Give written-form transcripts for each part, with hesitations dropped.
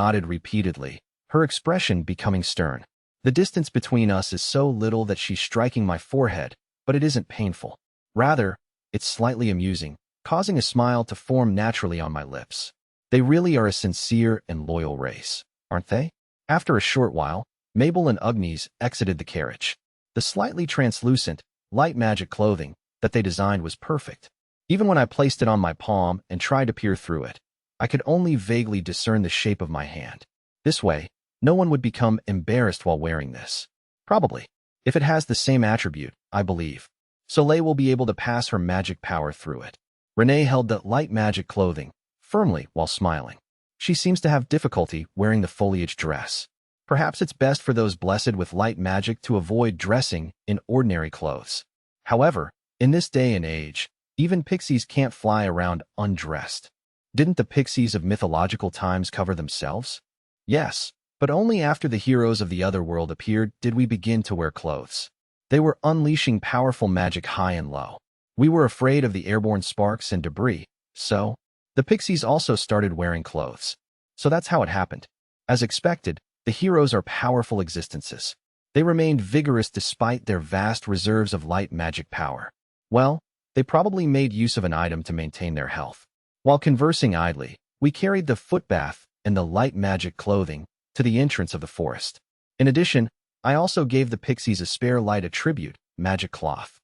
nodded repeatedly, her expression becoming stern. The distance between us is so little that she's striking my forehead, but it isn't painful. Rather, it's slightly amusing, causing a smile to form naturally on my lips. They really are a sincere and loyal race, aren't they? After a short while, Mabel and Agnes exited the carriage. The slightly translucent, light magic clothing that they designed was perfect. Even when I placed it on my palm and tried to peer through it, I could only vaguely discern the shape of my hand. This way, no one would become embarrassed while wearing this. Probably. If it has the same attribute, I believe, Soleil will be able to pass her magic power through it. Renee held the light magic clothing firmly while smiling. She seems to have difficulty wearing the foliage dress. Perhaps it's best for those blessed with light magic to avoid dressing in ordinary clothes. However, in this day and age, even pixies can't fly around undressed. Didn't the pixies of mythological times cover themselves? Yes, but only after the heroes of the other world appeared did we begin to wear clothes. They were unleashing powerful magic high and low. We were afraid of the airborne sparks and debris, so the pixies also started wearing clothes. So that's how it happened. As expected, the heroes are powerful existences. They remained vigorous despite their vast reserves of light magic power. Well, they probably made use of an item to maintain their health. While conversing idly, we carried the footbath and the light magic clothing to the entrance of the forest. In addition, I also gave the pixies a spare light attribute, magic cloth.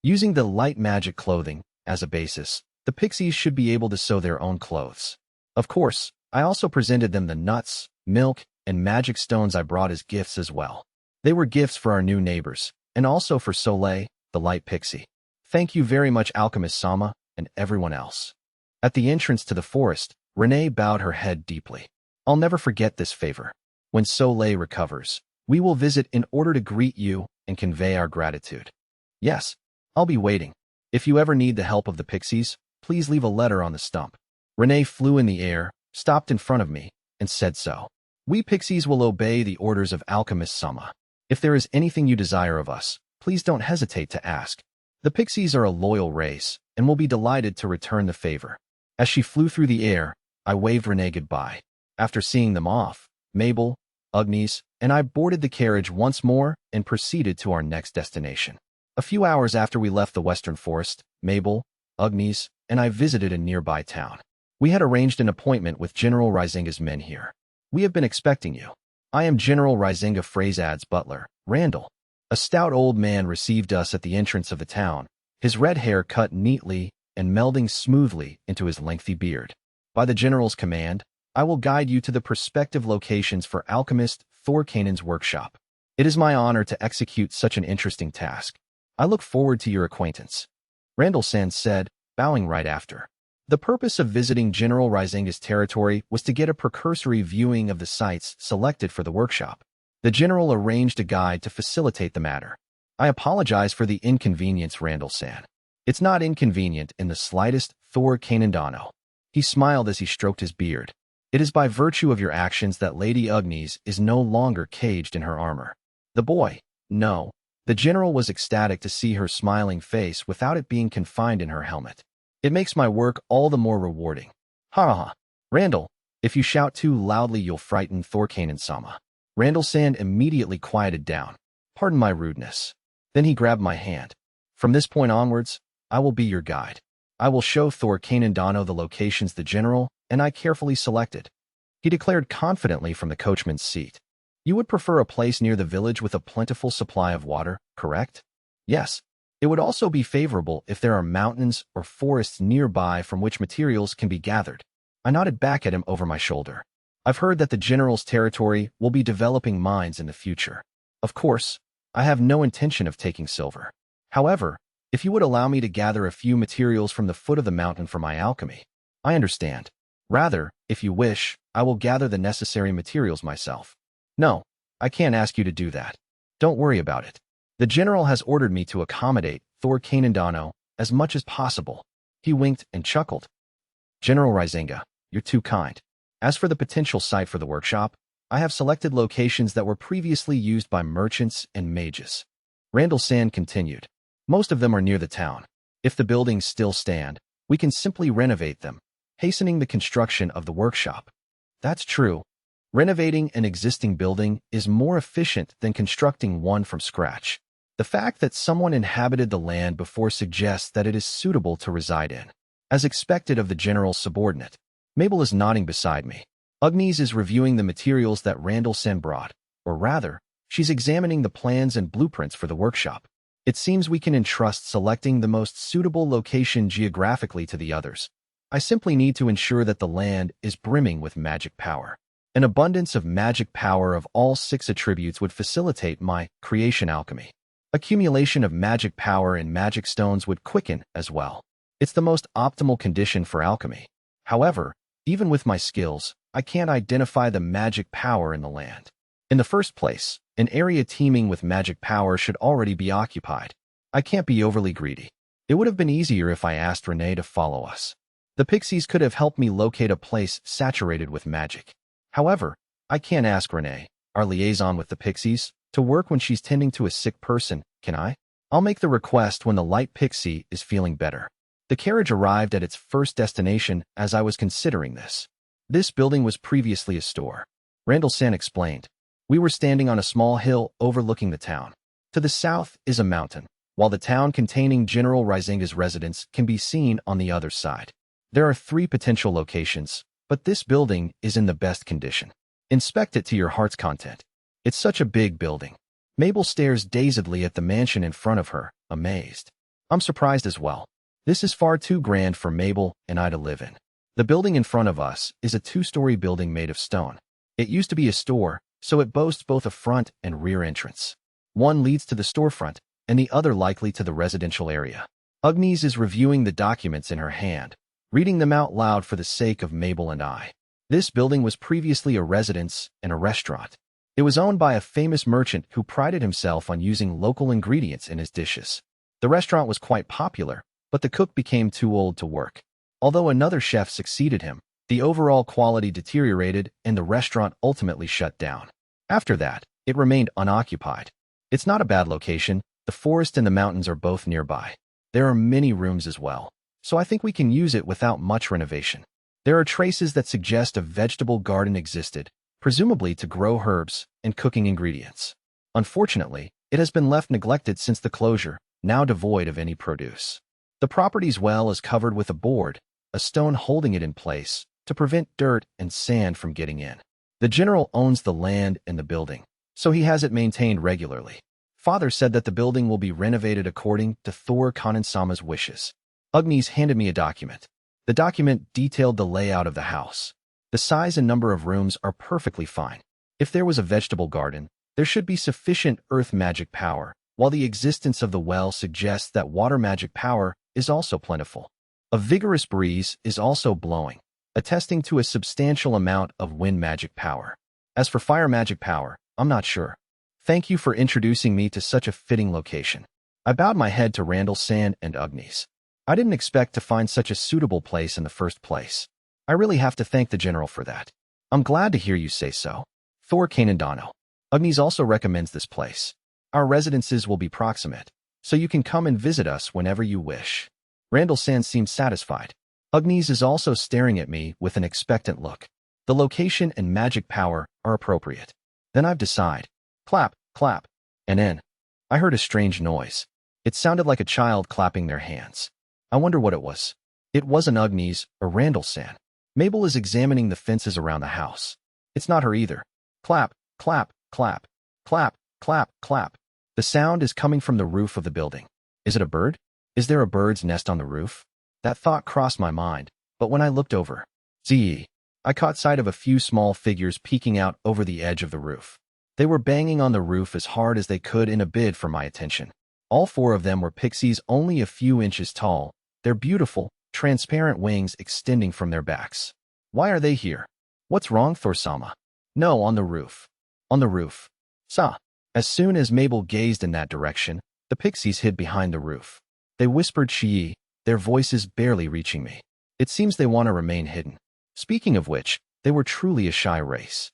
Using the light magic clothing as a basis, the pixies should be able to sew their own clothes. Of course, I also presented them the nuts, milk, and magic stones I brought as gifts as well. They were gifts for our new neighbors, and also for Soleil, the light pixie. Thank you very much, Alchemist Sama, and everyone else. At the entrance to the forest, Renee bowed her head deeply. I'll never forget this favor. When Soleil recovers, we will visit in order to greet you and convey our gratitude. Yes, I'll be waiting. If you ever need the help of the pixies, please leave a letter on the stump. Renee flew in the air, stopped in front of me, and said so. We pixies will obey the orders of Alchemist Sama. If there is anything you desire of us, please don't hesitate to ask. The pixies are a loyal race, and will be delighted to return the favor. As she flew through the air, I waved Renee goodbye. After seeing them off, Mabel, Agnes, and I boarded the carriage once more and proceeded to our next destination. A few hours after we left the western forest, Mabel, Agnes, and I visited a nearby town. We had arranged an appointment with General Rizinga's men here. We have been expecting you. I am General Rizinga Phrasad's butler, Randall. A stout old man received us at the entrance of the town, his red hair cut neatly and melding smoothly into his lengthy beard. By the general's command, I will guide you to the prospective locations for alchemist Thorkanen's workshop. It is my honor to execute such an interesting task. I look forward to your acquaintance. Randall Sand said, bowing right after. The purpose of visiting General Rizinga's territory was to get a precursory viewing of the sites selected for the workshop. The general arranged a guide to facilitate the matter. I apologize for the inconvenience, Randall Sand. It's not inconvenient in the slightest, Thor Kanendano. He smiled as he stroked his beard. It is by virtue of your actions that Lady Agnes is no longer caged in her armor. The boy, no. The general was ecstatic to see her smiling face without it being confined in her helmet. It makes my work all the more rewarding. Ha ha. Randall, if you shout too loudly you'll frighten Thorkanen-sama. Randall Sand immediately quieted down. Pardon my rudeness. Then he grabbed my hand. From this point onwards, I will be your guide. I will show Thorkanendano the locations the general and I carefully selected. He declared confidently from the coachman's seat. You would prefer a place near the village with a plentiful supply of water, correct? Yes. It would also be favorable if there are mountains or forests nearby from which materials can be gathered. I nodded back at him over my shoulder. I've heard that the general's territory will be developing mines in the future. Of course, I have no intention of taking silver. However, if you would allow me to gather a few materials from the foot of the mountain for my alchemy, I understand. Rather, if you wish, I will gather the necessary materials myself. No, I can't ask you to do that. Don't worry about it. The general has ordered me to accommodate Thorkanendano as much as possible. He winked and chuckled. General Rizinga, you're too kind. As for the potential site for the workshop, I have selected locations that were previously used by merchants and mages. Randall Sand continued. Most of them are near the town. If the buildings still stand, we can simply renovate them, hastening the construction of the workshop. That's true. Renovating an existing building is more efficient than constructing one from scratch. The fact that someone inhabited the land before suggests that it is suitable to reside in. As expected of the general's subordinate, Mabel is nodding beside me. Agnes is reviewing the materials that Randall Sen brought, or rather, she's examining the plans and blueprints for the workshop. It seems we can entrust selecting the most suitable location geographically to the others. I simply need to ensure that the land is brimming with magic power. An abundance of magic power of all 6 attributes would facilitate my creation alchemy. Accumulation of magic power in magic stones would quicken as well. It's the most optimal condition for alchemy. However, even with my skills, I can't identify the magic power in the land. In the first place, an area teeming with magic power should already be occupied. I can't be overly greedy. It would have been easier if I asked Renee to follow us. The pixies could have helped me locate a place saturated with magic. However, I can't ask Renee, our liaison with the pixies, to work when she's tending to a sick person, can I? I'll make the request when the light pixie is feeling better. The carriage arrived at its first destination as I was considering this. This building was previously a store. Randall Sen explained. We were standing on a small hill overlooking the town. To the south is a mountain, while the town containing General Rizinga's residence can be seen on the other side. There are 3 potential locations, but this building is in the best condition. Inspect it to your heart's content. It's such a big building. Mabel stares dazedly at the mansion in front of her, amazed. I'm surprised as well. This is far too grand for Mabel and I to live in. The building in front of us is a 2-story building made of stone. It used to be a store, so it boasts both a front and rear entrance. One leads to the storefront, and the other likely to the residential area. Agnes is reviewing the documents in her hand, reading them out loud for the sake of Mabel and I. This building was previously a residence and a restaurant. It was owned by a famous merchant who prided himself on using local ingredients in his dishes. The restaurant was quite popular, but the cook became too old to work. Although another chef succeeded him, the overall quality deteriorated and the restaurant ultimately shut down. After that, it remained unoccupied. It's not a bad location. The forest and the mountains are both nearby. There are many rooms as well, so I think we can use it without much renovation. There are traces that suggest a vegetable garden existed, presumably to grow herbs and cooking ingredients. Unfortunately, it has been left neglected since the closure, now devoid of any produce. The property's well is covered with a board, a stone holding it in place, to prevent dirt and sand from getting in. The general owns the land and the building, so he has it maintained regularly. Father said that the building will be renovated according to Thor Kanensama's wishes. Agnes handed me a document. The document detailed the layout of the house. The size and number of rooms are perfectly fine. If there was a vegetable garden, there should be sufficient earth magic power, while the existence of the well suggests that water magic power is also plentiful. A vigorous breeze is also blowing, attesting to a substantial amount of wind magic power. As for fire magic power, I'm not sure. Thank you for introducing me to such a fitting location. I bowed my head to Randall Sen and Agnes. I didn't expect to find such a suitable place in the first place. I really have to thank the general for that. I'm glad to hear you say so. Thor Kanendano. Agnes also recommends this place. Our residences will be proximate, so you can come and visit us whenever you wish. Randall Sen seemed satisfied. Agnes is also staring at me with an expectant look. The location and magic power are appropriate. Then I've decided. Clap, clap, and then I heard a strange noise. It sounded like a child clapping their hands. I wonder what it was. It wasn't Agnes or Randall Sen. Mabel is examining the fences around the house. It's not her either. Clap, clap, clap, clap, clap, clap. The sound is coming from the roof of the building. Is it a bird? Is there a bird's nest on the roof? That thought crossed my mind, but when I looked over, I caught sight of a few small figures peeking out over the edge of the roof. They were banging on the roof as hard as they could in a bid for my attention. All 4 of them were pixies only a few inches tall, their beautiful, transparent wings extending from their backs. Why are they here? What's wrong, Thor-sama? No, on the roof. On the roof. Sa. As soon as Mabel gazed in that direction, the pixies hid behind the roof. They whispered Shi, their voices barely reaching me. It seems they want to remain hidden. Speaking of which, they were truly a shy race.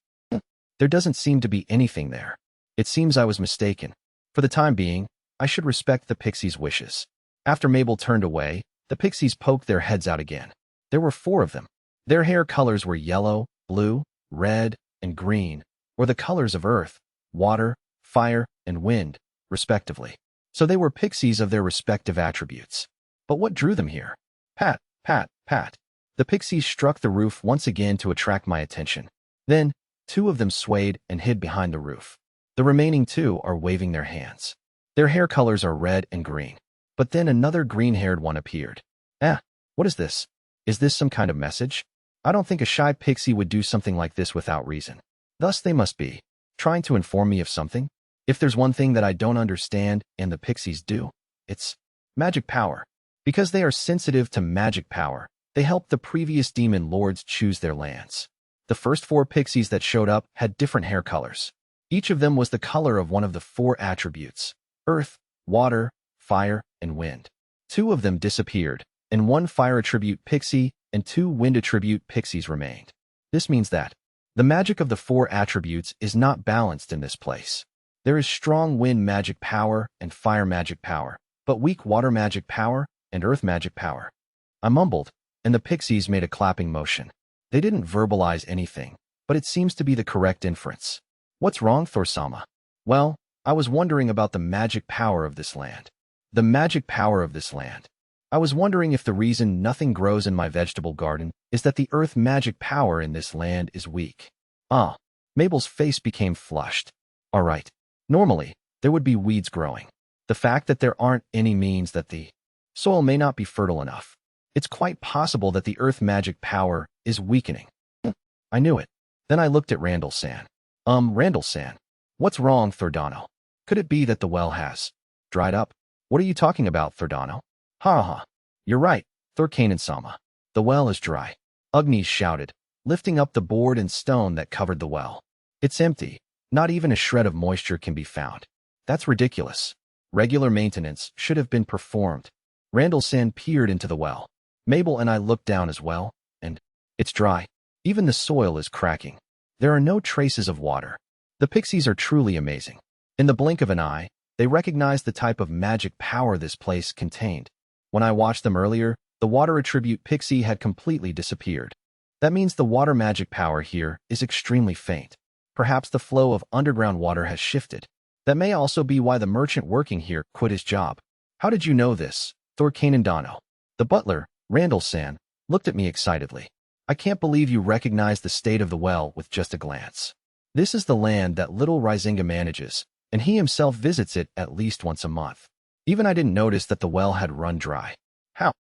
There doesn't seem to be anything there. It seems I was mistaken. For the time being, I should respect the pixies' wishes. After Mabel turned away, the pixies poked their heads out again. There were 4 of them. Their hair colors were yellow, blue, red, and green were the colors of earth, water, fire, and wind, respectively. So they were pixies of their respective attributes. But what drew them here? Pat, pat, pat. The pixies struck the roof once again to attract my attention. Then, two of them swayed and hid behind the roof. The remaining two are waving their hands. Their hair colors are red and green. But then another green-haired one appeared. What is this? Is this some kind of message? I don't think a shy pixie would do something like this without reason. Thus they must be trying to inform me of something. If there's one thing that I don't understand and the pixies do, it's magic power. Because they are sensitive to magic power, they help the previous demon lords choose their lands. The first 4 pixies that showed up had different hair colors. Each of them was the color of one of the 4 attributes: earth, water, fire, and wind. 2 of them disappeared, and 1 fire attribute pixie and 2 wind attribute pixies remained. This means that the magic of the 4 attributes is not balanced in this place. There is strong wind magic power and fire magic power, but weak water magic power and earth magic power. I mumbled, and the pixies made a clapping motion. They didn't verbalize anything, but it seems to be the correct inference. What's wrong, Thor-sama? Well, I was wondering about the magic power of this land. The magic power of this land. I was wondering if the reason nothing grows in my vegetable garden is that the earth magic power in this land is weak. Mabel's face became flushed. All right. Normally, there would be weeds growing. The fact that there aren't any means that the soil may not be fertile enough. It's quite possible that the earth magic power is weakening. I knew it. Then I looked at Randall-san. Randall-san, what's wrong, Thordano? Could it be that the well has dried up? What are you talking about, Thordano? Ha. You're right, Thorkanen-sama. The well is dry. Agnes shouted, lifting up the board and stone that covered the well. It's empty. Not even a shred of moisture can be found. That's ridiculous. Regular maintenance should have been performed. Randall-san peered into the well. Mabel and I looked down as well, and it's dry. Even the soil is cracking. There are no traces of water. The pixies are truly amazing. In the blink of an eye, they recognized the type of magic power this place contained. When I watched them earlier, the water attribute pixie had completely disappeared. That means the water magic power here is extremely faint. Perhaps the flow of underground water has shifted. That may also be why the merchant working here quit his job. How did you know this, Thorkanen-dano? The butler, Randall-san, looked at me excitedly. I can't believe you recognize the state of the well with just a glance. This is the land that little Rizinga manages, and he himself visits it at least once a month. Even I didn't notice that the well had run dry. How?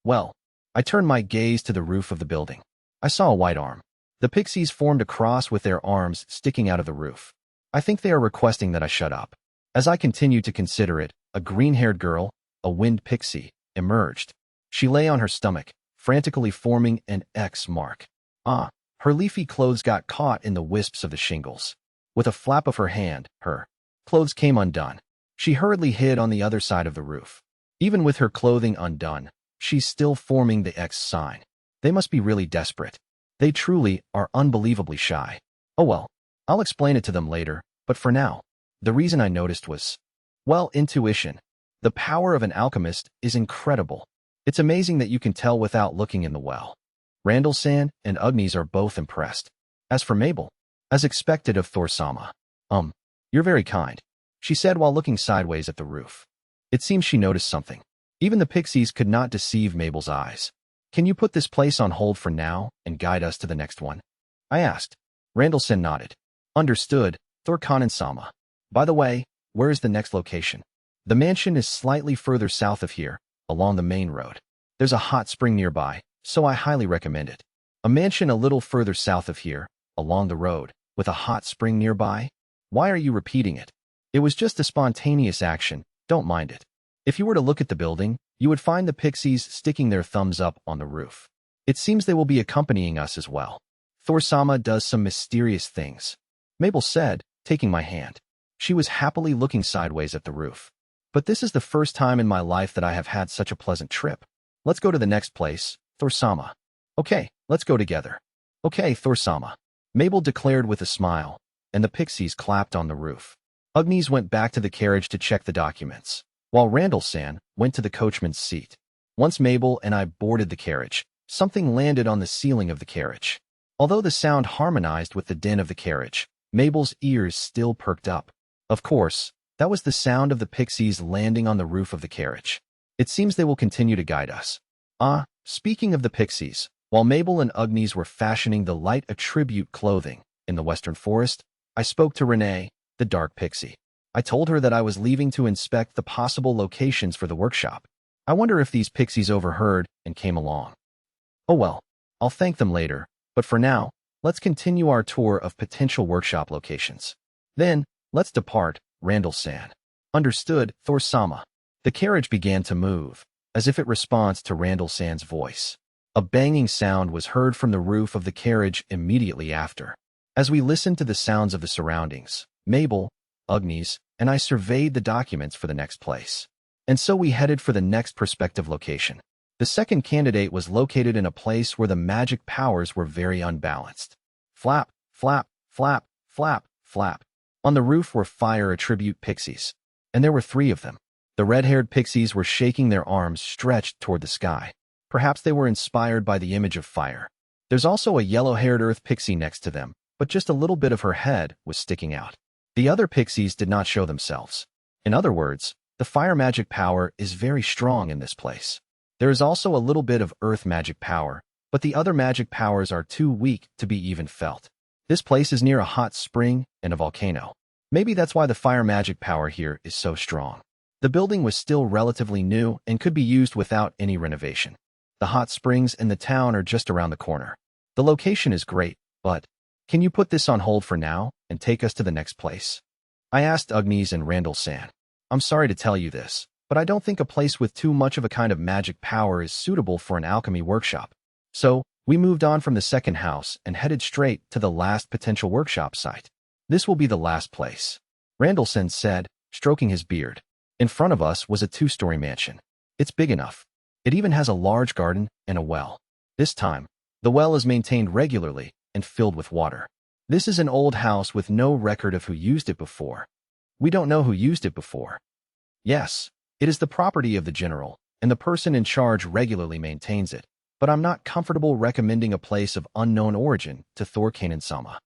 Well, I turned my gaze to the roof of the building. I saw a white arm. The pixies formed a cross with their arms sticking out of the roof. I think they are requesting that I shut up. As I continued to consider it, a green-haired girl, a wind pixie, emerged. She lay on her stomach, frantically forming an X mark. Her leafy clothes got caught in the wisps of the shingles. With a flap of her hand, her clothes came undone. She hurriedly hid on the other side of the roof. Even with her clothing undone, she's still forming the X sign. They must be really desperate. They truly are unbelievably shy. Oh well, I'll explain it to them later, but for now, the reason I noticed was, well, intuition. The power of an alchemist is incredible. It's amazing that you can tell without looking in the well. Randall-san and Agnes are both impressed. As for Mabel, as expected of Thor-sama, you're very kind, she said while looking sideways at the roof. It seems she noticed something. Even the pixies could not deceive Mabel's eyes. Can you put this place on hold for now and guide us to the next one? I asked. Randall-san nodded. Understood, Thorkanen-sama. By the way, where is the next location? The mansion is slightly further south of here, along the main road. There's a hot spring nearby, so I highly recommend it. A mansion a little further south of here, along the road, with a hot spring nearby? Why are you repeating it? It was just a spontaneous action, don't mind it. If you were to look at the building, you would find the pixies sticking their thumbs up on the roof. It seems they will be accompanying us as well. Thor-sama does some mysterious things, Mabel said, taking my hand. She was happily looking sideways at the roof. But this is the first time in my life that I have had such a pleasant trip. Let's go to the next place, Thor-sama. Okay, let's go together. Okay, Thor-sama, Mabel declared with a smile, and the pixies clapped on the roof. Agnes went back to the carriage to check the documents, while Randall-san went to the coachman's seat. Once Mabel and I boarded the carriage, something landed on the ceiling of the carriage. Although the sound harmonized with the din of the carriage, Mabel's ears still perked up. Of course, that was the sound of the pixies landing on the roof of the carriage. It seems they will continue to guide us. Speaking of the pixies, while Mabel and Agnes were fashioning the light attribute clothing in the western forest, I spoke to Renee, the dark pixie. I told her that I was leaving to inspect the possible locations for the workshop. I wonder if these pixies overheard and came along. Oh well, I'll thank them later, but for now, let's continue our tour of potential workshop locations. Then, let's depart, Randall-san. Understood, Thor-sama. The carriage began to move, as if it responds to Randall-san's voice. A banging sound was heard from the roof of the carriage immediately after. As we listened to the sounds of the surroundings, Mabel, Agnes, and I surveyed the documents for the next place. And so we headed for the next prospective location. The second candidate was located in a place where the magic powers were very unbalanced. Flap, flap, flap, flap, flap. On the roof were fire attribute pixies, and there were 3 of them. The red-haired pixies were shaking their arms stretched toward the sky. Perhaps they were inspired by the image of fire. There's also a yellow-haired earth pixie next to them, but just a little bit of her head was sticking out. The other pixies did not show themselves. In other words, the fire magic power is very strong in this place. There is also a little bit of earth magic power, but the other magic powers are too weak to be even felt. This place is near a hot spring and a volcano. Maybe that's why the fire magic power here is so strong. The building was still relatively new and could be used without any renovation. The hot springs and the town are just around the corner. The location is great, but can you put this on hold for now and take us to the next place? I asked Agnes and Randall-san. I'm sorry to tell you this, but I don't think a place with too much of a kind of magic power is suitable for an alchemy workshop. So, we moved on from the second house and headed straight to the last potential workshop site. This will be the last place, Randall-san said, stroking his beard. In front of us was a 2-story mansion. It's big enough. It even has a large garden and a well. This time, the well is maintained regularly and filled with water. This is an old house with no record of who used it before. We don't know who used it before. Yes, it is the property of the general, and the person in charge regularly maintains it, but I'm not comfortable recommending a place of unknown origin to Thor-sama.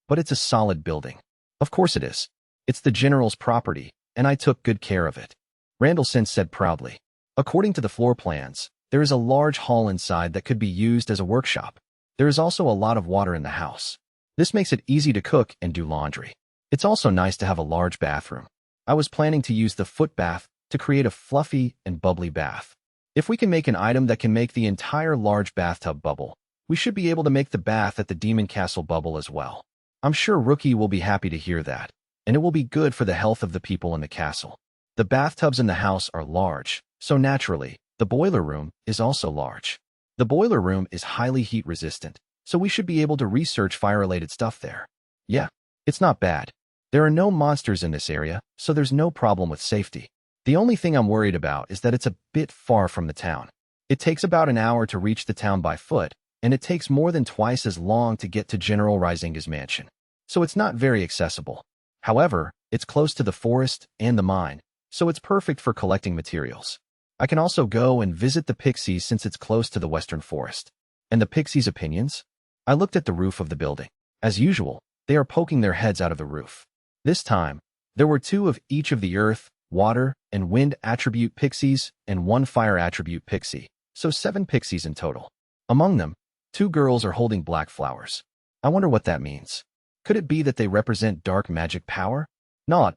But it's a solid building. Of course it is. It's the general's property, and I took good care of it, Randall-san said proudly. According to the floor plans, there is a large hall inside that could be used as a workshop. There is also a lot of water in the house. This makes it easy to cook and do laundry. It's also nice to have a large bathroom. I was planning to use the foot bath to create a fluffy and bubbly bath. If we can make an item that can make the entire large bathtub bubble, we should be able to make the bath at the Demon Castle bubble as well. I'm sure Rookie will be happy to hear that, and it will be good for the health of the people in the castle. The bathtubs in the house are large, so naturally, the boiler room is also large. The boiler room is highly heat resistant, so we should be able to research fire-related stuff there. Yeah, it's not bad. There are no monsters in this area, so there's no problem with safety. The only thing I'm worried about is that it's a bit far from the town. It takes about an hour to reach the town by foot, and it takes more than twice as long to get to General Risinga's mansion. So it's not very accessible. However, it's close to the forest and the mine, so it's perfect for collecting materials. I can also go and visit the pixies since it's close to the western forest. And the pixies' opinions? I looked at the roof of the building. As usual, they are poking their heads out of the roof. This time, there were 2 of each of the earth, water, and wind attribute pixies and 1 fire attribute pixie, so 7 pixies in total. Among them, 2 girls are holding black flowers. I wonder what that means. Could it be that they represent dark magic power? Nod.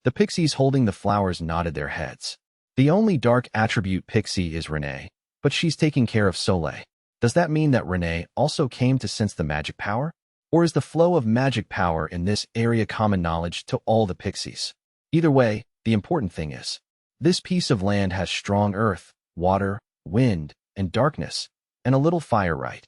The pixies holding the flowers nodded their heads. The only dark attribute pixie is Renee, but she's taking care of Soleil. Does that mean that Renee also came to sense the magic power? Or is the flow of magic power in this area common knowledge to all the pixies? Either way, the important thing is, this piece of land has strong earth, water, wind, and darkness, and a little fire, right?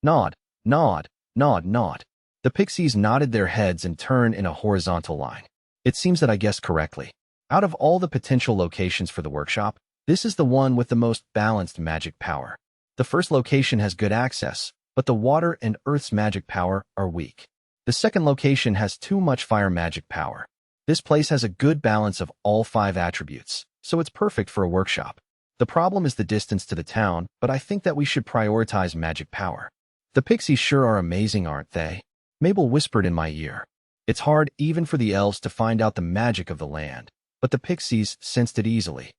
Nod. The pixies nodded their heads and turned in a horizontal line. It seems that I guessed correctly. Out of all the potential locations for the workshop, this is the one with the most balanced magic power. The first location has good access, but the water and earth's magic power are weak. The second location has too much fire magic power. This place has a good balance of all 5 attributes, so it's perfect for a workshop. The problem is the distance to the town, but I think that we should prioritize magic power. The pixies sure are amazing, aren't they? Mabel whispered in my ear. It's hard even for the elves to find out the magic of the land, but the pixies sensed it easily.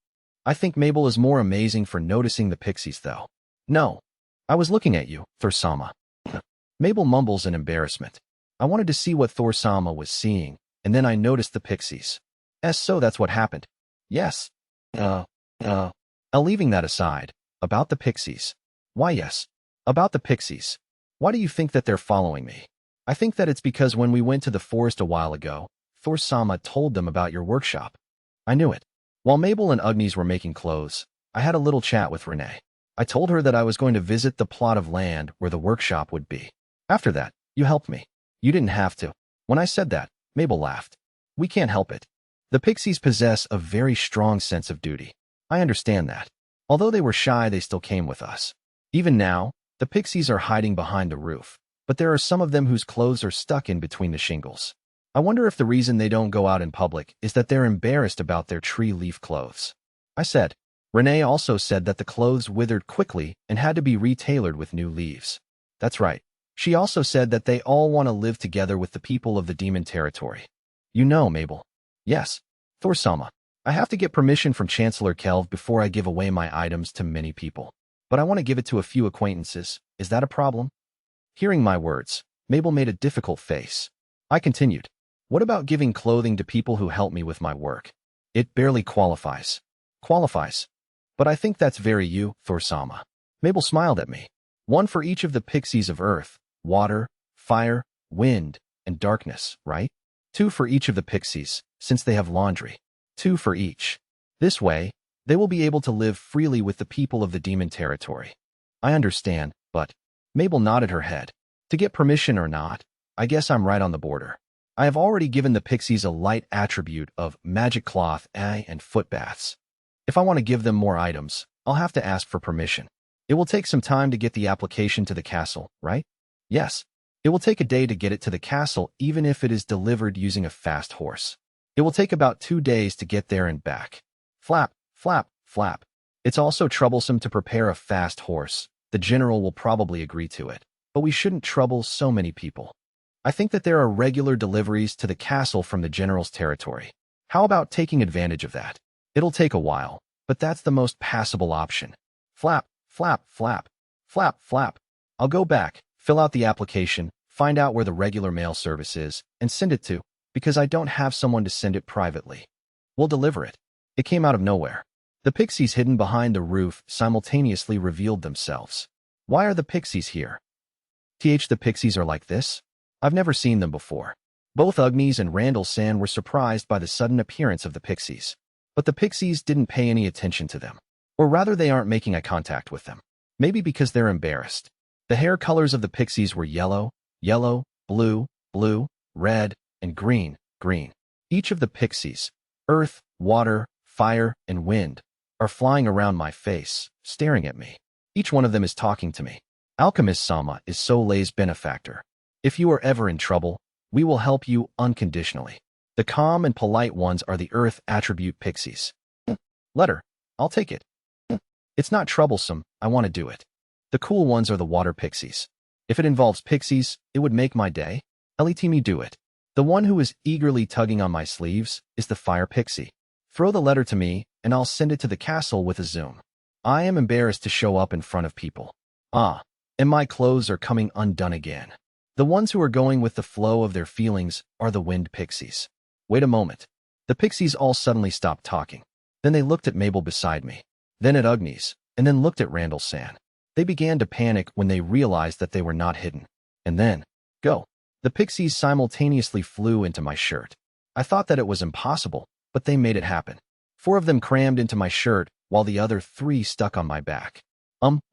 I think Mabel is more amazing for noticing the pixies, though. No. I was looking at you, Thorsama. Mabel mumbles in embarrassment. I wanted to see what Thorsama was seeing, and then I noticed the pixies. So that's what happened. Yes. Leaving that aside, about the pixies. Why yes. About the pixies. Why do you think that they're following me? I think that it's because when we went to the forest a while ago, Thorsama told them about your workshop. I knew it. While Mabel and Agnes were making clothes, I had a little chat with Renee. I told her that I was going to visit the plot of land where the workshop would be. After that, you helped me. You didn't have to. When I said that, Mabel laughed. We can't help it. The pixies possess a very strong sense of duty. I understand that. Although they were shy, they still came with us. Even now, the pixies are hiding behind the roof, but there are some of them whose clothes are stuck in between the shingles. I wonder if the reason they don't go out in public is that they're embarrassed about their tree leaf clothes. I said. Renee also said that the clothes withered quickly and had to be retailored with new leaves. That's right. She also said that they all want to live together with the people of the demon territory. You know, Mabel. Yes. Thorsama. I have to get permission from Chancellor Kelv before I give away my items to many people. But I want to give it to a few acquaintances. Is that a problem? Hearing my words, Mabel made a difficult face. I continued. What about giving clothing to people who help me with my work? It barely qualifies. Qualifies. But I think that's very you, Thorsama. Mabel smiled at me. One for each of the pixies of earth, water, fire, wind, and darkness, right? 2 for each of the pixies, since they have laundry. 2 for each. This way, they will be able to live freely with the people of the demon territory. I understand, but Mabel nodded her head. To get permission or not, I guess I'm right on the border. I have already given the pixies a light attribute of magic cloth and foot baths. If I want to give them more items, I'll have to ask for permission. It will take some time to get the application to the castle, right? Yes. It will take a day to get it to the castle even if it is delivered using a fast horse. It will take about 2 days to get there and back. Flap, flap, flap. It's also troublesome to prepare a fast horse. The general will probably agree to it, but we shouldn't trouble so many people. I think that there are regular deliveries to the castle from the general's territory. How about taking advantage of that? It'll take a while, but that's the most passable option. Flap, flap, flap, flap, flap. I'll go back, fill out the application, find out where the regular mail service is, and send it to, because I don't have someone to send it privately. We'll deliver it. It came out of nowhere. The pixies hidden behind the roof simultaneously revealed themselves. Why are the pixies here? The pixies are like this? I've never seen them before. Both Agnes and Randall San were surprised by the sudden appearance of the pixies. But the pixies didn't pay any attention to them. Or rather, they aren't making eye contact with them. Maybe because they're embarrassed. The hair colors of the pixies were yellow, yellow, blue, blue, red, and green, green. Each of the pixies, earth, water, fire, and wind, are flying around my face, staring at me. Each one of them is talking to me. Alchemist Sama is Soleil's benefactor. If you are ever in trouble, we will help you unconditionally. The calm and polite ones are the earth attribute pixies. Letter. I'll take it. It's not troublesome, I want to do it. The cool ones are the water pixies. If it involves pixies, it would make my day. Let me do it. The one who is eagerly tugging on my sleeves is the fire pixie. Throw the letter to me, and I'll send it to the castle with a zoom. I am embarrassed to show up in front of people. And my clothes are coming undone again. The ones who are going with the flow of their feelings are the wind pixies. Wait a moment. The pixies all suddenly stopped talking. Then they looked at Mabel beside me, then at Agnes, and then looked at Randall San. They began to panic when they realized that they were not hidden. And then, go. The pixies simultaneously flew into my shirt. I thought that it was impossible, but they made it happen. 4 of them crammed into my shirt, while the other 3 stuck on my back.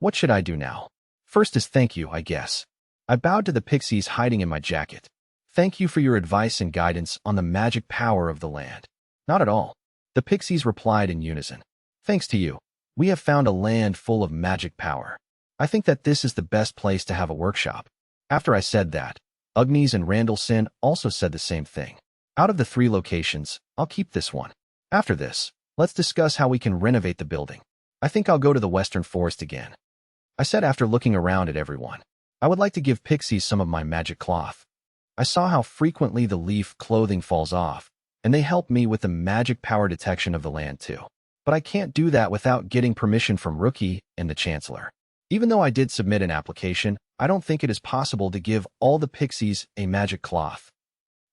What should I do now? First is thank you, I guess. I bowed to the pixies hiding in my jacket. Thank you for your advice and guidance on the magic power of the land. Not at all. The pixies replied in unison. Thanks to you, we have found a land full of magic power. I think that this is the best place to have a workshop. After I said that, Agnes and Randall Sin also said the same thing. Out of the 3 locations, I'll keep this one. After this, let's discuss how we can renovate the building. I think I'll go to the Western Forest again. I said after looking around at everyone. I would like to give pixies some of my magic cloth. I saw how frequently the leaf clothing falls off, and they help me with the magic power detection of the land too. But I can't do that without getting permission from Rookie and the Chancellor. Even though I did submit an application, I don't think it is possible to give all the pixies a magic cloth.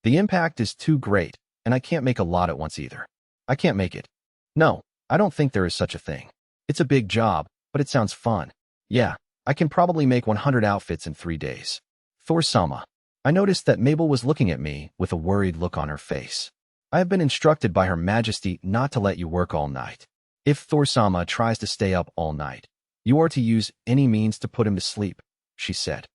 The impact is too great, and I can't make a lot at once either. I can't make it. No, I don't think there is such a thing. It's a big job, but it sounds fun. Yeah, I can probably make 100 outfits in 3 days. Thor-sama. I noticed that Mabel was looking at me with a worried look on her face. I have been instructed by Her Majesty not to let you work all night. If Thor-sama tries to stay up all night, you are to use any means to put him to sleep, she said.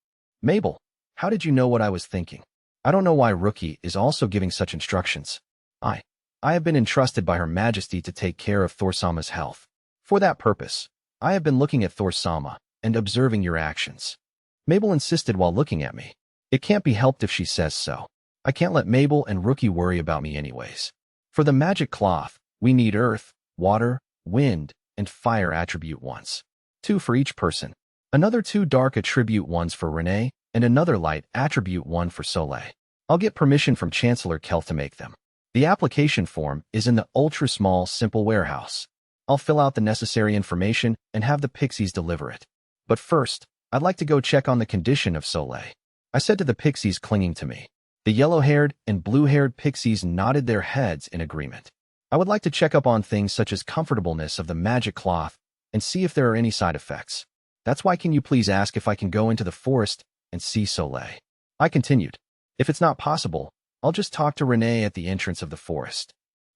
Mabel, how did you know what I was thinking? I don't know why Rookie is also giving such instructions. I have been entrusted by Her Majesty to take care of Thor-sama's health. For that purpose, I have been looking at Thor-sama and observing your actions. Mabel insisted while looking at me. It can't be helped if she says so. I can't let Mabel and Rookie worry about me anyways. For the magic cloth, we need earth, water, wind, and fire attribute ones. 2 for each person. Another 2 dark attribute ones for Renee, and another light attribute 1 for Soleil. I'll get permission from Chancellor Kelth to make them. The application form is in the ultra-small simple warehouse. I'll fill out the necessary information and have the pixies deliver it. But first, I'd like to go check on the condition of Soleil. I said to the pixies clinging to me. The yellow-haired and blue-haired pixies nodded their heads in agreement. I would like to check up on things such as comfortableness of the magic cloth and see if there are any side effects. That's why can you please ask if I can go into the forest and see Soleil? I continued. If it's not possible, I'll just talk to Renee at the entrance of the forest.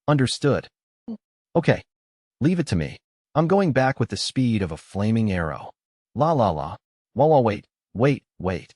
Understood. Okay. Leave it to me. I'm going back with the speed of a flaming arrow. La la la. Wah wait.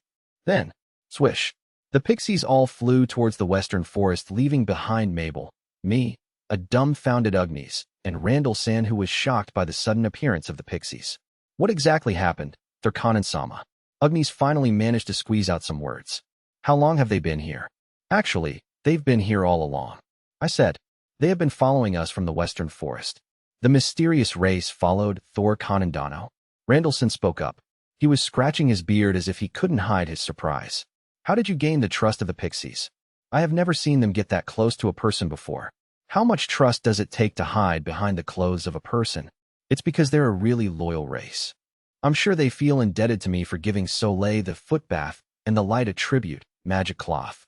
Then, swish. The pixies all flew towards the western forest, leaving behind Mabel, me, a dumbfounded Ugnies, and Randall-san, who was shocked by the sudden appearance of the pixies. What exactly happened, Thurkanen-sama? Ugnies finally managed to squeeze out some words. How long have they been here? Actually, they've been here all along. I said, they have been following us from the western forest. The mysterious race followed Thor-Kanendano. Randall-san spoke up. He was scratching his beard as if he couldn't hide his surprise. How did you gain the trust of the pixies? I have never seen them get that close to a person before. How much trust does it take to hide behind the clothes of a person? It's because they're a really loyal race. I'm sure they feel indebted to me for giving Soleil the foot bath and the light attribute, magic cloth.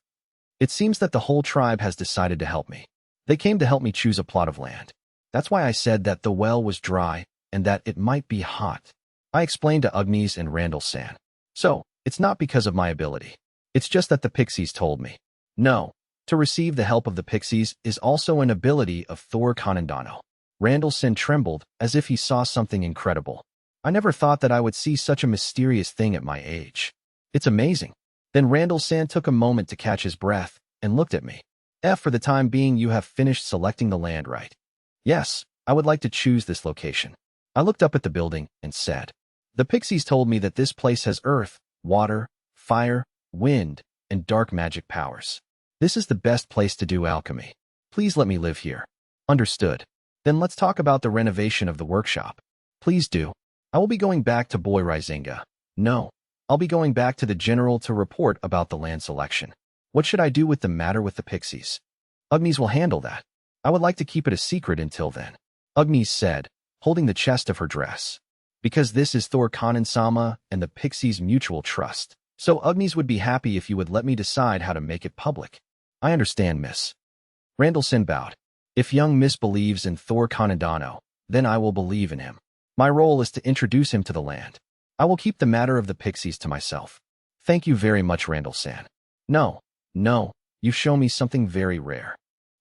It seems that the whole tribe has decided to help me. They came to help me choose a plot of land. That's why I said that the well was dry and that it might be hot. I explained to Ugnies and Randall-san. So, it's not because of my ability. It's just that the pixies told me. No, to receive the help of the pixies is also an ability of Thor-Kanendano. Randall-san trembled as if he saw something incredible. I never thought that I would see such a mysterious thing at my age. It's amazing. Then Randall-san took a moment to catch his breath and looked at me. For the time being, you have finished selecting the land, right? Yes, I would like to choose this location. I looked up at the building and said, the pixies told me that this place has earth, water, fire, wind, and dark magic powers. This is the best place to do alchemy. Please let me live here. Understood. Then let's talk about the renovation of the workshop. Please do. I will be going back to Boy Rizinga. No, I'll be going back to the general to report about the land selection. What should I do with the matter with the pixies? Ugnies will handle that. I would like to keep it a secret until then. Ugnies said, holding the chest of her dress. Because this is Thor-Kanen-sama and the pixies' mutual trust. So Ugnies would be happy if you would let me decide how to make it public. I understand, miss. Randall-san bowed. If young miss believes in Thor-Kanendano, then I will believe in him. My role is to introduce him to the land. I will keep the matter of the pixies to myself. Thank you very much, Randall-san. No, you've shown me something very rare.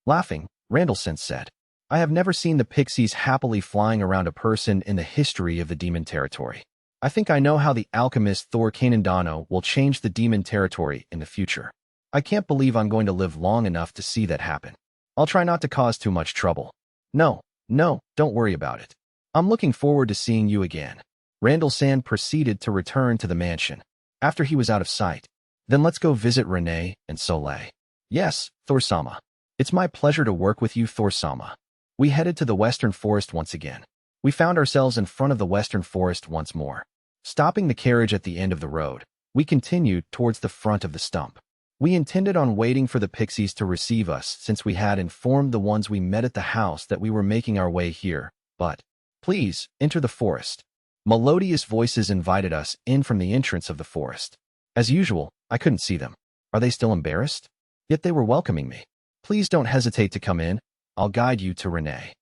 Laughing, Randall-san said, I have never seen the pixies happily flying around a person in the history of the demon territory. I think I know how the alchemist Thor-Kanendano will change the demon territory in the future. I can't believe I'm going to live long enough to see that happen. I'll try not to cause too much trouble. No, don't worry about it. I'm looking forward to seeing you again. Randall-san proceeded to return to the mansion. After he was out of sight, then let's go visit Renee and Soleil. Yes, Thor-sama. It's my pleasure to work with you, Thor-sama. We headed to the western forest once again. We found ourselves in front of the western forest once more. Stopping the carriage at the end of the road, We continued towards the front of the stump. We intended on waiting for the pixies to receive us since we had informed the ones we met at the house that we were making our way here, but, "Please, enter the forest." Melodious voices invited us in from the entrance of the forest. As usual, I couldn't see them. Are they still embarrassed? Yet they were welcoming me. "Please don't hesitate to come in. I'll guide you to Renee.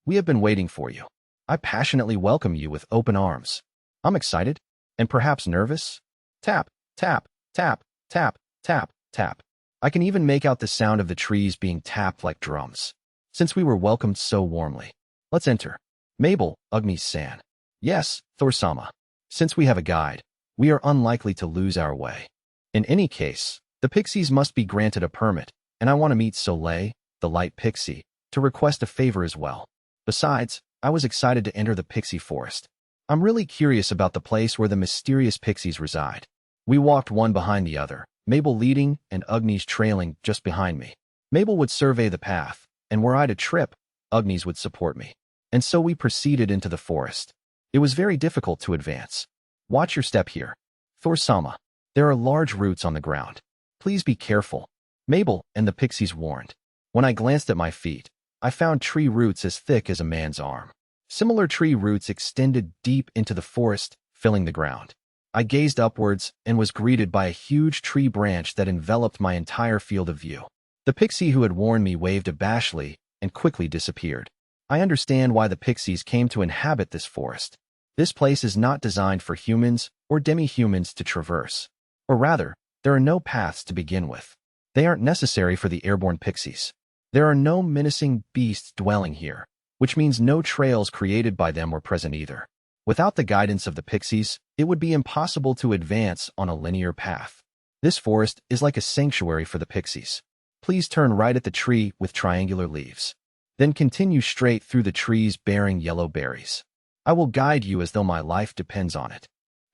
We have been waiting for you." I passionately welcome you with open arms. I'm excited, and perhaps nervous. Tap, tap, tap, tap, tap, tap. I can even make out the sound of the trees being tapped like drums. Since we were welcomed so warmly, let's enter. Mabel, Ugmi-san. Yes, Thor-sama. Since we have a guide, we are unlikely to lose our way. In any case, the pixies must be granted a permit, and I want to meet Soleil, the light pixie, to request a favor as well. Besides, I was excited to enter the pixie forest. I'm really curious about the place where the mysterious pixies reside. We walked one behind the other, Mabel leading and Ugnis trailing just behind me. Mabel would survey the path, and were I to trip, Ugnis would support me. And so we proceeded into the forest. It was very difficult to advance. Watch your step here. Thor-sama. There are large roots on the ground. Please be careful. Mabel and the pixies warned. When I glanced at my feet, I found tree roots as thick as a man's arm. Similar tree roots extended deep into the forest, filling the ground. I gazed upwards and was greeted by a huge tree branch that enveloped my entire field of view. The pixie who had warned me waved abashedly and quickly disappeared. I understand why the pixies came to inhabit this forest. This place is not designed for humans or demi-humans to traverse. Or rather, there are no paths to begin with. They aren't necessary for the airborne pixies. There are no menacing beasts dwelling here, which means no trails created by them were present either. Without the guidance of the pixies, it would be impossible to advance on a linear path. This forest is like a sanctuary for the pixies. Please turn right at the tree with triangular leaves. Then continue straight through the trees bearing yellow berries. I will guide you as though my life depends on it.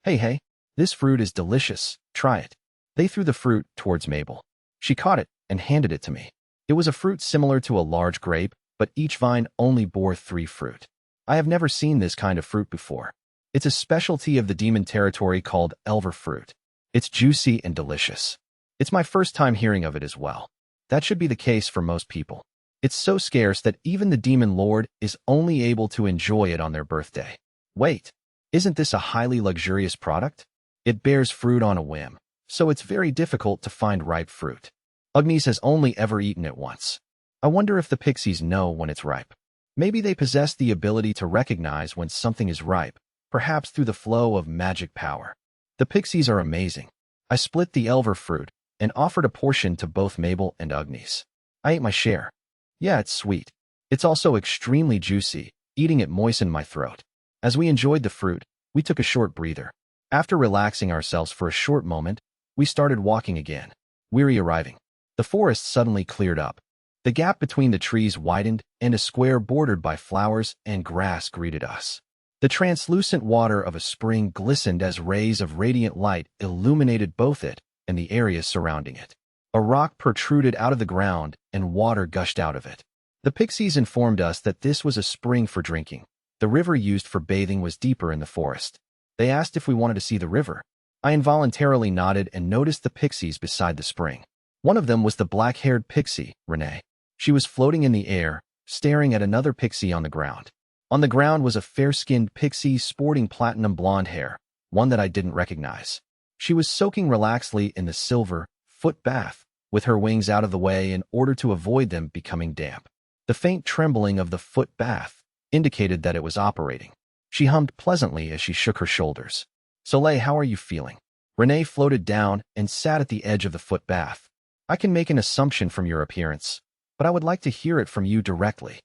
Hey, this fruit is delicious. Try it. They threw the fruit towards Mabel. She caught it and handed it to me. It was a fruit similar to a large grape, but each vine only bore 3 fruit. I have never seen this kind of fruit before. It's a specialty of the demon territory called elver fruit. It's juicy and delicious. It's my first time hearing of it as well. That should be the case for most people. It's so scarce that even the demon lord is only able to enjoy it on their birthday. Wait, isn't this a highly luxurious product? It bears fruit on a whim, so it's very difficult to find ripe fruit. Ugnis has only ever eaten it once. I wonder if the pixies know when it's ripe. Maybe they possess the ability to recognize when something is ripe, perhaps through the flow of magic power. The pixies are amazing. I split the elver fruit and offered a portion to both Mabel and Ugnis. I ate my share. Yeah, it's sweet. It's also extremely juicy. Eating it moistened my throat. As we enjoyed the fruit, we took a short breather. After relaxing ourselves for a short moment, we started walking again, weary arriving. The forest suddenly cleared up. The gap between the trees widened, and a square bordered by flowers and grass greeted us. The translucent water of a spring glistened as rays of radiant light illuminated both it and the areas surrounding it. A rock protruded out of the ground, and water gushed out of it. The pixies informed us that this was a spring for drinking. The river used for bathing was deeper in the forest. They asked if we wanted to see the river. I involuntarily nodded and noticed the pixies beside the spring. One of them was the black-haired pixie, Renee. She was floating in the air, staring at another pixie on the ground. On the ground was a fair-skinned pixie sporting platinum blonde hair, one that I didn't recognize. She was soaking relaxedly in the silver foot bath, with her wings out of the way in order to avoid them becoming damp. The faint trembling of the foot bath indicated that it was operating. She hummed pleasantly as she shook her shoulders. Soleil, how are you feeling? Renee floated down and sat at the edge of the foot bath. I can make an assumption from your appearance, but I would like to hear it from you directly.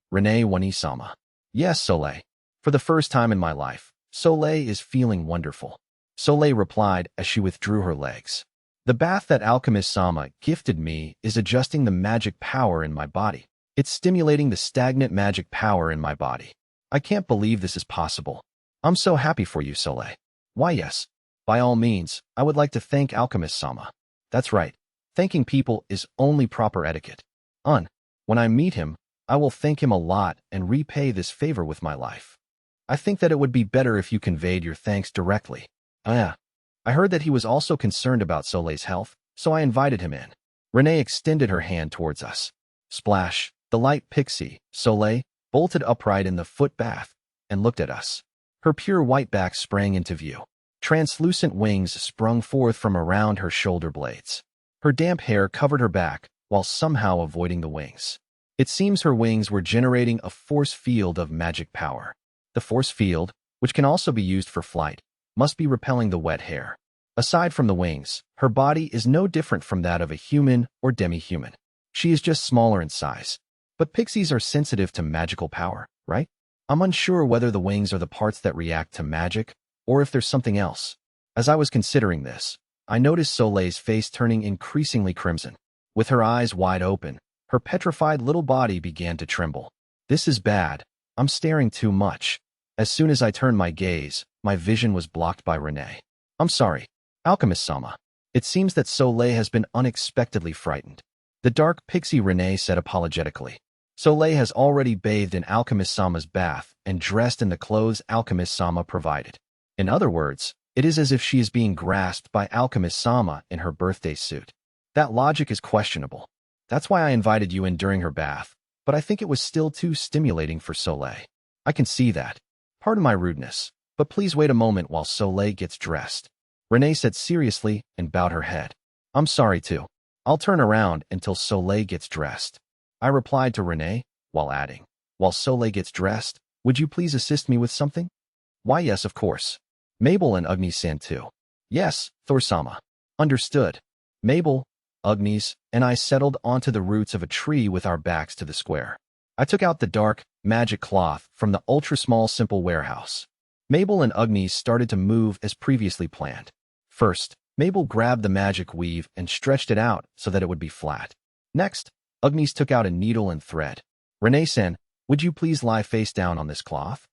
Renee Wani-sama. Yes, Soleil. For the first time in my life, Soleil is feeling wonderful. Soleil replied as she withdrew her legs. The bath that Alchemist-sama gifted me is adjusting the magic power in my body. It's stimulating the stagnant magic power in my body. I can't believe this is possible. I'm so happy for you, Soleil. Why, yes. By all means, I would like to thank Alchemist-sama. That's right. Thanking people is only proper etiquette. When I meet him, I will thank him a lot and repay this favor with my life. I think that it would be better if you conveyed your thanks directly. I I heard that he was also concerned about Soleil's health, so I invited him in. Renee extended her hand towards us. Splash, the light pixie, Soleil, bolted upright in the foot bath and looked at us. Her pure white back sprang into view. Translucent wings sprung forth from around her shoulder blades. Her damp hair covered her back while somehow avoiding the wings. It seems her wings were generating a force field of magic power. The force field, which can also be used for flight, must be repelling the wet hair. Aside from the wings, her body is no different from that of a human or demi-human. She is just smaller in size. But pixies are sensitive to magical power, right? I'm unsure whether the wings are the parts that react to magic, or if there's something else. As I was considering this, I noticed Soleil's face turning increasingly crimson. With her eyes wide open, her petrified little body began to tremble. This is bad. I'm staring too much. As soon as I turned my gaze, my vision was blocked by Renee. I'm sorry, Alchemist-sama. It seems that Soleil has been unexpectedly frightened. The dark pixie Renee said apologetically. Soleil has already bathed in Alchemist-sama's bath and dressed in the clothes Alchemist-sama provided. In other words, it is as if she is being grasped by Alchemist-sama in her birthday suit. That logic is questionable. That's why I invited you in during her bath, but I think it was still too stimulating for Soleil. I can see that. Pardon my rudeness, but please wait a moment while Soleil gets dressed. Renee said seriously and bowed her head. I'm sorry too. I'll turn around until Soleil gets dressed. I replied to Renee, while adding, while Soleil gets dressed, would you please assist me with something? Why yes, of course. Mabel and Agnes-san too. Yes, Thor-sama. Understood. Mabel, Agnes, and I settled onto the roots of a tree with our backs to the square. I took out the dark, magic cloth from the ultra-small simple warehouse. Mabel and Agnes started to move as previously planned. First, Mabel grabbed the magic weave and stretched it out so that it would be flat. Next, Agnes took out a needle and thread. Renee-san, would you please lie face down on this cloth?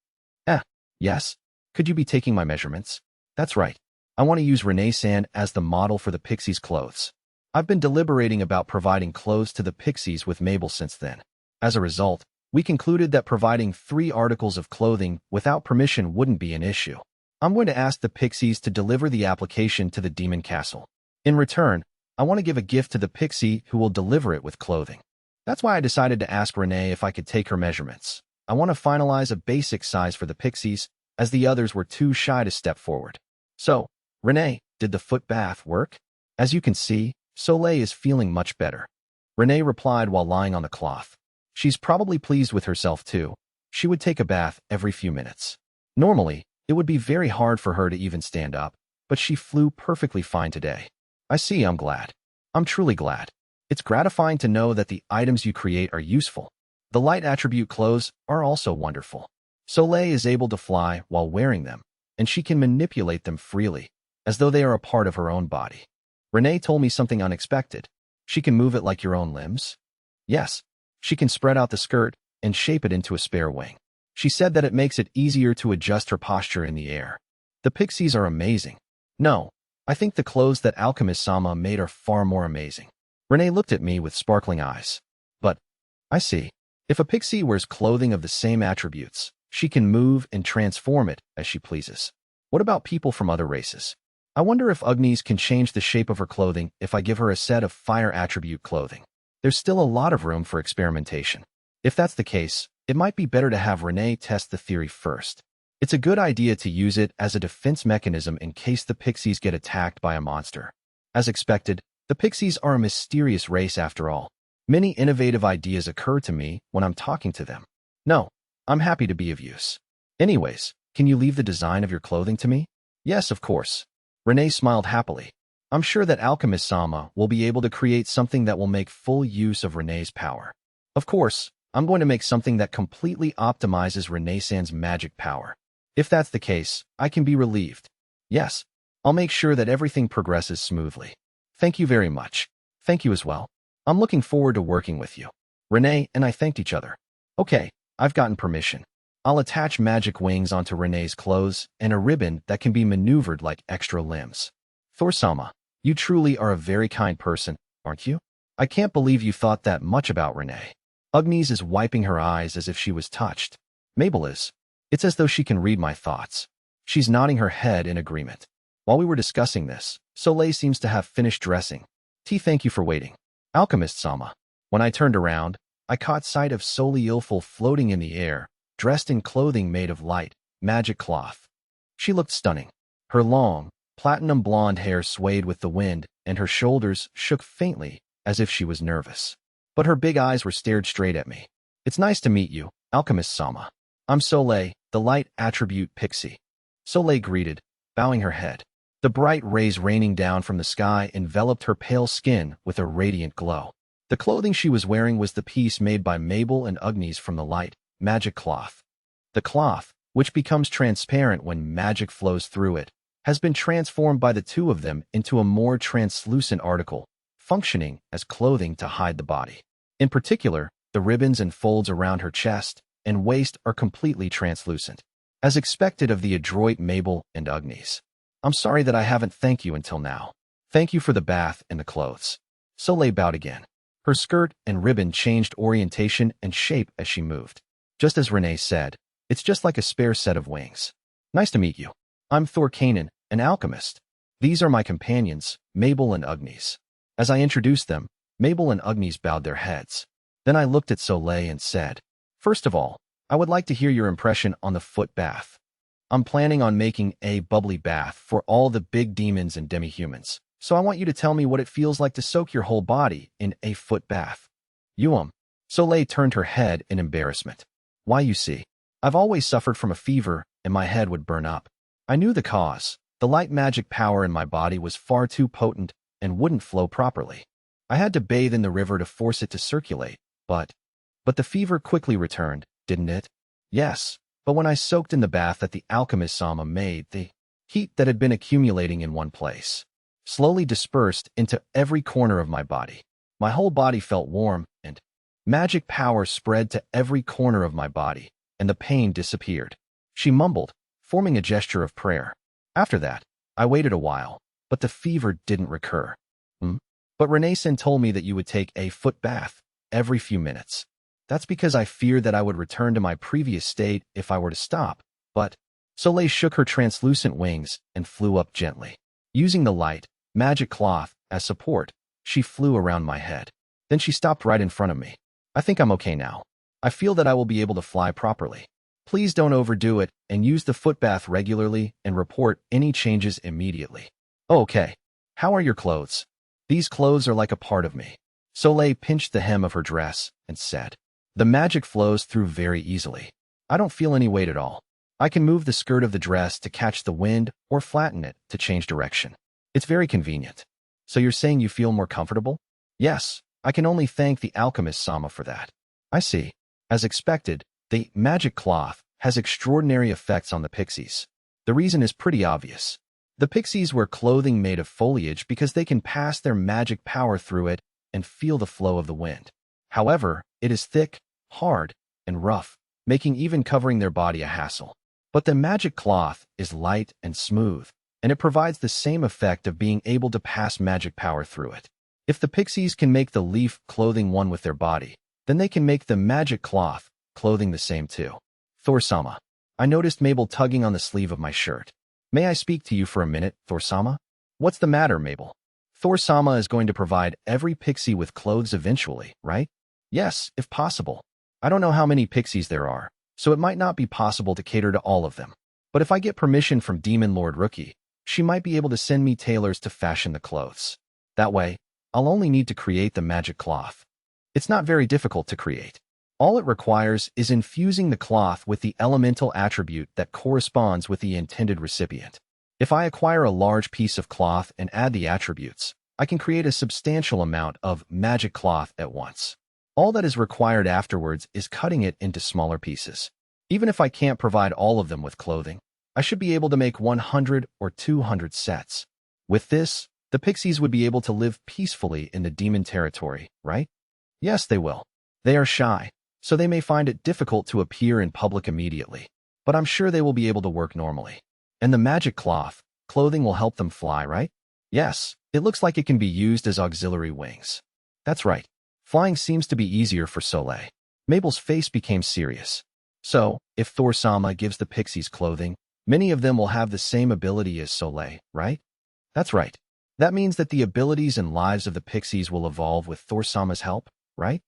Yes. Could you be taking my measurements? That's right. I want to use Renee-san as the model for the pixies' clothes. I've been deliberating about providing clothes to the pixies with Mabel since then. As a result, we concluded that providing 3 articles of clothing without permission wouldn't be an issue. I'm going to ask the pixies to deliver the application to the demon castle. In return, I want to give a gift to the pixie who will deliver it with clothing. That's why I decided to ask Renee if I could take her measurements. I want to finalize a basic size for the pixies, as the others were too shy to step forward. So, Renee, did the foot bath work? As you can see, Soleil is feeling much better. Renee replied while lying on the cloth. She's probably pleased with herself too. She would take a bath every few minutes. Normally, it would be very hard for her to even stand up, but she flew perfectly fine today. I see, I'm glad. I'm truly glad. It's gratifying to know that the items you create are useful. The light attribute clothes are also wonderful. Soleil is able to fly while wearing them, and she can manipulate them freely, as though they are a part of her own body. Renee told me something unexpected. She can move it like your own limbs? Yes. She can spread out the skirt and shape it into a spare wing. She said that it makes it easier to adjust her posture in the air. The pixies are amazing. No, I think the clothes that Alchemist-sama made are far more amazing. Renee looked at me with sparkling eyes. But, I see. If a pixie wears clothing of the same attributes, she can move and transform it as she pleases. What about people from other races? I wonder if Agnes can change the shape of her clothing if I give her a set of fire attribute clothing. There's still a lot of room for experimentation. If that's the case, it might be better to have Renee test the theory first. It's a good idea to use it as a defense mechanism in case the pixies get attacked by a monster. As expected, the pixies are a mysterious race after all. Many innovative ideas occur to me when I'm talking to them. No, I'm happy to be of use. Anyways, can you leave the design of your clothing to me? Yes, of course. Renee smiled happily. I'm sure that Alchemist-sama will be able to create something that will make full use of Renee's power. Of course, I'm going to make something that completely optimizes Renee-san's magic power. If that's the case, I can be relieved. Yes, I'll make sure that everything progresses smoothly. Thank you very much. Thank you as well. I'm looking forward to working with you. Renee and I thanked each other. Okay, I've gotten permission. I'll attach magic wings onto Renee's clothes and a ribbon that can be maneuvered like extra limbs. Thor-sama, you truly are a very kind person, aren't you? I can't believe you thought that much about Renee. Agnes is wiping her eyes as if she was touched. Mabel is. It's as though she can read my thoughts. She's nodding her head in agreement. While we were discussing this, Soleil seems to have finished dressing. Thank you for waiting. Alchemist Sama. When I turned around, I caught sight of Soleil floating in the air, dressed in clothing made of light, magic cloth. She looked stunning. Her long, platinum blonde hair swayed with the wind, and her shoulders shook faintly, as if she was nervous. But her big eyes were stared straight at me. It's nice to meet you, Alchemist Sama. I'm Soleil, the light attribute pixie. Soleil greeted, bowing her head. The bright rays raining down from the sky enveloped her pale skin with a radiant glow. The clothing she was wearing was the piece made by Mabel and Agnes from the light, magic cloth. The cloth, which becomes transparent when magic flows through it, has been transformed by the two of them into a more translucent article, functioning as clothing to hide the body. In particular, the ribbons and folds around her chest and waist are completely translucent, as expected of the adroit Mabel and Agnes. I'm sorry that I haven't thanked you until now. Thank you for the bath and the clothes. Soleil bowed again. Her skirt and ribbon changed orientation and shape as she moved. Just as Renee said, it's just like a spare set of wings. Nice to meet you. I'm Thor Kanan, an alchemist. These are my companions, Mabel and Agnes. As I introduced them, Mabel and Agnes bowed their heads. Then I looked at Soleil and said, first of all, I would like to hear your impression on the foot bath. I'm planning on making a bubbly bath for all the big demons and demi-humans, so I want you to tell me what it feels like to soak your whole body in a foot bath. Soleil turned her head in embarrassment. Why, you see, I've always suffered from a fever and my head would burn up. I knew the cause. The light magic power in my body was far too potent and wouldn't flow properly. I had to bathe in the river to force it to circulate, but the fever quickly returned, didn't it? Yes. But when I soaked in the bath that the alchemist Sama made, the heat that had been accumulating in one place slowly dispersed into every corner of my body. My whole body felt warm, and magic power spread to every corner of my body, and the pain disappeared. She mumbled, forming a gesture of prayer. After that, I waited a while, but the fever didn't recur. But Renae-san told me that you would take a foot bath every few minutes. That's because I feared that I would return to my previous state if I were to stop, but Soleil shook her translucent wings and flew up gently. Using the light, magic cloth as support, she flew around my head. Then she stopped right in front of me. I think I'm okay now. I feel that I will be able to fly properly. Please don't overdo it and use the foot bath regularly and report any changes immediately. Oh, okay. How are your clothes? These clothes are like a part of me. Soleil pinched the hem of her dress and said, the magic flows through very easily. I don't feel any weight at all. I can move the skirt of the dress to catch the wind or flatten it to change direction. It's very convenient. So you're saying you feel more comfortable? Yes, I can only thank the alchemist Sama for that. I see. As expected, the magic cloth has extraordinary effects on the pixies. The reason is pretty obvious. The pixies wear clothing made of foliage because they can pass their magic power through it and feel the flow of the wind. However, it is thick, hard, and rough, making even covering their body a hassle. But the magic cloth is light and smooth, and it provides the same effect of being able to pass magic power through it. If the pixies can make the leaf clothing one with their body, then they can make the magic cloth clothing the same too. Thor-sama, I noticed Mabel tugging on the sleeve of my shirt. May I speak to you for a minute, Thor-sama? What's the matter, Mabel? Thor-sama is going to provide every pixie with clothes eventually, right? Yes, if possible. I don't know how many pixies there are, so it might not be possible to cater to all of them. But if I get permission from Demon Lord Rookie, she might be able to send me tailors to fashion the clothes. That way, I'll only need to create the magic cloth. It's not very difficult to create. All it requires is infusing the cloth with the elemental attribute that corresponds with the intended recipient. If I acquire a large piece of cloth and add the attributes, I can create a substantial amount of magic cloth at once. All that is required afterwards is cutting it into smaller pieces. Even if I can't provide all of them with clothing, I should be able to make 100 or 200 sets. With this, the pixies would be able to live peacefully in the demon territory, right? Yes, they will. They are shy, so they may find it difficult to appear in public immediately, but I'm sure they will be able to work normally. And the magic clothing will help them fly, right? Yes, it looks like it can be used as auxiliary wings. That's right. Flying seems to be easier for Soleil. Mabel's face became serious. So, if Thor-sama gives the pixies clothing, Many of them will have the same ability as Soleil, right? That's right. That means that the abilities and lives of the pixies will evolve with Thor-sama's help, right?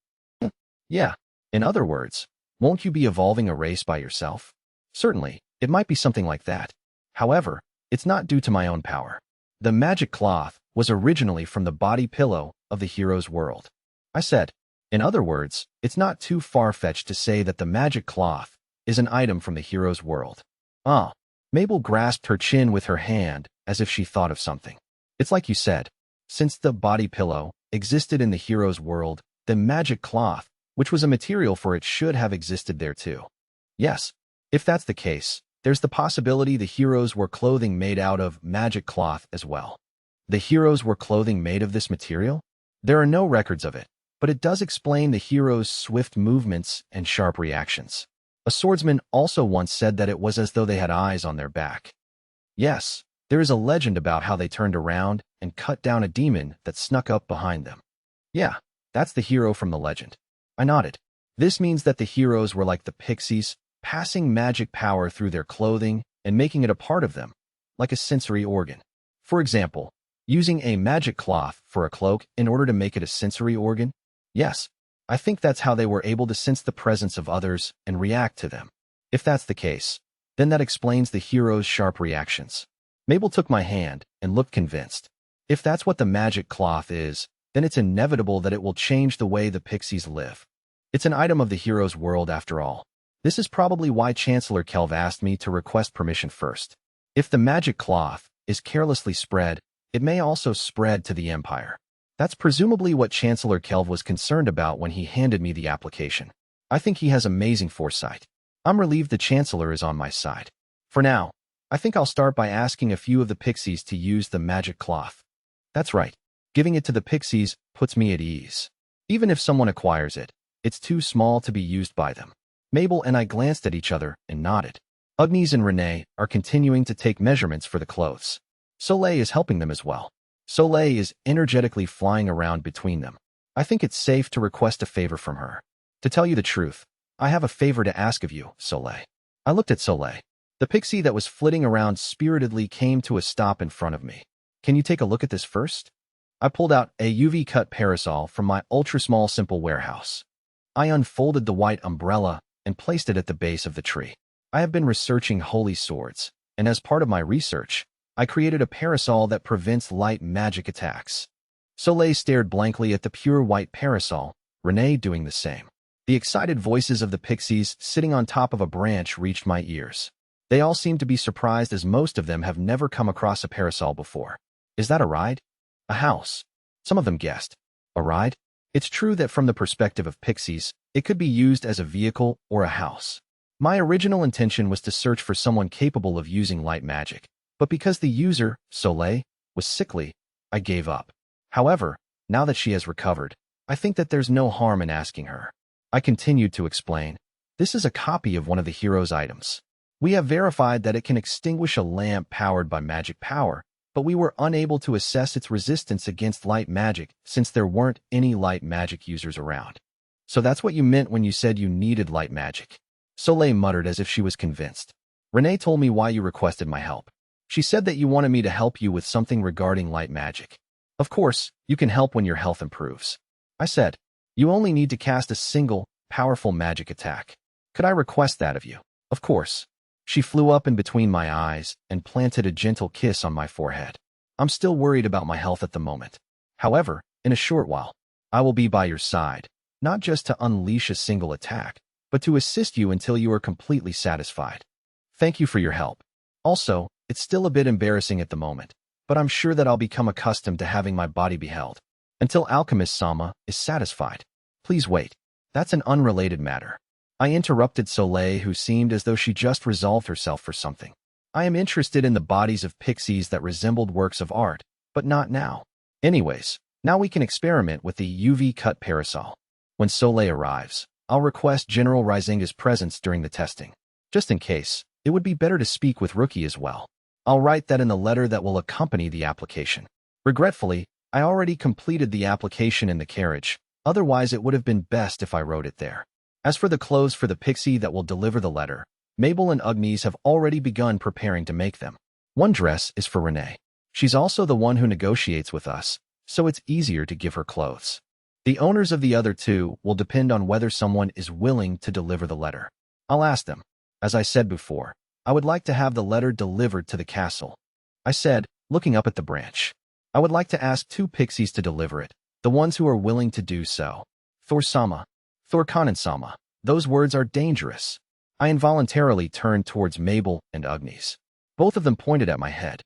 Yeah. In other words, won't you be evolving a race by yourself? Certainly, it might be something like that. However, it's not due to my own power. The magic cloth was originally from the body pillow of the hero's world. I said, in other words, it's not too far-fetched to say that the magic cloth is an item from the hero's world. Ah, Mabel grasped her chin with her hand as if she thought of something. It's like you said, since the body pillow existed in the hero's world, the magic cloth, which was a material for it, should have existed there too. Yes, if that's the case, there's the possibility the heroes wore clothing made out of magic cloth as well. The heroes wore clothing made of this material? There are no records of it, but it does explain the heroes' swift movements and sharp reactions. A swordsman also once said that it was as though they had eyes on their back. Yes, there is a legend about how they turned around and cut down a demon that snuck up behind them. Yeah, that's the hero from the legend. I nodded. This means that the heroes were like the pixies, passing magic power through their clothing and making it a part of them, like a sensory organ. For example, using a magic cloth for a cloak in order to make it a sensory organ? Yes, I think that's how they were able to sense the presence of others and react to them. If that's the case, then that explains the hero's sharp reactions. Mabel took my hand and looked convinced. If that's what the magic cloth is, then it's inevitable that it will change the way the pixies live. It's an item of the hero's world after all. This is probably why Chancellor Kelv asked me to request permission first. If the magic cloth is carelessly spread, it may also spread to the Empire. That's presumably what Chancellor Kelv was concerned about when he handed me the application. I think he has amazing foresight. I'm relieved the Chancellor is on my side. For now, I think I'll start by asking a few of the pixies to use the magic cloth. That's right. Giving it to the pixies puts me at ease. Even if someone acquires it, it's too small to be used by them. Mabel and I glanced at each other and nodded. Agnes and Renee are continuing to take measurements for the clothes. Soleil is helping them as well. Soleil is energetically flying around between them. I think it's safe to request a favor from her. To tell you the truth, I have a favor to ask of you, Soleil. I looked at Soleil. The pixie that was flitting around spiritedly came to a stop in front of me. Can you take a look at this first? I pulled out a UV-cut parasol from my ultra-small simple warehouse. I unfolded the white umbrella and placed it at the base of the tree. I have been researching holy swords, and as part of my research, I created a parasol that prevents light magic attacks. Soleil stared blankly at the pure white parasol, Renee doing the same. The excited voices of the pixies sitting on top of a branch reached my ears. They all seemed to be surprised as most of them have never come across a parasol before. Is that a ride? A house? Some of them guessed. A ride? It's true that from the perspective of pixies, it could be used as a vehicle or a house. My original intention was to search for someone capable of using light magic, but because the user, Soleil, was sickly, I gave up. However, now that she has recovered, I think that there's no harm in asking her. I continued to explain. This is a copy of one of the hero's items. We have verified that it can extinguish a lamp powered by magic power, but we were unable to assess its resistance against light magic since there weren't any light magic users around. So that's what you meant when you said you needed light magic. Soleil muttered as if she was convinced. Renee told me why you requested my help. She said that you wanted me to help you with something regarding light magic. Of course, you can help when your health improves. I said, you only need to cast a single, powerful magic attack. Could I request that of you? Of course. She flew up in between my eyes and planted a gentle kiss on my forehead. I'm still worried about my health at the moment. However, in a short while, I will be by your side, not just to unleash a single attack, but to assist you until you are completely satisfied. Thank you for your help. Also, it's still a bit embarrassing at the moment, but I'm sure that I'll become accustomed to having my body be held. Until Alchemist-sama is satisfied. Please wait. That's an unrelated matter. I interrupted Soleil, who seemed as though she just resolved herself for something. I am interested in the bodies of pixies that resembled works of art, but not now. Anyways, now we can experiment with the UV-cut parasol. When Soleil arrives, I'll request General Rizinga's presence during the testing. Just in case, it would be better to speak with Rookie as well. I'll write that in the letter that will accompany the application. Regretfully, I already completed the application in the carriage, otherwise it would have been best if I wrote it there. As for the clothes for the pixie that will deliver the letter, Mabel and Agnes have already begun preparing to make them. One dress is for Renee. She's also the one who negotiates with us, so it's easier to give her clothes. The owners of the other two will depend on whether someone is willing to deliver the letter. I'll ask them. As I said before, I would like to have the letter delivered to the castle. I said, looking up at the branch. I would like to ask 2 pixies to deliver it, the ones who are willing to do so. Thor-sama. Thorkanen-sama. Those words are dangerous. I involuntarily turned towards Mabel and Agnes. Both of them pointed at my head.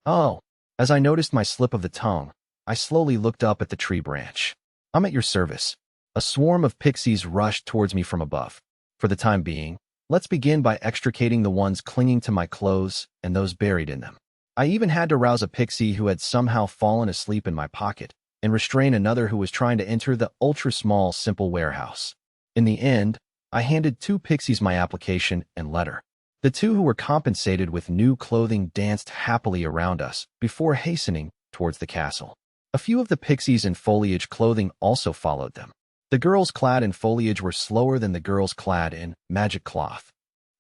Oh. As I noticed my slip of the tongue, I slowly looked up at the tree branch. I'm at your service. A swarm of pixies rushed towards me from above. For the time being, let's begin by extricating the ones clinging to my clothes and those buried in them. I even had to rouse a pixie who had somehow fallen asleep in my pocket and restrain another who was trying to enter the ultra-small simple warehouse. In the end, I handed 2 pixies my application and letter. The 2 who were compensated with new clothing danced happily around us before hastening towards the castle. A few of the pixies in foliage clothing also followed them. The girls clad in foliage were slower than the girls clad in magic cloth.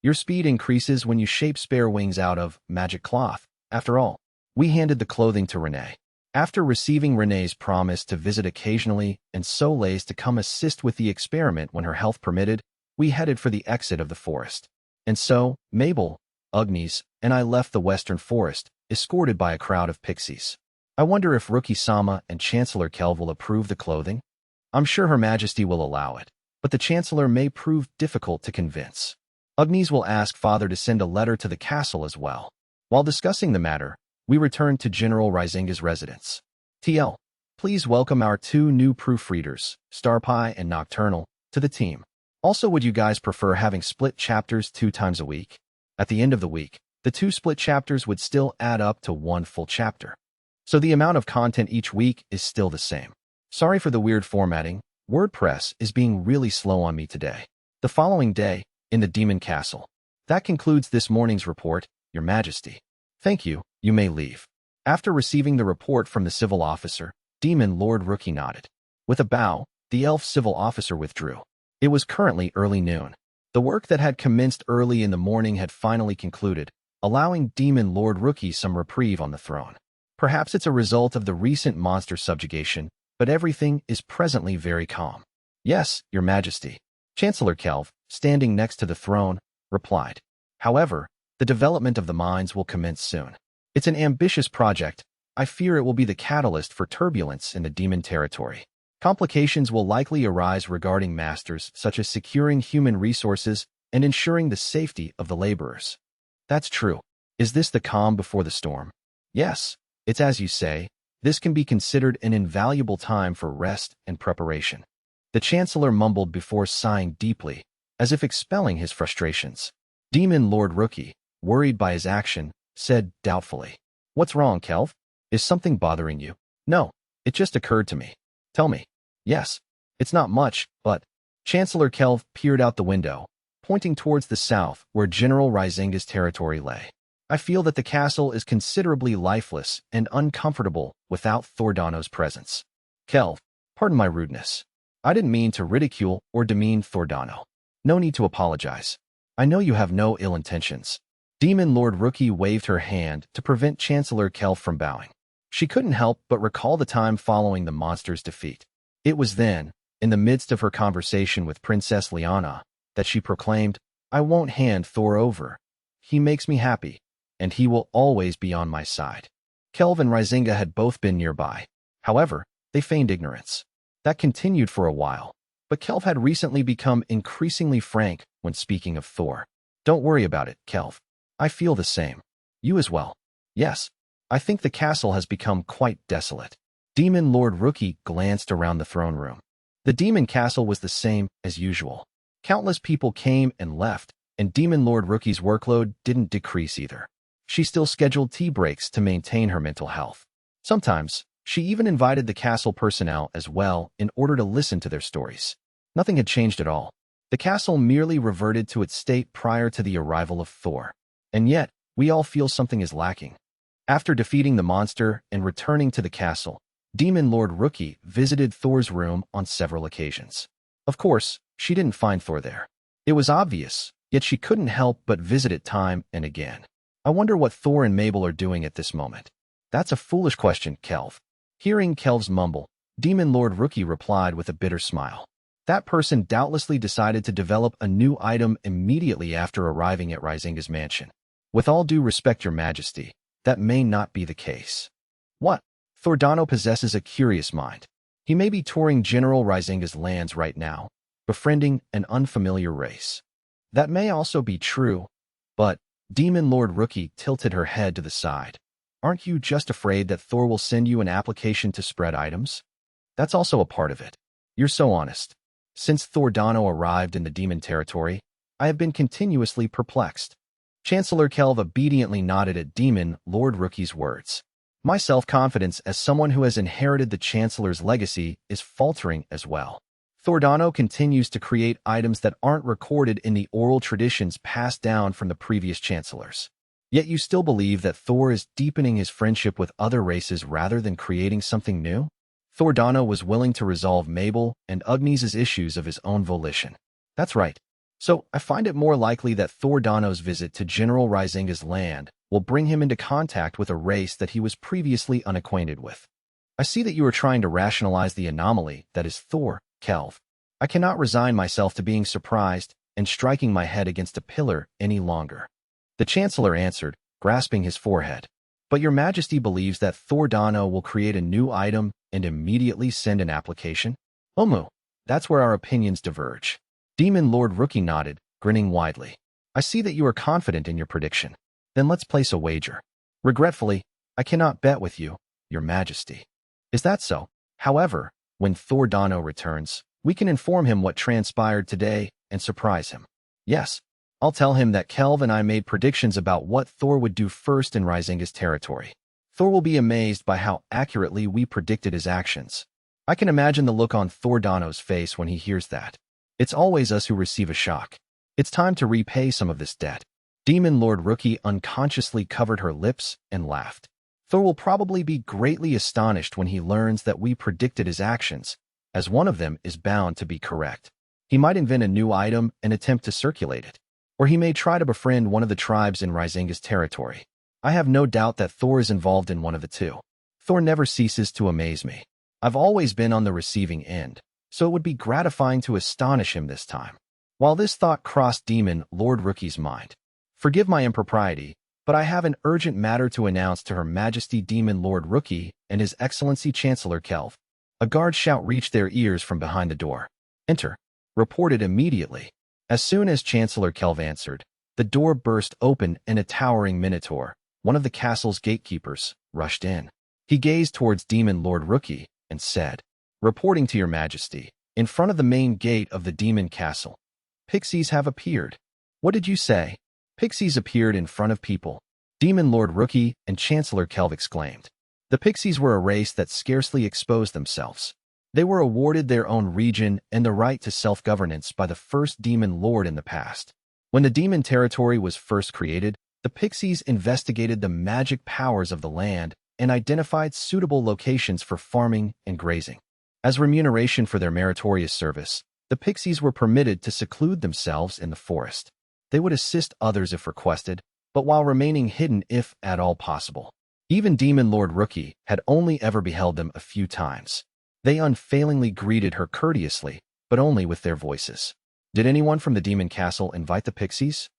Your speed increases when you shape spare wings out of magic cloth. After all, we handed the clothing to Renee. After receiving Renee's promise to visit occasionally and Soleil's to come assist with the experiment when her health permitted, we headed for the exit of the forest. And so, Mabel, Agnes, and I left the western forest, escorted by a crowd of pixies. I wonder if Rookie-sama and Chancellor Kelv will approve the clothing? I'm sure Her Majesty will allow it, but the Chancellor may prove difficult to convince. Agnes will ask Father to send a letter to the castle as well. While discussing the matter, we returned to General Risinga's residence. TL, please welcome our 2 new proofreaders, Starpie and Nocturnal, to the team. Also, would you guys prefer having split chapters 2 times a week? At the end of the week, the 2 split chapters would still add up to 1 full chapter. So the amount of content each week is still the same. Sorry for the weird formatting. WordPress is being really slow on me today. The following day, in the Demon Castle. That concludes this morning's report, Your Majesty. Thank you, you may leave. After receiving the report from the civil officer, Demon Lord Rookie nodded. With a bow, the elf civil officer withdrew. It was currently early noon. The work that had commenced early in the morning had finally concluded, allowing Demon Lord Rookie some reprieve on the throne. Perhaps it's a result of the recent monster subjugation, but everything is presently very calm. Yes, Your Majesty. Chancellor Kelv, standing next to the throne, replied. However, the development of the mines will commence soon. It's an ambitious project. I fear it will be the catalyst for turbulence in the demon territory. Complications will likely arise regarding masters, such as securing human resources and ensuring the safety of the laborers. That's true. Is this the calm before the storm? Yes, it's as you say. This can be considered an invaluable time for rest and preparation. The Chancellor mumbled before sighing deeply, as if expelling his frustrations. Demon Lord Rookie, worried by his action, said doubtfully. What's wrong, Kelv? Is something bothering you? No, it just occurred to me. Tell me. Yes, it's not much, but... Chancellor Kelv peered out the window, pointing towards the south where General Risinga's territory lay. I feel that the castle is considerably lifeless and uncomfortable without Thordano's presence. Kelv, pardon my rudeness. I didn't mean to ridicule or demean Thordano. No need to apologize. I know you have no ill intentions. Demon Lord Rookie waved her hand to prevent Chancellor Kelv from bowing. She couldn't help but recall the time following the monster's defeat. It was then, in the midst of her conversation with Princess Liana, that she proclaimed, I won't hand Thor over. He makes me happy, and he will always be on my side. Kelv and Risinga had both been nearby. However, they feigned ignorance. That continued for a while, but Kelv had recently become increasingly frank when speaking of Thor. Don't worry about it, Kelv. I feel the same. You as well. Yes, I think the castle has become quite desolate. Demon Lord Rookie glanced around the throne room. The demon castle was the same as usual. Countless people came and left, and Demon Lord Rookie's workload didn't decrease either. She still scheduled tea breaks to maintain her mental health. Sometimes, she even invited the castle personnel as well in order to listen to their stories. Nothing had changed at all. The castle merely reverted to its state prior to the arrival of Thor. And yet, we all feel something is lacking. After defeating the monster and returning to the castle, Demon Lord Rookie visited Thor's room on several occasions. Of course, she didn't find Thor there. It was obvious, yet she couldn't help but visit it time and again. I wonder what Thor and Mabel are doing at this moment. That's a foolish question, Kelv. Hearing Kelv's mumble, Demon Lord Rookie replied with a bitter smile. That person doubtlessly decided to develop a new item immediately after arriving at Risinga's mansion. With all due respect, Your Majesty, that may not be the case. What? Thordano possesses a curious mind. He may be touring General Risinga's lands right now, befriending an unfamiliar race. That may also be true, but Demon Lord Rookie tilted her head to the side. Aren't you just afraid that Thor will send you an application to spread items? That's also a part of it. You're so honest. Since Thordano arrived in the demon territory, I have been continuously perplexed. Chancellor Kelv obediently nodded at Demon Lord Rookie's words. My self-confidence as someone who has inherited the Chancellor's legacy is faltering as well. Thordano continues to create items that aren't recorded in the oral traditions passed down from the previous Chancellors. Yet you still believe that Thor is deepening his friendship with other races rather than creating something new? Thordano was willing to resolve Mabel and Ugnis's issues of his own volition. That's right. So I find it more likely that Thordano's visit to General Risinga's land will bring him into contact with a race that he was previously unacquainted with. I see that you are trying to rationalize the anomaly that is Thor, Kelv. I cannot resign myself to being surprised and striking my head against a pillar any longer. The Chancellor answered, grasping his forehead. But Your Majesty believes that Thordano will create a new item and immediately send an application? Omu, that's where our opinions diverge. Demon Lord Rookie nodded, grinning widely. I see that you are confident in your prediction. Then let's place a wager. Regretfully, I cannot bet with you, Your Majesty. Is that so? However, when Thordano returns, we can inform him what transpired today and surprise him. Yes, I'll tell him that Kelv and I made predictions about what Thor would do first in Risinga's territory. Thor will be amazed by how accurately we predicted his actions. I can imagine the look on Thordano's face when he hears that. It's always us who receive a shock. It's time to repay some of this debt. Demon Lord Rookie unconsciously covered her lips and laughed. Thor will probably be greatly astonished when he learns that we predicted his actions, as one of them is bound to be correct. He might invent a new item and attempt to circulate it, or he may try to befriend one of the tribes in Risinga's territory. I have no doubt that Thor is involved in one of the two. Thor never ceases to amaze me. I've always been on the receiving end, so it would be gratifying to astonish him this time. While this thought crossed Demon Lord Rookie's mind, forgive my impropriety, but I have an urgent matter to announce to Her Majesty Demon Lord Rookie and His Excellency Chancellor Kelv. A guard shout reached their ears from behind the door. Enter. Reported immediately. As soon as Chancellor Kelv answered, the door burst open and a towering minotaur, one of the castle's gatekeepers, rushed in. He gazed towards Demon Lord Rookie and said, reporting to Your Majesty, in front of the main gate of the demon castle, pixies have appeared. What did you say? Pixies appeared in front of people. Demon Lord Rookie and Chancellor Kelv exclaimed. The pixies were a race that scarcely exposed themselves. They were awarded their own region and the right to self-governance by the first demon lord in the past. When the demon territory was first created, the pixies investigated the magic powers of the land and identified suitable locations for farming and grazing. As remuneration for their meritorious service, the pixies were permitted to seclude themselves in the forest. They would assist others if requested, but while remaining hidden if at all possible. Even Demon Lord Rookie had only ever beheld them a few times. They unfailingly greeted her courteously, but only with their voices. Did anyone from the demon castle invite the pixies?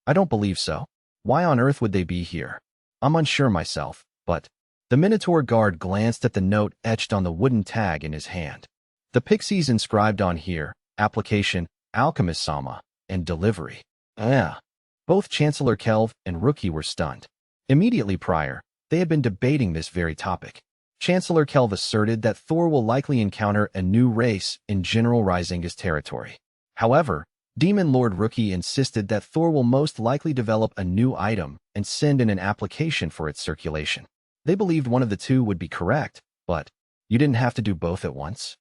I don't believe so. Why on earth would they be here? I'm unsure myself, but... The Minotaur guard glanced at the note etched on the wooden tag in his hand. The pixies inscribed on here, application, Alchemist Sama, and delivery. Both Chancellor Kelv and Rookie were stunned. Immediately prior, they had been debating this very topic. Chancellor Kelv asserted that Thor will likely encounter a new race in General Risinga's territory. However, Demon Lord Rookie insisted that Thor will most likely develop a new item and send in an application for its circulation. They believed one of the two would be correct, but you didn't have to do both at once.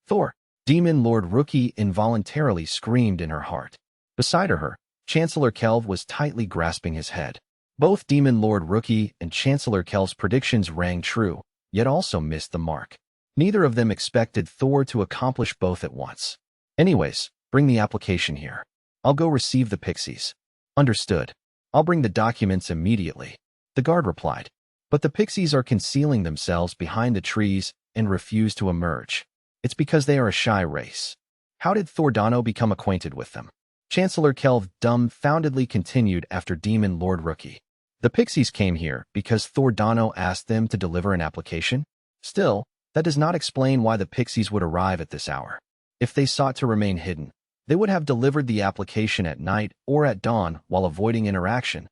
Thor, Demon Lord Rookie involuntarily screamed in her heart. Beside her, Chancellor Kelv was tightly grasping his head. Both Demon Lord Rookie and Chancellor Kelv's predictions rang true, yet also missed the mark. Neither of them expected Thor to accomplish both at once. Anyways, bring the application here. I'll go receive the pixies. Understood. I'll bring the documents immediately, the guard replied. But the pixies are concealing themselves behind the trees and refuse to emerge. It's because they are a shy race. How did Thordano become acquainted with them? Chancellor Kelv dumbfoundedly continued after Demon Lord Rookie. The pixies came here because Thordano asked them to deliver an application? Still, that does not explain why the pixies would arrive at this hour. If they sought to remain hidden, they would have delivered the application at night or at dawn while avoiding interaction.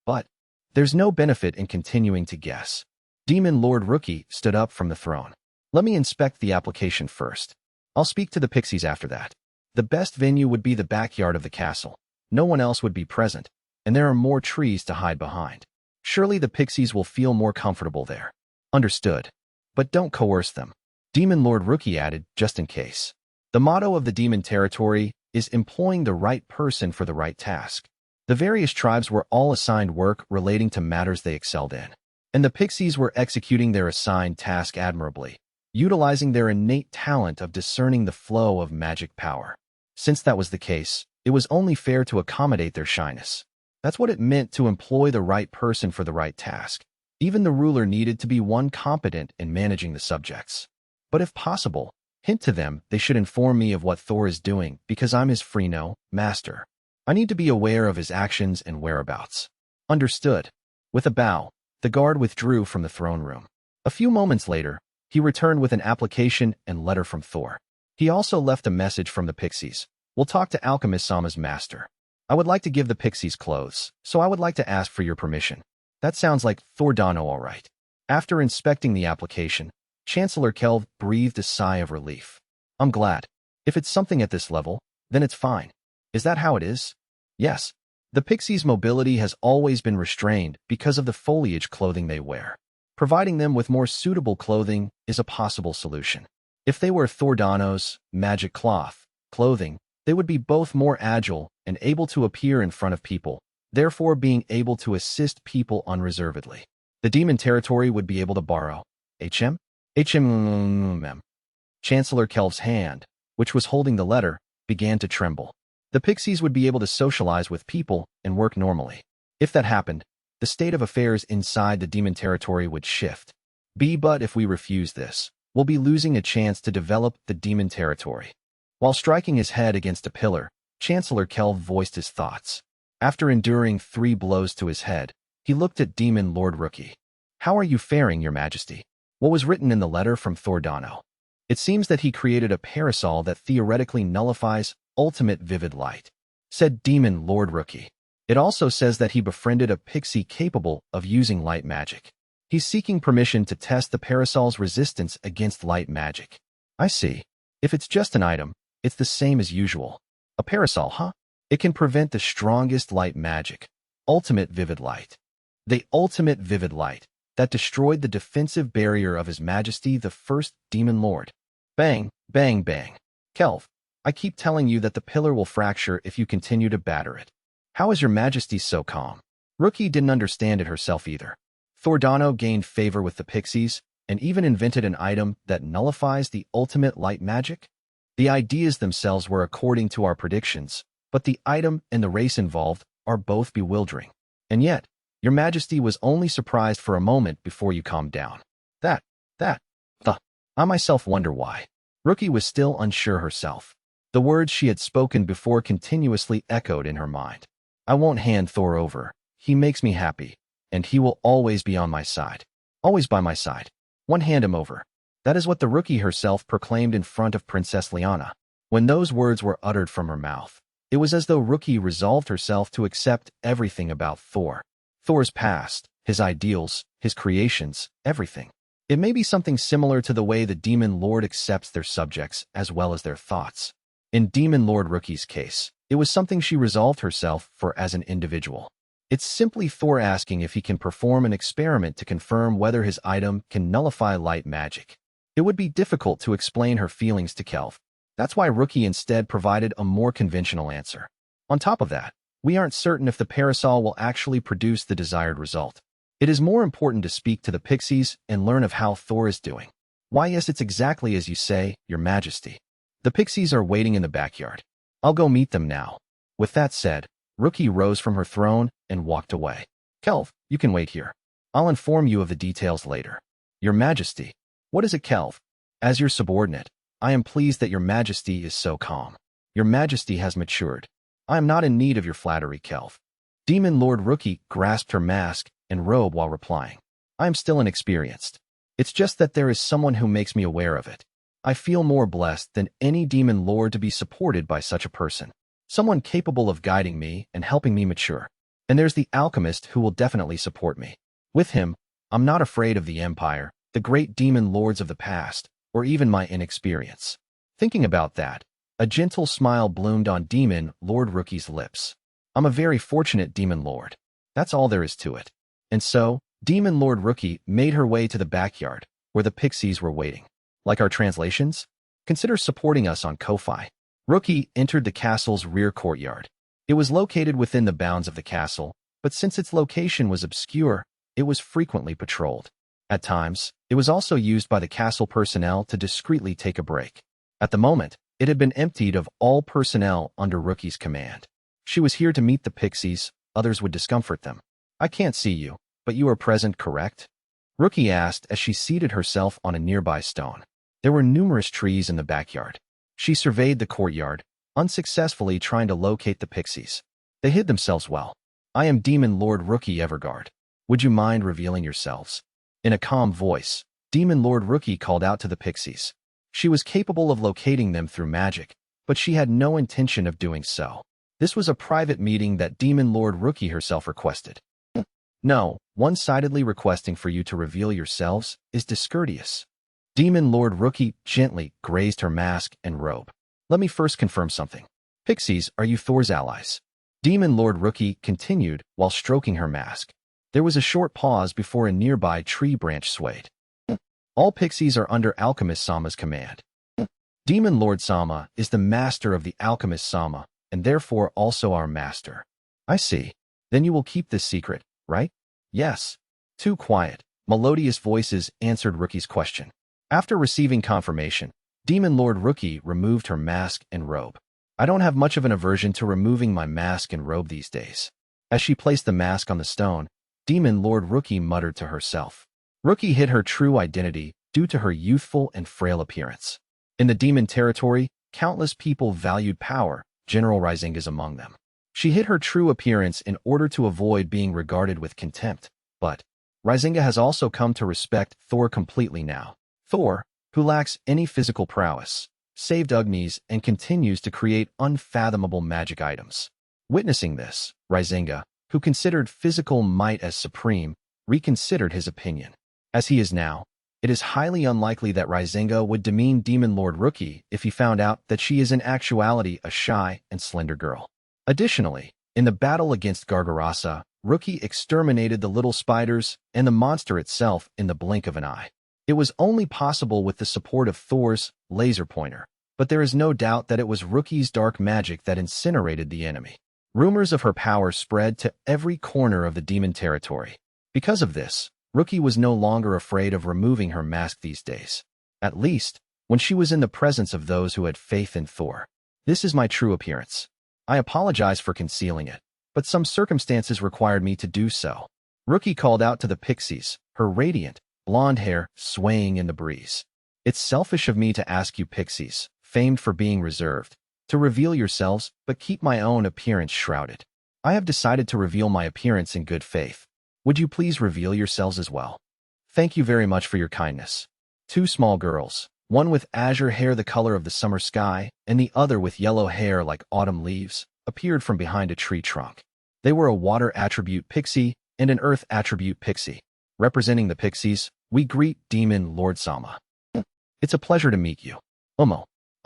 But there's no benefit in continuing to guess. Demon Lord Rookie stood up from the throne. Let me inspect the application first. I'll speak to the pixies after that. The best venue would be the backyard of the castle. No one else would be present, and there are more trees to hide behind. Surely the pixies will feel more comfortable there. Understood. But don't coerce them. Demon Lord Rookie added, just in case. The motto of the demon territory is employing the right person for the right task. The various tribes were all assigned work relating to matters they excelled in, and the pixies were executing their assigned task admirably, utilizing their innate talent of discerning the flow of magic power. Since that was the case, it was only fair to accommodate their shyness. That's what it meant to employ the right person for the right task. Even the ruler needed to be one competent in managing the subjects. But if possible, hint to them they should inform me of what Thor is doing because I'm his Freno, master. I need to be aware of his actions and whereabouts. Understood. With a bow, the guard withdrew from the throne room. A few moments later, he returned with an application and letter from Thor. He also left a message from the pixies. We'll talk to Alchemist Sama's master. I would like to give the pixies clothes, so I would like to ask for your permission. That sounds like Thordano all right. After inspecting the application, Chancellor Kelv breathed a sigh of relief. I'm glad. If it's something at this level, then it's fine. Is that how it is? Yes. The pixies' mobility has always been restrained because of the foliage clothing they wear. Providing them with more suitable clothing is a possible solution. If they wear Thordano's magic cloth clothing, they would be both more agile and able to appear in front of people, therefore being able to assist people unreservedly. The demon territory would be able to borrow HM? Chancellor Kelv's hand, which was holding the letter, began to tremble. The pixies would be able to socialize with people and work normally. If that happened, the state of affairs inside the demon territory would shift. But if we refuse this, we'll be losing a chance to develop the demon territory. While striking his head against a pillar, Chancellor Kelv voiced his thoughts. After enduring 3 blows to his head, he looked at Demon Lord Rookie. How are you faring, Your Majesty? What was written in the letter from Thordano? It seems that he created a parasol that theoretically nullifies ultimate vivid light, said Demon Lord Rookie. It also says that he befriended a pixie capable of using light magic. He's seeking permission to test the parasol's resistance against light magic. I see. If it's just an item, it's the same as usual. A parasol, huh? It can prevent the strongest light magic, ultimate vivid light. The ultimate vivid light that destroyed the defensive barrier of His Majesty the First Demon Lord. Bang, bang, bang. Kelv, I keep telling you that the pillar will fracture if you continue to batter it. How is Your Majesty so calm? Rookie didn't understand it herself either. Thordano gained favor with the pixies and even invented an item that nullifies the ultimate light magic. The ideas themselves were according to our predictions, but the item and the race involved are both bewildering. And yet, Your Majesty was only surprised for a moment before you calmed down. I myself wonder why. Rookie was still unsure herself. The words she had spoken before continuously echoed in her mind. I won't hand Thor over. He makes me happy, and he will always be on my side. Always by my side. One hand him over. That is what the Rookie herself proclaimed in front of Princess Liana. When those words were uttered from her mouth, it was as though Rookie resolved herself to accept everything about Thor. Thor's past, his ideals, his creations, everything. It may be something similar to the way the Demon Lord accepts their subjects as well as their thoughts. In Demon Lord Rookie's case, it was something she resolved herself for as an individual. It's simply Thor asking if he can perform an experiment to confirm whether his item can nullify light magic. It would be difficult to explain her feelings to Kelv. That's why Rookie instead provided a more conventional answer. On top of that, we aren't certain if the parasol will actually produce the desired result. It is more important to speak to the pixies and learn of how Thor is doing. Why, yes, it's exactly as you say, Your Majesty. The pixies are waiting in the backyard. I'll go meet them now. With that said, Rookie rose from her throne and walked away. Kelv, you can wait here. I'll inform you of the details later. Your Majesty. What is it, Kelv? As your subordinate, I am pleased that your Majesty is so calm. Your Majesty has matured. I am not in need of your flattery, Kelv. Demon Lord Rookie grasped her mask and robe while replying. I am still inexperienced. It's just that there is someone who makes me aware of it. I feel more blessed than any demon lord to be supported by such a person. Someone capable of guiding me and helping me mature. And there's the alchemist who will definitely support me. With him, I'm not afraid of the Empire, the great demon lords of the past, or even my inexperience. Thinking about that, a gentle smile bloomed on Demon Lord Rookie's lips. I'm a very fortunate demon lord. That's all there is to it. And so, Demon Lord Rookie made her way to the backyard, where the pixies were waiting. Like our translations? Consider supporting us on Ko-Fi. Rookie entered the castle's rear courtyard. It was located within the bounds of the castle, but since its location was obscure, it was frequently patrolled. At times, it was also used by the castle personnel to discreetly take a break. At the moment, it had been emptied of all personnel under Rookie's command. She was here to meet the pixies, others would discomfort them. I can't see you, but you are present, correct? Rookie asked as she seated herself on a nearby stone. There were numerous trees in the backyard. She surveyed the courtyard, unsuccessfully trying to locate the pixies. They hid themselves well. I am Demon Lord Rookie Everguard. Would you mind revealing yourselves? In a calm voice, Demon Lord Rookie called out to the pixies. She was capable of locating them through magic, but she had no intention of doing so. This was a private meeting that Demon Lord Rookie herself requested. No, one-sidedly requesting for you to reveal yourselves is discourteous. Demon Lord Rookie gently grazed her mask and robe. Let me first confirm something. Pixies, are you Thor's allies? Demon Lord Rookie continued while stroking her mask. There was a short pause before a nearby tree branch swayed. All pixies are under Alchemist Sama's command. Demon Lord Sama is the master of the Alchemist Sama, and therefore also our master. I see. Then you will keep this secret, right? Yes. Too quiet, melodious voices answered Rookie's question. After receiving confirmation, Demon Lord Rookie removed her mask and robe. I don't have much of an aversion to removing my mask and robe these days. As she placed the mask on the stone, Demon Lord Rookie muttered to herself. Rookie hid her true identity due to her youthful and frail appearance. In the demon territory, countless people valued power, General Risinga's among them. She hid her true appearance in order to avoid being regarded with contempt, but Risinga has also come to respect Thor completely now. Thor, who lacks any physical prowess, saved Ugnis and continues to create unfathomable magic items. Witnessing this, Risinga, who considered physical might as supreme, reconsidered his opinion. As he is now, it is highly unlikely that Risinga would demean Demon Lord Rookie if he found out that she is in actuality a shy and slender girl. Additionally, in the battle against Gargarasa, Rookie exterminated the little spiders and the monster itself in the blink of an eye. It was only possible with the support of Thor's laser pointer, but there is no doubt that it was Rookie's dark magic that incinerated the enemy. Rumors of her power spread to every corner of the demon territory. Because of this, Rookie was no longer afraid of removing her mask these days. At least, when she was in the presence of those who had faith in Thor. This is my true appearance. I apologize for concealing it, but some circumstances required me to do so. Rookie called out to the pixies, her radiant, blonde hair swaying in the breeze. It's selfish of me to ask you pixies, famed for being reserved, to reveal yourselves, but keep my own appearance shrouded. I have decided to reveal my appearance in good faith. Would you please reveal yourselves as well? Thank you very much for your kindness. Two small girls, one with azure hair the color of the summer sky, and the other with yellow hair like autumn leaves, appeared from behind a tree trunk. They were a water attribute pixie and an earth attribute pixie. Representing the pixies, we greet Demon Lord Sama. It's a pleasure to meet you.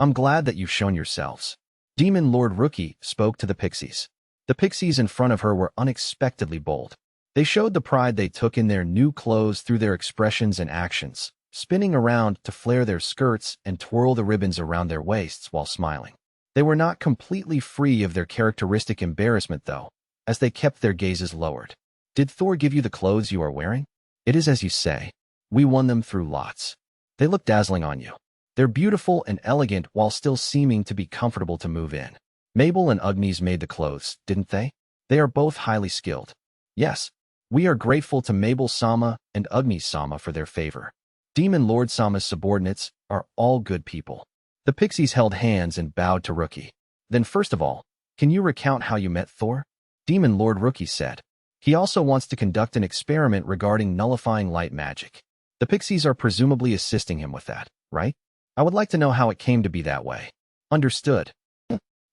I'm glad that you've shown yourselves. Demon Lord Rookie spoke to the pixies. The pixies in front of her were unexpectedly bold. They showed the pride they took in their new clothes through their expressions and actions, spinning around to flare their skirts and twirl the ribbons around their waists while smiling. They were not completely free of their characteristic embarrassment, though, as they kept their gazes lowered. Did Thor give you the clothes you are wearing? It is as you say. We won them through lots. They look dazzling on you. They're beautiful and elegant while still seeming to be comfortable to move in. Mabel and Agnes made the clothes, didn't they? They are both highly skilled. Yes. We are grateful to Mabel-sama and Agnes-sama for their favor. Demon Lord-sama's subordinates are all good people. The pixies held hands and bowed to Rookie. Then first of all, can you recount how you met Thor? Demon Lord Rookie said. He also wants to conduct an experiment regarding nullifying light magic. The pixies are presumably assisting him with that, right? I would like to know how it came to be that way. Understood.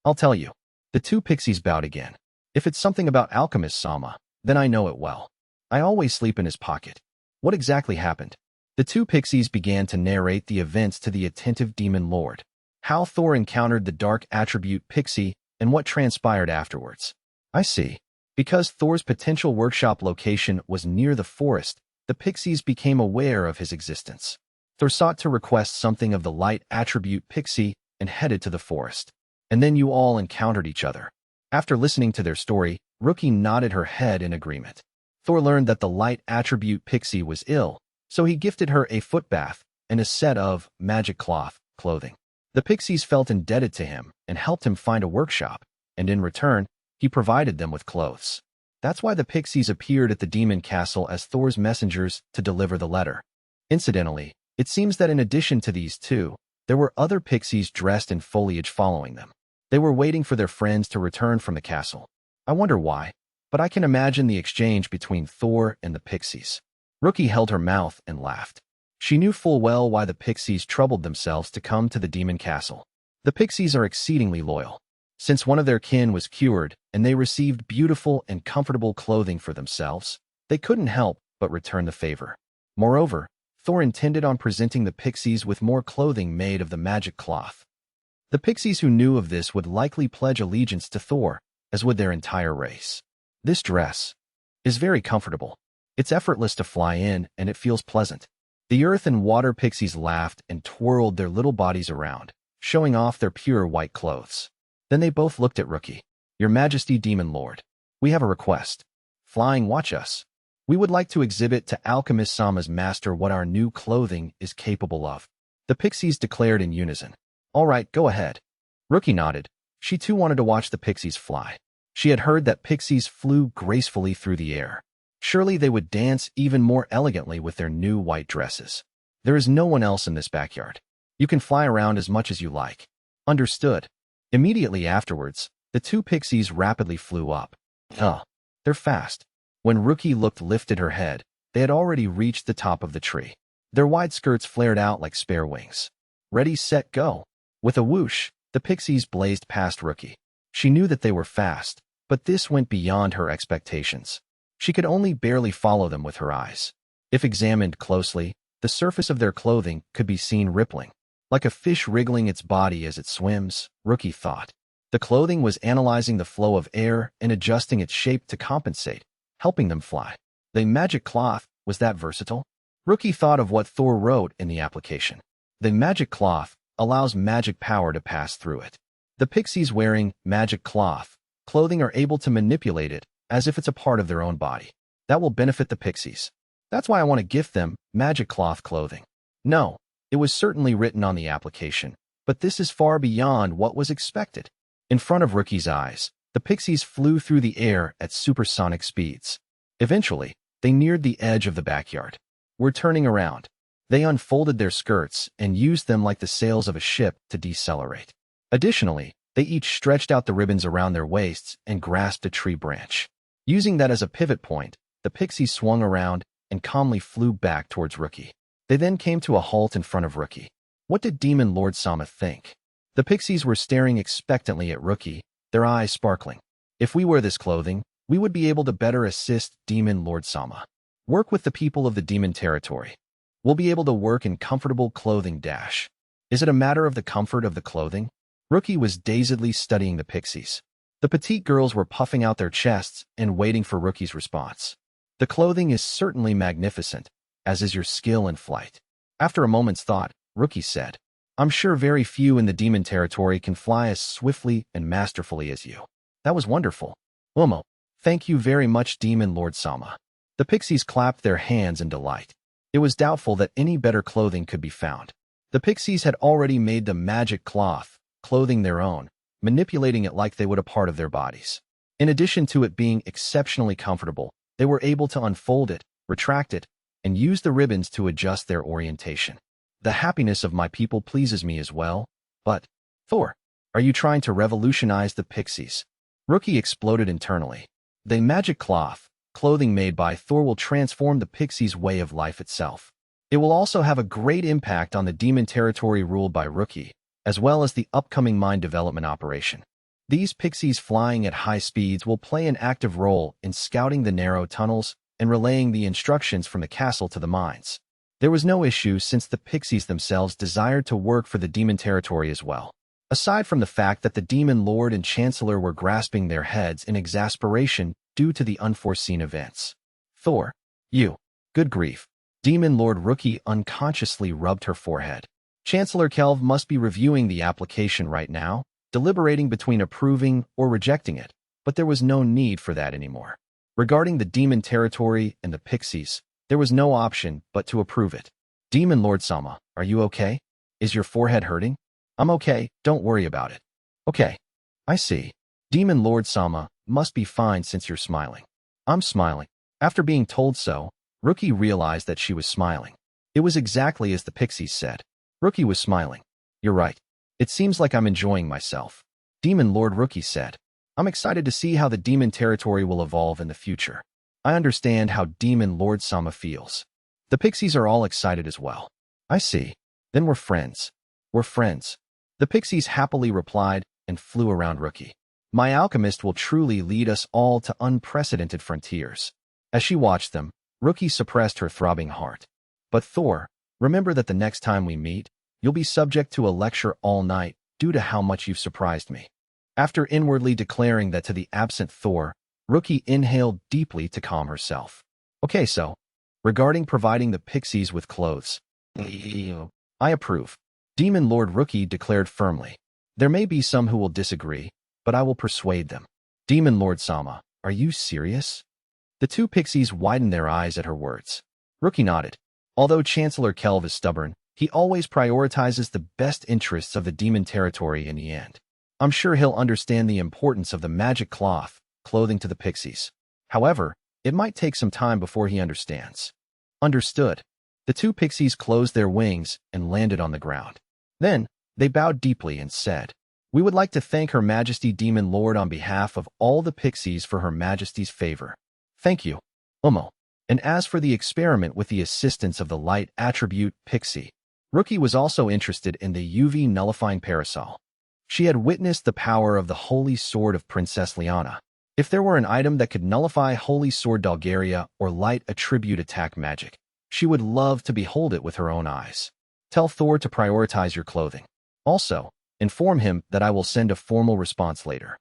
I'll tell you. The two pixies bowed again. If it's something about Alchemist-sama, then I know it well. I always sleep in his pocket. What exactly happened? The two pixies began to narrate the events to the attentive demon lord. How Thor encountered the dark attribute pixie and what transpired afterwards. I see. Because Thor's potential workshop location was near the forest, the pixies became aware of his existence. Thor sought to request something of the light attribute pixie and headed to the forest. And then you all encountered each other. After listening to their story, Rookie nodded her head in agreement. Thor learned that the light attribute pixie was ill, so he gifted her a foot bath and a set of magic cloth clothing. The pixies felt indebted to him and helped him find a workshop, and in return, he provided them with clothes. That's why the pixies appeared at the demon castle as Thor's messengers to deliver the letter. Incidentally, it seems that in addition to these two, there were other pixies dressed in foliage following them. They were waiting for their friends to return from the castle. I wonder why, but I can imagine the exchange between Thor and the pixies. Rookie held her mouth and laughed. She knew full well why the pixies troubled themselves to come to the demon castle. The pixies are exceedingly loyal. Since one of their kin was cured and they received beautiful and comfortable clothing for themselves, they couldn't help but return the favor. Moreover, Thor intended on presenting the pixies with more clothing made of the magic cloth. The pixies who knew of this would likely pledge allegiance to Thor, as would their entire race. This dress is very comfortable. It's effortless to fly in, and it feels pleasant. The earth and water pixies laughed and twirled their little bodies around, showing off their pure white clothes. Then they both looked at Rookie. Your Majesty, Demon Lord, we have a request. Flying, watch us. We would like to exhibit to Alchemist-sama's master what our new clothing is capable of. The pixies declared in unison. All right, go ahead. Rookie nodded. She too wanted to watch the pixies fly. She had heard that pixies flew gracefully through the air. Surely they would dance even more elegantly with their new white dresses. There is no one else in this backyard. You can fly around as much as you like. Understood. Immediately afterwards, the two pixies rapidly flew up. They're fast. When Rookie lifted her head, they had already reached the top of the tree. Their wide skirts flared out like spare wings. Ready, set, go. With a whoosh, the pixies blazed past Rookie. She knew that they were fast, but this went beyond her expectations. She could only barely follow them with her eyes. If examined closely, the surface of their clothing could be seen rippling. Like a fish wriggling its body as it swims, Rookie thought. The clothing was analyzing the flow of air and adjusting its shape to compensate, helping them fly. The magic cloth was that versatile? Rookie thought of what Thor wrote in the application. The magic cloth allows magic power to pass through it. The pixies wearing magic cloth clothing are able to manipulate it as if it's a part of their own body. That will benefit the pixies. That's why I want to gift them magic cloth clothing. No, it was certainly written on the application, but this is far beyond what was expected. In front of Rookie's eyes, the pixies flew through the air at supersonic speeds. Eventually, they neared the edge of the backyard. We're turning around. They unfolded their skirts and used them like the sails of a ship to decelerate. Additionally, they each stretched out the ribbons around their waists and grasped a tree branch. Using that as a pivot point, the pixies swung around and calmly flew back towards Rookie. They then came to a halt in front of Rookie. What did Demon Lord Sama think? The pixies were staring expectantly at Rookie, their eyes sparkling. If we wear this clothing, we would be able to better assist Demon Lord Sama. Work with the people of the demon territory. We'll be able to work in comfortable clothing dash. Is it a matter of the comfort of the clothing? Rookie was dazedly studying the pixies. The petite girls were puffing out their chests and waiting for Rookie's response. The clothing is certainly magnificent, as is your skill in flight. After a moment's thought, Rookie said, I'm sure very few in the demon territory can fly as swiftly and masterfully as you. That was wonderful. Umo, thank you very much, Demon Lord Sama. The pixies clapped their hands in delight. It was doubtful that any better clothing could be found. The pixies had already made the magic cloth, clothing their own, manipulating it like they would a part of their bodies. In addition to it being exceptionally comfortable, they were able to unfold it, retract it, and use the ribbons to adjust their orientation. The happiness of my people pleases me as well, but, Thor, are you trying to revolutionize the pixies? Rookie exploded internally. The magic clothing made by Thor will transform the pixies' way of life itself. It will also have a great impact on the demon territory ruled by Rookie, as well as the upcoming mine development operation. These pixies flying at high speeds will play an active role in scouting the narrow tunnels and relaying the instructions from the castle to the mines. There was no issue since the pixies themselves desired to work for the demon territory as well. Aside from the fact that the demon lord and chancellor were grasping their heads in exasperation due to the unforeseen events. Thor, you. Good grief. Demon Lord Rookie unconsciously rubbed her forehead. Chancellor Kelv must be reviewing the application right now, deliberating between approving or rejecting it, but there was no need for that anymore. Regarding the demon territory and the pixies, there was no option but to approve it. Demon Lord Sama, are you okay? Is your forehead hurting? I'm okay, don't worry about it. Okay. I see. Demon Lord Sama must be fine since you're smiling. I'm smiling. After being told so, Rookie realized that she was smiling. It was exactly as the pixies said. Rookie was smiling. You're right. It seems like I'm enjoying myself. Demon Lord Rookie said. I'm excited to see how the demon territory will evolve in the future. I understand how Demon Lord Sama feels. The pixies are all excited as well. I see. Then we're friends. We're friends. The pixies happily replied and flew around Rookie. My alchemist will truly lead us all to unprecedented frontiers. As she watched them, Rookie suppressed her throbbing heart. But Thor, remember that the next time we meet, you'll be subject to a lecture all night due to how much you've surprised me. After inwardly declaring that to the absent Thor, Rookie inhaled deeply to calm herself. Okay, so, regarding providing the pixies with clothes, I approve. Demon Lord Rookie declared firmly. There may be some who will disagree, but I will persuade them. Demon Lord Sama, are you serious? The two pixies widened their eyes at her words. Rookie nodded. Although Chancellor Kelv is stubborn, he always prioritizes the best interests of the demon territory in the end. I'm sure he'll understand the importance of the magic clothing to the pixies. However, it might take some time before he understands. Understood. The two pixies closed their wings and landed on the ground. Then, they bowed deeply and said, We would like to thank Her Majesty Demon Lord on behalf of all the pixies for Her Majesty's favor. Thank you. And as for the experiment with the assistance of the light attribute pixie, Rookie was also interested in the UV nullifying parasol. She had witnessed the power of the Holy Sword of Princess Liana. If there were an item that could nullify Holy Sword Dalgaria or light attribute attack magic, she would love to behold it with her own eyes. Tell Thor to prioritize your clothing. Also, inform him that I will send a formal response later.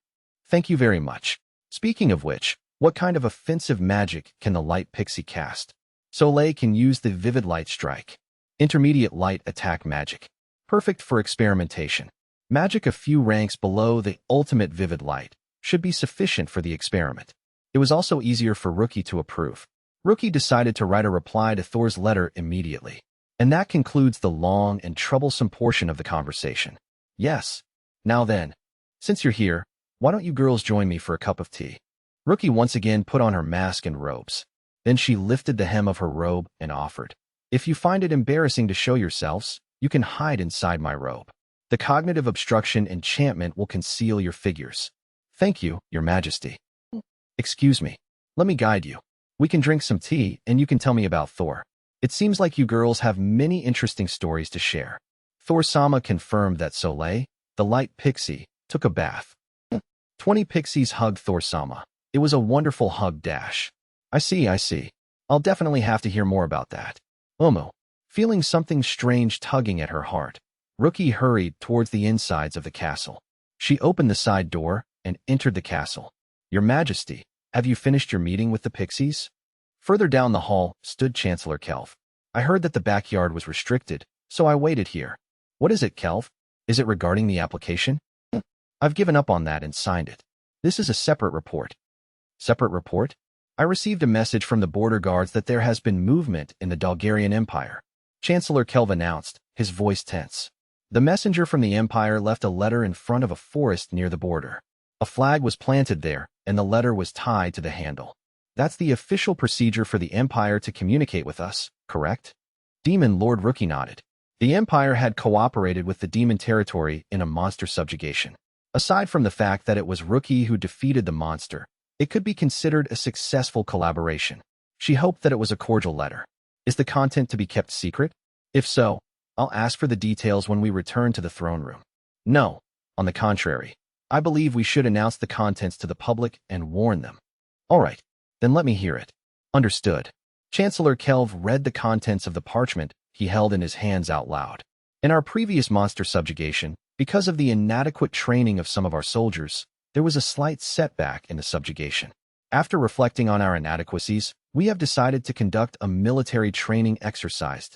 Thank you very much. Speaking of which, what kind of offensive magic can the light pixie cast? Soleil can use the vivid light strike. Intermediate light attack magic. Perfect for experimentation. Magic a few ranks below the ultimate vivid light should be sufficient for the experiment. It was also easier for Rookie to approve. Rookie decided to write a reply to Thor's letter immediately. And that concludes the long and troublesome portion of the conversation. Yes. Now then, since you're here, why don't you girls join me for a cup of tea? Rookie once again put on her mask and robes. Then she lifted the hem of her robe and offered, If you find it embarrassing to show yourselves, you can hide inside my robe. The cognitive obstruction enchantment will conceal your figures. Thank you, Your Majesty. Excuse me. Let me guide you. We can drink some tea and you can tell me about Thor. It seems like you girls have many interesting stories to share. Thor-sama confirmed that Soleil, the light pixie, took a bath. 20 pixies hugged Thor-sama. It was a wonderful hug dash. I see. I'll definitely have to hear more about that. Feeling something strange tugging at her heart, Rookie hurried towards the insides of the castle. She opened the side door and entered the castle. Your Majesty, have you finished your meeting with the pixies? Further down the hall stood Chancellor Kelv. I heard that the backyard was restricted, so I waited here. What is it, Kelv? Is it regarding the application? I've given up on that and signed it. This is a separate report. Separate report? I received a message from the border guards that there has been movement in the Dalgarian Empire. Chancellor Kelv announced, his voice tense. The messenger from the Empire left a letter in front of a forest near the border. A flag was planted there, and the letter was tied to the handle. That's the official procedure for the Empire to communicate with us, correct? Demon Lord Rookie nodded. The Empire had cooperated with the demon territory in a monster subjugation. Aside from the fact that it was Rookie who defeated the monster, it could be considered a successful collaboration. She hoped that it was a cordial letter. Is the content to be kept secret? If so, I'll ask for the details when we return to the throne room. No, on the contrary. I believe we should announce the contents to the public and warn them. All right, then let me hear it. Understood. Chancellor Kelv read the contents of the parchment he held in his hands out loud. In our previous monster subjugation, because of the inadequate training of some of our soldiers, there was a slight setback in the subjugation. After reflecting on our inadequacies, we have decided to conduct a military training exercise.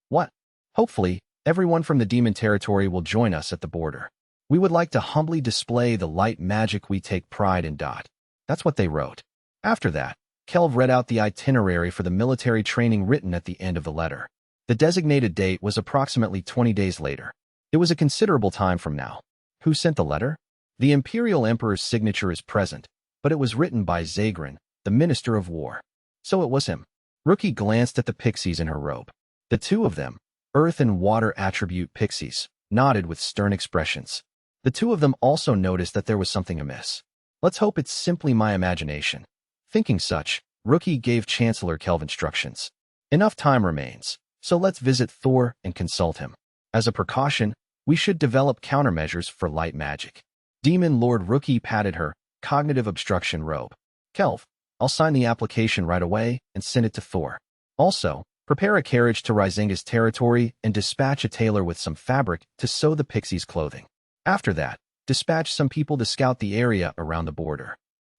What? Hopefully, everyone from the demon territory will join us at the border. We would like to humbly display the light magic we take pride in. That's what they wrote. After that, Kelv read out the itinerary for the military training written at the end of the letter. The designated date was approximately 20 days later. It was a considerable time from now. Who sent the letter? The Imperial Emperor's signature is present, but it was written by Zagrin, the Minister of War. So it was him. Rookie glanced at the pixies in her robe. The two of them, Earth and Water attribute pixies, nodded with stern expressions. The two of them also noticed that there was something amiss. Let's hope it's simply my imagination. Thinking such, Rookie gave Chancellor Kelv instructions. Enough time remains, so let's visit Thor and consult him. As a precaution, we should develop countermeasures for light magic. Demon Lord Rookie patted her cognitive obstruction robe. Kelv, I'll sign the application right away and send it to Thor. Also, prepare a carriage to Rizinga's territory and dispatch a tailor with some fabric to sew the pixies' clothing. After that, dispatch some people to scout the area around the border.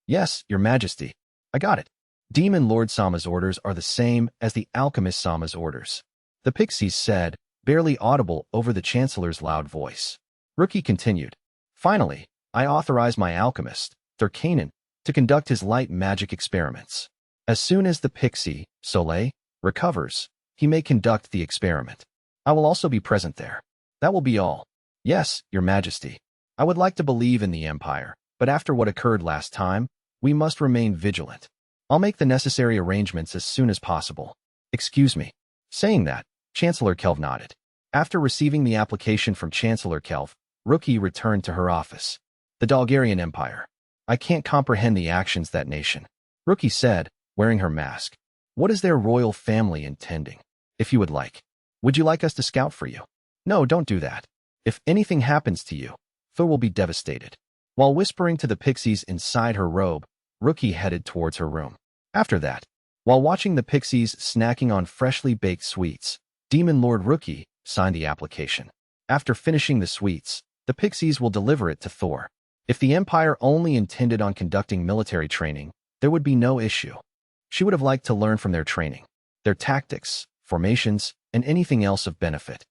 Yes, Your Majesty. I got it. Demon Lord Sama's orders are the same as the Alchemist Sama's orders. The pixies said, barely audible over the Chancellor's loud voice. Rookie continued. Finally, I authorize my alchemist, Thurkanen, to conduct his light magic experiments. As soon as the pixie, Soleil, recovers, he may conduct the experiment. I will also be present there. That will be all. Yes, Your Majesty. I would like to believe in the Empire, but after what occurred last time, we must remain vigilant. I'll make the necessary arrangements as soon as possible. Excuse me. Saying that, Chancellor Kelv nodded. After receiving the application from Chancellor Kelv, Rookie returned to her office. The Dalgarian Empire. I can't comprehend the actions that nation. Rookie said, wearing her mask. What is their royal family intending? If you would like. Would you like us to scout for you? No, don't do that. If anything happens to you, Thor will be devastated. While whispering to the pixies inside her robe, Rookie headed towards her room. After that, while watching the pixies snacking on freshly baked sweets, Demon Lord Rookie signed the application. After finishing the sweets, the pixies will deliver it to Thor. If the Empire only intended on conducting military training, there would be no issue. She would have liked to learn from their training, their tactics, formations, and anything else of benefit.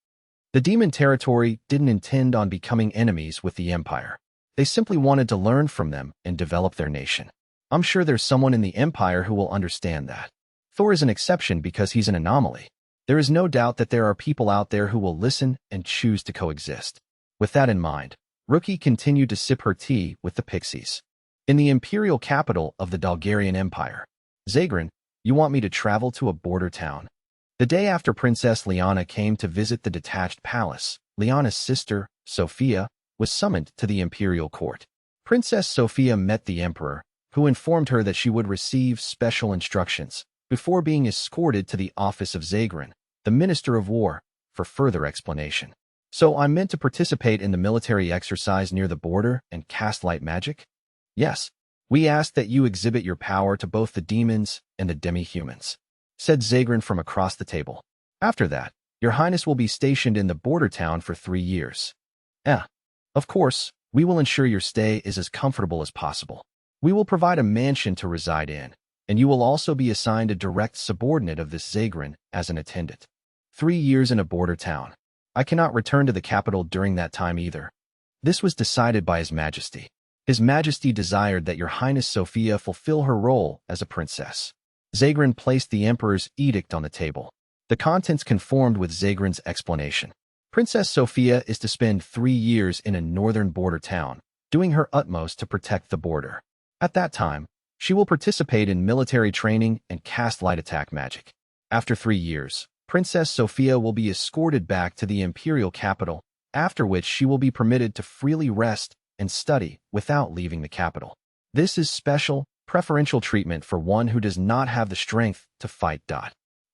The demon territory didn't intend on becoming enemies with the Empire. They simply wanted to learn from them and develop their nation. I'm sure there's someone in the Empire who will understand that. Thor is an exception because he's an anomaly. There is no doubt that there are people out there who will listen and choose to coexist. With that in mind, Rookie continued to sip her tea with the pixies. In the imperial capital of the Dalgarian Empire, Zagrin, you want me to travel to a border town? The day after Princess Liana came to visit the detached palace, Liana's sister, Sophia, was summoned to the imperial court. Princess Sophia met the emperor, who informed her that she would receive special instructions before being escorted to the office of Zagrin, the Minister of War, for further explanation. So I'm meant to participate in the military exercise near the border and cast light magic? Yes. We ask that you exhibit your power to both the demons and the demi-humans, said Zagrin from across the table. After that, Your Highness will be stationed in the border town for 3 years. Of course, we will ensure your stay is as comfortable as possible. We will provide a mansion to reside in, and you will also be assigned a direct subordinate of this Zagrin as an attendant. 3 years in a border town. I cannot return to the capital during that time either. This was decided by His Majesty. His Majesty desired that Your Highness Sophia fulfill her role as a princess. Zagrin placed the Emperor's edict on the table. The contents conformed with Zagrin's explanation. Princess Sophia is to spend 3 years in a northern border town, doing her utmost to protect the border. At that time, she will participate in military training and cast light attack magic. After 3 years, Princess Sophia will be escorted back to the imperial capital, after which she will be permitted to freely rest and study without leaving the capital. This is special, preferential treatment for one who does not have the strength to fight.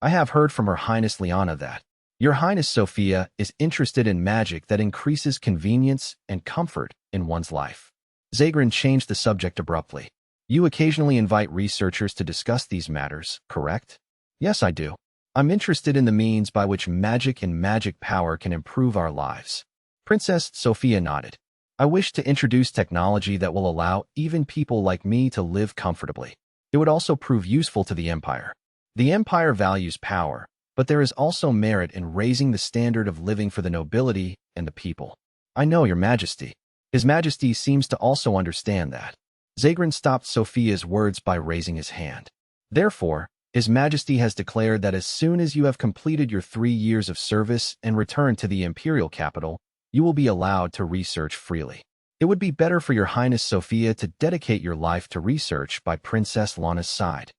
I have heard from Her Highness Liana that Your Highness Sophia is interested in magic that increases convenience and comfort in one's life. Zagran changed the subject abruptly. You occasionally invite researchers to discuss these matters, correct? Yes, I do. I'm interested in the means by which magic and magic power can improve our lives. Princess Sophia nodded. I wish to introduce technology that will allow even people like me to live comfortably. It would also prove useful to the Empire. The Empire values power, but there is also merit in raising the standard of living for the nobility and the people. I know, Your Majesty. His Majesty seems to also understand that. Zagran stopped Sophia's words by raising his hand. Therefore, His Majesty has declared that as soon as you have completed your 3 years of service and returned to the imperial capital, you will be allowed to research freely. It would be better for Your Highness Sophia to dedicate your life to research by Princess Lana's side.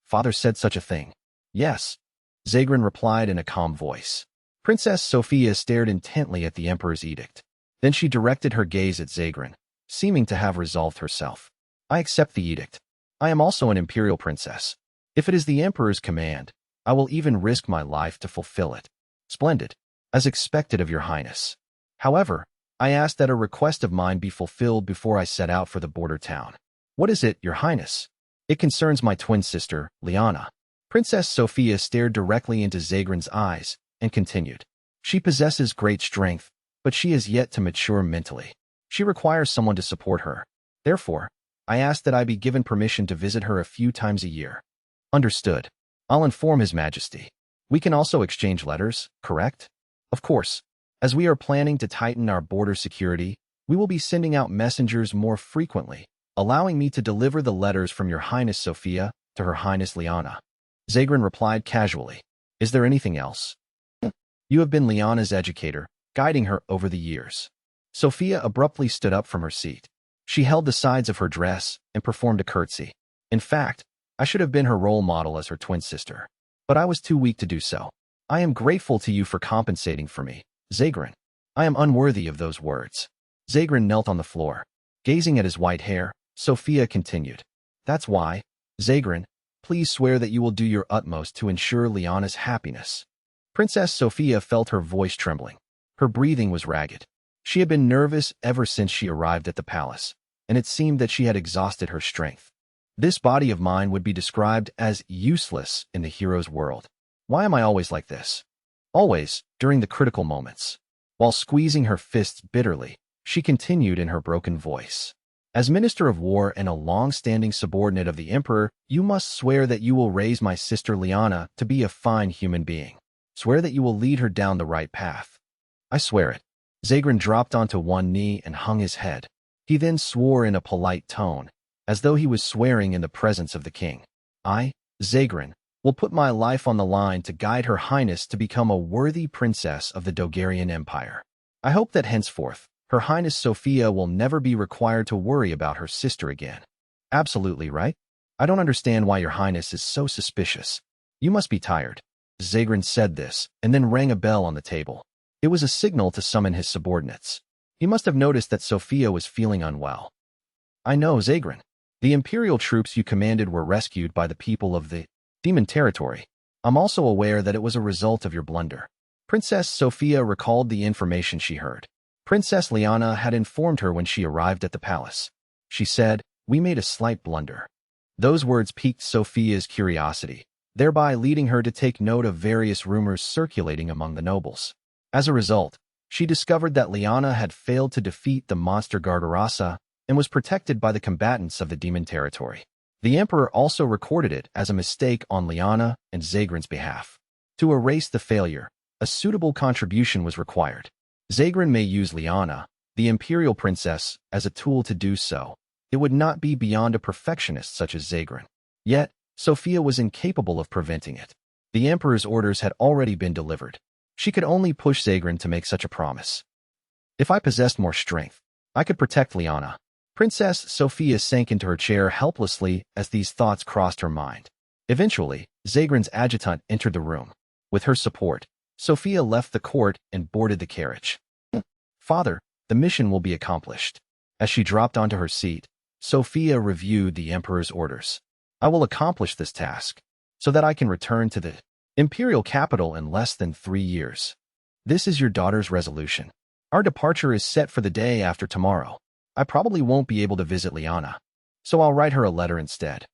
Father said such a thing. Yes, Zagran replied in a calm voice. Princess Sophia stared intently at the Emperor's edict. Then she directed her gaze at Zagran, seeming to have resolved herself. I accept the edict. I am also an imperial princess. If it is the Emperor's command, I will even risk my life to fulfill it. Splendid, as expected of Your Highness. However, I ask that a request of mine be fulfilled before I set out for the border town. What is it, Your Highness? It concerns my twin sister, Liana. Princess Sophia stared directly into Zagran's eyes and continued. She possesses great strength, but she is yet to mature mentally. She requires someone to support her. Therefore, I ask that I be given permission to visit her a few times a year. Understood. I'll inform His Majesty. We can also exchange letters, correct? Of course. As we are planning to tighten our border security, we will be sending out messengers more frequently, allowing me to deliver the letters from Your Highness Sophia to Her Highness Liana. Zagran replied casually. Is there anything else? You have been Liana's educator, guiding her over the years. Sophia abruptly stood up from her seat. She held the sides of her dress and performed a curtsy. In fact, I should have been her role model as her twin sister, but I was too weak to do so. I am grateful to you for compensating for me, Zagran. I am unworthy of those words. Zagran knelt on the floor. Gazing at his white hair, Sophia continued. That's why, Zagran, please swear that you will do your utmost to ensure Liana's happiness. Princess Sophia felt her voice trembling. Her breathing was ragged. She had been nervous ever since she arrived at the palace, and it seemed that she had exhausted her strength. This body of mine would be described as useless in the hero's world. Why am I always like this? Always, during the critical moments. While squeezing her fists bitterly, she continued in her broken voice. As Minister of War and a long-standing subordinate of the Emperor, you must swear that you will raise my sister Liana to be a fine human being. Swear that you will lead her down the right path. I swear it. Zagran dropped onto one knee and hung his head. He then swore in a polite tone, as though he was swearing in the presence of the king. I, Zagran, will put my life on the line to guide Her Highness to become a worthy princess of the Dogarian Empire. I hope that henceforth, Her Highness Sophia will never be required to worry about her sister again. Absolutely right? I don't understand why Your Highness is so suspicious. You must be tired. Zagran said this, and then rang a bell on the table. It was a signal to summon his subordinates. He must have noticed that Sophia was feeling unwell. I know, Zagran. The imperial troops you commanded were rescued by the people of the demon territory. I'm also aware that it was a result of your blunder. Princess Sophia recalled the information she heard. Princess Liana had informed her when she arrived at the palace. She said, "We made a slight blunder." Those words piqued Sophia's curiosity, thereby leading her to take note of various rumors circulating among the nobles. As a result, she discovered that Liana had failed to defeat the monster Gargarasa and was protected by the combatants of the demon territory. The Emperor also recorded it as a mistake on Liana and Zagran's behalf. To erase the failure, a suitable contribution was required. Zagran may use Liana, the imperial princess, as a tool to do so. It would not be beyond a perfectionist such as Zagran. Yet, Sophia was incapable of preventing it. The Emperor's orders had already been delivered. She could only push Zagrin to make such a promise. If I possessed more strength, I could protect Liana. Princess Sophia sank into her chair helplessly as these thoughts crossed her mind. Eventually, Zagrin's adjutant entered the room. With her support, Sophia left the court and boarded the carriage. Father, the mission will be accomplished. As she dropped onto her seat, Sophia reviewed the Emperor's orders. I will accomplish this task, so that I can return to the imperial capital in less than 3 years. This is your daughter's resolution. Our departure is set for the day after tomorrow. I probably won't be able to visit Liana, so I'll write her a letter instead.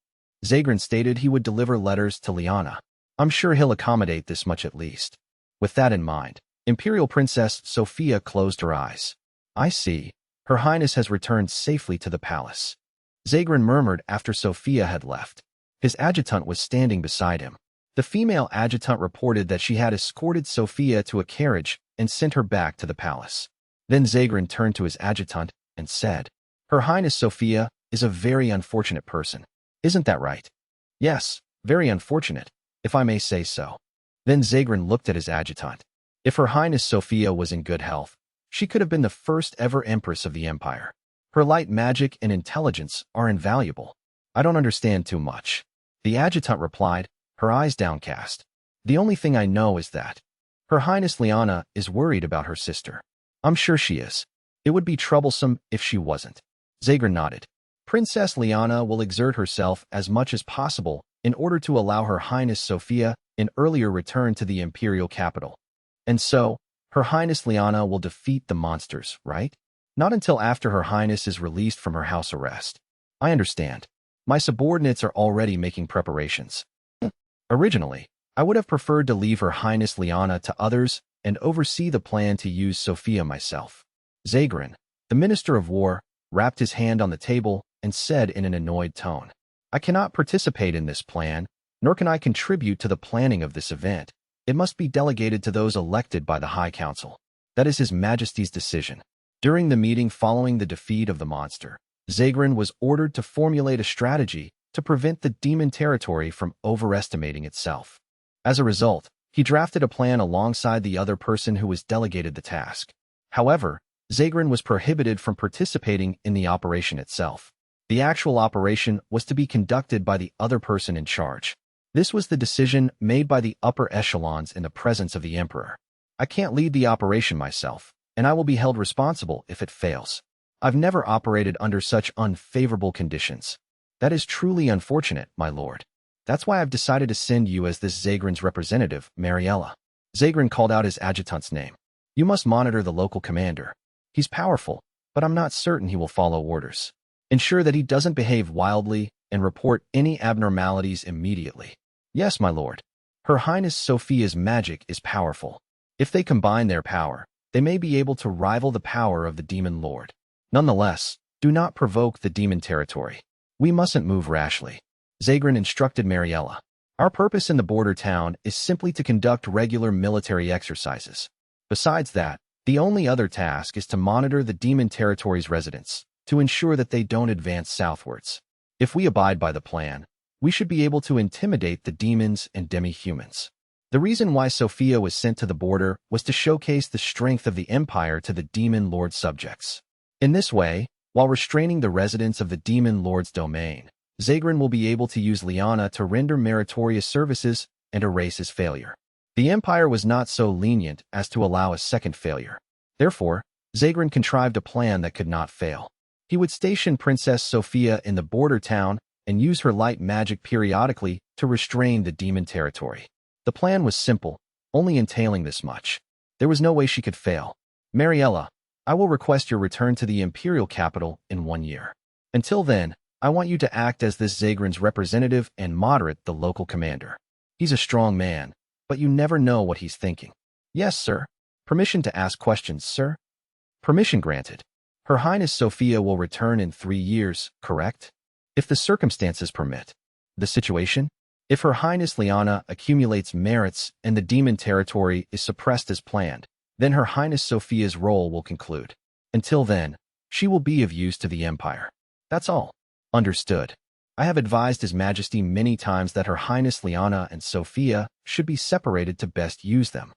Zagrin stated he would deliver letters to Liana. I'm sure he'll accommodate this much at least. With that in mind, Imperial Princess Sophia closed her eyes. I see. Her Highness has returned safely to the palace. Zagrin murmured after Sophia had left. His adjutant was standing beside him. The female adjutant reported that she had escorted Sophia to a carriage and sent her back to the palace. Then Zagrin turned to his adjutant and said, Her Highness Sophia is a very unfortunate person. Isn't that right? Yes, very unfortunate, if I may say so. Then Zagrin looked at his adjutant. If Her Highness Sophia was in good health, she could have been the first ever empress of the empire. Her light magic and intelligence are invaluable. I don't understand too much. The adjutant replied, her eyes downcast. The only thing I know is that Her Highness Liana is worried about her sister. I'm sure she is. It would be troublesome if she wasn't. Zagrin nodded. Princess Liana will exert herself as much as possible in order to allow Her Highness Sophia an earlier return to the imperial capital. And so, Her Highness Liana will defeat the monsters, right? Not until after Her Highness is released from her house arrest. I understand. My subordinates are already making preparations. Originally, I would have preferred to leave Her Highness Liana to others and oversee the plan to use Sophia myself. Zagrin, the Minister of War, rapped his hand on the table and said in an annoyed tone, I cannot participate in this plan, nor can I contribute to the planning of this event. It must be delegated to those elected by the High Council. That is His Majesty's decision. During the meeting following the defeat of the monster, Zagrin was ordered to formulate a strategy to prevent the demon territory from overestimating itself. As a result, he drafted a plan alongside the other person who was delegated the task. However, Zagrin was prohibited from participating in the operation itself. The actual operation was to be conducted by the other person in charge. This was the decision made by the upper echelons in the presence of the Emperor. I can't lead the operation myself, and I will be held responsible if it fails. I've never operated under such unfavorable conditions. That is truly unfortunate, my lord. That's why I've decided to send you as this Zagrin's representative, Mariella. Zagrin called out his adjutant's name. You must monitor the local commander. He's powerful, but I'm not certain he will follow orders. Ensure that he doesn't behave wildly and report any abnormalities immediately. Yes, my lord. Her Highness Sophia's magic is powerful. If they combine their power, they may be able to rival the power of the demon lord. Nonetheless, do not provoke the demon territory. We mustn't move rashly. Zagrin instructed Mariella. Our purpose in the border town is simply to conduct regular military exercises. Besides that, the only other task is to monitor the demon territory's residents, to ensure that they don't advance southwards. If we abide by the plan, we should be able to intimidate the demons and demi-humans. The reason why Sophia was sent to the border was to showcase the strength of the empire to the demon lord subjects. In this way, while restraining the residents of the demon lord's domain, Zagrin will be able to use Liana to render meritorious services and erase his failure. The empire was not so lenient as to allow a second failure. Therefore, Zagrin contrived a plan that could not fail. He would station Princess Sophia in the border town and use her light magic periodically to restrain the demon territory. The plan was simple, only entailing this much. There was no way she could fail. Mariella, I will request your return to the imperial capital in 1 year. Until then, I want you to act as this Zagrin's representative and moderate the local commander. He's a strong man, but you never know what he's thinking. Yes, sir. Permission to ask questions, sir? Permission granted. Her Highness Sophia will return in 3 years, correct? If the circumstances permit. The situation? If Her Highness Liana accumulates merits and the demon territory is suppressed as planned, then Her Highness Sophia's role will conclude. Until then, she will be of use to the Empire. That's all. Understood. I have advised His Majesty many times that Her Highness Liana and Sophia should be separated to best use them.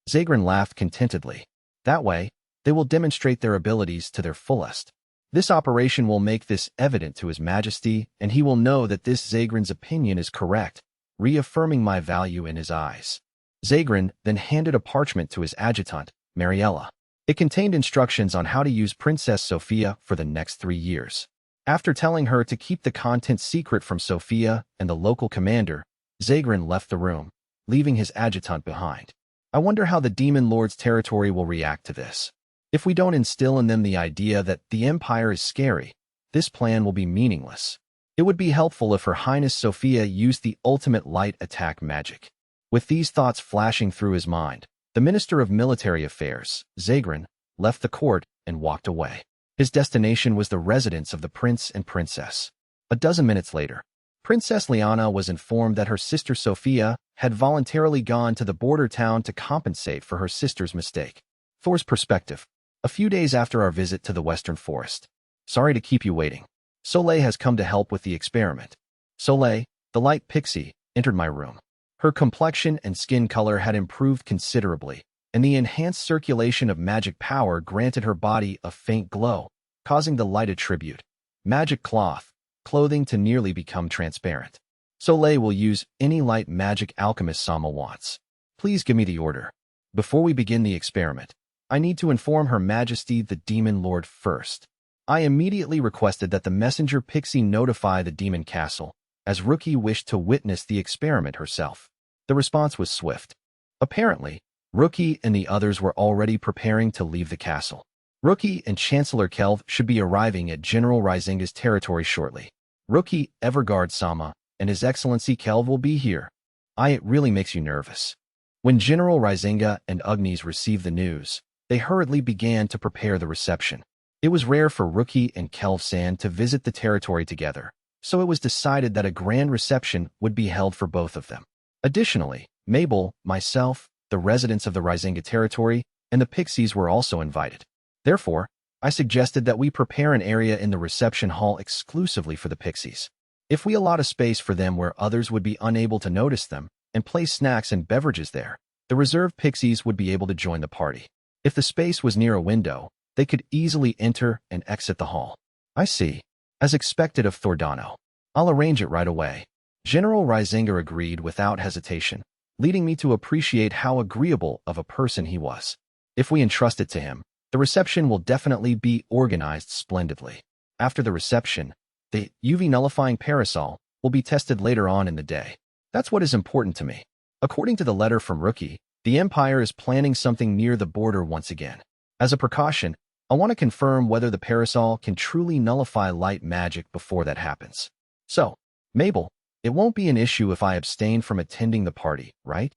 Zagrin laughed contentedly. That way, they will demonstrate their abilities to their fullest. This operation will make this evident to His Majesty, and he will know that this Zagrin's opinion is correct, reaffirming my value in his eyes. Zagrin then handed a parchment to his adjutant, Mariella. It contained instructions on how to use Princess Sophia for the next 3 years. After telling her to keep the contents secret from Sophia and the local commander, Zagrin left the room, leaving his adjutant behind. I wonder how the Demon Lord's territory will react to this. If we don't instill in them the idea that the Empire is scary, this plan will be meaningless. It would be helpful if Her Highness Sophia used the ultimate light attack magic. With these thoughts flashing through his mind, the Minister of Military Affairs, Zagrin, left the court and walked away. His destination was the residence of the prince and princess. A dozen minutes later, Princess Liana was informed that her sister Sophia had voluntarily gone to the border town to compensate for her sister's mistake. Thor's perspective. A few days after our visit to the Western Forest. Sorry to keep you waiting. Soleil has come to help with the experiment. Soleil, the light pixie, entered my room. Her complexion and skin color had improved considerably, and the enhanced circulation of magic power granted her body a faint glow, causing the light attribute, magic clothing to nearly become transparent. Soleil will use any light magic alchemist Sama wants. Please give me the order. Before we begin the experiment, I need to inform Her Majesty the Demon Lord first. I immediately requested that the messenger pixie notify the Demon Castle, as Rookie wished to witness the experiment herself. The response was swift. Apparently, Rookie and the others were already preparing to leave the castle. Rookie and Chancellor Kelv should be arriving at General Rizinga's territory shortly. Rookie, Everguard Sama, and His Excellency Kelv will be here. It really makes you nervous. When General Rizinga and Ugnis received the news, they hurriedly began to prepare the reception. It was rare for Rookie and Kelv-san to visit the territory together, so it was decided that a grand reception would be held for both of them. Additionally, Mabel, myself, the residents of the Rizinga territory, and the Pixies were also invited. Therefore, I suggested that we prepare an area in the reception hall exclusively for the Pixies. If we allot a space for them where others would be unable to notice them, and place snacks and beverages there, the reserved Pixies would be able to join the party. If the space was near a window, they could easily enter and exit the hall. I see. As expected of Thordano. I'll arrange it right away. General Rizinga agreed without hesitation, leading me to appreciate how agreeable of a person he was. If we entrust it to him, the reception will definitely be organized splendidly. After the reception, the UV nullifying parasol will be tested later on in the day. That's what is important to me. According to the letter from Rookie, the Empire is planning something near the border once again. As a precaution, I want to confirm whether the parasol can truly nullify light magic before that happens. So, Mabel, it won't be an issue if I abstain from attending the party, right?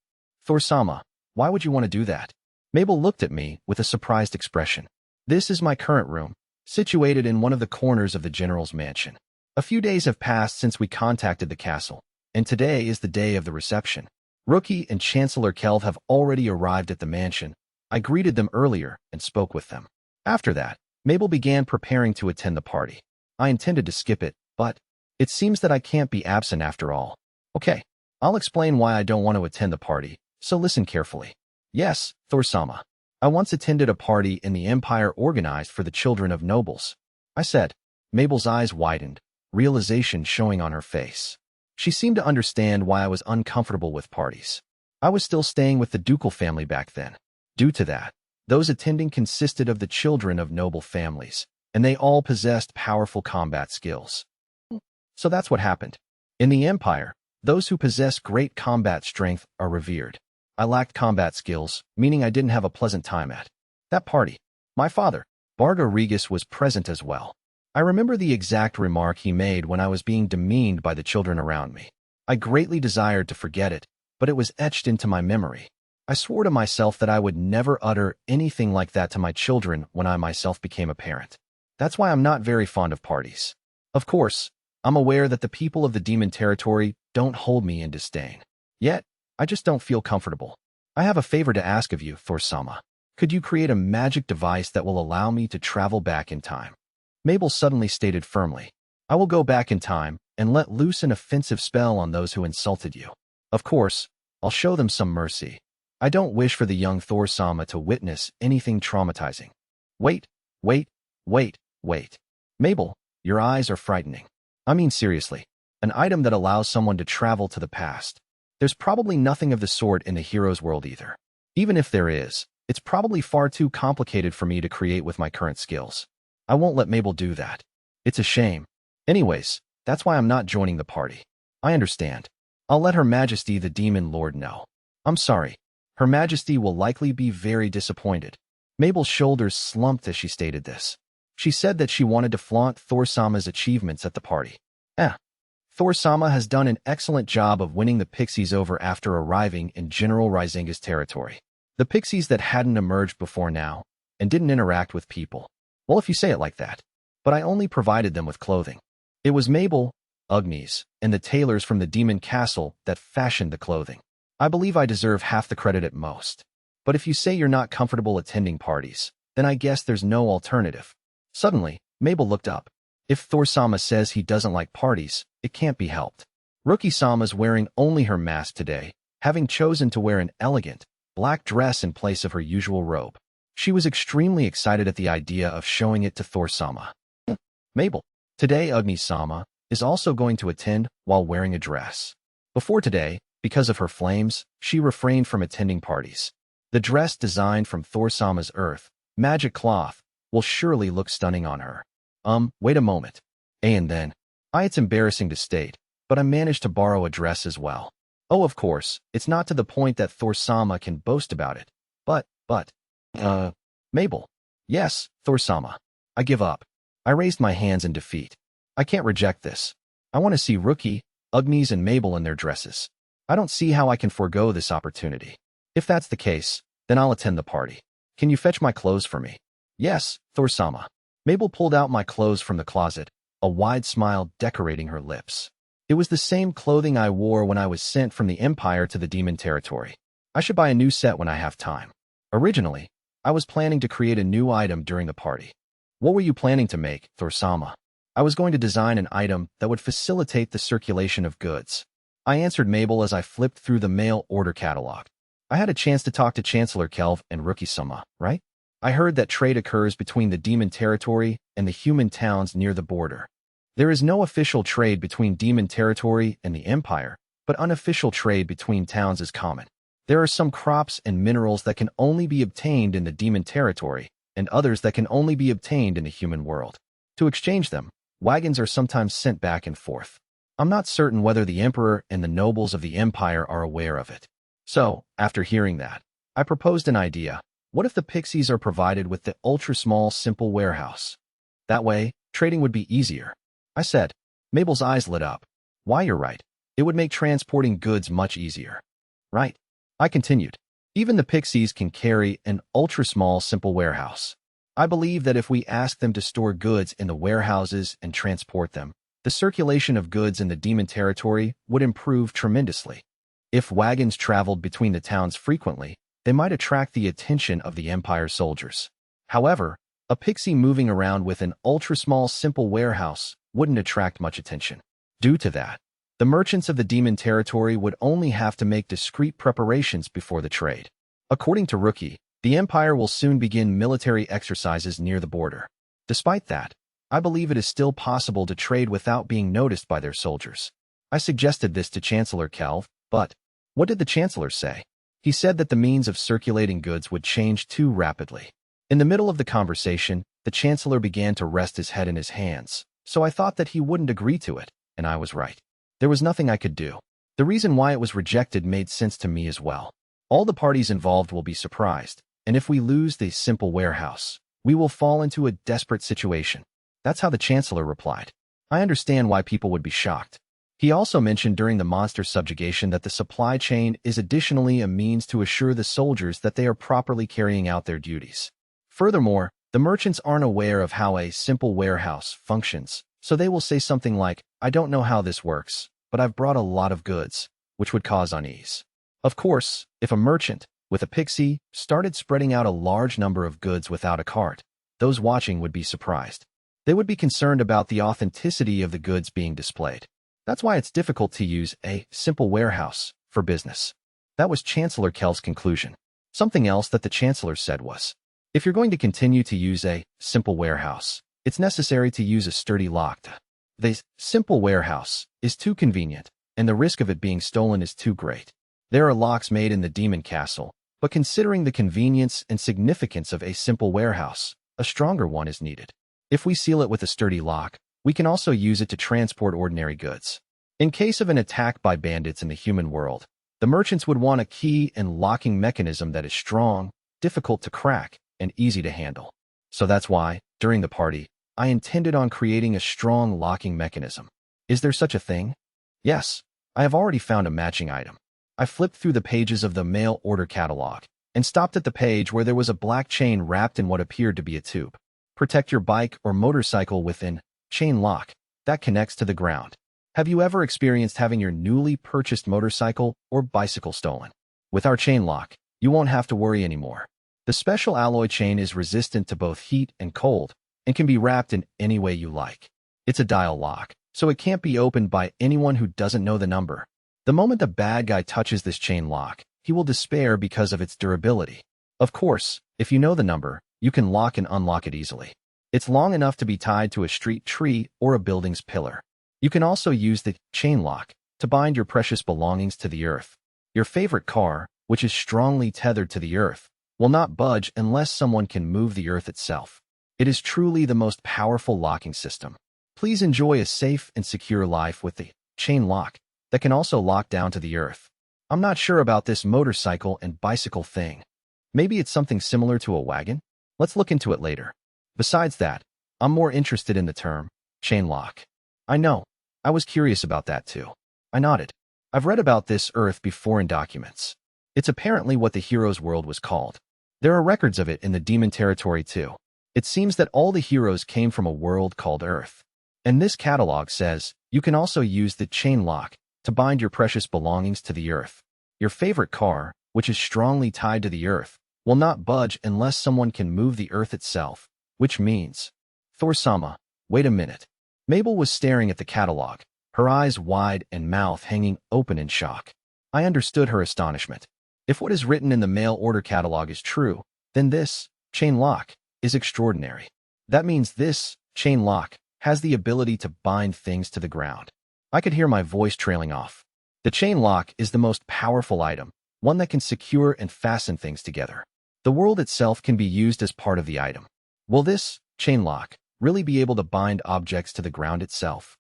Thor-sama, why would you want to do that? Mabel looked at me with a surprised expression. This is my current room, situated in one of the corners of the general's mansion. A few days have passed since we contacted the castle, and today is the day of the reception. Rookie and Chancellor Kelv have already arrived at the mansion. I greeted them earlier and spoke with them. After that, Mabel began preparing to attend the party. I intended to skip it, but it seems that I can't be absent after all. Okay, I'll explain why I don't want to attend the party, so listen carefully. Yes, Thor-sama. I once attended a party in the Empire organized for the children of nobles. I said. Mabel's eyes widened, realization showing on her face. She seemed to understand why I was uncomfortable with parties. I was still staying with the ducal family back then. Due to that, those attending consisted of the children of noble families, and they all possessed powerful combat skills. So that's what happened. In the Empire, those who possess great combat strength are revered. I lacked combat skills, meaning I didn't have a pleasant time at that party. My father, Barga Regis, was present as well. I remember the exact remark he made when I was being demeaned by the children around me. I greatly desired to forget it, but it was etched into my memory. I swore to myself that I would never utter anything like that to my children when I myself became a parent. That's why I'm not very fond of parties. Of course, I'm aware that the people of the demon territory don't hold me in disdain. Yet, I just don't feel comfortable. I have a favor to ask of you, Thor-sama. Could you create a magic device that will allow me to travel back in time? Mabel suddenly stated firmly, I will go back in time and let loose an offensive spell on those who insulted you. Of course, I'll show them some mercy. I don't wish for the young Thor-sama to witness anything traumatizing. Wait, wait, wait, wait. Mabel, your eyes are frightening. I mean seriously, an item that allows someone to travel to the past. There's probably nothing of the sort in the hero's world either. Even if there is, it's probably far too complicated for me to create with my current skills. I won't let Mabel do that. It's a shame. Anyways, that's why I'm not joining the party. I understand. I'll let Her Majesty the Demon Lord know. I'm sorry. Her Majesty will likely be very disappointed. Mabel's shoulders slumped as she stated this. She said that she wanted to flaunt Thor-sama's achievements at the party. Thor-sama has done an excellent job of winning the pixies over after arriving in General Rizinga's territory. The pixies that hadn't emerged before now, and didn't interact with people. Well, if you say it like that. But I only provided them with clothing. It was Mabel, Ugnes, and the tailors from the Demon Castle that fashioned the clothing. I believe I deserve half the credit at most. But if you say you're not comfortable attending parties, then I guess there's no alternative. Suddenly, Mabel looked up. If Thor-sama says he doesn't like parties, it can't be helped. Rookie-sama's wearing only her mask today, having chosen to wear an elegant, black dress in place of her usual robe. She was extremely excited at the idea of showing it to Thor-sama. Mabel, today Ugnes-sama is also going to attend while wearing a dress. Before today, because of her flames, she refrained from attending parties. The dress designed from Thor-sama's earth, magic cloth, will surely look stunning on her. Wait a moment. And then, it's embarrassing to state, but I managed to borrow a dress as well. Oh, of course, it's not to the point that Thor-sama can boast about it. But, Mabel. Yes, Thor-sama. I give up. I raised my hands in defeat. I can't reject this. I want to see Rookie, Ugnes, and Mabel in their dresses. I don't see how I can forego this opportunity. If that's the case, then I'll attend the party. Can you fetch my clothes for me? Yes, Thor-sama. Mabel pulled out my clothes from the closet, a wide smile decorating her lips. It was the same clothing I wore when I was sent from the Empire to the Demon Territory. I should buy a new set when I have time. Originally, I was planning to create a new item during the party. What were you planning to make, Thor-sama? I was going to design an item that would facilitate the circulation of goods. I answered Mabel as I flipped through the mail order catalog. I had a chance to talk to Chancellor Kelv and Rookie-sama, right? I heard that trade occurs between the Demon Territory and the human towns near the border. There is no official trade between Demon Territory and the Empire, but unofficial trade between towns is common. There are some crops and minerals that can only be obtained in the Demon Territory, and others that can only be obtained in the human world. To exchange them, wagons are sometimes sent back and forth. I'm not certain whether the Emperor and the nobles of the Empire are aware of it. So, after hearing that, I proposed an idea. What if the pixies are provided with the ultra-small simple warehouse? That way, trading would be easier. I said. Mabel's eyes lit up. Why, you're right. It would make transporting goods much easier. Right. I continued. Even the pixies can carry an ultra-small simple warehouse. I believe that if we ask them to store goods in the warehouses and transport them, the circulation of goods in the Demon Territory would improve tremendously. If wagons traveled between the towns frequently, they might attract the attention of the Empire soldiers. However, a pixie moving around with an ultra-small simple warehouse wouldn't attract much attention. Due to that, the merchants of the Demon Territory would only have to make discreet preparations before the trade. According to Rookie, the Empire will soon begin military exercises near the border. Despite that, I believe it is still possible to trade without being noticed by their soldiers. I suggested this to Chancellor Kelv, but what did the Chancellor say? He said that the means of circulating goods would change too rapidly. In the middle of the conversation, the Chancellor began to rest his head in his hands, so I thought that he wouldn't agree to it, and I was right. There was nothing I could do. The reason why it was rejected made sense to me as well. All the parties involved will be surprised, and if we lose the simple warehouse, we will fall into a desperate situation. That's how the Chancellor replied. I understand why people would be shocked. He also mentioned during the monster subjugation that the supply chain is additionally a means to assure the soldiers that they are properly carrying out their duties. Furthermore, the merchants aren't aware of how a simple warehouse functions, so they will say something like, I don't know how this works, but I've brought a lot of goods, which would cause unease. Of course, if a merchant, with a pixie, started spreading out a large number of goods without a cart, those watching would be surprised. They would be concerned about the authenticity of the goods being displayed. That's why it's difficult to use a simple warehouse for business. That was Chancellor Kell's conclusion. Something else that the Chancellor said was, if you're going to continue to use a simple warehouse, it's necessary to use a sturdy lock. The simple warehouse is too convenient, and the risk of it being stolen is too great. There are locks made in the Demon Castle, but considering the convenience and significance of a simple warehouse, a stronger one is needed. If we seal it with a sturdy lock, we can also use it to transport ordinary goods. In case of an attack by bandits in the human world, the merchants would want a key and locking mechanism that is strong, difficult to crack, and easy to handle. So that's why, during the party, I intended on creating a strong locking mechanism. Is there such a thing? Yes, I have already found a matching item. I flipped through the pages of the mail order catalog and stopped at the page where there was a black chain wrapped in what appeared to be a tube. Protect your bike or motorcycle with an chain lock that connects to the ground. Have you ever experienced having your newly purchased motorcycle or bicycle stolen? With our chain lock, you won't have to worry anymore. The special alloy chain is resistant to both heat and cold and can be wrapped in any way you like. It's a dial lock, so it can't be opened by anyone who doesn't know the number. The moment the bad guy touches this chain lock, he will despair because of its durability. Of course, if you know the number, you can lock and unlock it easily. It's long enough to be tied to a street tree or a building's pillar. You can also use the chain lock to bind your precious belongings to the earth. Your favorite car, which is strongly tethered to the earth, will not budge unless someone can move the earth itself. It is truly the most powerful locking system. Please enjoy a safe and secure life with the chain lock that can also lock down to the earth. I'm not sure about this motorcycle and bicycle thing. Maybe it's something similar to a wagon? Let's look into it later. Besides that, I'm more interested in the term chain lock. I know. I was curious about that too. I nodded. I've read about this earth before in documents. It's apparently what the hero's world was called. There are records of it in the demon territory too. It seems that all the heroes came from a world called Earth. And this catalog says you can also use the chain lock to bind your precious belongings to the earth. Your favorite car, which is strongly tied to the earth, will not budge unless someone can move the earth itself, which means... Thor-sama, wait a minute. Mabel was staring at the catalog, her eyes wide and mouth hanging open in shock. I understood her astonishment. If what is written in the mail order catalog is true, then this chain lock is extraordinary. That means this chain lock has the ability to bind things to the ground. I could hear my voice trailing off. The chain lock is the most powerful item, one that can secure and fasten things together. The world itself can be used as part of the item. Will this chain lock really be able to bind objects to the ground itself?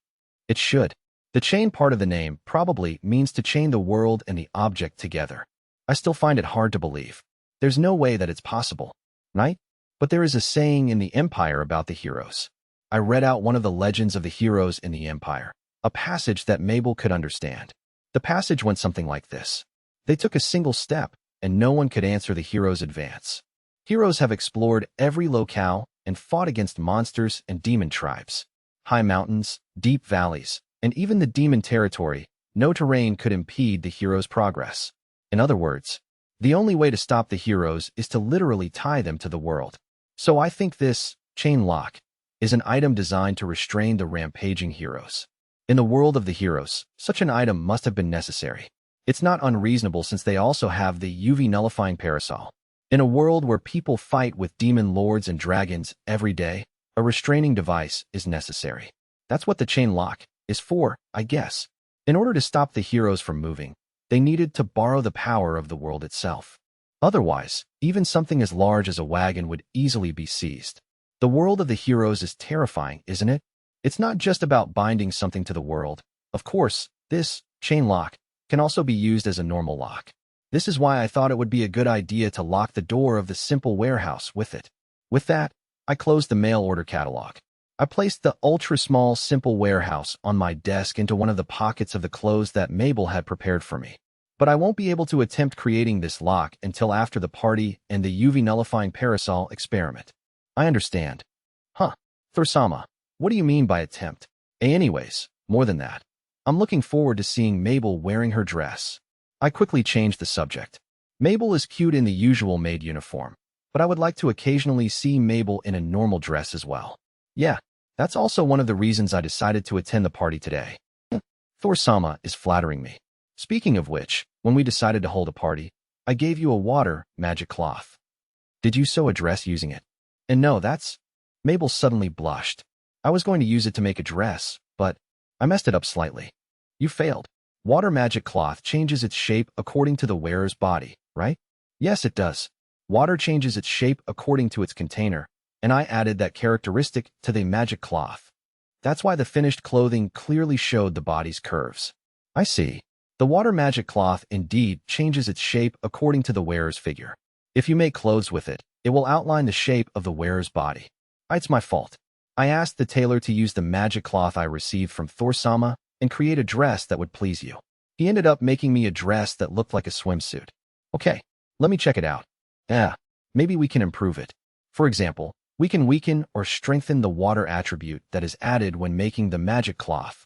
It should. The chain part of the name probably means to chain the world and the object together. I still find it hard to believe. There's no way that it's possible, right? But there is a saying in the Empire about the heroes. I read out one of the legends of the heroes in the Empire, a passage that Mabel could understand. The passage went something like this. They took a single step, and no one could answer the hero's advance. Heroes have explored every locale and fought against monsters and demon tribes. High mountains, deep valleys, and even the demon territory, no terrain could impede the hero's progress. In other words, the only way to stop the heroes is to literally tie them to the world. So I think this chain lock is an item designed to restrain the rampaging heroes. In the world of the heroes, such an item must have been necessary. It's not unreasonable since they also have the UV nullifying parasol. In a world where people fight with demon lords and dragons every day, a restraining device is necessary. That's what the chain lock is for, I guess. In order to stop the heroes from moving, they needed to borrow the power of the world itself. Otherwise, even something as large as a wagon would easily be seized. The world of the heroes is terrifying, isn't it? It's not just about binding something to the world. Of course, this chain lock can also be used as a normal lock. This is why I thought it would be a good idea to lock the door of the simple warehouse with it. With that, I closed the mail order catalog. I placed the ultra-small simple warehouse on my desk into one of the pockets of the clothes that Mabel had prepared for me. But I won't be able to attempt creating this lock until after the party and the UV nullifying parasol experiment. I understand. Huh. Thor-sama, what do you mean by attempt? Anyways, more than that. I'm looking forward to seeing Mabel wearing her dress. I quickly changed the subject. Mabel is cute in the usual maid uniform, but I would like to occasionally see Mabel in a normal dress as well. Yeah, that's also one of the reasons I decided to attend the party today. Thor-sama is flattering me. Speaking of which, When we decided to hold a party, I gave you a water magic cloth. Did you sew a dress using it? And no, that's... Mabel suddenly blushed. I was going to use it to make a dress, but I messed it up slightly. You failed. Water magic cloth changes its shape according to the wearer's body, right? Yes, it does. Water changes its shape according to its container, and I added that characteristic to the magic cloth. That's why the finished clothing clearly showed the body's curves. I see. The water magic cloth indeed changes its shape according to the wearer's figure. If you make clothes with it, it will outline the shape of the wearer's body. It's my fault. I asked the tailor to use the magic cloth I received from Thor-sama and create a dress that would please you. He ended up making me a dress that looked like a swimsuit. Okay, let me check it out. Maybe we can improve it. For example, we can weaken or strengthen the water attribute that is added when making the magic cloth.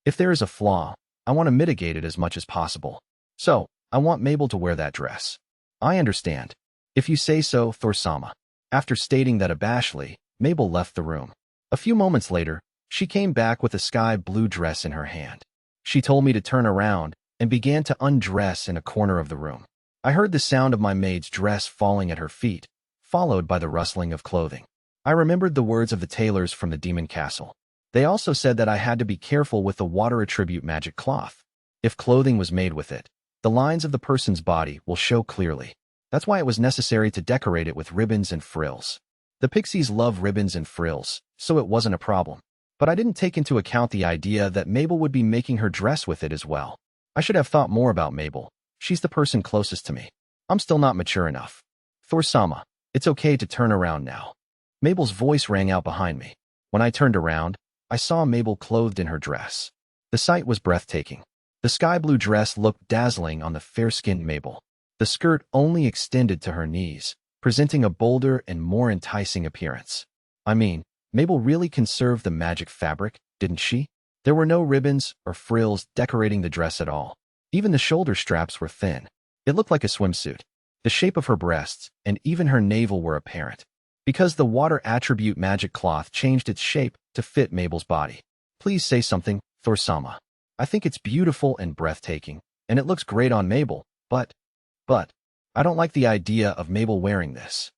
If there is a flaw, I want to mitigate it as much as possible. So, I want Mabel to wear that dress. I understand. If you say so, Thor-sama. After stating that abashedly, Mabel left the room. A few moments later, she came back with a sky blue dress in her hand. She told me to turn around and began to undress in a corner of the room. I heard the sound of my maid's dress falling at her feet, followed by the rustling of clothing. I remembered the words of the tailors from the demon castle. They also said that I had to be careful with the water attribute magic cloth. If clothing was made with it, the lines of the person's body will show clearly. That's why it was necessary to decorate it with ribbons and frills. The pixies love ribbons and frills, so it wasn't a problem. But I didn't take into account the idea that Mabel would be making her dress with it as well. I should have thought more about Mabel. She's the person closest to me. I'm still not mature enough. Thor-sama, it's okay to turn around now. Mabel's voice rang out behind me. When I turned around, I saw Mabel clothed in her dress. The sight was breathtaking. The sky blue dress looked dazzling on the fair-skinned Mabel. The skirt only extended to her knees, presenting a bolder and more enticing appearance. I mean, Mabel really conserved the magic fabric, didn't she? There were no ribbons or frills decorating the dress at all. Even the shoulder straps were thin. It looked like a swimsuit. The shape of her breasts and even her navel were apparent, because the water attribute magic cloth changed its shape to fit Mabel's body. Please say something, Thor-sama. I think it's beautiful and breathtaking, and it looks great on Mabel, but I don't like the idea of Mabel wearing this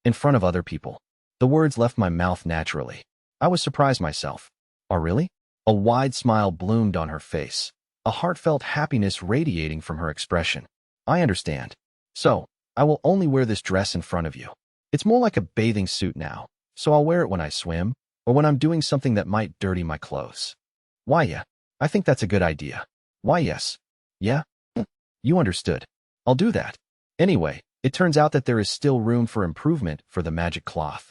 in front of other people. The words left my mouth naturally. I was surprised myself. Oh, really? A wide smile bloomed on her face, a heartfelt happiness radiating from her expression. I understand. So, I will only wear this dress in front of you. It's more like a bathing suit now, so I'll wear it when I swim, or when I'm doing something that might dirty my clothes. Why, yeah, I think that's a good idea. Why, yes. Yeah? You understood. I'll do that. Anyway, it turns out that there is still room for improvement for the magic cloth.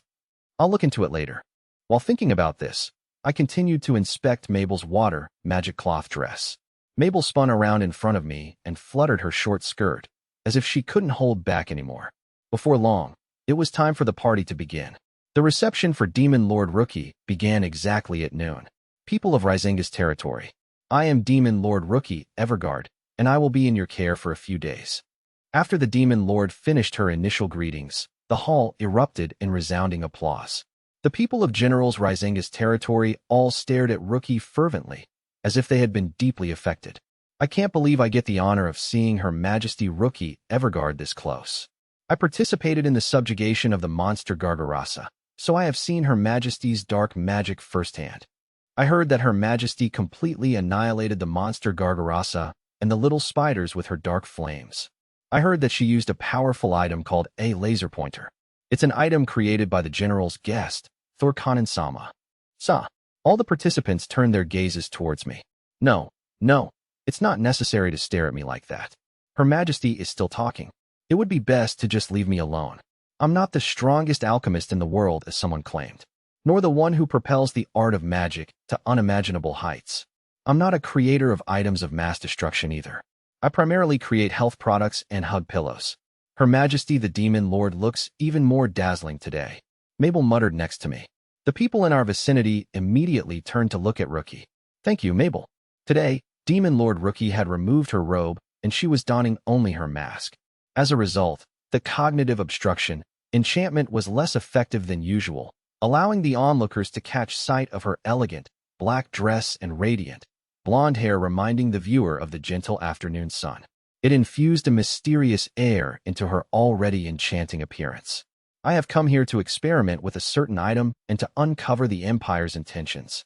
I'll look into it later. While thinking about this, I continued to inspect Mabel's water magic cloth dress. Mabel spun around in front of me and fluttered her short skirt, as if she couldn't hold back anymore. Before long, it was time for the party to begin. The reception for Demon Lord Rookie began exactly at noon. People of Rizinga's territory, I am Demon Lord Rookie, Everguard, and I will be in your care for a few days. After the Demon Lord finished her initial greetings, the hall erupted in resounding applause. The people of Generals Rizinga's territory all stared at Rookie fervently, as if they had been deeply affected. I can't believe I get the honor of seeing Her Majesty Rookie Everguard this close. I participated in the subjugation of the monster Gargarasa, so I have seen Her Majesty's dark magic firsthand. I heard that Her Majesty completely annihilated the monster Gargarasa and the little spiders with her dark flames. I heard that she used a powerful item called a laser pointer. It's an item created by the general's guest, Thor-sama. All the participants turned their gazes towards me. No, it's not necessary to stare at me like that. Her Majesty is still talking. It would be best to just leave me alone. I'm not the strongest alchemist in the world, as someone claimed, nor the one who propels the art of magic to unimaginable heights. I'm not a creator of items of mass destruction either. I primarily create health products and hug pillows. Her Majesty the Demon Lord looks even more dazzling today. Mabel muttered next to me. The people in our vicinity immediately turned to look at Rookie. Thank you, Mabel. Today, Demon Lord Rookie had removed her robe and she was donning only her mask. As a result, the cognitive obstruction enchantment was less effective than usual, allowing the onlookers to catch sight of her elegant, black dress and radiant, blonde hair reminding the viewer of the gentle afternoon sun. It infused a mysterious air into her already enchanting appearance. I have come here to experiment with a certain item and to uncover the Empire's intentions.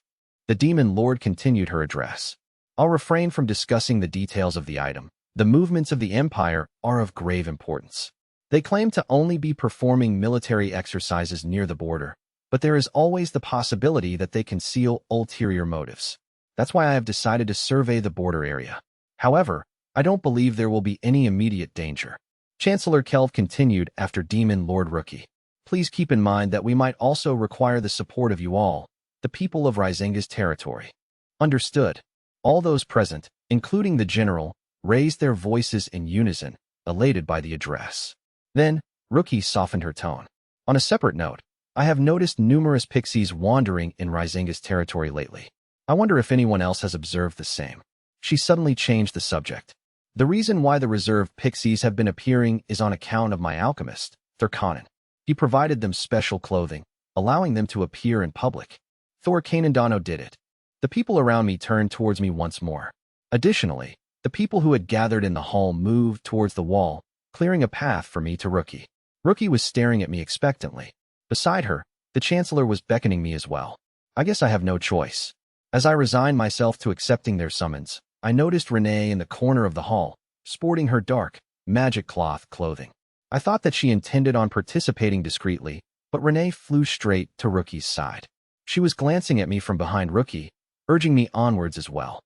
The Demon Lord continued her address. I'll refrain from discussing the details of the item. The movements of the Empire are of grave importance. They claim to only be performing military exercises near the border, but there is always the possibility that they conceal ulterior motives. That's why I have decided to survey the border area. However, I don't believe there will be any immediate danger. Chancellor Kelv continued after Demon Lord Rookie. Please keep in mind that we might also require the support of you all, the people of Rizenga's territory. Understood. All those present, including the general, raised their voices in unison, elated by the address. Then, Rookie softened her tone. On a separate note, I have noticed numerous pixies wandering in Rizenga's territory lately. I wonder if anyone else has observed the same. She suddenly changed the subject. The reason why the reserved pixies have been appearing is on account of my alchemist, Thorkanen. He provided them special clothing, allowing them to appear in public. Thor Kanandano did it. The people around me turned towards me once more. Additionally, the people who had gathered in the hall moved towards the wall, clearing a path for me to Rookie. Rookie was staring at me expectantly. Beside her, the Chancellor was beckoning me as well. I guess I have no choice. As I resigned myself to accepting their summons, I noticed Renee in the corner of the hall, sporting her dark, magic cloth clothing. I thought that she intended on participating discreetly, but Renee flew straight to Rookie's side. She was glancing at me from behind Rookie, urging me onwards as well.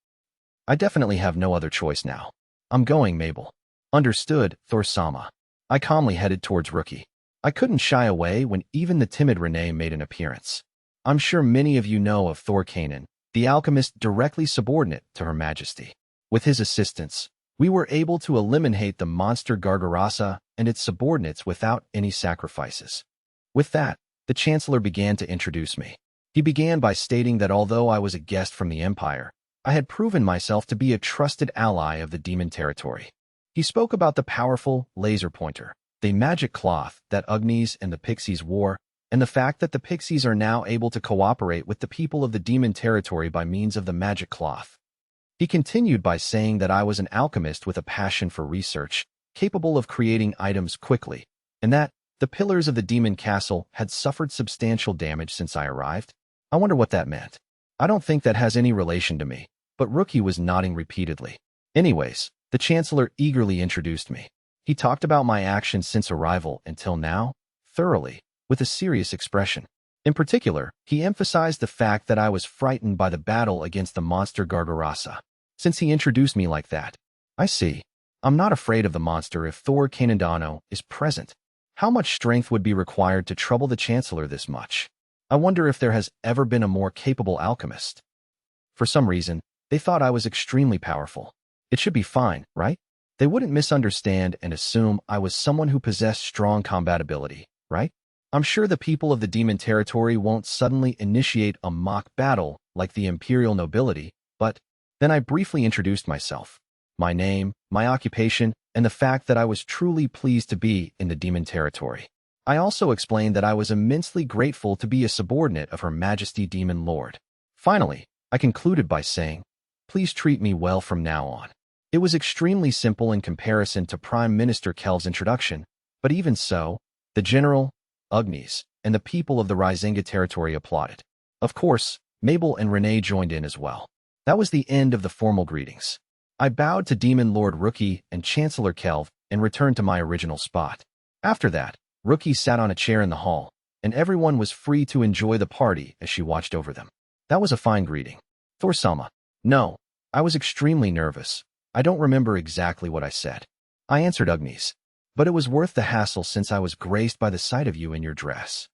I definitely have no other choice now. I'm going, Mabel. Understood, Thor-sama. I calmly headed towards Rookie. I couldn't shy away when even the timid Renee made an appearance. I'm sure many of you know of Thorkanen, the alchemist directly subordinate to Her Majesty. With his assistance, we were able to eliminate the monster Gargarasa and its subordinates without any sacrifices. With that, the Chancellor began to introduce me. He began by stating that although I was a guest from the Empire, I had proven myself to be a trusted ally of the demon territory. He spoke about the powerful laser pointer, the magic cloth that Agnes and the pixies wore, and the fact that the pixies are now able to cooperate with the people of the demon territory by means of the magic cloth. He continued by saying that I was an alchemist with a passion for research, capable of creating items quickly, and that the pillars of the demon castle had suffered substantial damage since I arrived. I wonder what that meant. I don't think that has any relation to me, but Rookie was nodding repeatedly. Anyways, the Chancellor eagerly introduced me. He talked about my actions since arrival until now, thoroughly, with a serious expression. In particular, he emphasized the fact that I was frightened by the battle against the monster Gargarasa. Since he introduced me like that, I see. I'm not afraid of the monster if Thor Kanandano is present. How much strength would be required to trouble the Chancellor this much? I wonder if there has ever been a more capable alchemist. For some reason, they thought I was extremely powerful. It should be fine, right? They wouldn't misunderstand and assume I was someone who possessed strong combatability, right? I'm sure the people of the demon territory won't suddenly initiate a mock battle like the imperial nobility, but then I briefly introduced myself, my name, my occupation, and the fact that I was truly pleased to be in the demon territory. I also explained that I was immensely grateful to be a subordinate of Her Majesty Demon Lord. Finally, I concluded by saying, please treat me well from now on. It was extremely simple in comparison to Prime Minister Kelv's introduction, but even so, the General, Agnes, and the people of the Rizenga territory applauded. Of course, Mabel and Renee joined in as well. That was the end of the formal greetings. I bowed to Demon Lord Rookie and Chancellor Kelv and returned to my original spot. After that, Rookie sat on a chair in the hall, and everyone was free to enjoy the party as she watched over them. That was a fine greeting. Thor-sama. No, I was extremely nervous. I don't remember exactly what I said. I answered Agnes. But it was worth the hassle since I was graced by the sight of you in your dress.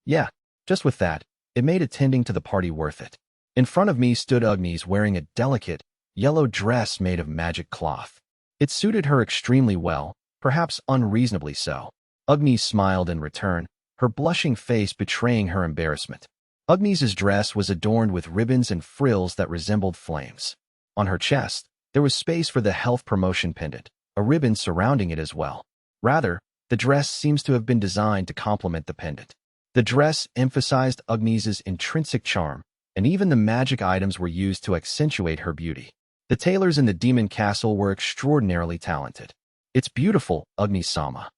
Yeah, just with that, it made attending to the party worth it. In front of me stood Agnes wearing a delicate, yellow dress made of magic cloth. It suited her extremely well, perhaps unreasonably so. Agnes smiled in return, her blushing face betraying her embarrassment. Agnes's dress was adorned with ribbons and frills that resembled flames. On her chest, there was space for the health promotion pendant, a ribbon surrounding it as well. Rather, the dress seems to have been designed to complement the pendant. The dress emphasized Agnes's intrinsic charm, and even the magic items were used to accentuate her beauty. The The tailors in the demon castle were extraordinarily talented. It's beautiful, Agni-sama.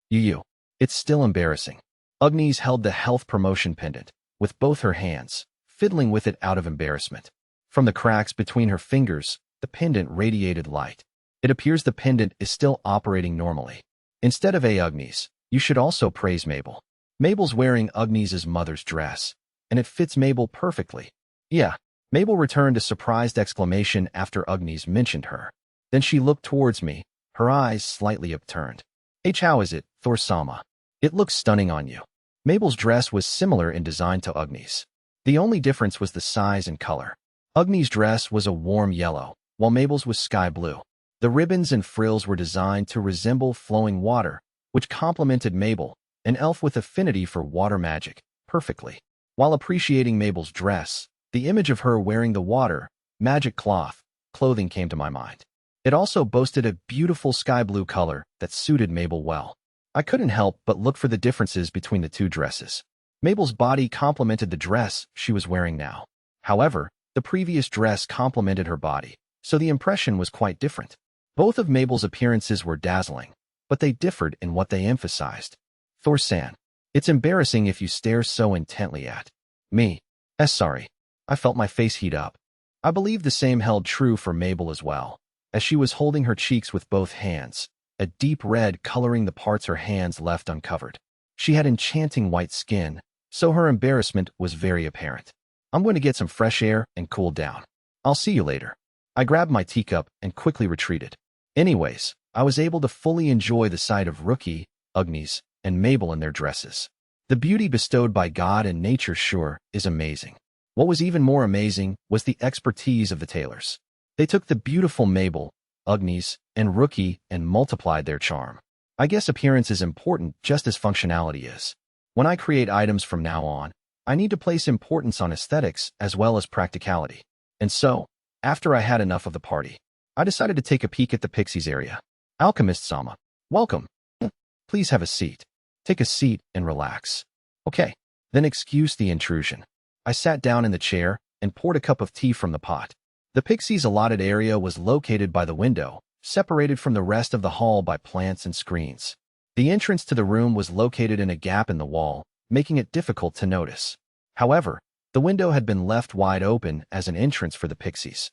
You. It's still embarrassing. Agnes held the health promotion pendant with both her hands, fiddling with it out of embarrassment. From the cracks between her fingers, the pendant radiated light. It appears the pendant is still operating normally. Instead of Agnes, you should also praise Mabel. Mabel's wearing Agnes's mother's dress, and it fits Mabel perfectly. Yeah. Mabel returned a surprised exclamation after Agnes mentioned her. Then she looked towards me, her eyes slightly upturned. How is it, Thor-sama? It looks stunning on you. Mabel's dress was similar in design to Agnes. The only difference was the size and color. Agnes' dress was a warm yellow, while Mabel's was sky blue. The ribbons and frills were designed to resemble flowing water, which complemented Mabel, an elf with affinity for water magic, perfectly. While appreciating Mabel's dress, the image of her wearing the water, magic clothing came to my mind. It also boasted a beautiful sky blue color that suited Mabel well. I couldn't help but look for the differences between the two dresses. Mabel's body complemented the dress she was wearing now. However, the previous dress complemented her body, so the impression was quite different. Both of Mabel's appearances were dazzling, but they differed in what they emphasized. Thor-san, it's embarrassing if you stare so intently at me. Sorry. I felt my face heat up. I believe the same held true for Mabel as well, as she was holding her cheeks with both hands, a deep red coloring the parts her hands left uncovered. She had enchanting white skin, so her embarrassment was very apparent. I'm going to get some fresh air and cool down. I'll see you later. I grabbed my teacup and quickly retreated. Anyways, I was able to fully enjoy the sight of Rookie, Agnes, and Mabel in their dresses. The beauty bestowed by God and nature sure is amazing. What was even more amazing was the expertise of the tailors. They took the beautiful Mabel, Agnes, and Rookie and multiplied their charm. I guess appearance is important just as functionality is. When I create items from now on, I need to place importance on aesthetics as well as practicality. And so, after I had enough of the party, I decided to take a peek at the Pixies area. Alchemist-sama, welcome. Please have a seat. Take a seat and relax. Okay, then excuse the intrusion. I sat down in the chair and poured a cup of tea from the pot. The Pixies' allotted area was located by the window, separated from the rest of the hall by plants and screens. The entrance to the room was located in a gap in the wall, making it difficult to notice. However, the window had been left wide open as an entrance for the Pixies.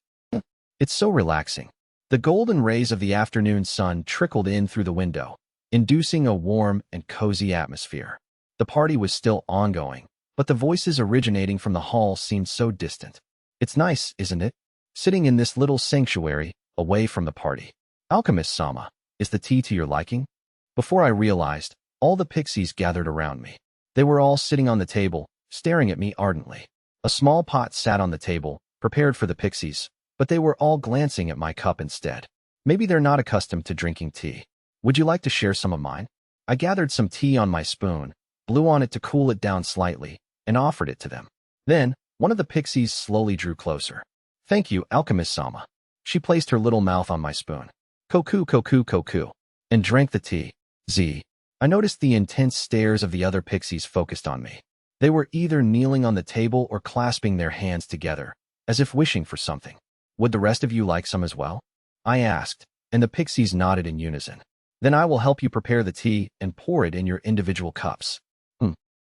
It's so relaxing. The golden rays of the afternoon sun trickled in through the window, inducing a warm and cozy atmosphere. The party was still ongoing, but the voices originating from the hall seemed so distant. It's nice, isn't it? Sitting in this little sanctuary, away from the party. Alchemist-sama, is the tea to your liking? Before I realized, all the Pixies gathered around me. They were all sitting on the table, staring at me ardently. A small pot sat on the table, prepared for the Pixies, but they were all glancing at my cup instead. Maybe they're not accustomed to drinking tea. Would you like to share some of mine? I gathered some tea on my spoon, blew on it to cool it down slightly, and offered it to them. Then, one of the Pixies slowly drew closer. Thank you, Alchemist-sama. She placed her little mouth on my spoon. Koku, koku, koku, and drank the tea. I noticed the intense stares of the other Pixies focused on me. They were either kneeling on the table or clasping their hands together, as if wishing for something. Would the rest of you like some as well? I asked, and the Pixies nodded in unison. Then I will help you prepare the tea and pour it in your individual cups.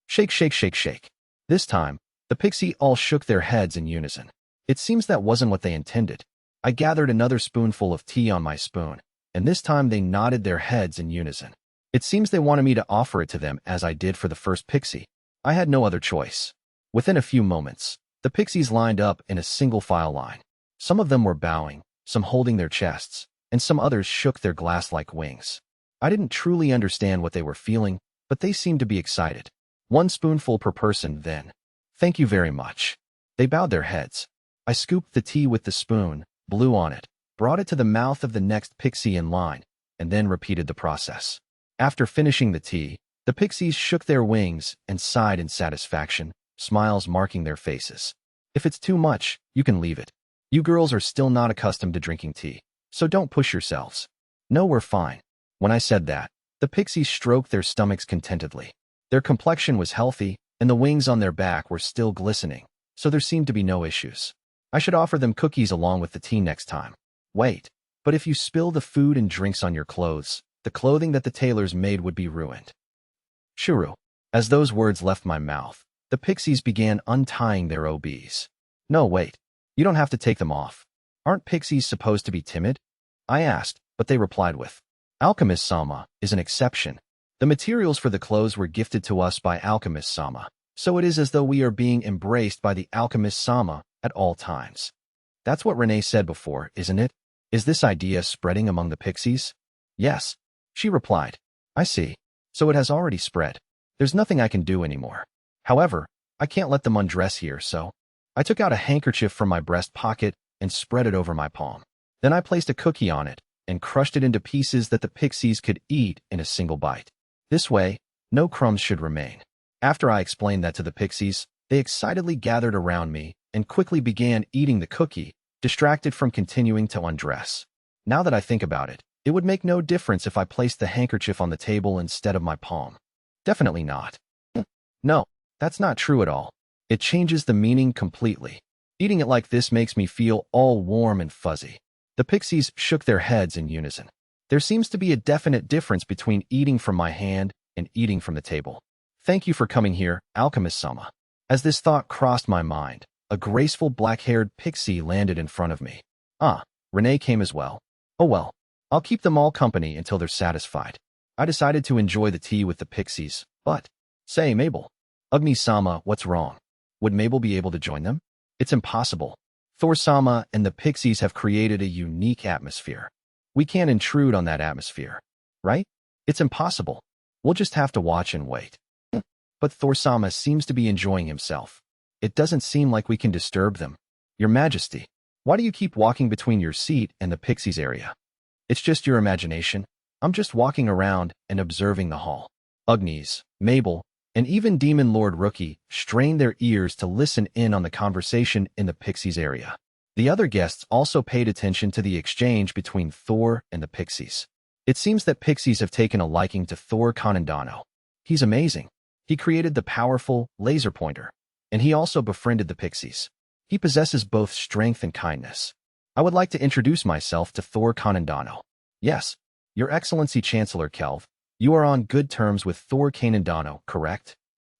Shake, shake, shake, shake. This time, the Pixie all shook their heads in unison. It seems that wasn't what they intended. I gathered another spoonful of tea on my spoon, and this time they nodded their heads in unison. It seems they wanted me to offer it to them as I did for the first Pixie. I had no other choice. Within a few moments, the Pixies lined up in a single file line. Some of them were bowing, some holding their chests, and some others shook their glass-like wings. I didn't truly understand what they were feeling, but they seemed to be excited. One spoonful per person, then. Thank you very much. They bowed their heads. I scooped the tea with the spoon, blew on it, brought it to the mouth of the next Pixie in line, and then repeated the process. After finishing the tea, the Pixies shook their wings and sighed in satisfaction, smiles marking their faces. If it's too much, you can leave it. You girls are still not accustomed to drinking tea, so don't push yourselves. No, we're fine. When I said that, the Pixies stroked their stomachs contentedly. Their complexion was healthy, and the wings on their back were still glistening, so there seemed to be no issues. I should offer them cookies along with the tea next time. Wait, but if you spill the food and drinks on your clothes, the clothing that the tailors made would be ruined. Shuru. As those words left my mouth, the pixies began untying their OBs. No, wait. You don't have to take them off. Aren't pixies supposed to be timid? I asked, but they replied with, Alchemist Sama is an exception. The materials for the clothes were gifted to us by Alchemist Sama, so it is as though we are being embraced by the Alchemist Sama at all times. That's what Renee said before, isn't it? Is this idea spreading among the pixies? Yes, she replied. I see. So it has already spread. There's nothing I can do anymore. However, I can't let them undress here, so I took out a handkerchief from my breast pocket and spread it over my palm. Then I placed a cookie on it and crushed it into pieces that the pixies could eat in a single bite. This way, no crumbs should remain. After I explained that to the pixies, they excitedly gathered around me and quickly began eating the cookie, distracted from continuing to undress. Now that I think about it, it would make no difference if I placed the handkerchief on the table instead of my palm. Definitely not. No, that's not true at all. It changes the meaning completely. Eating it like this makes me feel all warm and fuzzy. The pixies shook their heads in unison. There seems to be a definite difference between eating from my hand and eating from the table. Thank you for coming here, Alchemist-sama. As this thought crossed my mind, a graceful black-haired pixie landed in front of me. Ah, Renee came as well. Oh well, I'll keep them all company until they're satisfied. I decided to enjoy the tea with the pixies, but, say, Mabel. Agni-sama, what's wrong? Would Mabel be able to join them? It's impossible. Thor-sama and the pixies have created a unique atmosphere. We can't intrude on that atmosphere, right? It's impossible. We'll just have to watch and wait. But Thor-sama seems to be enjoying himself. It doesn't seem like we can disturb them. Your Majesty, why do you keep walking between your seat and the pixies area? It's just your imagination. I'm just walking around and observing the hall. Agnes, Mabel, and even Demon Lord Rookie strained their ears to listen in on the conversation in the pixies area. The other guests also paid attention to the exchange between Thor and the pixies. It seems that pixies have taken a liking to Thor Kanendano. He's amazing. He created the powerful laser pointer, and he also befriended the pixies. He possesses both strength and kindness. I would like to introduce myself to Thor Kanendano. Yes, Your Excellency Chancellor Kelv, you are on good terms with Thor Kanendano, correct?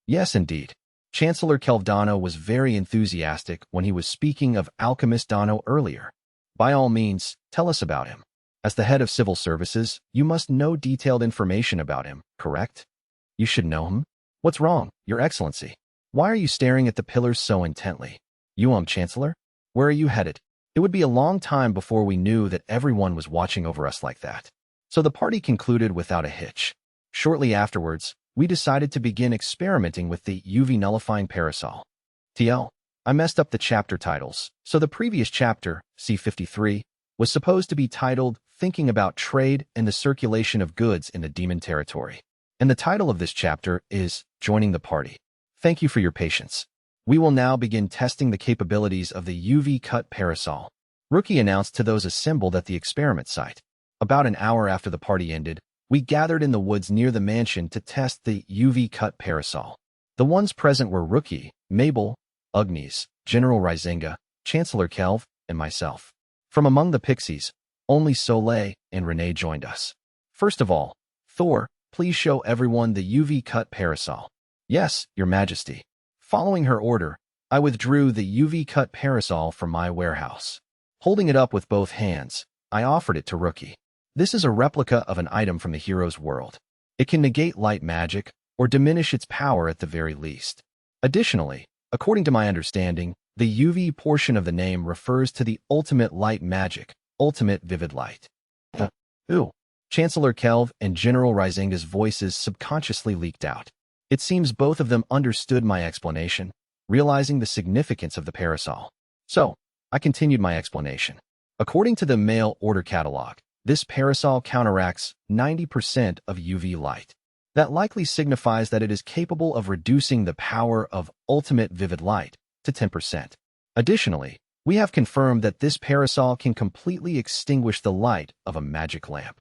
Yes, indeed. Chancellor Kelvdano was very enthusiastic when he was speaking of Alchemist Dano earlier. By all means, tell us about him. As the head of civil services, you must know detailed information about him, correct? You should know him? What's wrong, Your Excellency? Why are you staring at the pillars so intently? Chancellor? Where are you headed? It would be a long time before we knew that everyone was watching over us like that. So the party concluded without a hitch. Shortly afterwards, we decided to begin experimenting with the UV nullifying parasol. I messed up the chapter titles, so the previous chapter, C53, was supposed to be titled Thinking About Trade and the Circulation of Goods in the Demon Territory. And the title of this chapter is Joining the Party. Thank you for your patience. We will now begin testing the capabilities of the UV cut parasol. Rookie announced to those assembled at the experiment site. About an hour after the party ended, we gathered in the woods near the mansion to test the UV cut parasol. The ones present were Rookie, Mabel, Agnes, General Rizinga, Chancellor Kelv, and myself. From among the pixies, only Soleil and Renee joined us. First of all, Thor, please show everyone the UV cut parasol. Yes, Your Majesty. Following her order, I withdrew the UV cut parasol from my warehouse. Holding it up with both hands, I offered it to Rookie. This is a replica of an item from the hero's world. It can negate light magic or diminish its power at the very least. Additionally, according to my understanding, the UV portion of the name refers to the ultimate light magic, ultimate vivid light. Ooh. Chancellor Kelv and General Rizinga's voices subconsciously leaked out. It seems both of them understood my explanation, realizing the significance of the parasol. So, I continued my explanation. According to the mail order catalog, this parasol counteracts 90% of UV light. That likely signifies that it is capable of reducing the power of ultimate vivid light to 10%. Additionally, we have confirmed that this parasol can completely extinguish the light of a magic lamp.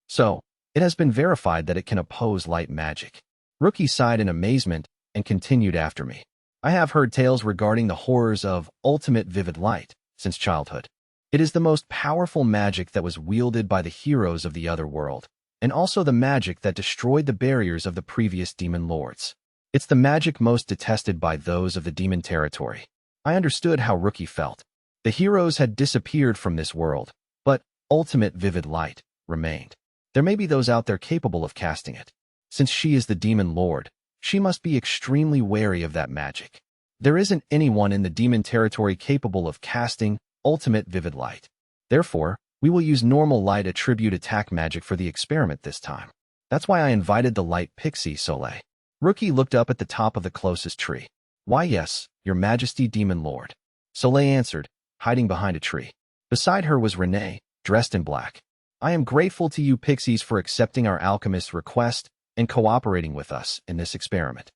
So, it has been verified that it can oppose light magic. Rookie sighed in amazement and continued after me. I have heard tales regarding the horrors of ultimate vivid light since childhood. It is the most powerful magic that was wielded by the heroes of the other world, and also the magic that destroyed the barriers of the previous demon lords. It's the magic most detested by those of the demon territory. I understood how Rookie felt. The heroes had disappeared from this world, but ultimate vivid light remained. There may be those out there capable of casting it. Since she is the demon lord, she must be extremely wary of that magic. There isn't anyone in the demon territory capable of casting ultimate vivid light. Therefore, we will use normal light attribute attack magic for the experiment this time. That's why I invited the light pixie Soleil. Rookie looked up at the top of the closest tree. Why yes, your majesty demon lord. Soleil answered, hiding behind a tree. Beside her was Renee, dressed in black. I am grateful to you pixies for accepting our alchemist's request and cooperating with us in this experiment.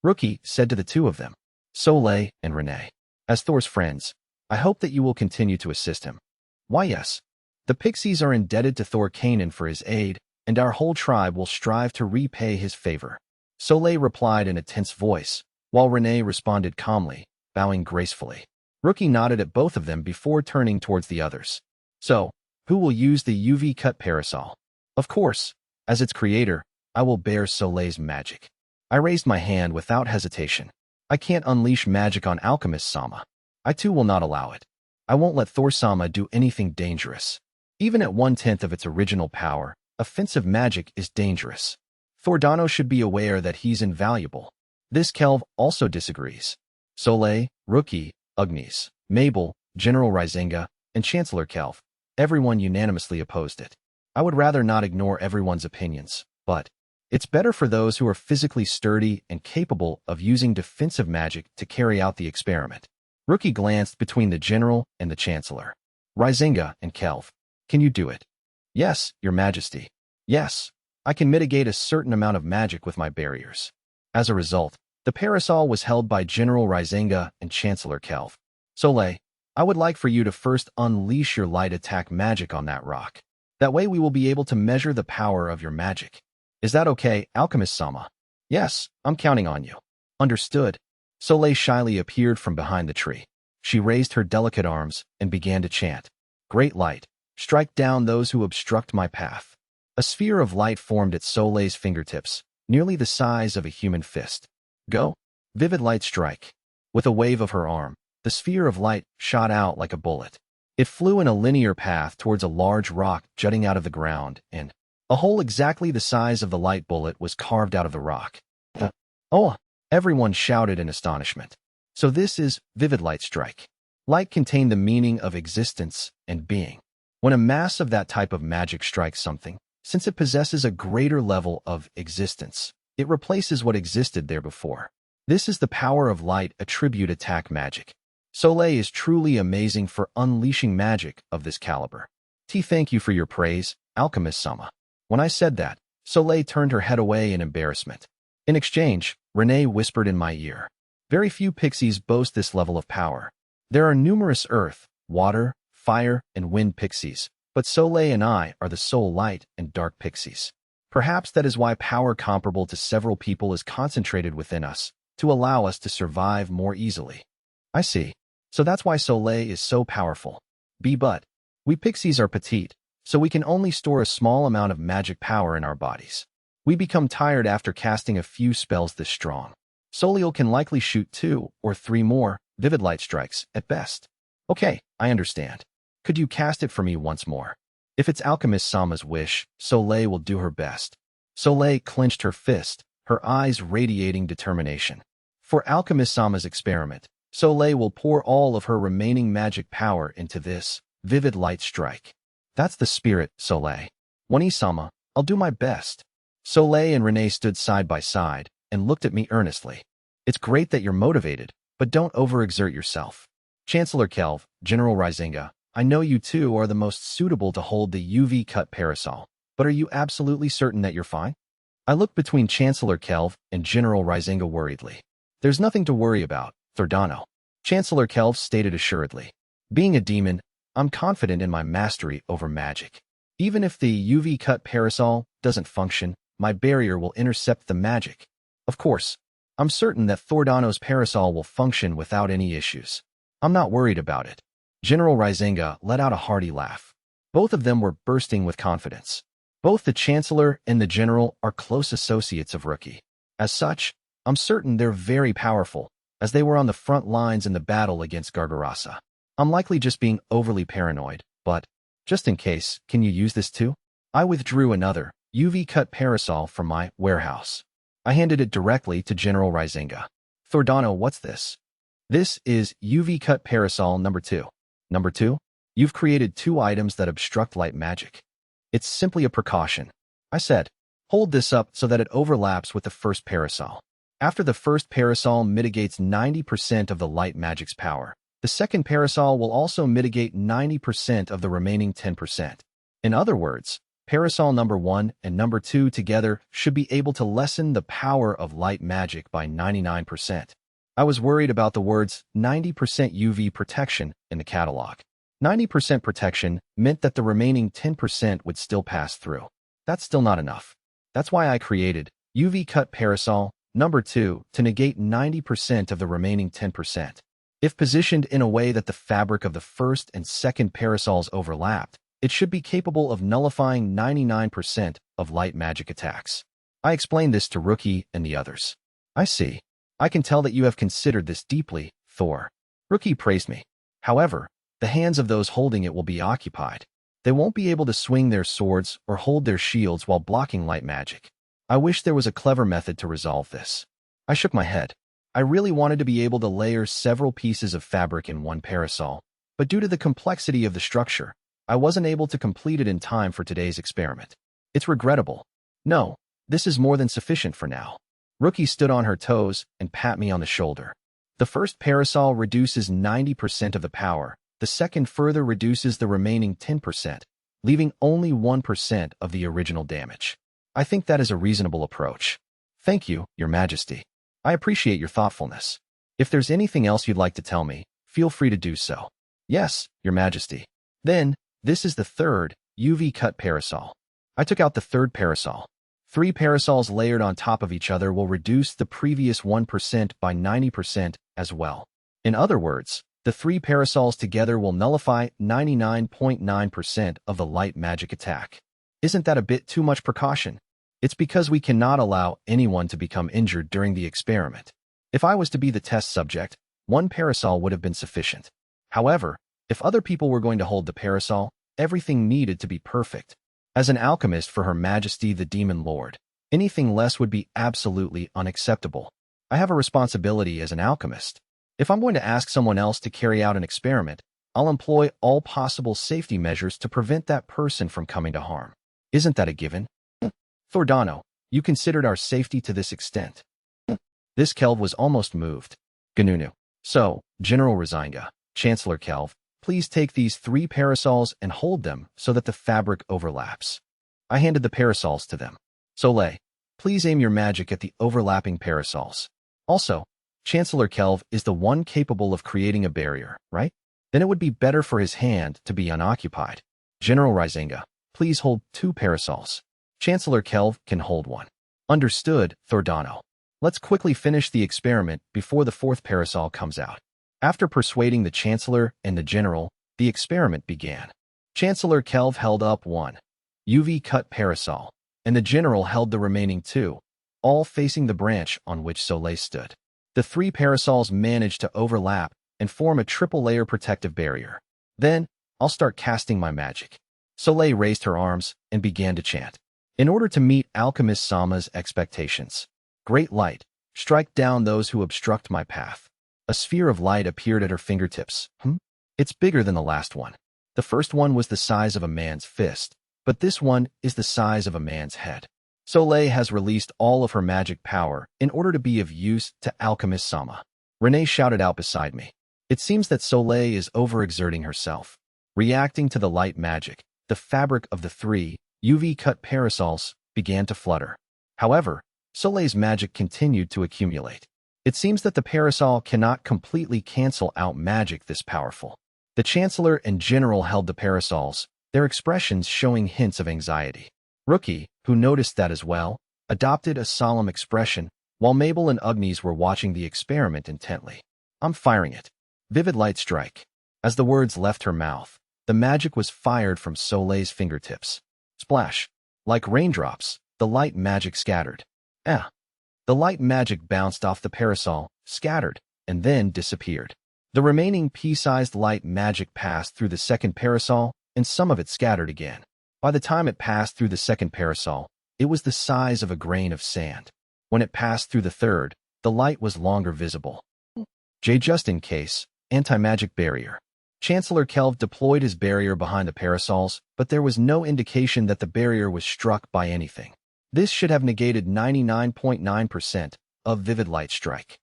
Rookie said to the two of them, Soleil and Renee. As Thor's friends, I hope that you will continue to assist him. Why yes. The pixies are indebted to Thor Canaan for his aid, and our whole tribe will strive to repay his favor. Soleil replied in a tense voice, while Renee responded calmly, bowing gracefully. Rookie nodded at both of them before turning towards the others. So, who will use the UV-cut parasol? Of course, as its creator, I will bear Soleil's magic. I raised my hand without hesitation. I can't unleash magic on Alchemist Sama. I too will not allow it. I won't let Thor Sama do anything dangerous. Even at 1/10 of its original power, offensive magic is dangerous. Thordano should be aware that he's invaluable. This Kelv also disagrees. Soleil, Rookie, Ugnis, Mabel, General Rizinga, and Chancellor Kelv, everyone unanimously opposed it. I would rather not ignore everyone's opinions, but it's better for those who are physically sturdy and capable of using defensive magic to carry out the experiment. Rookie glanced between the General and the Chancellor. Rizinga and Kelv, can you do it? Yes, Your Majesty. Yes, I can mitigate a certain amount of magic with my barriers. As a result, the parasol was held by General Rizinga and Chancellor Kelv. Soleil, I would like for you to first unleash your light attack magic on that rock. That way we will be able to measure the power of your magic. Is that okay, Alchemist Sama? Yes, I'm counting on you. Understood. Soleil shyly appeared from behind the tree. She raised her delicate arms and began to chant. Great light, strike down those who obstruct my path. A sphere of light formed at Soleil's fingertips, nearly the size of a human fist. Go. Vivid light strike. With a wave of her arm, the sphere of light shot out like a bullet. It flew in a linear path towards a large rock jutting out of the ground, and a hole exactly the size of the light bullet was carved out of the rock. Oh! Everyone shouted in astonishment. So this is vivid light strike. Light contained the meaning of existence and being. When a mass of that type of magic strikes something, since it possesses a greater level of existence, it replaces what existed there before. This is the power of light attribute attack magic. Soleil is truly amazing for unleashing magic of this caliber. Thank you for your praise, Alchemist Sama. When I said that, Soleil turned her head away in embarrassment. In exchange, Renee whispered in my ear. Very few pixies boast this level of power. There are numerous earth, water, fire, and wind pixies, but Soleil and I are the sole light and dark pixies. Perhaps that is why power comparable to several people is concentrated within us, to allow us to survive more easily. I see. So that's why Soleil is so powerful. But we pixies are petite, so we can only store a small amount of magic power in our bodies. We become tired after casting a few spells this strong. Soleil can likely shoot 2 or 3 more vivid light strikes at best. Okay, I understand. Could you cast it for me once more? If it's Alchemist Sama's wish, Soleil will do her best. Soleil clenched her fist, her eyes radiating determination. For Alchemist Sama's experiment, Soleil will pour all of her remaining magic power into this vivid light strike. That's the spirit, Soleil. Wani-sama, I'll do my best. Soleil and Renee stood side by side and looked at me earnestly. It's great that you're motivated, but don't overexert yourself. Chancellor Kelv, General Rizinga, I know you two are the most suitable to hold the UV-cut parasol, but are you absolutely certain that you're fine? I looked between Chancellor Kelv and General Rizinga worriedly. There's nothing to worry about, Thordano. Chancellor Kelv stated assuredly. Being a demon, I'm confident in my mastery over magic. Even if the UV-cut parasol doesn't function, my barrier will intercept the magic. Of course, I'm certain that Thordano's parasol will function without any issues. I'm not worried about it. General Rizinga let out a hearty laugh. Both of them were bursting with confidence. Both the Chancellor and the General are close associates of Rookie. As such, I'm certain they're very powerful, as they were on the front lines in the battle against Gargarasa. I'm likely just being overly paranoid, but, just in case, can you use this too? I withdrew another UV-cut parasol from my warehouse. I handed it directly to General Rizinga. Thordano, what's this? This is UV-cut parasol number 2. Number 2? You've created 2 items that obstruct light magic. It's simply a precaution. I said, hold this up so that it overlaps with the first parasol. After the first parasol mitigates 90% of the light magic's power, the second parasol will also mitigate 90% of the remaining 10%. In other words, parasol number 1 and number 2 together should be able to lessen the power of light magic by 99%. I was worried about the words 90% UV protection in the catalog. 90% protection meant that the remaining 10% would still pass through. That's still not enough. That's why I created UV-cut parasol number 2 to negate 90% of the remaining 10%. If positioned in a way that the fabric of the first and second parasols overlapped, it should be capable of nullifying 99% of light magic attacks. I explained this to Rookie and the others. I see. I can tell that you have considered this deeply, Thor. Rookie praised me. However, the hands of those holding it will be occupied. They won't be able to swing their swords or hold their shields while blocking light magic. I wish there was a clever method to resolve this. I shook my head. I really wanted to be able to layer several pieces of fabric in one parasol, but due to the complexity of the structure, I wasn't able to complete it in time for today's experiment. It's regrettable. No, this is more than sufficient for now. Rookie stood on her toes and pat me on the shoulder. The first parasol reduces 90% of the power. The second further reduces the remaining 10%, leaving only 1% of the original damage. I think that is a reasonable approach. Thank you, Your Majesty. I appreciate your thoughtfulness. If there's anything else you'd like to tell me, feel free to do so. Yes, Your Majesty. Then, this is the third UV-cut parasol. I took out the third parasol. 3 parasols layered on top of each other will reduce the previous 1% by 90% as well. In other words, the 3 parasols together will nullify 99.9% of the light magic attack. Isn't that a bit too much precaution? It's because we cannot allow anyone to become injured during the experiment. If I was to be the test subject, 1 parasol would have been sufficient. However, if other people were going to hold the parasol, everything needed to be perfect. As an alchemist for Her Majesty the Demon Lord, anything less would be absolutely unacceptable. I have a responsibility as an alchemist. If I'm going to ask someone else to carry out an experiment, I'll employ all possible safety measures to prevent that person from coming to harm. Isn't that a given? Thordano, you considered our safety to this extent. This Kelv was almost moved. Ganunu. So, General Rizinga, Chancellor Kelv, please take these 3 parasols and hold them so that the fabric overlaps. I handed the parasols to them. Soleil, please aim your magic at the overlapping parasols. Also, Chancellor Kelv is the one capable of creating a barrier, right? Then it would be better for his hand to be unoccupied. General Rizinga, please hold 2 parasols. Chancellor Kelv can hold 1. Understood, Thordano. Let's quickly finish the experiment before the 4th parasol comes out. After persuading the Chancellor and the General, the experiment began. Chancellor Kelv held up 1 UV-cut parasol, and the General held the remaining 2, all facing the branch on which Soleil stood. The 3 parasols managed to overlap and form a triple-layer protective barrier. Then, I'll start casting my magic. Soleil raised her arms and began to chant. In order to meet Alchemist Sama's expectations, great light, strike down those who obstruct my path. A sphere of light appeared at her fingertips. It's bigger than the last one. The first one was the size of a man's fist, but this one is the size of a man's head. Soleil has released all of her magic power in order to be of use to Alchemist Sama. Renee shouted out beside me. It seems that Soleil is overexerting herself. Reacting to the light magic, the fabric of the 3 UV-cut parasols began to flutter. However, Soleil's magic continued to accumulate. It seems that the parasol cannot completely cancel out magic this powerful. The Chancellor and General held the parasols, their expressions showing hints of anxiety. Rookie, who noticed that as well, adopted a solemn expression, while Mabel and Agnes were watching the experiment intently. I'm firing it. Vivid light strike. As the words left her mouth, the magic was fired from Soleil's fingertips. Splash. Like raindrops, the light magic scattered. The light magic bounced off the parasol, scattered, and then disappeared. The remaining pea-sized light magic passed through the second parasol, and some of it scattered again. By the time it passed through the second parasol, it was the size of a grain of sand. When it passed through the third, the light was longer visible. Just in case, anti-magic barrier. Chancellor Kelv deployed his barrier behind the parasols, but there was no indication that the barrier was struck by anything. This should have negated 99.9% of vivid light strike.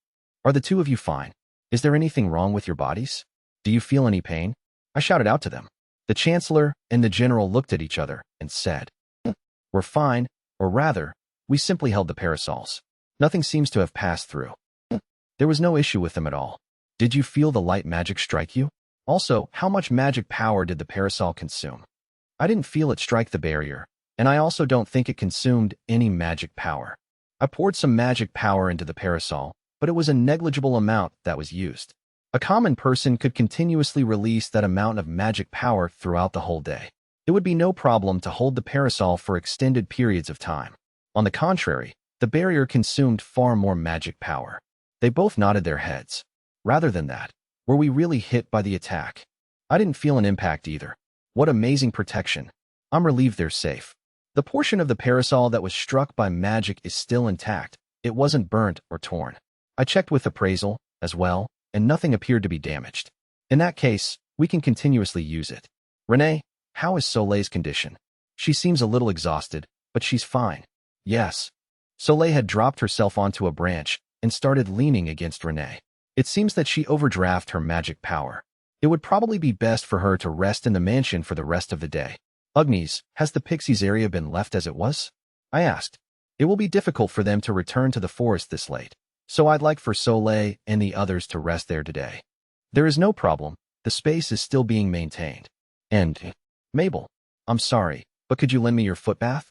Are the two of you fine? Is there anything wrong with your bodies? Do you feel any pain? I shouted out to them. The Chancellor and the General looked at each other and said, "We're fine, or rather, we simply held the parasols. Nothing seems to have passed through." There was no issue with them at all. Did you feel the light magic strike you? Also, how much magic power did the parasol consume? I didn't feel it strike the barrier, and I also don't think it consumed any magic power. I poured some magic power into the parasol, but it was a negligible amount that was used. A common person could continuously release that amount of magic power throughout the whole day. It would be no problem to hold the parasol for extended periods of time. On the contrary, the barrier consumed far more magic power. They both nodded their heads. Rather than that, were we really hit by the attack? I didn't feel an impact either. What amazing protection. I'm relieved they're safe. The portion of the parasol that was struck by magic is still intact. It wasn't burnt or torn. I checked with appraisal, as well, and nothing appeared to be damaged. In that case, we can continuously use it. Renee, how is Soleil's condition? She seems a little exhausted, but she's fine. Yes. Soleil had dropped herself onto a branch and started leaning against Renee. It seems that she overdrafted her magic power. It would probably be best for her to rest in the mansion for the rest of the day. Agnes, has the Pixies area been left as it was? I asked. It will be difficult for them to return to the forest this late, so I'd like for Soleil and the others to rest there today. There is no problem. The space is still being maintained. And, Mabel, I'm sorry, but could you lend me your foot bath?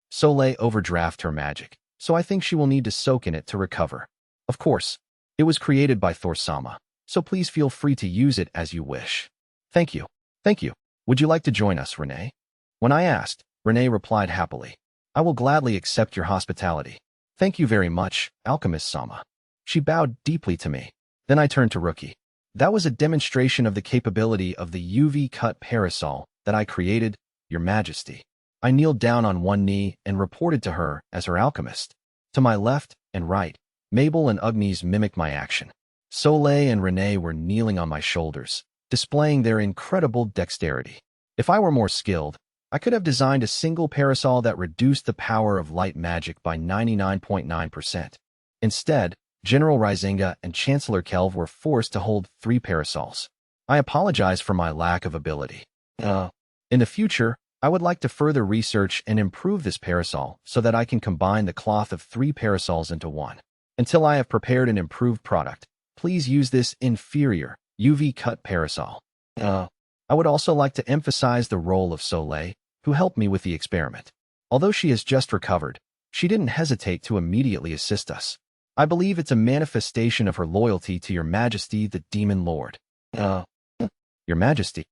Soleil overdrafted her magic, so I think she will need to soak in it to recover. Of course. It was created by Thor-sama, so please feel free to use it as you wish. Thank you. Thank you. Would you like to join us, Renee? When I asked, Renee replied happily, I will gladly accept your hospitality. Thank you very much, Alchemist-sama. She bowed deeply to me. Then I turned to Rookie. That was a demonstration of the capability of the UV-cut parasol that I created, Your Majesty. I kneeled down on one knee and reported to her as her alchemist. To my left and right, Mabel and Agnes mimicked my action. Soleil and Renee were kneeling on my shoulders, displaying their incredible dexterity. If I were more skilled, I could have designed a single parasol that reduced the power of light magic by 99.9%. Instead, General Rizinga and Chancellor Kelv were forced to hold 3 parasols. I apologize for my lack of ability. In the future, I would like to further research and improve this parasol so that I can combine the cloth of 3 parasols into one. Until I have prepared an improved product, please use this inferior UV-cut parasol. I would also like to emphasize the role of Soleil, who helped me with the experiment. Although she has just recovered, she didn't hesitate to immediately assist us. I believe it's a manifestation of her loyalty to Your Majesty, the Demon Lord. Your Majesty?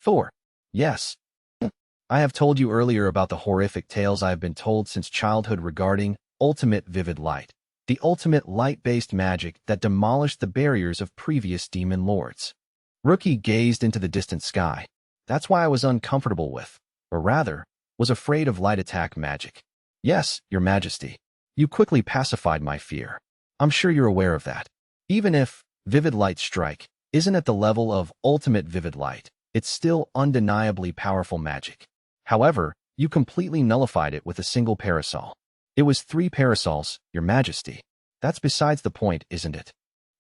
Thor. Yes. I have told you earlier about the horrific tales I have been told since childhood regarding ultimate vivid light. The ultimate light-based magic that demolished the barriers of previous demon lords. Rookie gazed into the distant sky. That's why I was uncomfortable with, or rather, was afraid of light attack magic. Yes, Your Majesty. You quickly pacified my fear. I'm sure you're aware of that. Even if vivid light strike isn't at the level of ultimate vivid light, it's still undeniably powerful magic. However, you completely nullified it with a single parasol. It was 3 parasols, Your Majesty. That's besides the point, isn't it?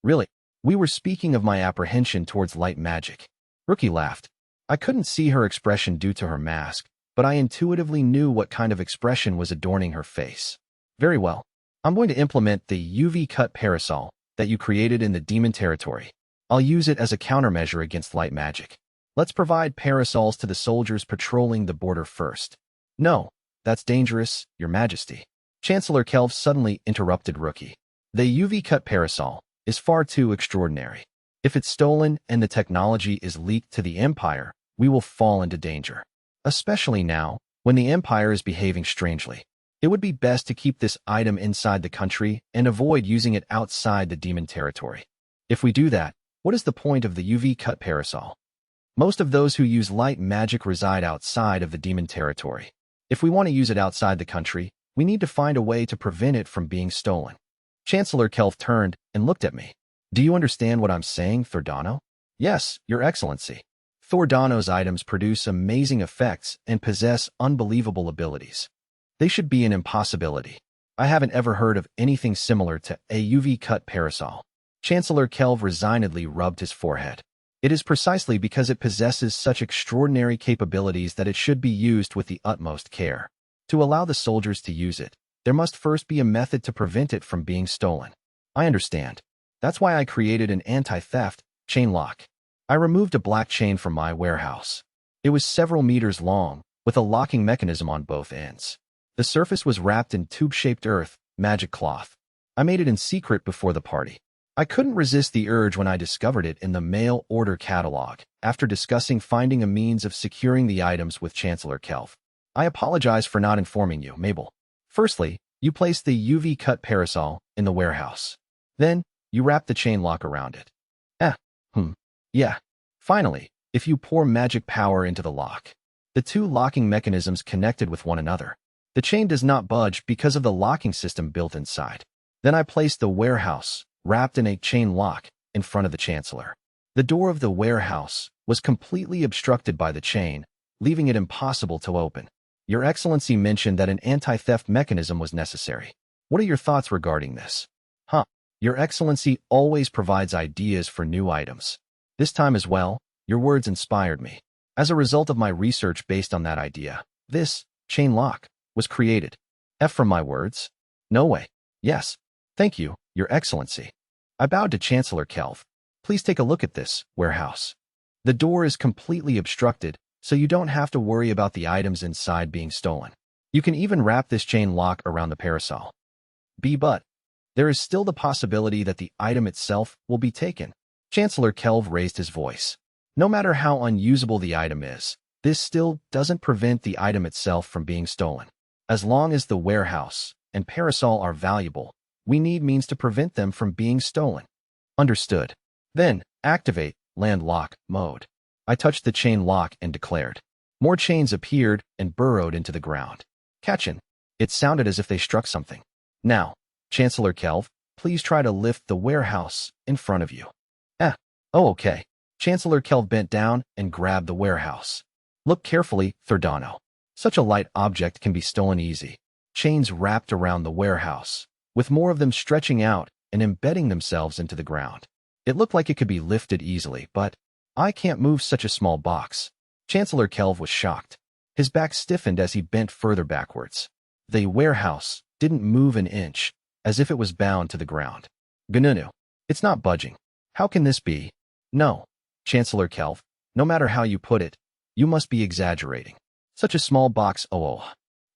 Really, we were speaking of my apprehension towards light magic. Rookie laughed. I couldn't see her expression due to her mask, but I intuitively knew what kind of expression was adorning her face. Very well. I'm going to implement the UV-cut parasol that you created in the demon territory. I'll use it as a countermeasure against light magic. Let's provide parasols to the soldiers patrolling the border first. No, that's dangerous, Your Majesty. Chancellor Kelv suddenly interrupted Rookie. The UV-cut parasol is far too extraordinary. If it's stolen and the technology is leaked to the Empire, we will fall into danger. Especially now, when the Empire is behaving strangely. It would be best to keep this item inside the country and avoid using it outside the demon territory. If we do that, what is the point of the UV-cut parasol? Most of those who use light magic reside outside of the demon territory. If we want to use it outside the country, we need to find a way to prevent it from being stolen. Chancellor Kelf turned and looked at me. Do you understand what I'm saying, Thordano? Yes, Your Excellency. Thordano's items produce amazing effects and possess unbelievable abilities. They should be an impossibility. I haven't ever heard of anything similar to a UV-cut parasol. Chancellor Kelv resignedly rubbed his forehead. It is precisely because it possesses such extraordinary capabilities that it should be used with the utmost care. To allow the soldiers to use it, there must first be a method to prevent it from being stolen. I understand. That's why I created an anti-theft chain lock. I removed a black chain from my warehouse. It was several meters long, with a locking mechanism on both ends. The surface was wrapped in tube-shaped earth, magic cloth. I made it in secret before the party. I couldn't resist the urge when I discovered it in the mail order catalog, after discussing finding a means of securing the items with Chancellor Kelf. I apologize for not informing you, Mabel. Firstly, you placed the UV-cut parasol in the warehouse. Then, you wrapped the chain lock around it. Yeah. Finally, if you pour magic power into the lock, the two locking mechanisms connected with one another. The chain does not budge because of the locking system built inside. Then I placed the warehouse, wrapped in a chain lock, in front of the Chancellor. The door of the warehouse was completely obstructed by the chain, leaving it impossible to open. Your Excellency mentioned that an anti-theft mechanism was necessary. What are your thoughts regarding this? Your Excellency always provides ideas for new items. This time as well, your words inspired me. As a result of my research based on that idea, this chain lock was created. From my words? No way. Yes. Thank you, Your Excellency. I bowed to Chancellor Kelf. Please take a look at this warehouse. The door is completely obstructed, so you don't have to worry about the items inside being stolen. You can even wrap this chain lock around the parasol. But there is still the possibility that the item itself will be taken. Chancellor Kelv raised his voice. No matter how unusable the item is, this still doesn't prevent the item itself from being stolen. As long as the warehouse and parasol are valuable, we need means to prevent them from being stolen. Understood. Then, activate land lock mode. I touched the chain lock and declared. More chains appeared and burrowed into the ground. Catchin'. It sounded as if they struck something. Now, Chancellor Kelv, please try to lift the warehouse in front of you. Oh, okay. Chancellor Kelv bent down and grabbed the warehouse. Look carefully, Thordano. Such a light object can be stolen easy. Chains wrapped around the warehouse, with more of them stretching out and embedding themselves into the ground. It looked like it could be lifted easily, but I can't move such a small box. Chancellor Kelv was shocked. His back stiffened as he bent further backwards. The warehouse didn't move an inch, as if it was bound to the ground. Gnunu. It's not budging. How can this be? No. Chancellor Kelv, no matter how you put it, you must be exaggerating. Such a small box,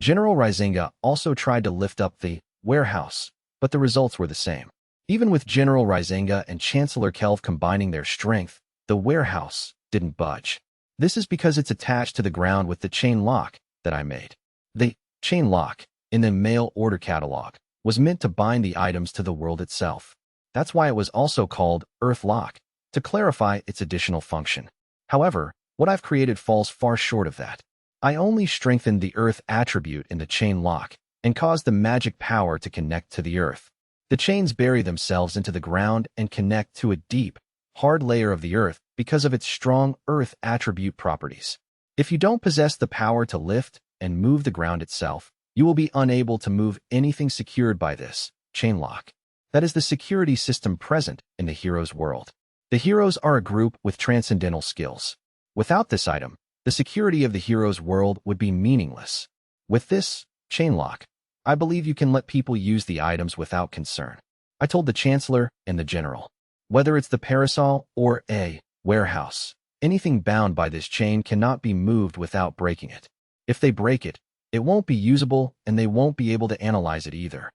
General Rizinga also tried to lift up the warehouse, but the results were the same. Even with General Rizinga and Chancellor Kelv combining their strength, the warehouse didn't budge. This is because it's attached to the ground with the chain lock that I made. The chain lock, in the mail order catalog, was meant to bind the items to the world itself. That's why it was also called Earth Lock, to clarify its additional function. However, what I've created falls far short of that. I only strengthened the Earth attribute in the chain lock and caused the magic power to connect to the Earth. The chains bury themselves into the ground and connect to a deep, hard layer of the Earth because of its strong Earth attribute properties. If you don't possess the power to lift and move the ground itself, you will be unable to move anything secured by this chain lock. That is the security system present in the hero's world. The heroes are a group with transcendental skills. Without this item, the security of the hero's world would be meaningless. With this chain lock, I believe you can let people use the items without concern. I told the Chancellor and the General. Whether it's the parasol or a warehouse, anything bound by this chain cannot be moved without breaking it. If they break it, It won't be usable, and they won't be able to analyze it either.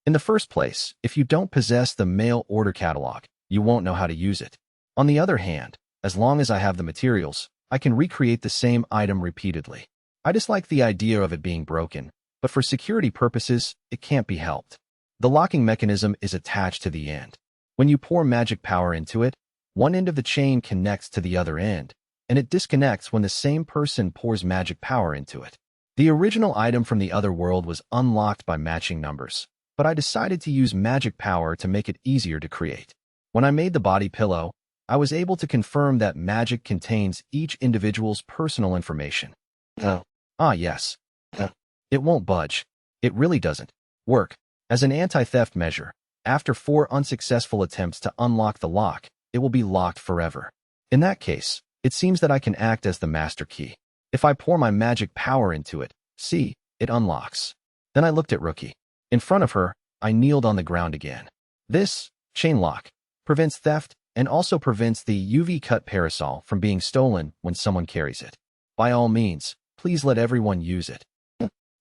In the first place, if you don't possess the mail order catalog, you won't know how to use it. On the other hand, as long as I have the materials, I can recreate the same item repeatedly. I dislike the idea of it being broken, but for security purposes, it can't be helped. The locking mechanism is attached to the end. When you pour magic power into it, one end of the chain connects to the other end, and it disconnects when the same person pours magic power into it. The original item from the other world was unlocked by matching numbers, but I decided to use magic power to make it easier to create. When I made the body pillow, I was able to confirm that magic contains each individual's personal information. Yes. It won't budge. It really doesn't work. As an anti-theft measure, after 4 unsuccessful attempts to unlock the lock, it will be locked forever. In that case, it seems that I can act as the master key. If I pour my magic power into it, see, it unlocks. Then I looked at Rookie. In front of her, I kneeled on the ground again. This chain lock prevents theft and also prevents the UV-cut parasol from being stolen when someone carries it. By all means, please let everyone use it.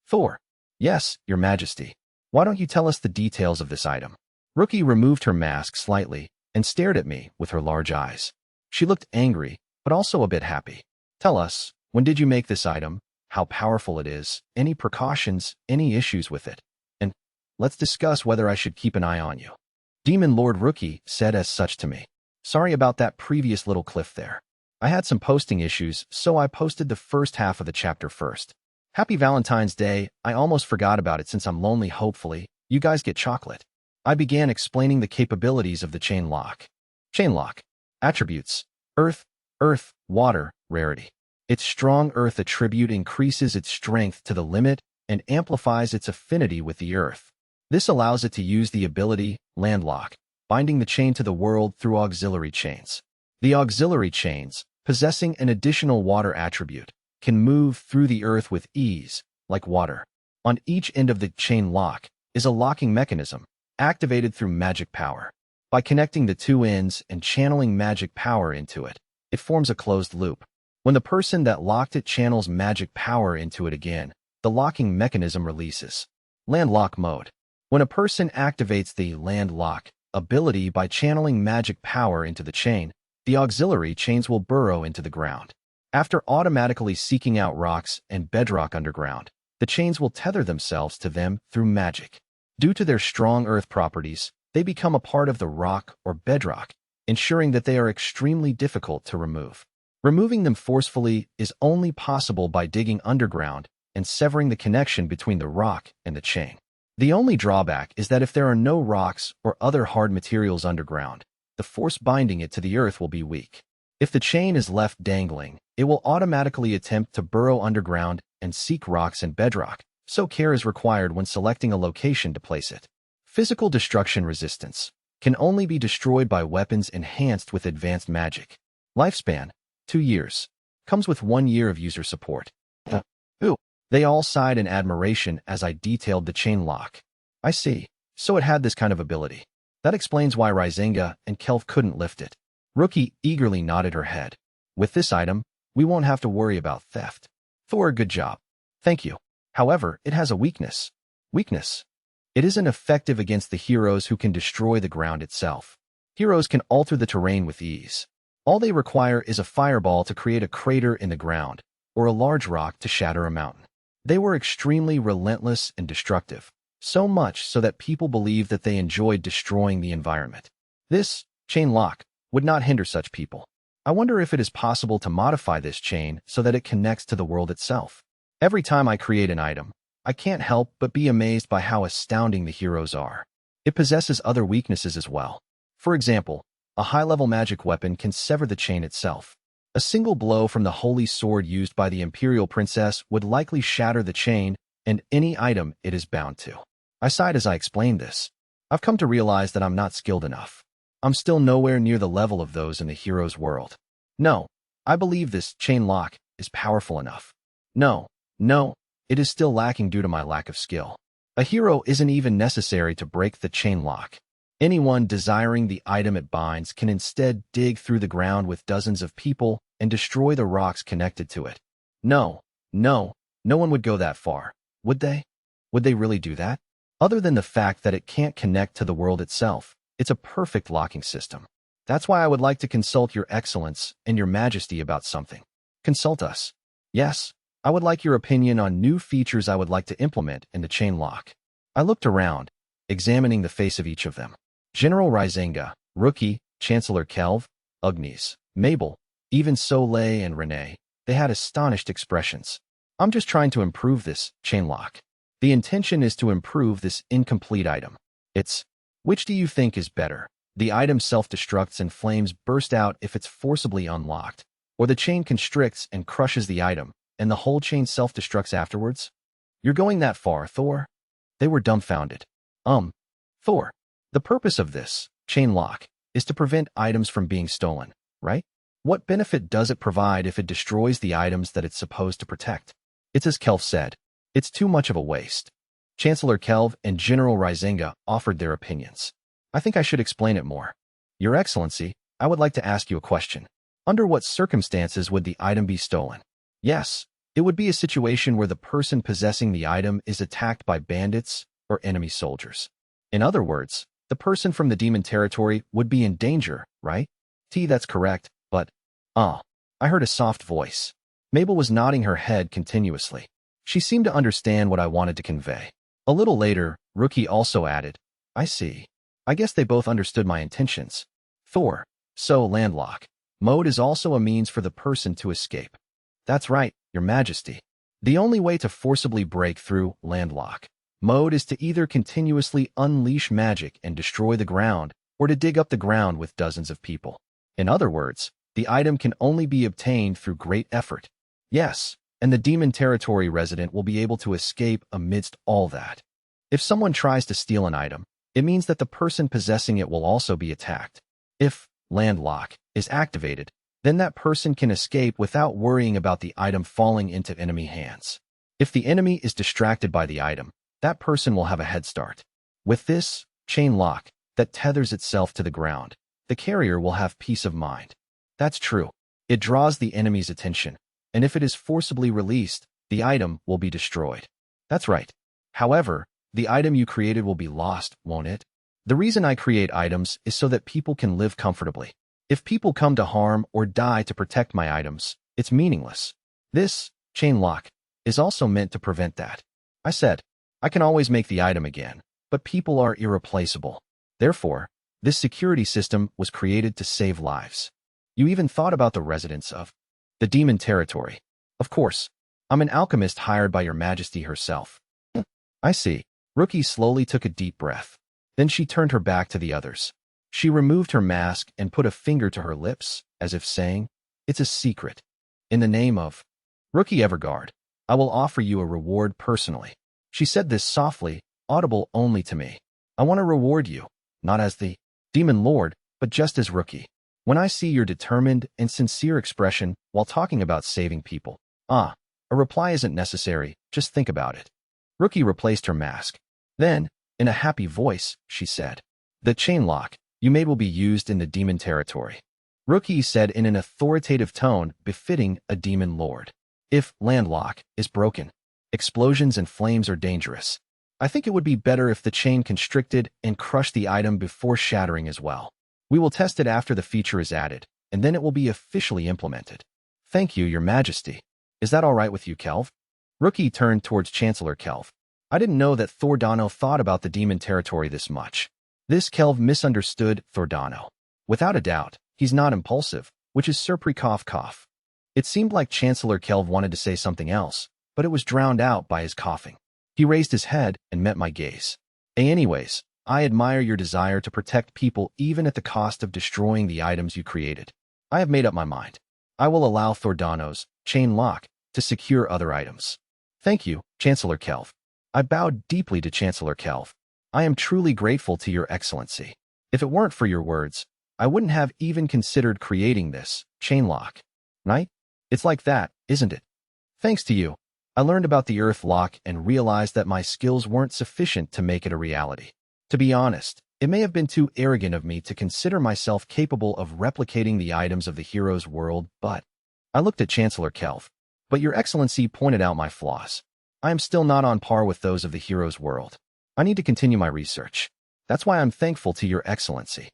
Thor. Yes, Your Majesty. Why don't you tell us the details of this item? Rookie removed her mask slightly and stared at me with her large eyes. She looked angry, but also a bit happy. Tell us, when did you make this item, how powerful it is, any precautions, any issues with it, and let's discuss whether I should keep an eye on you. Demon Lord Rookie said as such to me. Sorry about that previous little cliff there. I had some posting issues, so I posted the first half of the chapter first. Happy Valentine's Day. I almost forgot about it since I'm lonely. Hopefully, you guys get chocolate. I began explaining the capabilities of the chain lock. Chain lock. Attributes. Earth, water, rarity. Its strong earth attribute increases its strength to the limit and amplifies its affinity with the earth. This allows it to use the ability landlock, binding the chain to the world through auxiliary chains. The auxiliary chains, possessing an additional water attribute, can move through the earth with ease, like water. On each end of the chain lock is a locking mechanism, activated through magic power. By connecting the 2 ends and channeling magic power into it, it forms a closed loop. When the person that locked it channels magic power into it again, the locking mechanism releases. Landlock mode. When a person activates the landlock ability by channeling magic power into the chain, the auxiliary chains will burrow into the ground. After automatically seeking out rocks and bedrock underground, the chains will tether themselves to them through magic. Due to their strong earth properties, they become a part of the rock or bedrock, ensuring that they are extremely difficult to remove. Removing them forcefully is only possible by digging underground and severing the connection between the rock and the chain. The only drawback is that if there are no rocks or other hard materials underground, the force binding it to the earth will be weak. If the chain is left dangling, it will automatically attempt to burrow underground and seek rocks and bedrock, so care is required when selecting a location to place it. Physical destruction resistance can only be destroyed by weapons enhanced with advanced magic. Lifespan, 2 years. Comes with 1 year of user support. They all sighed in admiration as I detailed the chain lock. I see. So it had this kind of ability. That explains why Rizenga and Kelf couldn't lift it. Rookie eagerly nodded her head. With this item, we won't have to worry about theft. Thor, good job. Thank you. However, it has a weakness. Weakness. It isn't effective against the heroes who can destroy the ground itself. Heroes can alter the terrain with ease. All they require is a fireball to create a crater in the ground, or a large rock to shatter a mountain. They were extremely relentless and destructive, so much so that people believed that they enjoyed destroying the environment. This chain lock would not hinder such people. I wonder if it is possible to modify this chain so that it connects to the world itself. Every time I create an item, I can't help but be amazed by how astounding the heroes are. It possesses other weaknesses as well. For example, a high-level magic weapon can sever the chain itself. A single blow from the holy sword used by the Imperial Princess would likely shatter the chain and any item it is bound to. I sighed as I explained this. I've come to realize that I'm not skilled enough. I'm still nowhere near the level of those in the hero's world. No, I believe this chain lock is powerful enough. No, it is still lacking due to my lack of skill. A hero isn't even necessary to break the chain lock. Anyone desiring the item it binds can instead dig through the ground with dozens of people and destroy the rocks connected to it. No one would go that far. Would they? Would they really do that? Other than the fact that it can't connect to the world itself, it's a perfect locking system. That's why I would like to consult your excellence and your majesty about something. Consult us. Yes, I would like your opinion on new features I would like to implement in the chain lock. I looked around, examining the face of each of them. General Rizenga, Rookie, Chancellor Kelv, Ugnis, Mabel, even Soleil and Renee, they had astonished expressions. I'm just trying to improve this chain lock. The intention is to improve this incomplete item. Which do you think is better? The item self-destructs and flames burst out if it's forcibly unlocked, or the chain constricts and crushes the item, and the whole chain self-destructs afterwards? You're going that far, Thor? They were dumbfounded. Thor, the purpose of this chain lock is to prevent items from being stolen, right? What benefit does it provide if it destroys the items that it's supposed to protect? It's as Kelv said. It's too much of a waste. Chancellor Kelv and General Rizenga offered their opinions. I think I should explain it more. Your Excellency, I would like to ask you a question. Under what circumstances would the item be stolen? Yes, it would be a situation where the person possessing the item is attacked by bandits or enemy soldiers. In other words, the person from the demon territory would be in danger, right? That's correct, but, I heard a soft voice. Mabel was nodding her head continuously. She seemed to understand what I wanted to convey. A little later, Rookie also added, I see. I guess they both understood my intentions. Thor, so landlock mode is also a means for the person to escape. That's right, Your Majesty. The only way to forcibly break through landlock mode is to either continuously unleash magic and destroy the ground, or to dig up the ground with dozens of people. In other words, the item can only be obtained through great effort. Yes, and the demon territory resident will be able to escape amidst all that. If someone tries to steal an item, it means that the person possessing it will also be attacked. If landlock is activated, then that person can escape without worrying about the item falling into enemy hands. If the enemy is distracted by the item, that person will have a head start. With this chain lock that tethers itself to the ground, the carrier will have peace of mind. That's true. It draws the enemy's attention, and if it is forcibly released, the item will be destroyed. That's right. However, the item you created will be lost, won't it? The reason I create items is so that people can live comfortably. If people come to harm or die to protect my items, it's meaningless. This chain lock is also meant to prevent that. I said, I can always make the item again, but people are irreplaceable. Therefore, this security system was created to save lives. You even thought about the residents of the demon territory. Of course, I'm an alchemist hired by Your Majesty herself. I see. Rookie slowly took a deep breath. Then she turned her back to the others. She removed her mask and put a finger to her lips, as if saying, it's a secret. In the name of Rookie Everguard, I will offer you a reward personally. She said this softly, audible only to me. I want to reward you, not as the demon lord, but just as Rookie. When I see your determined and sincere expression while talking about saving people, a reply isn't necessary, just think about it. Rookie replaced her mask. Then, in a happy voice, she said, the chain lock you made will be used in the demon territory. Rookie said in an authoritative tone befitting a demon lord. If landlock is broken, explosions and flames are dangerous. I think it would be better if the chain constricted and crushed the item before shattering as well. We will test it after the feature is added, and then it will be officially implemented. Thank you, Your Majesty. Is that all right with you, Kelv? Rookie turned towards Chancellor Kelv. I didn't know that Thordano thought about the demon territory this much. This Kelv misunderstood Thordano. Without a doubt, he's not impulsive, which is cough. It seemed like Chancellor Kelv wanted to say something else, but it was drowned out by his coughing. He raised his head and met my gaze. Anyways, I admire your desire to protect people even at the cost of destroying the items you created. I have made up my mind. I will allow Thordano's chain lock to secure other items. Thank you, Chancellor Kelv. I bowed deeply to Chancellor Kelv. I am truly grateful to Your Excellency. If it weren't for your words, I wouldn't have even considered creating this chain lock. Right? It's like that, isn't it? Thanks to you, I learned about the Earth Lock and realized that my skills weren't sufficient to make it a reality. To be honest, it may have been too arrogant of me to consider myself capable of replicating the items of the hero's world, but I looked at Chancellor Kelv. But Your Excellency pointed out my flaws. I am still not on par with those of the hero's world. I need to continue my research. That's why I'm thankful to your excellency.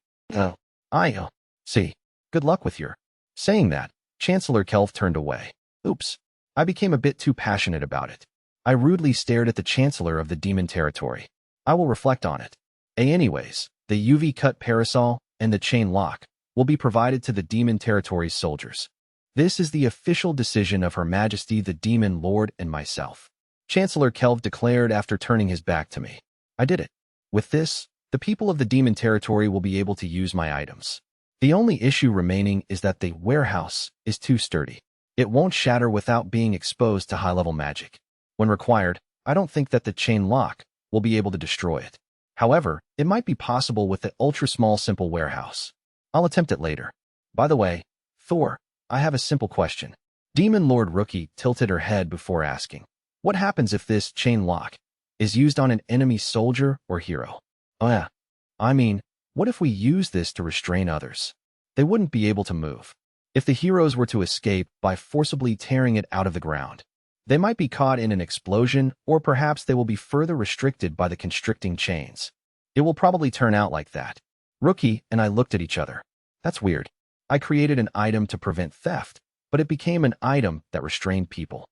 See. Good luck with your... Saying that, Chancellor Kelv turned away. Oops. I became a bit too passionate about it. I rudely stared at the Chancellor of the Demon Territory. I will reflect on it. Anyways, the UV-cut parasol and the chain lock will be provided to the Demon Territory's soldiers. This is the official decision of Her Majesty the Demon Lord and myself. Chancellor Kelv declared after turning his back to me. I did it. With this, the people of the Demon Territory will be able to use my items. The only issue remaining is that the warehouse is too sturdy. It won't shatter without being exposed to high-level magic. When required, I don't think that the chain lock will be able to destroy it. However, it might be possible with the ultra-small simple warehouse. I'll attempt it later. By the way, Thor, I have a simple question. Demon Lord Rookie tilted her head before asking. What happens if this chain lock is used on an enemy soldier or hero? What if we use this to restrain others? They wouldn't be able to move. If the heroes were to escape by forcibly tearing it out of the ground, they might be caught in an explosion, or perhaps they will be further restricted by the constricting chains. It will probably turn out like that. Rookie and I looked at each other. That's weird. I created an item to prevent theft, but it became an item that restrained people.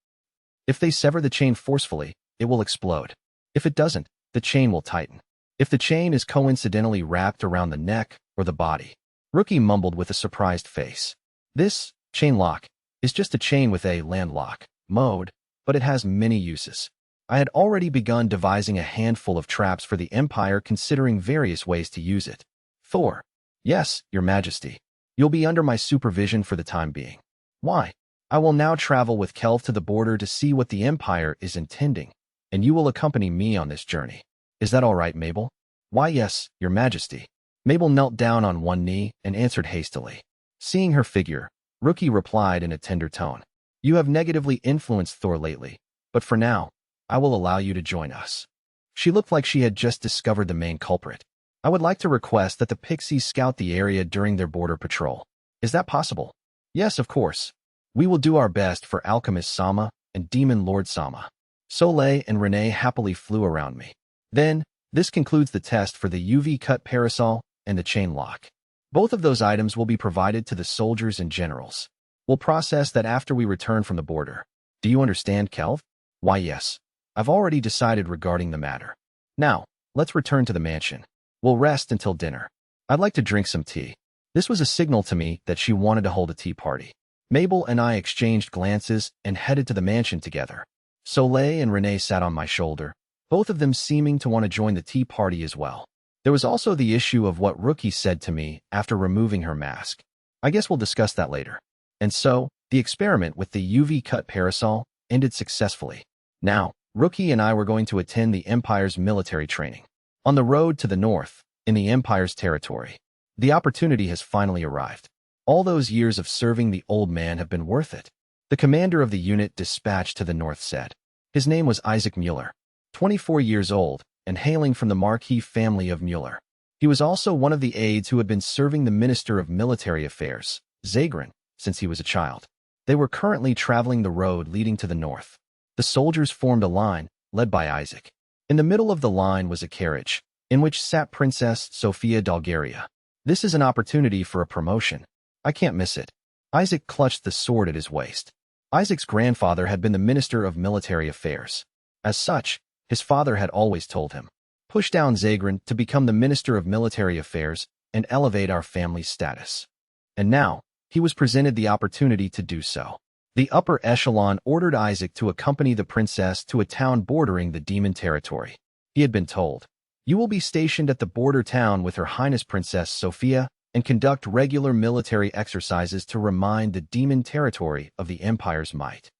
If they sever the chain forcefully, it will explode. If it doesn't, the chain will tighten. If the chain is coincidentally wrapped around the neck or the body. Rookie mumbled with a surprised face. This chain lock is just a chain with a landlock mode, but it has many uses. I had already begun devising a handful of traps for the Empire, considering various ways to use it. Thor. Yes, Your Majesty. You'll be under my supervision for the time being. Why? I will now travel with Kelv to the border to see what the Empire is intending, and you will accompany me on this journey. Is that all right, Mabel? Why, yes, Your Majesty. Mabel knelt down on one knee and answered hastily. Seeing her figure, Rookie replied in a tender tone. You have negatively influenced Thor lately, but for now, I will allow you to join us. She looked like she had just discovered the main culprit. I would like to request that the Pixies scout the area during their border patrol. Is that possible? Yes, of course. We will do our best for Alchemist Sama and Demon Lord Sama. Soleil and Renee happily flew around me. Then, this concludes the test for the UV-cut parasol and the chain lock. Both of those items will be provided to the soldiers and generals. We'll process that after we return from the border. Do you understand, Kelv? Why, yes. I've already decided regarding the matter. Now, let's return to the mansion. We'll rest until dinner. I'd like to drink some tea. This was a signal to me that she wanted to hold a tea party. Mabel and I exchanged glances and headed to the mansion together. Soleil and Renee sat on my shoulder, both of them seeming to want to join the tea party as well. There was also the issue of what Rookie said to me after removing her mask. I guess we'll discuss that later. And so, the experiment with the UV-cut parasol ended successfully. Now, Rookie and I were going to attend the Empire's military training. On the road to the north, in the Empire's territory, the opportunity has finally arrived. All those years of serving the old man have been worth it. The commander of the unit dispatched to the north said. His name was Isaac Mueller, 24 years old, and hailing from the Marquis family of Mueller. He was also one of the aides who had been serving the Minister of Military Affairs, Zagrin, since he was a child. They were currently traveling the road leading to the north. The soldiers formed a line, led by Isaac. In the middle of the line was a carriage, in which sat Princess Sophia Dalgaria. This is an opportunity for a promotion. I can't miss it. Isaac clutched the sword at his waist. Isaac's grandfather had been the Minister of Military Affairs. As such, his father had always told him, push down Zagrin to become the Minister of Military Affairs and elevate our family's status. And now, he was presented the opportunity to do so. The upper echelon ordered Isaac to accompany the princess to a town bordering the demon territory. He had been told, you will be stationed at the border town with Her Highness Princess Sophia and conduct regular military exercises to remind the demon territory of the Empire's might.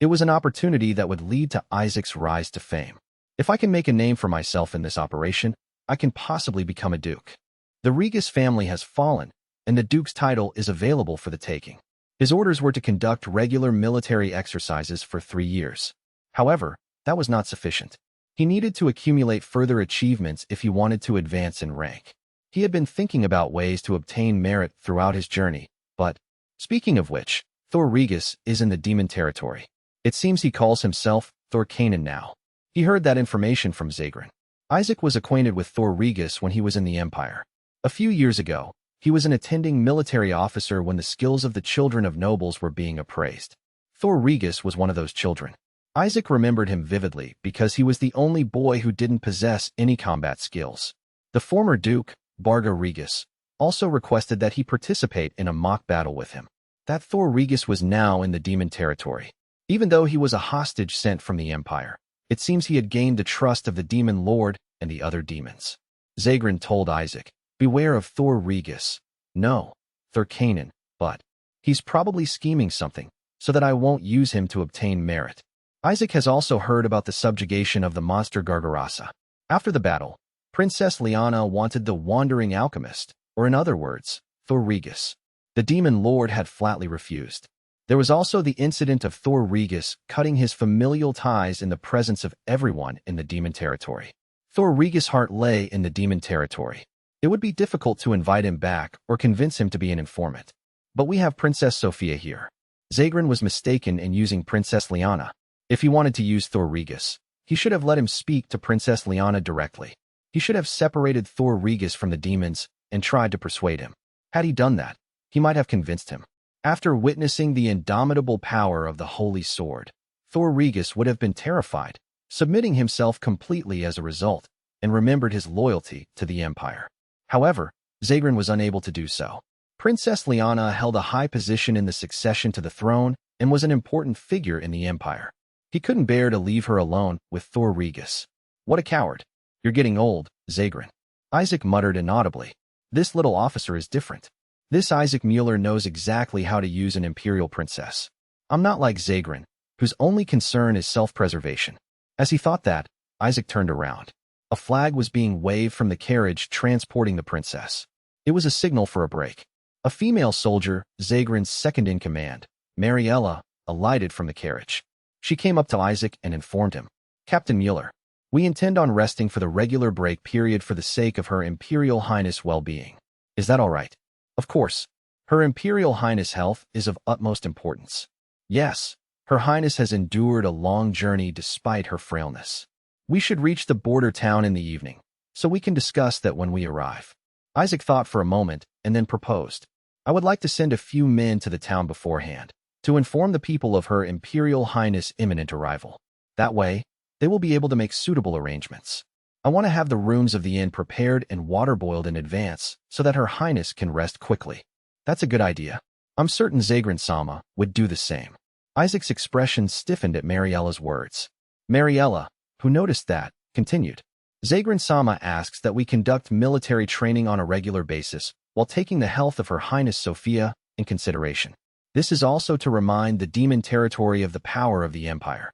It was an opportunity that would lead to Isaac's rise to fame. If I can make a name for myself in this operation, I can possibly become a duke. The Regis family has fallen, and the duke's title is available for the taking. His orders were to conduct regular military exercises for 3 years. However, that was not sufficient. He needed to accumulate further achievements if he wanted to advance in rank. He had been thinking about ways to obtain merit throughout his journey, but, speaking of which, Thor Regis is in the demon territory. It seems he calls himself Thorcanen now. He heard that information from Zagrin. Isaac was acquainted with Thor Regis when he was in the Empire. A few years ago, he was an attending military officer when the skills of the children of nobles were being appraised. Thor Regis was one of those children. Isaac remembered him vividly because he was the only boy who didn't possess any combat skills. The former Duke, Barga Regis, also requested that he participate in a mock battle with him. That Thor Regis was now in the demon territory. Even though he was a hostage sent from the Empire, it seems he had gained the trust of the Demon Lord and the other demons. Zagrin told Isaac, "Beware of Thor Regis. No, Thorcanen, but he's probably scheming something so that I won't use him to obtain merit." Isaac has also heard about the subjugation of the monster Gargarasa. After the battle, Princess Liana wanted the Wandering Alchemist, or in other words, Thor Regis. The Demon Lord had flatly refused. There was also the incident of Thor Regis cutting his familial ties in the presence of everyone in the demon territory. Thor Regis' heart lay in the demon territory. It would be difficult to invite him back or convince him to be an informant. But we have Princess Sophia here. Zagrin was mistaken in using Princess Liana. If he wanted to use Thor Regis, he should have let him speak to Princess Liana directly. He should have separated Thor Regis from the demons and tried to persuade him. Had he done that, he might have convinced him. After witnessing the indomitable power of the Holy Sword, Thor Regis would have been terrified, submitting himself completely as a result, and remembered his loyalty to the Empire. However, Zagrin was unable to do so. Princess Liana held a high position in the succession to the throne and was an important figure in the Empire. He couldn't bear to leave her alone with Thor Regis. What a coward. You're getting old, Zagrin. Isaac muttered inaudibly. This little officer is different. This Isaac Mueller knows exactly how to use an imperial princess. I'm not like Zagrin, whose only concern is self-preservation. As he thought that, Isaac turned around. A flag was being waved from the carriage transporting the princess. It was a signal for a break. A female soldier, Zagrin's second-in-command, Mariella, alighted from the carriage. She came up to Isaac and informed him, "Captain Mueller, we intend on resting for the regular break period for the sake of Her Imperial Highness' well-being. Is that all right?" "Of course. Her Imperial Highness' health is of utmost importance." "Yes, Her Highness has endured a long journey despite her frailness. We should reach the border town in the evening, so we can discuss that when we arrive." Isaac thought for a moment and then proposed, "I would like to send a few men to the town beforehand, to inform the people of Her Imperial Highness' imminent arrival. That way, they will be able to make suitable arrangements. I want to have the rooms of the inn prepared and water-boiled in advance so that Her Highness can rest quickly." "That's a good idea. I'm certain Zagrin-sama would do the same." Isaac's expression stiffened at Mariella's words. Mariella, who noticed that, continued, "Zagrin-sama asks that we conduct military training on a regular basis while taking the health of Her Highness Sophia in consideration. This is also to remind the demon territory of the power of the Empire."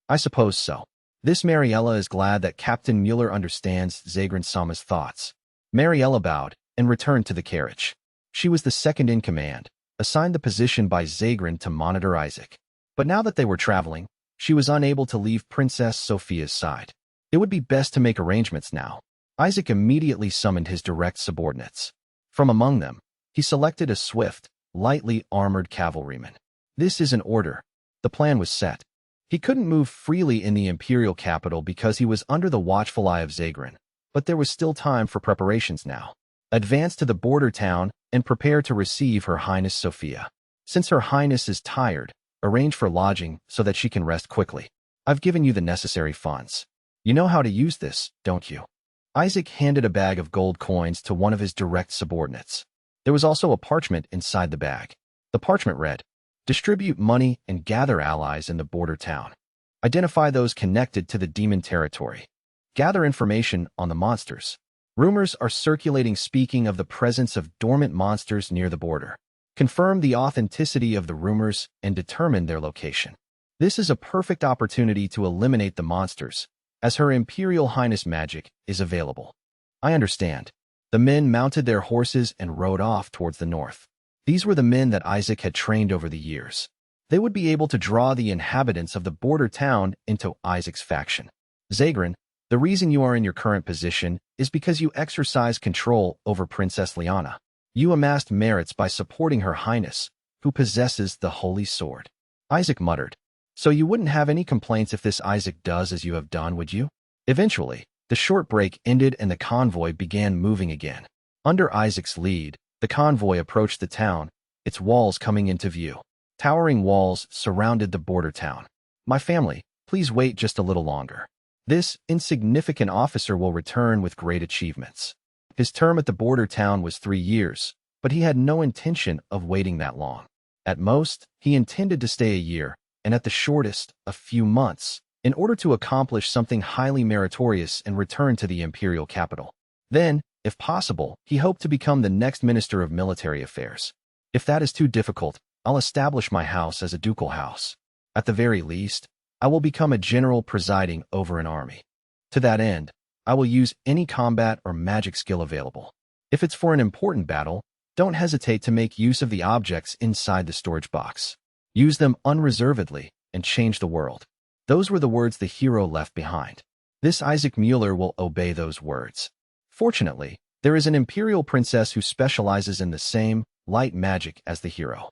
"I suppose so." This Mariella is glad that Captain Mueller understands Zagrin-sama's thoughts. Mariella bowed and returned to the carriage. She was the second-in-command, assigned the position by Zagrin to monitor Isaac. But now that they were traveling, she was unable to leave Princess Sophia's side. It would be best to make arrangements now. Isaac immediately summoned his direct subordinates. From among them, he selected a swift, lightly armored cavalryman. "This is an order." The plan was set. He couldn't move freely in the imperial capital because he was under the watchful eye of Zagrin, but there was still time for preparations now. Advance to the border town and prepare to receive Her Highness Sophia. Since Her Highness is tired, arrange for lodging so that she can rest quickly. I've given you the necessary funds. You know how to use this, don't you?" Isaac handed a bag of gold coins to one of his direct subordinates. There was also a parchment inside the bag. The parchment read, "Distribute money and gather allies in the border town. Identify those connected to the demon territory. Gather information on the monsters. Rumors are circulating speaking of the presence of dormant monsters near the border. Confirm the authenticity of the rumors and determine their location. This is a perfect opportunity to eliminate the monsters, as Her Imperial Highness magic is available." "I understand." The men mounted their horses and rode off towards the north. These were the men that Isaac had trained over the years. They would be able to draw the inhabitants of the border town into Isaac's faction. "Zagrin, the reason you are in your current position is because you exercise control over Princess Liana. You amassed merits by supporting Her Highness, who possesses the Holy Sword." Isaac muttered, So you wouldn't have any complaints if this Isaac does as you have done, would you? Eventually, the short break ended and the convoy began moving again. Under Isaac's lead, the convoy approached the town, its walls coming into view. Towering walls surrounded the border town. My family, please wait just a little longer. This insignificant officer will return with great achievements. His term at the border town was 3 years, but he had no intention of waiting that long. At most, he intended to stay a year, and at the shortest, a few months, in order to accomplish something highly meritorious and return to the imperial capital. Then, if possible, he hoped to become the next Minister of Military Affairs. If that is too difficult, I'll establish my house as a ducal house. At the very least, I will become a general presiding over an army. To that end, I will use any combat or magic skill available. If it's for an important battle, don't hesitate to make use of the objects inside the storage box. Use them unreservedly and change the world. Those were the words the hero left behind. This Isaac Mueller will obey those words. Fortunately, there is an imperial princess who specializes in the same light magic as the hero.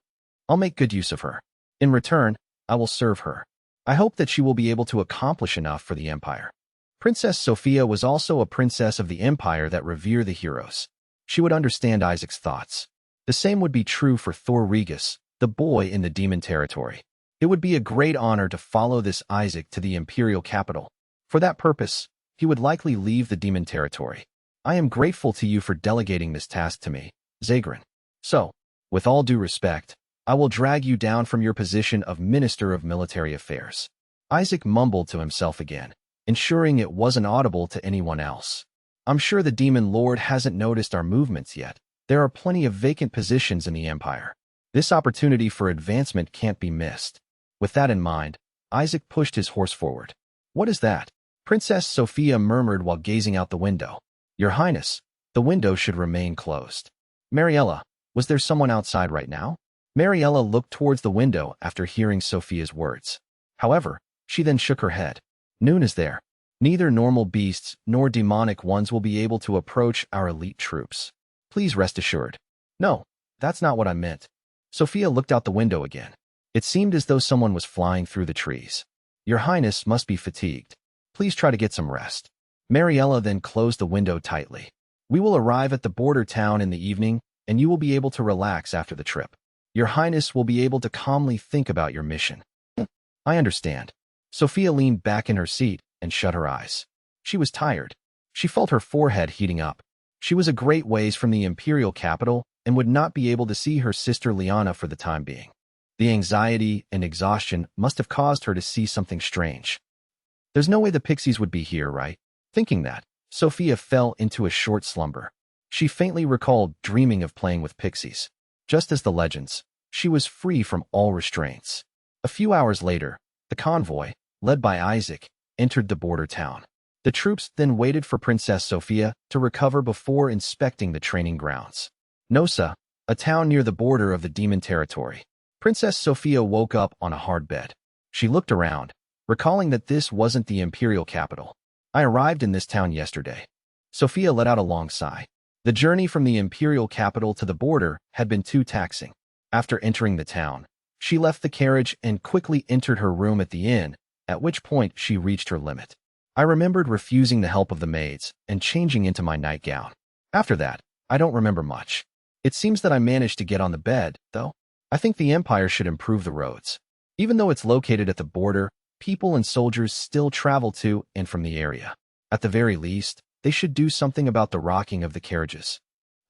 I'll make good use of her. In return, I will serve her. I hope that she will be able to accomplish enough for the Empire. Princess Sophia was also a princess of the Empire that revere the heroes. She would understand Isaac's thoughts. The same would be true for Thor Regis, the boy in the demon territory. It would be a great honor to follow this Isaac to the imperial capital. For that purpose, he would likely leave the demon territory. I am grateful to you for delegating this task to me, Zagrin. So, with all due respect, I will drag you down from your position of Minister of Military Affairs. Isaac mumbled to himself again, ensuring it wasn't audible to anyone else. I'm sure the Demon Lord hasn't noticed our movements yet. There are plenty of vacant positions in the Empire. This opportunity for advancement can't be missed. With that in mind, Isaac pushed his horse forward. What is that? Princess Sophia murmured while gazing out the window. Your Highness, the window should remain closed. Mariella, was there someone outside right now? Mariella looked towards the window after hearing Sophia's words. However, she then shook her head. Noon is there. Neither normal beasts nor demonic ones will be able to approach our elite troops. Please rest assured. No, that's not what I meant. Sophia looked out the window again. It seemed as though someone was flying through the trees. Your Highness must be fatigued. Please try to get some rest. Mariella then closed the window tightly. We will arrive at the border town in the evening, and you will be able to relax after the trip. Your Highness will be able to calmly think about your mission. I understand. Sophia leaned back in her seat and shut her eyes. She was tired. She felt her forehead heating up. She was a great ways from the imperial capital and would not be able to see her sister Liana for the time being. The anxiety and exhaustion must have caused her to see something strange. There's no way the pixies would be here, right? Thinking that, Sophia fell into a short slumber. She faintly recalled dreaming of playing with pixies. Just as the legends, she was free from all restraints. A few hours later, the convoy, led by Isaac, entered the border town. The troops then waited for Princess Sophia to recover before inspecting the training grounds. Nosa, a town near the border of the demon territory. Princess Sophia woke up on a hard bed. She looked around, recalling that this wasn't the imperial capital. I arrived in this town yesterday. Sophia let out a long sigh. The journey from the imperial capital to the border had been too taxing. After entering the town, she left the carriage and quickly entered her room at the inn, at which point she reached her limit. I remembered refusing the help of the maids and changing into my nightgown. After that, I don't remember much. It seems that I managed to get on the bed, though. I think the Empire should improve the roads. Even though it's located at the border, people and soldiers still travel to and from the area. At the very least, they should do something about the rocking of the carriages.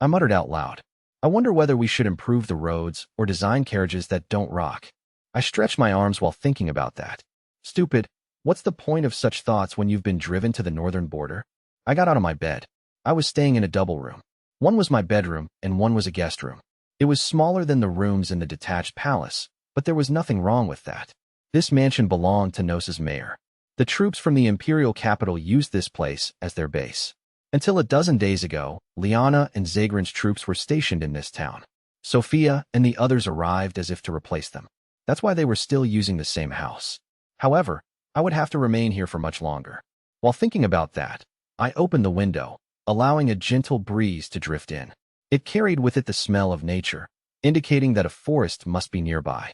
I muttered out loud. I wonder whether we should improve the roads or design carriages that don't rock. I stretched my arms while thinking about that. Stupid, what's the point of such thoughts when you've been driven to the northern border? I got out of my bed. I was staying in a double room. One was my bedroom and one was a guest room. It was smaller than the rooms in the detached palace, but there was nothing wrong with that. This mansion belonged to Nosa's mayor. The troops from the imperial capital used this place as their base. Until a dozen days ago, Liana and Zagrin's troops were stationed in this town. Sophia and the others arrived as if to replace them. That's why they were still using the same house. However, I would have to remain here for much longer. While thinking about that, I opened the window, allowing a gentle breeze to drift in. It carried with it the smell of nature, indicating that a forest must be nearby.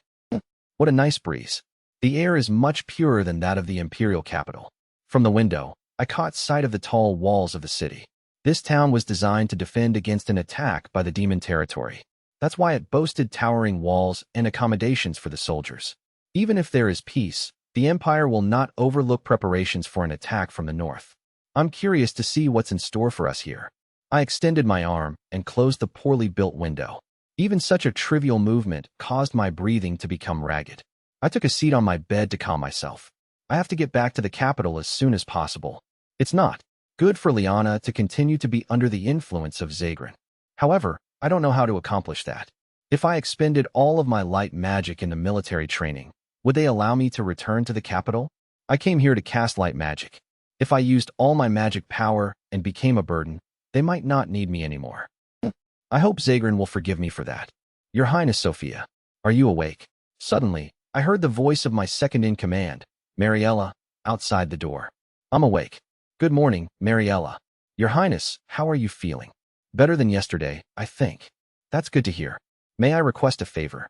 What a nice breeze. The air is much purer than that of the imperial capital. From the window, I caught sight of the tall walls of the city. This town was designed to defend against an attack by the demon territory. That's why it boasted towering walls and accommodations for the soldiers. Even if there is peace, the Empire will not overlook preparations for an attack from the north. I'm curious to see what's in store for us here. I extended my arm and closed the poorly built window. Even such a trivial movement caused my breathing to become ragged. I took a seat on my bed to calm myself. I have to get back to the capital as soon as possible. It's not good for Liana to continue to be under the influence of Zagran. However, I don't know how to accomplish that. If I expended all of my light magic in the military training, would they allow me to return to the capital? I came here to cast light magic. If I used all my magic power and became a burden, they might not need me anymore. I hope Zagran will forgive me for that. Your Highness Sophia, are you awake? Suddenly, I heard the voice of my second-in-command, Mariella, outside the door. I'm awake. Good morning, Mariella. Your Highness, how are you feeling? Better than yesterday, I think. That's good to hear. May I request a favor?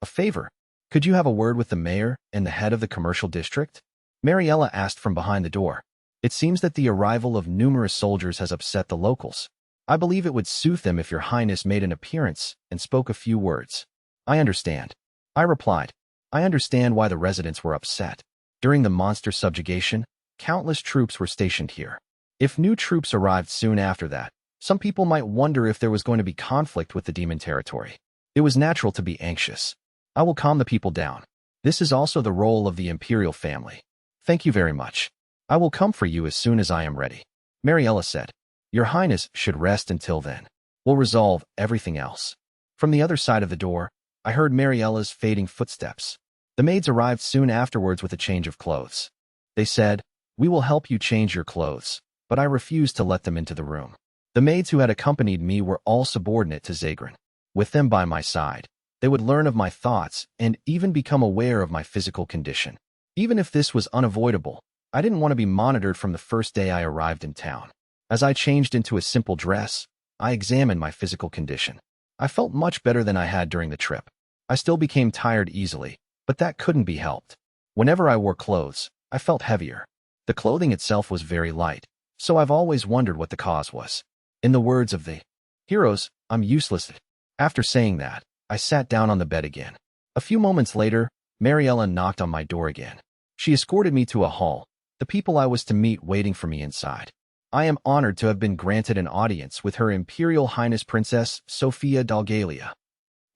A favor? Could you have a word with the mayor and the head of the commercial district? Mariella asked from behind the door. It seems that the arrival of numerous soldiers has upset the locals. I believe it would soothe them if your Highness made an appearance and spoke a few words. I understand. I replied. I understand why the residents were upset. During the monster subjugation, countless troops were stationed here. If new troops arrived soon after that, some people might wonder if there was going to be conflict with the demon territory. It was natural to be anxious. I will calm the people down. This is also the role of the imperial family. Thank you very much. I will come for you as soon as I am ready. Mariella said. Your Highness should rest until then. We'll resolve everything else. From the other side of the door, I heard Mariella's fading footsteps. The maids arrived soon afterwards with a change of clothes. They said, we will help you change your clothes, but I refused to let them into the room. The maids who had accompanied me were all subordinate to Zagran. With them by my side, they would learn of my thoughts and even become aware of my physical condition. Even if this was unavoidable, I didn't want to be monitored from the first day I arrived in town. As I changed into a simple dress, I examined my physical condition. I felt much better than I had during the trip. I still became tired easily, but that couldn't be helped. Whenever I wore clothes, I felt heavier. The clothing itself was very light, so I've always wondered what the cause was. In the words of the heroes, I'm useless. After saying that, I sat down on the bed again. A few moments later, Mariella knocked on my door again. She escorted me to a hall, the people I was to meet waiting for me inside. I am honored to have been granted an audience with Her Imperial Highness Princess Sophia Dalgalia.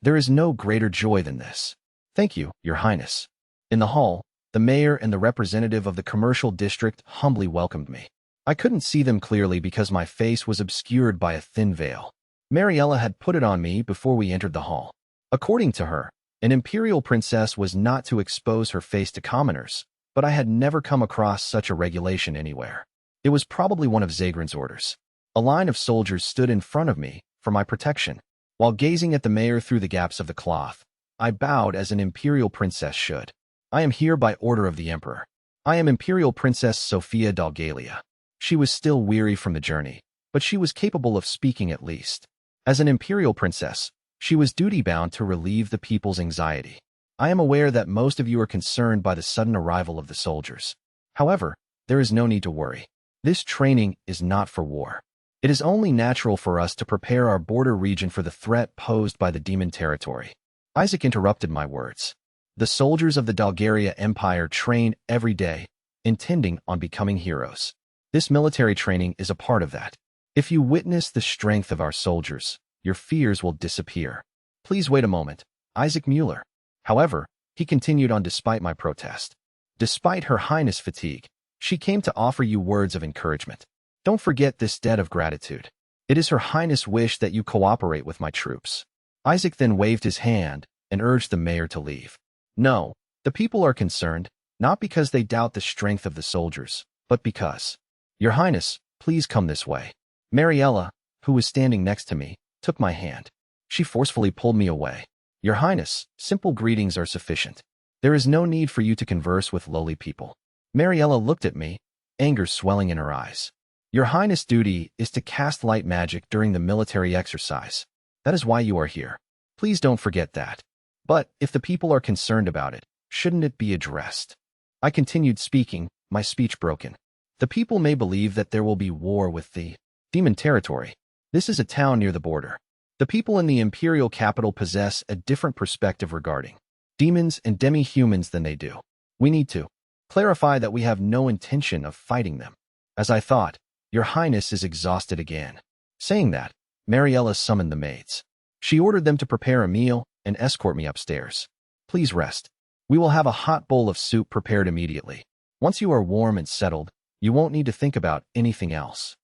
There is no greater joy than this. Thank you, Your Highness. In the hall, the mayor and the representative of the commercial district humbly welcomed me. I couldn't see them clearly because my face was obscured by a thin veil. Mariella had put it on me before we entered the hall. According to her, an imperial princess was not to expose her face to commoners, but I had never come across such a regulation anywhere. It was probably one of Zagran's orders. A line of soldiers stood in front of me for my protection. While gazing at the mayor through the gaps of the cloth, I bowed as an imperial princess should. I am here by order of the emperor. I am Imperial Princess Sophia Dalgalia. She was still weary from the journey, but she was capable of speaking at least. As an imperial princess, she was duty-bound to relieve the people's anxiety. I am aware that most of you are concerned by the sudden arrival of the soldiers. However, there is no need to worry. This training is not for war. It is only natural for us to prepare our border region for the threat posed by the demon territory. Isaac interrupted my words. The soldiers of the Dalgaria Empire train every day, intending on becoming heroes. This military training is a part of that. If you witness the strength of our soldiers, your fears will disappear. Please wait a moment, Isaac Mueller. However, he continued on despite my protest. Despite Her Highness' fatigue, she came to offer you words of encouragement. Don't forget this debt of gratitude. It is Her Highness' wish that you cooperate with my troops. Isaac then waved his hand and urged the mayor to leave. No, the people are concerned, not because they doubt the strength of the soldiers, but because. Your Highness, please come this way. Mariella, who was standing next to me, took my hand. She forcefully pulled me away. Your Highness, simple greetings are sufficient. There is no need for you to converse with lowly people. Mariella looked at me, anger swelling in her eyes. Your Highness' duty is to cast light magic during the military exercise. That is why you are here. Please don't forget that. But if the people are concerned about it, shouldn't it be addressed? I continued speaking, my speech broken. The people may believe that there will be war with the demon territory. This is a town near the border. The people in the imperial capital possess a different perspective regarding demons and demi-humans than they do. We need to clarify that we have no intention of fighting them. As I thought, Your Highness is exhausted again. Saying that, Mariella summoned the maids. She ordered them to prepare a meal and escort me upstairs. Please rest. We will have a hot bowl of soup prepared immediately. Once you are warm and settled, you won't need to think about anything else.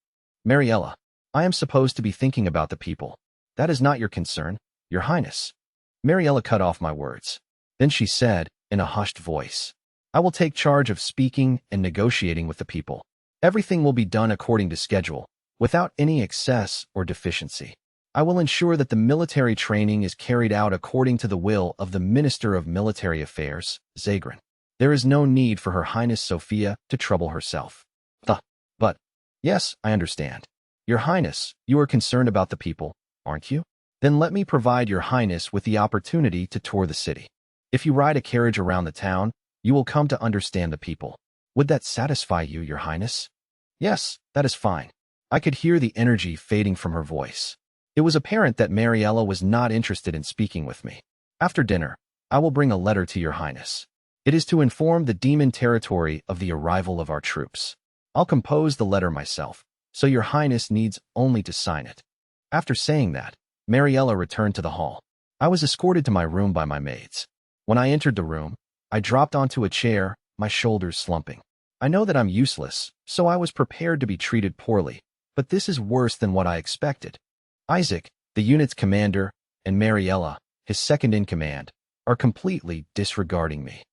Mariella, I am supposed to be thinking about the people. That is not your concern, Your Highness. Mariella cut off my words. Then she said, in a hushed voice, I will take charge of speaking and negotiating with the people. Everything will be done according to schedule, without any excess or deficiency. I will ensure that the military training is carried out according to the will of the Minister of Military Affairs, Zagran. There is no need for Her Highness Sophia to trouble herself. But, yes, I understand. Your Highness, you are concerned about the people, aren't you? Then let me provide Your Highness with the opportunity to tour the city. If you ride a carriage around the town, you will come to understand the people. Would that satisfy you, Your Highness? Yes, that is fine. I could hear the energy fading from her voice. It was apparent that Mariella was not interested in speaking with me. After dinner, I will bring a letter to Your Highness. It is to inform the demon territory of the arrival of our troops. I'll compose the letter myself, so Your Highness needs only to sign it. After saying that, Mariella returned to the hall. I was escorted to my room by my maids. When I entered the room, I dropped onto a chair, my shoulders slumping. I know that I'm useless, so I was prepared to be treated poorly, but this is worse than what I expected. Isaac, the unit's commander, and Mariella, his second-in-command, are completely disregarding me.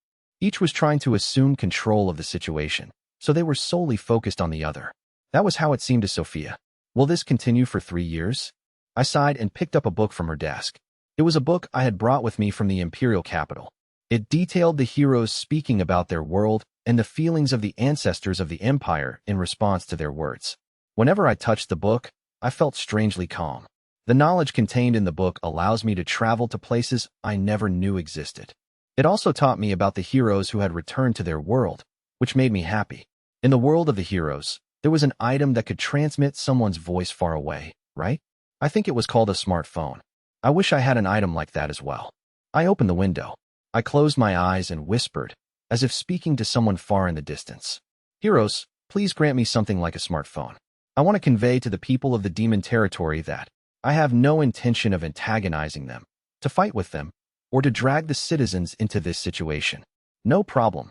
Each was trying to assume control of the situation, so they were solely focused on the other. That was how it seemed to Sophia. Will this continue for 3 years? I sighed and picked up a book from her desk. It was a book I had brought with me from the imperial capital. It detailed the heroes speaking about their world and the feelings of the ancestors of the empire in response to their words. Whenever I touched the book, I felt strangely calm. The knowledge contained in the book allows me to travel to places I never knew existed. It also taught me about the heroes who had returned to their world, which made me happy. In the world of the heroes, there was an item that could transmit someone's voice far away, right? I think it was called a smartphone. I wish I had an item like that as well. I opened the window. I closed my eyes and whispered, as if speaking to someone far in the distance. Heroes, please grant me something like a smartphone. I want to convey to the people of the demon territory that I have no intention of antagonizing them, to fight with them, or to drag the citizens into this situation. No problem.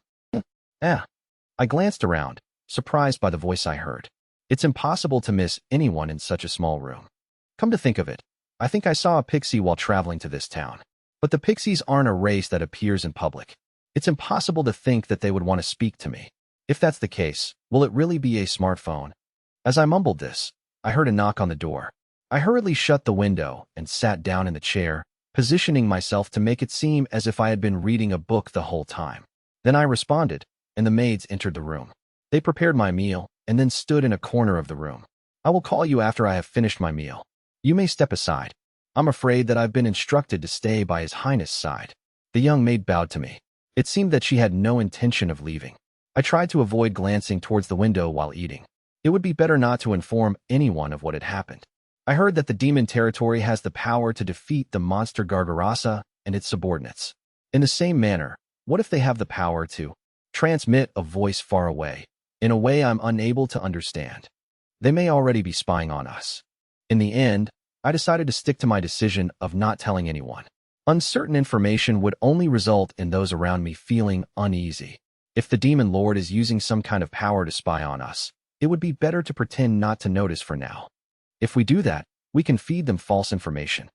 I glanced around, surprised by the voice I heard. It's impossible to miss anyone in such a small room. Come to think of it, I think I saw a pixie while traveling to this town. But the pixies aren't a race that appears in public. It's impossible to think that they would want to speak to me. If that's the case, will it really be a smartphone? As I mumbled this, I heard a knock on the door. I hurriedly shut the window and sat down in the chair, positioning myself to make it seem as if I had been reading a book the whole time. Then I responded, and the maids entered the room. They prepared my meal and then stood in a corner of the room. I will call you after I have finished my meal. You may step aside. I'm afraid that I've been instructed to stay by His Highness' side. The young maid bowed to me. It seemed that she had no intention of leaving. I tried to avoid glancing towards the window while eating. It would be better not to inform anyone of what had happened. I heard that the demon territory has the power to defeat the monster Gargarasa and its subordinates. In the same manner, what if they have the power to transmit a voice far away, in a way I'm unable to understand? They may already be spying on us. In the end, I decided to stick to my decision of not telling anyone. Uncertain information would only result in those around me feeling uneasy. If the demon lord is using some kind of power to spy on us, it would be better to pretend not to notice for now. If we do that, we can feed them false information.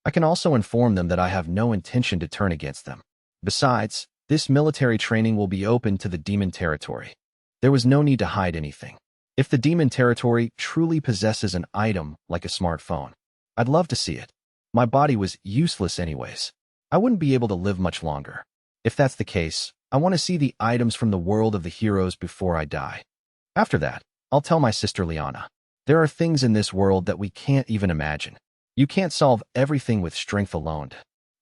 I can also inform them that I have no intention to turn against them. Besides, this military training will be open to the demon territory. There was no need to hide anything. If the demon territory truly possesses an item like a smartphone, I'd love to see it. My body was useless anyways. I wouldn't be able to live much longer. If that's the case, I want to see the items from the world of the heroes before I die. After that, I'll tell my sister Liana. There are things in this world that we can't even imagine. You can't solve everything with strength alone.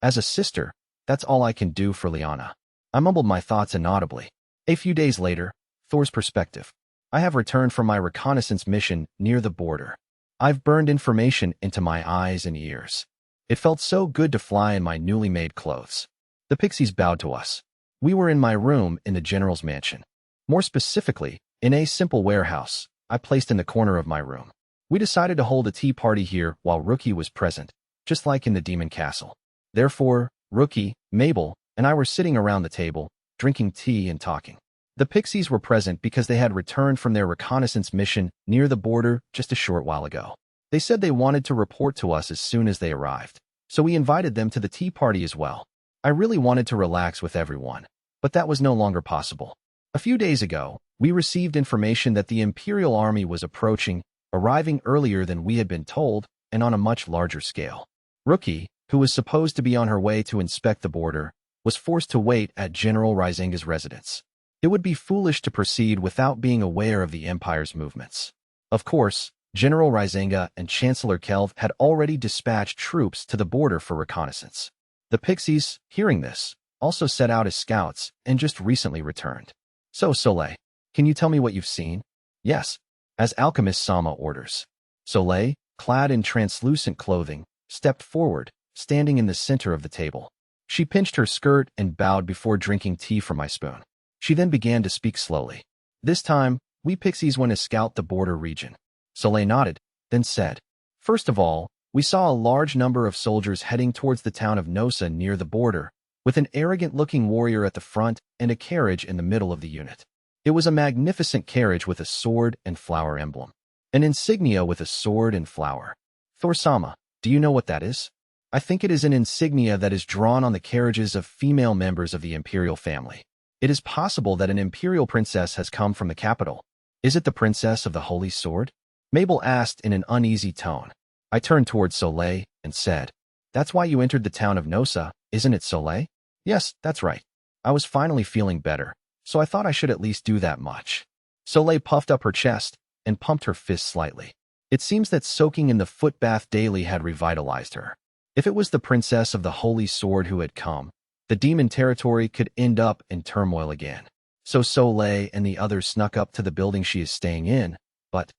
As a sister, that's all I can do for Liana. I mumbled my thoughts inaudibly. A few days later, Thor's perspective. I have returned from my reconnaissance mission near the border. I've burned information into my eyes and ears. It felt so good to fly in my newly made clothes. The pixies bowed to us. We were in my room in the general's mansion. More specifically, in a simple warehouse I placed in the corner of my room. We decided to hold a tea party here while Rookie was present, just like in the Demon Castle. Therefore, Rookie, Mabel, and I were sitting around the table, drinking tea and talking. The pixies were present because they had returned from their reconnaissance mission near the border just a short while ago. They said they wanted to report to us as soon as they arrived, so we invited them to the tea party as well. I really wanted to relax with everyone, but that was no longer possible. A few days ago, we received information that the Imperial Army was approaching, arriving earlier than we had been told, and on a much larger scale. Rookie, who was supposed to be on her way to inspect the border, was forced to wait at General Rizenga's residence. It would be foolish to proceed without being aware of the Empire's movements. Of course, General Rizenga and Chancellor Kelv had already dispatched troops to the border for reconnaissance. The pixies, hearing this, also set out as scouts and just recently returned. So, Soleil, can you tell me what you've seen? Yes, as Alchemist Sama orders. Soleil, clad in translucent clothing, stepped forward, standing in the center of the table. She pinched her skirt and bowed before drinking tea from my spoon. She then began to speak slowly. This time, we pixies went to scout the border region. Soleil nodded, then said, First of all, we saw a large number of soldiers heading towards the town of Nosa near the border, with an arrogant-looking warrior at the front and a carriage in the middle of the unit. It was a magnificent carriage with a sword and flower emblem. An insignia with a sword and flower. Thor-sama, do you know what that is? I think it is an insignia that is drawn on the carriages of female members of the imperial family. It is possible that an imperial princess has come from the capital. Is it the princess of the Holy Sword? Mabel asked in an uneasy tone. I turned towards Soleil and said, That's why you entered the town of Nosa, isn't it, Soleil? Yes, that's right. I was finally feeling better, so I thought I should at least do that much. Soleil puffed up her chest and pumped her fist slightly. It seems that soaking in the foot bath daily had revitalized her. If it was the princess of the Holy Sword who had come, the demon territory could end up in turmoil again. So Soleil and the others snuck up to the building she is staying in, but,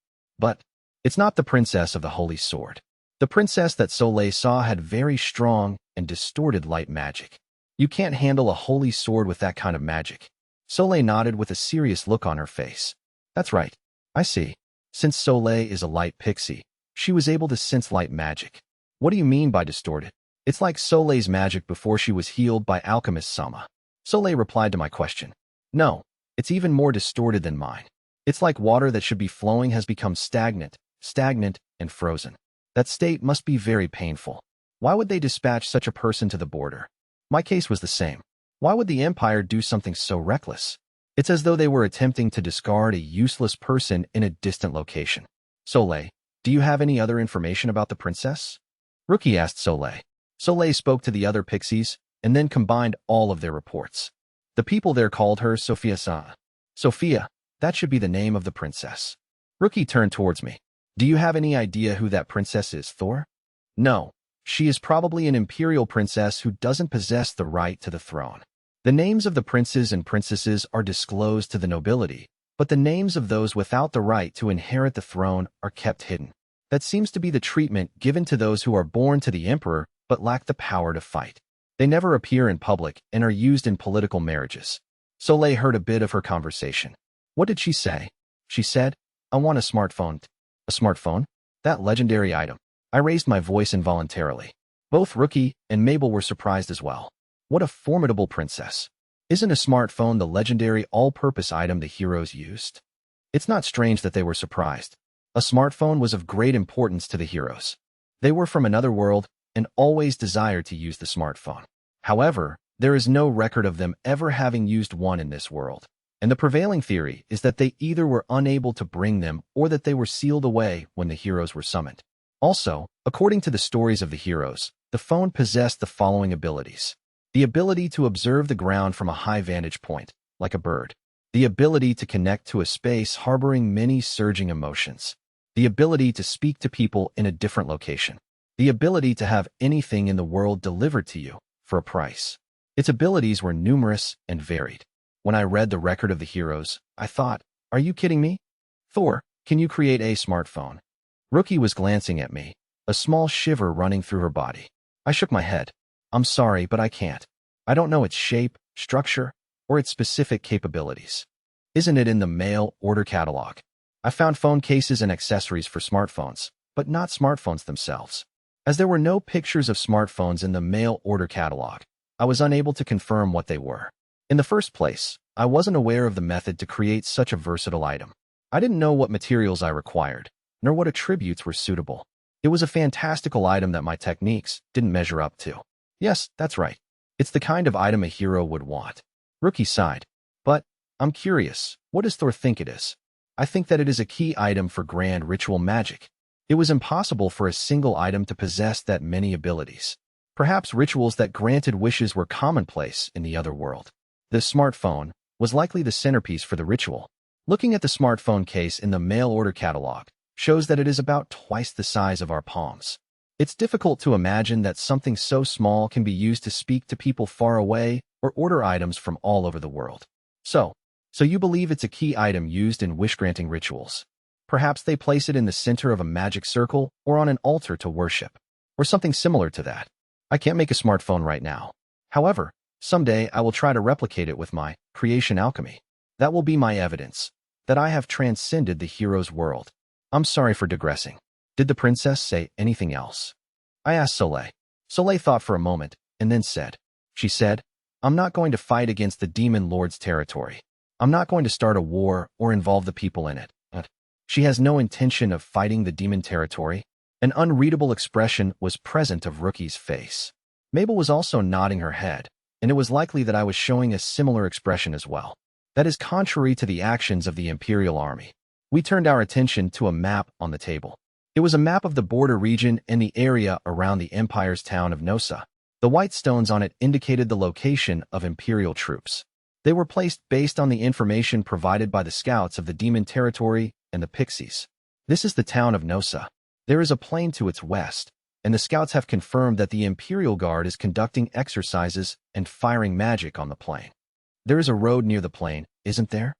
it's not the princess of the Holy Sword. The princess that Soleil saw had very strong and distorted light magic. You can't handle a holy sword with that kind of magic. Soleil nodded with a serious look on her face. That's right. I see. Since Soleil is a light pixie, she was able to sense light magic. What do you mean by distorted? It's like Soleil's magic before she was healed by Alchemist Sama. Soleil replied to my question. No, it's even more distorted than mine. It's like water that should be flowing has become stagnant, and frozen. That state must be very painful. Why would they dispatch such a person to the border? My case was the same. Why would the Empire do something so reckless? It's as though they were attempting to discard a useless person in a distant location. Soleil, do you have any other information about the princess? Rookie asked Soleil. Soleil spoke to the other pixies and then combined all of their reports. The people there called her Sophia-san. Sophia, that should be the name of the princess. Rookie turned towards me. Do you have any idea who that princess is, Thor? No, she is probably an imperial princess who doesn't possess the right to the throne. The names of the princes and princesses are disclosed to the nobility, but the names of those without the right to inherit the throne are kept hidden. That seems to be the treatment given to those who are born to the emperor but lack the power to fight. They never appear in public and are used in political marriages. Soleil heard a bit of her conversation. What did she say? She said, I want a smartphone. A smartphone? That legendary item. I raised my voice involuntarily. Both Rookie and Mabel were surprised as well. What a formidable princess. Isn't a smartphone the legendary all-purpose item the heroes used? It's not strange that they were surprised. A smartphone was of great importance to the heroes. They were from another world and always desired to use the smartphone. However, there is no record of them ever having used one in this world. And the prevailing theory is that they either were unable to bring them or that they were sealed away when the heroes were summoned. Also, according to the stories of the heroes, the phone possessed the following abilities. The ability to observe the ground from a high vantage point, like a bird. The ability to connect to a space harboring many surging emotions. The ability to speak to people in a different location. The ability to have anything in the world delivered to you for a price. Its abilities were numerous and varied. When I read the record of the heroes, I thought, are you kidding me? Thor, can you create a smartphone? Rookie was glancing at me, a small shiver running through her body. I shook my head. I'm sorry, but I can't. I don't know its shape, structure, or its specific capabilities. Isn't it in the mail order catalog? I found phone cases and accessories for smartphones, but not smartphones themselves. As there were no pictures of smartphones in the mail order catalog, I was unable to confirm what they were. In the first place, I wasn't aware of the method to create such a versatile item. I didn't know what materials I required, nor what attributes were suitable. It was a fantastical item that my techniques didn't measure up to. Yes, that's right. It's the kind of item a hero would want. Rookie sighed. But, I'm curious, what does Thor think it is? I think that it is a key item for grand ritual magic. It was impossible for a single item to possess that many abilities. Perhaps rituals that granted wishes were commonplace in the other world. The smartphone was likely the centerpiece for the ritual. Looking at the smartphone case in the mail order catalog shows that it is about twice the size of our palms. It's difficult to imagine that something so small can be used to speak to people far away or order items from all over the world. So you believe it's a key item used in wish-granting rituals. Perhaps they place it in the center of a magic circle or on an altar to worship, or something similar to that. I can't make a smartphone right now. However, someday I will try to replicate it with my Creation Alchemy. That will be my evidence that I have transcended the hero's world. I'm sorry for digressing. Did the princess say anything else? I asked Soleil. Soleil thought for a moment and then said, she said, I'm not going to fight against the demon lord's territory. I'm not going to start a war or involve the people in it. She has no intention of fighting the demon territory. An unreadable expression was present of Rookie's face. Mabel was also nodding her head, and it was likely that I was showing a similar expression as well. That is contrary to the actions of the Imperial Army. We turned our attention to a map on the table. It was a map of the border region and the area around the Empire's town of Nosa. The white stones on it indicated the location of Imperial troops. They were placed based on the information provided by the scouts of the demon territory and the pixies. This is the town of Nosa. There is a plain to its west, and the scouts have confirmed that the Imperial Guard is conducting exercises and firing magic on the plain. There is a road near the plain, isn't there?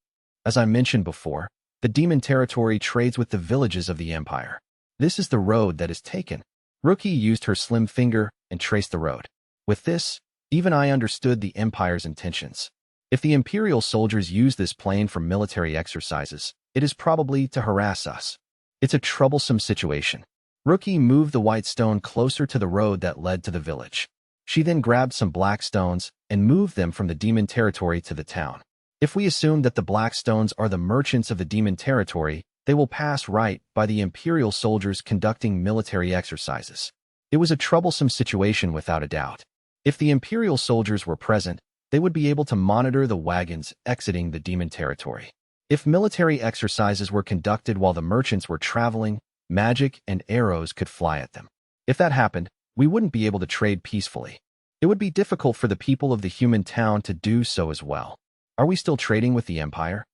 As I mentioned before, the demon territory trades with the villages of the Empire. This is the road that is taken. Rookie used her slim finger and traced the road. With this, even I understood the Empire's intentions. If the Imperial soldiers use this plain for military exercises, it is probably to harass us. It's a troublesome situation. Rookie moved the white stone closer to the road that led to the village. She then grabbed some black stones and moved them from the demon territory to the town. If we assume that the black stones are the merchants of the demon territory, they will pass right by the Imperial soldiers conducting military exercises. It was a troublesome situation without a doubt. If the Imperial soldiers were present, they would be able to monitor the wagons exiting the demon territory. If military exercises were conducted while the merchants were traveling, magic and arrows could fly at them. If that happened, we wouldn't be able to trade peacefully. It would be difficult for the people of the human town to do so as well. Are we still trading with the Empire?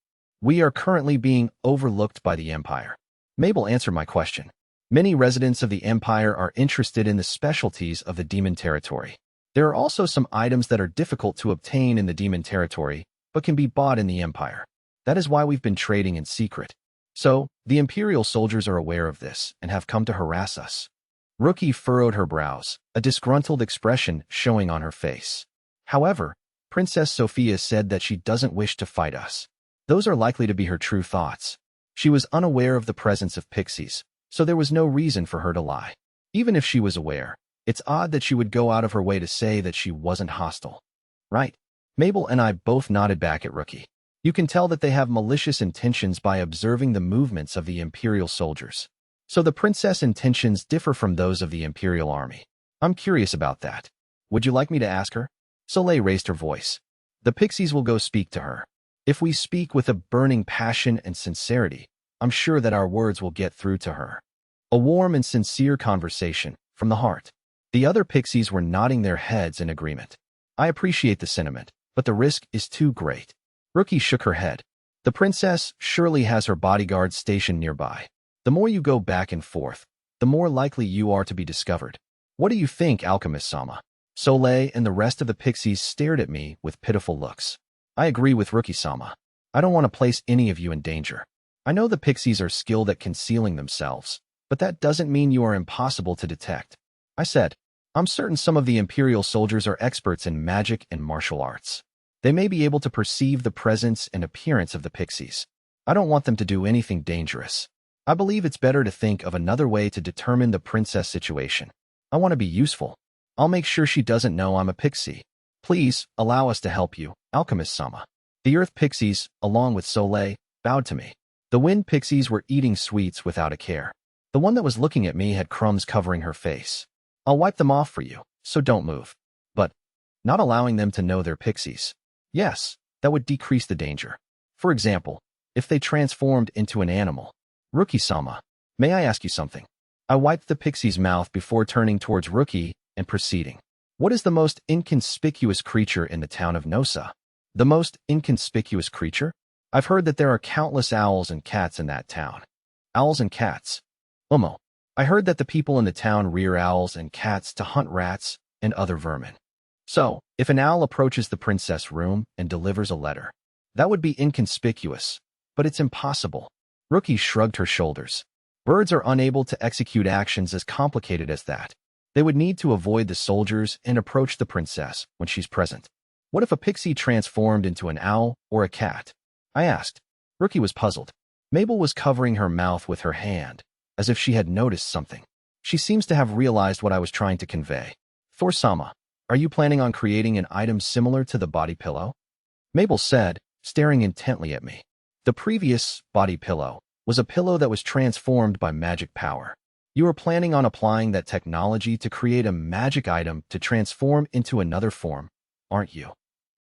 We are currently being overlooked by the Empire. Mabel answered my question. Many residents of the Empire are interested in the specialties of the demon territory. There are also some items that are difficult to obtain in the demon territory, but can be bought in the Empire. That is why we've been trading in secret. So, the Imperial soldiers are aware of this and have come to harass us. Rookie furrowed her brows, a disgruntled expression showing on her face. However, Princess Sophia said that she doesn't wish to fight us. Those are likely to be her true thoughts. She was unaware of the presence of pixies, so there was no reason for her to lie. Even if she was aware, it's odd that she would go out of her way to say that she wasn't hostile. Right? Mabel and I both nodded back at Rookie. You can tell that they have malicious intentions by observing the movements of the Imperial soldiers. So the princess' intentions differ from those of the Imperial Army. I'm curious about that. Would you like me to ask her? Soleil raised her voice. The pixies will go speak to her. If we speak with a burning passion and sincerity, I'm sure that our words will get through to her. A warm and sincere conversation, from the heart. The other pixies were nodding their heads in agreement. I appreciate the sentiment, but the risk is too great. Rookie shook her head. The princess surely has her bodyguards stationed nearby. The more you go back and forth, the more likely you are to be discovered. What do you think, Alchemist Sama? Soleil and the rest of the pixies stared at me with pitiful looks. I agree with Rookie-sama. I don't want to place any of you in danger. I know the pixies are skilled at concealing themselves, but that doesn't mean you are impossible to detect. I said, I'm certain some of the Imperial soldiers are experts in magic and martial arts. They may be able to perceive the presence and appearance of the pixies. I don't want them to do anything dangerous. I believe it's better to think of another way to determine the princess situation. I want to be useful. I'll make sure she doesn't know I'm a pixie. Please, allow us to help you, Alchemist-sama. The earth pixies, along with Soleil, bowed to me. The wind pixies were eating sweets without a care. The one that was looking at me had crumbs covering her face. I'll wipe them off for you, so don't move. But, not allowing them to know they're pixies. Yes, that would decrease the danger. For example, if they transformed into an animal. Rookie-sama, may I ask you something? I wiped the pixie's mouth before turning towards Rookie and proceeding. What is the most inconspicuous creature in the town of Nosa? The most inconspicuous creature? I've heard that there are countless owls and cats in that town. Owls and cats. I heard that the people in the town rear owls and cats to hunt rats and other vermin. So, if an owl approaches the princess room and delivers a letter, that would be inconspicuous, but it's impossible. Rookie shrugged her shoulders. Birds are unable to execute actions as complicated as that. They would need to avoid the soldiers and approach the princess when she's present. What if a pixie transformed into an owl or a cat? I asked. Rookie was puzzled. Mabel was covering her mouth with her hand, as if she had noticed something. She seems to have realized what I was trying to convey. Thor-sama, are you planning on creating an item similar to the body pillow? Mabel said, staring intently at me. The previous body pillow was a pillow that was transformed by magic power. You are planning on applying that technology to create a magic item to transform into another form, aren't you?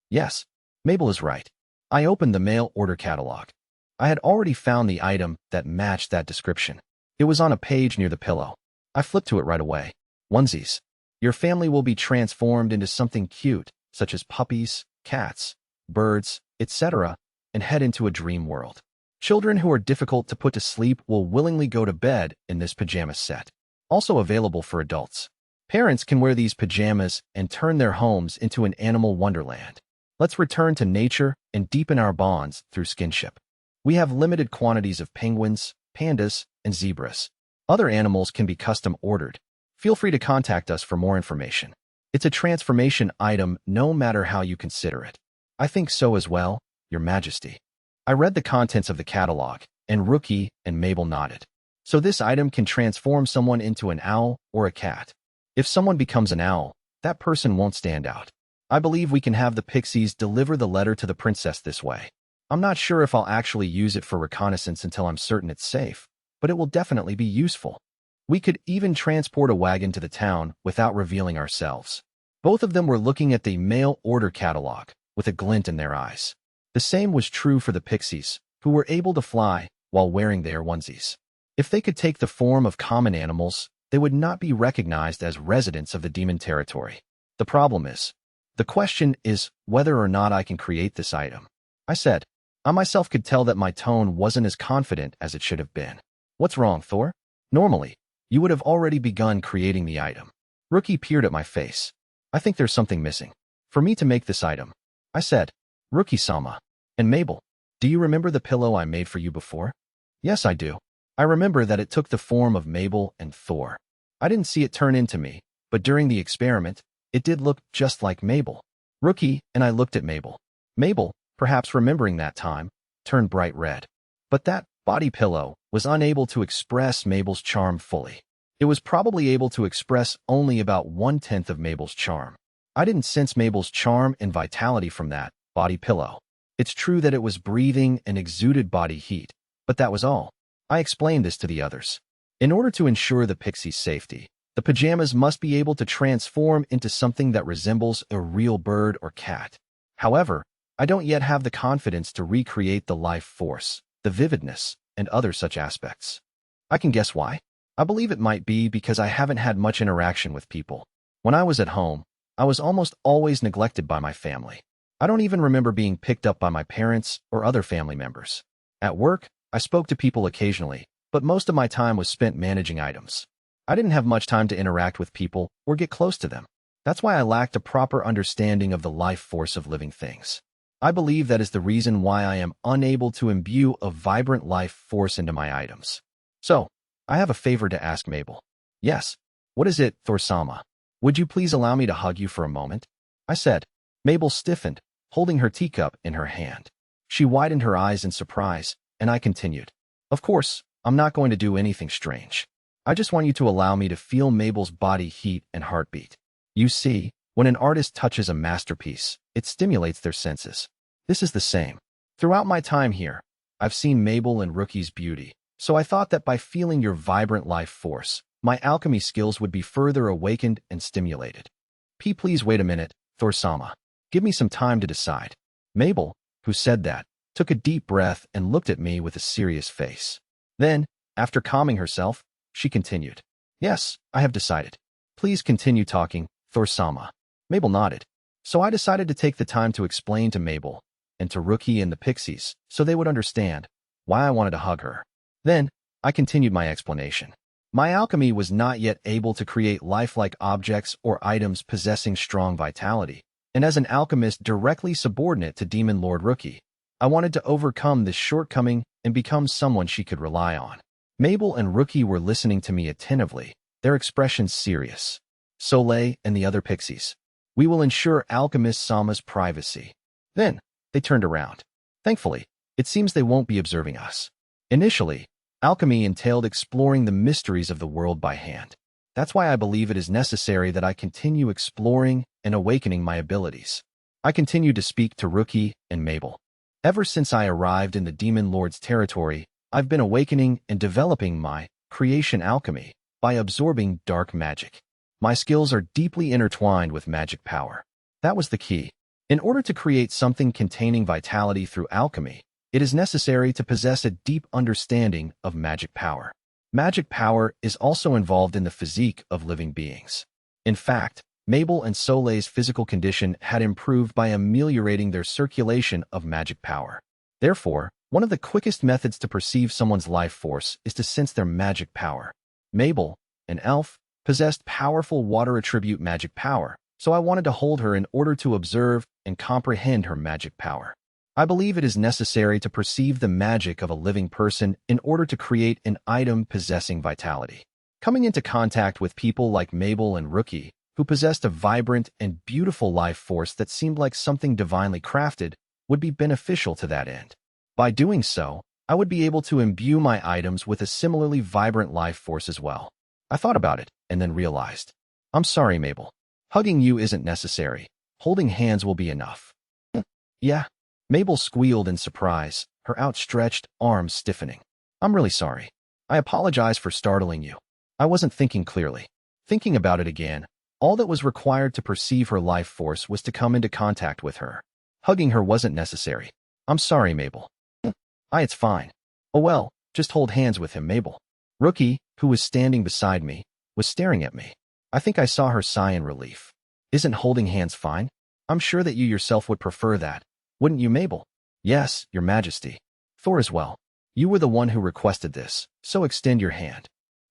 Yes, Mabel is right. I opened the mail order catalog. I had already found the item that matched that description. It was on a page near the pillow. I flipped to it right away. Onesies. Your family will be transformed into something cute, such as puppies, cats, birds, etc., and head into a dream world. Children who are difficult to put to sleep will willingly go to bed in this pajama set. Also available for adults. Parents can wear these pajamas and turn their homes into an animal wonderland. Let's return to nature and deepen our bonds through skinship. We have limited quantities of penguins, pandas, and zebras. Other animals can be custom ordered. Feel free to contact us for more information. It's a transformation item no matter how you consider it. I think so as well, Your Majesty. I read the contents of the catalog, and Rookie and Mabel nodded. So this item can transform someone into an owl or a cat. If someone becomes an owl, that person won't stand out. I believe we can have the pixies deliver the letter to the princess this way. I'm not sure if I'll actually use it for reconnaissance until I'm certain it's safe, but it will definitely be useful. We could even transport a wagon to the town without revealing ourselves. Both of them were looking at the mail order catalog with a glint in their eyes. The same was true for the pixies, who were able to fly while wearing their onesies. If they could take the form of common animals, they would not be recognized as residents of the demon territory. The question is whether or not I can create this item. I said. I myself could tell that my tone wasn't as confident as it should have been. What's wrong, Thor? Normally, you would have already begun creating the item. Rookie peered at my face. I think there's something missing. For me to make this item, I said. Rookie-sama. And Mabel, do you remember the pillow I made for you before? Yes, I do. I remember that it took the form of Mabel and Thor. I didn't see it turn into me, but during the experiment, it did look just like Mabel. Rookie and I looked at Mabel. Mabel, perhaps remembering that time, turned bright red. But that body pillow was unable to express Mabel's charm fully. It was probably able to express only about 1/10 of Mabel's charm. I didn't sense Mabel's charm and vitality from that body pillow. It's true that it was breathing and exuded body heat, but that was all. I explained this to the others. In order to ensure the pixie's safety, the pajamas must be able to transform into something that resembles a real bird or cat. However, I don't yet have the confidence to recreate the life force, the vividness, and other such aspects. I can guess why. I believe it might be because I haven't had much interaction with people. When I was at home, I was almost always neglected by my family. I don't even remember being picked up by my parents or other family members. At work, I spoke to people occasionally, but most of my time was spent managing items. I didn't have much time to interact with people or get close to them. That's why I lacked a proper understanding of the life force of living things. I believe that is the reason why I am unable to imbue a vibrant life force into my items. So, I have a favor to ask Mabel. Yes. What is it, Thor-sama? Would you please allow me to hug you for a moment? I said. Mabel stiffened, holding her teacup in her hand. She widened her eyes in surprise, and I continued. Of course, I'm not going to do anything strange. I just want you to allow me to feel Mabel's body heat and heartbeat. You see, when an artist touches a masterpiece, it stimulates their senses. This is the same. Throughout my time here, I've seen Mabel and Rookie's beauty, so I thought that by feeling your vibrant life force, my alchemy skills would be further awakened and stimulated. Please wait a minute, Thor-sama. Give me some time to decide. Mabel, who said that, took a deep breath and looked at me with a serious face. Then, after calming herself, she continued. Yes, I have decided. Please continue talking, Thor-sama. Mabel nodded. So I decided to take the time to explain to Mabel and to Rookie and the Pixies so they would understand why I wanted to hug her. Then, I continued my explanation. My alchemy was not yet able to create lifelike objects or items possessing strong vitality, and as an alchemist directly subordinate to Demon Lord Rookie, I wanted to overcome this shortcoming and become someone she could rely on. Mabel and Rookie were listening to me attentively, their expressions serious. Soleil and the other Pixies. We will ensure Alchemist Sama's privacy. Then, they turned around. Thankfully, it seems they won't be observing us. Initially, alchemy entailed exploring the mysteries of the world by hand. That's why I believe it is necessary that I continue exploring and awakening my abilities. I continued to speak to Rookie and Mabel. Ever since I arrived in the Demon Lord's territory, I've been awakening and developing my Creation Alchemy by absorbing dark magic. My skills are deeply intertwined with magic power. That was the key. In order to create something containing vitality through alchemy, it is necessary to possess a deep understanding of magic power. Magic power is also involved in the physique of living beings. In fact, Mabel and Soleil's physical condition had improved by ameliorating their circulation of magic power. Therefore, one of the quickest methods to perceive someone's life force is to sense their magic power. Mabel, an elf, possessed powerful water attribute magic power, so I wanted to hold her in order to observe and comprehend her magic power. I believe it is necessary to perceive the magic of a living person in order to create an item possessing vitality. Coming into contact with people like Mabel and Rookie, who possessed a vibrant and beautiful life force that seemed like something divinely crafted, would be beneficial to that end. By doing so, I would be able to imbue my items with a similarly vibrant life force as well. I thought about it and then realized. I'm sorry, Mabel. Hugging you isn't necessary. Holding hands will be enough. Yeah. Mabel squealed in surprise, her outstretched arms stiffening. I'm really sorry. I apologize for startling you. I wasn't thinking clearly. Thinking about it again, all that was required to perceive her life force was to come into contact with her. Hugging her wasn't necessary. I'm sorry, Mabel. It's fine. Oh well, just hold hands with him, Mabel. Rookie, who was standing beside me, was staring at me. I think I saw her sigh in relief. Isn't holding hands fine? I'm sure that you yourself would prefer that. Wouldn't you, Mabel? Yes, Your Majesty. Thor as well. You were the one who requested this, so extend your hand.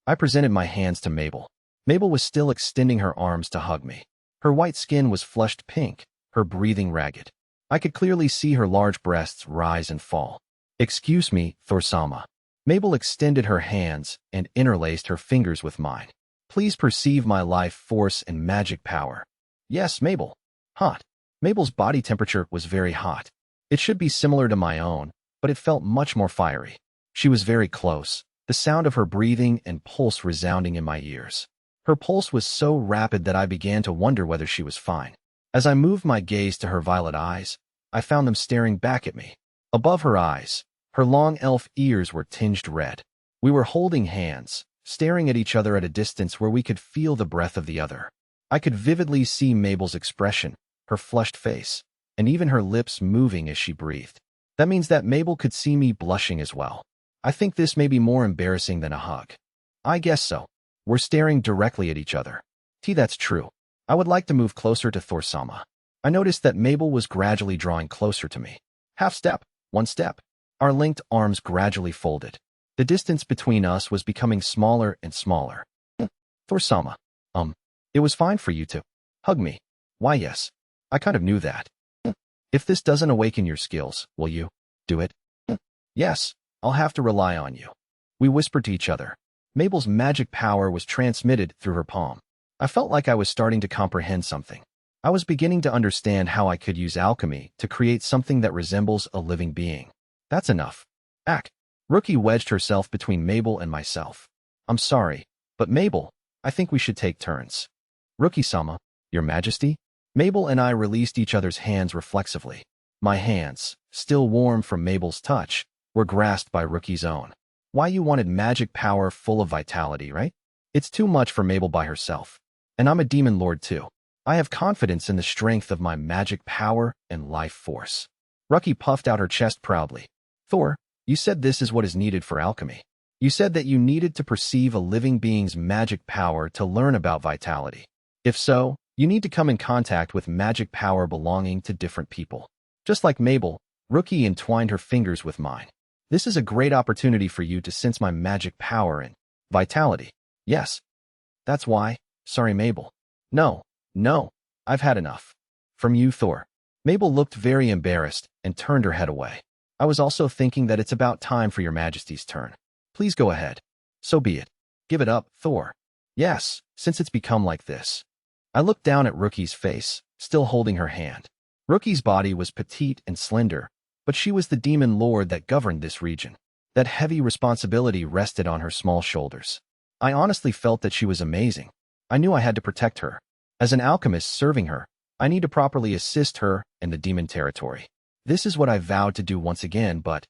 I presented my hands to Mabel. Mabel was still extending her arms to hug me. Her white skin was flushed pink, her breathing ragged. I could clearly see her large breasts rise and fall. Excuse me, Thor-sama. Mabel extended her hands and interlaced her fingers with mine. Please perceive my life force and magic power. Yes, Mabel. Hot. Mabel's body temperature was very hot. It should be similar to my own, but it felt much more fiery. She was very close, the sound of her breathing and pulse resounding in my ears. Her pulse was so rapid that I began to wonder whether she was fine. As I moved my gaze to her violet eyes, I found them staring back at me. Above her eyes, her long elf ears were tinged red. We were holding hands, staring at each other at a distance where we could feel the breath of the other. I could vividly see Mabel's expression, her flushed face, and even her lips moving as she breathed. That means that Mabel could see me blushing as well. I think this may be more embarrassing than a hug. I guess so. We're staring directly at each other. That's true. I would like to move closer to Thor-sama. I noticed that Mabel was gradually drawing closer to me. Half step, one step. Our linked arms gradually folded. The distance between us was becoming smaller and smaller. Thor-sama. It was fine for you to. Hug me. Why yes. I kind of knew that. If this doesn't awaken your skills, will you do it? Yes, I'll have to rely on you. We whispered to each other. Mabel's magic power was transmitted through her palm. I felt like I was starting to comprehend something. I was beginning to understand how I could use alchemy to create something that resembles a living being. That's enough. Rookie wedged herself between Mabel and myself. I'm sorry, but Mabel, I think we should take turns. Rookie-sama, Your Majesty? Mabel and I released each other's hands reflexively. My hands, still warm from Mabel's touch, were grasped by Rookie's own. Why you wanted magic power full of vitality, right? It's too much for Mabel by herself. And I'm a demon lord too. I have confidence in the strength of my magic power and life force. Rookie puffed out her chest proudly. Thor, you said this is what is needed for alchemy. You said that you needed to perceive a living being's magic power to learn about vitality. If so, you need to come in contact with magic power belonging to different people. Just like Mabel, Rookie entwined her fingers with mine. This is a great opportunity for you to sense my magic power and vitality. Yes. That's why. Sorry, Mabel. No, I've had enough. From you, Thor. Mabel looked very embarrassed and turned her head away. I was also thinking that it's about time for your Majesty's turn. Please go ahead. So be it. Give it up, Thor. Yes, since it's become like this. I looked down at Rookie's face, still holding her hand. Rookie's body was petite and slender, but she was the demon lord that governed this region. That heavy responsibility rested on her small shoulders. I honestly felt that she was amazing. I knew I had to protect her. As an alchemist serving her, I need to properly assist her in the demon territory. This is what I vowed to do once again, but...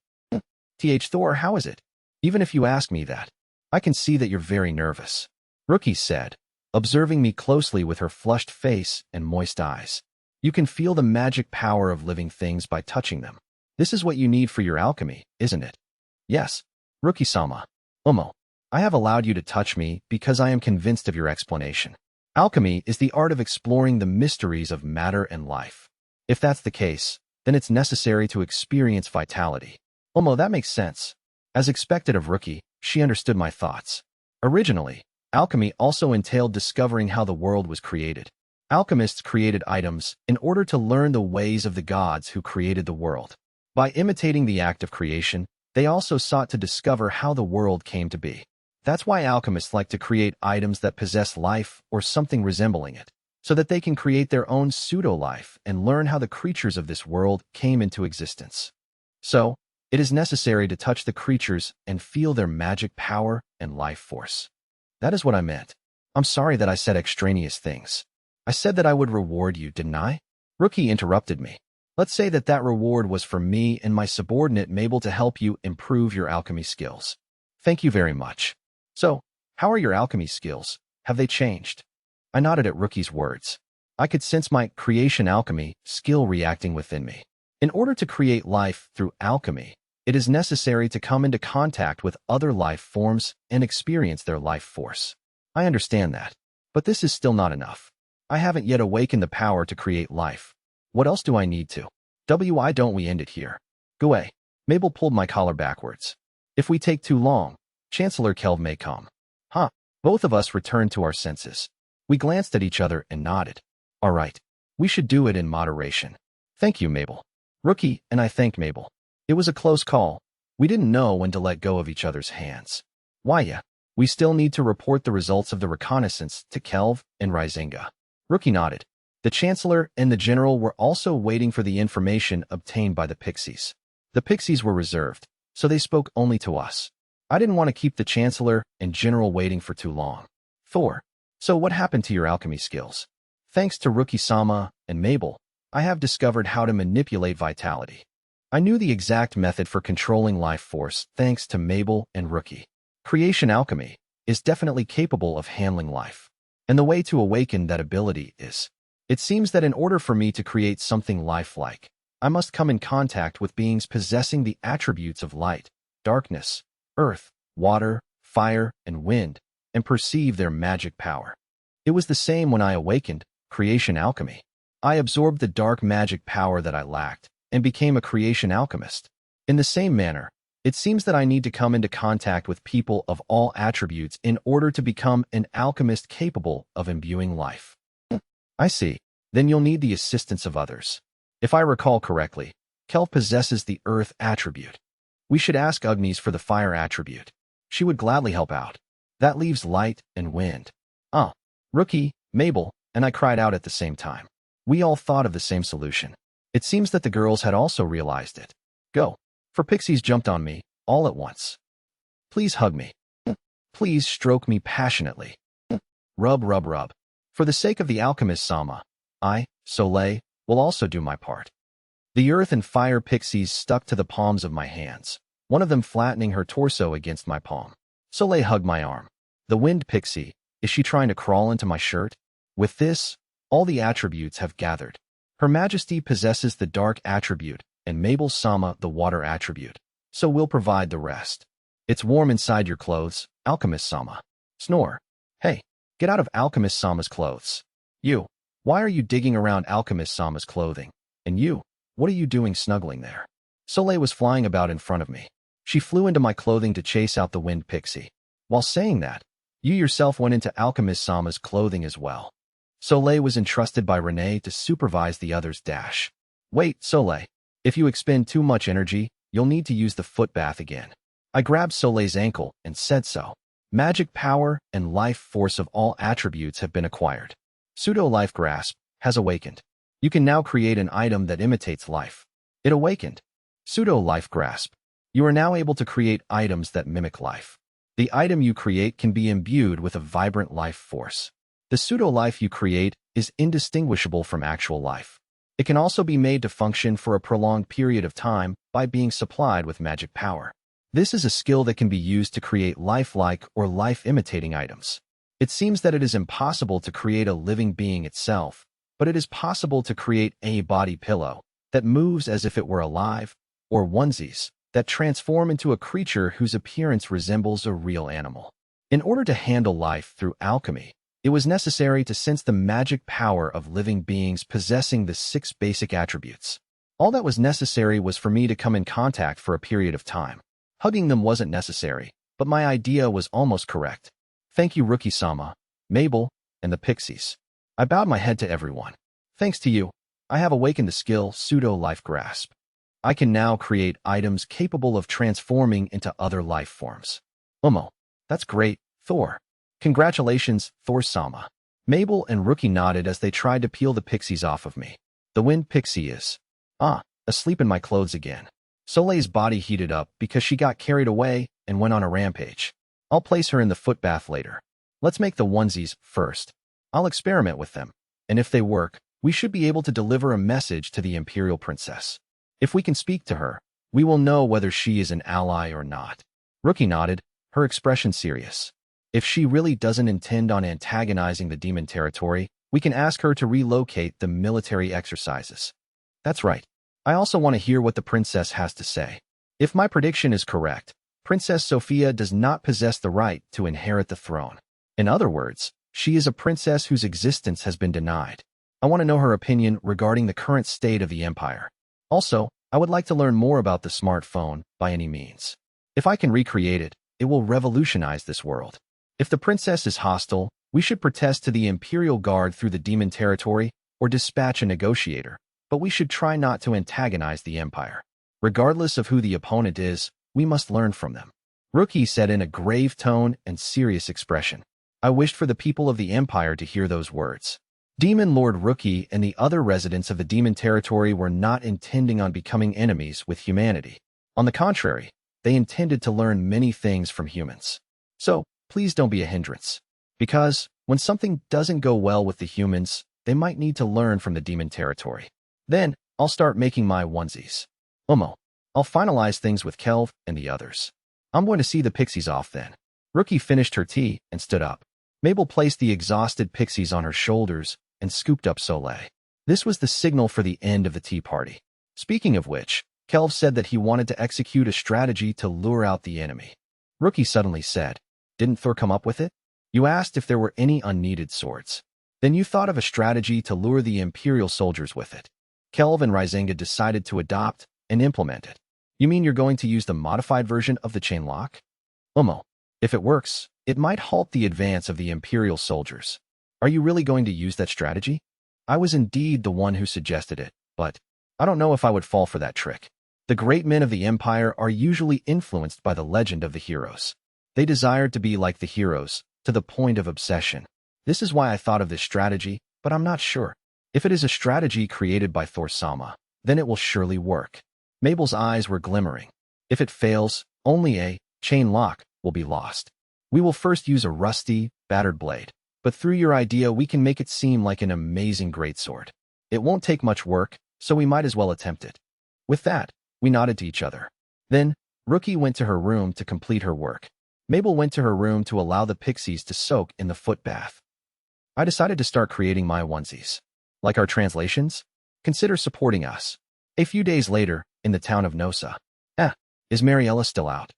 Thor, how is it? Even if you ask me that, I can see that you're very nervous. Rookie said, observing me closely with her flushed face and moist eyes. You can feel the magic power of living things by touching them. This is what you need for your alchemy, isn't it? Yes. Rookie-sama. I have allowed you to touch me because I am convinced of your explanation. Alchemy is the art of exploring the mysteries of matter and life. If that's the case, then it's necessary to experience vitality. That makes sense. As expected of Rookie, she understood my thoughts. Originally, alchemy also entailed discovering how the world was created. Alchemists created items in order to learn the ways of the gods who created the world. By imitating the act of creation, they also sought to discover how the world came to be. That's why alchemists like to create items that possess life or something resembling it, so that they can create their own pseudo-life and learn how the creatures of this world came into existence. So, it is necessary to touch the creatures and feel their magic power and life force. That is what I meant. I'm sorry that I said extraneous things. I said that I would reward you, didn't I? Rookie interrupted me. Let's say that that reward was for me and my subordinate Mabel to help you improve your alchemy skills. Thank you very much. So, how are your alchemy skills? Have they changed? I nodded at Rookie's words. I could sense my creation alchemy skill reacting within me. In order to create life through alchemy, it is necessary to come into contact with other life forms and experience their life force. I understand that, but this is still not enough. I haven't yet awakened the power to create life. What else do I need to? Why don't we end it here? Go away. Mabel pulled my collar backwards. If we take too long, Chancellor Kelv may come. Both of us returned to our senses. We glanced at each other and nodded. All right. We should do it in moderation. Thank you, Mabel. Rookie and I thanked Mabel. It was a close call. We didn't know when to let go of each other's hands. We still need to report the results of the reconnaissance to Kelv and Rizinga. Rookie nodded. The Chancellor and the General were also waiting for the information obtained by the Pixies. The Pixies were reserved, so they spoke only to us. I didn't want to keep the Chancellor and General waiting for too long. Thor, so what happened to your alchemy skills? Thanks to Rookie-sama and Mabel, I have discovered how to manipulate vitality. I knew the exact method for controlling life force thanks to Mabel and Rookie. Creation alchemy is definitely capable of handling life. And the way to awaken that ability is, it seems that in order for me to create something lifelike, I must come in contact with beings possessing the attributes of light, darkness, earth, water, fire, and wind, and perceive their magic power. It was the same when I awakened creation alchemy. I absorbed the dark magic power that I lacked and became a creation alchemist. In the same manner, it seems that I need to come into contact with people of all attributes in order to become an alchemist capable of imbuing life. I see. Then you'll need the assistance of others. If I recall correctly, Kelv possesses the earth attribute. We should ask Agnes for the fire attribute. She would gladly help out. That leaves light and wind. Rookie, Mabel, and I cried out at the same time. We all thought of the same solution. It seems that the girls had also realized it. Go. For pixies jumped on me, all at once. Please hug me. Please stroke me passionately. Rub, rub, rub. For the sake of the alchemist Sama, I, Soleil, will also do my part. The earth and fire pixies stuck to the palms of my hands, one of them flattening her torso against my palm. Soleil hugged my arm. The wind pixie, is she trying to crawl into my shirt? With this, all the attributes have gathered. Her Majesty possesses the dark attribute, and Mabel Sama the water attribute, so we'll provide the rest. It's warm inside your clothes, Alchemist Sama. Snore. Hey, get out of Alchemist Sama's clothes. You, why are you digging around Alchemist Sama's clothing? And you, what are you doing snuggling there? Soleil was flying about in front of me. She flew into my clothing to chase out the wind pixie. While saying that, you yourself went into Alchemist Sama's clothing as well. Soleil was entrusted by Renee to supervise the others' dash. Wait, Soleil. If you expend too much energy, you'll need to use the foot bath again. I grabbed Soleil's ankle and said so. Magic power and life force of all attributes have been acquired. Pseudo-life grasp has awakened. You can now create an item that imitates life. It awakened. Pseudo-life grasp. You are now able to create items that mimic life. The item you create can be imbued with a vibrant life force. The pseudo-life you create is indistinguishable from actual life. It can also be made to function for a prolonged period of time by being supplied with magic power. This is a skill that can be used to create lifelike or life-imitating items. It seems that it is impossible to create a living being itself, but it is possible to create a body pillow that moves as if it were alive, or onesies that transform into a creature whose appearance resembles a real animal. In order to handle life through alchemy, it was necessary to sense the magic power of living beings possessing the 6 basic attributes. All that was necessary was for me to come in contact for a period of time. Hugging them wasn't necessary, but my idea was almost correct. Thank you, Rookie-sama, Mabel, and the pixies. I bowed my head to everyone. Thanks to you, I have awakened the skill Pseudo-Life Grasp. I can now create items capable of transforming into other life forms. That's great, Thor. Congratulations, Thor-sama. Mabel and Rookie nodded as they tried to peel the pixies off of me. The wind pixie is, asleep in my clothes again. Soleil's body heated up because she got carried away and went on a rampage. I'll place her in the foot bath later. Let's make the onesies first. I'll experiment with them, and if they work, we should be able to deliver a message to the Imperial Princess. If we can speak to her, we will know whether she is an ally or not. Rookie nodded, her expression serious. If she really doesn't intend on antagonizing the demon territory, we can ask her to relocate the military exercises. That's right. I also want to hear what the princess has to say. If my prediction is correct, Princess Sophia does not possess the right to inherit the throne. In other words, she is a princess whose existence has been denied. I want to know her opinion regarding the current state of the empire. Also, I would like to learn more about the smartphone by any means. If I can recreate it, it will revolutionize this world. If the princess is hostile, we should protest to the Imperial Guard through the demon territory or dispatch a negotiator, but we should try not to antagonize the empire. Regardless of who the opponent is, we must learn from them. Rookie said in a grave tone and serious expression. I wished for the people of the empire to hear those words. Demon Lord Rookie and the other residents of the demon territory were not intending on becoming enemies with humanity. On the contrary, they intended to learn many things from humans. So, please don't be a hindrance. Because, when something doesn't go well with the humans, they might need to learn from the demon territory. Then, I'll start making my onesies. I'll finalize things with Kelv and the others. I'm going to see the pixies off then. Rookie finished her tea and stood up. Mabel placed the exhausted pixies on her shoulders and scooped up Soleil. This was the signal for the end of the tea party. Speaking of which, Kelv said that he wanted to execute a strategy to lure out the enemy. Rookie suddenly said, Didn't Thor come up with it? You asked if there were any unneeded swords. Then you thought of a strategy to lure the Imperial soldiers with it. Kelv and Ryzenga decided to adopt and implement it. You mean you're going to use the modified version of the chain lock? If it works, it might halt the advance of the Imperial soldiers. Are you really going to use that strategy? I was indeed the one who suggested it, but I don't know if I would fall for that trick. The great men of the Empire are usually influenced by the legend of the heroes. They desired to be like the heroes, to the point of obsession. This is why I thought of this strategy, but I'm not sure. If it is a strategy created by Thor-sama, then it will surely work. Mabel's eyes were glimmering. If it fails, only a chain lock will be lost. We will first use a rusty, battered blade, but through your idea we can make it seem like an amazing greatsword. It won't take much work, so we might as well attempt it. With that, we nodded to each other. Then, Rookie went to her room to complete her work. Mabel went to her room to allow the pixies to soak in the foot bath. I decided to start creating my onesies. Like our translations? Consider supporting us. A few days later, in the town of Nosa. Is Mariella still out?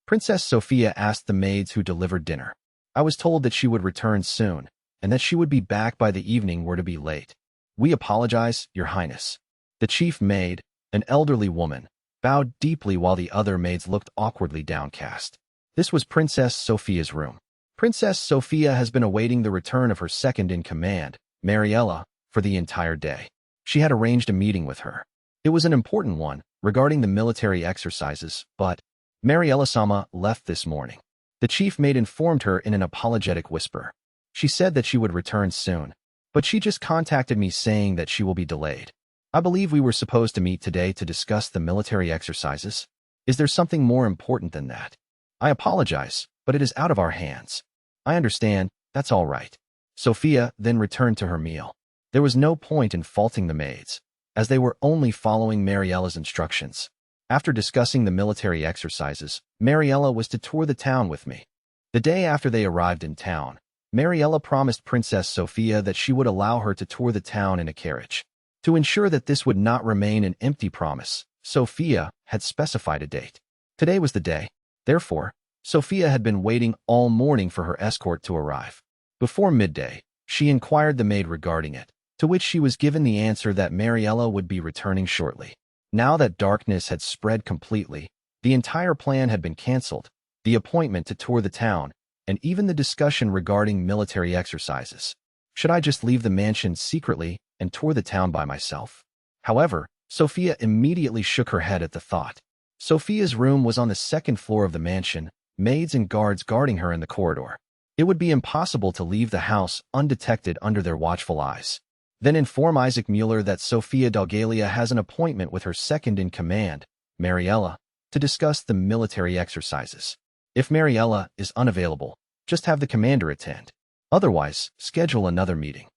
Princess Sophia asked the maids who delivered dinner. I was told that she would return soon, and that she would be back by the evening were to be late. We apologize, Your Highness. The chief maid, an elderly woman, bowed deeply while the other maids looked awkwardly downcast. This was Princess Sophia's room. Princess Sophia has been awaiting the return of her second-in-command, Mariella, for the entire day. She had arranged a meeting with her. It was an important one, regarding the military exercises, but Mariella-sama left this morning. The chief maid informed her in an apologetic whisper. She said that she would return soon, but she just contacted me saying that she will be delayed. I believe we were supposed to meet today to discuss the military exercises. Is there something more important than that? I apologize, but it is out of our hands. I understand, that's all right. Sophia then returned to her meal. There was no point in faulting the maids, as they were only following Mariella's instructions. After discussing the military exercises, Mariella was to tour the town with me. The day after they arrived in town, Mariella promised Princess Sophia that she would allow her to tour the town in a carriage. To ensure that this would not remain an empty promise, Sophia had specified a date. Today was the day. Therefore, Sophia had been waiting all morning for her escort to arrive. Before midday, she inquired the maid regarding it, to which she was given the answer that Mariella would be returning shortly. Now that darkness had spread completely, the entire plan had been cancelled, the appointment to tour the town, and even the discussion regarding military exercises. Should I just leave the mansion secretly and tour the town by myself? However, Sophia immediately shook her head at the thought. Sophia's room was on the second floor of the mansion, maids and guards guarding her in the corridor. It would be impossible to leave the house undetected under their watchful eyes. Then inform Isaac Mueller that Sophia Dalgalia has an appointment with her second-in-command, Mariella, to discuss the military exercises. If Mariella is unavailable, just have the commander attend. Otherwise, schedule another meeting.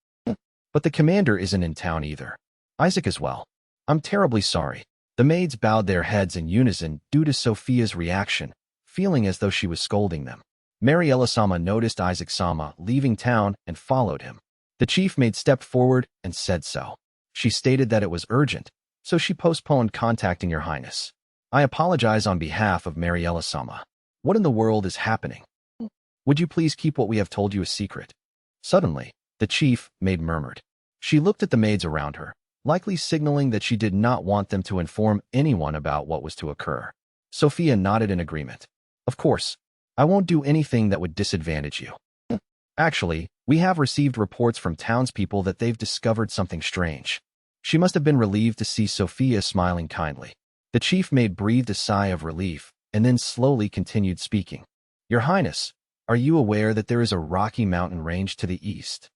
But the commander isn't in town either. Isaac as well. I'm terribly sorry. The maids bowed their heads in unison due to Sophia's reaction, feeling as though she was scolding them. Mariella-sama noticed Isaac-sama leaving town and followed him. The chief maid stepped forward and said so. She stated that it was urgent, so she postponed contacting Your Highness. I apologize on behalf of Mariella-sama. What in the world is happening? Would you please keep what we have told you a secret? Suddenly, the chief maid murmured. She looked at the maids around her, likely signaling that she did not want them to inform anyone about what was to occur. Sophia nodded in agreement. Of course, I won't do anything that would disadvantage you. Actually, we have received reports from townspeople that they've discovered something strange. She must have been relieved to see Sophia smiling kindly. The chief maid breathed a sigh of relief and then slowly continued speaking. Your Highness, are you aware that there is a rocky mountain range to the east?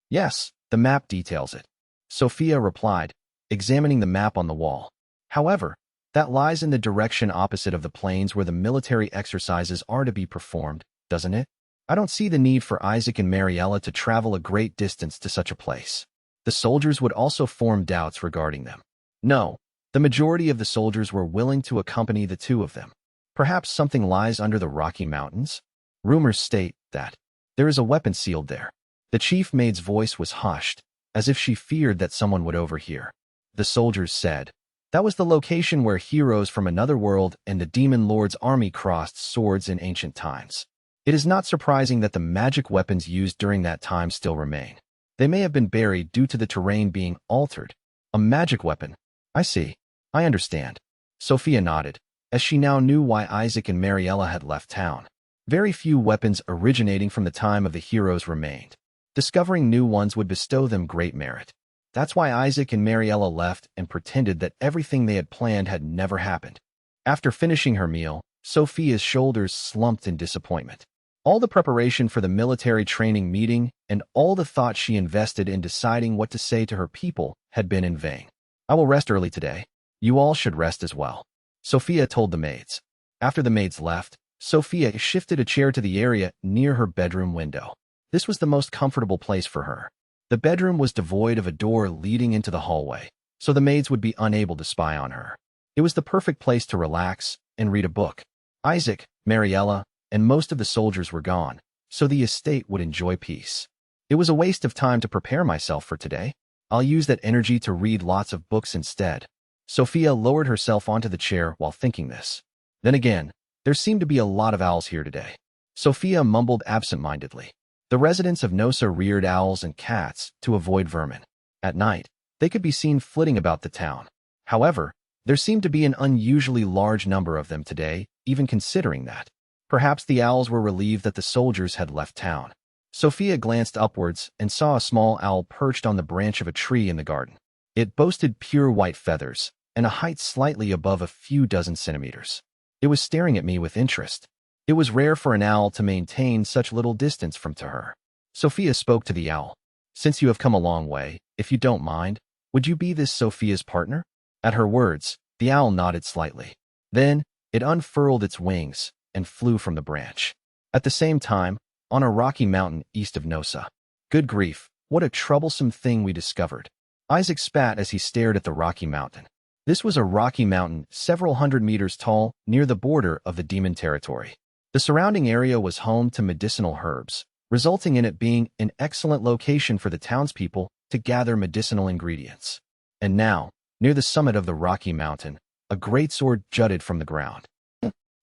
Yes, the map details it. Sophia replied, examining the map on the wall. However, that lies in the direction opposite of the plains where the military exercises are to be performed, doesn't it? I don't see the need for Isaac and Mariella to travel a great distance to such a place. The soldiers would also form doubts regarding them. No, the majority of the soldiers were willing to accompany the two of them. Perhaps something lies under the Rocky Mountains? Rumors state that there is a weapon sealed there. The chief maid's voice was hushed, as if she feared that someone would overhear. The soldiers said, that was the location where heroes from another world and the demon lord's army crossed swords in ancient times. It is not surprising that the magic weapons used during that time still remain. They may have been buried due to the terrain being altered. A magic weapon. I see. I understand. Sophia nodded, as she now knew why Isaac and Mariella had left town. Very few weapons originating from the time of the heroes remained. Discovering new ones would bestow them great merit. That's why Isaac and Mariella left and pretended that everything they had planned had never happened. After finishing her meal, Sophia's shoulders slumped in disappointment. All the preparation for the military training meeting and all the thought she invested in deciding what to say to her people had been in vain. I will rest early today. You all should rest as well, Sophia told the maids. After the maids left, Sophia shifted a chair to the area near her bedroom window. This was the most comfortable place for her. The bedroom was devoid of a door leading into the hallway, so the maids would be unable to spy on her. It was the perfect place to relax and read a book. Isaac, Mariella, and most of the soldiers were gone, so the estate would enjoy peace. It was a waste of time to prepare myself for today. I'll use that energy to read lots of books instead. Sophia lowered herself onto the chair while thinking this. Then again, there seemed to be a lot of owls here today. Sophia mumbled absent-mindedly. The residents of Nosa reared owls and cats to avoid vermin. At night, they could be seen flitting about the town. However, there seemed to be an unusually large number of them today, even considering that. Perhaps the owls were relieved that the soldiers had left town. Sophia glanced upwards and saw a small owl perched on the branch of a tree in the garden. It boasted pure white feathers and a height slightly above a few dozen centimeters. It was staring at me with interest. It was rare for an owl to maintain such little distance from to her. Sophia spoke to the owl. Since you have come a long way, if you don't mind, would you be this Sophia's partner? At her words, the owl nodded slightly. Then, it unfurled its wings and flew from the branch. At the same time, on a rocky mountain east of Nosa. Good grief, what a troublesome thing we discovered. Isaac spat as he stared at the rocky mountain. This was a rocky mountain several hundred meters tall near the border of the demon territory. The surrounding area was home to medicinal herbs, resulting in it being an excellent location for the townspeople to gather medicinal ingredients. And now, near the summit of the rocky mountain, a great sword jutted from the ground.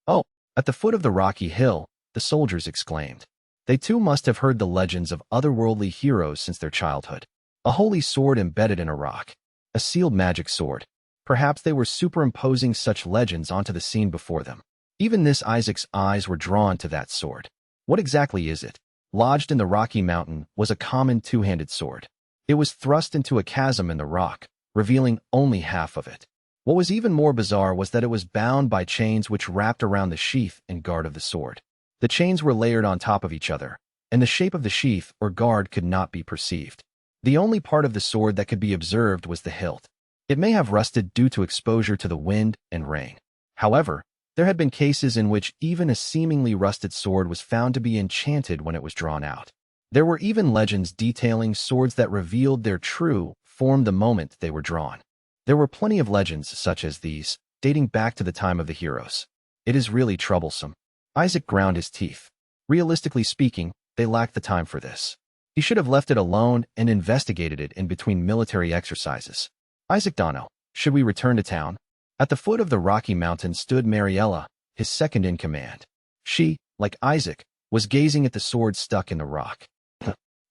Oh, at the foot of the rocky hill, the soldiers exclaimed. They too must have heard the legends of otherworldly heroes since their childhood. A holy sword embedded in a rock. A sealed magic sword. Perhaps they were superimposing such legends onto the scene before them. Even this Isaac's eyes were drawn to that sword. What exactly is it? Lodged in the rocky mountain was a common two-handed sword. It was thrust into a chasm in the rock, revealing only half of it. What was even more bizarre was that it was bound by chains which wrapped around the sheath and guard of the sword. The chains were layered on top of each other, and the shape of the sheath or guard could not be perceived. The only part of the sword that could be observed was the hilt. It may have rusted due to exposure to the wind and rain. However, there had been cases in which even a seemingly rusted sword was found to be enchanted when it was drawn out. There were even legends detailing swords that revealed their true form the moment they were drawn. There were plenty of legends such as these, dating back to the time of the heroes. It is really troublesome. Isaac ground his teeth. Realistically speaking, they lacked the time for this. He should have left it alone and investigated it in between military exercises. Isaac Dono, should we return to town? At the foot of the rocky mountain stood Mariella, his second in command. She, like Isaac, was gazing at the sword stuck in the rock.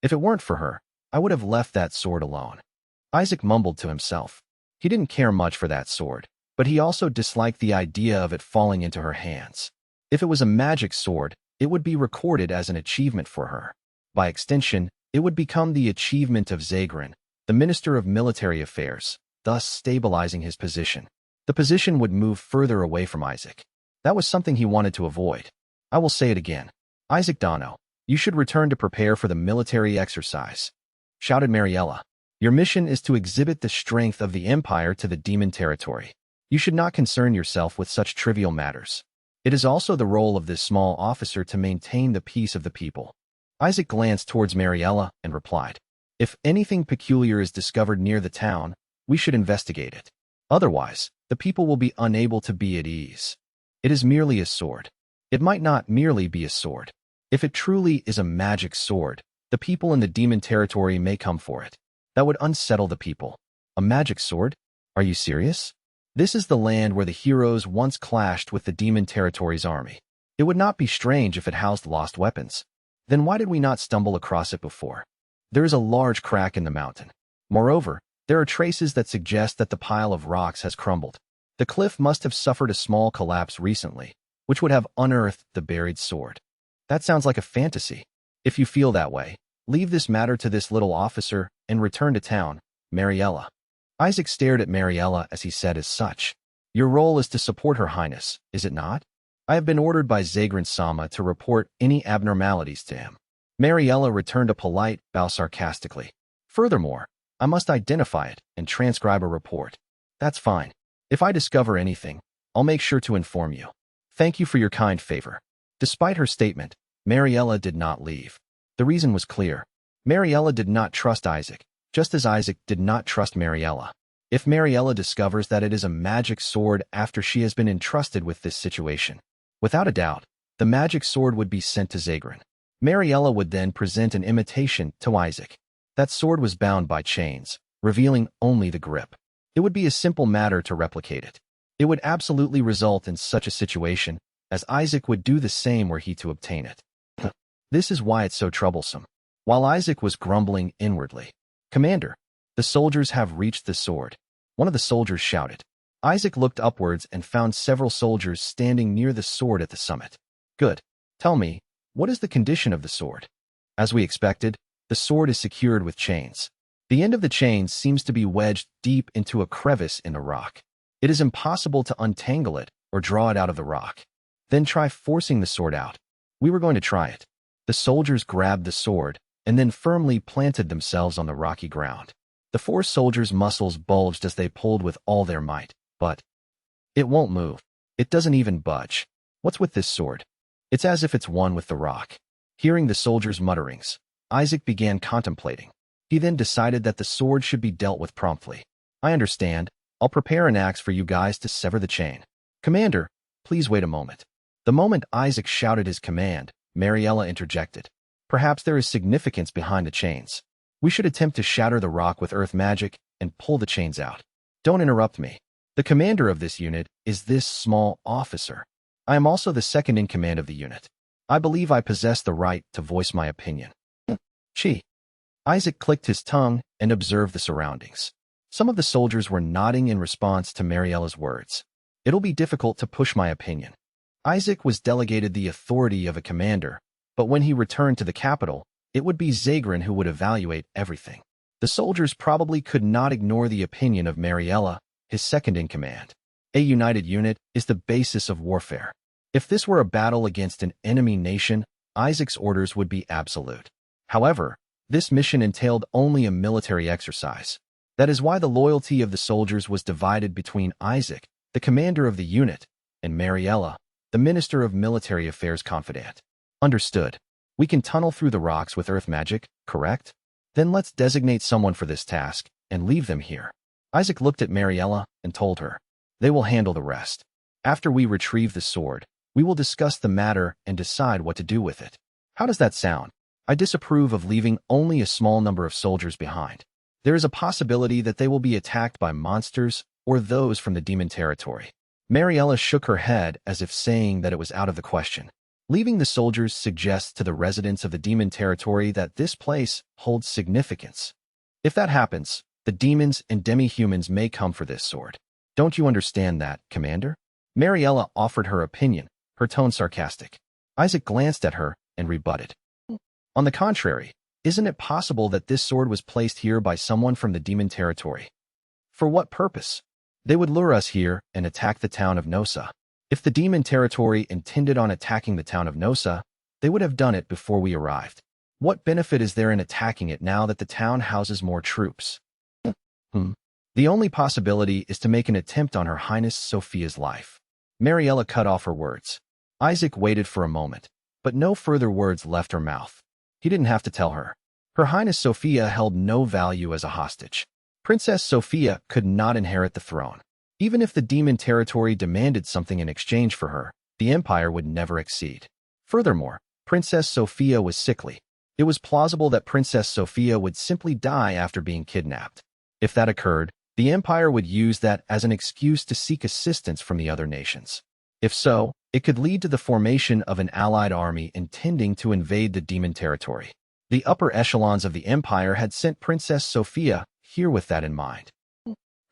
If it weren't for her, I would have left that sword alone. Isaac mumbled to himself. He didn't care much for that sword, but he also disliked the idea of it falling into her hands. If it was a magic sword, it would be recorded as an achievement for her. By extension, it would become the achievement of Zagrin, the Minister of Military Affairs, thus stabilizing his position. The position would move further away from Isaac. That was something he wanted to avoid. I will say it again. Isaac Dono, you should return to prepare for the military exercise, shouted Mariella. Your mission is to exhibit the strength of the Empire to the demon territory. You should not concern yourself with such trivial matters. It is also the role of this small officer to maintain the peace of the people. Isaac glanced towards Mariella and replied, if anything peculiar is discovered near the town, we should investigate it. Otherwise, the people will be unable to be at ease. It is merely a sword. It might not merely be a sword. If it truly is a magic sword, the people in the demon territory may come for it. That would unsettle the people. A magic sword? Are you serious? This is the land where the heroes once clashed with the demon territory's army. It would not be strange if it housed lost weapons. Then why did we not stumble across it before? There is a large crack in the mountain. Moreover, there are traces that suggest that the pile of rocks has crumbled. The cliff must have suffered a small collapse recently, which would have unearthed the buried sword. That sounds like a fantasy. If you feel that way, leave this matter to this little officer and return to town. Mariella. Isaac stared at Mariella as he said as such. Your role is to support Her Highness, is it not? I have been ordered by Zagran-sama to report any abnormalities to him. Mariella returned a polite bow sarcastically. Furthermore, I must identify it and transcribe a report. That's fine. If I discover anything, I'll make sure to inform you. Thank you for your kind favor. Despite her statement, Mariella did not leave. The reason was clear. Mariella did not trust Isaac, just as Isaac did not trust Mariella. If Mariella discovers that it is a magic sword after she has been entrusted with this situation, without a doubt, the magic sword would be sent to Zagran. Mariella would then present an imitation to Isaac. That sword was bound by chains, revealing only the grip. It would be a simple matter to replicate it. It would absolutely result in such a situation, as Isaac would do the same were he to obtain it. This is why it's so troublesome. While Isaac was grumbling inwardly, Commander, the soldiers have reached the sword. One of the soldiers shouted. Isaac looked upwards and found several soldiers standing near the sword at the summit. Good. Tell me, what is the condition of the sword? As we expected, the sword is secured with chains. The end of the chains seems to be wedged deep into a crevice in the rock. It is impossible to untangle it or draw it out of the rock. Then try forcing the sword out. We were going to try it. The soldiers grabbed the sword and then firmly planted themselves on the rocky ground. The 4 soldiers' muscles bulged as they pulled with all their might, but it won't move. It doesn't even budge. What's with this sword? It's as if it's one with the rock. Hearing the soldiers' mutterings, Isaac began contemplating. He then decided that the sword should be dealt with promptly. I understand. I'll prepare an axe for you guys to sever the chain. Commander, please wait a moment. The moment Isaac shouted his command, Mariella interjected. Perhaps there is significance behind the chains. We should attempt to shatter the rock with earth magic and pull the chains out. Don't interrupt me. The commander of this unit is this small officer. I am also the second in command of the unit. I believe I possess the right to voice my opinion. Chi. Isaac clicked his tongue and observed the surroundings. Some of the soldiers were nodding in response to Mariella's words. It'll be difficult to push my opinion. Isaac was delegated the authority of a commander, but when he returned to the capital, it would be Zagran who would evaluate everything. The soldiers probably could not ignore the opinion of Mariella, his second in command. A united unit is the basis of warfare. If this were a battle against an enemy nation, Isaac's orders would be absolute. However, this mission entailed only a military exercise. That is why the loyalty of the soldiers was divided between Isaac, the commander of the unit, and Mariella, the Minister of Military Affairs confidant. Understood. We can tunnel through the rocks with earth magic, correct? Then let's designate someone for this task and leave them here. Isaac looked at Mariella and told her. They will handle the rest. After we retrieve the sword, we will discuss the matter and decide what to do with it. How does that sound? I disapprove of leaving only a small number of soldiers behind. There is a possibility that they will be attacked by monsters or those from the demon territory. Mariella shook her head as if saying that it was out of the question. Leaving the soldiers suggests to the residents of the demon territory that this place holds significance. If that happens, the demons and demi-humans may come for this sword. Don't you understand that, Commander? Mariella offered her opinion, her tone sarcastic. Isaac glanced at her and rebutted. On the contrary, isn't it possible that this sword was placed here by someone from the demon territory? For what purpose? They would lure us here and attack the town of Nosa. If the demon territory intended on attacking the town of Nosa, they would have done it before we arrived. What benefit is there in attacking it now that the town houses more troops? The only possibility is to make an attempt on Her Highness Sophia's life. Mariella cut off her words. Isaac waited for a moment, but no further words left her mouth. He didn't have to tell her. Her Highness Sophia held no value as a hostage. Princess Sophia could not inherit the throne. Even if the demon territory demanded something in exchange for her, the empire would never accede. Furthermore, Princess Sophia was sickly. It was plausible that Princess Sophia would simply die after being kidnapped. If that occurred, the empire would use that as an excuse to seek assistance from the other nations. If so, it could lead to the formation of an allied army intending to invade the demon territory. The upper echelons of the empire had sent Princess Sophia here with that in mind.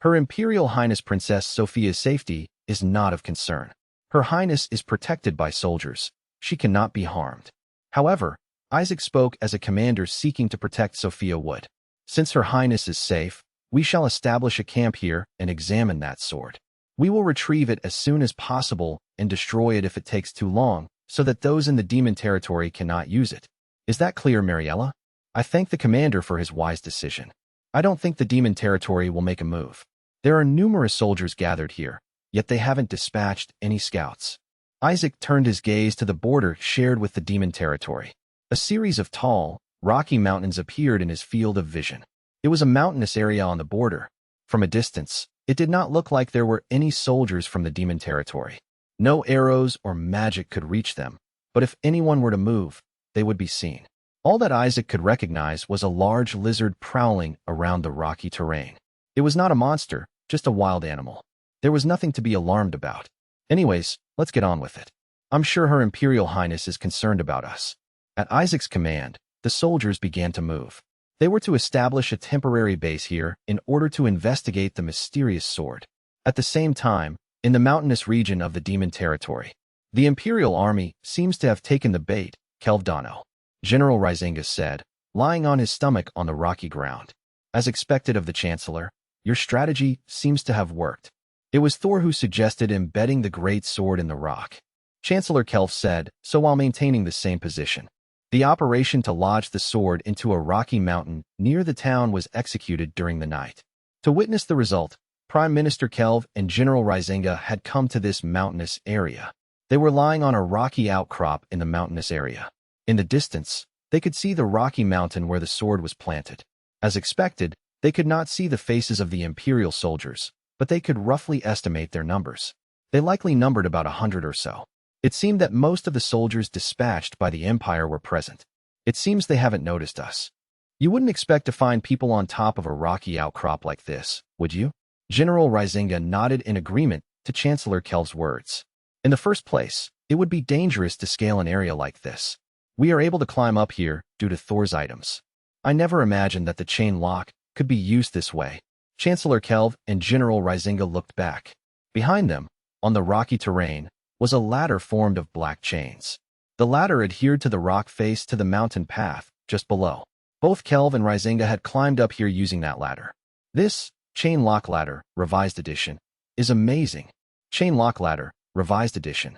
Her Imperial Highness Princess Sophia's safety is not of concern. Her Highness is protected by soldiers. She cannot be harmed. However, Isaac spoke as a commander seeking to protect Sophia would. Since Her Highness is safe, We shall establish a camp here and examine that sword. We will retrieve it as soon as possible and destroy it if it takes too long, so that those in the demon territory cannot use it. Is that clear, Mariella? I thank the commander for his wise decision. I don't think the demon territory will make a move. There are numerous soldiers gathered here, yet they haven't dispatched any scouts. Isaac turned his gaze to the border shared with the demon territory. A series of tall, rocky mountains appeared in his field of vision. It was a mountainous area on the border. From a distance, it did not look like there were any soldiers from the demon territory. No arrows or magic could reach them, but if anyone were to move, they would be seen. All that Isaac could recognize was a large lizard prowling around the rocky terrain. It was not a monster, just a wild animal. There was nothing to be alarmed about. Anyways, let's get on with it. I'm sure Her Imperial Highness is concerned about us. At Isaac's command, the soldiers began to move. They were to establish a temporary base here in order to investigate the mysterious sword. At the same time, in the mountainous region of the demon territory, the Imperial Army seems to have taken the bait, Kelvdano. General Rizinga said, lying on his stomach on the rocky ground. As expected of the Chancellor, your strategy seems to have worked. It was Thor who suggested embedding the great sword in the rock. Chancellor Kelf said, so while maintaining the same position. The operation to lodge the sword into a rocky mountain near the town was executed during the night. To witness the result, Prime Minister Kelv and General Rizinga had come to this mountainous area. They were lying on a rocky outcrop in the mountainous area. In the distance, they could see the rocky mountain where the sword was planted. As expected, they could not see the faces of the Imperial soldiers, but they could roughly estimate their numbers. They likely numbered about 100 or so. It seemed that most of the soldiers dispatched by the Empire were present. It seems they haven't noticed us. You wouldn't expect to find people on top of a rocky outcrop like this, would you? General Rizinga nodded in agreement to Chancellor Kelv's words. In the first place, it would be dangerous to scale an area like this. We are able to climb up here due to Thor's items. I never imagined that the chain lock could be used this way. Chancellor Kelv and General Rizinga looked back. Behind them, on the rocky terrain, was a ladder formed of black chains. The ladder adhered to the rock face to the mountain path just below. Both Kelv and Rizinga had climbed up here using that ladder. This chain lock ladder, revised edition, is amazing. Chain lock ladder, revised edition.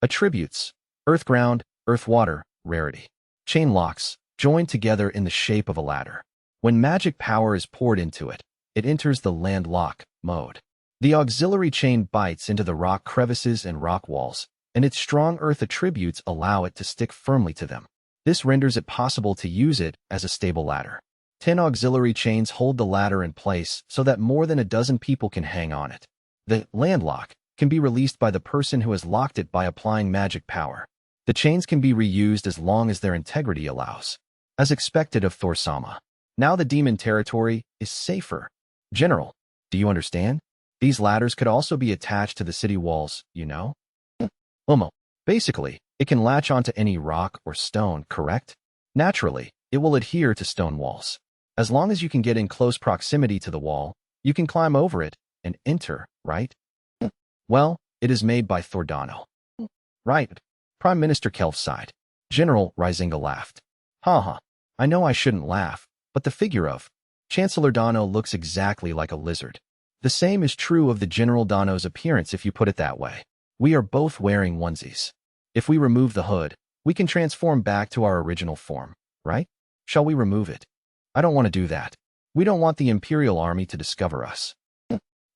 Attributes: earth ground, earth water, rarity. Chain locks, joined together in the shape of a ladder. When magic power is poured into it, it enters the land lock mode. The auxiliary chain bites into the rock crevices and rock walls, and its strong earth attributes allow it to stick firmly to them. This renders it possible to use it as a stable ladder. 10 auxiliary chains hold the ladder in place so that more than a dozen people can hang on it. The land lock can be released by the person who has locked it by applying magic power. The chains can be reused as long as their integrity allows. As expected of Thor-sama. Now the demon territory is safer. General, do you understand? These ladders could also be attached to the city walls, you know? Basically, it can latch onto any rock or stone, correct? Naturally, it will adhere to stone walls. As long as you can get in close proximity to the wall, you can climb over it and enter, right? Well, it is made by Thordano. Right. Prime Minister Kelf sighed. General Rizinga laughed. Haha, I know I shouldn't laugh, but the figure of Chancellor Dano looks exactly like a lizard. The same is true of the General Dano's appearance if you put it that way. We are both wearing onesies. If we remove the hood, we can transform back to our original form, right? Shall we remove it? I don't want to do that. We don't want the Imperial Army to discover us.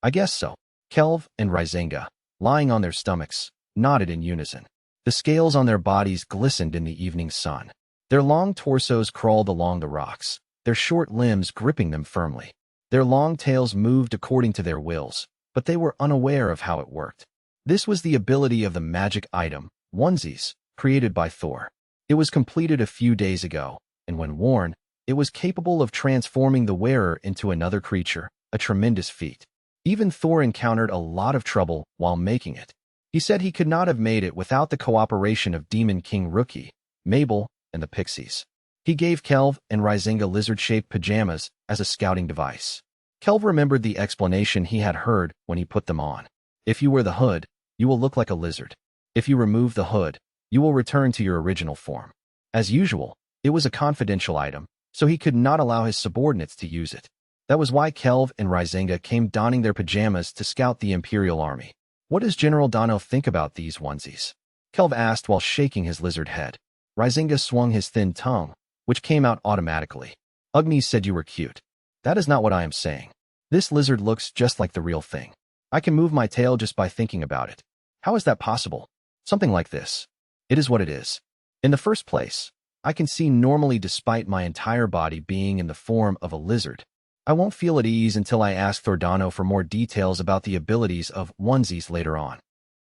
I guess so. Kelv and Rizinga, lying on their stomachs, nodded in unison. The scales on their bodies glistened in the evening sun. Their long torsos crawled along the rocks, their short limbs gripping them firmly. Their long tails moved according to their wills, but they were unaware of how it worked. This was the ability of the magic item, onesies, created by Thor. It was completed a few days ago, and when worn, it was capable of transforming the wearer into another creature, a tremendous feat. Even Thor encountered a lot of trouble while making it. He said he could not have made it without the cooperation of Demon King Rookie, Mabel, and the Pixies. He gave Kelv and Rizinga lizard-shaped pajamas as a scouting device. Kelv remembered the explanation he had heard when he put them on. If you wear the hood, you will look like a lizard. If you remove the hood, you will return to your original form. As usual, it was a confidential item, so he could not allow his subordinates to use it. That was why Kelv and Rizinga came donning their pajamas to scout the Imperial army. What does General Dano think about these onesies? Kelv asked while shaking his lizard head. Rizinga swung his thin tongue, which came out automatically. Ugni said you were cute. That is not what I am saying. This lizard looks just like the real thing. I can move my tail just by thinking about it. How is that possible? Something like this. It is what it is. In the first place, I can see normally despite my entire body being in the form of a lizard. I won't feel at ease until I ask Thordano for more details about the abilities of onesies later on.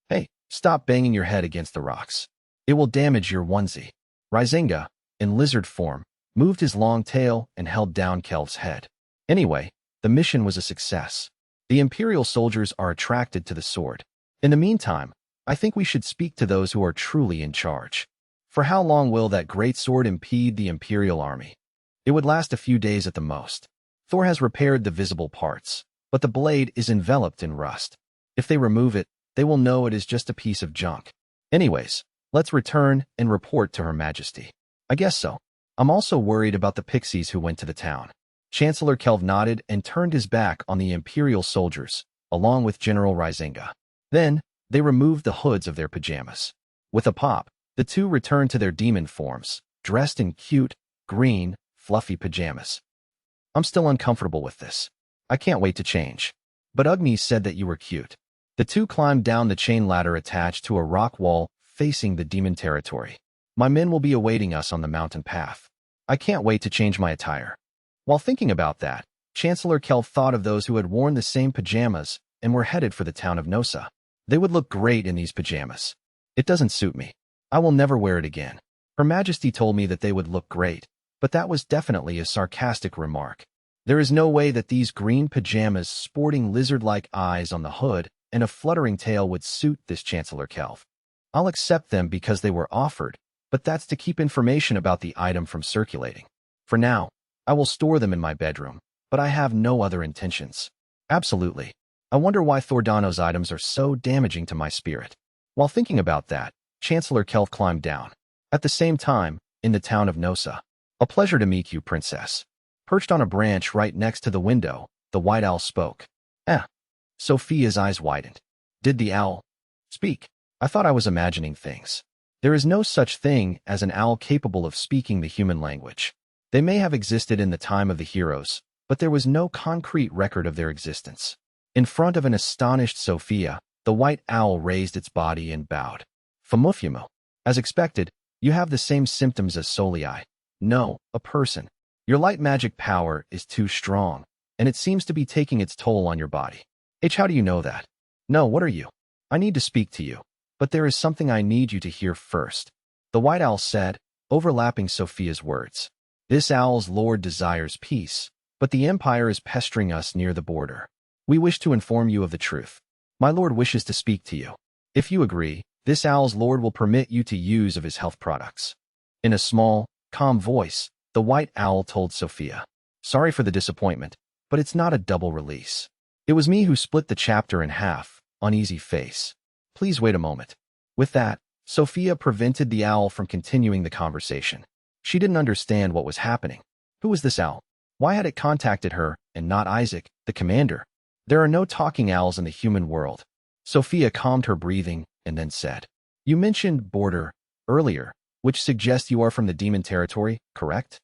Hey, stop banging your head against the rocks. It will damage your onesie. Rizinga, in lizard form, moved his long tail and held down Kelv's head. Anyway, the mission was a success. The Imperial soldiers are attracted to the sword. In the meantime, I think we should speak to those who are truly in charge. For how long will that great sword impede the Imperial army? It would last a few days at the most. Thor has repaired the visible parts, but the blade is enveloped in rust. If they remove it, they will know it is just a piece of junk. Anyways, let's return and report to Her Majesty. I guess so. I'm also worried about the pixies who went to the town. Chancellor Kelv nodded and turned his back on the Imperial soldiers, along with General Rizinga. Then, they removed the hoods of their pajamas. With a pop, the two returned to their demon forms, dressed in cute, green, fluffy pajamas. I'm still uncomfortable with this. I can't wait to change. But Ugni said that you were cute. The two climbed down the chain ladder attached to a rock wall facing the demon territory. My men will be awaiting us on the mountain path. I can't wait to change my attire. While thinking about that, Chancellor Kelv thought of those who had worn the same pajamas and were headed for the town of Nosa. They would look great in these pajamas. It doesn't suit me. I will never wear it again. Her Majesty told me that they would look great, but that was definitely a sarcastic remark. There is no way that these green pajamas sporting lizard-like eyes on the hood and a fluttering tail would suit this Chancellor Kelv. I'll accept them because they were offered, but that's to keep information about the item from circulating. For now, I will store them in my bedroom, but I have no other intentions. Absolutely. I wonder why Thordano's items are so damaging to my spirit. While thinking about that, Chancellor Kelv climbed down. At the same time, in the town of Nosa. A pleasure to meet you, Princess. Perched on a branch right next to the window, the white owl spoke. Sophia's eyes widened. Did the owl speak? I thought I was imagining things. There is no such thing as an owl capable of speaking the human language. They may have existed in the time of the heroes, but there was no concrete record of their existence. In front of an astonished Sophia, the white owl raised its body and bowed. Famufimo. As expected, you have the same symptoms as Solii. No, a person. Your light magic power is too strong, and it seems to be taking its toll on your body. How do you know that? No, what are you? I need to speak to you, but there is something I need you to hear first. The white owl said, overlapping Sophia's words. This owl's lord desires peace, but the Empire is pestering us near the border. We wish to inform you of the truth. My lord wishes to speak to you. If you agree, this owl's lord will permit you to use of his health products. In a small, calm voice, the white owl told Sophia. Sorry for the disappointment, but it's not a double release. It was me who split the chapter in half, uneasy face. Please wait a moment. With that, Sophia prevented the owl from continuing the conversation. She didn't understand what was happening. Who was this owl? Why had it contacted her, and not Isaac, the commander? There are no talking owls in the human world. Sophia calmed her breathing, and then said, You mentioned border earlier, which suggests you are from the demon territory, correct?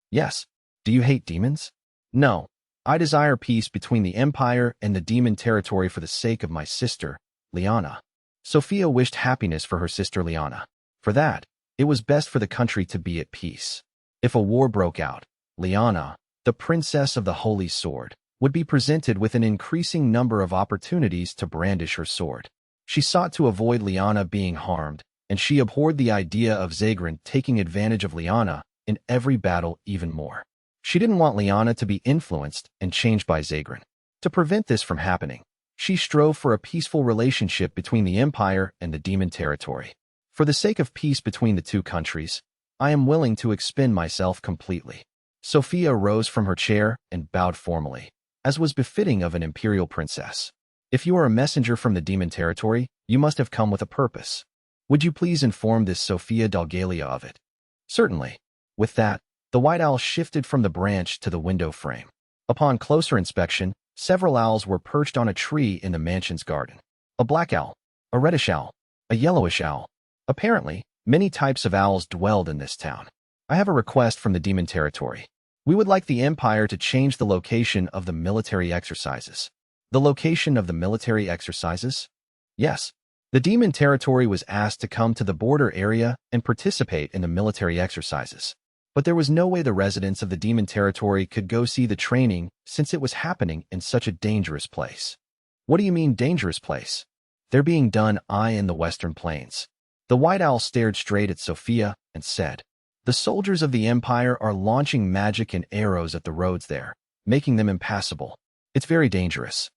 Yes. Do you hate demons? No. I desire peace between the Empire and the demon territory for the sake of my sister, Liana. Sophia wished happiness for her sister Liana. For that, it was best for the country to be at peace. If a war broke out, Liana, the princess of the Holy Sword, would be presented with an increasing number of opportunities to brandish her sword. She sought to avoid Liana being harmed, and she abhorred the idea of Zagran taking advantage of Liana in every battle even more. She didn't want Liana to be influenced and changed by Zagran. To prevent this from happening, she strove for a peaceful relationship between the Empire and the demon territory. For the sake of peace between the two countries, I am willing to expend myself completely. Sophia rose from her chair and bowed formally, as was befitting of an imperial princess. If you are a messenger from the demon territory, you must have come with a purpose. Would you please inform this Sophia Dalgalia of it? Certainly. With that, the white owl shifted from the branch to the window frame. Upon closer inspection, several owls were perched on a tree in the mansion's garden. A black owl, a reddish owl, a yellowish owl. Apparently, many types of owls dwelled in this town. I have a request from the demon territory. We would like the Empire to change the location of the military exercises. The location of the military exercises? Yes. The demon territory was asked to come to the border area and participate in the military exercises. But there was no way the residents of the demon territory could go see the training since it was happening in such a dangerous place. What do you mean dangerous place? They're being done in the Western Plains. The white owl stared straight at Sophia and said, "The soldiers of the Empire are launching magic and arrows at the roads there, making them impassable. It's very dangerous."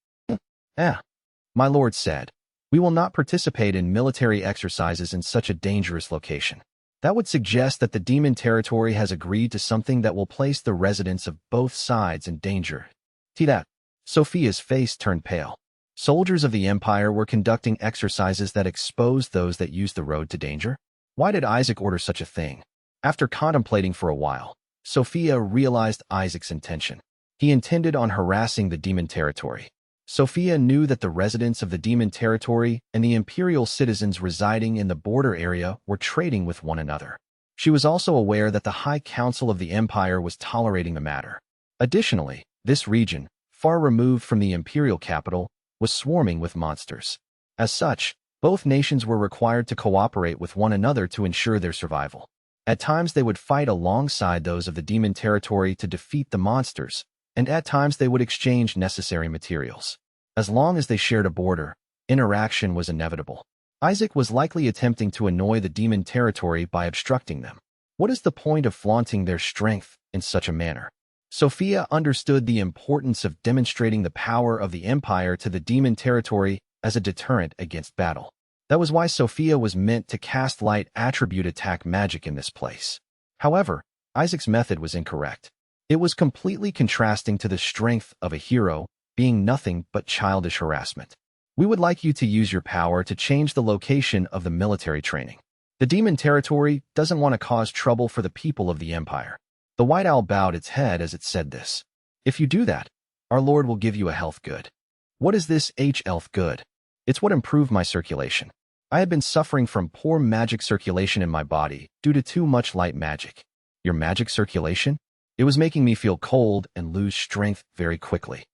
My lord said, "We will not participate in military exercises in such a dangerous location. That would suggest that the demon territory has agreed to something that will place the residents of both sides in danger." See that? Sophia's face turned pale. Soldiers of the Empire were conducting exercises that exposed those that used the road to danger? Why did Isaac order such a thing? After contemplating for a while, Sophia realized Isaac's intention. He intended on harassing the demon territory. Sophia knew that the residents of the demon territory and the imperial citizens residing in the border area were trading with one another. She was also aware that the High Council of the Empire was tolerating the matter. Additionally, this region, far removed from the imperial capital, was swarming with monsters. As such, both nations were required to cooperate with one another to ensure their survival. At times they would fight alongside those of the demon territory to defeat the monsters, and at times they would exchange necessary materials. As long as they shared a border, interaction was inevitable. Isaac was likely attempting to annoy the demon territory by obstructing them. What is the point of flaunting their strength in such a manner? Sophia understood the importance of demonstrating the power of the Empire to the demon territory as a deterrent against battle. That was why Sophia was meant to cast light attribute attack magic in this place. However, Isaac's method was incorrect. It was completely contrasting to the strength of a hero, being nothing but childish harassment. We would like you to use your power to change the location of the military training. The demon territory doesn't want to cause trouble for the people of the Empire. The white owl bowed its head as it said this. If you do that, our Lord will give you a health good. What is this health good? It's what improved my circulation. I had been suffering from poor magic circulation in my body due to too much light magic. Your magic circulation? It was making me feel cold and lose strength very quickly.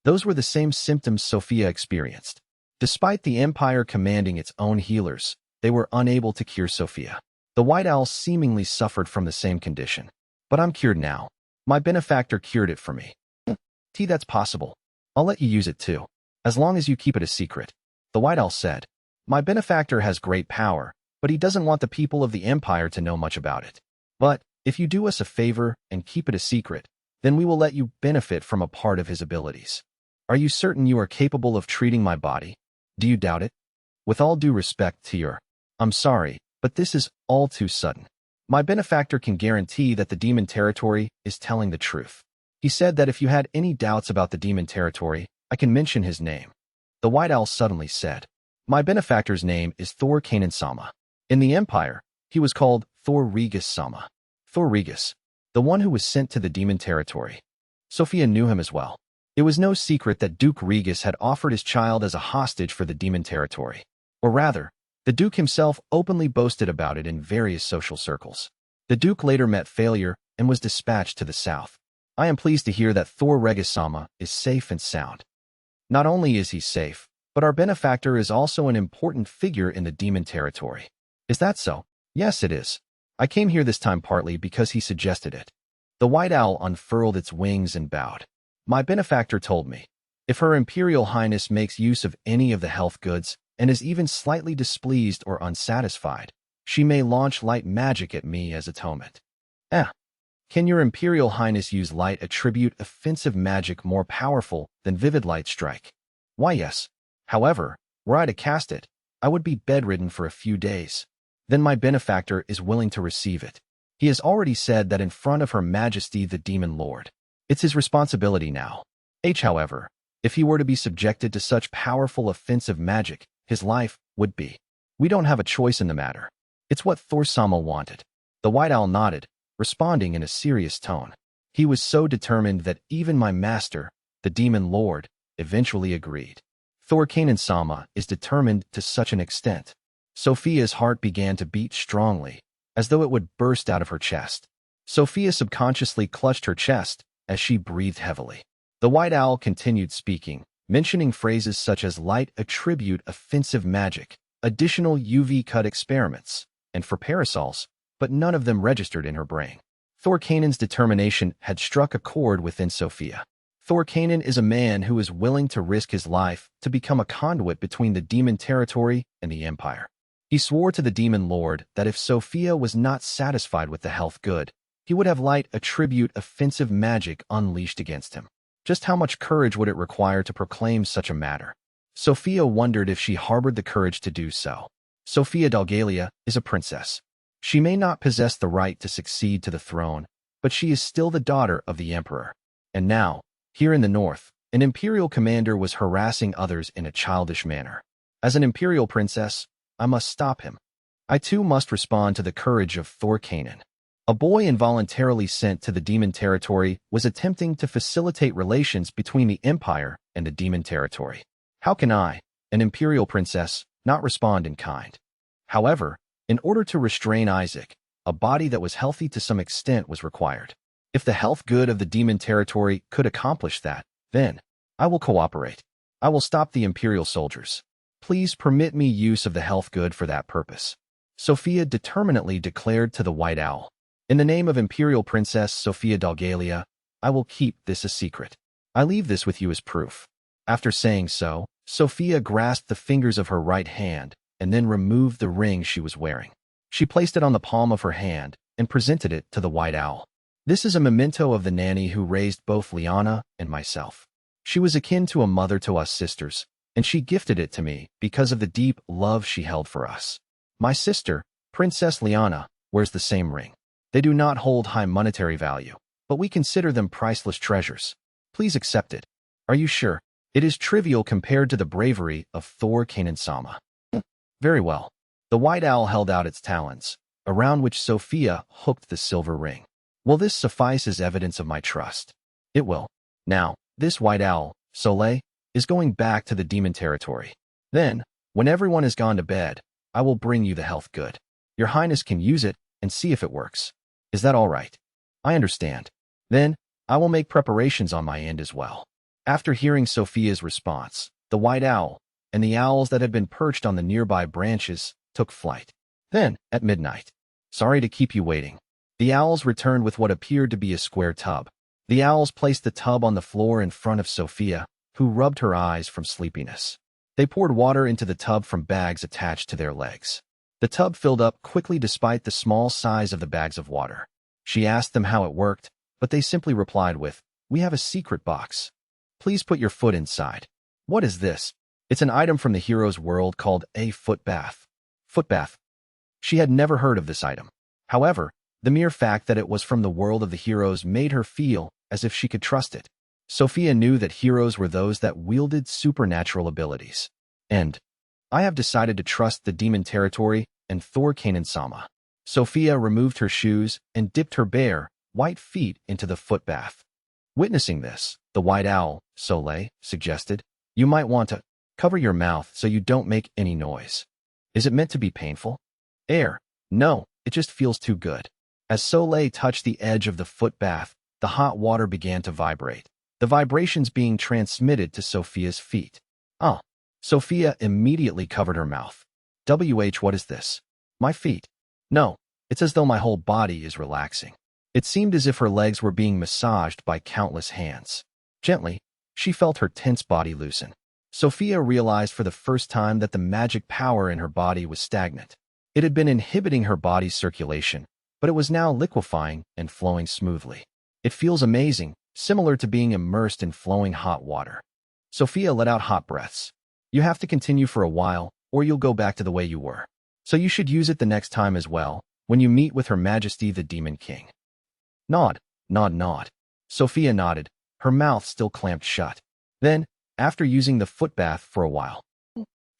Those were the same symptoms Sophia experienced. Despite the Empire commanding its own healers, they were unable to cure Sophia. The white owl seemingly suffered from the same condition. But I'm cured now. My benefactor cured it for me. That's possible. I'll let you use it too, as long as you keep it a secret. The white owl said, "My benefactor has great power, but he doesn't want the people of the Empire to know much about it. But if you do us a favor and keep it a secret, then we will let you benefit from a part of his abilities. Are you certain you are capable of treating my body? Do you doubt it? With all due respect to your... I'm sorry, but this is all too sudden. My benefactor can guarantee that the demon territory is telling the truth. He said that if you had any doubts about the demon territory, I can mention his name." The white owl suddenly said, "My benefactor's name is Thor Kanan-sama. In the Empire, he was called Thor Regis-sama. Thor Regis, the one who was sent to the demon territory." Sophia knew him as well. It was no secret that Duke Regis had offered his child as a hostage for the demon territory. Or rather, the Duke himself openly boasted about it in various social circles. The Duke later met failure and was dispatched to the south. I am pleased to hear that Thor Regis-sama is safe and sound. Not only is he safe, but our benefactor is also an important figure in the demon territory. Is that so? Yes, it is. I came here this time partly because he suggested it. The white owl unfurled its wings and bowed. My benefactor told me, if Her Imperial Highness makes use of any of the health goods and is even slightly displeased or unsatisfied, she may launch light magic at me as atonement. Can your Imperial Highness use light attribute offensive magic more powerful than vivid light strike? Why, yes. However, were I to cast it, I would be bedridden for a few days. Then my benefactor is willing to receive it. He has already said that in front of Her Majesty the Demon Lord. It's his responsibility now. However, if he were to be subjected to such powerful offensive magic, his life would be. We don't have a choice in the matter. It's what Thor-sama wanted. The white owl nodded, responding in a serious tone. He was so determined that even my master, the demon lord, eventually agreed. Thorkanen Sama is determined to such an extent. Sophia's heart began to beat strongly, as though it would burst out of her chest. Sophia subconsciously clutched her chest as she breathed heavily. The white owl continued speaking, mentioning phrases such as light attribute offensive magic, additional UV cut experiments, and for parasols, but none of them registered in her brain. Thorkanen's determination had struck a chord within Sophia. Thorkanen is a man who is willing to risk his life to become a conduit between the demon territory and the Empire. He swore to the demon lord that if Sophia was not satisfied with the health good, he would have light attribute offensive magic unleashed against him. Just how much courage would it require to proclaim such a matter? Sophia wondered if she harbored the courage to do so. Sophia Dalgalia is a princess. She may not possess the right to succeed to the throne, but she is still the daughter of the emperor. And now, here in the north, an imperial commander was harassing others in a childish manner. As an imperial princess, I must stop him. I too must respond to the courage of Thorkanen. A boy involuntarily sent to the demon territory was attempting to facilitate relations between the empire and the demon territory. How can I, an imperial princess, not respond in kind? However, in order to restrain Isaac, a body that was healthy to some extent was required. If the health good of the demon territory could accomplish that, then I will cooperate. I will stop the imperial soldiers. Please permit me use of the health good for that purpose. Sophia determinedly declared to the white owl. In the name of Imperial Princess Sophia Dalgalia, I will keep this a secret. I leave this with you as proof. After saying so, Sophia grasped the fingers of her right hand and then removed the ring she was wearing. She placed it on the palm of her hand and presented it to the white owl. This is a memento of the nanny who raised both Liana and myself. She was akin to a mother to us sisters, and she gifted it to me because of the deep love she held for us. My sister, Princess Liana, wears the same ring. They do not hold high monetary value, but we consider them priceless treasures. Please accept it. Are you sure? It is trivial compared to the bravery of Thorkanen Sama. Very well. The white owl held out its talons, around which Sophia hooked the silver ring. Will this suffice as evidence of my trust? It will. Now, this white owl, Soleil, is going back to the demon territory. Then, when everyone has gone to bed, I will bring you the health good. Your Highness can use it and see if it works. Is that all right? I understand. Then, I will make preparations on my end as well. After hearing Sophia's response, the white owl and the owls that had been perched on the nearby branches took flight. Then, at midnight, sorry to keep you waiting, the owls returned with what appeared to be a square tub. The owls placed the tub on the floor in front of Sophia, who rubbed her eyes from sleepiness. They poured water into the tub from bags attached to their legs. The tub filled up quickly despite the small size of the bags of water. She asked them how it worked, but they simply replied with, "We have a secret box. Please put your foot inside." What is this? It's an item from the hero's world called a foot bath. Foot bath. She had never heard of this item. However, the mere fact that it was from the world of the heroes made her feel as if she could trust it. Sophia knew that heroes were those that wielded supernatural abilities. And I have decided to trust the demon territory and Thorkanen Sama. Sophia removed her shoes and dipped her bare, white feet into the foot bath. Witnessing this, the white owl, Soleil, suggested, "You might want to cover your mouth so you don't make any noise." Is it meant to be painful? Air. No, it just feels too good. As Soleil touched the edge of the foot bath, the hot water began to vibrate, the vibrations being transmitted to Sophia's feet. Ah. Sophia immediately covered her mouth. What is this? My feet. No, it's as though my whole body is relaxing. It seemed as if her legs were being massaged by countless hands. Gently, she felt her tense body loosen. Sophia realized for the first time that the magic power in her body was stagnant. It had been inhibiting her body's circulation, but it was now liquefying and flowing smoothly. It feels amazing, similar to being immersed in flowing hot water. Sophia let out hot breaths. You have to continue for a while, or you'll go back to the way you were. So you should use it the next time as well, when you meet with Her Majesty the Demon King. Nod, nod, nod. Sophia nodded, her mouth still clamped shut. Then, after using the foot bath for a while.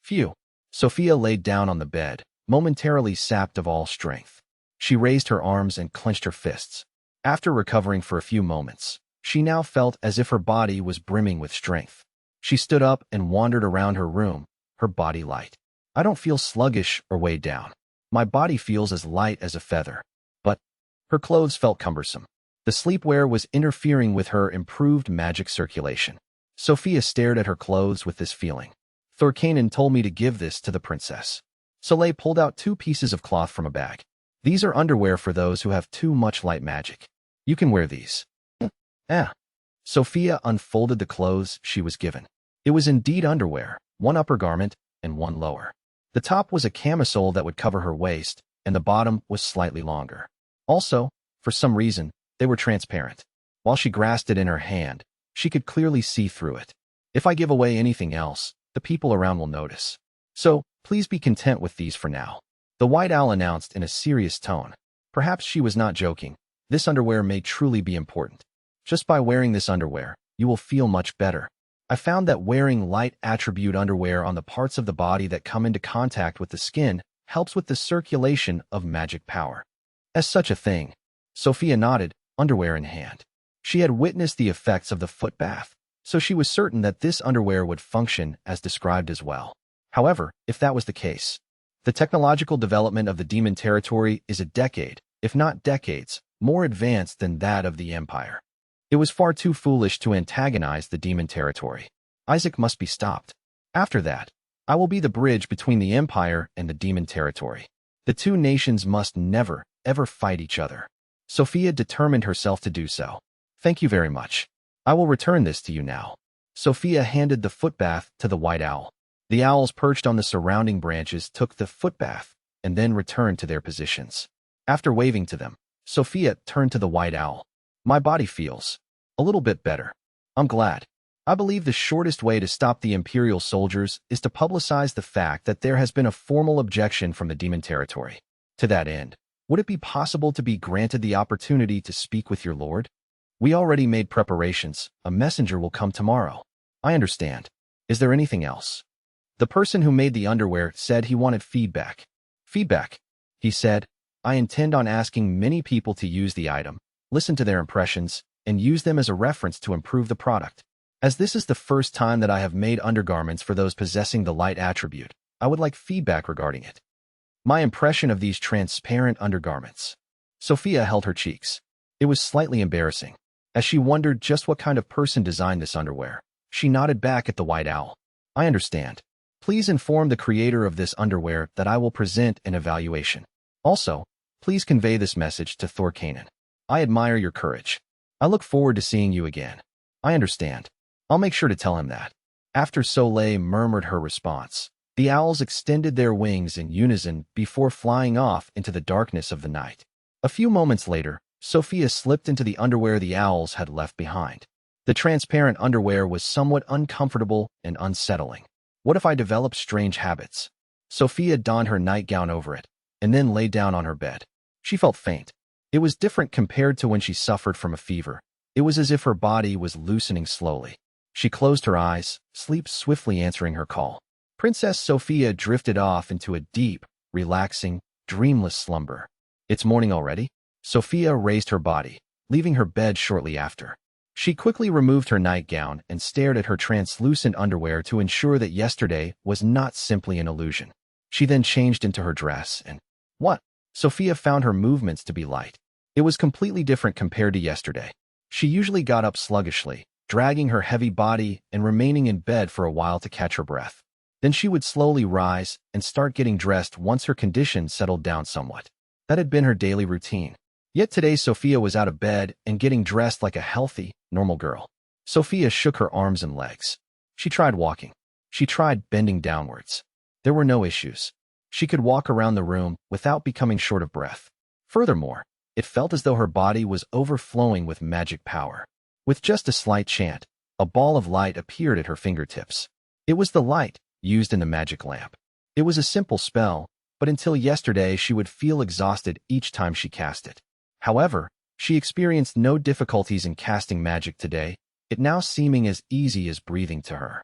Phew. Sophia laid down on the bed, momentarily sapped of all strength. She raised her arms and clenched her fists. After recovering for a few moments, she now felt as if her body was brimming with strength. She stood up and wandered around her room, her body light. I don't feel sluggish or weighed down. My body feels as light as a feather. But her clothes felt cumbersome. The sleepwear was interfering with her improved magic circulation. Sophia stared at her clothes with this feeling. Thorkanen told me to give this to the princess. Soleil pulled out 2 pieces of cloth from a bag. These are underwear for those who have too much light magic. You can wear these. Sophia unfolded the clothes she was given. It was indeed underwear, 1 upper garment and 1 lower. The top was a camisole that would cover her waist, and the bottom was slightly longer. Also, for some reason, they were transparent. While she grasped it in her hand, she could clearly see through it. If I give away anything else, the people around will notice. So, please be content with these for now. The White Owl announced in a serious tone. Perhaps she was not joking. This underwear may truly be important. Just by wearing this underwear, you will feel much better. I found that wearing light attribute underwear on the parts of the body that come into contact with the skin helps with the circulation of magic power. As such a thing, Sophia nodded, underwear in hand. She had witnessed the effects of the foot bath, so she was certain that this underwear would function as described as well. However, if that was the case, the technological development of the demon territory is a decade, if not decades, more advanced than that of the Empire. It was far too foolish to antagonize the demon territory. Isaac must be stopped. After that, I will be the bridge between the Empire and the demon territory. The 2 nations must never, ever fight each other. Sophia determined herself to do so. Thank you very much. I will return this to you now. Sophia handed the footbath to the White Owl. The owls perched on the surrounding branches took the footbath and then returned to their positions. After waving to them, Sophia turned to the White Owl. My body feels a little bit better. I'm glad. I believe the shortest way to stop the Imperial soldiers is to publicize the fact that there has been a formal objection from the demon territory. To that end, would it be possible to be granted the opportunity to speak with your lord? We already made preparations. A messenger will come tomorrow. I understand. Is there anything else? The person who made the underwear said he wanted feedback. Feedback, he said. I intend on asking many people to use the item, listen to their impressions, and use them as a reference to improve the product. As this is the first time that I have made undergarments for those possessing the light attribute, I would like feedback regarding it. My impression of these transparent undergarments. Sophia held her cheeks. It was slightly embarrassing. As she wondered just what kind of person designed this underwear, she nodded back at the White Owl. I understand. Please inform the creator of this underwear that I will present an evaluation. Also, please convey this message to Thorkanen. I admire your courage. I look forward to seeing you again. I understand. I'll make sure to tell him that. After Soleil murmured her response, the owls extended their wings in unison before flying off into the darkness of the night. A few moments later, Sophia slipped into the underwear the owls had left behind. The transparent underwear was somewhat uncomfortable and unsettling. What if I developed strange habits? Sophia donned her nightgown over it, and then lay down on her bed. She felt faint. It was different compared to when she suffered from a fever. It was as if her body was loosening slowly. She closed her eyes, sleep swiftly answering her call. Princess Sophia drifted off into a deep, relaxing, dreamless slumber. It's morning already? Sophia raised her body, leaving her bed shortly after. She quickly removed her nightgown and stared at her translucent underwear to ensure that yesterday was not simply an illusion. She then changed into her dress and... What? Sophia found her movements to be light. It was completely different compared to yesterday. She usually got up sluggishly, dragging her heavy body and remaining in bed for a while to catch her breath. Then she would slowly rise and start getting dressed once her condition settled down somewhat. That had been her daily routine. Yet today Sophia was out of bed and getting dressed like a healthy, normal girl. Sophia shook her arms and legs. She tried walking. She tried bending downwards. There were no issues. She could walk around the room without becoming short of breath. Furthermore, it felt as though her body was overflowing with magic power. With just a slight chant, a ball of light appeared at her fingertips. It was the light used in the magic lamp. It was a simple spell, but until yesterday she would feel exhausted each time she cast it. However, she experienced no difficulties in casting magic today, it now seeming as easy as breathing to her.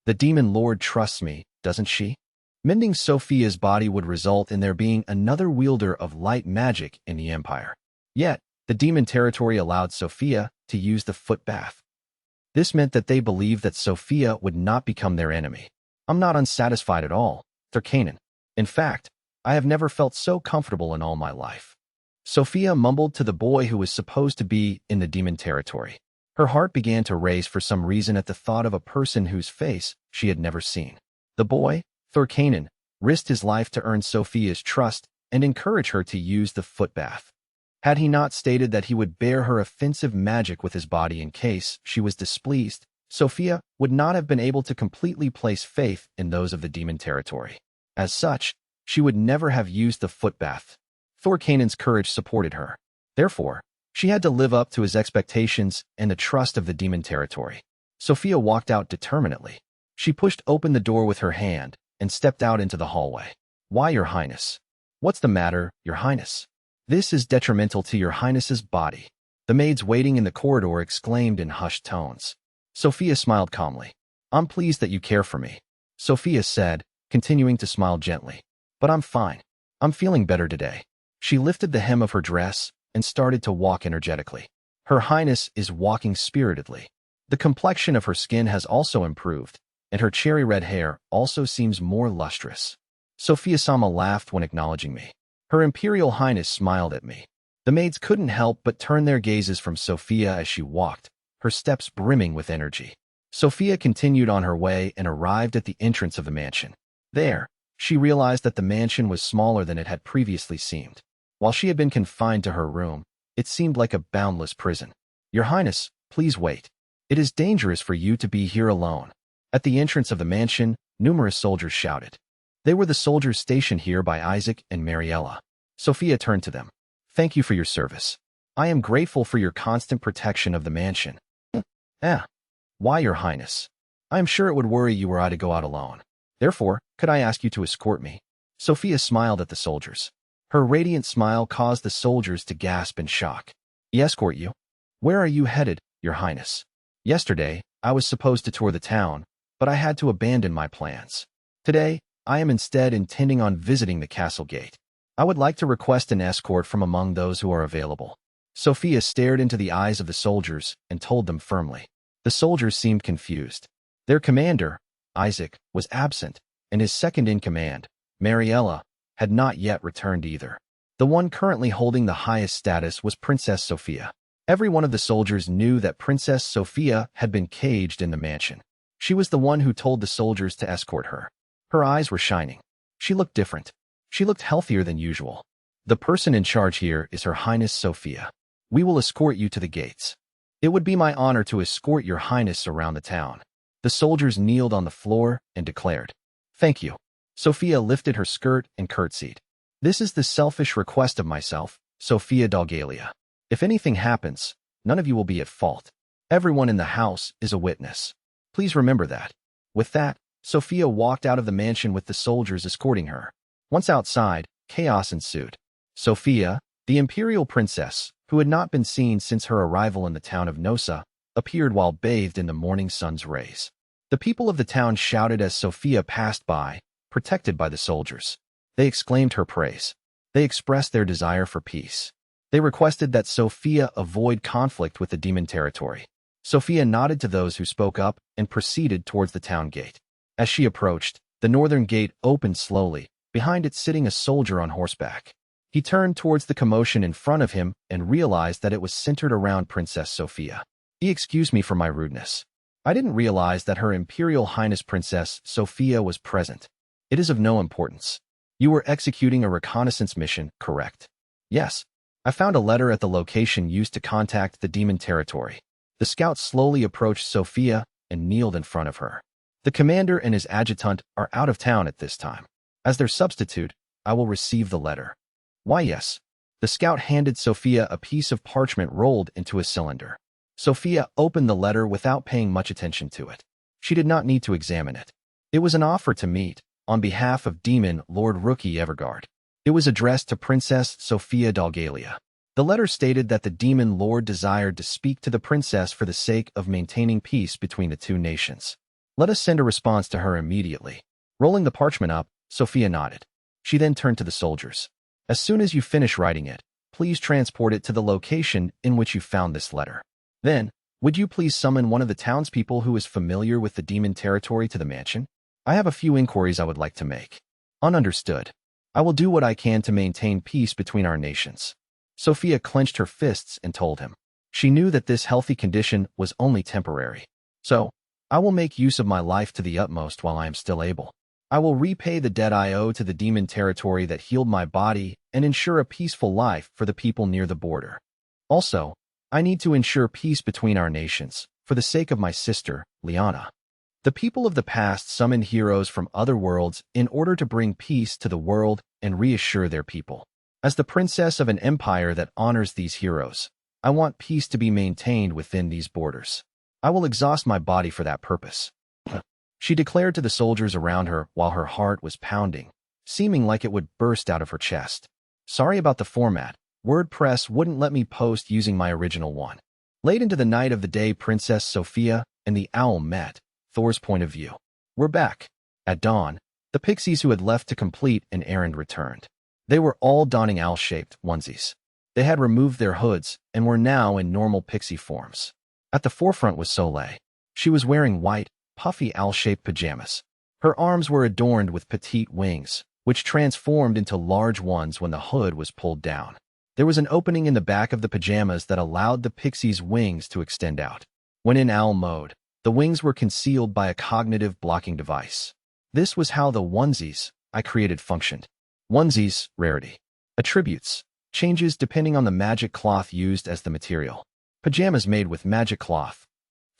The demon lord trusts me, doesn't she? Mending Sophia's body would result in there being another wielder of light magic in the Empire. Yet, The demon territory allowed Sophia to use the foot bath. This meant that they believed that Sophia would not become their enemy. I'm not unsatisfied at all, Thurkanen. In fact, I have never felt so comfortable in all my life. Sophia mumbled to the boy who was supposed to be in the demon territory. Her heart began to race for some reason at the thought of a person whose face she had never seen. The boy, Thurkanen, risked his life to earn Sophia's trust and encourage her to use the foot bath. Had he not stated that he would bear her offensive magic with his body in case she was displeased, Sophia would not have been able to completely place faith in those of the demon territory. As such, she would never have used the foot bath. Thurkanen's courage supported her. Therefore, she had to live up to his expectations and the trust of the demon territory. Sophia walked out determinedly. She pushed open the door with her hand and stepped out into the hallway. Why, Your Highness? What's the matter, Your Highness? This is detrimental to Your Highness's body. The maids waiting in the corridor exclaimed in hushed tones. Sophia smiled calmly. I'm pleased that you care for me, Sophia said, continuing to smile gently. But I'm fine. I'm feeling better today. She lifted the hem of her dress and started to walk energetically. Her Highness is walking spiritedly. The complexion of her skin has also improved, and her cherry-red hair also seems more lustrous. Sophia-sama laughed when acknowledging me. Her Imperial Highness smiled at me. The maids couldn't help but turn their gazes from Sophia as she walked, her steps brimming with energy. Sophia continued on her way and arrived at the entrance of the mansion. There, she realized that the mansion was smaller than it had previously seemed. While she had been confined to her room, it seemed like a boundless prison. Your Highness, please wait. It is dangerous for you to be here alone. At the entrance of the mansion, numerous soldiers shouted. They were the soldiers stationed here by Isaac and Mariella. Sophia turned to them. Thank you for your service. I am grateful for your constant protection of the mansion. Why, Your Highness? I am sure it would worry you were I to go out alone. Therefore, could I ask you to escort me? Sophia smiled at the soldiers. Her radiant smile caused the soldiers to gasp in shock. Escort you? Where are you headed, Your Highness? Yesterday, I was supposed to tour the town, but I had to abandon my plans. Today, I am instead intending on visiting the castle gate. I would like to request an escort from among those who are available. Sophia stared into the eyes of the soldiers and told them firmly. The soldiers seemed confused. Their commander, Isaac, was absent, and his second-in-command, Mariella, had not yet returned either. The one currently holding the highest status was Princess Sophia. Every one of the soldiers knew that Princess Sophia had been caged in the mansion. She was the one who told the soldiers to escort her. Her eyes were shining. She looked different. She looked healthier than usual. The person in charge here is Her Highness Sophia. We will escort you to the gates. It would be my honor to escort Your Highness around the town. The soldiers kneeled on the floor and declared. Thank you. Sophia lifted her skirt and curtsied. This is the selfish request of myself, Sophia Dalgalia. If anything happens, none of you will be at fault. Everyone in the house is a witness. Please remember that. With that, Sophia walked out of the mansion with the soldiers escorting her. Once outside, chaos ensued. Sophia, the imperial princess, who had not been seen since her arrival in the town of Nosa, appeared while bathed in the morning sun's rays. The people of the town shouted as Sophia passed by, protected by the soldiers. They exclaimed her praise. They expressed their desire for peace. They requested that Sophia avoid conflict with the demon territory. Sophia nodded to those who spoke up and proceeded towards the town gate. As she approached, the northern gate opened slowly, behind it sitting a soldier on horseback. He turned towards the commotion in front of him and realized that it was centered around Princess Sophia. Excuse me for my rudeness. I didn't realize that Her Imperial Highness Princess Sophia was present. It is of no importance. You were executing a reconnaissance mission, correct? Yes. I found a letter at the location used to contact the demon territory. The scout slowly approached Sophia and kneeled in front of her. The commander and his adjutant are out of town at this time. As their substitute, I will receive the letter. Why, yes. The scout handed Sophia a piece of parchment rolled into a cylinder. Sophia opened the letter without paying much attention to it. She did not need to examine it. It was an offer to meet, on behalf of Demon Lord Rookie Everguard. It was addressed to Princess Sophia Dalgalia. The letter stated that the Demon Lord desired to speak to the princess for the sake of maintaining peace between the two nations. Let us send a response to her immediately. Rolling the parchment up, Sophia nodded. She then turned to the soldiers. As soon as you finish writing it, please transport it to the location in which you found this letter. Then, would you please summon one of the townspeople who is familiar with the demon territory to the mansion? I have a few inquiries I would like to make. Ununderstood. I will do what I can to maintain peace between our nations. Sophia clenched her fists and told him. She knew that this healthy condition was only temporary. So, I will make use of my life to the utmost while I am still able. I will repay the debt I owe to the demon territory that healed my body and ensure a peaceful life for the people near the border. Also, I need to ensure peace between our nations, for the sake of my sister, Liana. The people of the past summoned heroes from other worlds in order to bring peace to the world and reassure their people. As the princess of an empire that honors these heroes, I want peace to be maintained within these borders. I will exhaust my body for that purpose. She declared to the soldiers around her while her heart was pounding, seeming like it would burst out of her chest. Sorry about the format. WordPress wouldn't let me post using my original one. Late into the night of the day Princess Sophia and the owl met, Thor's point of view. We're back. At dawn, the pixies who had left to complete an errand returned. They were all donning owl-shaped onesies. They had removed their hoods and were now in normal pixie forms. At the forefront was Soleil. She was wearing white, puffy owl-shaped pajamas. Her arms were adorned with petite wings, which transformed into large ones when the hood was pulled down. There was an opening in the back of the pajamas that allowed the pixie's wings to extend out. When in owl mode, the wings were concealed by a cognitive blocking device. This was how the onesies I created functioned. Onesies, rarity. Attributes, changes depending on the magic cloth used as the material. Pajamas made with magic cloth.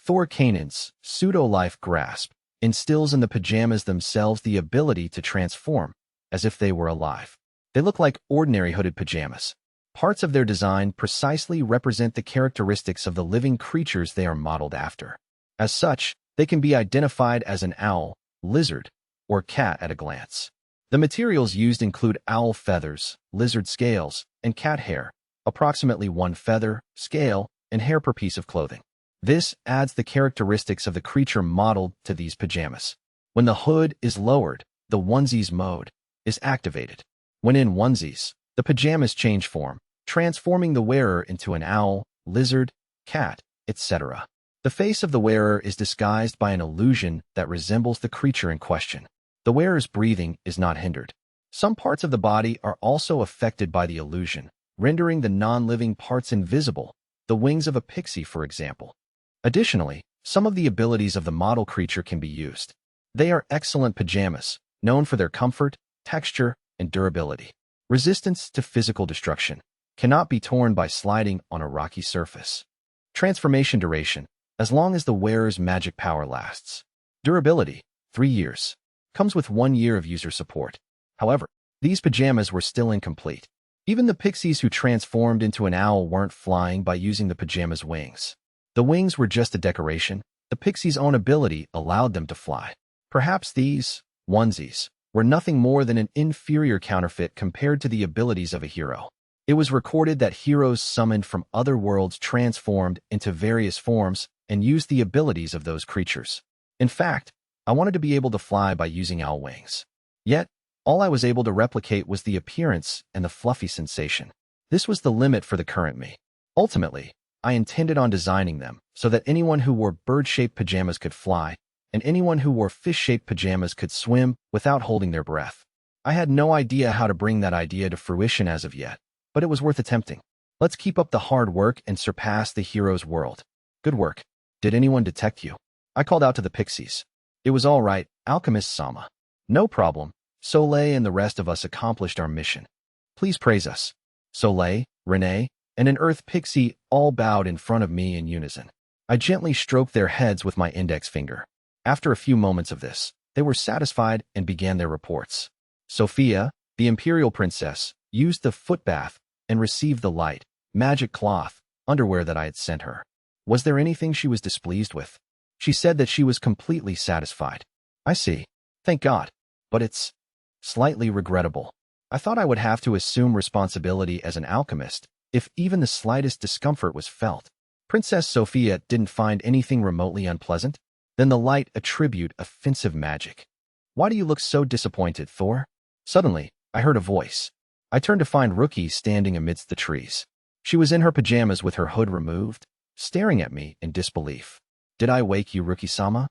Thor Canaan's pseudo-life grasp instills in the pajamas themselves the ability to transform, as if they were alive. They look like ordinary hooded pajamas. Parts of their design precisely represent the characteristics of the living creatures they are modeled after. As such, they can be identified as an owl, lizard, or cat at a glance. The materials used include owl feathers, lizard scales, and cat hair, approximately 1 feather, scale, and hair per piece of clothing. This adds the characteristics of the creature modeled to these pajamas. When the hood is lowered, the onesies mode is activated. When in onesies, the pajamas change form, transforming the wearer into an owl, lizard, cat, etc. The face of the wearer is disguised by an illusion that resembles the creature in question. The wearer's breathing is not hindered. Some parts of the body are also affected by the illusion, rendering the non-living parts invisible, the wings of a pixie, for example. Additionally, some of the abilities of the model creature can be used. They are excellent pajamas, known for their comfort, texture, and durability. Resistance to physical destruction. Cannot be torn by sliding on a rocky surface. Transformation duration, as long as the wearer's magic power lasts. Durability, 3 years. Comes with 1 year of user support. However, these pajamas were still incomplete. Even the pixies who transformed into an owl weren't flying by using the pajama's wings. The wings were just a decoration. The pixie's own ability allowed them to fly. Perhaps these onesies were nothing more than an inferior counterfeit compared to the abilities of a hero. It was recorded that heroes summoned from other worlds transformed into various forms and used the abilities of those creatures. In fact, I wanted to be able to fly by using owl wings. Yet, all I was able to replicate was the appearance and the fluffy sensation. This was the limit for the current me. Ultimately, I intended on designing them so that anyone who wore bird-shaped pajamas could fly, and anyone who wore fish-shaped pajamas could swim without holding their breath. I had no idea how to bring that idea to fruition as of yet, but it was worth attempting. Let's keep up the hard work and surpass the hero's world. Good work. Did anyone detect you? I called out to the pixies. It was all right, Alchemist Sama. No problem. Soleil and the rest of us accomplished our mission. Please praise us. Soleil, Renee, and an earth pixie all bowed in front of me in unison. I gently stroked their heads with my index finger. After a few moments of this, they were satisfied and began their reports. Sophia, the imperial princess, used the foot bath and received the light, magic cloth, underwear that I had sent her. Was there anything she was displeased with? She said that she was completely satisfied. I see. Thank God. But it's slightly regrettable. I thought I would have to assume responsibility as an alchemist if even the slightest discomfort was felt. Princess Sophia didn't find anything remotely unpleasant? Then the light attribute offensive magic. Why do you look so disappointed, Thor? Suddenly, I heard a voice. I turned to find Rookie standing amidst the trees. She was in her pajamas with her hood removed, staring at me in disbelief. Did I wake you, Rookie-sama?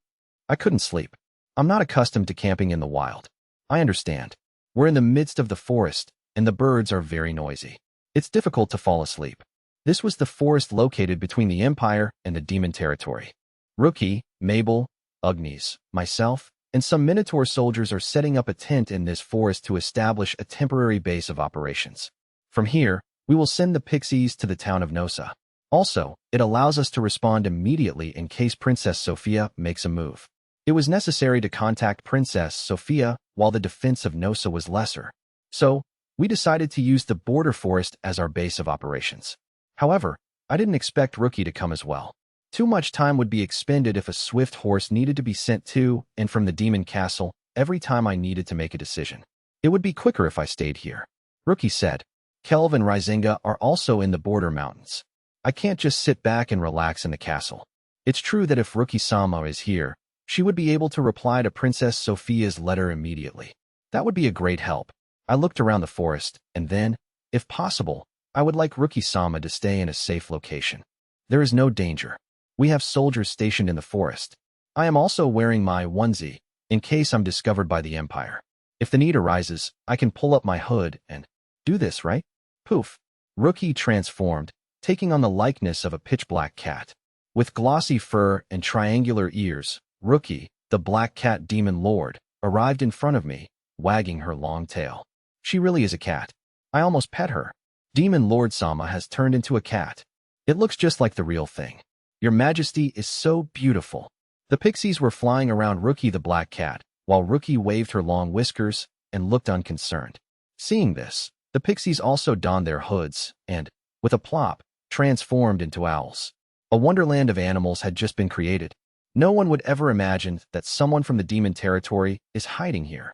I couldn't sleep. I'm not accustomed to camping in the wild. I understand. We're in the midst of the forest, and the birds are very noisy. It's difficult to fall asleep. This was the forest located between the Empire and the Demon Territory. Rookie, Mabel, Ugnis, myself, and some Minotaur soldiers are setting up a tent in this forest to establish a temporary base of operations. From here, we will send the pixies to the town of Nosa. Also, it allows us to respond immediately in case Princess Sophia makes a move. It was necessary to contact Princess Sophia while the defense of Nosa was lesser. So, we decided to use the border forest as our base of operations. However, I didn't expect Rookie to come as well. Too much time would be expended if a swift horse needed to be sent to and from the demon castle every time I needed to make a decision. It would be quicker if I stayed here. Rookie said. Kelv and Rizinga are also in the border mountains. I can't just sit back and relax in the castle. It's true that if Rookie-sama is here, she would be able to reply to Princess Sophia's letter immediately. That would be a great help. I looked around the forest, and then, if possible, I would like Rookie-sama to stay in a safe location. There is no danger. We have soldiers stationed in the forest. I am also wearing my onesie, in case I'm discovered by the Empire. If the need arises, I can pull up my hood and do this, right? Poof. Rookie transformed, taking on the likeness of a pitch-black cat. With glossy fur and triangular ears, Rookie, the black cat demon lord, arrived in front of me, wagging her long tail. She really is a cat. I almost pet her. Demon Lord Sama has turned into a cat. It looks just like the real thing. Your Majesty is so beautiful. The pixies were flying around Rookie the black cat, while Rookie waved her long whiskers and looked unconcerned. Seeing this, the pixies also donned their hoods and, with a plop, transformed into owls. A wonderland of animals had just been created. No one would ever imagine that someone from the demon territory is hiding here.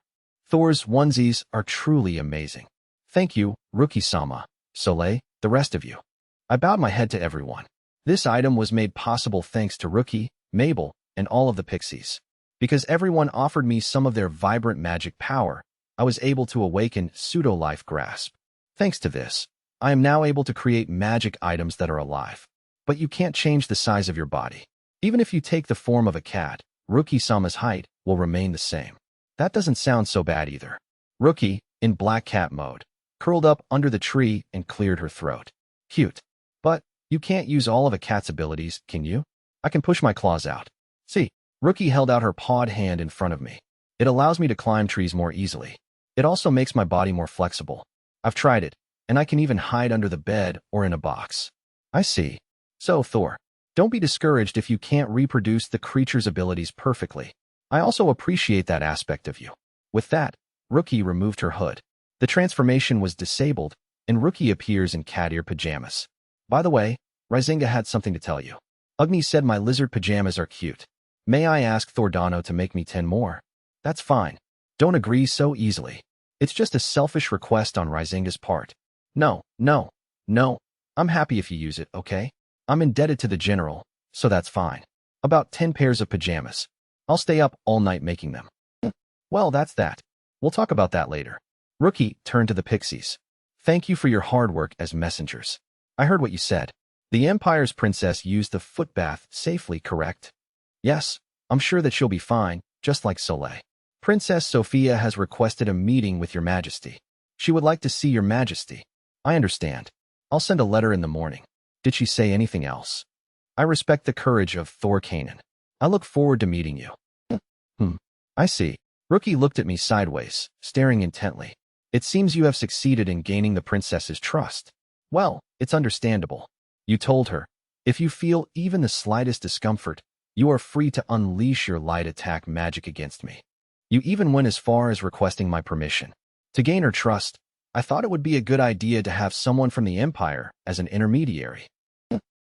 Thor's onesies are truly amazing. Thank you, Rookie-sama, Soleil, the rest of you. I bowed my head to everyone. This item was made possible thanks to Rookie, Mabel, and all of the pixies. Because everyone offered me some of their vibrant magic power, I was able to awaken pseudo-life grasp. Thanks to this, I am now able to create magic items that are alive. But you can't change the size of your body. Even if you take the form of a cat, Rookie-sama's height will remain the same. That doesn't sound so bad either. Rookie, in black cat mode, curled up under the tree and cleared her throat. Cute. But you can't use all of a cat's abilities, can you? I can push my claws out. See, Rookie held out her pawed hand in front of me. It allows me to climb trees more easily. It also makes my body more flexible. I've tried it, and I can even hide under the bed or in a box. I see. So, Thor, don't be discouraged if you can't reproduce the creature's abilities perfectly. I also appreciate that aspect of you. With that, Rookie removed her hood. The transformation was disabled, and Rookie appears in cat ear pajamas. By the way, Rizinga had something to tell you. Ugni said my lizard pajamas are cute. May I ask Thordano to make me 10 more? That's fine. Don't agree so easily. It's just a selfish request on Rizinga's part. No. I'm happy if you use it, okay? I'm indebted to the general, so that's fine. About 10 pairs of pajamas. I'll stay up all night making them. Well, that's that. We'll talk about that later. Rookie turned to the pixies. Thank you for your hard work as messengers. I heard what you said. The Empire's princess used the foot bath safely, correct? Yes, I'm sure that she'll be fine, just like Soleil. Princess Sophia has requested a meeting with your majesty. She would like to see your majesty. I understand. I'll send a letter in the morning. Did she say anything else? I respect the courage of Thor Kanan. I look forward to meeting you. I see. Rookie looked at me sideways, staring intently. It seems you have succeeded in gaining the princess's trust. Well, it's understandable. You told her, if you feel even the slightest discomfort, you are free to unleash your light attack magic against me. You even went as far as requesting my permission. To gain her trust, I thought it would be a good idea to have someone from the Empire as an intermediary.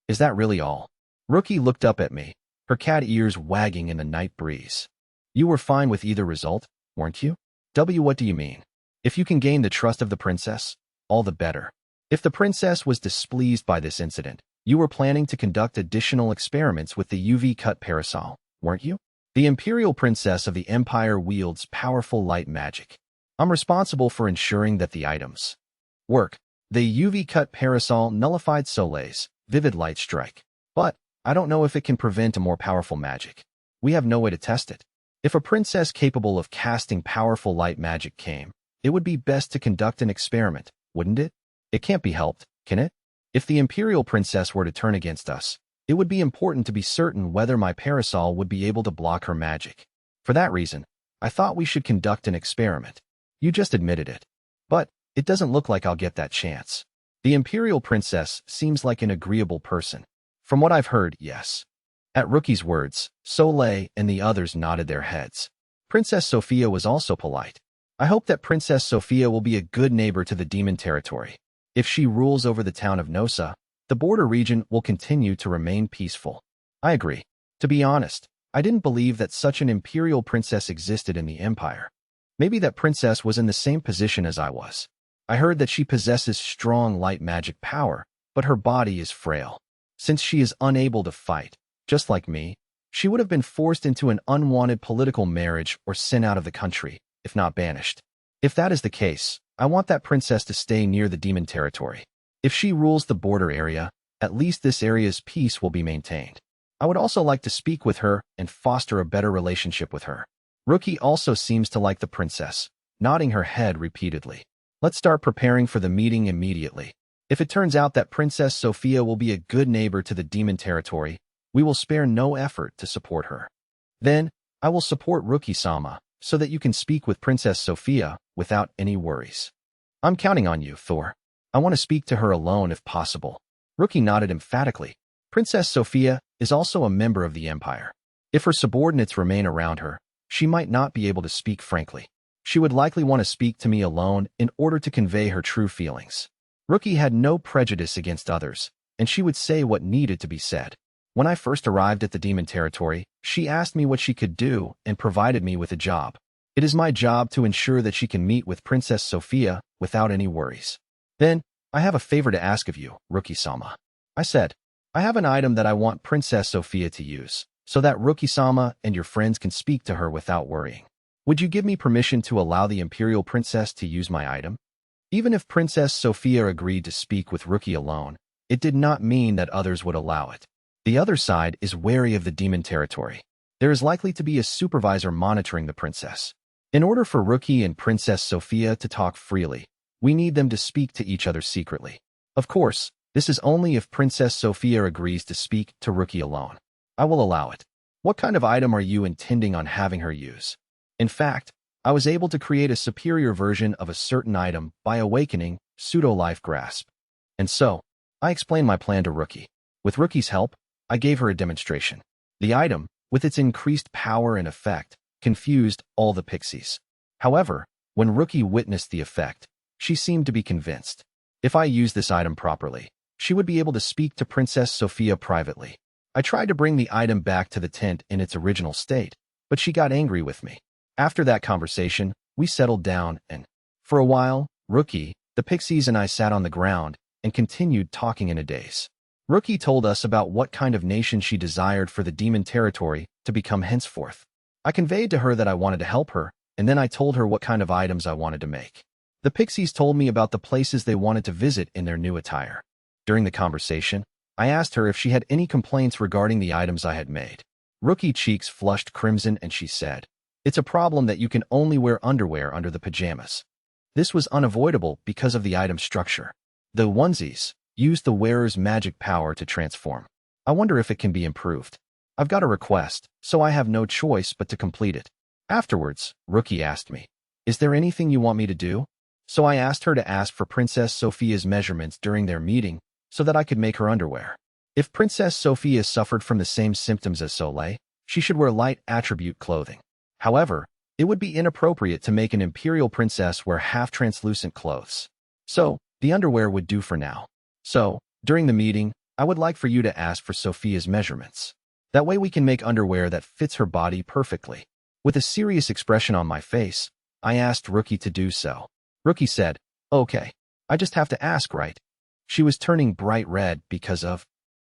Is that really all? Rookie looked up at me, her cat ears wagging in the night breeze. You were fine with either result, weren't you? What do you mean? If you can gain the trust of the princess, all the better. If the princess was displeased by this incident, you were planning to conduct additional experiments with the UV-cut parasol, weren't you? The Imperial Princess of the Empire wields powerful light magic. I'm responsible for ensuring that the items Work. The UV-cut parasol nullified Soleil's vivid light strike. But I don't know if it can prevent a more powerful magic. We have no way to test it. If a princess capable of casting powerful light magic came, it would be best to conduct an experiment, wouldn't it? It can't be helped, can it? If the imperial princess were to turn against us, it would be important to be certain whether my parasol would be able to block her magic. For that reason, I thought we should conduct an experiment. You just admitted it. But it doesn't look like I'll get that chance. The imperial princess seems like an agreeable person. From what I've heard, yes. At Rookie's words, Soleil and the others nodded their heads. Princess Sophia was also polite. I hope that Princess Sophia will be a good neighbor to the demon territory. If she rules over the town of Nosa, the border region will continue to remain peaceful. I agree. To be honest, I didn't believe that such an imperial princess existed in the empire. Maybe that princess was in the same position as I was. I heard that she possesses strong light magic power, but her body is frail. Since she is unable to fight, just like me, she would have been forced into an unwanted political marriage or sent out of the country, if not banished. If that is the case, I want that princess to stay near the demon territory. If she rules the border area, at least this area's peace will be maintained. I would also like to speak with her and foster a better relationship with her. Rookie also seems to like the princess, nodding her head repeatedly. Let's start preparing for the meeting immediately. If it turns out that Princess Sophia will be a good neighbor to the demon territory, we will spare no effort to support her. Then, I will support Rookie-sama, so that you can speak with Princess Sophia without any worries. I'm counting on you, Thor. I want to speak to her alone if possible. Rookie nodded emphatically. Princess Sophia is also a member of the Empire. If her subordinates remain around her, she might not be able to speak frankly. She would likely want to speak to me alone in order to convey her true feelings. Rookie had no prejudice against others, and she would say what needed to be said. When I first arrived at the demon territory, she asked me what she could do and provided me with a job. It is my job to ensure that she can meet with Princess Sophia without any worries. Then, I have a favor to ask of you, Rookie-sama. I said, I have an item that I want Princess Sophia to use, so that Rookie-sama and your friends can speak to her without worrying. Would you give me permission to allow the Imperial Princess to use my item? Even if Princess Sophia agreed to speak with Rookie alone, it did not mean that others would allow it. The other side is wary of the demon territory. There is likely to be a supervisor monitoring the princess. In order for Rookie and Princess Sophia to talk freely, we need them to speak to each other secretly. Of course, this is only if Princess Sophia agrees to speak to Rookie alone. I will allow it. What kind of item are you intending on having her use? In fact, I was able to create a superior version of a certain item by awakening Pseudo-Life Grasp. And so, I explained my plan to Rookie. With Rookie's help, I gave her a demonstration. The item, with its increased power and effect, confused all the pixies. However, when Rookie witnessed the effect, she seemed to be convinced. If I used this item properly, she would be able to speak to Princess Sophia privately. I tried to bring the item back to the tent in its original state, but she got angry with me. After that conversation, we settled down and, for a while, Rookie, the pixies and I sat on the ground and continued talking in a daze. Rookie told us about what kind of nation she desired for the demon territory to become henceforth. I conveyed to her that I wanted to help her, and then I told her what kind of items I wanted to make. The pixies told me about the places they wanted to visit in their new attire. During the conversation, I asked her if she had any complaints regarding the items I had made. Rookie cheeks flushed crimson and she said, "It's a problem that you can only wear underwear under the pajamas." This was unavoidable because of the item structure. The onesies use the wearer's magic power to transform. I wonder if it can be improved. I've got a request, so I have no choice but to complete it. Afterwards, Rookie asked me, "Is there anything you want me to do?" So I asked her to ask for Princess Sophia's measurements during their meeting so that I could make her underwear. If Princess Sophia suffered from the same symptoms as Soleil, she should wear light attribute clothing. However, it would be inappropriate to make an imperial princess wear half-translucent clothes. So, the underwear would do for now. So, during the meeting, I would like for you to ask for Sophia's measurements. That way we can make underwear that fits her body perfectly. With a serious expression on my face, I asked Rookie to do so. Rookie said, "Okay, I just have to ask, right?" She was turning bright red because of...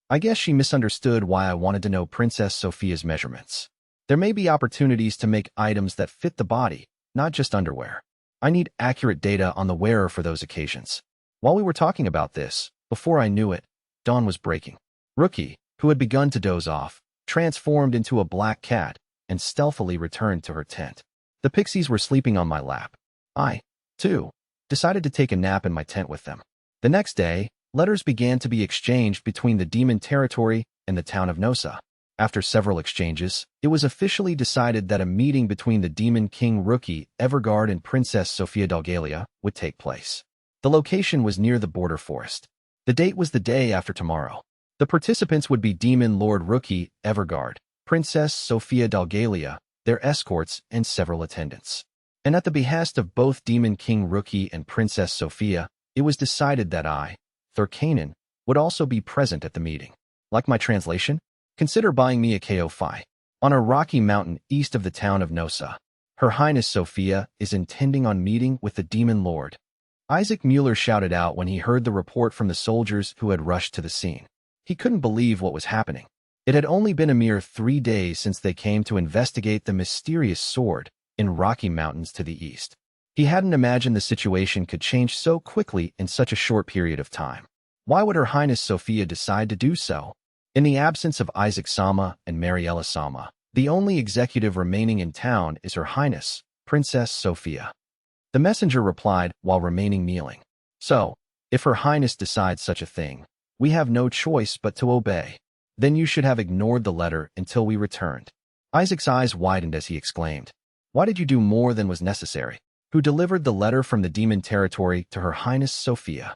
I guess she misunderstood why I wanted to know Princess Sophia's measurements. There may be opportunities to make items that fit the body, not just underwear. I need accurate data on the wearer for those occasions. While we were talking about this, before I knew it, dawn was breaking. Rookie, who had begun to doze off, transformed into a black cat and stealthily returned to her tent. The pixies were sleeping on my lap. I, too, decided to take a nap in my tent with them. The next day, letters began to be exchanged between the demon territory and the town of Nosa. After several exchanges, it was officially decided that a meeting between the demon king Rookie, Everguard, and Princess Sophia Dalgalia would take place. The location was near the border forest. The date was the day after tomorrow. The participants would be Demon Lord Rookie, Everguard, Princess Sophia Dalgalia, their escorts, and several attendants. And at the behest of both Demon King Rookie and Princess Sophia, it was decided that I, Thurkanen, would also be present at the meeting. Like my translation? Consider buying me a KO-Fi. On a rocky mountain east of the town of Nosa, Her Highness Sophia is intending on meeting with the Demon Lord. Isaac Mueller shouted out when he heard the report from the soldiers who had rushed to the scene. He couldn't believe what was happening. It had only been a mere 3 days since they came to investigate the mysterious sword in Rocky Mountains to the east. He hadn't imagined the situation could change so quickly in such a short period of time. Why would Her Highness Sophia decide to do so? In the absence of Isaac Sama and Mariella Sama, the only executive remaining in town is Her Highness, Princess Sophia. The messenger replied while remaining kneeling. So, if Her Highness decides such a thing, we have no choice but to obey. Then you should have ignored the letter until we returned. Isaac's eyes widened as he exclaimed, "Why did you do more than was necessary? Who delivered the letter from the demon territory to Her Highness Sophia?"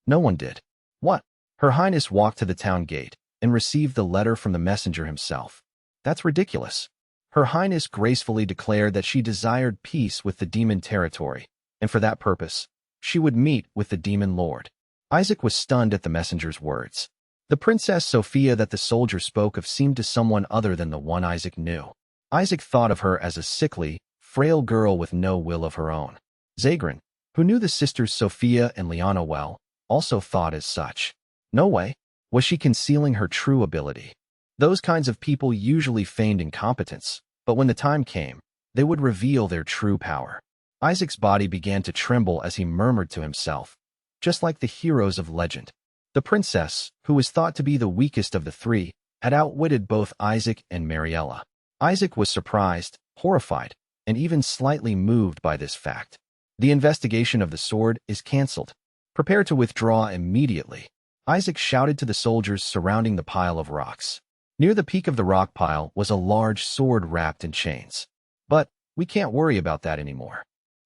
No one did. What? Her Highness walked to the town gate and received the letter from the messenger himself. That's ridiculous. Her Highness gracefully declared that she desired peace with the demon territory, and for that purpose, she would meet with the demon lord. Isaac was stunned at the messenger's words. The Princess Sophia that the soldier spoke of seemed to someone other than the one Isaac knew. Isaac thought of her as a sickly, frail girl with no will of her own. Zagran, who knew the sisters Sophia and Liana well, also thought as such. No way. Was she concealing her true ability? Those kinds of people usually feigned incompetence, but when the time came, they would reveal their true power. Isaac's body began to tremble as he murmured to himself, just like the heroes of legend. The princess, who was thought to be the weakest of the three, had outwitted both Isaac and Mariella. Isaac was surprised, horrified, and even slightly moved by this fact. The investigation of the sword is cancelled. Prepare to withdraw immediately. Isaac shouted to the soldiers surrounding the pile of rocks. Near the peak of the rock pile was a large sword wrapped in chains. But we can't worry about that anymore.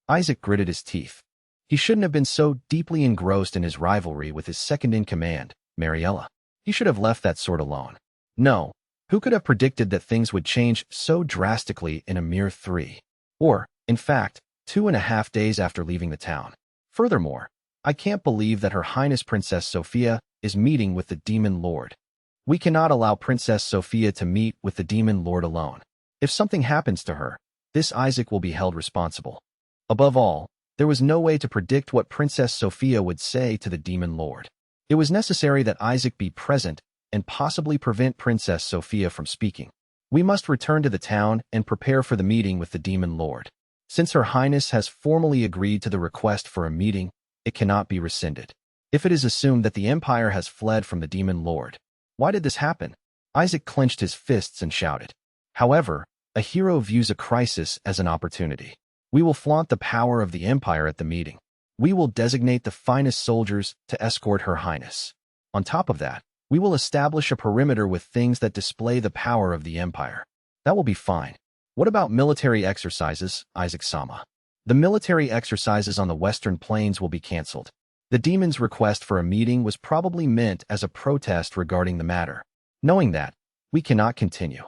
Isaac gritted his teeth. He shouldn't have been so deeply engrossed in his rivalry with his second-in-command, Mariella. He should have left that sword alone. No, who could have predicted that things would change so drastically in a mere 3, or, in fact, 2.5 days after leaving the town? Furthermore, I can't believe that Her Highness Princess Sophia is meeting with the Demon Lord. We cannot allow Princess Sophia to meet with the Demon Lord alone. If something happens to her, this Isaac will be held responsible. Above all, there was no way to predict what Princess Sophia would say to the Demon Lord. It was necessary that Isaac be present and possibly prevent Princess Sophia from speaking. We must return to the town and prepare for the meeting with the Demon Lord. Since Her Highness has formally agreed to the request for a meeting, it cannot be rescinded. If it is assumed that the Empire has fled from the Demon Lord, why did this happen? Isaac clenched his fists and shouted. However, a hero views a crisis as an opportunity. We will flaunt the power of the Empire at the meeting. We will designate the finest soldiers to escort Her Highness. On top of that, we will establish a perimeter with things that display the power of the Empire. That will be fine. What about military exercises, Isaac Sama? The military exercises on the Western Plains will be cancelled. The demon's request for a meeting was probably meant as a protest regarding the matter. Knowing that, we cannot continue.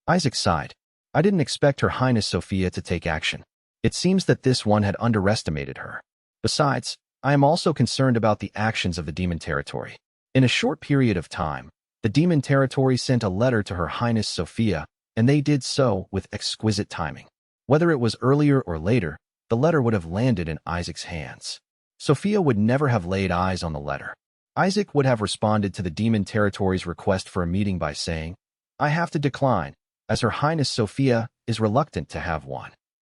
Isaac sighed. I didn't expect Her Highness Sophia to take action. It seems that this one had underestimated her. Besides, I am also concerned about the actions of the demon territory. In a short period of time, the demon territory sent a letter to Her Highness Sophia, and they did so with exquisite timing. Whether it was earlier or later, the letter would have landed in Isaac's hands. Sophia would never have laid eyes on the letter. Isaac would have responded to the demon territory's request for a meeting by saying, "I have to decline, as Her Highness Sophia is reluctant to have one."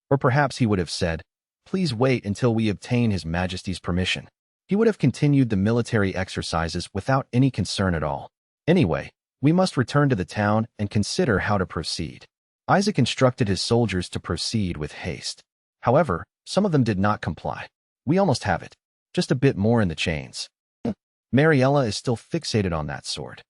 Or perhaps he would have said, "Please wait until we obtain His Majesty's permission." He he would have continued the military exercises without any concern at all. Anyway, we must return to the town and consider how to proceed. Isaac instructed his soldiers to proceed with haste. However, some of them did not comply. We almost have it. Just a bit more in the chains. Mariella is still fixated on that sword.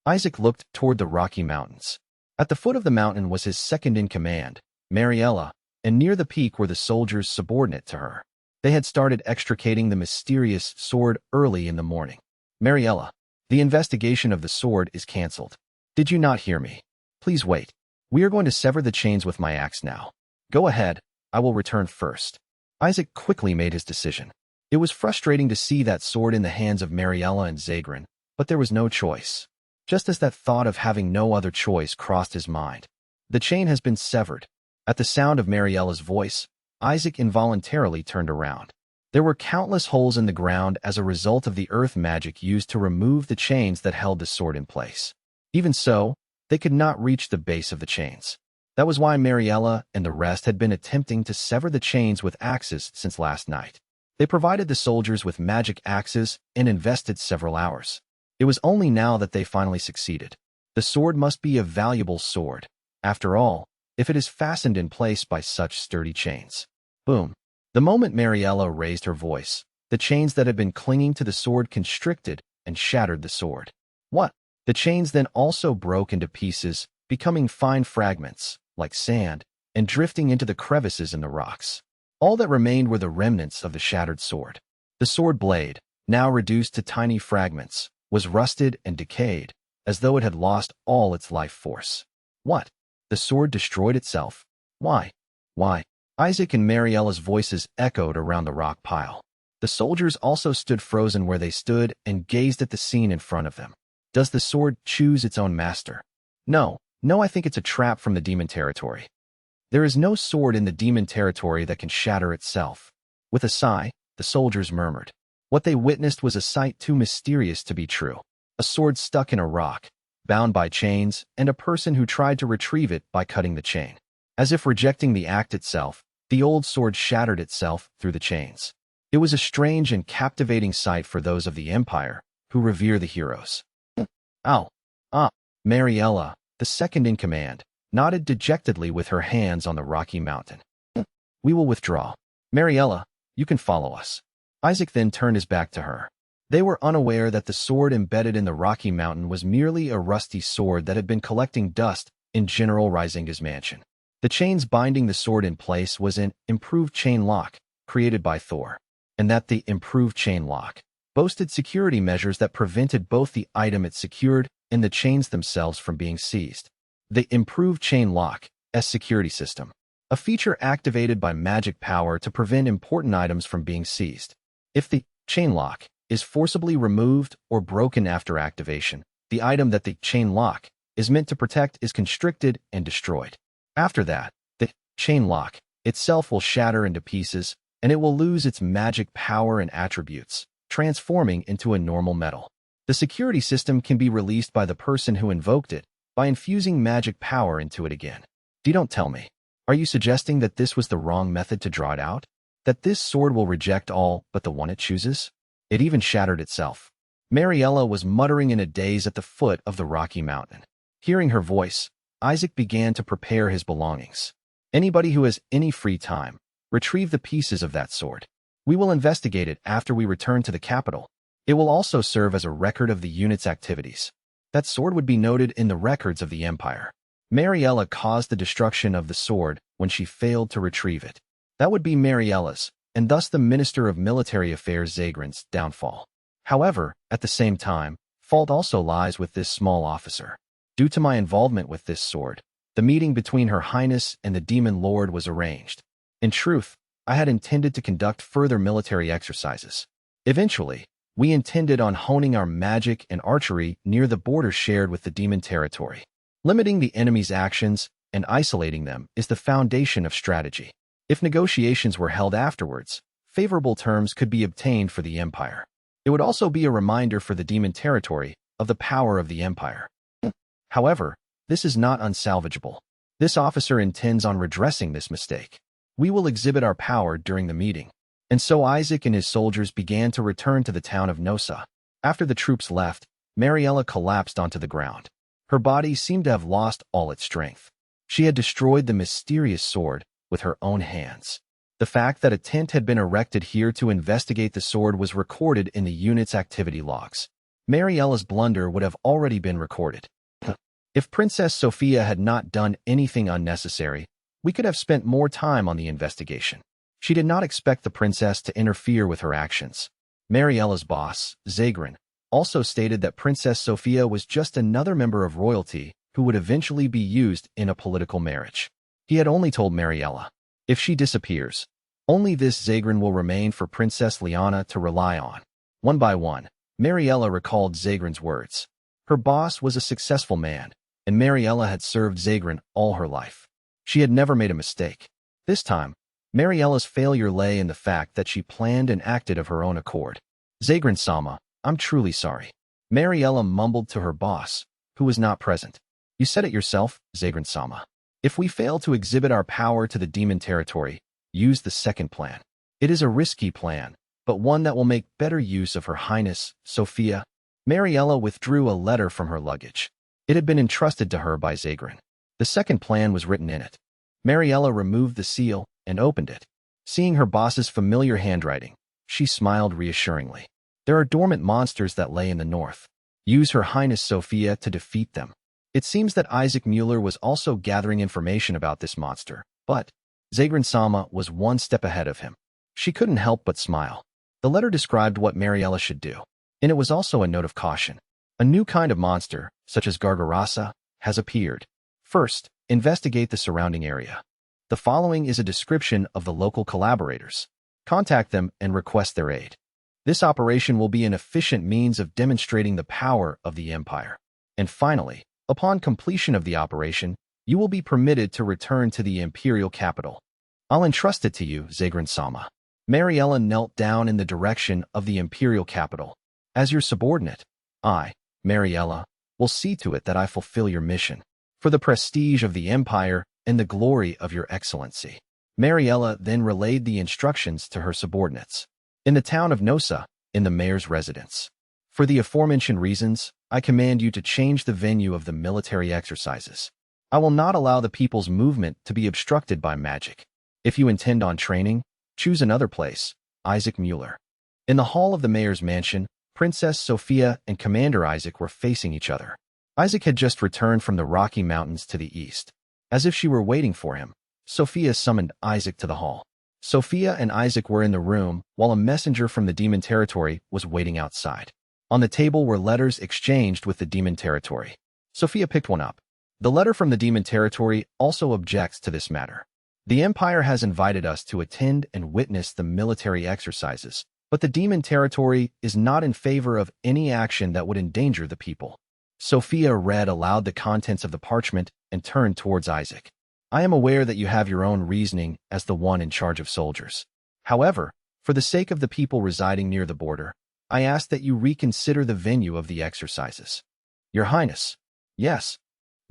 Isaac looked toward the Rocky Mountains. At the foot of the mountain was his second-in-command, Mariella, and near the peak were the soldiers subordinate to her. They had started extricating the mysterious sword early in the morning. Mariella, the investigation of the sword is cancelled. Did you not hear me? Please wait. We are going to sever the chains with my axe now. Go ahead, I will return first. Isaac quickly made his decision. It was frustrating to see that sword in the hands of Mariella and Zagran, but there was no choice. Just as that thought of having no other choice crossed his mind. The chain has been severed. At the sound of Mariella's voice, Isaac involuntarily turned around. There were countless holes in the ground as a result of the earth magic used to remove the chains that held the sword in place. Even so, they could not reach the base of the chains. That was why Mariella and the rest had been attempting to sever the chains with axes since last night. They provided the soldiers with magic axes and invested several hours. It was only now that they finally succeeded. The sword must be a valuable sword. After all, if it is fastened in place by such sturdy chains. Boom. The moment Mariella raised her voice, the chains that had been clinging to the sword constricted and shattered the sword. What? The chains then also broke into pieces, becoming fine fragments, like sand, and drifting into the crevices in the rocks. All that remained were the remnants of the shattered sword. The sword blade, now reduced to tiny fragments, was rusted and decayed, as though it had lost all its life force. What? The sword destroyed itself? Why? Why? Isaac and Mariella's voices echoed around the rock pile. The soldiers also stood frozen where they stood and gazed at the scene in front of them. Does the sword choose its own master? No, I think it's a trap from the demon territory. There is no sword in the demon territory that can shatter itself. With a sigh, the soldiers murmured. What they witnessed was a sight too mysterious to be true. A sword stuck in a rock, bound by chains, and a person who tried to retrieve it by cutting the chain. As if rejecting the act itself, the old sword shattered itself through the chains. It was a strange and captivating sight for those of the Empire, who revere the heroes. Ow! Ah! Mariella, the second-in-command, nodded dejectedly with her hands on the rocky mountain. We will withdraw. Mariella, you can follow us. Isaac then turned his back to her. They were unaware that the sword embedded in the Rocky Mountain was merely a rusty sword that had been collecting dust in General Risinga's mansion. The chains binding the sword in place was an improved chain lock created by Thor, and that the improved chain lock boasted security measures that prevented both the item it secured and the chains themselves from being seized. The improved chain lock, S security system, a feature activated by magic power to prevent important items from being seized. If the chain lock is forcibly removed or broken after activation, the item that the chain lock is meant to protect is constricted and destroyed. After that, the chain lock itself will shatter into pieces, and it will lose its magic power and attributes, transforming into a normal metal. The security system can be released by the person who invoked it by infusing magic power into it again. Don't tell me. Are you suggesting that this was the wrong method to draw it out? That this sword will reject all but the one it chooses? It even shattered itself. Mariella was muttering in a daze at the foot of the Rocky Mountain. Hearing her voice, Isaac began to prepare his belongings. Anybody who has any free time, retrieve the pieces of that sword. We will investigate it after we return to the capital. It will also serve as a record of the unit's activities. That sword would be noted in the records of the Empire. Mariella caused the destruction of the sword when she failed to retrieve it. That would be Mariella's, and thus the Minister of Military Affairs Zagran's, downfall. However, at the same time, fault also lies with this small officer. Due to my involvement with this sword, the meeting between Her Highness and the Demon Lord was arranged. In truth, I had intended to conduct further military exercises. Eventually, we intended on honing our magic and archery near the border shared with the demon territory. Limiting the enemy's actions and isolating them is the foundation of strategy. If negotiations were held afterwards, favorable terms could be obtained for the Empire. It would also be a reminder for the demon territory of the power of the Empire. However, this is not unsalvageable. This officer intends on redressing this mistake. We will exhibit our power during the meeting. And so Isaac and his soldiers began to return to the town of Nosa. After the troops left, Mariella collapsed onto the ground. Her body seemed to have lost all its strength. She had destroyed the mysterious sword with her own hands. The fact that a tent had been erected here to investigate the sword was recorded in the unit's activity logs. Mariella's blunder would have already been recorded. If Princess Sophia had not done anything unnecessary, we could have spent more time on the investigation. She did not expect the princess to interfere with her actions. Mariella's boss, Zagrin, also stated that Princess Sophia was just another member of royalty who would eventually be used in a political marriage. He had only told Mariella, if she disappears, only this Zagrin will remain for Princess Liana to rely on. One by one, Mariella recalled Zagrin's words. Her boss was a successful man, and Mariella had served Zagrin all her life. She had never made a mistake. This time, Mariella's failure lay in the fact that she planned and acted of her own accord. Zagrin-sama, I'm truly sorry. Mariella mumbled to her boss, who was not present. You said it yourself, Zagrin-sama. If we fail to exhibit our power to the demon territory, use the second plan. It is a risky plan, but one that will make better use of Her Highness, Sophia. Mariella withdrew a letter from her luggage. It had been entrusted to her by Zagrin. The second plan was written in it. Mariella removed the seal and opened it. Seeing her boss's familiar handwriting, she smiled reassuringly. There are dormant monsters that lay in the north. Use Her Highness Sophia to defeat them. It seems that Isaac Mueller was also gathering information about this monster, but Zagrin-sama was one step ahead of him. She couldn't help but smile. The letter described what Mariella should do, and it was also a note of caution. A new kind of monster, such as Gargarasa, has appeared. First, investigate the surrounding area. The following is a description of the local collaborators. Contact them and request their aid. This operation will be an efficient means of demonstrating the power of the Empire. And finally, upon completion of the operation, you will be permitted to return to the imperial capital. I'll entrust it to you, Zagrin-sama. Mariella knelt down in the direction of the imperial capital. As your subordinate, I, Mariella, will see to it that I fulfill your mission, for the prestige of the Empire and the glory of your excellency. Mariella then relayed the instructions to her subordinates. In the town of Nosa, in the mayor's residence. For the aforementioned reasons, I command you to change the venue of the military exercises. I will not allow the people's movement to be obstructed by magic. If you intend on training, choose another place. Isaac Mueller. In the hall of the mayor's mansion, Princess Sophia and Commander Isaac were facing each other. Isaac had just returned from the Rocky Mountains to the east. As if she were waiting for him, Sophia summoned Isaac to the hall. Sophia and Isaac were in the room, while a messenger from the demon territory was waiting outside. On the table were letters exchanged with the demon territory. Sophia picked one up. The letter from the demon territory also objects to this matter. The Empire has invited us to attend and witness the military exercises, but the demon territory is not in favor of any action that would endanger the people. Sophia read aloud the contents of the parchment and turned towards Isaac. I am aware that you have your own reasoning as the one in charge of soldiers. However, for the sake of the people residing near the border, I ask that you reconsider the venue of the exercises. Your Highness. Yes.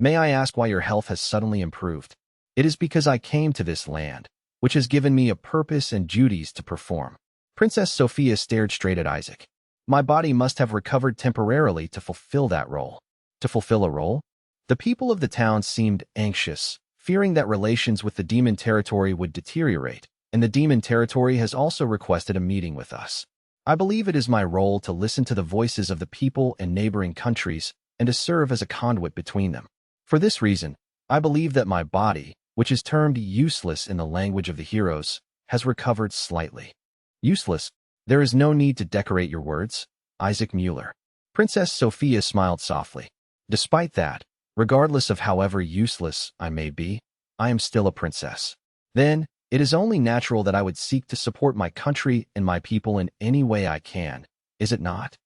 May I ask why your health has suddenly improved? It is because I came to this land, which has given me a purpose and duties to perform. Princess Sophia stared straight at Isaac. My body must have recovered temporarily to fulfill that role. To fulfill a role? The people of the town seemed anxious, fearing that relations with the demon territory would deteriorate, and the demon territory has also requested a meeting with us. I believe it is my role to listen to the voices of the people and neighboring countries and to serve as a conduit between them. For this reason, I believe that my body, which is termed useless in the language of the heroes, has recovered slightly. Useless? There is no need to decorate your words, Isaac Mueller. Princess Sophia smiled softly. Despite that, regardless of however useless I may be, I am still a princess. Then, it is only natural that I would seek to support my country and my people in any way I can, is it not?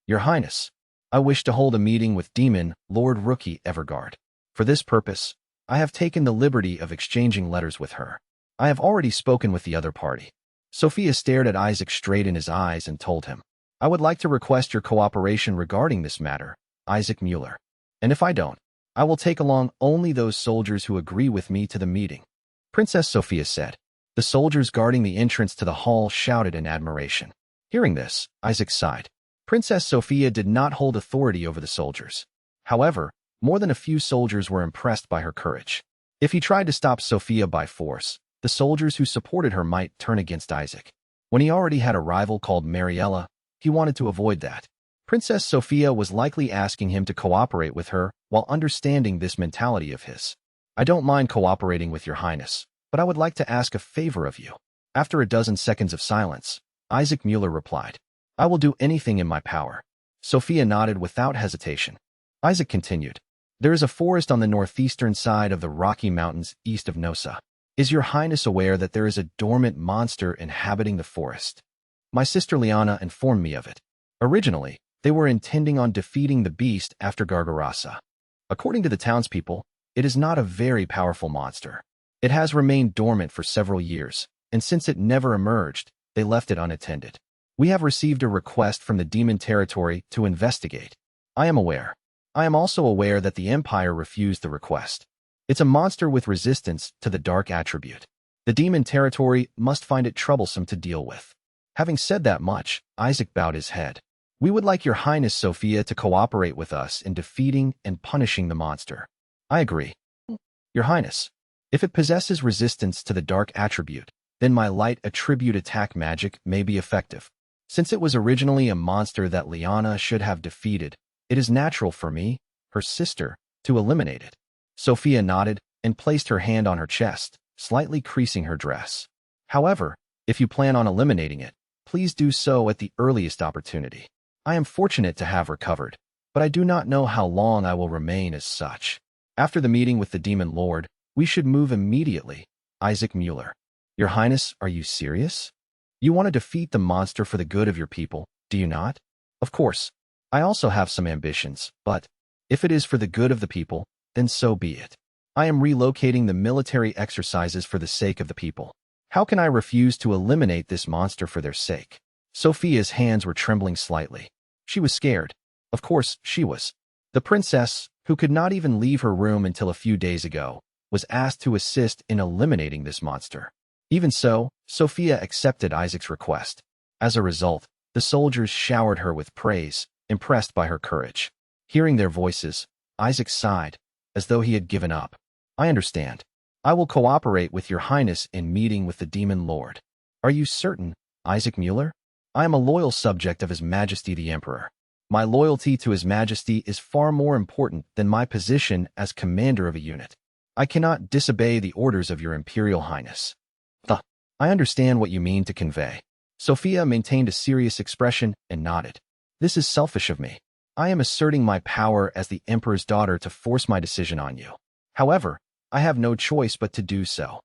Your Highness, I wish to hold a meeting with Demon Lord Rookie Everguard. For this purpose, I have taken the liberty of exchanging letters with her. I have already spoken with the other party. Sophia stared at Isaac straight in his eyes and told him, I would like to request your cooperation regarding this matter, Isaac Mueller. And if I don't, I will take along only those soldiers who agree with me to the meeting. Princess Sophia said, The soldiers guarding the entrance to the hall shouted in admiration. Hearing this, Isaac sighed. Princess Sophia did not hold authority over the soldiers. However, more than a few soldiers were impressed by her courage. If he tried to stop Sophia by force, the soldiers who supported her might turn against Isaac. When he already had a rival called Mariella, he wanted to avoid that. Princess Sophia was likely asking him to cooperate with her while understanding this mentality of his. I don't mind cooperating with your highness, but I would like to ask a favor of you. After a dozen seconds of silence, Isaac Mueller replied, I will do anything in my power. Sophia nodded without hesitation. Isaac continued, there is a forest on the northeastern side of the Rocky Mountains east of Nosa. Is your highness aware that there is a dormant monster inhabiting the forest? My sister Liana informed me of it. Originally, they were intending on defeating the beast after Gargarasa. According to the townspeople, it is not a very powerful monster. It has remained dormant for several years, and since it never emerged, they left it unattended. We have received a request from the demon territory to investigate. I am aware. I am also aware that the Empire refused the request. It's a monster with resistance to the dark attribute. The demon territory must find it troublesome to deal with. Having said that much, Isaac bowed his head. We would like your highness Sophia to cooperate with us in defeating and punishing the monster. I agree. Your highness, if it possesses resistance to the dark attribute, then my light attribute attack magic may be effective. Since it was originally a monster that Liana should have defeated, it is natural for me, her sister, to eliminate it. Sophia nodded and placed her hand on her chest, slightly creasing her dress. However, if you plan on eliminating it, please do so at the earliest opportunity. I am fortunate to have recovered, but I do not know how long I will remain as such. After the meeting with the Demon Lord, we should move immediately. Isaac Mueller. Your Highness, are you serious? You want to defeat the monster for the good of your people, do you not? Of course. I also have some ambitions, but if it is for the good of the people, then so be it. I am relocating the military exercises for the sake of the people. How can I refuse to eliminate this monster for their sake? Sophia's hands were trembling slightly. She was scared. Of course, she was. The princess, who could not even leave her room until a few days ago, was asked to assist in eliminating this monster. Even so, Sophia accepted Isaac's request. As a result, the soldiers showered her with praise, impressed by her courage. Hearing their voices, Isaac sighed, as though he had given up. I understand. I will cooperate with your highness in meeting with the Demon Lord. Are you certain, Isaac Mueller? I am a loyal subject of His Majesty the Emperor. My loyalty to His Majesty is far more important than my position as commander of a unit. I cannot disobey the orders of your Imperial Highness. I understand what you mean to convey. Sophia maintained a serious expression and nodded. This is selfish of me. I am asserting my power as the Emperor's daughter to force my decision on you. However, I have no choice but to do so.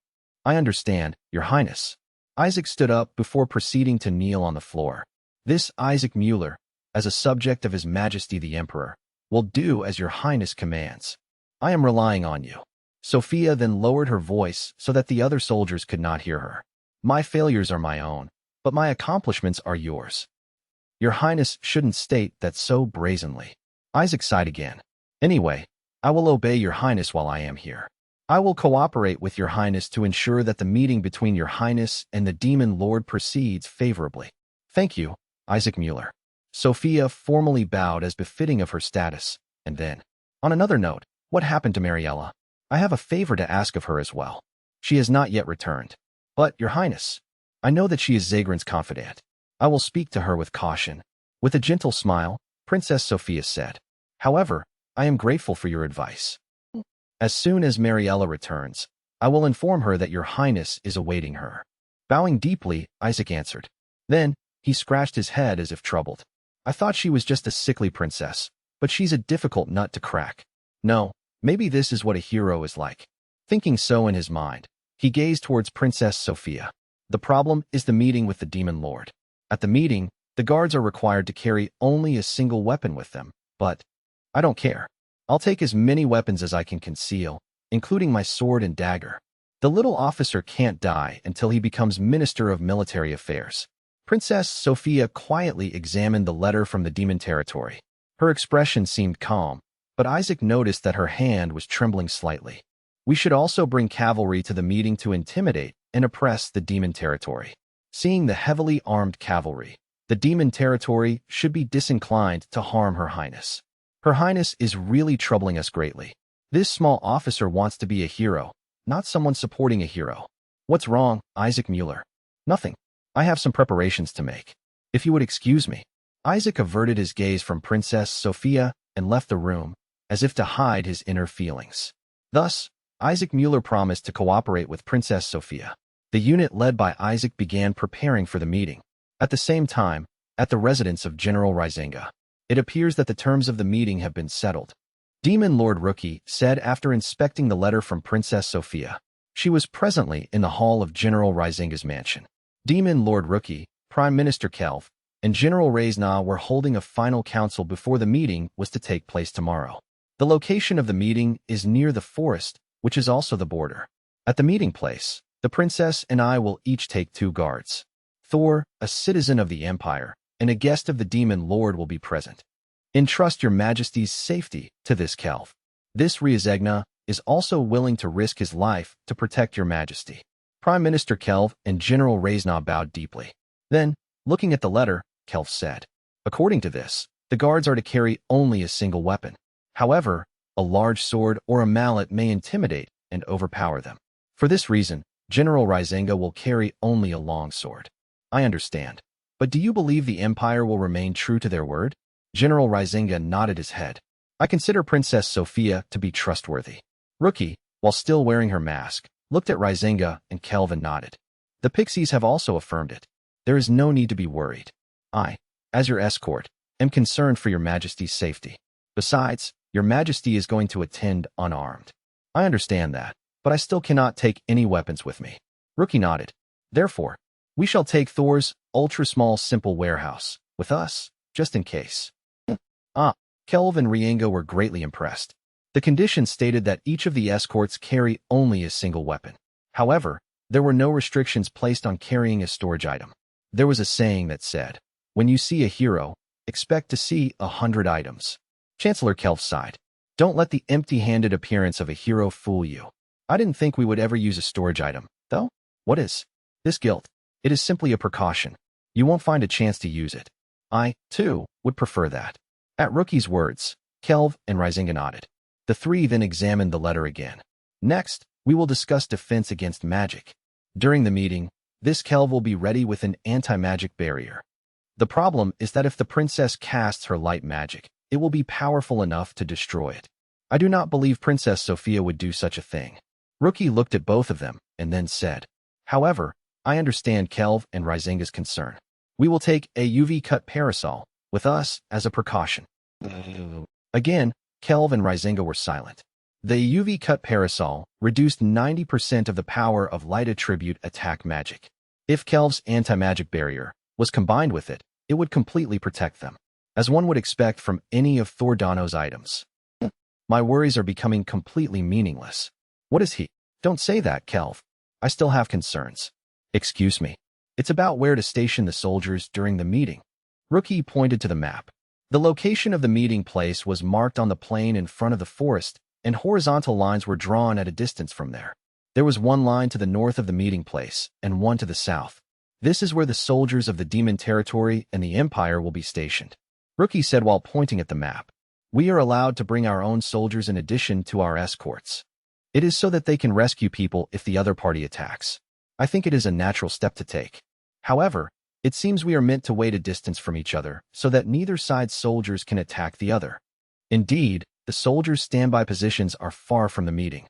I understand, Your Highness. Isaac stood up before proceeding to kneel on the floor. This Isaac Mueller, as a subject of His Majesty the Emperor, will do as Your Highness commands. I am relying on you. Sophia then lowered her voice so that the other soldiers could not hear her. My failures are my own, but my accomplishments are yours. Your Highness shouldn't state that so brazenly. Isaac sighed again. Anyway, I will obey Your Highness while I am here. I will cooperate with Your Highness to ensure that the meeting between Your Highness and the Demon Lord proceeds favorably. Thank you, Isaac Mueller. Sophia formally bowed as befitting of her status, and then, on another note, what happened to Mariella? I have a favor to ask of her as well. She has not yet returned. But, Your Highness, I know that she is Zagran's confidant. I will speak to her with caution. With a gentle smile, Princess Sophia said, However, I am grateful for your advice. As soon as Mariella returns, I will inform her that Your Highness is awaiting her. Bowing deeply, Isaac answered. Then, he scratched his head as if troubled. I thought she was just a sickly princess, but she's a difficult nut to crack. No, maybe this is what a hero is like. Thinking so in his mind, he gazed towards Princess Sophia. The problem is the meeting with the Demon Lord. At the meeting, the guards are required to carry only a single weapon with them, but I don't care. I'll take as many weapons as I can conceal, including my sword and dagger. The little officer can't die until he becomes Minister of Military Affairs. Princess Sophia quietly examined the letter from the demon territory. Her expression seemed calm, but Isaac noticed that her hand was trembling slightly. We should also bring cavalry to the meeting to intimidate and oppress the demon territory. Seeing the heavily armed cavalry, the demon territory should be disinclined to harm Her Highness. Her Highness is really troubling us greatly. This small officer wants to be a hero, not someone supporting a hero. What's wrong, Isaac Mueller? Nothing. I have some preparations to make. If you would excuse me. Isaac averted his gaze from Princess Sophia and left the room, as if to hide his inner feelings. Thus, Isaac Mueller promised to cooperate with Princess Sophia. The unit led by Isaac began preparing for the meeting. At the same time, at the residence of General Rizinga, it appears that the terms of the meeting have been settled. Demon Lord Rookie said after inspecting the letter from Princess Sophia. She was presently in the hall of General Rizinga's mansion. Demon Lord Rookie, Prime Minister Kelv, and General Reisna were holding a final council before the meeting was to take place tomorrow. The location of the meeting is near the forest, which is also the border. At the meeting place, the princess and I will each take 2 guards. Thor, a citizen of the Empire, and a guest of the Demon Lord will be present. Entrust your Majesty's safety to this Kelv. This Riazegna is also willing to risk his life to protect your Majesty. Prime Minister Kelv and General Reisna bowed deeply. Then, looking at the letter, Kelv said, according to this, the guards are to carry only a single weapon. However, a large sword or a mallet may intimidate and overpower them. For this reason, General Rizinga will carry only a long sword. I understand. But do you believe the Empire will remain true to their word? General Rizinga nodded his head. I consider Princess Sophia to be trustworthy. Rookie, while still wearing her mask, looked at Rizinga and Kelvin nodded. The Pixies have also affirmed it. There is no need to be worried. I, as your escort, am concerned for your Majesty's safety. Besides, your Majesty is going to attend unarmed. I understand that, but I still cannot take any weapons with me. Rookie nodded. Therefore, we shall take Thor's ultra-small simple warehouse with us, just in case. Kelv and Rienga were greatly impressed. The conditions stated that each of the escorts carry only a single weapon. However, there were no restrictions placed on carrying a storage item. There was a saying that said, when you see a hero, expect to see 100 items. Chancellor Kelv sighed. Don't let the empty-handed appearance of a hero fool you. I didn't think we would ever use a storage item, though. What is this guilt? It is simply a precaution. You won't find a chance to use it. I, too, would prefer that. At Rookie's words, Kelv and Rizinga nodded. The 3 then examined the letter again. Next, we will discuss defense against magic. During the meeting, this Kelv will be ready with an anti-magic barrier. The problem is that if the princess casts her light magic, it will be powerful enough to destroy it. I do not believe Princess Sophia would do such a thing. Rookie looked at both of them and then said, however, I understand Kelv and Rizinga's concern. We will take a UV-cut parasol with us as a precaution. Again, Kelv and Rizinga were silent. The UV-cut parasol reduced 90% of the power of light attribute attack magic. If Kelv's anti-magic barrier was combined with it, it would completely protect them, as one would expect from any of Thordano's items. My worries are becoming completely meaningless. What is he? Don't say that, Kelv. I still have concerns. Excuse me. It's about where to station the soldiers during the meeting. Rookie pointed to the map. The location of the meeting place was marked on the plain in front of the forest, and horizontal lines were drawn at a distance from there. There was one line to the north of the meeting place, and one to the south. This is where the soldiers of the demon territory and the Empire will be stationed. Rookie said while pointing at the map. We are allowed to bring our own soldiers in addition to our escorts. It is so that they can rescue people if the other party attacks. I think it is a natural step to take. However, it seems we are meant to wait a distance from each other so that neither side's soldiers can attack the other. Indeed, the soldiers' standby positions are far from the meeting.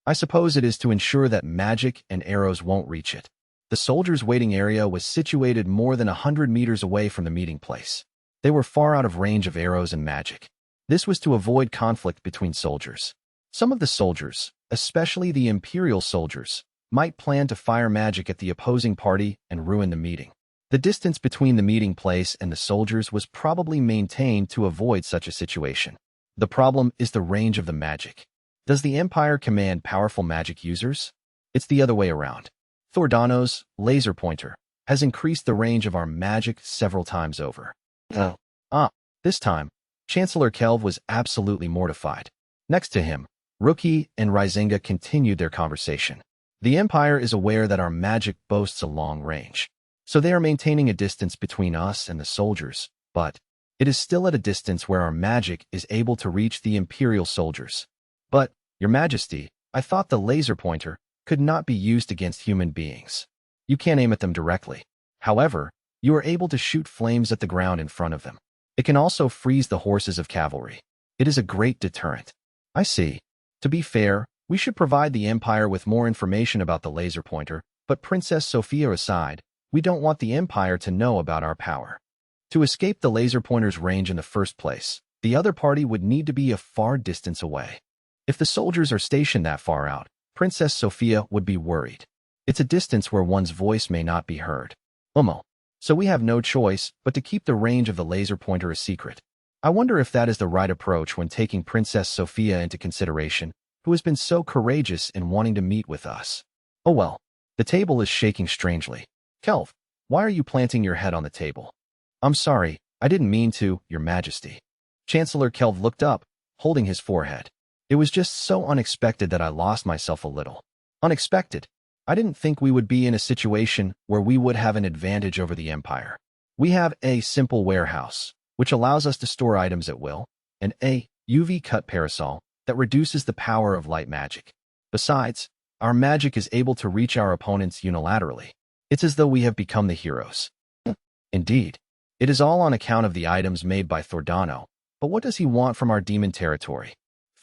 I suppose it is to ensure that magic and arrows won't reach it. The soldiers' waiting area was situated more than 100 meters away from the meeting place. They were far out of range of arrows and magic. This was to avoid conflict between soldiers. Some of the soldiers, especially the Imperial soldiers, might plan to fire magic at the opposing party and ruin the meeting. The distance between the meeting place and the soldiers was probably maintained to avoid such a situation. The problem is the range of the magic. Does the Empire command powerful magic users? It's the other way around. Thordano's laser pointer has increased the range of our magic several times over. This time, Chancellor Kelv was absolutely mortified. Next to him, Rookie and Rizinga continued their conversation. The Empire is aware that our magic boasts a long range, so they are maintaining a distance between us and the soldiers, but it is still at a distance where our magic is able to reach the Imperial soldiers. But, Your Majesty, I thought the laser pointer could not be used against human beings. You can't aim at them directly. However, you are able to shoot flames at the ground in front of them. It can also freeze the horses of cavalry. It is a great deterrent. I see. To be fair, we should provide the Empire with more information about the laser pointer, but Princess Sophia aside, we don't want the Empire to know about our power. To escape the laser pointer's range in the first place, the other party would need to be a far distance away. If the soldiers are stationed that far out, Princess Sophia would be worried. It's a distance where one's voice may not be heard. So we have no choice but to keep the range of the laser pointer a secret. I wonder if that is the right approach when taking Princess Sophia into consideration, who has been so courageous in wanting to meet with us. Oh well, the table is shaking strangely. Kelv, why are you planting your head on the table? I'm sorry, I didn't mean to, Your Majesty. Chancellor Kelv looked up, holding his forehead. It was just so unexpected that I lost myself a little. Unexpected? I didn't think we would be in a situation where we would have an advantage over the Empire. We have a simple warehouse, which allows us to store items at will, and a UV-cut parasol that reduces the power of light magic. Besides, our magic is able to reach our opponents unilaterally. It's as though we have become the heroes. Indeed, it is all on account of the items made by Thordano, but what does he want from our demon territory?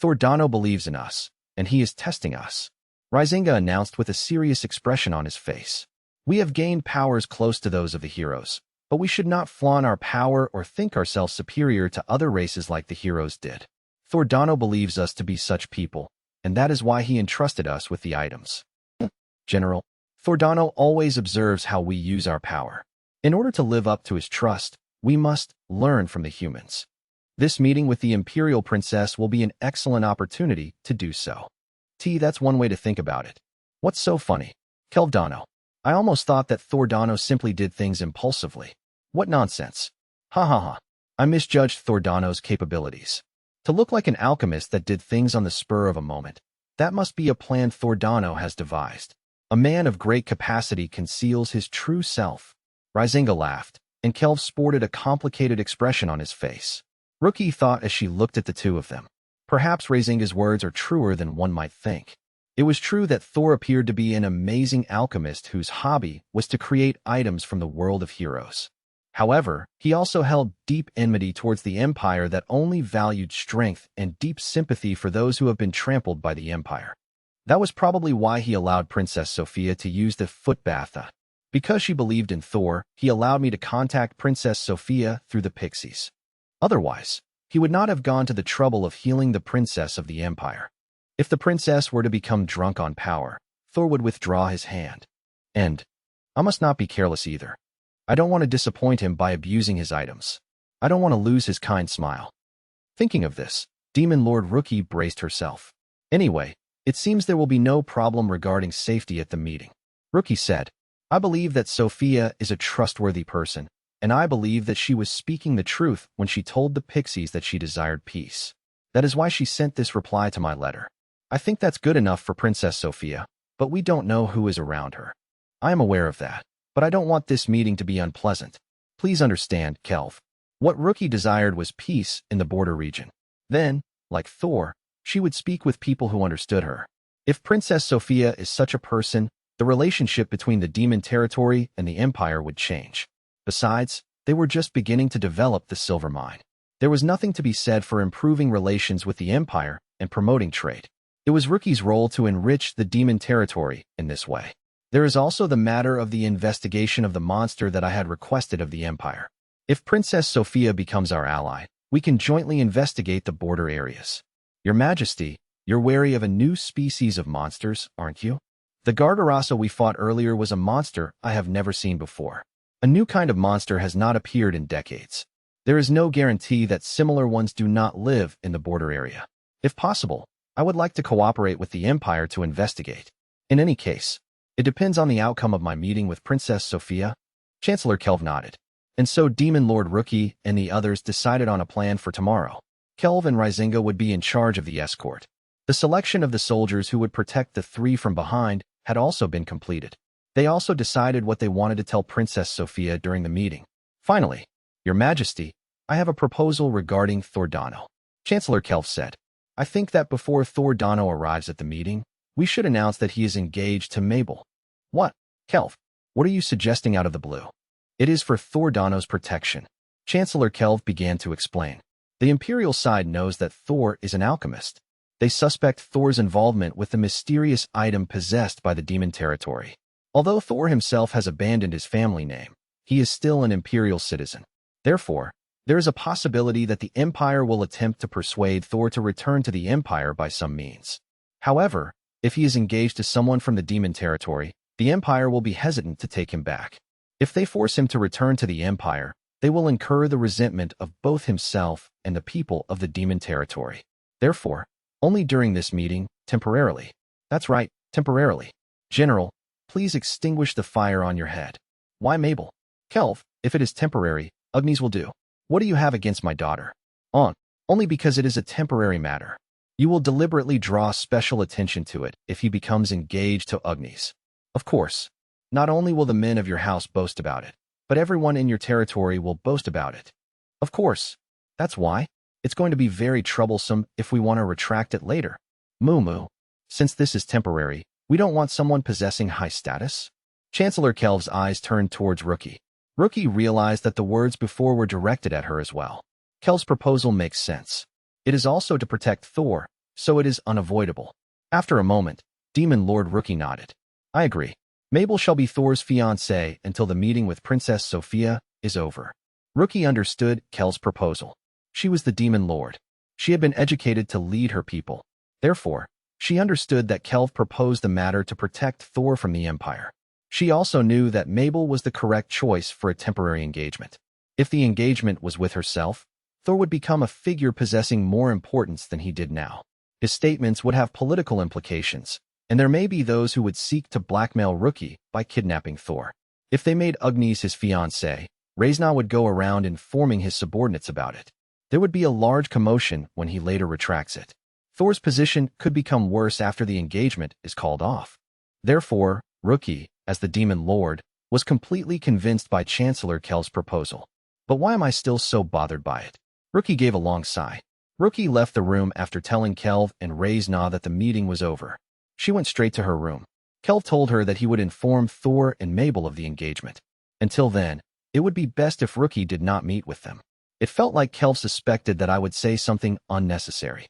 Thordano believes in us, and he is testing us. Rizinga announced with a serious expression on his face. We have gained powers close to those of the heroes, but we should not flaunt our power or think ourselves superior to other races like the heroes did. Thordano believes us to be such people, and that is why he entrusted us with the items. General, Thordano always observes how we use our power. In order to live up to his trust, we must learn from the humans. This meeting with the Imperial Princess will be an excellent opportunity to do so. That's one way to think about it. What's so funny? Kelvdano. I almost thought that Thordano simply did things impulsively. What nonsense. Ha ha ha. I misjudged Thordano's capabilities. To look like an alchemist that did things on the spur of a moment, that must be a plan Thordano has devised. A man of great capacity conceals his true self. Rizinga laughed, and Kelv sported a complicated expression on his face. Rookie thought as she looked at the two of them. Perhaps Rizinga's words are truer than one might think. It was true that Thor appeared to be an amazing alchemist whose hobby was to create items from the world of heroes. However, he also held deep enmity towards the Empire that only valued strength and deep sympathy for those who have been trampled by the Empire. That was probably why he allowed Princess Sophia to use the footbath. Because she believed in Thor, he allowed me to contact Princess Sophia through the pixies. Otherwise, he would not have gone to the trouble of healing the princess of the Empire. If the princess were to become drunk on power, Thor would withdraw his hand. And I must not be careless either. I don't want to disappoint him by abusing his items. I don't want to lose his kind smile. Thinking of this, Demon Lord Rookie braced herself. Anyway, it seems there will be no problem regarding safety at the meeting. Rookie said, I believe that Sophia is a trustworthy person, and I believe that she was speaking the truth when she told the pixies that she desired peace. That is why she sent this reply to my letter. I think that's good enough for Princess Sophia, but we don't know who is around her. I am aware of that, but I don't want this meeting to be unpleasant. Please understand, Kelv. What Rookie desired was peace in the border region. Then, like Thor, she would speak with people who understood her. If Princess Sophia is such a person, the relationship between the demon territory and the Empire would change. Besides, they were just beginning to develop the silver mine. There was nothing to be said for improving relations with the Empire and promoting trade. It was Rookie's role to enrich the demon territory in this way. There is also the matter of the investigation of the monster that I had requested of the Empire. If Princess Sophia becomes our ally, we can jointly investigate the border areas. Your Majesty, you're wary of a new species of monsters, aren't you? The Gargarasa we fought earlier was a monster I have never seen before. A new kind of monster has not appeared in decades. There is no guarantee that similar ones do not live in the border area. If possible, I would like to cooperate with the Empire to investigate. In any case, it depends on the outcome of my meeting with Princess Sophia. Chancellor Kelv nodded. And so Demon Lord Rookie and the others decided on a plan for tomorrow. Kelv and Rizinga would be in charge of the escort. The selection of the soldiers who would protect the three from behind had also been completed. They also decided what they wanted to tell Princess Sophia during the meeting. Finally, Your Majesty, I have a proposal regarding Thordano. Chancellor Kelf said, I think that before Thordano arrives at the meeting, we should announce that he is engaged to Mabel. What? Kelf, what are you suggesting out of the blue? It is for Thordano's protection. Chancellor Kelv began to explain. The Imperial side knows that Thor is an alchemist. They suspect Thor's involvement with the mysterious item possessed by the demon territory. Although Thor himself has abandoned his family name, he is still an Imperial citizen. Therefore, there is a possibility that the Empire will attempt to persuade Thor to return to the Empire by some means. However, if he is engaged to someone from the demon territory, the Empire will be hesitant to take him back. If they force him to return to the Empire, they will incur the resentment of both himself and the people of the demon territory. Therefore, only during this meeting, temporarily. That's right, temporarily. General, please extinguish the fire on your head. Why Mabel? Kelv, if it is temporary, Agnes will do. What do you have against my daughter? Only because it is a temporary matter. You will deliberately draw special attention to it if he becomes engaged to Agnes. Of course, not only will the men of your house boast about it, but everyone in your territory will boast about it. Of course, that's why. It's going to be very troublesome if we want to retract it later. Moo, since this is temporary, we don't want someone possessing high status. Chancellor Kelv's eyes turned towards Rookie. Rookie realized that the words before were directed at her as well. Kelv's proposal makes sense. It is also to protect Thor, so it is unavoidable. After a moment, Demon Lord Rookie nodded. I agree. Mabel shall be Thor's fiancée until the meeting with Princess Sophia is over. Rookie understood Kel's proposal. She was the Demon Lord. She had been educated to lead her people. Therefore, she understood that Kelv proposed the matter to protect Thor from the Empire. She also knew that Mabel was the correct choice for a temporary engagement. If the engagement was with herself, Thor would become a figure possessing more importance than he did now. His statements would have political implications, and there may be those who would seek to blackmail Rookie by kidnapping Thor. If they made Agnes his fiancée, Reznah would go around informing his subordinates about it. There would be a large commotion when he later retracts it. Thor's position could become worse after the engagement is called off. Therefore, Rookie, as the Demon Lord, was completely convinced by Chancellor Kel's proposal. But why am I still so bothered by it? Rookie gave a long sigh. Rookie left the room after telling Kelv and Reznah that the meeting was over. She went straight to her room. Kelv told her that he would inform Thor and Mabel of the engagement. Until then, it would be best if Rookie did not meet with them. It felt like Kelv suspected that I would say something unnecessary.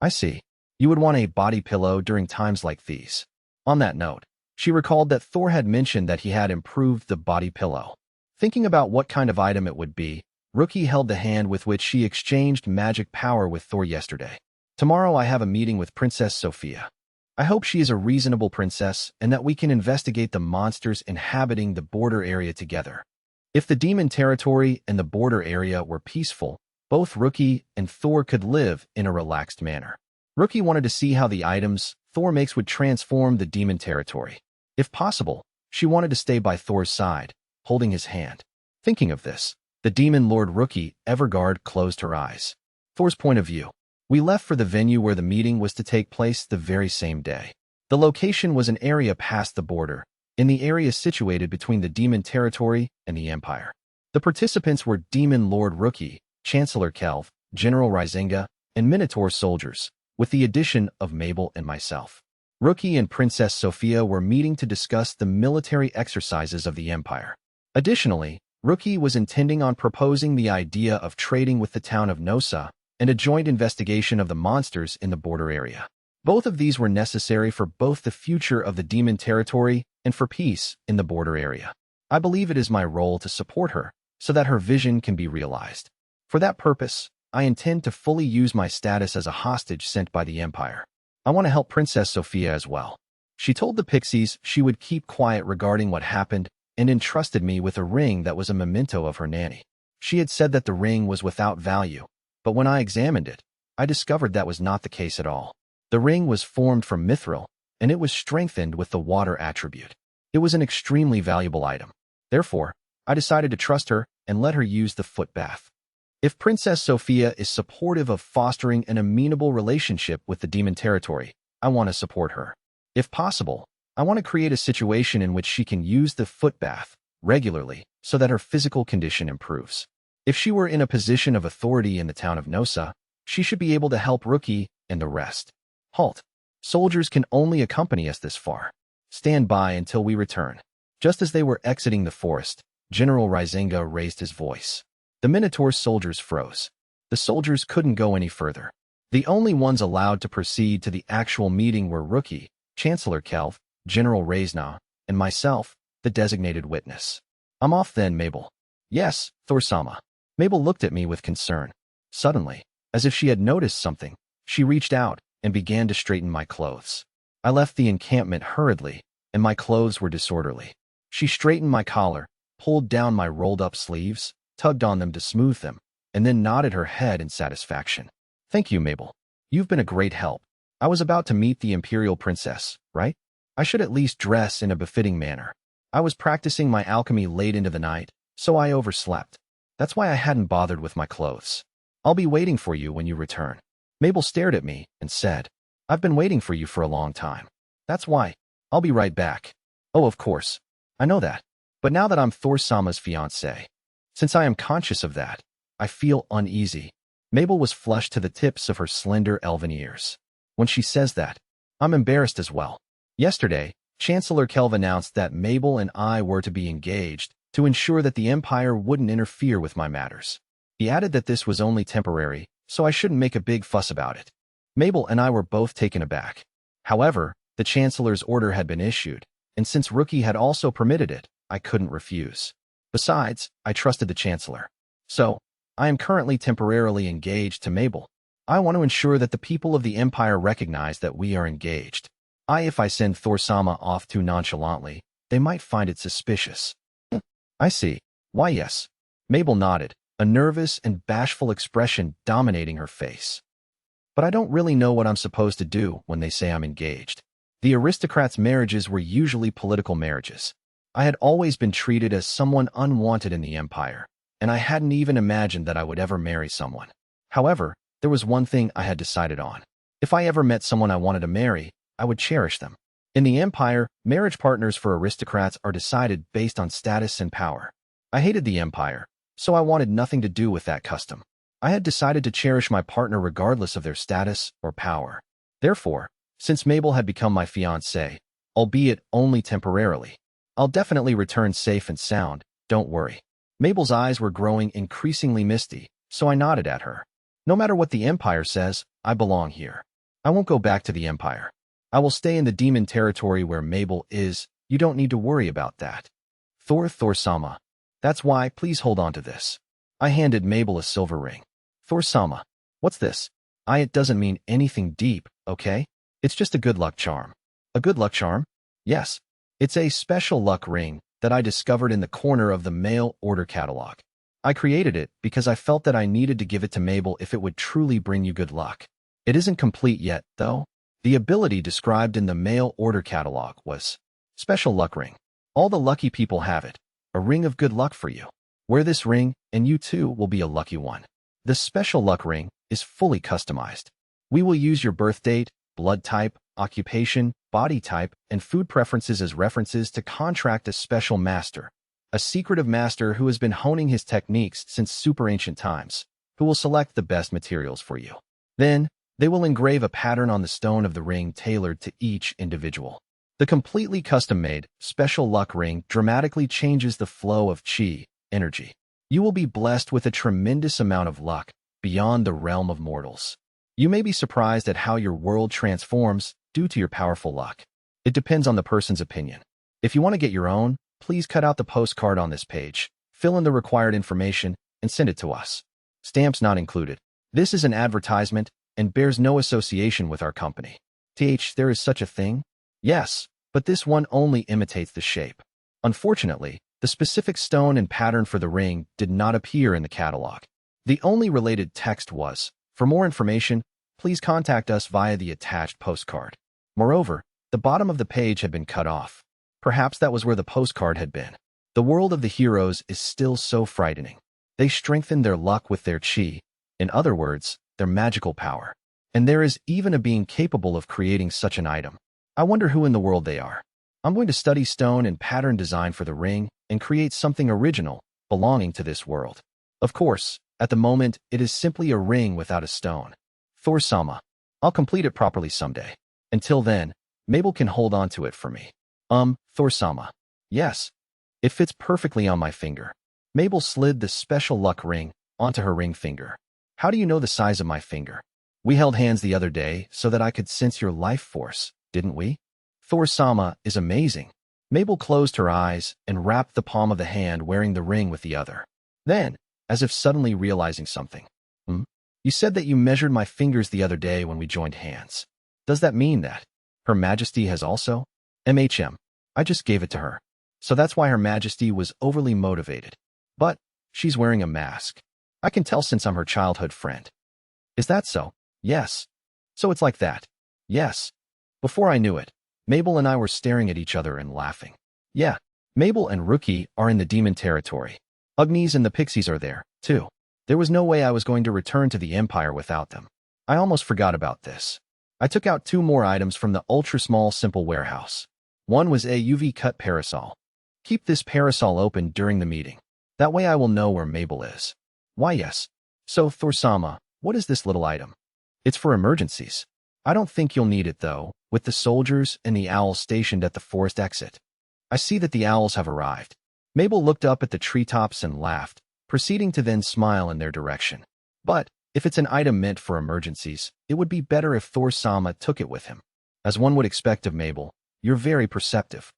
I see. You would want a body pillow during times like these. On that note, she recalled that Thor had mentioned that he had improved the body pillow. Thinking about what kind of item it would be, Rookie held the hand with which she exchanged magic power with Thor yesterday. Tomorrow I have a meeting with Princess Sophia. I hope she is a reasonable princess and that we can investigate the monsters inhabiting the border area together. If the demon territory and the border area were peaceful, both Rookie and Thor could live in a relaxed manner. Rookie wanted to see how the items Thor makes would transform the demon territory. If possible, she wanted to stay by Thor's side, holding his hand. Thinking of this, the Demon Lord Rookie Evergard closed her eyes. Thor's point of view. We left for the venue where the meeting was to take place the very same day. The location was an area past the border, in the area situated between the demon territory and the Empire. The participants were Demon Lord Rookie, Chancellor Kelv, General Rizinga, and Minotaur soldiers, with the addition of Mabel and myself. Rookie and Princess Sophia were meeting to discuss the military exercises of the Empire. Additionally, Rookie was intending on proposing the idea of trading with the town of Nosa and a joint investigation of the monsters in the border area. Both of these were necessary for both the future of the demon territory and for peace in the border area. I believe it is my role to support her so that her vision can be realized. For that purpose, I intend to fully use my status as a hostage sent by the Empire. I want to help Princess Sophia as well. She told the Pixies she would keep quiet regarding what happened and entrusted me with a ring that was a memento of her nanny. She had said that the ring was without value, but when I examined it, I discovered that was not the case at all. The ring was formed from mithril, and it was strengthened with the water attribute. It was an extremely valuable item. Therefore, I decided to trust her and let her use the foot bath. If Princess Sophia is supportive of fostering an amenable relationship with the demon territory, I want to support her. If possible, I want to create a situation in which she can use the foot bath regularly so that her physical condition improves. If she were in a position of authority in the town of Nosa, she should be able to help Rookie and the rest. Halt. Soldiers can only accompany us this far. Stand by until we return. Just as they were exiting the forest, General Rizinga raised his voice. The Minotaur soldiers froze. The soldiers couldn't go any further. The only ones allowed to proceed to the actual meeting were Rookie, Chancellor Kelv, General Reisna, and myself, the designated witness. I'm off then, Mabel. Yes, Thor-sama. Mabel looked at me with concern. Suddenly, as if she had noticed something, she reached out and began to straighten my clothes. I left the encampment hurriedly, and my clothes were disorderly. She straightened my collar, pulled down my rolled-up sleeves, tugged on them to smooth them, and then nodded her head in satisfaction. Thank you, Mabel. You've been a great help. I was about to meet the Imperial Princess, right? I should at least dress in a befitting manner. I was practicing my alchemy late into the night, so I overslept. That's why I hadn't bothered with my clothes. I'll be waiting for you when you return. Mabel stared at me and said, I've been waiting for you for a long time. That's why. I'll be right back. Oh, of course. I know that. But now that I'm Thor-sama's fiancé, since I am conscious of that, I feel uneasy. Mabel was flushed to the tips of her slender elven ears. When she says that, I'm embarrassed as well. Yesterday, Chancellor Kelv announced that Mabel and I were to be engaged to ensure that the Empire wouldn't interfere with my matters. He added that this was only temporary, so I shouldn't make a big fuss about it. Mabel and I were both taken aback. However, the Chancellor's order had been issued, and since Rookie had also permitted it, I couldn't refuse. Besides, I trusted the Chancellor. So, I am currently temporarily engaged to Mabel. I want to ensure that the people of the Empire recognize that we are engaged. If I send Thor-sama off too nonchalantly, they might find it suspicious. I see. Why, yes. Mabel nodded, a nervous and bashful expression dominating her face. But I don't really know what I'm supposed to do when they say I'm engaged. The aristocrats' marriages were usually political marriages. I had always been treated as someone unwanted in the Empire, and I hadn't even imagined that I would ever marry someone. However, there was one thing I had decided on. If I ever met someone I wanted to marry, I would cherish them. In the Empire, marriage partners for aristocrats are decided based on status and power. I hated the Empire, so I wanted nothing to do with that custom. I had decided to cherish my partner regardless of their status or power. Therefore, since Mabel had become my fiancée, albeit only temporarily, I'll definitely return safe and sound, don't worry. Mabel's eyes were growing increasingly misty, so I nodded at her. No matter what the Empire says, I belong here. I won't go back to the Empire. I will stay in the demon territory where Mabel is. You don't need to worry about that. Thor-sama. That's why, please hold on to this. I handed Mabel a silver ring. Thor-sama. What's this? It doesn't mean anything deep, okay? It's just a good luck charm. A good luck charm? Yes. It's a special luck ring that I discovered in the corner of the mail order catalog. I created it because I felt that I needed to give it to Mabel if it would truly bring you good luck. It isn't complete yet, though. The ability described in the mail order catalog was special luck ring. All the lucky people have it. A ring of good luck for you. Wear this ring, and you too will be a lucky one. The special luck ring is fully customized. We will use your birth date, blood type, occupation, body type, and food preferences as references to contract a special master, a secretive master who has been honing his techniques since super ancient times, who will select the best materials for you. Then, they will engrave a pattern on the stone of the ring tailored to each individual. The completely custom-made, special luck ring dramatically changes the flow of chi, energy. You will be blessed with a tremendous amount of luck, beyond the realm of mortals. You may be surprised at how your world transforms due to your powerful luck. It depends on the person's opinion. If you want to get your own, please cut out the postcard on this page, fill in the required information, and send it to us. Stamps not included. This is an advertisement and bears no association with our company. There is such a thing? Yes, but this one only imitates the shape. Unfortunately, the specific stone and pattern for the ring did not appear in the catalog. The only related text was, for more information, please contact us via the attached postcard. Moreover, the bottom of the page had been cut off. Perhaps that was where the postcard had been. The world of the heroes is still so frightening. They strengthen their luck with their chi, in other words, their magical power. And there is even a being capable of creating such an item. I wonder who in the world they are. I'm going to study stone and pattern design for the ring and create something original, belonging to this world. Of course, at the moment, it is simply a ring without a stone. Thor-sama, I'll complete it properly someday. Until then, Mabel can hold on to it for me. Thor-sama. Yes. It fits perfectly on my finger. Mabel slid the special luck ring onto her ring finger. How do you know the size of my finger? We held hands the other day so that I could sense your life force, didn't we? Thor-sama is amazing. Mabel closed her eyes and wrapped the palm of the hand wearing the ring with the other. Then, as if suddenly realizing something, You said that you measured my fingers the other day when we joined hands. Does that mean that Her Majesty has also? I just gave it to her. So that's why Her Majesty was overly motivated. But she's wearing a mask. I can tell since I'm her childhood friend. Is that so? Yes. So it's like that. Yes. Before I knew it, Mabel and I were staring at each other and laughing. Yeah, Mabel and Rookie are in the demon territory. Agnes and the pixies are there, too. There was no way I was going to return to the Empire without them. I almost forgot about this. I took out 2 more items from the ultra-small simple warehouse. One was a UV-cut parasol. Keep this parasol open during the meeting. That way I will know where Mabel is. Why yes. So Thor-sama, what is this little item? It's for emergencies. I don't think you'll need it though, with the soldiers and the owls stationed at the forest exit. I see that the owls have arrived. Mabel looked up at the treetops and laughed, proceeding to then smile in their direction. But if it's an item meant for emergencies, it would be better if Thor-sama took it with him. As one would expect of Mabel, you're very perceptive.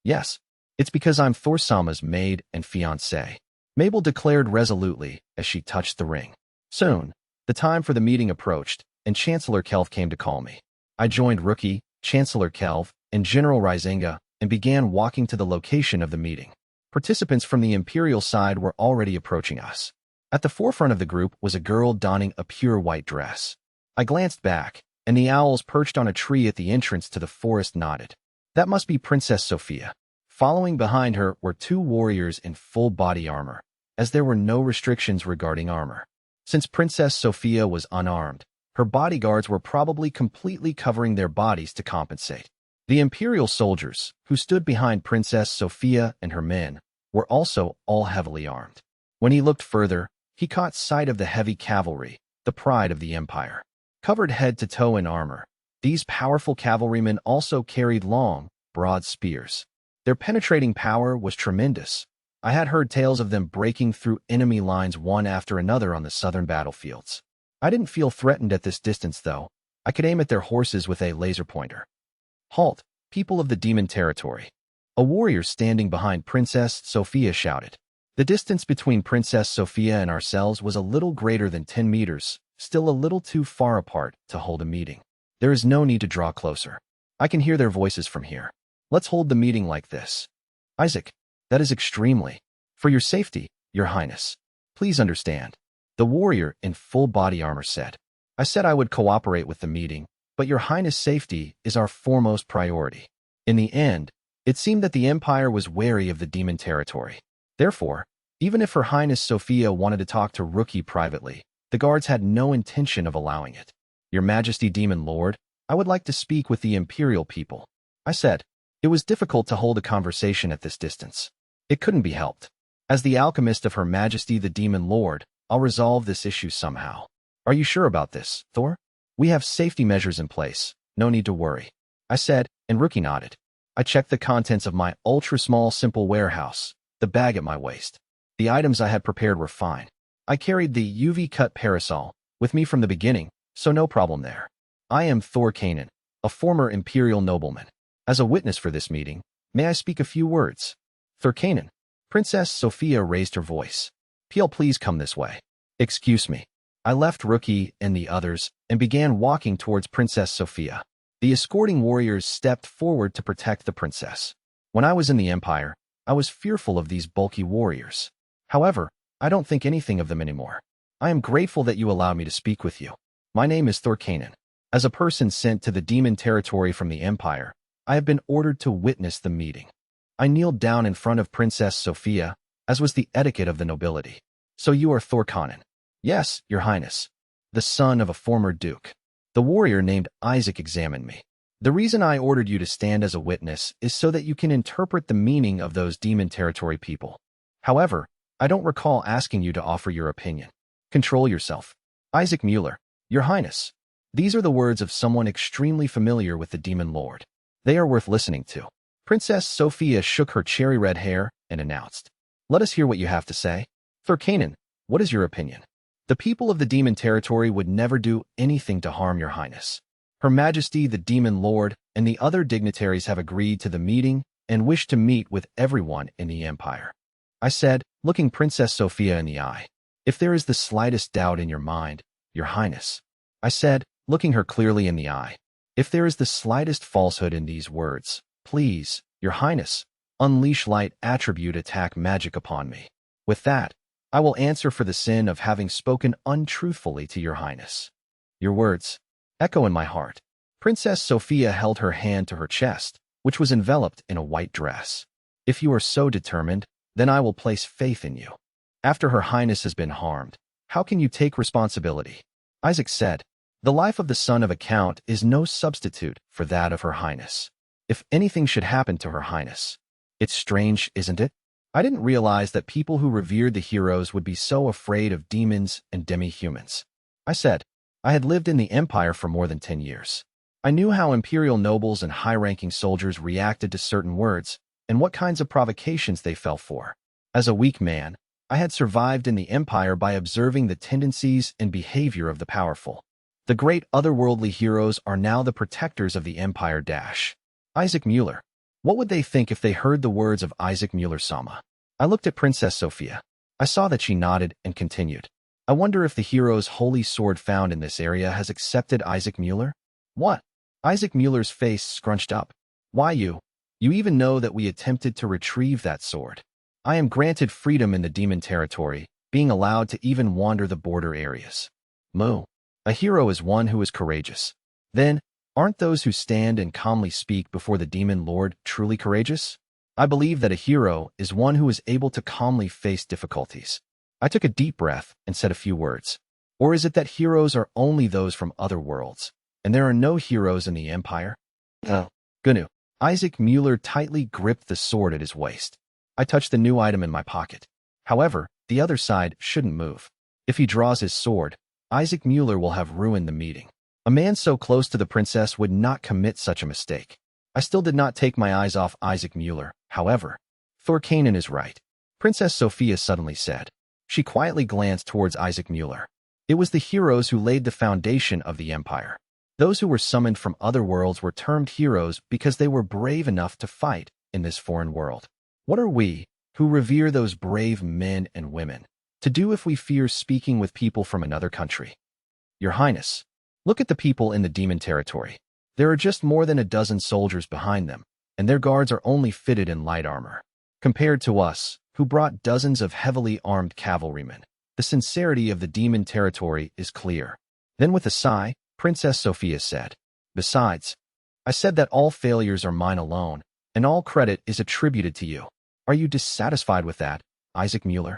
Yes, it's because I'm Thor-sama's maid and fiancé, Mabel declared resolutely as she touched the ring. Soon, the time for the meeting approached, and Chancellor Kelv came to call me. I joined Rookie, Chancellor Kelv, and General Rizenga and began walking to the location of the meeting. Participants from the Imperial side were already approaching us. At the forefront of the group was a girl donning a pure white dress. I glanced back, and the owls perched on a tree at the entrance to the forest nodded. That must be Princess Sophia. Following behind her were 2 warriors in full body armor, as there were no restrictions regarding armor. Since Princess Sophia was unarmed, her bodyguards were probably completely covering their bodies to compensate. The Imperial soldiers, who stood behind Princess Sophia and her men, were also all heavily armed. When he looked further, he caught sight of the heavy cavalry, the pride of the Empire. Covered head to toe in armor, these powerful cavalrymen also carried long, broad spears. Their penetrating power was tremendous. I had heard tales of them breaking through enemy lines one after another on the southern battlefields. I didn't feel threatened at this distance, though. I could aim at their horses with a laser pointer. Halt, people of the demon territory. A warrior standing behind Princess Sophia shouted. The distance between Princess Sophia and ourselves was a little greater than 10 meters, still a little too far apart to hold a meeting. There is no need to draw closer. I can hear their voices from here. Let's hold the meeting like this. Isaac, that is extremely. For your safety, Your Highness. Please understand. The warrior in full body armor said. I said I would cooperate with the meeting, but Your Highness' safety is our foremost priority. In the end, it seemed that the Empire was wary of the demon territory. Therefore, even if Her Highness Sophia wanted to talk to Rookie privately, the guards had no intention of allowing it. Your Majesty Demon Lord, I would like to speak with the Imperial people. I said. It was difficult to hold a conversation at this distance. It couldn't be helped. As the alchemist of Her Majesty the Demon Lord, I'll resolve this issue somehow. Are you sure about this, Thor? We have safety measures in place. No need to worry. I said, and Rookie nodded. I checked the contents of my ultra-small simple warehouse, the bag at my waist. The items I had prepared were fine. I carried the UV-cut parasol with me from the beginning, so no problem there. I am Thor Kanan, a former Imperial nobleman. As a witness for this meeting, may I speak a few words? Thor Kanan. Princess Sophia raised her voice. Please come this way. Excuse me. I left Rookie and the others and began walking towards Princess Sophia. The escorting warriors stepped forward to protect the princess. When I was in the Empire, I was fearful of these bulky warriors. However, I don't think anything of them anymore. I am grateful that you allowed me to speak with you. My name is Thor Kanan. As a person sent to the demon territory from the Empire, I have been ordered to witness the meeting. I kneeled down in front of Princess Sophia, as was the etiquette of the nobility. So you are Thor Kanan? Yes, Your Highness. The son of a former duke. The warrior named Isaac examined me. The reason I ordered you to stand as a witness is so that you can interpret the meaning of those demon territory people. However, I don't recall asking you to offer your opinion. Control yourself. Isaac Mueller, Your Highness. These are the words of someone extremely familiar with the Demon Lord. They are worth listening to. Princess Sophia shook her cherry-red hair and announced, "Let us hear what you have to say. Thurkanen, what is your opinion?" The people of the Demon Territory would never do anything to harm Your Highness. Her Majesty the Demon Lord and the other dignitaries have agreed to the meeting and wish to meet with everyone in the Empire. I said, looking Princess Sophia in the eye. "If there is the slightest doubt in your mind, Your Highness," I said, looking her clearly in the eye, "if there is the slightest falsehood in these words, please, Your Highness, unleash light attribute attack magic upon me. With that, I will answer for the sin of having spoken untruthfully to Your Highness." Your words echo in my heart. Princess Sophia held her hand to her chest, which was enveloped in a white dress. "If you are so determined, then I will place faith in you. After Her Highness has been harmed, how can you take responsibility?" Isaac said, "The life of the son of a count is no substitute for that of Her Highness. If anything should happen to Her Highness." It's strange, isn't it? I didn't realize that people who revered the heroes would be so afraid of demons and demi-humans. I said, I had lived in the Empire for more than 10 years. I knew how imperial nobles and high-ranking soldiers reacted to certain words and what kinds of provocations they fell for. As a weak man, I had survived in the Empire by observing the tendencies and behavior of the powerful. The great otherworldly heroes are now the protectors of the Empire. Isaac Mueller. What would they think if they heard the words of Isaac Mueller-sama? I looked at Princess Sophia. I saw that she nodded and continued. I wonder if the hero's holy sword found in this area has accepted Isaac Mueller? What? Isaac Mueller's face scrunched up. Why you? You even know that we attempted to retrieve that sword. I am granted freedom in the demon territory, being allowed to even wander the border areas. Moo. A hero is one who is courageous. Then, aren't those who stand and calmly speak before the demon lord truly courageous? I believe that a hero is one who is able to calmly face difficulties. I took a deep breath and said a few words. Or is it that heroes are only those from other worlds, and there are no heroes in the Empire? Oh, Gunu. Isaac Mueller tightly gripped the sword at his waist. I touched the new item in my pocket. However, the other side shouldn't move. If he draws his sword, Isaac Mueller will have ruined the meeting. A man so close to the princess would not commit such a mistake. I still did not take my eyes off Isaac Mueller, however. Thurkanen is right, Princess Sophia suddenly said. She quietly glanced towards Isaac Mueller. It was the heroes who laid the foundation of the Empire. Those who were summoned from other worlds were termed heroes because they were brave enough to fight in this foreign world. What are we, who revere those brave men and women, to do if we fear speaking with people from another country? Your Highness, look at the people in the demon territory. There are just more than a dozen soldiers behind them, and their guards are only fitted in light armor. Compared to us, who brought dozens of heavily armed cavalrymen, the sincerity of the demon territory is clear. Then with a sigh, Princess Sophia said, "Besides, I said that all failures are mine alone, and all credit is attributed to you. Are you dissatisfied with that, Isaac Mueller?"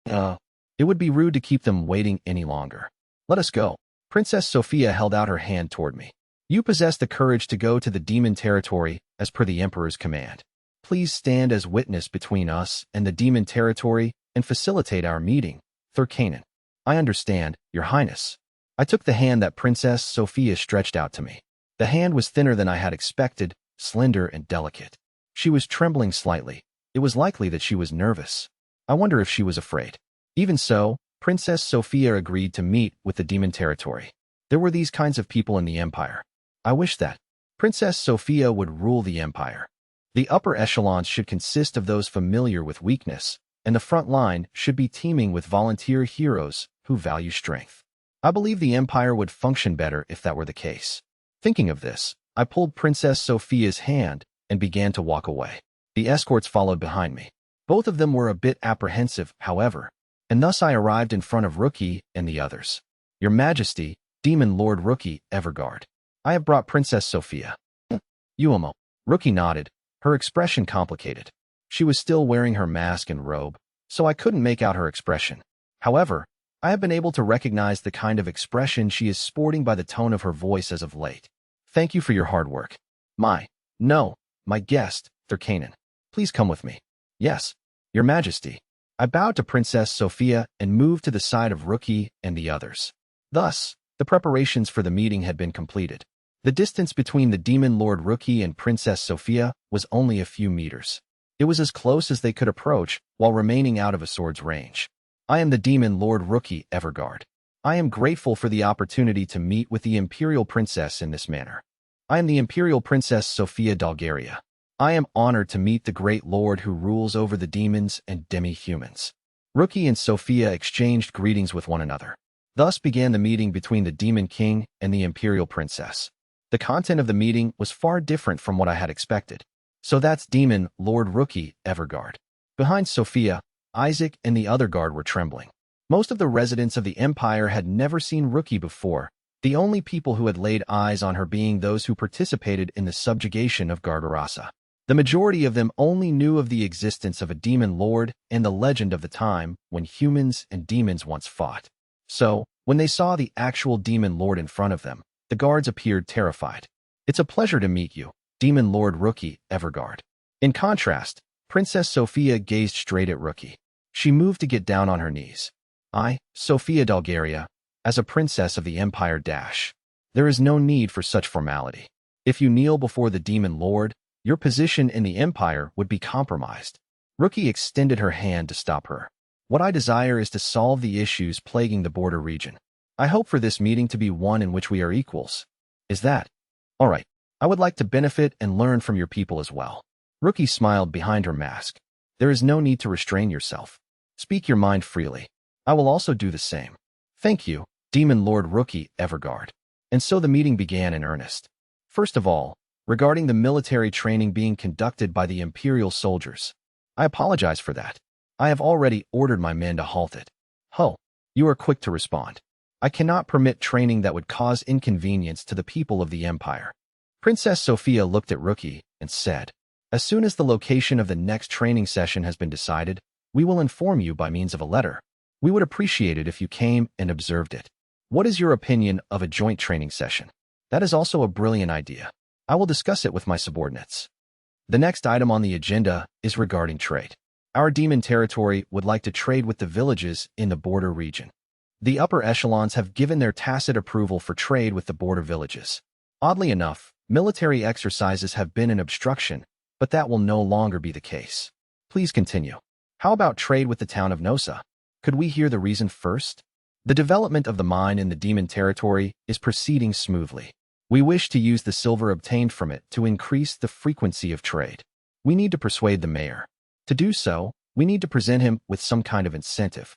It would be rude to keep them waiting any longer. Let us go." Princess Sophia held out her hand toward me. "You possess the courage to go to the demon territory as per the Emperor's command. Please stand as witness between us and the demon territory and facilitate our meeting, Thurkanen." "I understand, Your Highness." I took the hand that Princess Sophia stretched out to me. The hand was thinner than I had expected, slender and delicate. She was trembling slightly. It was likely that she was nervous. I wonder if she was afraid. Even so, Princess Sophia agreed to meet with the demon territory. There were these kinds of people in the Empire. I wish that Princess Sophia would rule the Empire. The upper echelons should consist of those familiar with weakness, and the front line should be teeming with volunteer heroes who value strength. I believe the Empire would function better if that were the case. Thinking of this, I pulled Princess Sophia's hand and began to walk away. The escorts followed behind me. Both of them were a bit apprehensive, however, and thus I arrived in front of Rookie and the others. "Your Majesty, Demon Lord Rookie Everguard, I have brought Princess Sophia." Uomo. Rookie nodded, her expression complicated. She was still wearing her mask and robe, so I couldn't make out her expression. However, I have been able to recognize the kind of expression she is sporting by the tone of her voice as of late. "Thank you for your hard work. No, my guest, Thurkanen. Please come with me. Yes, Your Majesty. I bowed to Princess Sophia and moved to the side of Rookie and the others. Thus, the preparations for the meeting had been completed. The distance between the Demon Lord Rookie and Princess Sophia was only a few meters. It was as close as they could approach while remaining out of a sword's range. I am the Demon Lord Rookie Everguard. I am grateful for the opportunity to meet with the Imperial Princess in this manner. I am the Imperial Princess Sophia Dalgaria. I am honored to meet the great lord who rules over the demons and demi-humans. Rookie and Sophia exchanged greetings with one another. Thus began the meeting between the Demon King and the Imperial Princess. The content of the meeting was far different from what I had expected. So that's Demon Lord Rookie Everguard. Behind Sophia, Isaac and the other guard were trembling. Most of the residents of the Empire had never seen Rookie before, the only people who had laid eyes on her being those who participated in the subjugation of Gardarasa. The majority of them only knew of the existence of a demon lord and the legend of the time when humans and demons once fought. So, when they saw the actual demon lord in front of them, the guards appeared terrified. It's a pleasure to meet you, Demon Lord Rookie Everguard. In contrast, Princess Sophia gazed straight at Rookie. She moved to get down on her knees. I, Sophia Dalgaria, as a princess of the Empire Dash. There is no need for such formality. If you kneel before the Demon Lord, your position in the Empire would be compromised. Rookie extended her hand to stop her. What I desire is to solve the issues plaguing the border region. I hope for this meeting to be one in which we are equals. Is that? All right. I would like to benefit and learn from your people as well. Rookie smiled behind her mask. There is no need to restrain yourself. Speak your mind freely. I will also do the same. Thank you, Demon Lord Rookie Everguard. And so the meeting began in earnest. First of all, regarding the military training being conducted by the Imperial soldiers. I apologize for that. I have already ordered my men to halt it. Ho, you are quick to respond. I cannot permit training that would cause inconvenience to the people of the Empire. Princess Sophia looked at Rookie and said, as soon as the location of the next training session has been decided, we will inform you by means of a letter. We would appreciate it if you came and observed it. What is your opinion of a joint training session? That is also a brilliant idea. I will discuss it with my subordinates. The next item on the agenda is regarding trade. Our demon territory would like to trade with the villages in the border region. The upper echelons have given their tacit approval for trade with the border villages. Oddly enough, military exercises have been an obstruction, but that will no longer be the case. Please continue. How about trade with the town of Nosa? Could we hear the reason first? The development of the mine in the demon territory is proceeding smoothly. We wish to use the silver obtained from it to increase the frequency of trade. We need to persuade the mayor. To do so, we need to present him with some kind of incentive.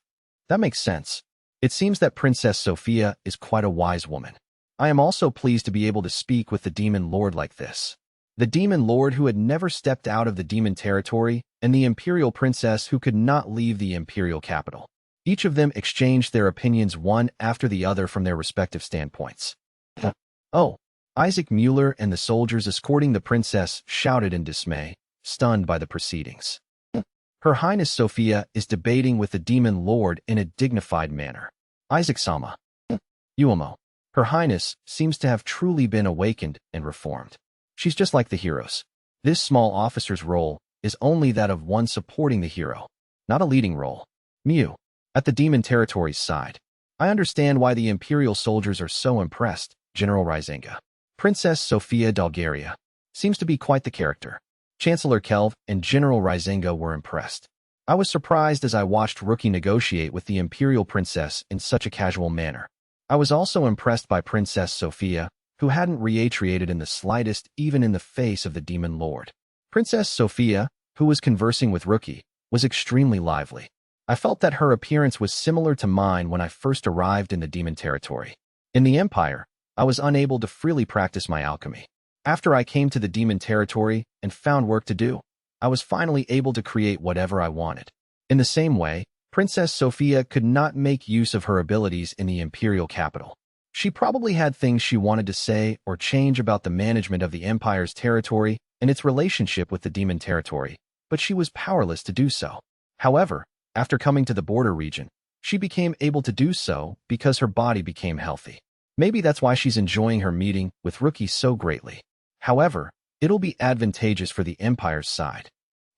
That makes sense. It seems that Princess Sophia is quite a wise woman. I am also pleased to be able to speak with the Demon Lord like this. The Demon Lord who had never stepped out of the demon territory, and the Imperial Princess who could not leave the Imperial capital. Each of them exchanged their opinions one after the other from their respective standpoints. Oh, Isaac Mueller and the soldiers escorting the princess shouted in dismay, stunned by the proceedings. Her Highness Sophia is debating with the Demon Lord in a dignified manner. Isaac-sama. Uomo. Her Highness seems to have truly been awakened and reformed. She's just like the heroes. This small officer's role is only that of one supporting the hero, not a leading role. Mew. At the demon territory's side. I understand why the Imperial soldiers are so impressed, General Rizenga. Princess Sophia Dalgaria seems to be quite the character. Chancellor Kelv and General Rizenga were impressed. I was surprised as I watched Rookie negotiate with the Imperial Princess in such a casual manner. I was also impressed by Princess Sophia, who hadn't reiterated in the slightest even in the face of the Demon Lord. Princess Sophia, who was conversing with Rookie, was extremely lively. I felt that her appearance was similar to mine when I first arrived in the demon territory. In the Empire, I was unable to freely practice my alchemy. After I came to the demon territory and found work to do, I was finally able to create whatever I wanted. In the same way, Princess Sophia could not make use of her abilities in the Imperial capital. She probably had things she wanted to say or change about the management of the Empire's territory and its relationship with the demon territory, but she was powerless to do so. However, after coming to the border region, she became able to do so because her body became healthy. Maybe that's why she's enjoying her meeting with Rookie so greatly. However, It'll be advantageous for the Empire's side.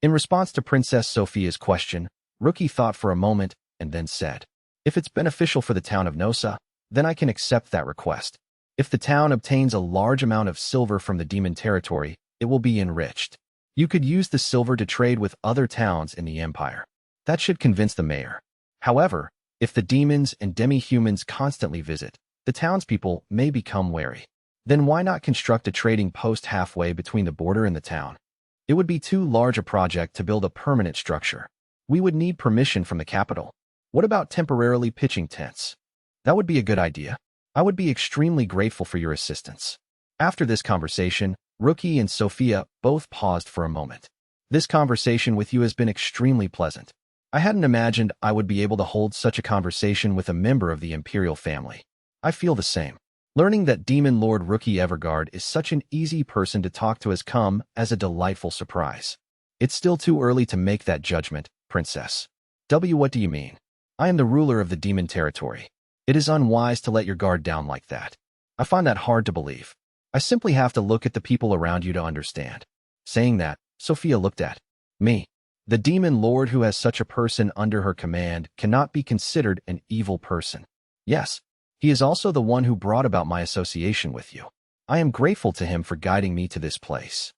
In response to Princess Sophia's question, Rookie thought for a moment and then said, if it's beneficial for the town of Nosa, then I can accept that request. If the town obtains a large amount of silver from the demon territory, it will be enriched. You could use the silver to trade with other towns in the Empire. That should convince the mayor. However, if the demons and demi-humans constantly visit, the townspeople may become wary. Then why not construct a trading post halfway between the border and the town? It would be too large a project to build a permanent structure. We would need permission from the capital. What about temporarily pitching tents? That would be a good idea. I would be extremely grateful for your assistance. After this conversation, Rookie and Sophia both paused for a moment. This conversation with you has been extremely pleasant. I hadn't imagined I would be able to hold such a conversation with a member of the Imperial family. I feel the same. Learning that Demon Lord Rookie Everguard is such an easy person to talk to has come as a delightful surprise. It's still too early to make that judgment, Princess. What do you mean? I am the ruler of the demon territory. It is unwise to let your guard down like that. I find that hard to believe. I simply have to look at the people around you to understand. Saying that, Sophia looked at me. The demon lord who has such a person under her command cannot be considered an evil person. Yes, he is also the one who brought about my association with you. I am grateful to him for guiding me to this place.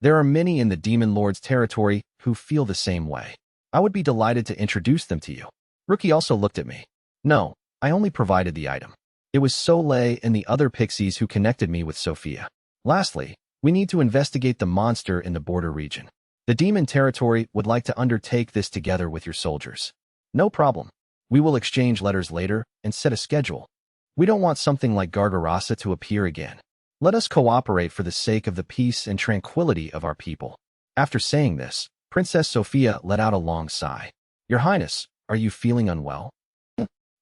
There are many in the demon lord's territory who feel the same way. I would be delighted to introduce them to you. Rookie also looked at me. No, I only provided the item. It was Soleil and the other pixies who connected me with Sophia. Lastly, we need to investigate the monster in the border region. The demon territory would like to undertake this together with your soldiers. No problem. We will exchange letters later and set a schedule. We don't want something like Gargarasa to appear again. Let us cooperate for the sake of the peace and tranquility of our people. After saying this, Princess Sophia let out a long sigh. Your Highness, are you feeling unwell?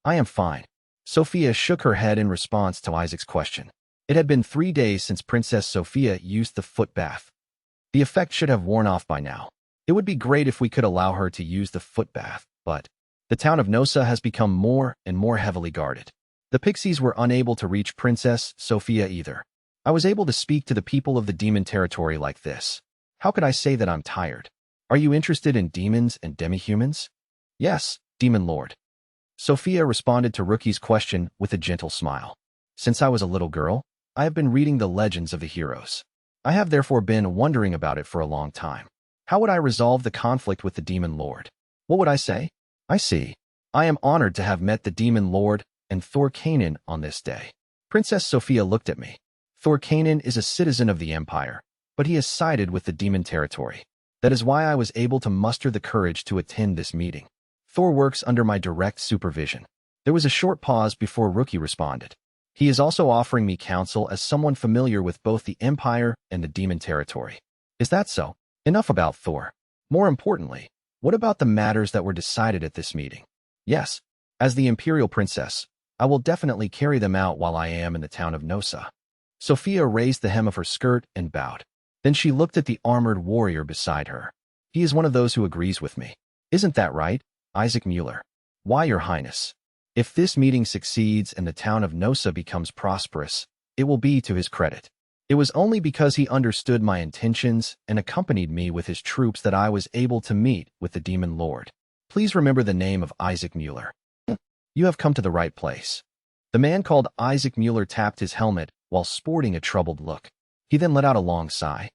I am fine. Sophia shook her head in response to Isaac's question. It had been 3 days since Princess Sophia used the foot bath. The effect should have worn off by now. It would be great if we could allow her to use the foot bath, but the town of Nosa has become more and more heavily guarded. The pixies were unable to reach Princess Sophia either. I was able to speak to the people of the demon territory like this. How could I say that I'm tired? Are you interested in demons and demi-humans? Yes, Demon Lord. Sophia responded to Rookie's question with a gentle smile. Since I was a little girl, I have been reading the legends of the heroes. I have therefore been wondering about it for a long time. How would I resolve the conflict with the Demon Lord? What would I say? I see. I am honored to have met the Demon Lord and Thor Kanan on this day. Princess Sophia looked at me. Thor Kanan is a citizen of the Empire, but he has sided with the demon territory. That is why I was able to muster the courage to attend this meeting. Thor works under my direct supervision. There was a short pause before Rookie responded. He is also offering me counsel as someone familiar with both the Empire and the demon territory. Is that so? Enough about Thor. More importantly, what about the matters that were decided at this meeting? Yes, as the Imperial Princess, I will definitely carry them out while I am in the town of Nosa. Sophia raised the hem of her skirt and bowed. Then she looked at the armored warrior beside her. He is one of those who agrees with me. Isn't that right, Isaac Mueller? Why, Your Highness? If this meeting succeeds and the town of Nosa becomes prosperous, it will be to his credit. It was only because he understood my intentions and accompanied me with his troops that I was able to meet with the Demon Lord. Please remember the name of Isaac Mueller. You have come to the right place. The man called Isaac Mueller tapped his helmet while sporting a troubled look. He then let out a long sigh.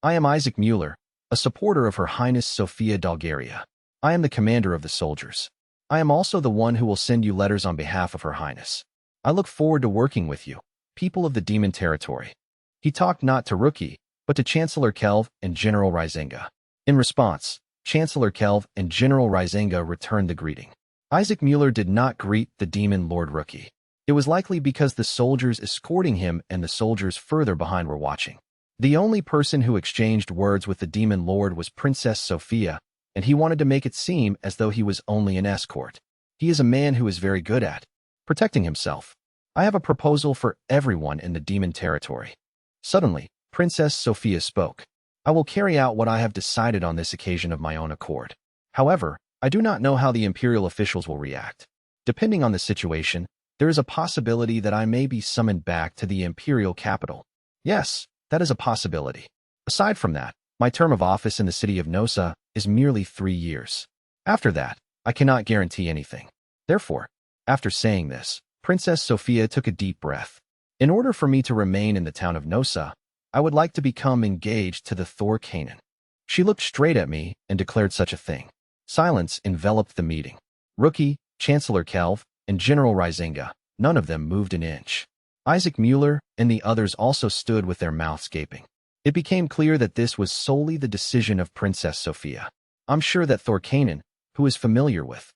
I am Isaac Mueller, a supporter of Her Highness Sophia Dalgaria. I am the commander of the soldiers. I am also the one who will send you letters on behalf of Her Highness. I look forward to working with you, people of the demon territory. He talked not to Rookie, but to Chancellor Kelv and General Rizenga. In response, Chancellor Kelv and General Rizenga returned the greeting. Isaac Mueller did not greet the Demon Lord Rookie. It was likely because the soldiers escorting him and the soldiers further behind were watching. The only person who exchanged words with the Demon Lord was Princess Sophia, and he wanted to make it seem as though he was only an escort. He is a man who is very good at protecting himself. I have a proposal for everyone in the demon territory. Suddenly, Princess Sophia spoke. I will carry out what I have decided on this occasion of my own accord. However, I do not know how the imperial officials will react. Depending on the situation, there is a possibility that I may be summoned back to the imperial capital. Yes, that is a possibility. Aside from that, my term of office in the city of Nosa is merely 3 years. After that, I cannot guarantee anything. Therefore, after saying this, Princess Sophia took a deep breath. In order for me to remain in the town of Nosa, I would like to become engaged to the Thor Canaan. She looked straight at me and declared such a thing. Silence enveloped the meeting. Rookie, Chancellor Kelv, and General Rizinga, none of them moved an inch. Isaac Mueller and the others also stood with their mouths gaping. It became clear that this was solely the decision of Princess Sophia. I'm sure that Thor Canaan, who is familiar with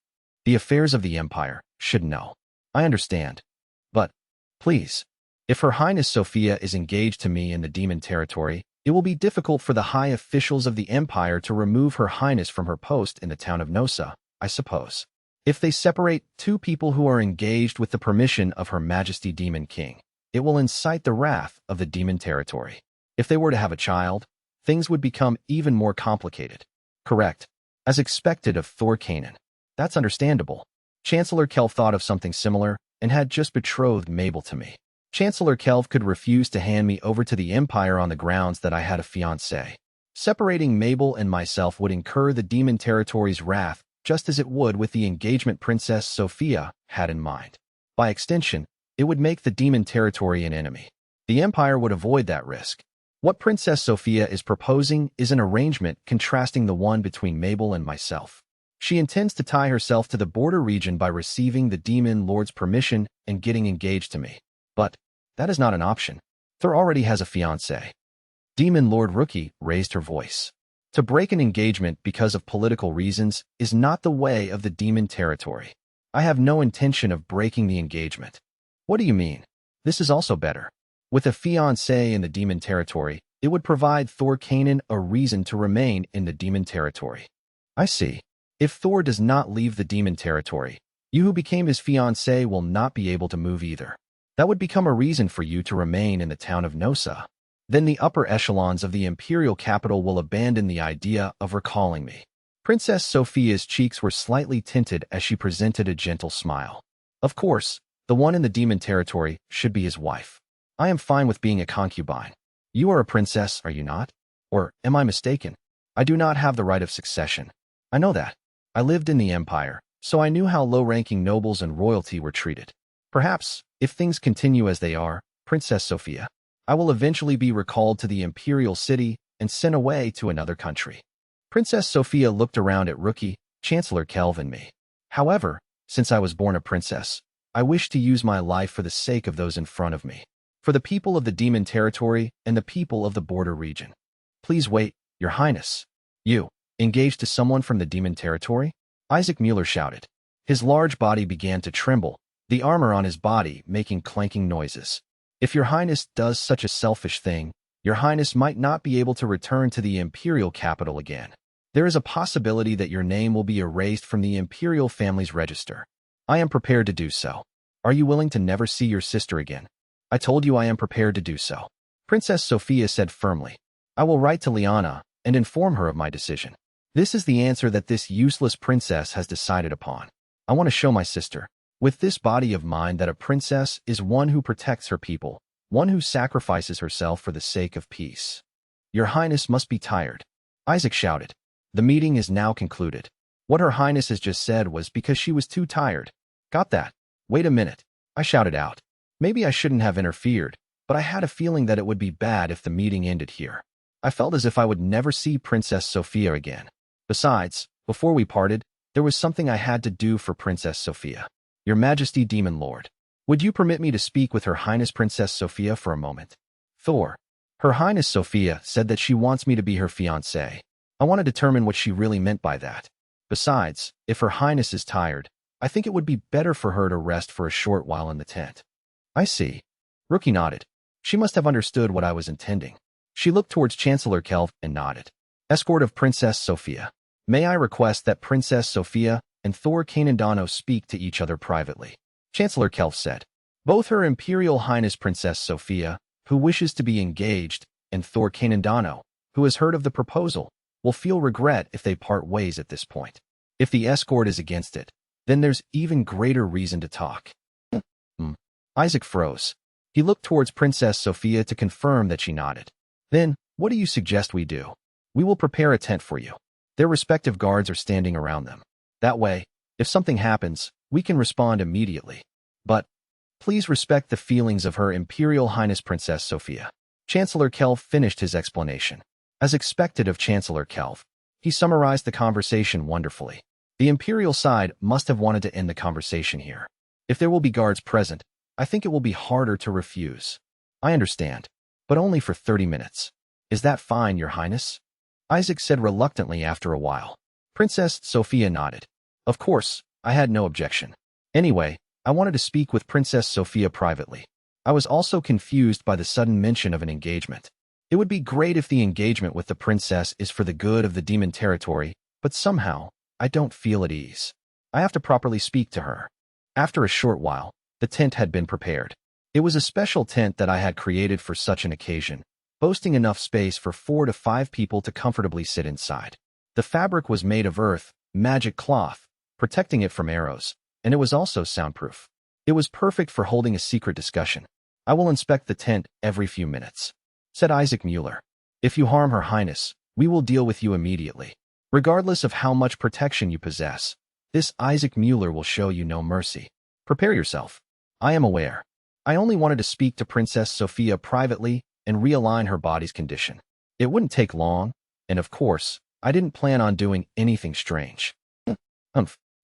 the affairs of the Empire, should know. I understand. But, please, if Her Highness Sophia is engaged to me in the demon territory, it will be difficult for the high officials of the Empire to remove Her Highness from her post in the town of Nosa, I suppose. If they separate two people who are engaged with the permission of Her Majesty Demon King, it will incite the wrath of the demon territory. If they were to have a child, things would become even more complicated. Correct. As expected of Thor Canaan. That's understandable. Chancellor Kelv thought of something similar and had just betrothed Mabel to me. Chancellor Kelv could refuse to hand me over to the Empire on the grounds that I had a fiancé. Separating Mabel and myself would incur the demon territory's wrath, just as it would with the engagement Princess Sophia had in mind. By extension, it would make the demon territory an enemy. The Empire would avoid that risk. What Princess Sophia is proposing is an arrangement contrasting the one between Mabel and myself. She intends to tie herself to the border region by receiving the Demon Lord's permission and getting engaged to me. But that is not an option. Thor already has a fiancé. Demon Lord Rookie raised her voice. To break an engagement because of political reasons is not the way of the demon territory. I have no intention of breaking the engagement. What do you mean? This is also better. With a fiancé in the demon territory, it would provide Thor Canaan a reason to remain in the demon territory. I see. If Thor does not leave the demon territory, you who became his fiancé will not be able to move either. That would become a reason for you to remain in the town of Nosa. Then the upper echelons of the imperial capital will abandon the idea of recalling me. Princess Sophia's cheeks were slightly tinted as she presented a gentle smile. Of course, the one in the demon territory should be his wife. I am fine with being a concubine. You are a princess, are you not? Or am I mistaken? I do not have the right of succession. I know that. I lived in the Empire, so I knew how low-ranking nobles and royalty were treated. Perhaps, if things continue as they are, Princess Sophia, I will eventually be recalled to the imperial city and sent away to another country. Princess Sophia looked around at Rookie, Chancellor Kelv and me. However, since I was born a princess, I wish to use my life for the sake of those in front of me, for the people of the demon territory and the people of the border region. Please wait, Your Highness. You, engaged to someone from the demon territory? Isaac Mueller shouted. His large body began to tremble, the armor on his body making clanking noises. If Your Highness does such a selfish thing, Your Highness might not be able to return to the imperial capital again. There is a possibility that your name will be erased from the imperial family's register. I am prepared to do so. Are you willing to never see your sister again? I told you I am prepared to do so. Princess Sophia said firmly. I will write to Liana and inform her of my decision. This is the answer that this useless princess has decided upon. I want to show my sister, with this body of mine, that a princess is one who protects her people, one who sacrifices herself for the sake of peace. Your Highness must be tired. Isaac shouted. The meeting is now concluded. What Her Highness has just said was because she was too tired. Got that? Wait a minute. I shouted out. Maybe I shouldn't have interfered, but I had a feeling that it would be bad if the meeting ended here. I felt as if I would never see Princess Sophia again. Besides, before we parted, there was something I had to do for Princess Sophia. Your Majesty Demon Lord, would you permit me to speak with Her Highness Princess Sophia for a moment? Thor. Her Highness Sophia said that she wants me to be her fiancé. I want to determine what she really meant by that. Besides, if Her Highness is tired, I think it would be better for her to rest for a short while in the tent. I see. Rookie nodded. She must have understood what I was intending. She looked towards Chancellor Kelv and nodded. Escort of Princess Sophia. May I request that Princess Sophia and Thor Canandano speak to each other privately? Chancellor Kelv said. Both Her Imperial Highness Princess Sophia, who wishes to be engaged, and Thor Canandano, who has heard of the proposal, will feel regret if they part ways at this point. If the escort is against it, then there's even greater reason to talk. Isaac froze. He looked towards Princess Sophia to confirm that she nodded. Then, What do you suggest we do? We will prepare a tent for you. Their respective guards are standing around them. That way, if something happens, we can respond immediately. But please respect the feelings of Her Imperial Highness Princess Sophia. Chancellor Kelf finished his explanation. As expected of Chancellor Kelf, he summarized the conversation wonderfully. The Imperial side must have wanted to end the conversation here. If there will be guards present, I think it will be harder to refuse. I understand, but only for 30 minutes. Is that fine, Your Highness? Isaac said reluctantly after a while. Princess Sophia nodded. Of course, I had no objection. Anyway, I wanted to speak with Princess Sophia privately. I was also confused by the sudden mention of an engagement. It would be great if the engagement with the princess is for the good of the demon territory, but somehow, I don't feel at ease. I have to properly speak to her. After a short while, the tent had been prepared. It was a special tent that I had created for such an occasion, boasting enough space for 4 to 5 people to comfortably sit inside. The fabric was made of earth, magic cloth, protecting it from arrows, and it was also soundproof. It was perfect for holding a secret discussion. I will inspect the tent every few minutes, said Isaac Mueller. If you harm Her Highness, we will deal with you immediately. Regardless of how much protection you possess, this Isaac Mueller will show you no mercy. Prepare yourself. I am aware. I only wanted to speak to Princess Sophia privately and realign her body's condition. It wouldn't take long, and of course, I didn't plan on doing anything strange.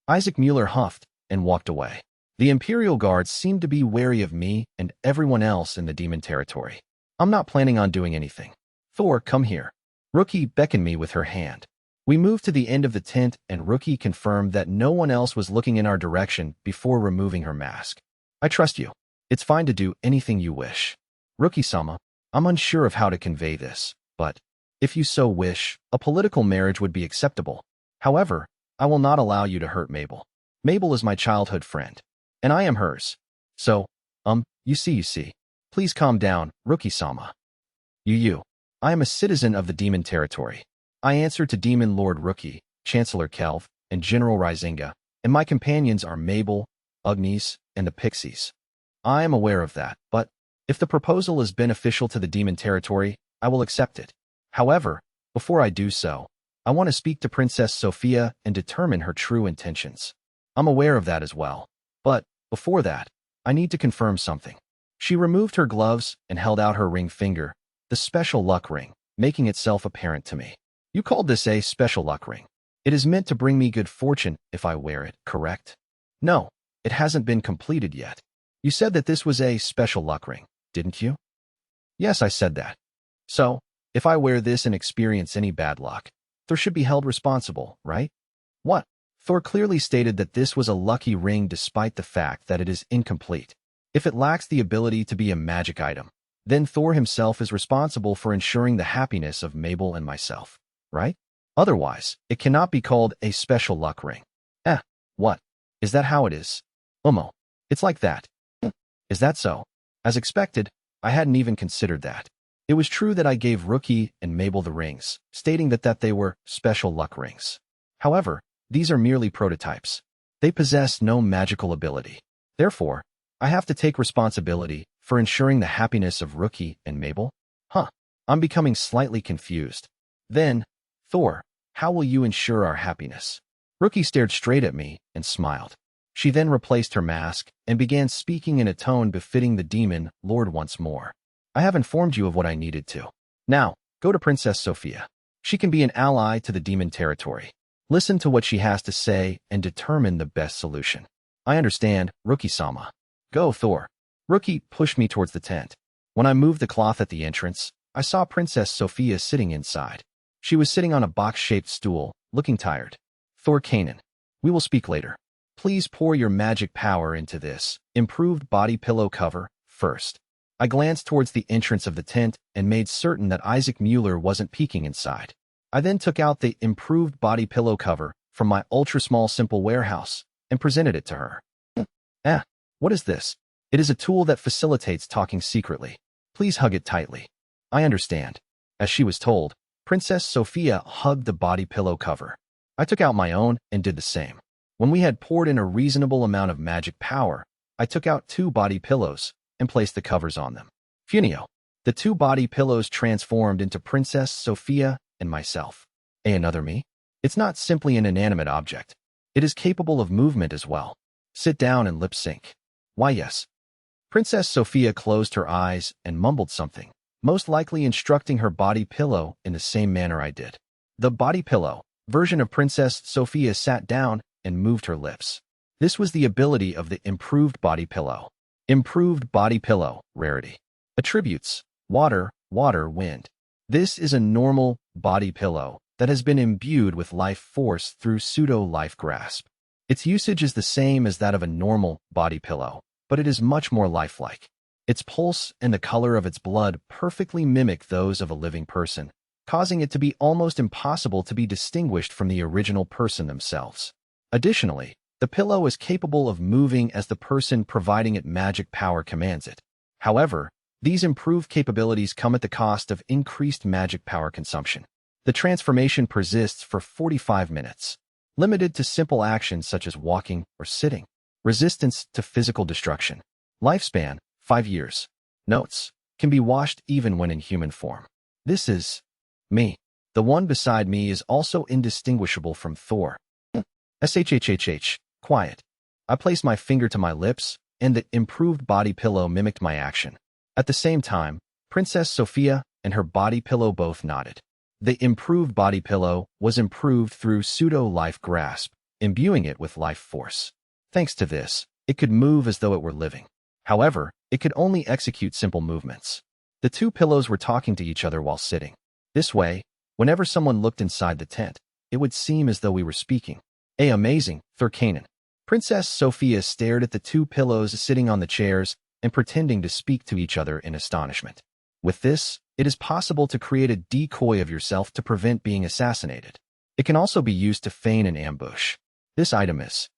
Isaac Mueller huffed and walked away. The Imperial Guards seemed to be wary of me and everyone else in the demon territory. I'm not planning on doing anything. Thor, come here. Rookie beckoned me with her hand. We moved to the end of the tent and Rookie confirmed that no one else was looking in our direction before removing her mask. I trust you. It's fine to do anything you wish. Rookie-sama, I'm unsure of how to convey this, but if you so wish, a political marriage would be acceptable. However, I will not allow you to hurt Mabel. Mabel is my childhood friend, and I am hers. So, you see. Please calm down, Rookie-sama. I am a citizen of the demon territory. I answer to Demon Lord Rookie, Chancellor Kelf, and General Rizinga, and my companions are Mabel, Ugnis, and the Pixies. I am aware of that, but if the proposal is beneficial to the demon territory, I will accept it. However, before I do so, I want to speak to Princess Sophia and determine her true intentions. I'm aware of that as well, but before that, I need to confirm something. She removed her gloves and held out her ring finger, the special luck ring, making itself apparent to me. You called this a special luck ring. It is meant to bring me good fortune if I wear it, correct? No, it hasn't been completed yet. You said that this was a special luck ring, didn't you? Yes, I said that. So, if I wear this and experience any bad luck, Thor should be held responsible, right? What? Thor clearly stated that this was a lucky ring despite the fact that it is incomplete. If it lacks the ability to be a magic item, then Thor himself is responsible for ensuring the happiness of Mabel and myself, right? Otherwise, it cannot be called a special luck ring. What? Is that how it is? It's like that. Is that so? As expected, I hadn't even considered that. It was true that I gave Rookie and Mabel the rings, stating that they were special luck rings. However, these are merely prototypes. They possess no magical ability. Therefore, I have to take responsibility for ensuring the happiness of Rookie and Mabel? I'm becoming slightly confused. Then, Thor, how will you ensure our happiness? Rookie stared straight at me and smiled. She then replaced her mask and began speaking in a tone befitting the demon lord once more. I have informed you of what I needed to. Now, go to Princess Sophia. She can be an ally to the demon territory. Listen to what she has to say and determine the best solution. I understand, Rookie-sama. Go, Thor. Rookie pushed me towards the tent. When I moved the cloth at the entrance, I saw Princess Sophia sitting inside. She was sitting on a box-shaped stool, looking tired. Thor Kanan. We will speak later. Please pour your magic power into this improved body pillow cover first. I glanced towards the entrance of the tent and made certain that Isaac Mueller wasn't peeking inside. I then took out the improved body pillow cover from my ultra-small simple warehouse and presented it to her. What is this? It is a tool that facilitates talking secretly. Please hug it tightly. I understand. As she was told, Princess Sophia hugged the body pillow cover. I took out my own and did the same. When we had poured in a reasonable amount of magic power, I took out 2 body pillows and placed the covers on them. Funio. The two body pillows transformed into Princess Sophia and myself. Another me? It's not simply an inanimate object. It is capable of movement as well. Sit down and lip sync. Why yes. Princess Sophia closed her eyes and mumbled something, most likely instructing her body pillow in the same manner I did. The body pillow version of Princess Sophia sat down and moved her lips. This was the ability of the improved body pillow. Improved body pillow, rarity. Attributes: water, water, wind. This is a normal body pillow that has been imbued with life force through pseudo-life grasp. Its usage is the same as that of a normal body pillow, but it is much more lifelike. Its pulse and the color of its blood perfectly mimic those of a living person, causing it to be almost impossible to be distinguished from the original person themselves. Additionally, the pillow is capable of moving as the person providing it magic power commands it. However, these improved capabilities come at the cost of increased magic power consumption. The transformation persists for 45 minutes, limited to simple actions such as walking or sitting. Resistance to physical destruction. Lifespan: 5 years. Notes: can be washed even when in human form. This is me. The one beside me is also indistinguishable from Thor. SHHHH. Quiet. I placed my finger to my lips, and the improved body pillow mimicked my action. At the same time, Princess Sophia and her body pillow both nodded. The improved body pillow was improved through pseudo-life grasp, imbuing it with life force. Thanks to this, it could move as though it were living. However, it could only execute simple movements. The two pillows were talking to each other while sitting. This way, whenever someone looked inside the tent, it would seem as though we were speaking. Amazing, Thurkanen. Princess Sophia stared at the two pillows sitting on the chairs and pretending to speak to each other in astonishment. With this, it is possible to create a decoy of yourself to prevent being assassinated. It can also be used to feign an ambush. This item is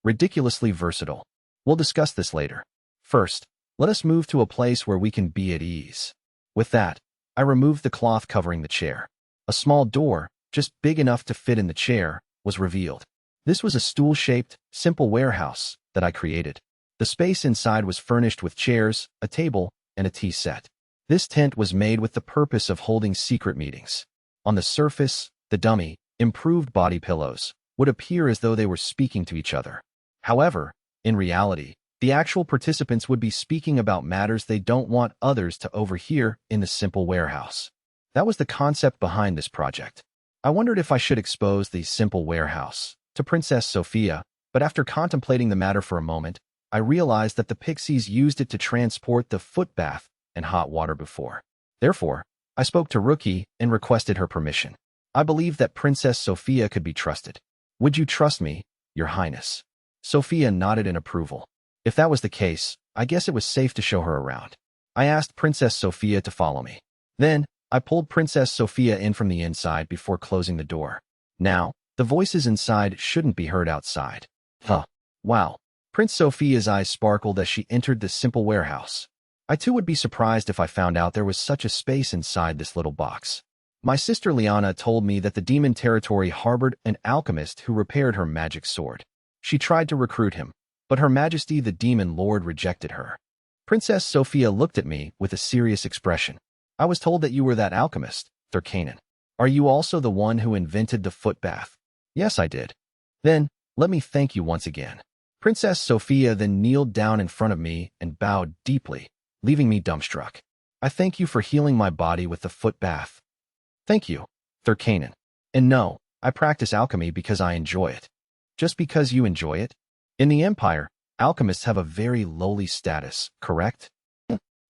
ridiculously versatile. We'll discuss this later. First, let us move to a place where we can be at ease. With that, I removed the cloth covering the chair. A small door, just big enough to fit in the chair, was revealed. This was a stool-shaped, simple warehouse that I created. The space inside was furnished with chairs, a table, and a tea set. This tent was made with the purpose of holding secret meetings. On the surface, the dummy, improved body pillows would appear as though they were speaking to each other. However, in reality, the actual participants would be speaking about matters they don't want others to overhear in the simple warehouse. That was the concept behind this project. I wondered if I should expose the simple warehouse to Princess Sophia, but after contemplating the matter for a moment, I realized that the pixies used it to transport the foot bath and hot water before. Therefore, I spoke to Rookie and requested her permission. I believed that Princess Sophia could be trusted. Would you trust me, Your Highness? Sophia nodded in approval. If that was the case, I guess it was safe to show her around. I asked Princess Sophia to follow me. Then, I pulled Princess Sophia in from the inside before closing the door. Now, the voices inside shouldn't be heard outside. Huh. Wow. Prince Sophia's eyes sparkled as she entered the simple warehouse. I too would be surprised if I found out there was such a space inside this little box. My sister Liana told me that the demon territory harbored an alchemist who repaired her magic sword. She tried to recruit him, but Her Majesty the Demon Lord rejected her. Princess Sophia looked at me with a serious expression. I was told that you were that alchemist, Thurkanen. Are you also the one who invented the foot bath? Yes, I did. Then, let me thank you once again. Princess Sophia then kneeled down in front of me and bowed deeply, leaving me dumbstruck. I thank you for healing my body with the foot bath. Thank you, Thurkanen. And no, I practice alchemy because I enjoy it. Just because you enjoy it? In the Empire, alchemists have a very lowly status, correct?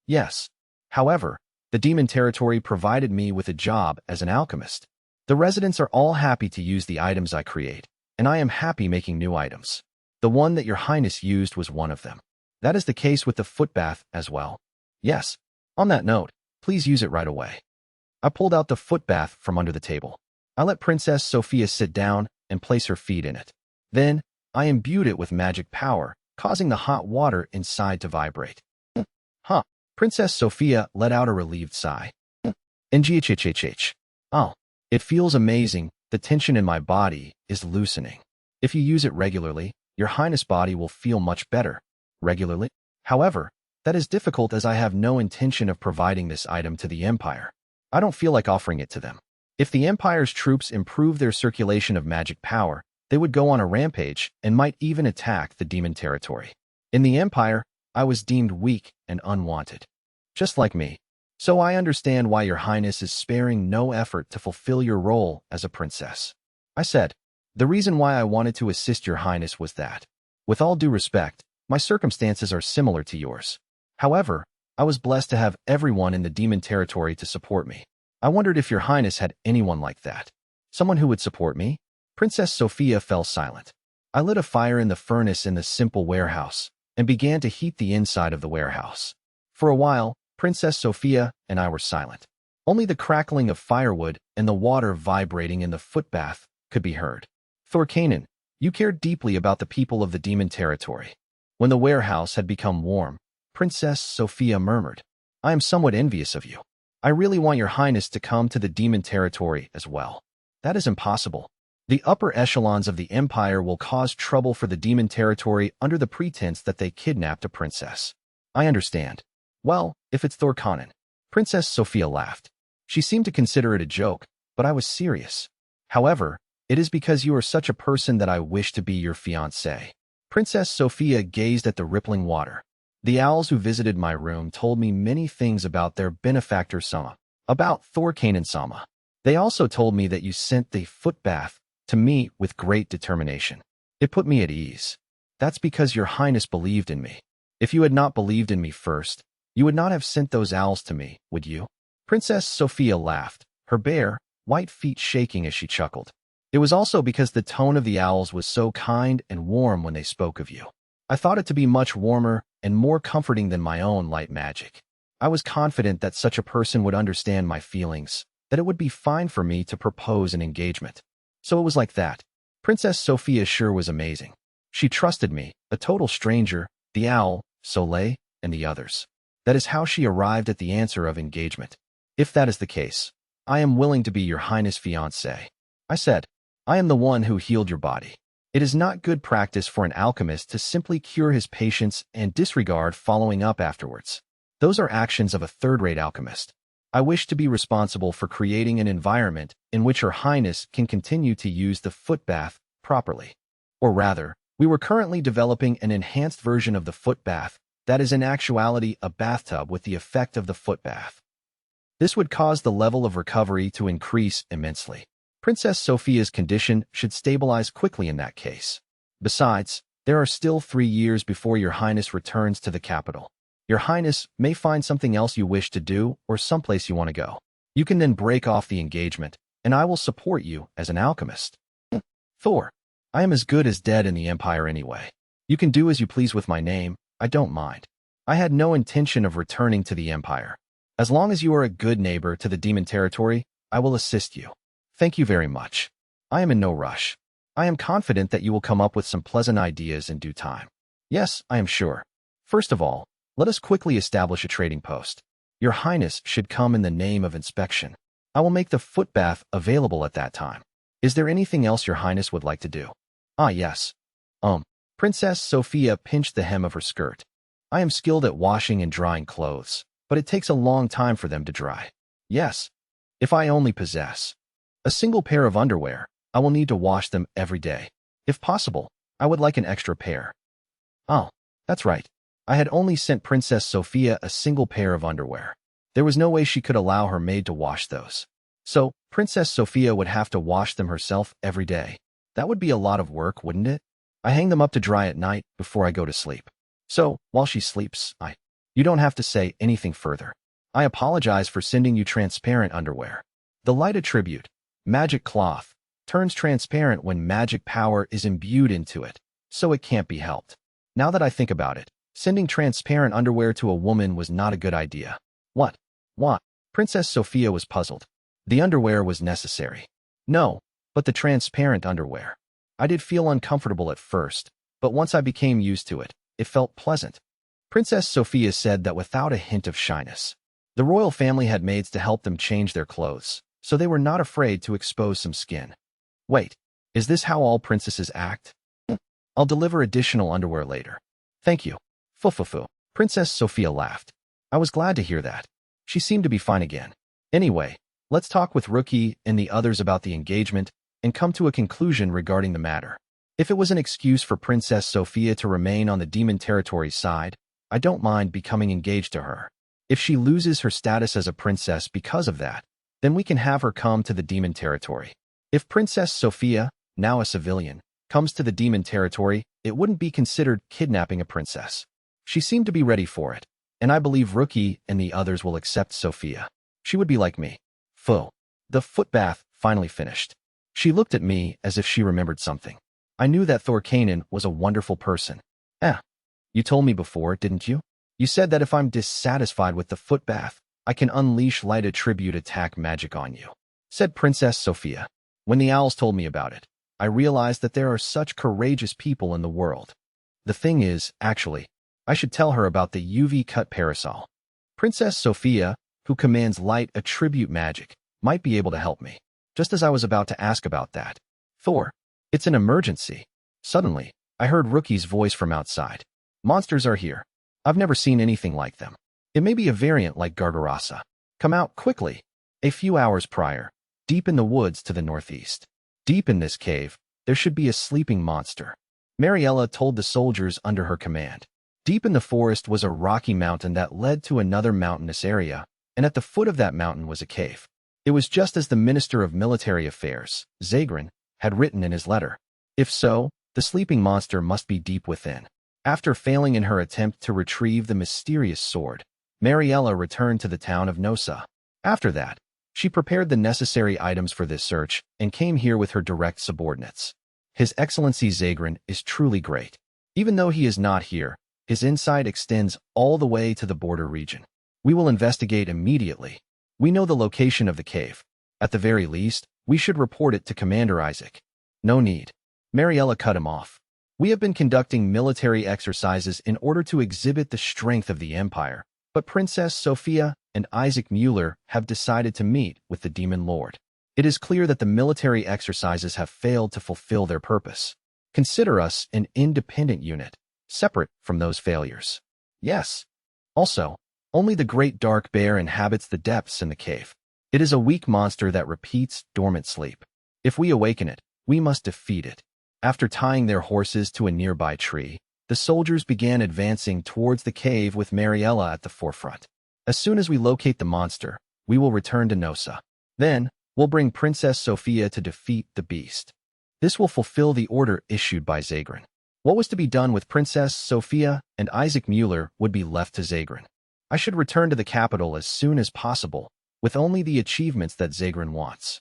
Yes. However, the demon territory provided me with a job as an alchemist. The residents are all happy to use the items I create, and I am happy making new items. The one that Your Highness used was one of them. That is the case with the foot bath as well. Yes. On that note, please use it right away. I pulled out the foot bath from under the table. I let Princess Sophia sit down and place her feet in it. Then, I imbued it with magic power, causing the hot water inside to vibrate. Huh. Princess Sophia let out a relieved sigh. NGHHHH. Oh, it feels amazing. The tension in my body is loosening. If you use it regularly, Your Highness' body will feel much better. Regularly? However, That is difficult as I have no intention of providing this item to the Empire. I don't feel like offering it to them. If the Empire's troops improve their circulation of magic power, they would go on a rampage and might even attack the demon territory. In the Empire, I was deemed weak and unwanted. Just like me. So I understand why Your Highness is sparing no effort to fulfill your role as a princess. I said, the reason why I wanted to assist Your Highness was that, with all due respect, my circumstances are similar to yours. However, I was blessed to have everyone in the demon territory to support me. I wondered if Your Highness had anyone like that. Someone who would support me? Princess Sophia fell silent. I lit a fire in the furnace in the simple warehouse and began to heat the inside of the warehouse. For a while, Princess Sophia and I were silent. Only the crackling of firewood and the water vibrating in the footbath could be heard. Thorkanen, you cared deeply about the people of the demon territory. When the warehouse had become warm, Princess Sophia murmured, I am somewhat envious of you. I really want Your Highness to come to the demon territory as well. That is impossible. The upper echelons of the Empire will cause trouble for the demon territory under the pretense that they kidnapped a princess. I understand. Well, if it's Thorkanen. Princess Sophia laughed. She seemed to consider it a joke, but I was serious. However, it is because you are such a person that I wish to be your fiancé. Princess Sophia gazed at the rippling water. The owls who visited my room told me many things about their benefactor Sama, about Thorkanen Sama. They also told me that you sent the footbath to me with great determination. It put me at ease. That's because Your Highness believed in me. If you had not believed in me first, you would not have sent those owls to me, would you? Princess Sophia laughed, her bare, white feet shaking as she chuckled. It was also because the tone of the owls was so kind and warm when they spoke of you. I thought it to be much warmer and more comforting than my own light magic. I was confident that such a person would understand my feelings, that it would be fine for me to propose an engagement. So it was like that. Princess Sophia sure was amazing. She trusted me, a total stranger, the owl, Soleil, and the others. That is how she arrived at the answer of engagement. If that is the case, I am willing to be Your Highness' fiancé. I said, I am the one who healed your body. It is not good practice for an alchemist to simply cure his patients and disregard following up afterwards. Those are actions of a third-rate alchemist. I wish to be responsible for creating an environment in which Her Highness can continue to use the footbath properly. Or rather, we were currently developing an enhanced version of the footbath that is in actuality a bathtub with the effect of the footbath. This would cause the level of recovery to increase immensely. Princess Sophia's condition should stabilize quickly in that case. Besides, there are still 3 years before Your Highness returns to the capital. Your Highness may find something else you wish to do or someplace you want to go. You can then break off the engagement, and I will support you as an alchemist. Thor, I am as good as dead in the Empire anyway. You can do as you please with my name, I don't mind. I had no intention of returning to the Empire. As long as you are a good neighbor to the demon territory, I will assist you. Thank you very much. I am in no rush. I am confident that you will come up with some pleasant ideas in due time. Yes, I am sure. First of all, let us quickly establish a trading post. Your Highness should come in the name of inspection. I will make the footbath available at that time. Is there anything else Your Highness would like to do? Ah, yes. Princess Sophia pinched the hem of her skirt. I am skilled at washing and drying clothes, but it takes a long time for them to dry. Yes. If I only possess a single pair of underwear, I will need to wash them every day. If possible, I would like an extra pair. Oh, that's right. I had only sent Princess Sophia a single pair of underwear. There was no way she could allow her maid to wash those. So, Princess Sophia would have to wash them herself every day. That would be a lot of work, wouldn't it? I hang them up to dry at night before I go to sleep. So, while she sleeps, You don't have to say anything further. I apologize for sending you transparent underwear. The light attribute, magic cloth, turns transparent when magic power is imbued into it, so it can't be helped. Now that I think about it, sending transparent underwear to a woman was not a good idea. What? Princess Sophia was puzzled. The underwear was necessary. No, but the transparent underwear. I did feel uncomfortable at first, but once I became used to it, it felt pleasant. Princess Sophia said that without a hint of shyness. The royal family had maids to help them change their clothes, so they were not afraid to expose some skin. Wait, is this how all princesses act? I'll deliver additional underwear later. Thank you. Fufufu. Princess Sophia laughed. I was glad to hear that. She seemed to be fine again. Anyway, let's talk with Rookie and the others about the engagement and come to a conclusion regarding the matter. If it was an excuse for Princess Sophia to remain on the demon territory's side, I don't mind becoming engaged to her. If she loses her status as a princess because of that, then we can have her come to the demon territory. If Princess Sophia, now a civilian, comes to the demon territory, it wouldn't be considered kidnapping a princess. She seemed to be ready for it, and I believe Rookie and the others will accept Sophia. She would be like me. Pho. The footbath finally finished. She looked at me as if she remembered something. I knew that Thorkanen was a wonderful person. You told me before, didn't you? You said that if I'm dissatisfied with the footbath, I can unleash light attribute attack magic on you, said Princess Sophia. When the owls told me about it, I realized that there are such courageous people in the world. The thing is, actually, I should tell her about the UV cut parasol. Princess Sophia, who commands light attribute magic, might be able to help me. Just as I was about to ask about that. Thor, it's an emergency. Suddenly, I heard Rookie's voice from outside. Monsters are here. I've never seen anything like them. It may be a variant like Gargarasa. Come out quickly. A few hours prior, deep in the woods to the northeast. Deep in this cave, there should be a sleeping monster. Mariella told the soldiers under her command. Deep in the forest was a rocky mountain that led to another mountainous area, and at the foot of that mountain was a cave. It was just as the Minister of Military Affairs, Zagrin, had written in his letter. If so, the sleeping monster must be deep within. After failing in her attempt to retrieve the mysterious sword, Mariella returned to the town of Nosa. After that, she prepared the necessary items for this search and came here with her direct subordinates. His Excellency Zagrin is truly great. Even though he is not here, his insight extends all the way to the border region. We will investigate immediately. We know the location of the cave. At the very least, we should report it to Commander Isaac. No need. Mariella cut him off. We have been conducting military exercises in order to exhibit the strength of the Empire, but Princess Sophia and Isaac Mueller have decided to meet with the Demon Lord. It is clear that the military exercises have failed to fulfill their purpose. Consider us an independent unit, separate from those failures. Yes. Also, only the great dark bear inhabits the depths in the cave. It is a weak monster that repeats dormant sleep. If we awaken it, we must defeat it. After tying their horses to a nearby tree, the soldiers began advancing towards the cave with Mariella at the forefront. As soon as we locate the monster, we will return to Nosa. Then, we'll bring Princess Sophia to defeat the beast. This will fulfill the order issued by Zagrin. What was to be done with Princess Sophia and Isaac Mueller would be left to Zagrin. I should return to the capital as soon as possible, with only the achievements that Zagrin wants.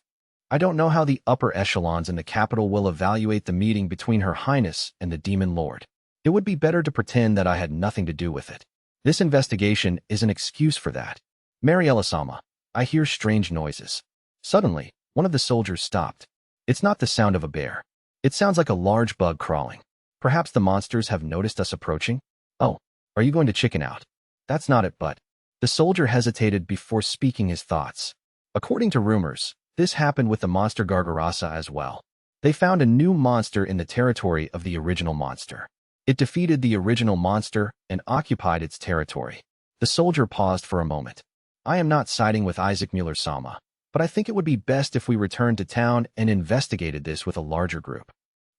I don't know how the upper echelons in the capital will evaluate the meeting between Her Highness and the Demon Lord. It would be better to pretend that I had nothing to do with it. This investigation is an excuse for that. Mariella-sama, I hear strange noises. Suddenly, one of the soldiers stopped. It's not the sound of a bear. It sounds like a large bug crawling. Perhaps the monsters have noticed us approaching? Oh, are you going to chicken out? That's not it, but... The soldier hesitated before speaking his thoughts. According to rumors, this happened with the monster Gargarasa as well. They found a new monster in the territory of the original monster. It defeated the original monster and occupied its territory. The soldier paused for a moment. I am not siding with Isaac Mueller-sama, but I think it would be best if we returned to town and investigated this with a larger group.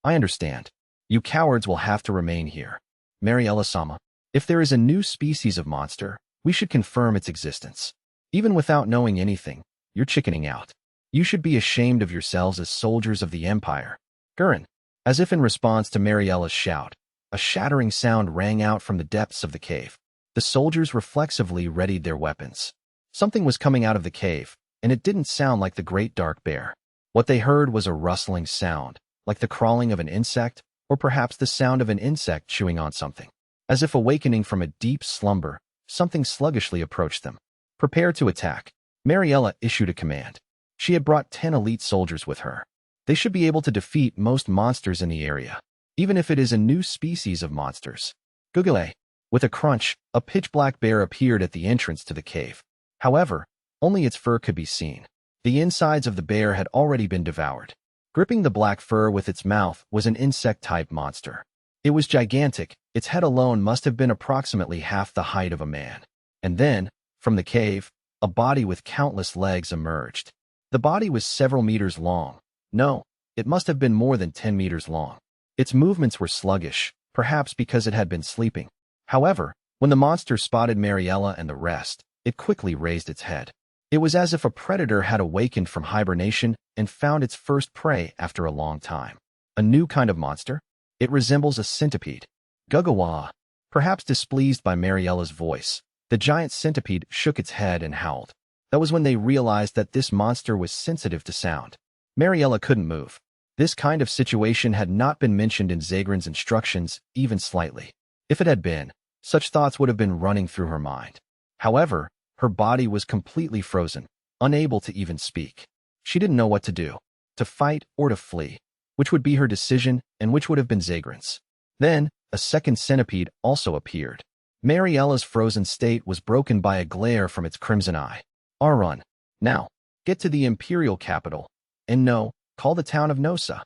I understand. You cowards will have to remain here. Mariella-sama, if there is a new species of monster, we should confirm its existence. Even without knowing anything, you're chickening out. You should be ashamed of yourselves as soldiers of the Empire. Gurren. As if in response to Mariella's shout, a shattering sound rang out from the depths of the cave. The soldiers reflexively readied their weapons. Something was coming out of the cave, and it didn't sound like the great dark bear. What they heard was a rustling sound, like the crawling of an insect, or perhaps the sound of an insect chewing on something. As if awakening from a deep slumber, something sluggishly approached them. Prepare to attack. Mariella issued a command. She had brought 10 elite soldiers with her. They should be able to defeat most monsters in the area, even if it is a new species of monsters. Gugule. With a crunch, a pitch-black bear appeared at the entrance to the cave. However, only its fur could be seen. The insides of the bear had already been devoured. Gripping the black fur with its mouth was an insect-type monster. It was gigantic. Its head alone must have been approximately half the height of a man. And then, from the cave, a body with countless legs emerged. The body was several meters long. No, it must have been more than 10 meters long. Its movements were sluggish, perhaps because it had been sleeping. However, when the monster spotted Mariella and the rest, it quickly raised its head. It was as if a predator had awakened from hibernation and found its first prey after a long time. A new kind of monster? It resembles a centipede. Guggawa. Perhaps displeased by Mariella's voice, the giant centipede shook its head and howled. That was when they realized that this monster was sensitive to sound. Mariella couldn't move. This kind of situation had not been mentioned in Zagran's instructions, even slightly. If it had been, such thoughts would have been running through her mind. However, her body was completely frozen, unable to even speak. She didn't know what to do, to fight or to flee, which would be her decision and which would have been Zagran's. Then, a second centipede also appeared. Mariella's frozen state was broken by a glare from its crimson eye. Run. Now, get to the imperial capital. And no, call the town of Nosa.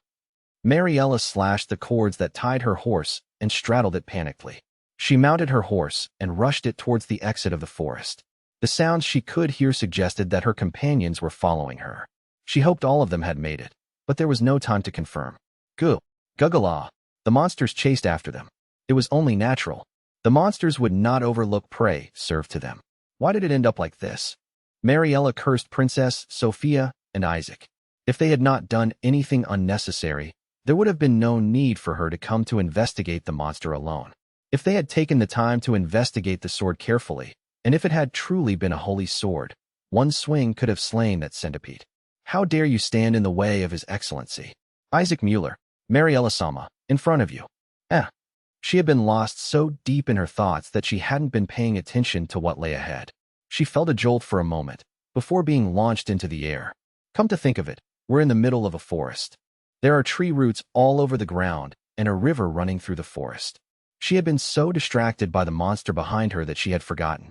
Mariella slashed the cords that tied her horse and straddled it panically. She mounted her horse and rushed it towards the exit of the forest. The sounds she could hear suggested that her companions were following her. She hoped all of them had made it, but there was no time to confirm. Guggala. The monsters chased after them. It was only natural. The monsters would not overlook prey served to them. Why did it end up like this? Mariella cursed Princess Sophia and Isaac. If they had not done anything unnecessary, there would have been no need for her to come to investigate the monster alone. If they had taken the time to investigate the sword carefully, and if it had truly been a holy sword, one swing could have slain that centipede. How dare you stand in the way of His Excellency? Isaac Mueller, Mariella-sama, in front of you. She had been lost so deep in her thoughts that she hadn't been paying attention to what lay ahead. She felt a jolt for a moment, before being launched into the air. Come to think of it, we're in the middle of a forest. There are tree roots all over the ground, and a river running through the forest. She had been so distracted by the monster behind her that she had forgotten.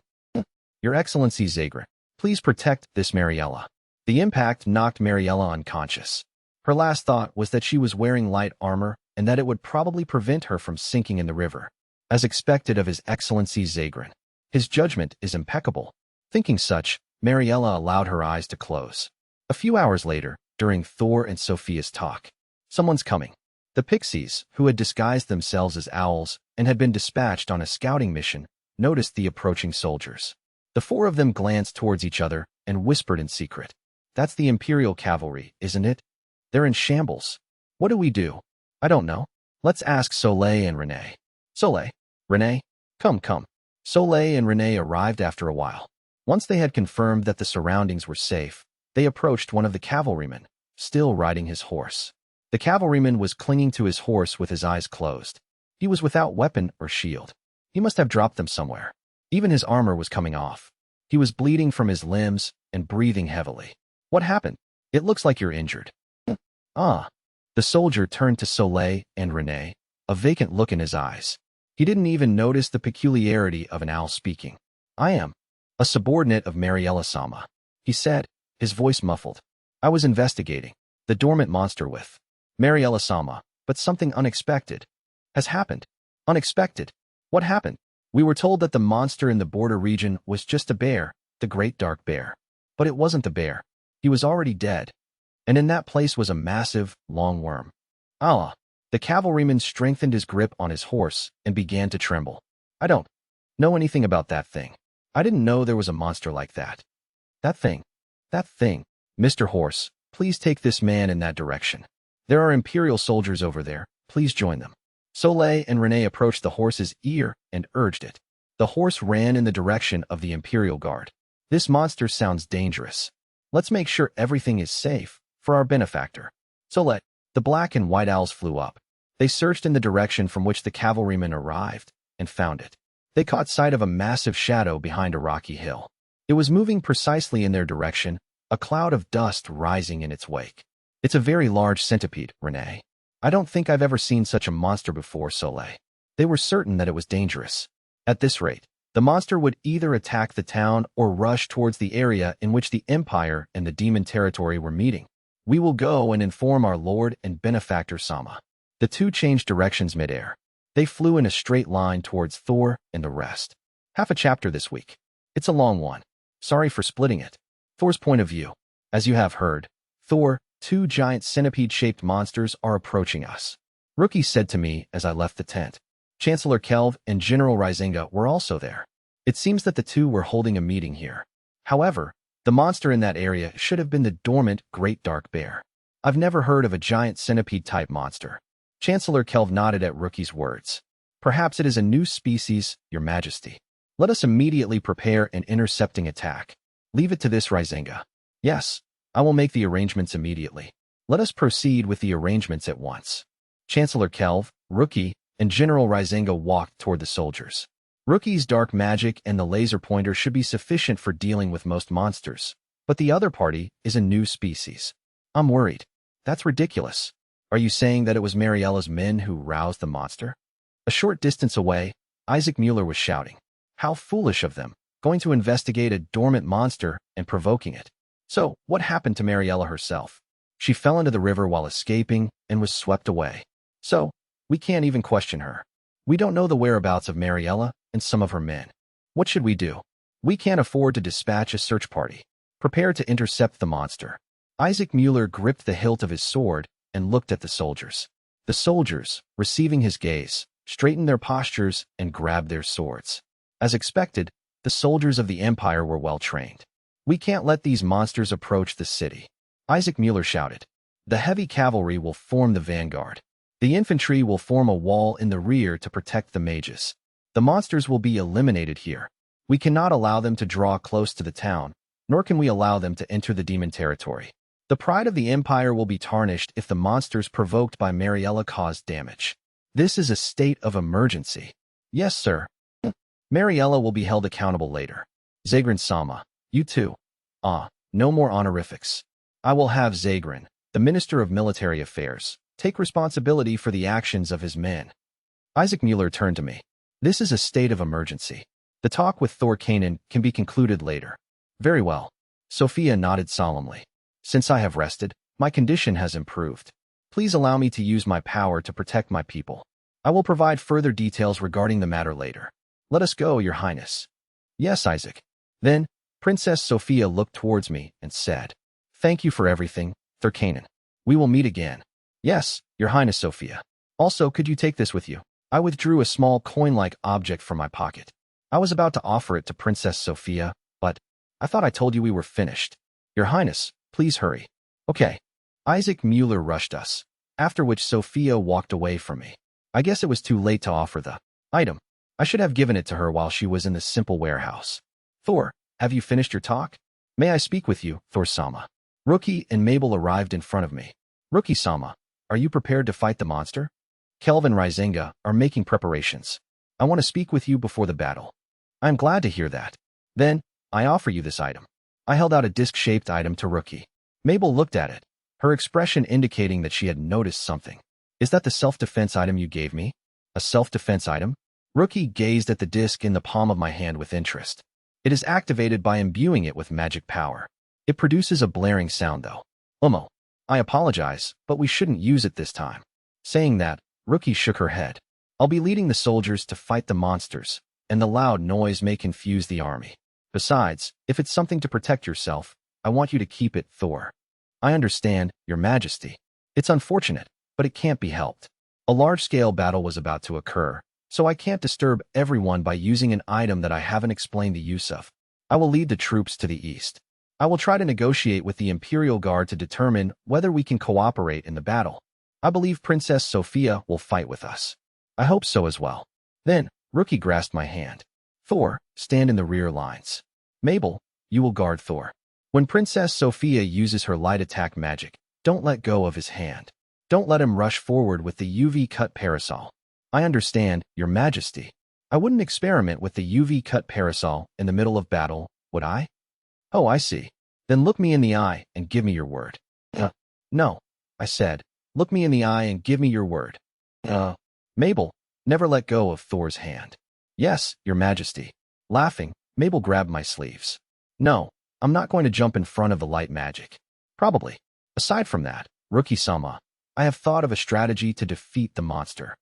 Your Excellency Zagran, please protect this Mariella. The impact knocked Mariella unconscious. Her last thought was that she was wearing light armor and that it would probably prevent her from sinking in the river. As expected of His Excellency Zagran, his judgment is impeccable. Thinking such, Mariella allowed her eyes to close. A few hours later, during Thor and Sophia's talk, someone's coming. The pixies, who had disguised themselves as owls and had been dispatched on a scouting mission, noticed the approaching soldiers. The four of them glanced towards each other and whispered in secret. That's the Imperial cavalry, isn't it? They're in shambles. What do we do? I don't know. Let's ask Soleil and Renee. Soleil? Renee? Come. Soleil and Renee arrived after a while. Once they had confirmed that the surroundings were safe, they approached one of the cavalrymen, still riding his horse. The cavalryman was clinging to his horse with his eyes closed. He was without weapon or shield. He must have dropped them somewhere. Even his armor was coming off. He was bleeding from his limbs and breathing heavily. What happened? It looks like you're injured. The soldier turned to Soleil and Renee, a vacant look in his eyes. He didn't even notice the peculiarity of an owl speaking. I am a subordinate of Mariella-sama, he said, his voice muffled. I was investigating the dormant monster with Mariella-sama, but something unexpected has happened. Unexpected? What happened? We were told that the monster in the border region was just a bear, the great dark bear. But it wasn't the bear. He was already dead. And in that place was a massive, long worm. The cavalryman strengthened his grip on his horse and began to tremble. I don't know anything about that thing. I didn't know there was a monster like that. That thing. Mr. Horse, please take this man in that direction. There are Imperial soldiers over there. Please join them. Soleil and Renee approached the horse's ear and urged it. The horse ran in the direction of the Imperial Guard. This monster sounds dangerous. Let's make sure everything is safe for our benefactor. Soleil. The black and white owls flew up. They searched in the direction from which the cavalrymen arrived and found it. They caught sight of a massive shadow behind a rocky hill. It was moving precisely in their direction, a cloud of dust rising in its wake. It's a very large centipede, Renee. I don't think I've ever seen such a monster before, Soleil. They were certain that it was dangerous. At this rate, the monster would either attack the town or rush towards the area in which the Empire and the Demon Territory were meeting. We will go and inform our Lord and Benefactor Sama. The two changed directions midair. They flew in a straight line towards Thor and the rest. Half a chapter this week. It's a long one. Sorry for splitting it. Thor's point of view. As you have heard, Thor, two giant centipede-shaped monsters are approaching us. Rookie said to me as I left the tent. Chancellor Kelv and General Rizinga were also there. It seems that the two were holding a meeting here. However, the monster in that area should have been the dormant Great Dark Bear. I've never heard of a giant centipede-type monster. Chancellor Kelv nodded at Rookie's words. Perhaps it is a new species, Your Majesty. Let us immediately prepare an intercepting attack. Leave it to this, Rizinga. Yes, I will make the arrangements immediately. Let us proceed with the arrangements at once. Chancellor Kelv, Rookie, and General Rizinga walked toward the soldiers. Rookie's dark magic and the laser pointer should be sufficient for dealing with most monsters, but the other party is a new species. I'm worried. That's ridiculous. Are you saying that it was Mariella's men who roused the monster? A short distance away, Isaac Mueller was shouting. How foolish of them, going to investigate a dormant monster and provoking it. So, what happened to Mariella herself? She fell into the river while escaping and was swept away. So, we can't even question her. We don't know the whereabouts of Mariella and some of her men. What should we do? We can't afford to dispatch a search party. Prepare to intercept the monster. Isaac Mueller gripped the hilt of his sword and looked at the soldiers. The soldiers, receiving his gaze, straightened their postures and grabbed their swords. As expected, the soldiers of the Empire were well trained. We can't let these monsters approach the city. Isaac Mueller shouted. The heavy cavalry will form the vanguard. The infantry will form a wall in the rear to protect the mages. The monsters will be eliminated here. We cannot allow them to draw close to the town, nor can we allow them to enter the demon territory. The pride of the Empire will be tarnished if the monsters provoked by Mariella cause damage. This is a state of emergency. Yes, sir. Mariella will be held accountable later. Zagran Sama, you too. No more honorifics. I will have Zagran, the Minister of Military Affairs, take responsibility for the actions of his men. Isaac Mueller turned to me. This is a state of emergency. The talk with Thor Kanan can be concluded later. Very well. Sophia nodded solemnly. Since I have rested, my condition has improved. Please allow me to use my power to protect my people. I will provide further details regarding the matter later. Let us go, Your Highness. Yes, Isaac. Then, Princess Sophia looked towards me and said, Thank you for everything, Thor Kanan. We will meet again. Yes, Your Highness Sophia. Also, could you take this with you? I withdrew a small coin-like object from my pocket. I was about to offer it to Princess Sophia, but I thought I told you we were finished. Your Highness, please hurry. Okay. Isaac Mueller rushed us, after which Sophia walked away from me. I guess it was too late to offer the item. I should have given it to her while she was in the simple warehouse. Thor, have you finished your talk? May I speak with you, Thor-sama? Rookie and Mabel arrived in front of me. Rookie-sama, are you prepared to fight the monster? Kelvin Rizinga are making preparations. I want to speak with you before the battle. I am glad to hear that. Then, I offer you this item. I held out a disc-shaped item to Rookie. Mabel looked at it, her expression indicating that she had noticed something. Is that the self-defense item you gave me? A self-defense item? Rookie gazed at the disc in the palm of my hand with interest. It is activated by imbuing it with magic power. It produces a blaring sound, though. I apologize, but we shouldn't use it this time. Saying that, Rookie shook her head. I'll be leading the soldiers to fight the monsters, and the loud noise may confuse the army. Besides, if it's something to protect yourself, I want you to keep it, Thor. I understand, Your Majesty. It's unfortunate, but it can't be helped. A large-scale battle was about to occur, so I can't disturb everyone by using an item that I haven't explained the use of. I will lead the troops to the east. I will try to negotiate with the Imperial Guard to determine whether we can cooperate in the battle. I believe Princess Sophia will fight with us. I hope so as well. Then, Rookie grasped my hand. Thor, stand in the rear lines. Mabel, you will guard Thor. When Princess Sophia uses her light attack magic, don't let go of his hand. Don't let him rush forward with the UV-cut parasol. I understand, Your Majesty. I wouldn't experiment with the UV-cut parasol in the middle of battle, would I? Oh, I see. Then look me in the eye and give me your word. No, I said. Look me in the eye and give me your word. Mabel, never let go of Thor's hand. Yes, Your Majesty. Laughing, Mabel grabbed my sleeves. No, I'm not going to jump in front of the light magic. Probably. Aside from that, Rookie-sama, I have thought of a strategy to defeat the monster.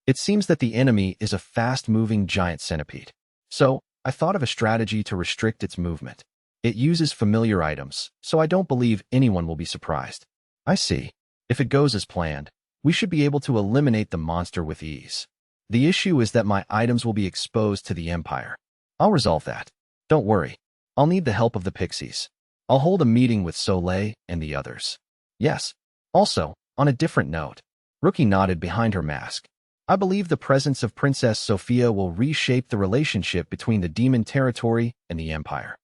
It seems that the enemy is a fast-moving giant centipede. So, I thought of a strategy to restrict its movement. It uses familiar items, so I don't believe anyone will be surprised. I see. If it goes as planned, we should be able to eliminate the monster with ease. The issue is that my items will be exposed to the Empire. I'll resolve that. Don't worry. I'll need the help of the pixies. I'll hold a meeting with Soleil and the others. Yes. Also, on a different note, Rookie nodded behind her mask. I believe the presence of Princess Sophia will reshape the relationship between the demon territory and the Empire.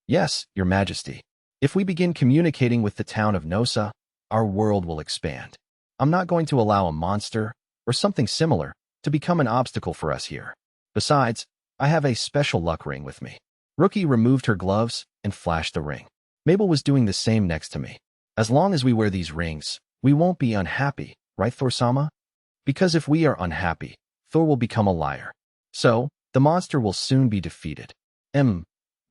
Yes, Your Majesty. If we begin communicating with the town of Nosa, our world will expand. I'm not going to allow a monster, or something similar, to become an obstacle for us here. Besides, I have a special luck ring with me. Rookie removed her gloves and flashed the ring. Mabel was doing the same next to me. As long as we wear these rings, we won't be unhappy, right, Thor-sama? Because if we are unhappy, Thor will become a liar. So, the monster will soon be defeated.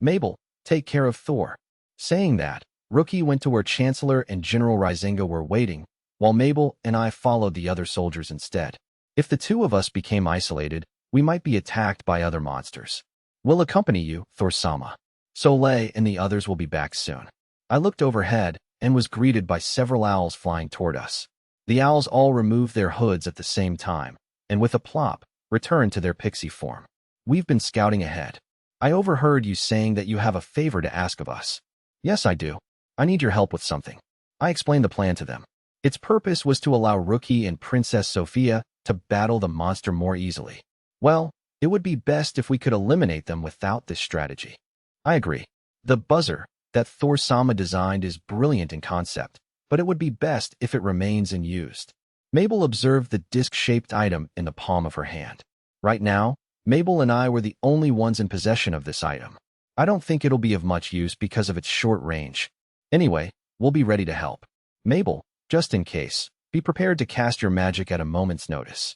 Mabel, take care of Thor. Saying that, Rookie went to where Chancellor and General Rizinga were waiting, while Mabel and I followed the other soldiers instead. If the two of us became isolated, we might be attacked by other monsters. We'll accompany you, Thor-sama. Soleil and the others will be back soon. I looked overhead and was greeted by several owls flying toward us. The owls all removed their hoods at the same time, and with a plop, returned to their pixie form. We've been scouting ahead. I overheard you saying that you have a favor to ask of us. Yes, I do. I need your help with something. I explained the plan to them. Its purpose was to allow Rookie and Princess Sophia to battle the monster more easily. Well, it would be best if we could eliminate them without this strategy. I agree. The buzzer that Thor-sama designed is brilliant in concept, but it would be best if it remains unused. Mabel observed the disc-shaped item in the palm of her hand. Right now, Mabel and I were the only ones in possession of this item. I don't think it'll be of much use because of its short range. Anyway, we'll be ready to help. Mabel, just in case, be prepared to cast your magic at a moment's notice.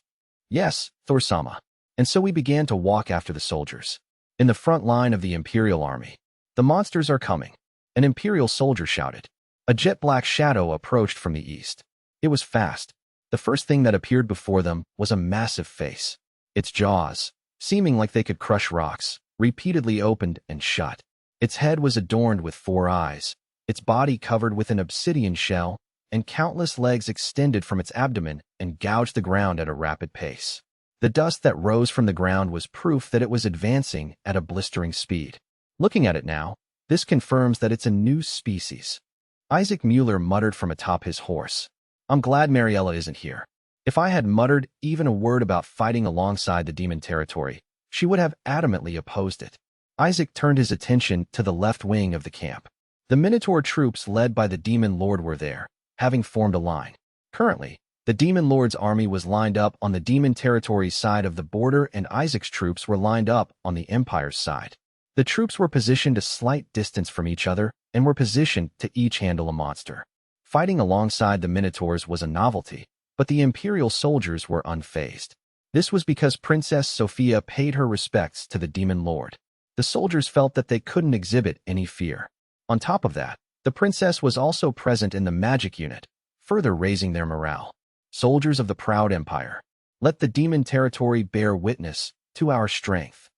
Yes, Thor-sama. And so we began to walk after the soldiers. In the front line of the Imperial Army. The monsters are coming. An Imperial soldier shouted. A jet-black shadow approached from the east. It was fast. The first thing that appeared before them was a massive face. Its jaws, seeming like they could crush rocks, repeatedly opened and shut. Its head was adorned with 4 eyes, its body covered with an obsidian shell, and countless legs extended from its abdomen and gouged the ground at a rapid pace. The dust that rose from the ground was proof that it was advancing at a blistering speed. Looking at it now, this confirms that it's a new species. Isaac Mueller muttered from atop his horse. I'm glad Mariella isn't here. If I had muttered even a word about fighting alongside the demon territory, she would have adamantly opposed it. Isaac turned his attention to the left wing of the camp. The Minotaur troops led by the Demon Lord were there, having formed a line. Currently, the Demon Lord's army was lined up on the Demon Territory's side of the border and Isaac's troops were lined up on the Empire's side. The troops were positioned a slight distance from each other and were positioned to each handle a monster. Fighting alongside the Minotaurs was a novelty, but the Imperial soldiers were unfazed. This was because Princess Sophia paid her respects to the Demon Lord. The soldiers felt that they couldn't exhibit any fear. On top of that, the princess was also present in the magic unit, further raising their morale. Soldiers of the proud empire, let the demon territory bear witness to our strength.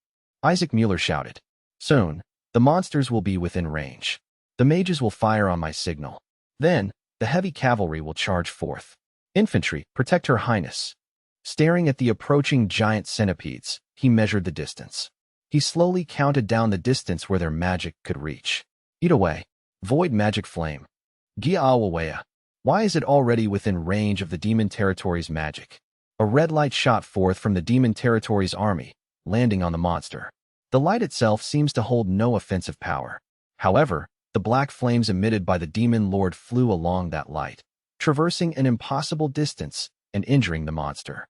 Isaac Mueller shouted. Soon, the monsters will be within range. The mages will fire on my signal. Then, the heavy cavalry will charge forth. Infantry, protect Her Highness. Staring at the approaching giant centipedes, he measured the distance. He slowly counted down the distance where their magic could reach. Eat away. Void magic flame. Gia'awawea. Why is it already within range of the demon territory's magic? A red light shot forth from the demon territory's army, landing on the monster. The light itself seems to hold no offensive power. However, the black flames emitted by the demon lord flew along that light, traversing an impossible distance and injuring the monster.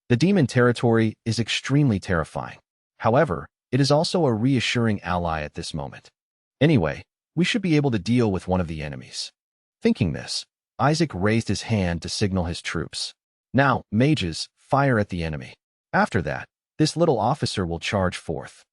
The demon territory is extremely terrifying. However, it is also a reassuring ally at this moment. Anyway, we should be able to deal with one of the enemies. Thinking this, Isaac raised his hand to signal his troops. Now, mages, fire at the enemy. After that, this little officer will charge forth.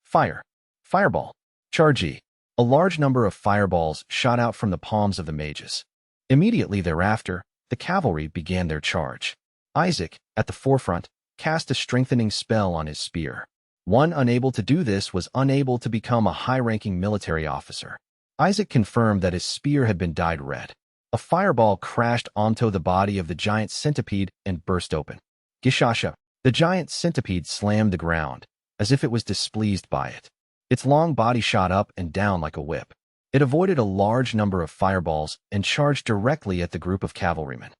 Fire. Fireball. Chargee. A large number of fireballs shot out from the palms of the mages. Immediately thereafter, the cavalry began their charge. Isaac, at the forefront, cast a strengthening spell on his spear. One unable to do this was unable to become a high-ranking military officer. Isaac confirmed that his spear had been dyed red. A fireball crashed onto the body of the giant centipede and burst open. Gishasha, the giant centipede slammed the ground, as if it was displeased by it. Its long body shot up and down like a whip. It avoided a large number of fireballs and charged directly at the group of cavalrymen.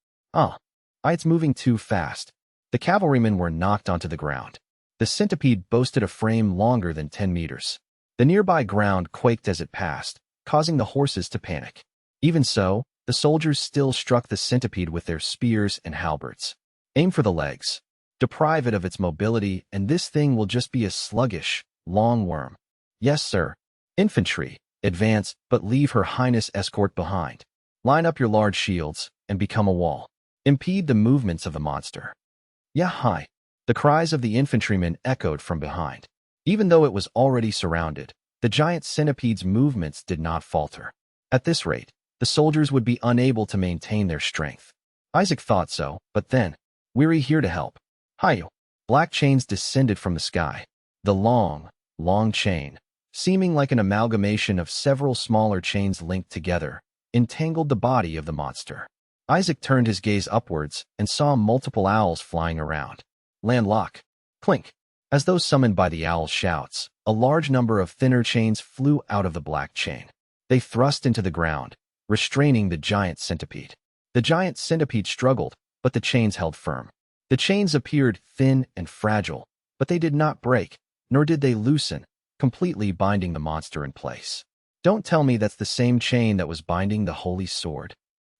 It's moving too fast. The cavalrymen were knocked onto the ground. The centipede boasted a frame longer than 10 meters. The nearby ground quaked as it passed, causing the horses to panic. Even so, the soldiers still struck the centipede with their spears and halberds. Aim for the legs. Deprive it of its mobility, and this thing will just be a sluggish, long worm. Yes, sir. Infantry, advance, but leave Her Highness escort behind. Line up your large shields, and become a wall. Impede the movements of the monster. Yeah, hi. The cries of the infantrymen echoed from behind. Even though it was already surrounded, the giant centipede's movements did not falter. At this rate, the soldiers would be unable to maintain their strength. Isaac thought so, but then, weary here to help. Hi-yo. Black chains descended from the sky. The long, long chain, seeming like an amalgamation of several smaller chains linked together, entangled the body of the monster. Isaac turned his gaze upwards and saw multiple owls flying around. Landlock. Clink. As though summoned by the owl's shouts, a large number of thinner chains flew out of the black chain. They thrust into the ground, restraining the giant centipede. The giant centipede struggled, but the chains held firm. The chains appeared thin and fragile, but they did not break, nor did they loosen, completely binding the monster in place. Don't tell me that's the same chain that was binding the holy sword.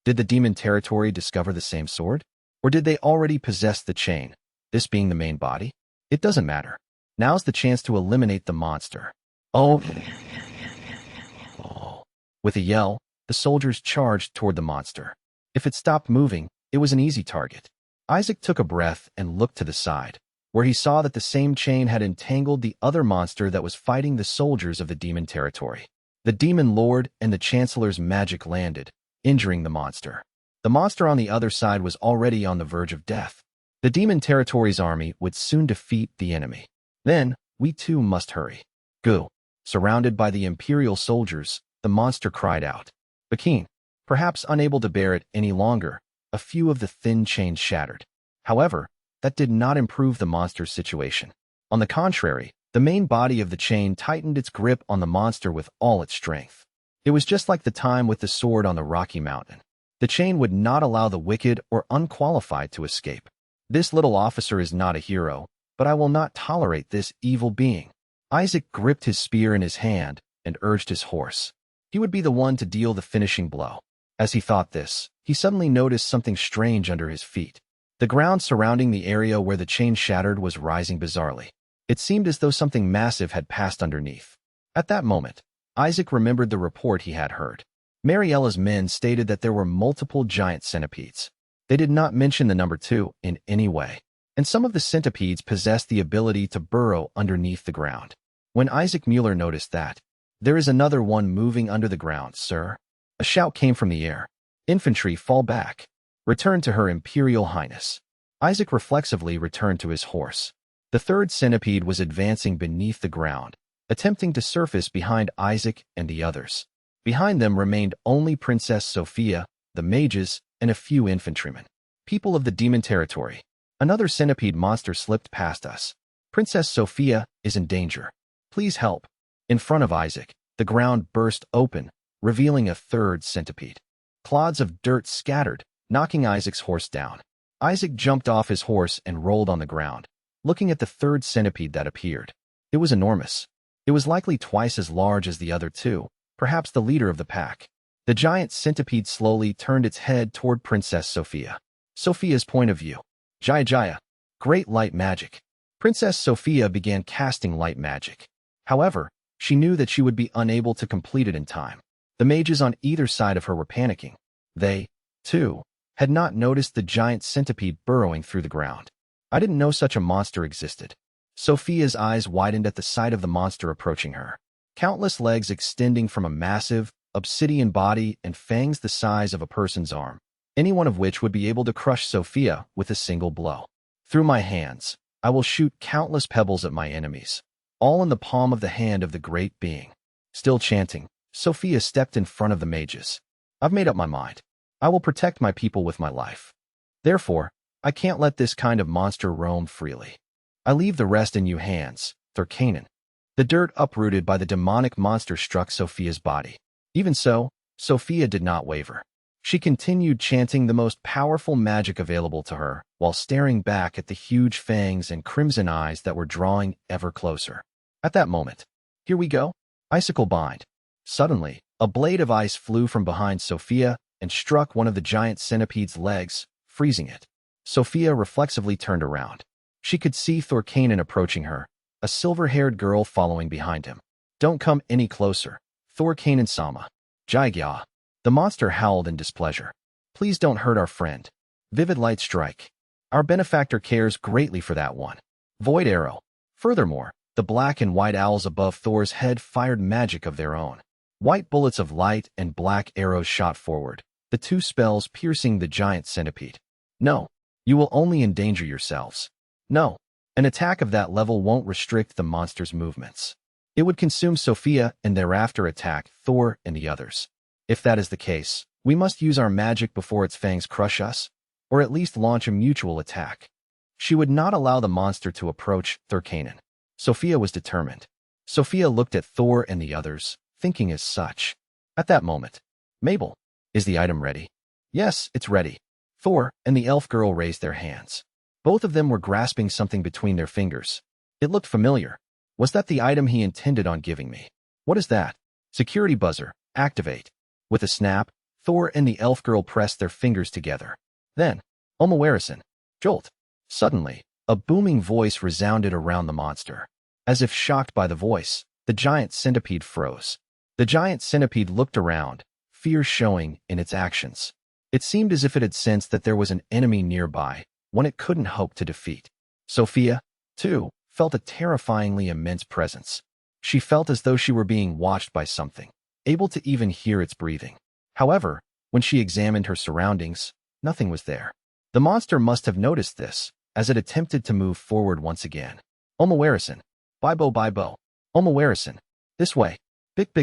Did the demon territory discover the same sword? Or did they already possess the chain, this being the main body? It doesn't matter. Now's the chance to eliminate the monster. Oh. With a yell, the soldiers charged toward the monster. If it stopped moving, it was an easy target. Isaac took a breath and looked to the side, where he saw that the same chain had entangled the other monster that was fighting the soldiers of the demon territory. The demon lord and the chancellor's magic landed, injuring the monster. The monster on the other side was already on the verge of death. The demon territory's army would soon defeat the enemy. Then, we too must hurry. Go. Surrounded by the imperial soldiers, the monster cried out. Bakin, perhaps unable to bear it any longer, a few of the thin chains shattered. However, that did not improve the monster's situation. On the contrary, the main body of the chain tightened its grip on the monster with all its strength. It was just like the time with the sword on the Rocky Mountain. The chain would not allow the wicked or unqualified to escape. This little officer is not a hero, but I will not tolerate this evil being. Isaac gripped his spear in his hand and urged his horse. He would be the one to deal the finishing blow. As he thought this, he suddenly noticed something strange under his feet. The ground surrounding the area where the chain shattered was rising bizarrely. It seemed as though something massive had passed underneath. At that moment, Isaac remembered the report he had heard. Mariella's men stated that there were multiple giant centipedes. They did not mention the number 2 in any way, and some of the centipedes possessed the ability to burrow underneath the ground. When Isaac Mueller noticed that, "There is another one moving under the ground, sir." A shout came from the air. "Infantry, fall back. Return to Her Imperial Highness." Isaac reflexively returned to his horse. The third centipede was advancing beneath the ground, attempting to surface behind Isaac and the others. Behind them remained only Princess Sophia, the mages, and a few infantrymen. People of the demon territory. Another centipede monster slipped past us. Princess Sophia is in danger. Please help. In front of Isaac, the ground burst open, revealing a third centipede. Clods of dirt scattered, knocking Isaac's horse down. Isaac jumped off his horse and rolled on the ground, looking at the third centipede that appeared. It was enormous. It was likely twice as large as the other two, perhaps the leader of the pack. The giant centipede slowly turned its head toward Princess Sophia. Sophia's point of view. Jaya Jaya. Great light magic. Princess Sophia began casting light magic. However, she knew that she would be unable to complete it in time. The mages on either side of her were panicking. They, too, had not noticed the giant centipede burrowing through the ground. I didn't know such a monster existed. Sophia's eyes widened at the sight of the monster approaching her. Countless legs extending from a massive, obsidian body and fangs the size of a person's arm. any one of which would be able to crush Sophia with a single blow. Through my hands, I will shoot countless pebbles at my enemies, all in the palm of the hand of the great being. Still chanting, Sophia stepped in front of the mages. I've made up my mind. I will protect my people with my life. Therefore, I can't let this kind of monster roam freely. I leave the rest in your hands, Thurkanen. The dirt uprooted by the demonic monster struck Sophia's body. Even so, Sophia did not waver. She continued chanting the most powerful magic available to her, while staring back at the huge fangs and crimson eyes that were drawing ever closer. At that moment, here we go, icicle bind. Suddenly, a blade of ice flew from behind Sophia and struck one of the giant centipede's legs, freezing it. Sophia reflexively turned around. She could see Thurkanen approaching her, a silver-haired girl following behind him. Don't come any closer, Thurkanen-sama. Jaigya. The monster howled in displeasure. Please don't hurt our friend. Vivid light strike. Our benefactor cares greatly for that one. Void arrow. Furthermore, the black and white owls above Thor's head fired magic of their own. White bullets of light and black arrows shot forward, the two spells piercing the giant centipede. No, you will only endanger yourselves. No, an attack of that level won't restrict the monster's movements. It would consume Sophia and thereafter attack Thor and the others. If that is the case, we must use our magic before its fangs crush us, or at least launch a mutual attack. She would not allow the monster to approach Thurkanen. Sophia was determined. Sophia looked at Thor and the others, thinking as such. At that moment, Mabel, is the item ready? Yes, it's ready. Thor and the elf girl raised their hands. Both of them were grasping something between their fingers. It looked familiar. Was that the item he intended on giving me? What is that? Security buzzer, activate. With a snap, Thor and the elf girl pressed their fingers together. Then, Omawarison, jolt. Suddenly, a booming voice resounded around the monster. As if shocked by the voice, the giant centipede froze. The giant centipede looked around, fear showing in its actions. It seemed as if it had sensed that there was an enemy nearby, one it couldn't hope to defeat. Sophia, too, felt a terrifyingly immense presence. She felt as though she were being watched by something, able to even hear its breathing. However, when she examined her surroundings, nothing was there. The monster must have noticed this, as it attempted to move forward once again. Omawarison, Bibo. Omawarison, this way. Bick.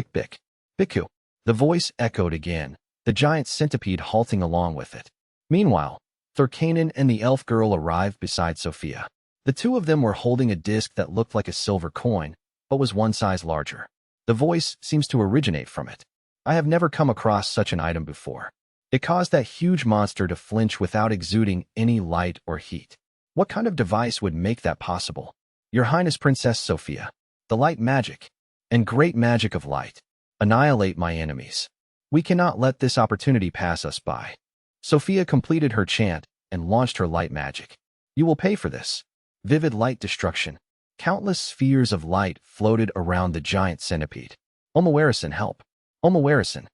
Biku. The voice echoed again, the giant centipede halting along with it. Meanwhile, Thurkanen and the elf girl arrived beside Sophia. The two of them were holding a disc that looked like a silver coin, but was one size larger. The voice seems to originate from it. I have never come across such an item before. It caused that huge monster to flinch without exuding any light or heat. What kind of device would make that possible? Your Highness Princess Sophia, the light magic, and great magic of light, annihilate my enemies. We cannot let this opportunity pass us by. Sophia completed her chant and launched her light magic. You will pay for this. Vivid light destruction. Countless spheres of light floated around the giant centipede. Omawarison, help. Omawarison.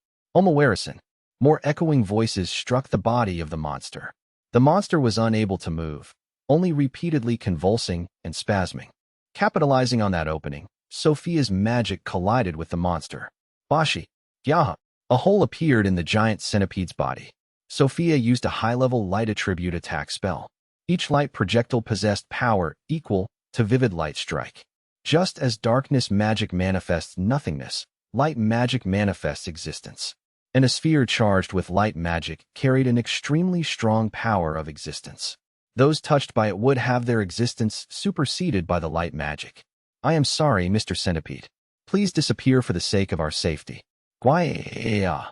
More echoing voices struck the body of the monster. The monster was unable to move, only repeatedly convulsing and spasming. Capitalizing on that opening, Sophia's magic collided with the monster. Bashi. Gyaha. A hole appeared in the giant centipede's body. Sophia used a high-level light attribute attack spell. Each light projectile possessed power equal to vivid light strike. Just as darkness magic manifests nothingness, light magic manifests existence. And a sphere charged with light magic carried an extremely strong power of existence. Those touched by it would have their existence superseded by the light magic. I am sorry, Mr. Centipede. Please disappear for the sake of our safety. Gwaya.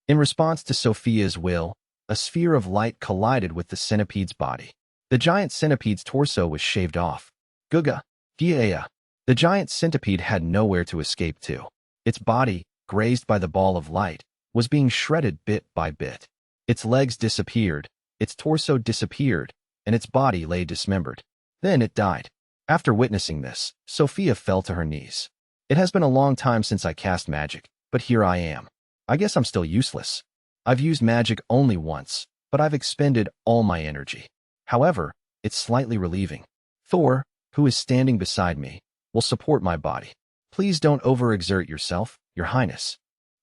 In response to Sophia's will, a sphere of light collided with the centipede's body. The giant centipede's torso was shaved off. Guga. Gyaya. The giant centipede had nowhere to escape to. Its body, grazed by the ball of light, was being shredded bit by bit. Its legs disappeared, its torso disappeared, and its body lay dismembered. Then it died. After witnessing this, Sophia fell to her knees. It has been a long time since I cast magic, but here I am. I guess I'm still useless. I've used magic only once, but I've expended all my energy. However, it's slightly relieving. Thor, who is standing beside me, will support my body. Please don't overexert yourself, Your Highness.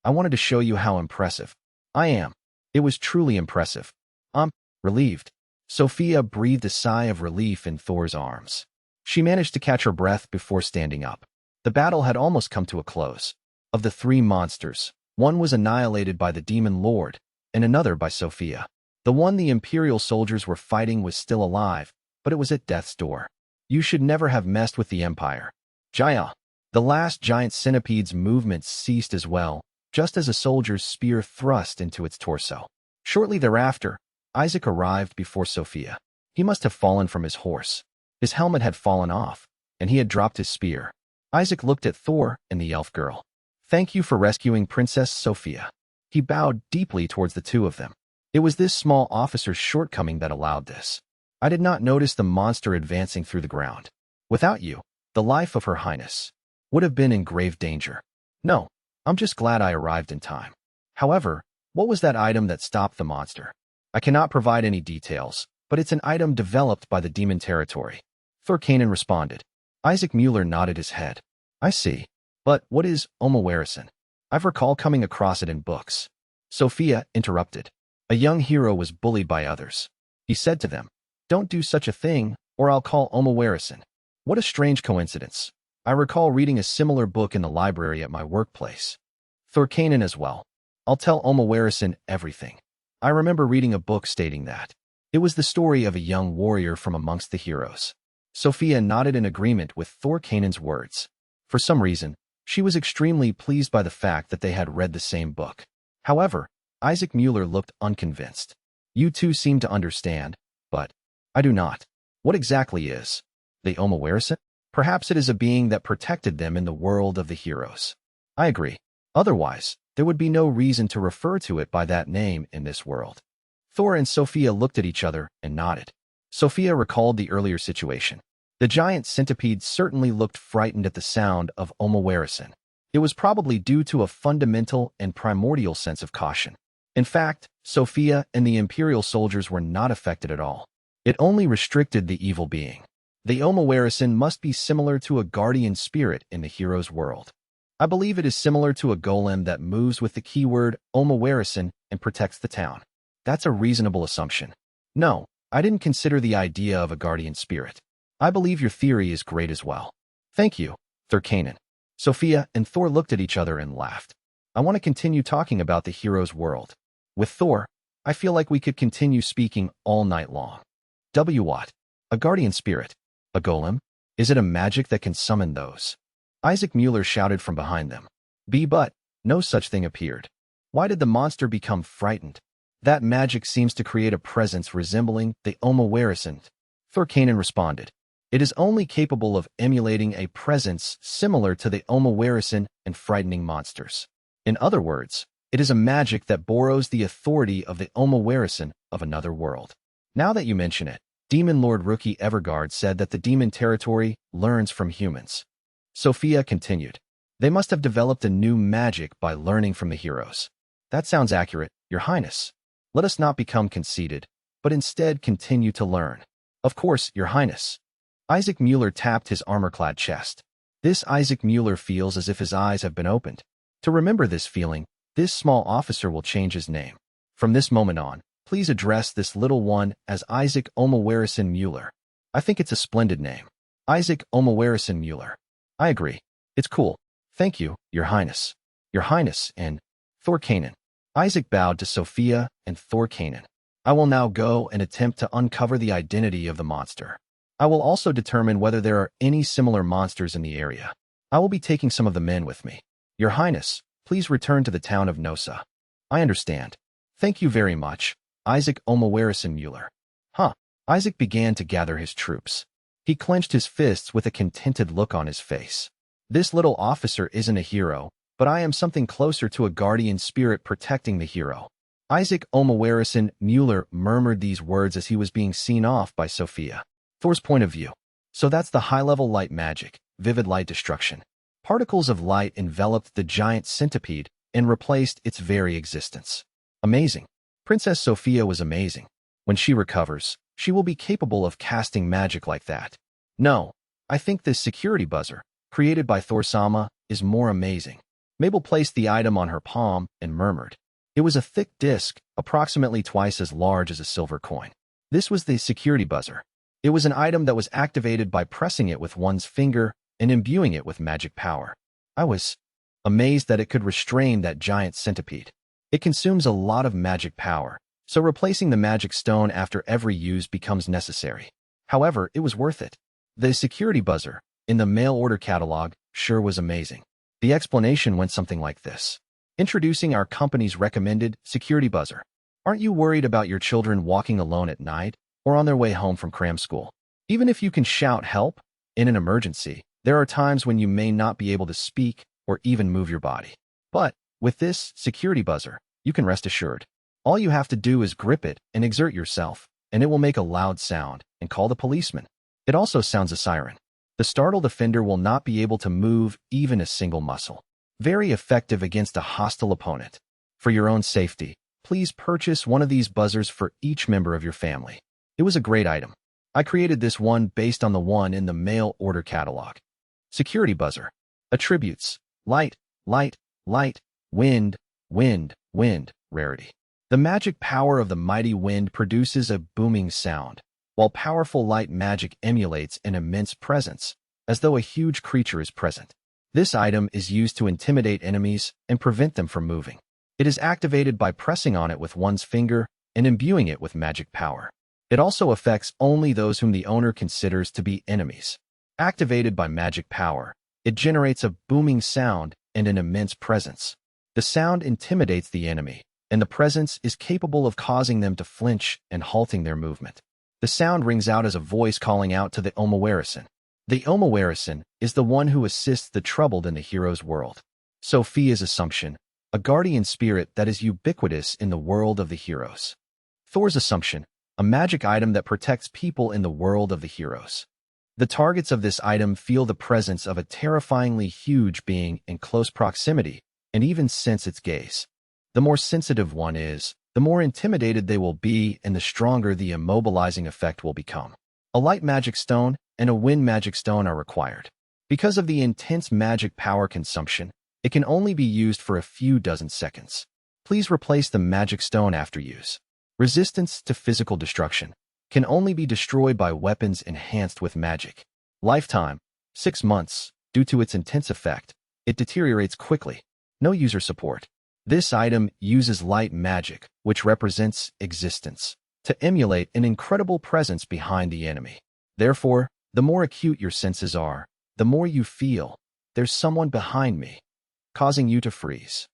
I wanted to show you how impressive I am. It was truly impressive. I'm relieved. Sophia breathed a sigh of relief in Thor's arms. She managed to catch her breath before standing up. The battle had almost come to a close. Of the three monsters, one was annihilated by the demon lord, and another by Sophia. The one the Imperial soldiers were fighting was still alive, but it was at death's door. You should never have messed with the Empire. Jaya. The last giant centipede's movements ceased as well, just as a soldier's spear thrust into its torso. Shortly thereafter, Isaac arrived before Sophia. He must have fallen from his horse. His helmet had fallen off, and he had dropped his spear. Isaac looked at Thor and the elf girl. Thank you for rescuing Princess Sophia. He bowed deeply towards the two of them. It was this small officer's shortcoming that allowed this. I did not notice the monster advancing through the ground. Without you, the life of Her Highness would have been in grave danger. No, I'm just glad I arrived in time. However, what was that item that stopped the monster? I cannot provide any details, but it's an item developed by the demon territory. Thorkanen responded. Isaac Mueller nodded his head. I see. But what is Omawarison? I've recalled coming across it in books. Sophia interrupted. A young hero was bullied by others. He said to them, don't do such a thing, or I'll call Omawarison. What a strange coincidence. I recall reading a similar book in the library at my workplace. Thorkanen as well. I'll tell Omawarison everything. I remember reading a book stating that. It was the story of a young warrior from amongst the heroes. Sophia nodded in agreement with Thorkanen's words. For some reason, she was extremely pleased by the fact that they had read the same book. However, Isaac Mueller looked unconvinced. You two seem to understand, but I do not. What exactly is the Omawarison? Perhaps it is a being that protected them in the world of the heroes. I agree. Otherwise, there would be no reason to refer to it by that name in this world. Thor and Sophia looked at each other and nodded. Sophia recalled the earlier situation. The giant centipede certainly looked frightened at the sound of Omawarison. It was probably due to a fundamental and primordial sense of caution. In fact, Sophia and the Imperial soldiers were not affected at all. It only restricted the evil being. The Omawarison must be similar to a guardian spirit in the hero's world. I believe it is similar to a golem that moves with the keyword Omawarison and protects the town. That's a reasonable assumption. No, I didn't consider the idea of a guardian spirit. I believe your theory is great as well. Thank you, Thorkanen. Sophia and Thor looked at each other and laughed. I want to continue talking about the hero's world. With Thor, I feel like we could continue speaking all night long. What? A guardian spirit? A golem? Is it a magic that can summon those? Isaac Mueller shouted from behind them. But no such thing appeared. Why did the monster become frightened? That magic seems to create a presence resembling the Omawarison. Thorkanen responded. It is only capable of emulating a presence similar to the Omawarison and frightening monsters. In other words, it is a magic that borrows the authority of the Omawarison of another world. Now that you mention it, Demon Lord Rookie Everguard said that the demon territory learns from humans. Sophia continued. They must have developed a new magic by learning from the heroes. That sounds accurate, Your Highness. Let us not become conceited, but instead continue to learn. Of course, Your Highness. Isaac Mueller tapped his armor-clad chest. This Isaac Mueller feels as if his eyes have been opened. To remember this feeling, this small officer will change his name. From this moment on, please address this little one as Isaac Omawarison Mueller. I think it's a splendid name. Isaac Omawarison Mueller. I agree. It's cool. Thank you, Your Highness. Your Highness, and Thorkanen. Isaac bowed to Sophia and Thorkanen. I will now go and attempt to uncover the identity of the monster. I will also determine whether there are any similar monsters in the area. I will be taking some of the men with me. Your Highness, please return to the town of Nosa. I understand. Thank you very much, Isaac Omawarison Mueller. Isaac began to gather his troops. He clenched his fists with a contented look on his face. This little officer isn't a hero, but I am something closer to a guardian spirit protecting the hero. Isaac Omawarison Mueller murmured these words as he was being seen off by Sophia. Thor's point of view. So that's the high-level light magic, vivid light destruction. Particles of light enveloped the giant centipede and replaced its very existence. Amazing. Princess Sophia was amazing. When she recovers, she will be capable of casting magic like that. No, I think this security buzzer, created by Thor-sama, is more amazing. Mabel placed the item on her palm and murmured. It was a thick disc, approximately twice as large as a silver coin. This was the security buzzer. It was an item that was activated by pressing it with one's finger and imbuing it with magic power. I was amazed that it could restrain that giant centipede. It consumes a lot of magic power, so replacing the magic stone after every use becomes necessary. However, it was worth it. The security buzzer in the mail order catalog sure was amazing. The explanation went something like this. Introducing our company's recommended security buzzer. Aren't you worried about your children walking alone at night or on their way home from cram school? Even if you can shout help in an emergency, there are times when you may not be able to speak or even move your body. But with this security buzzer, you can rest assured. All you have to do is grip it and exert yourself, and it will make a loud sound and call the policeman. It also sounds a siren. The startled offender will not be able to move even a single muscle. Very effective against a hostile opponent. For your own safety, please purchase one of these buzzers for each member of your family. It was a great item. I created this one based on the one in the mail order catalog. Security buzzer. Attributes: light, light, light, wind, wind, wind, rarity. The magic power of the mighty wind produces a booming sound, while powerful light magic emulates an immense presence, as though a huge creature is present. This item is used to intimidate enemies and prevent them from moving. It is activated by pressing on it with one's finger and imbuing it with magic power. It also affects only those whom the owner considers to be enemies. Activated by magic power, it generates a booming sound and an immense presence. The sound intimidates the enemy, and the presence is capable of causing them to flinch and halting their movement. The sound rings out as a voice calling out to the Omawarisan. The Omawarisan is the one who assists the troubled in the hero's world. Sophia's Assumption, a guardian spirit that is ubiquitous in the world of the heroes. Thor's Assumption, a magic item that protects people in the world of the heroes. The targets of this item feel the presence of a terrifyingly huge being in close proximity and even sense its gaze. The more sensitive one is, the more intimidated they will be and the stronger the immobilizing effect will become. A light magic stone and a wind magic stone are required. Because of the intense magic power consumption, it can only be used for a few dozen seconds. Please replace the magic stone after use. Resistance to physical destruction can only be destroyed by weapons enhanced with magic. Lifetime, 6 months. Due to its intense effect, it deteriorates quickly. No user support. This item uses light magic, which represents existence, to emulate an incredible presence behind the enemy. Therefore, the more acute your senses are, the more you feel, there's someone behind me, causing you to freeze.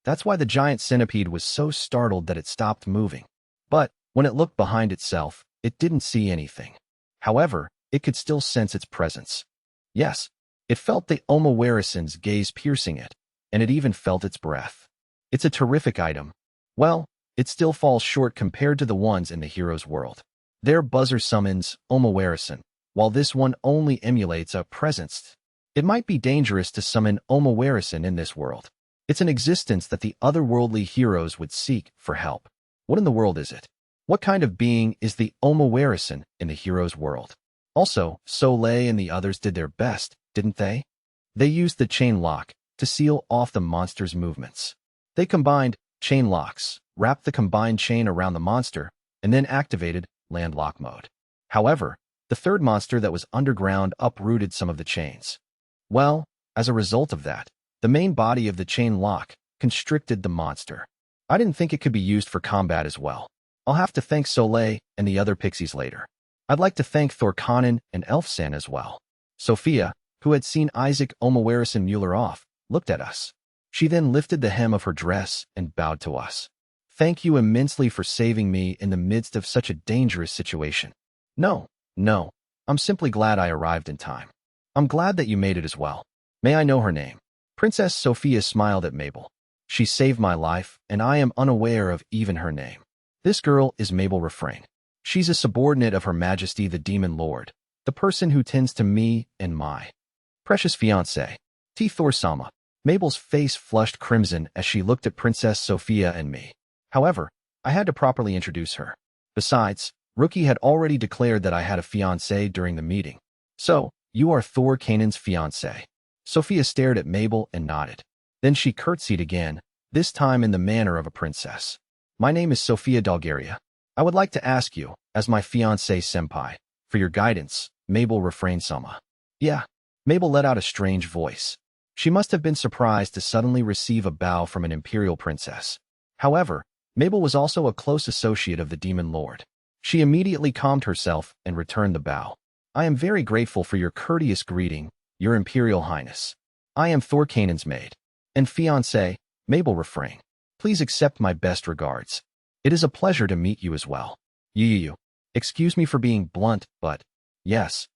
That's why the giant centipede was so startled that it stopped moving. But when it looked behind itself, it didn't see anything. However, it could still sense its presence. Yes, it felt the Omawarisan's gaze piercing it, and it even felt its breath. It's a terrific item. Well, it still falls short compared to the ones in the hero's world. Their buzzer summons Omawarisan, while this one only emulates a presence. It might be dangerous to summon Omawarisan in this world. It's an existence that the otherworldly heroes would seek for help. What in the world is it? What kind of being is the Omawarisan in the hero's world? Also, Soleil and the others did their best, didn't they? They used the chain lock to seal off the monster's movements. They combined chain locks, wrapped the combined chain around the monster, and then activated land lock mode. However, the third monster that was underground uprooted some of the chains. Well, as a result of that, the main body of the chain lock constricted the monster. I didn't think it could be used for combat as well. I'll have to thank Soleil and the other pixies later. I'd like to thank Thorkanen and Elfsan as well. Sophia, who had seen Isaac Omawarisan Mueller off, looked at us. She then lifted the hem of her dress and bowed to us. Thank you immensely for saving me in the midst of such a dangerous situation. No, I'm simply glad I arrived in time. I'm glad that you made it as well. May I know her name? Princess Sophia smiled at Mabel. She saved my life, and I am unaware of even her name. This girl is Mabel Refrain. She's a subordinate of Her Majesty the Demon Lord, the person who tends to me and my precious fiancé, T. Thorsama. Mabel's face flushed crimson as she looked at Princess Sophia and me. However, I had to properly introduce her. Besides, Rookie had already declared that I had a fiancé during the meeting. So, you are Thorkanen's fiancé. Sophia stared at Mabel and nodded. Then she curtsied again, this time in the manner of a princess. My name is Sophia Dalgaria. I would like to ask you, as my fiancé senpai, for your guidance, Mabel refrained Sama. Yeah. Mabel let out a strange voice. She must have been surprised to suddenly receive a bow from an imperial princess. However, Mabel was also a close associate of the Demon Lord. She immediately calmed herself and returned the bow. I am very grateful for your courteous greeting, Your Imperial Highness. I am Thorkanon's maid. And fiancé, Mabel refrained. Please accept my best regards. It is a pleasure to meet you as well. You. Excuse me for being blunt, but yes.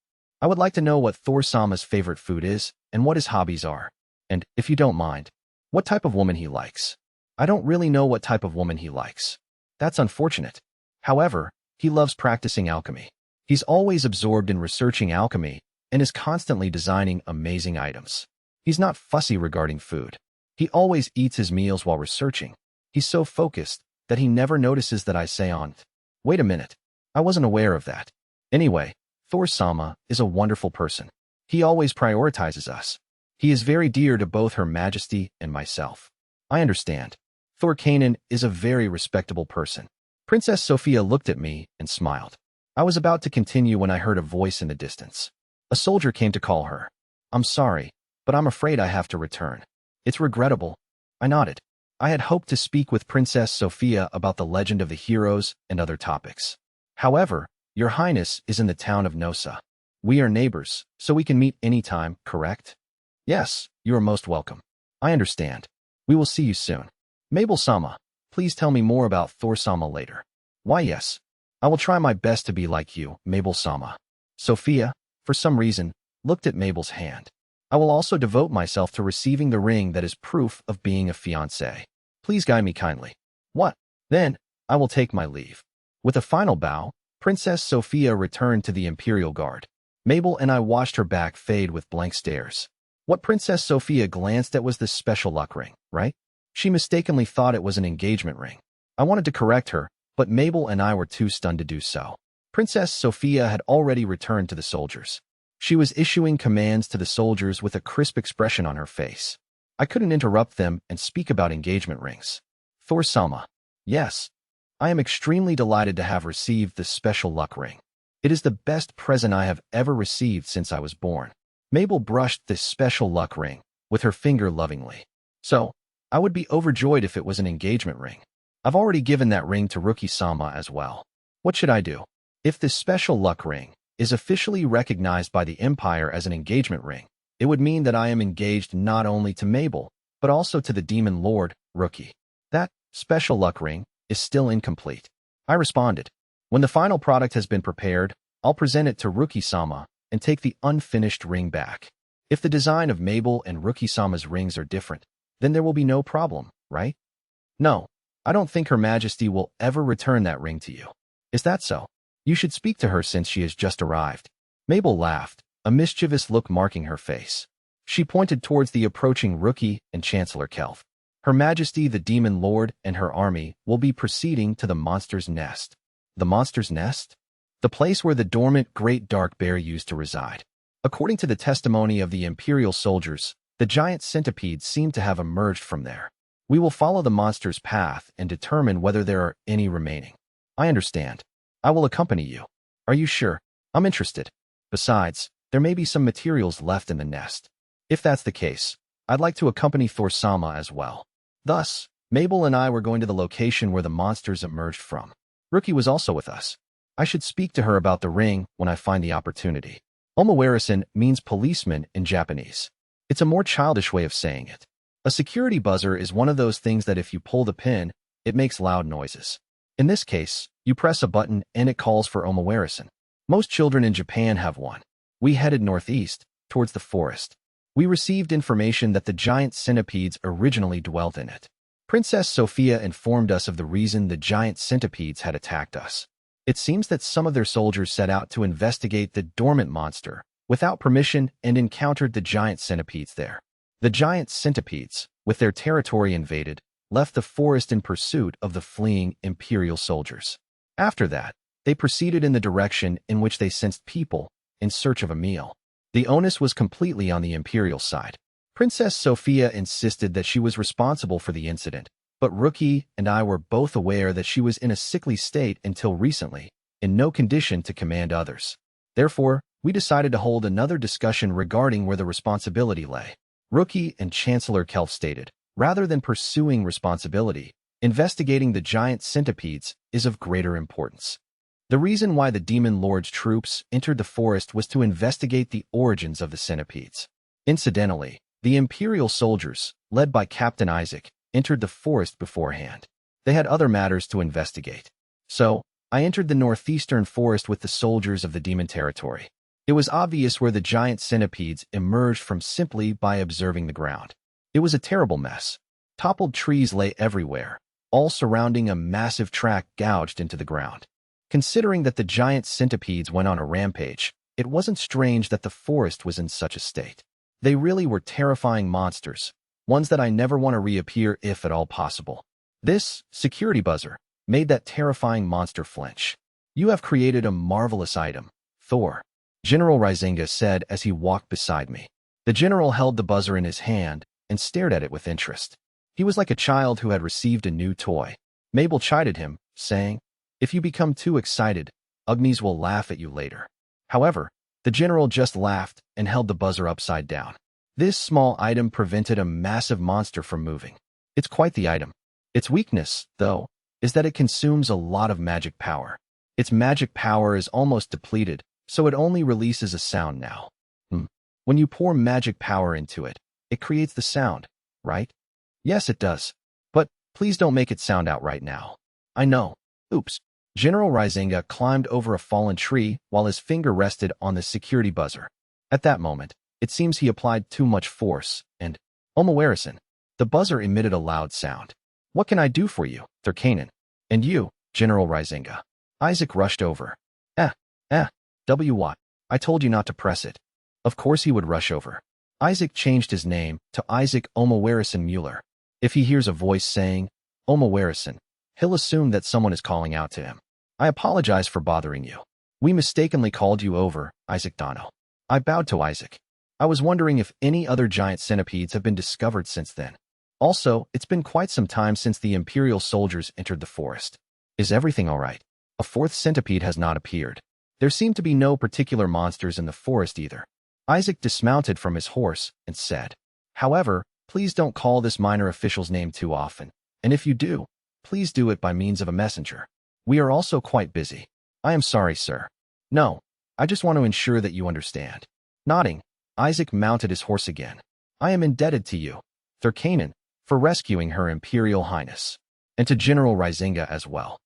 I would like to know what Thor-sama's favorite food is and what his hobbies are. And, if you don't mind, what type of woman he likes. I don't really know what type of woman he likes. That's unfortunate. However, he loves practicing alchemy. He's always absorbed in researching alchemy and is constantly designing amazing items. He's not fussy regarding food. He always eats his meals while researching. He's so focused that he never notices that I say on it. Wait a minute. I wasn't aware of that. Anyway, Thor-sama is a wonderful person. He always prioritizes us. He is very dear to both Her Majesty and myself. I understand. Thorkanon is a very respectable person. Princess Sophia looked at me and smiled. I was about to continue when I heard a voice in the distance. A soldier came to call her. I'm sorry, but I'm afraid I have to return. It's regrettable. I nodded. I had hoped to speak with Princess Sophia about the legend of the heroes and other topics. However, Your Highness is in the town of Nosa. We are neighbors, so we can meet anytime, correct? Yes, you are most welcome. I understand. We will see you soon. Mabel-sama, please tell me more about Thor-sama later. Why yes. I will try my best to be like you, Mabel-sama. Sophia, for some reason, looked at Mabel's hand. I will also devote myself to receiving the ring that is proof of being a fiancé. Please guide me kindly. What? Then, I will take my leave. With a final bow, Princess Sophia returned to the Imperial Guard. Mabel and I watched her back fade with blank stares. What Princess Sophia glanced at was this special luck ring, right? She mistakenly thought it was an engagement ring. I wanted to correct her, but Mabel and I were too stunned to do so. Princess Sophia had already returned to the soldiers. She was issuing commands to the soldiers with a crisp expression on her face. I couldn't interrupt them and speak about engagement rings. Thor-sama. Yes. I am extremely delighted to have received this special luck ring. It is the best present I have ever received since I was born. Mabel brushed this special luck ring with her finger lovingly. So, I would be overjoyed if it was an engagement ring. I've already given that ring to Rookie-sama as well. What should I do? If this special luck ring is officially recognized by the Empire as an engagement ring, it would mean that I am engaged not only to Mabel, but also to the Demon Lord, Rookie. That special luck ring is still incomplete. I responded. When the final product has been prepared, I'll present it to Rookie-sama and take the unfinished ring back. If the design of Mabel and Rookie-sama's rings are different, then there will be no problem, right? No, I don't think Her Majesty will ever return that ring to you. Is that so? You should speak to her since she has just arrived. Mabel laughed, a mischievous look marking her face. She pointed towards the approaching Rookie and Chancellor Kelf. Her Majesty the Demon Lord and her army will be proceeding to the Monster's Nest. The Monster's Nest? The place where the dormant Great Dark Bear used to reside. According to the testimony of the Imperial soldiers, the giant centipedes seem to have emerged from there. We will follow the monster's path and determine whether there are any remaining. I understand. I will accompany you. Are you sure? I'm interested. Besides, there may be some materials left in the nest. If that's the case, I'd like to accompany Thor-sama as well. Thus, Mabel and I were going to the location where the monsters emerged from. Rookie was also with us. I should speak to her about the ring when I find the opportunity. Omawarisan means policeman in Japanese. It's a more childish way of saying it. A security buzzer is one of those things that if you pull the pin, it makes loud noises. In this case, you press a button and it calls for Omawarisan. Most children in Japan have one. We headed northeast, towards the forest. We received information that the giant centipedes originally dwelt in it. Princess Sophia informed us of the reason the giant centipedes had attacked us. It seems that some of their soldiers set out to investigate the dormant monster without permission and encountered the giant centipedes there. The giant centipedes, with their territory invaded, left the forest in pursuit of the fleeing Imperial soldiers. After that, they proceeded in the direction in which they sensed people in search of a meal. The onus was completely on the Imperial side. Princess Sophia insisted that she was responsible for the incident, but Rookie and I were both aware that she was in a sickly state until recently, in no condition to command others. Therefore, we decided to hold another discussion regarding where the responsibility lay. Rookie and Chancellor Kelf stated, rather than pursuing responsibility, investigating the giant centipedes is of greater importance. The reason why the Demon Lord's troops entered the forest was to investigate the origins of the centipedes. Incidentally, the Imperial soldiers, led by Captain Isaac, entered the forest beforehand. They had other matters to investigate. So, I entered the northeastern forest with the soldiers of the Demon Territory. It was obvious where the giant centipedes emerged from simply by observing the ground. It was a terrible mess. Toppled trees lay everywhere, all surrounding a massive track gouged into the ground. Considering that the giant centipedes went on a rampage, it wasn't strange that the forest was in such a state. They really were terrifying monsters, ones that I never want to reappear if at all possible. This security buzzer made that terrifying monster flinch. You have created a marvelous item, Thor, General Rizinga said as he walked beside me. The general held the buzzer in his hand and stared at it with interest. He was like a child who had received a new toy. Mabel chided him, saying, "If you become too excited, Ugnies will laugh at you later." However, the general just laughed and held the buzzer upside down. This small item prevented a massive monster from moving. It's quite the item. Its weakness, though, is that it consumes a lot of magic power. Its magic power is almost depleted, so it only releases a sound now. When you pour magic power into it, it creates the sound, right? Yes, it does. But please don't make it sound out right now. I know. Oops. General Rizinga climbed over a fallen tree while his finger rested on the security buzzer. At that moment, it seems he applied too much force, and, Omawarison, the buzzer emitted a loud sound. "What can I do for you, Thurkanen? And you, General Rizinga?" Isaac rushed over. WY. I told you not to press it. Of course he would rush over. Isaac changed his name to Isaac Omawarison Mueller. If he hears a voice saying, Omawarison, he'll assume that someone is calling out to him. "I apologize for bothering you. We mistakenly called you over, Isaac Dono." I bowed to Isaac. I was wondering if any other giant centipedes have been discovered since then. Also, it's been quite some time since the Imperial soldiers entered the forest. Is everything all right? A fourth centipede has not appeared. There seem to be no particular monsters in the forest either. Isaac dismounted from his horse and said, "However, please don't call this minor official's name too often, and if you do, please do it by means of a messenger. We are also quite busy." "I am sorry, sir." "No, I just want to ensure that you understand." Nodding, Isaac mounted his horse again. "I am indebted to you, Thurkanen, for rescuing Her Imperial Highness, and to General Rizinga as well."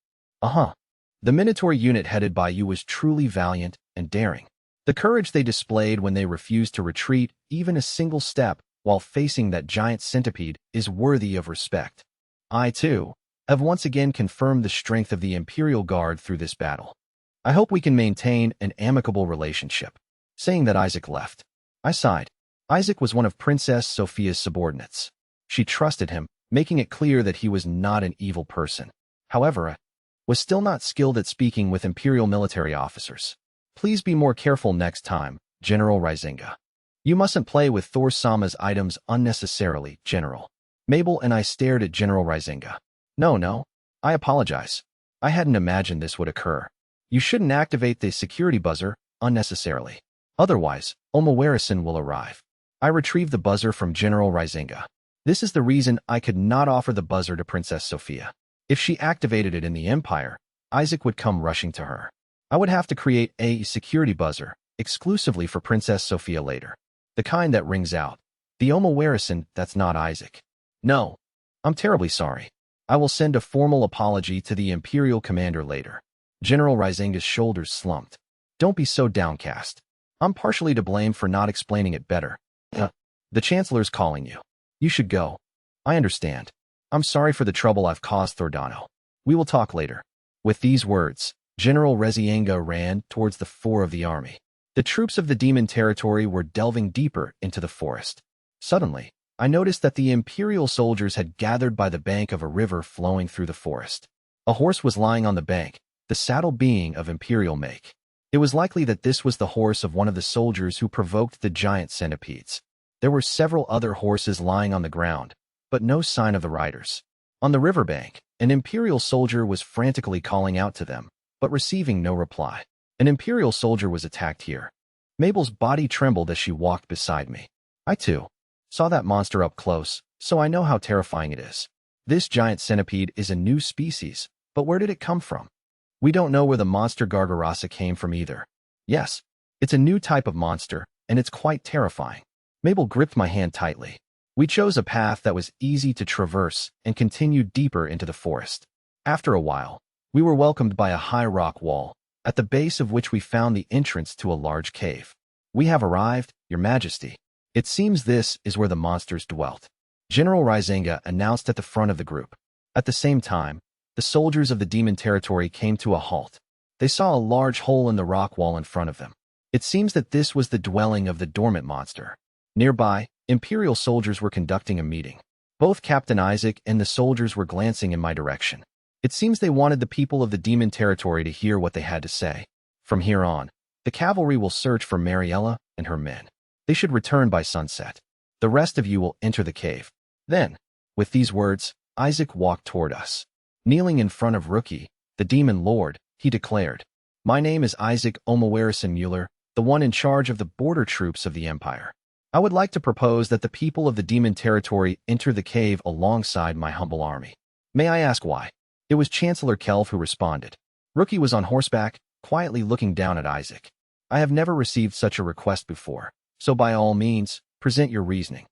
The Minotaur unit headed by you was truly valiant and daring. The courage they displayed when they refused to retreat even a single step while facing that giant centipede is worthy of respect. I, too, have once again confirmed the strength of the Imperial Guard through this battle. I hope we can maintain an amicable relationship. Saying that, Isaac left. I sighed. Isaac was one of Princess Sophia's subordinates. She trusted him, making it clear that he was not an evil person. However, I was still not skilled at speaking with Imperial military officers. "Please be more careful next time, General Rizinga. You mustn't play with Thor-sama's items unnecessarily, General." Mabel and I stared at General Rizinga. No, I apologize. I hadn't imagined this would occur. You shouldn't activate the security buzzer unnecessarily. Otherwise, Omawarison will arrive. I retrieved the buzzer from General Rizinga. This is the reason I could not offer the buzzer to Princess Sophia. If she activated it in the Empire, Isaac would come rushing to her. I would have to create a security buzzer exclusively for Princess Sophia later. The kind that rings out. The Omawarison that's not Isaac. No, I'm terribly sorry. I will send a formal apology to the Imperial commander later. General Rizinga's shoulders slumped. Don't be so downcast. I'm partially to blame for not explaining it better. The Chancellor's calling you. You should go. I understand. I'm sorry for the trouble I've caused, Thordano. We will talk later. With these words, General Rizinga ran towards the fore of the army. The troops of the Demon Territory were delving deeper into the forest. Suddenly, I noticed that the Imperial soldiers had gathered by the bank of a river flowing through the forest. A horse was lying on the bank, the saddle being of Imperial make. It was likely that this was the horse of one of the soldiers who provoked the giant centipedes. There were several other horses lying on the ground, but no sign of the riders. On the riverbank, an Imperial soldier was frantically calling out to them, but receiving no reply. An Imperial soldier was attacked here. Mabel's body trembled as she walked beside me. I, too, saw that monster up close, so I know how terrifying it is. This giant centipede is a new species, but where did it come from? We don't know where the monster Gargarasa came from either. Yes, it's a new type of monster, and it's quite terrifying. Mabel gripped my hand tightly. We chose a path that was easy to traverse and continued deeper into the forest. After a while, we were welcomed by a high rock wall, at the base of which we found the entrance to a large cave. We have arrived, Your Majesty. It seems this is where the monsters dwelt. General Rizenga announced at the front of the group. At the same time, the soldiers of the demon territory came to a halt. They saw a large hole in the rock wall in front of them. It seems that this was the dwelling of the dormant monster. Nearby, Imperial soldiers were conducting a meeting. Both Captain Isaac and the soldiers were glancing in my direction. It seems they wanted the people of the demon territory to hear what they had to say. From here on, the cavalry will search for Mariella and her men. They should return by sunset. The rest of you will enter the cave. Then, with these words, Isaac walked toward us. Kneeling in front of Rookie, the demon lord, he declared, "My name is Isaac Omawarison Mueller, the one in charge of the border troops of the Empire. I would like to propose that the people of the demon territory enter the cave alongside my humble army. May I ask why?" It was Chancellor Kelv who responded. Rookie was on horseback, quietly looking down at Isaac. "I have never received such a request before, so by all means, present your reasoning."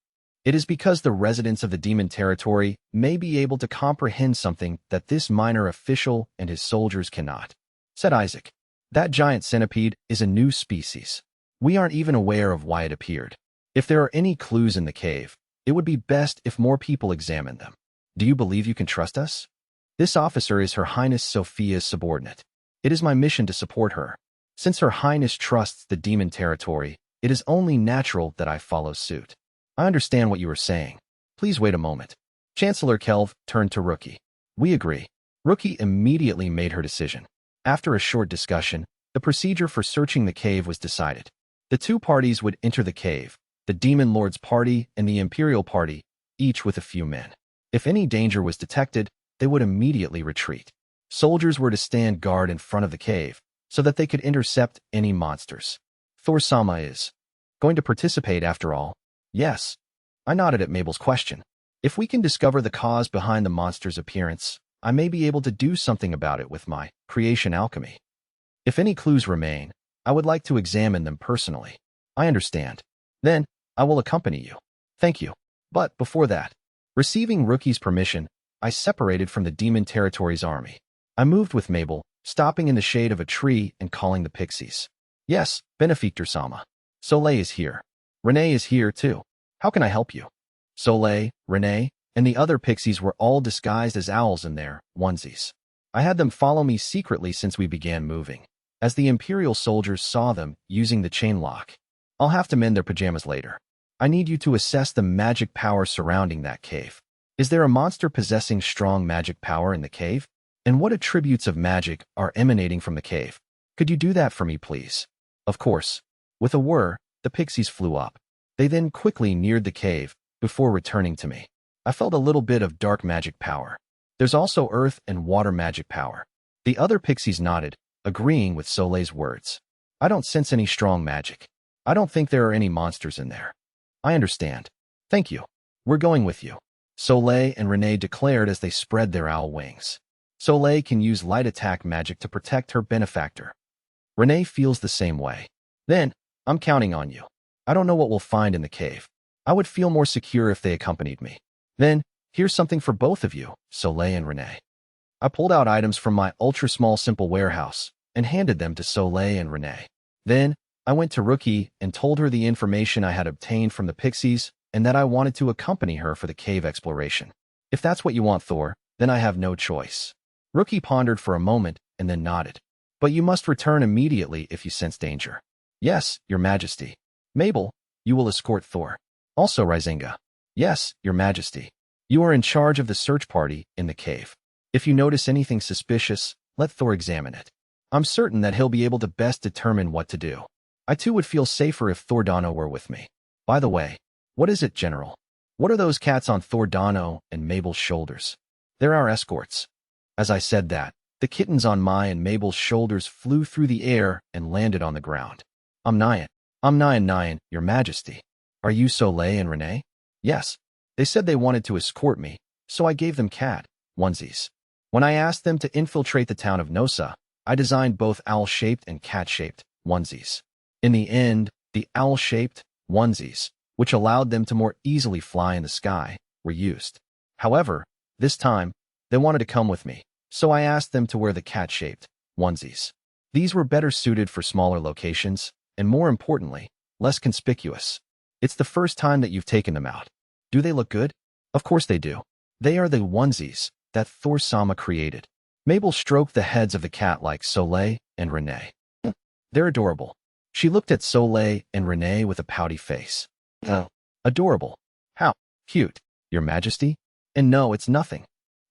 "It is because the residents of the demon territory may be able to comprehend something that this minor official and his soldiers cannot," said Isaac. "That giant centipede is a new species. We aren't even aware of why it appeared. If there are any clues in the cave, it would be best if more people examine them. Do you believe you can trust us? This officer is Her Highness Sophia's subordinate. It is my mission to support her. Since Her Highness trusts the demon territory, it is only natural that I follow suit." "I understand what you are saying. Please wait a moment." Chancellor Kelv turned to Rookie. "We agree." Rookie immediately made her decision. After a short discussion, the procedure for searching the cave was decided. The two parties would enter the cave, the Demon Lord's party and the Imperial party, each with a few men. If any danger was detected, they would immediately retreat. Soldiers were to stand guard in front of the cave, so that they could intercept any monsters. "Thor-sama is going to participate after all?" "Yes." I nodded at Mabel's question. "If we can discover the cause behind the monster's appearance, I may be able to do something about it with my Creation Alchemy. If any clues remain, I would like to examine them personally." "I understand. Then, I will accompany you." "Thank you." But before that, receiving Rookie's permission, I separated from the Demon Territory's army. I moved with Mabel, stopping in the shade of a tree and calling the pixies. "Yes, Benefactor-sama. Soleil is here. Renee is here too. How can I help you?" Soleil, Renee, and the other pixies were all disguised as owls in their onesies. I had them follow me secretly since we began moving, as the Imperial soldiers saw them using the chain lock. "I'll have to mend their pajamas later. I need you to assess the magic power surrounding that cave. Is there a monster possessing strong magic power in the cave? And what attributes of magic are emanating from the cave? Could you do that for me, please?" Of course. With a whir, the pixies flew up. They then quickly neared the cave before returning to me. I felt a little bit of dark magic power. There's also earth and water magic power. The other pixies nodded, agreeing with Soleil's words. "I don't sense any strong magic. I don't think there are any monsters in there." "I understand. Thank you. We're going with you," Soleil and Renee declared as they spread their owl wings. Soleil can use light attack magic to protect her benefactor. Renee feels the same way. "Then, I'm counting on you. I don't know what we'll find in the cave. I would feel more secure if they accompanied me." "Then, here's something for both of you, Soleil and Renee." I pulled out items from my ultra-small simple warehouse and handed them to Soleil and Renee. Then, I went to Rookie and told her the information I had obtained from the pixies and that I wanted to accompany her for the cave exploration. "If that's what you want, Thor, then I have no choice." Rookie pondered for a moment and then nodded. "But you must return immediately if you sense danger." "Yes, Your Majesty." "Mabel, you will escort Thor." "Also Rizenga." "Yes, Your Majesty." "You are in charge of the search party in the cave. If you notice anything suspicious, let Thor examine it. I'm certain that he'll be able to best determine what to do. I too would feel safer if Thordano were with me. By the way, What is it, General? What are those cats on Thordano and Mabel's shoulders? They're our escorts. As I said that, the kittens on my and Mabel's shoulders flew through the air and landed on the ground. I'm Nyan, Your Majesty. Are you Soleil and Renee? Yes. They said they wanted to escort me, so I gave them cat onesies. When I asked them to infiltrate the town of Nosa, I designed both owl-shaped and cat-shaped onesies. In the end, the owl-shaped onesies, which allowed them to more easily fly in the sky, were used. However, this time, they wanted to come with me, so I asked them to wear the cat-shaped onesies. These were better suited for smaller locations, and more importantly, less conspicuous. It's the first time that you've taken them out. Do they look good? Of course they do. They are the onesies that Thor-sama created. Mabel stroked the heads of the cat like Soleil and Renee. They're adorable. She looked at Soleil and Renee with a pouty face. Oh, adorable. How cute, Your Majesty? And no, it's nothing.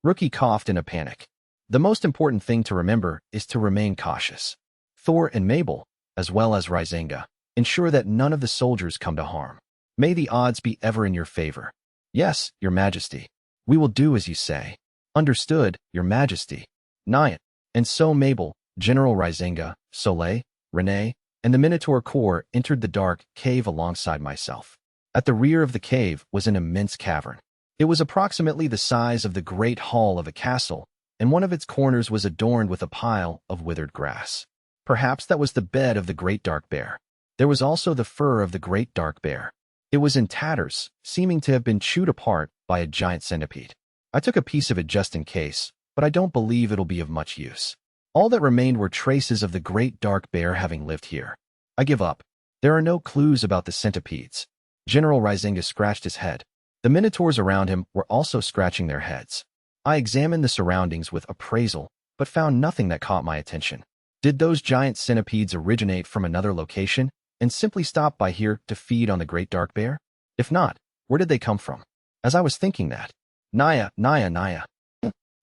Rookie coughed in a panic. The most important thing to remember is to remain cautious. Thor and Mabel, as well as Rizenga, ensure that none of the soldiers come to harm. May the odds be ever in your favor. Yes, Your Majesty. We will do as you say. Understood, Your Majesty. Nyan. And so Mabel, General Rizenga, Soleil, Renee, and the Minotaur Corps entered the dark cave alongside myself. At the rear of the cave was an immense cavern. It was approximately the size of the great hall of a castle, and one of its corners was adorned with a pile of withered grass. Perhaps that was the bed of the great dark bear. There was also the fur of the great dark bear. It was in tatters, seeming to have been chewed apart by a giant centipede. I took a piece of it just in case, but I don't believe it'll be of much use. All that remained were traces of the great dark bear having lived here. I give up. There are no clues about the centipedes. General Rizenga scratched his head. The minotaurs around him were also scratching their heads. I examined the surroundings with appraisal, but found nothing that caught my attention. Did those giant centipedes originate from another location and simply stop by here to feed on the great dark bear? If not, where did they come from? As I was thinking that, Naya.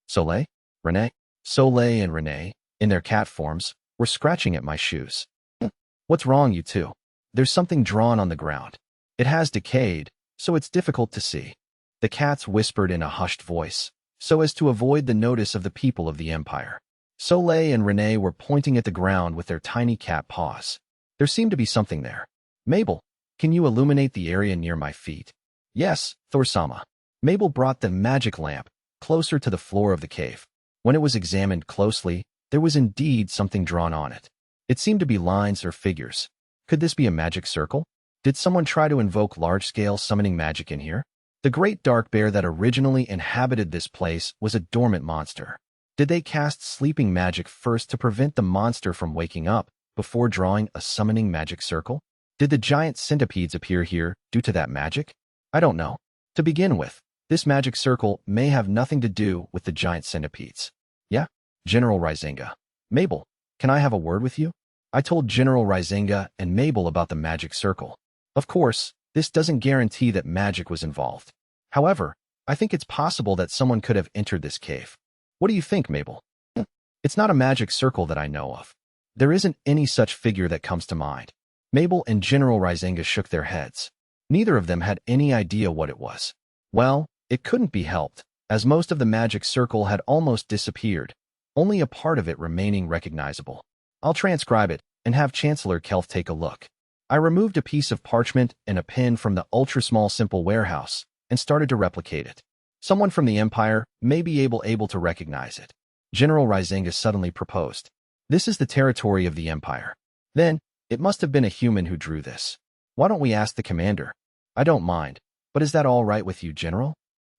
Soleil, Renee, Soleil and Renee, in their cat forms, were scratching at my shoes. What's wrong, you two? There's something drawn on the ground. It has decayed, so it's difficult to see. The cats whispered in a hushed voice, so as to avoid the notice of the people of the Empire. Soleil and Renee were pointing at the ground with their tiny cat paws. There seemed to be something there. Mabel, can you illuminate the area near my feet? Yes, Thor-sama. Mabel brought the magic lamp closer to the floor of the cave. When it was examined closely, there was indeed something drawn on it. It seemed to be lines or figures. Could this be a magic circle? Did someone try to invoke large-scale summoning magic in here? The great dark bear that originally inhabited this place was a dormant monster. Did they cast sleeping magic first to prevent the monster from waking up before drawing a summoning magic circle? Did the giant centipedes appear here due to that magic? I don't know. To begin with, this magic circle may have nothing to do with the giant centipedes. Yeah? General Rizenga. Mabel, can I have a word with you? I told General Rizenga and Mabel about the magic circle. Of course, this doesn't guarantee that magic was involved. However, I think it's possible that someone could have entered this cave. What do you think, Mabel? It's not a magic circle that I know of. There isn't any such figure that comes to mind. Mabel and General Rizenga shook their heads. Neither of them had any idea what it was. Well, it couldn't be helped, as most of the magic circle had almost disappeared, only a part of it remaining recognizable. I'll transcribe it and have Chancellor Kelf take a look. I removed a piece of parchment and a pen from the ultra-small simple warehouse and started to replicate it. Someone from the Empire may be able to recognize it. General Rizenga suddenly proposed. This is the territory of the Empire. Then, it must have been a human who drew this. Why don't we ask the commander? I don't mind, but is that all right with you, General?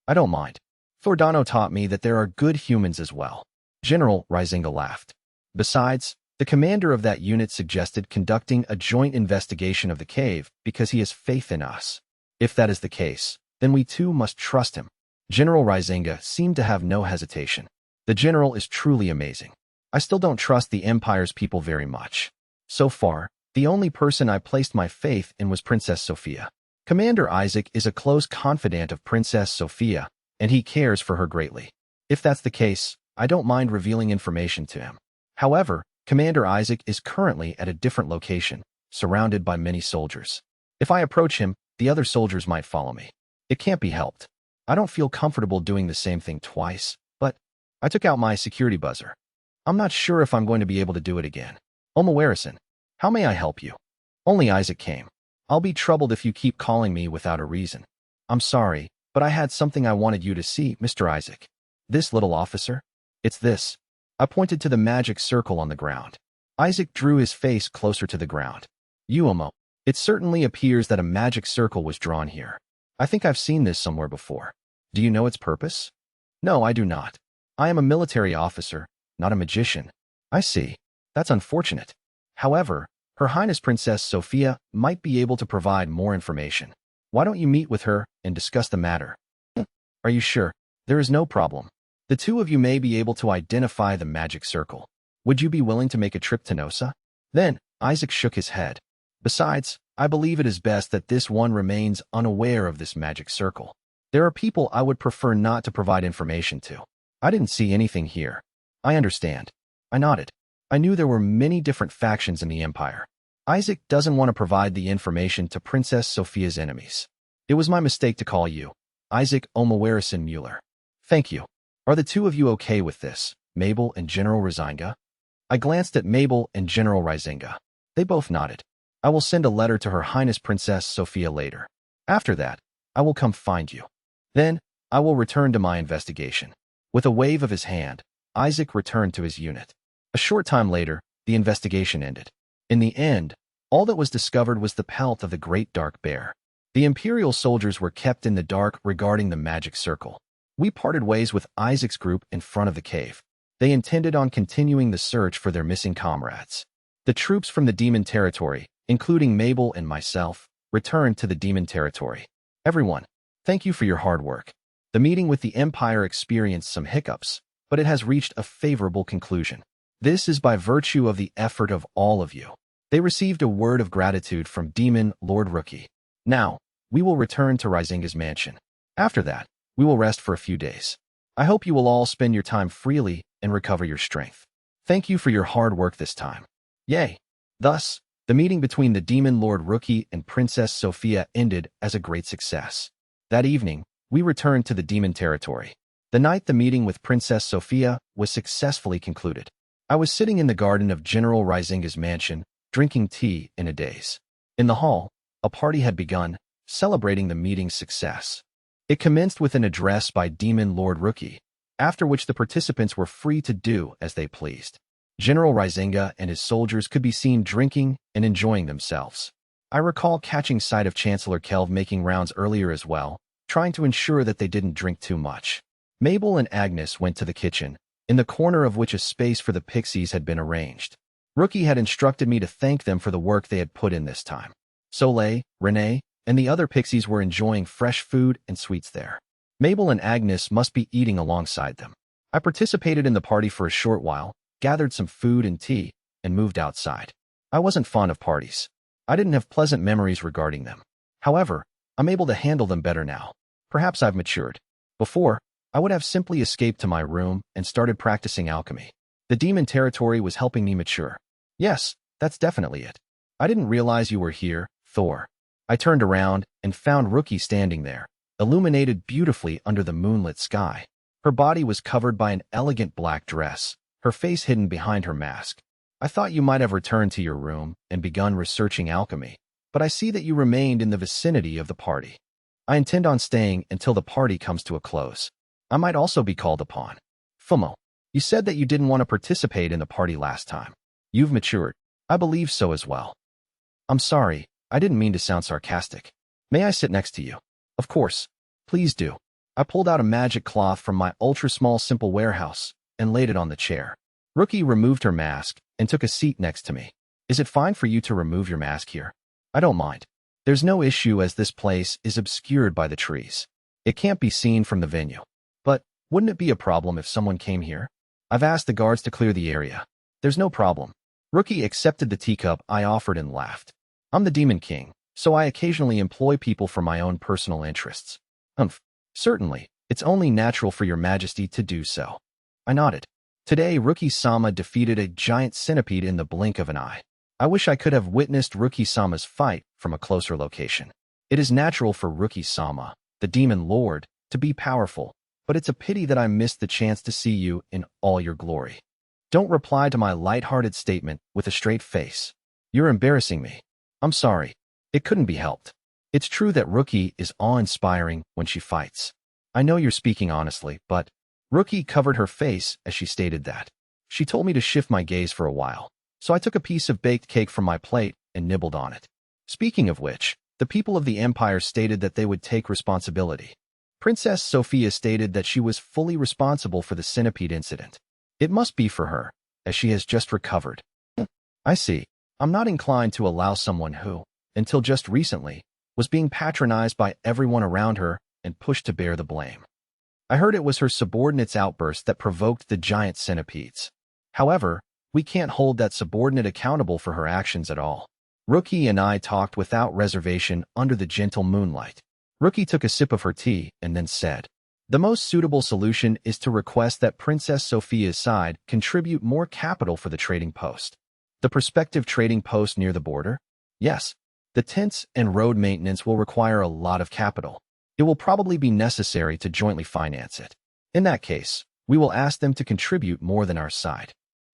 I don't mind. Thordano taught me that there are good humans as well. General Rizenga laughed. Besides, the commander of that unit suggested conducting a joint investigation of the cave because he has faith in us. If that is the case, then we too must trust him. General Rizenga seemed to have no hesitation. The general is truly amazing. I still don't trust the Empire's people very much. So far, the only person I placed my faith in was Princess Sophia. Commander Isaac is a close confidant of Princess Sophia, and he cares for her greatly. If that's the case, I don't mind revealing information to him. However, Commander Isaac is currently at a different location, surrounded by many soldiers. If I approach him, the other soldiers might follow me. It can't be helped. I don't feel comfortable doing the same thing twice, but I took out my security buzzer. I'm not sure if I'm going to be able to do it again. Omawarison, how may I help you? Only Isaac came. I'll be troubled if you keep calling me without a reason. I'm sorry, but I had something I wanted you to see, Mr. Isaac. This little officer? It's this. I pointed to the magic circle on the ground. Isaac drew his face closer to the ground. Uomo, it certainly appears that a magic circle was drawn here. I think I've seen this somewhere before. Do you know its purpose? No, I do not. I am a military officer, not a magician. I see. That's unfortunate. However, Her Highness Princess Sophia might be able to provide more information. Why don't you meet with her and discuss the matter? Are you sure? There is no problem. The two of you may be able to identify the magic circle. Would you be willing to make a trip to Nosa? Then, Isaac shook his head. Besides, I believe it is best that this one remains unaware of this magic circle. There are people I would prefer not to provide information to. I didn't see anything here. I understand. I nodded. I knew there were many different factions in the Empire. Isaac doesn't want to provide the information to Princess Sophia's enemies. It was my mistake to call you, Isaac Omawarison Mueller. Thank you. Are the two of you okay with this, Mabel and General Rizinga? I glanced at Mabel and General Rizinga. They both nodded. I will send a letter to Her Highness Princess Sophia later. After that, I will come find you. Then, I will return to my investigation. With a wave of his hand, Isaac returned to his unit. A short time later, the investigation ended. In the end, all that was discovered was the pelt of the Great Dark Bear. The Imperial soldiers were kept in the dark regarding the magic circle. We parted ways with Isaac's group in front of the cave. They intended on continuing the search for their missing comrades. The troops from the Demon Territory, including Mabel and myself, returned to the Demon Territory. Everyone, thank you for your hard work. The meeting with the Empire experienced some hiccups, but it has reached a favorable conclusion. This is by virtue of the effort of all of you. They received a word of gratitude from Demon Lord Rookie. Now, we will return to Rizinga's mansion. After that, we will rest for a few days. I hope you will all spend your time freely and recover your strength. Thank you for your hard work this time. Yay! Thus, the meeting between the Demon Lord Rookie and Princess Sophia ended as a great success. That evening, we returned to the Demon Territory. The night the meeting with Princess Sophia was successfully concluded. I was sitting in the garden of General Rizinga's mansion, drinking tea in a daze. In the hall, a party had begun, celebrating the meeting's success. It commenced with an address by Demon Lord Rookie, after which the participants were free to do as they pleased. General Rizinga and his soldiers could be seen drinking and enjoying themselves. I recall catching sight of Chancellor Kelv making rounds earlier as well, trying to ensure that they didn't drink too much. Mabel and Agnes went to the kitchen, in the corner of which a space for the pixies had been arranged. Rookie had instructed me to thank them for the work they had put in this time. Soleil, Renee, and the other pixies were enjoying fresh food and sweets there. Mabel and Agnes must be eating alongside them. I participated in the party for a short while, gathered some food and tea, and moved outside. I wasn't fond of parties. I didn't have pleasant memories regarding them. However, I'm able to handle them better now. Perhaps I've matured. Before, I would have simply escaped to my room and started practicing alchemy. The Demon Territory was helping me mature. Yes, that's definitely it. I didn't realize you were here, Thor. I turned around and found Rookie standing there, illuminated beautifully under the moonlit sky. Her body was covered by an elegant black dress, her face hidden behind her mask. I thought you might have returned to your room and begun researching alchemy, but I see that you remained in the vicinity of the party. I intend on staying until the party comes to a close. I might also be called upon. Fumo, you said that you didn't want to participate in the party last time. You've matured. I believe so as well. I'm sorry, I didn't mean to sound sarcastic. May I sit next to you? Of course. Please do. I pulled out a magic cloth from my ultra-small simple warehouse and laid it on the chair. Rookie removed her mask and took a seat next to me. Is it fine for you to remove your mask here? I don't mind. There's no issue as this place is obscured by the trees. It can't be seen from the venue. But wouldn't it be a problem if someone came here? I've asked the guards to clear the area. There's no problem. Rookie accepted the teacup I offered and laughed. I'm the Demon King, so I occasionally employ people for my own personal interests. Certainly, it's only natural for your majesty to do so. I nodded. Today, Rookie-sama defeated a giant centipede in the blink of an eye. I wish I could have witnessed Rookie-sama's fight from a closer location. It is natural for Rookie-sama, the demon lord, to be powerful, but it's a pity that I missed the chance to see you in all your glory. Don't reply to my light-hearted statement with a straight face. You're embarrassing me. I'm sorry. It couldn't be helped. It's true that Rookie is awe-inspiring when she fights. I know you're speaking honestly, but Rookie covered her face as she stated that. She told me to shift my gaze for a while, so I took a piece of baked cake from my plate and nibbled on it. Speaking of which, the people of the Empire stated that they would take responsibility. Princess Sophia stated that she was fully responsible for the centipede incident. It must be for her, as she has just recovered. I see. I'm not inclined to allow someone who, until just recently, was being patronized by everyone around her and pushed to bear the blame. I heard it was her subordinate's outburst that provoked the giant centipedes. However, we can't hold that subordinate accountable for her actions at all. Rookie and I talked without reservation under the gentle moonlight. Rookie took a sip of her tea and then said, "The most suitable solution is to request that Princess Sophia's side contribute more capital for the trading post." The prospective trading post near the border? Yes. The tents and road maintenance will require a lot of capital. It will probably be necessary to jointly finance it. In that case, we will ask them to contribute more than our side.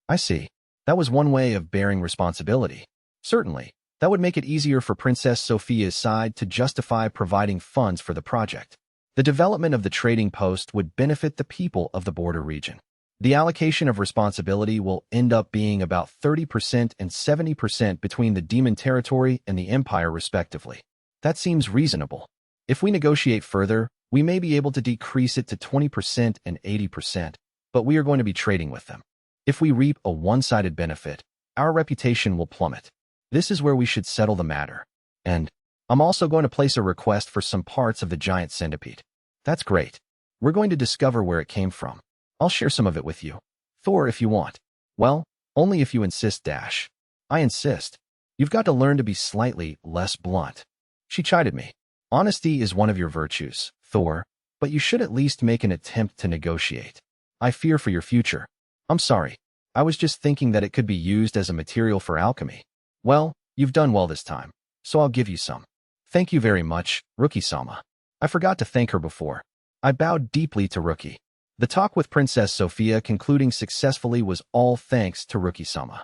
I see. That was one way of bearing responsibility. Certainly, that would make it easier for Princess Sophia's side to justify providing funds for the project. The development of the trading post would benefit the people of the border region. The allocation of responsibility will end up being about 30% and 70% between the demon territory and the empire respectively. That seems reasonable. If we negotiate further, we may be able to decrease it to 20% and 80%, but we are going to be trading with them. If we reap a one-sided benefit, our reputation will plummet. This is where we should settle the matter. And I'm also going to place a request for some parts of the giant centipede. That's great. We're going to discover where it came from. I'll share some of it with you. Thor, if you want. Well, only if you insist, Dash. I insist. You've got to learn to be slightly less blunt. She chided me. Honesty is one of your virtues, Thor, but you should at least make an attempt to negotiate. I fear for your future. I'm sorry. I was just thinking that it could be used as a material for alchemy. Well, you've done well this time, so I'll give you some. Thank you very much, Rookie-sama. I forgot to thank her before. I bowed deeply to Rookie. The talk with Princess Sophia concluding successfully was all thanks to Rookie-sama.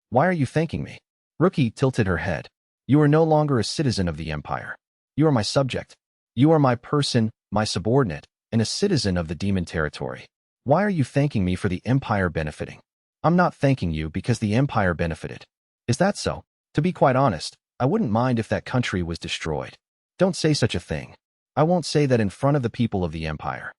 Why are you thanking me? Rookie tilted her head. You are no longer a citizen of the Empire. You are my subject. You are my person, my subordinate, and a citizen of the demon territory. Why are you thanking me for the Empire benefiting? I'm not thanking you because the Empire benefited. Is that so? To be quite honest, I wouldn't mind if that country was destroyed. Don't say such a thing. I won't say that in front of the people of the Empire.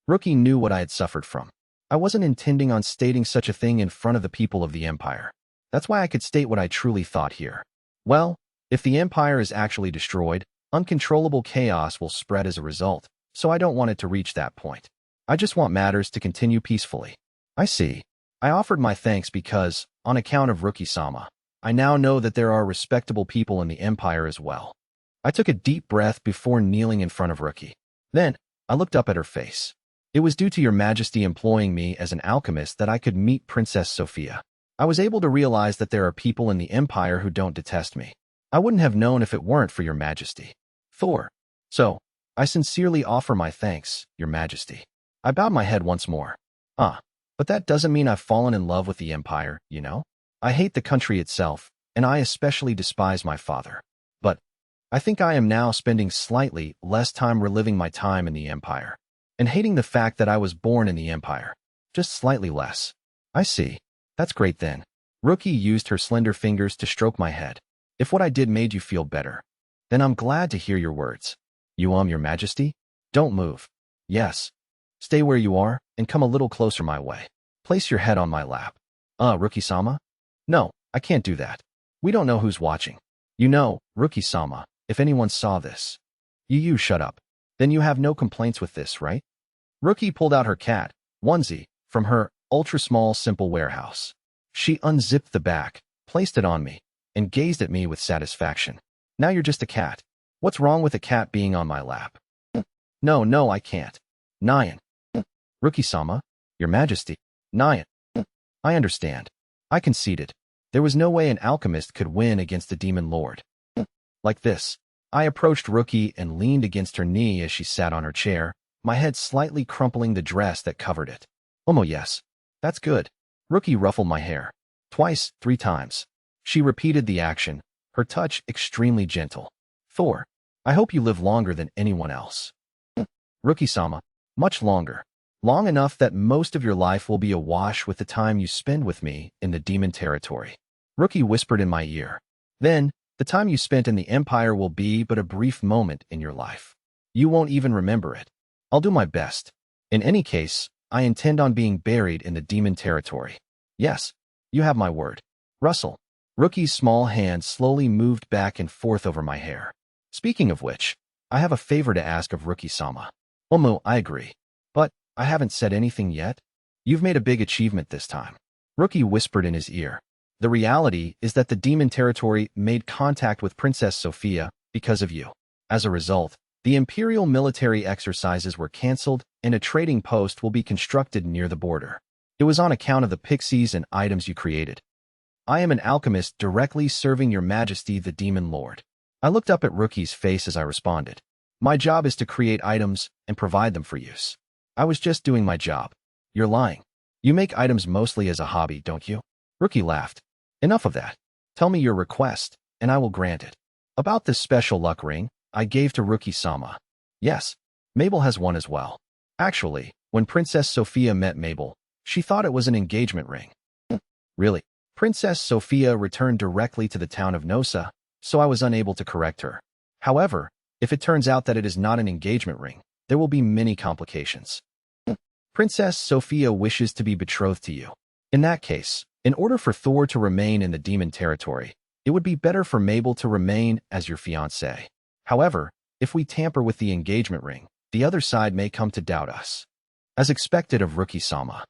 Rookie knew what I had suffered from. I wasn't intending on stating such a thing in front of the people of the Empire. That's why I could state what I truly thought here. Well, if the Empire is actually destroyed, uncontrollable chaos will spread as a result, so I don't want it to reach that point. I just want matters to continue peacefully. I see. I offered my thanks because, on account of Rookie-sama, I now know that there are respectable people in the Empire as well. I took a deep breath before kneeling in front of Rookie. Then, I looked up at her face. It was due to your majesty employing me as an alchemist that I could meet Princess Sophia. I was able to realize that there are people in the Empire who don't detest me. I wouldn't have known if it weren't for your majesty. Thor. So, I sincerely offer my thanks, your majesty. I bowed my head once more. But that doesn't mean I've fallen in love with the Empire, you know? I hate the country itself, and I especially despise my father. But I think I am now spending slightly less time reliving my time in the Empire, and hating the fact that I was born in the Empire. Just slightly less. I see. That's great then. Rookie used her slender fingers to stroke my head. If what I did made you feel better, then I'm glad to hear your words. Your majesty? Don't move. Yes. Stay where you are, and come a little closer my way. Place your head on my lap. Rookie-sama? No, I can't do that. We don't know who's watching. You know, Rookie-sama, if anyone saw this. You shut up. Then you have no complaints with this, right? Rookie pulled out her cat, onesie, from her ultra-small simple warehouse. She unzipped the back, placed it on me, and gazed at me with satisfaction. Now you're just a cat. What's wrong with a cat being on my lap? No, I can't. Nyan. Rookie-sama, your majesty. Nyan. I understand. I conceded. There was no way an alchemist could win against the demon lord. Like this. I approached Rookie and leaned against her knee as she sat on her chair, my head slightly crumpling the dress that covered it. Yes. That's good. Rookie ruffled my hair. Twice, 3 times. She repeated the action, her touch extremely gentle. Thor, I hope you live longer than anyone else. Rookie-sama, much longer. Long enough that most of your life will be awash with the time you spend with me in the demon territory. Rookie whispered in my ear. Then, the time you spent in the Empire will be but a brief moment in your life. You won't even remember it. I'll do my best. In any case, I intend on being buried in the demon territory. Yes, you have my word. Russell. Rookie's small hand slowly moved back and forth over my hair. Speaking of which, I have a favor to ask of Rookie-sama. I agree. But I haven't said anything yet. You've made a big achievement this time. Rookie whispered in his ear. The reality is that the demon territory made contact with Princess Sophia because of you. As a result, the Imperial military exercises were cancelled and a trading post will be constructed near the border. It was on account of the pixies and items you created. I am an alchemist directly serving your majesty the demon lord. I looked up at Rookie's face as I responded. My job is to create items and provide them for use. I was just doing my job. You're lying. You make items mostly as a hobby, don't you? Rookie laughed. Enough of that. Tell me your request, and I will grant it. About this special luck ring I gave to Rookie-sama. Yes, Mabel has one as well. Actually, when Princess Sophia met Mabel, she thought it was an engagement ring. Really? Princess Sophia returned directly to the town of Nosa, so I was unable to correct her. However, if it turns out that it is not an engagement ring, there will be many complications. Princess Sophia wishes to be betrothed to you. In that case, in order for Thor to remain in the demon territory, it would be better for Mabel to remain as your fiancée. However, if we tamper with the engagement ring, the other side may come to doubt us. As expected of Rookie-sama.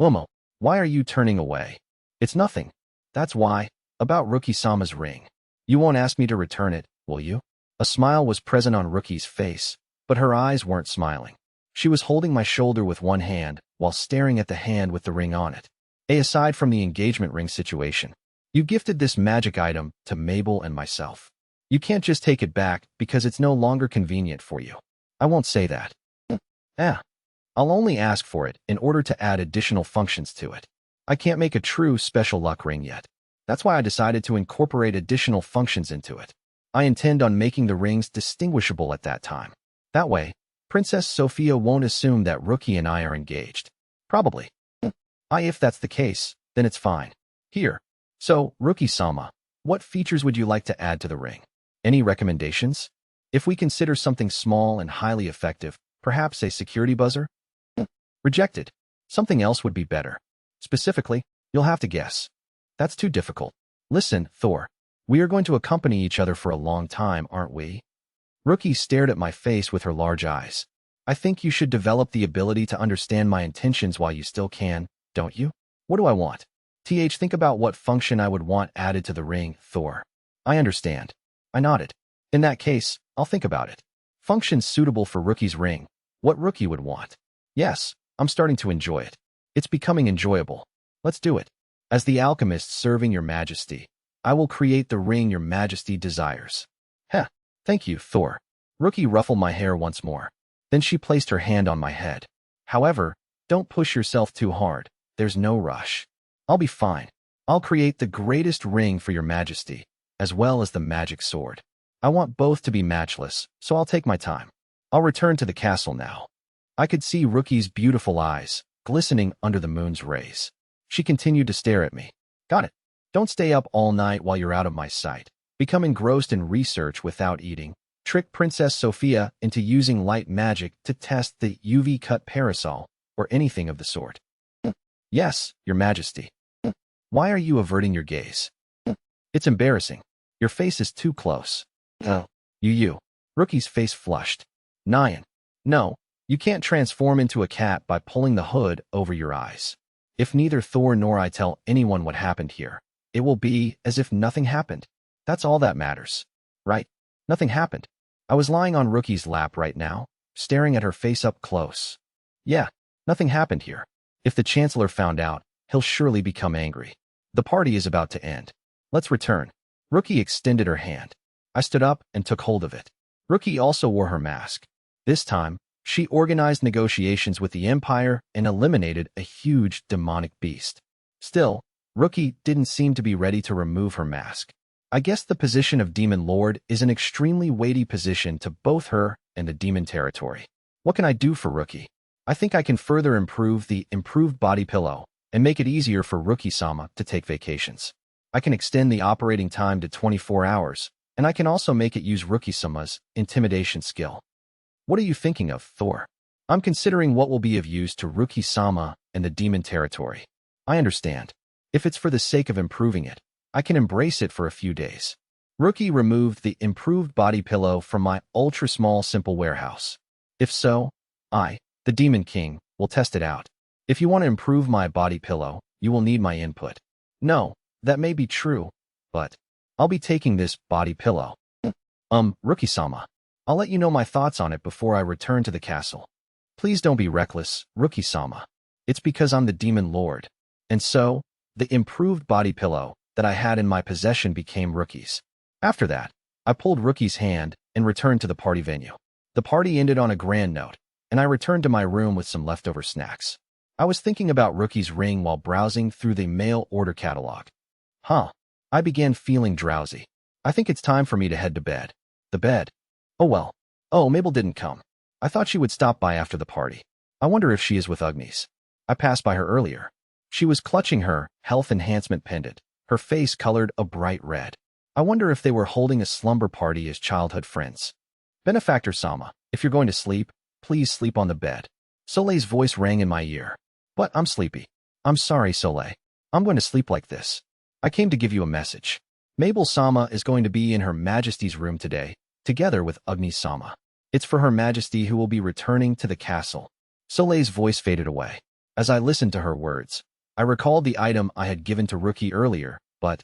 Momo, why are you turning away? It's nothing. That's why. About Rookie-sama's ring. You won't ask me to return it, will you? A smile was present on Rookie's face, but her eyes weren't smiling. She was holding my shoulder with one hand while staring at the hand with the ring on it. Aside from the engagement ring situation, you gifted this magic item to Mabel and myself. You can't just take it back because it's no longer convenient for you. I won't say that. I'll only ask for it in order to add additional functions to it. I can't make a true special luck ring yet. That's why I decided to incorporate additional functions into it. I intend on making the rings distinguishable at that time. That way, Princess Sophia won't assume that Rookie and I are engaged. Probably. If that's the case, then it's fine. Here. So, Rookie-sama, what features would you like to add to the ring? Any recommendations? If we consider something small and highly effective, perhaps a security buzzer? Rejected. Something else would be better. Specifically, you'll have to guess. That's too difficult. Listen, Thor. We are going to accompany each other for a long time, aren't we? Rookie stared at my face with her large eyes. I think you should develop the ability to understand my intentions while you still can, don't you? What do I want? Think about what function I would want added to the ring, Thor. I understand. I nodded. In that case, I'll think about it. Functions suitable for Rookie's ring. What Rookie would want. Yes, I'm starting to enjoy it. It's becoming enjoyable. Let's do it. As the alchemist serving your majesty, I will create the ring your majesty desires. Thank you, Thor. Rookie ruffled my hair once more. Then she placed her hand on my head. However, don't push yourself too hard. There's no rush. I'll be fine. I'll create the greatest ring for your majesty, as well as the magic sword. I want both to be matchless, so I'll take my time. I'll return to the castle now. I could see Rookie's beautiful eyes, glistening under the moon's rays. She continued to stare at me. Got it. Don't stay up all night while you're out of my sight. Become engrossed in research without eating. Trick Princess Sophia into using light magic to test the UV-cut parasol, or anything of the sort. Yes, your majesty. Why are you averting your gaze? It's embarrassing. Your face is too close. You. Rookie's face flushed. Nyan. No, you can't transform into a cat by pulling the hood over your eyes. If neither Thor nor I tell anyone what happened here, it will be as if nothing happened. That's all that matters. Right? Nothing happened. I was lying on Rookie's lap right now, staring at her face up close. Yeah, nothing happened here. If the Chancellor found out, he'll surely become angry. The party is about to end. Let's return. Rookie extended her hand. I stood up and took hold of it. Rookie also wore her mask. This time, she organized negotiations with the Empire and eliminated a huge demonic beast. Still, Rookie didn't seem to be ready to remove her mask. I guess the position of Demon Lord is an extremely weighty position to both her and the demon territory. What can I do for Rookie? I think I can further improve the improved body pillow and make it easier for Rookie-sama to take vacations. I can extend the operating time to 24 hours, and I can also make it use Rookie-sama's intimidation skill. What are you thinking of, Thor? I'm considering what will be of use to Rookie-sama and the demon territory. I understand. If it's for the sake of improving it, I can embrace it for a few days. Rookie removed the improved body pillow from my ultra-small simple warehouse. If so, I, the Demon King, will test it out. If you want to improve my body pillow, you will need my input. No, that may be true, but I'll be taking this body pillow. Rookie-sama. I'll let you know my thoughts on it before I return to the castle. Please don't be reckless, Rookie-sama. It's because I'm the Demon Lord. And so, the improved body pillow that I had in my possession became Rookie's. After that, I pulled Rookie's hand and returned to the party venue. The party ended on a grand note, and I returned to my room with some leftover snacks. I was thinking about Rookie's ring while browsing through the mail order catalog. I began feeling drowsy. I think it's time for me to head to bed. The bed? Oh well. Oh, Mabel didn't come. I thought she would stop by after the party. I wonder if she is with Ugnis. I passed by her earlier. She was clutching her health enhancement pendant, her face colored a bright red. I wonder if they were holding a slumber party as childhood friends. Benefactor-sama, if you're going to sleep, please sleep on the bed. Soleil's voice rang in my ear. But I'm sleepy. I'm sorry, Soleil. I'm going to sleep like this. I came to give you a message. Mabel-sama is going to be in Her Majesty's room today, together with Ugnis-sama. It's for Her Majesty who will be returning to the castle. Soleil's voice faded away. As I listened to her words, I recalled the item I had given to Rookie earlier, but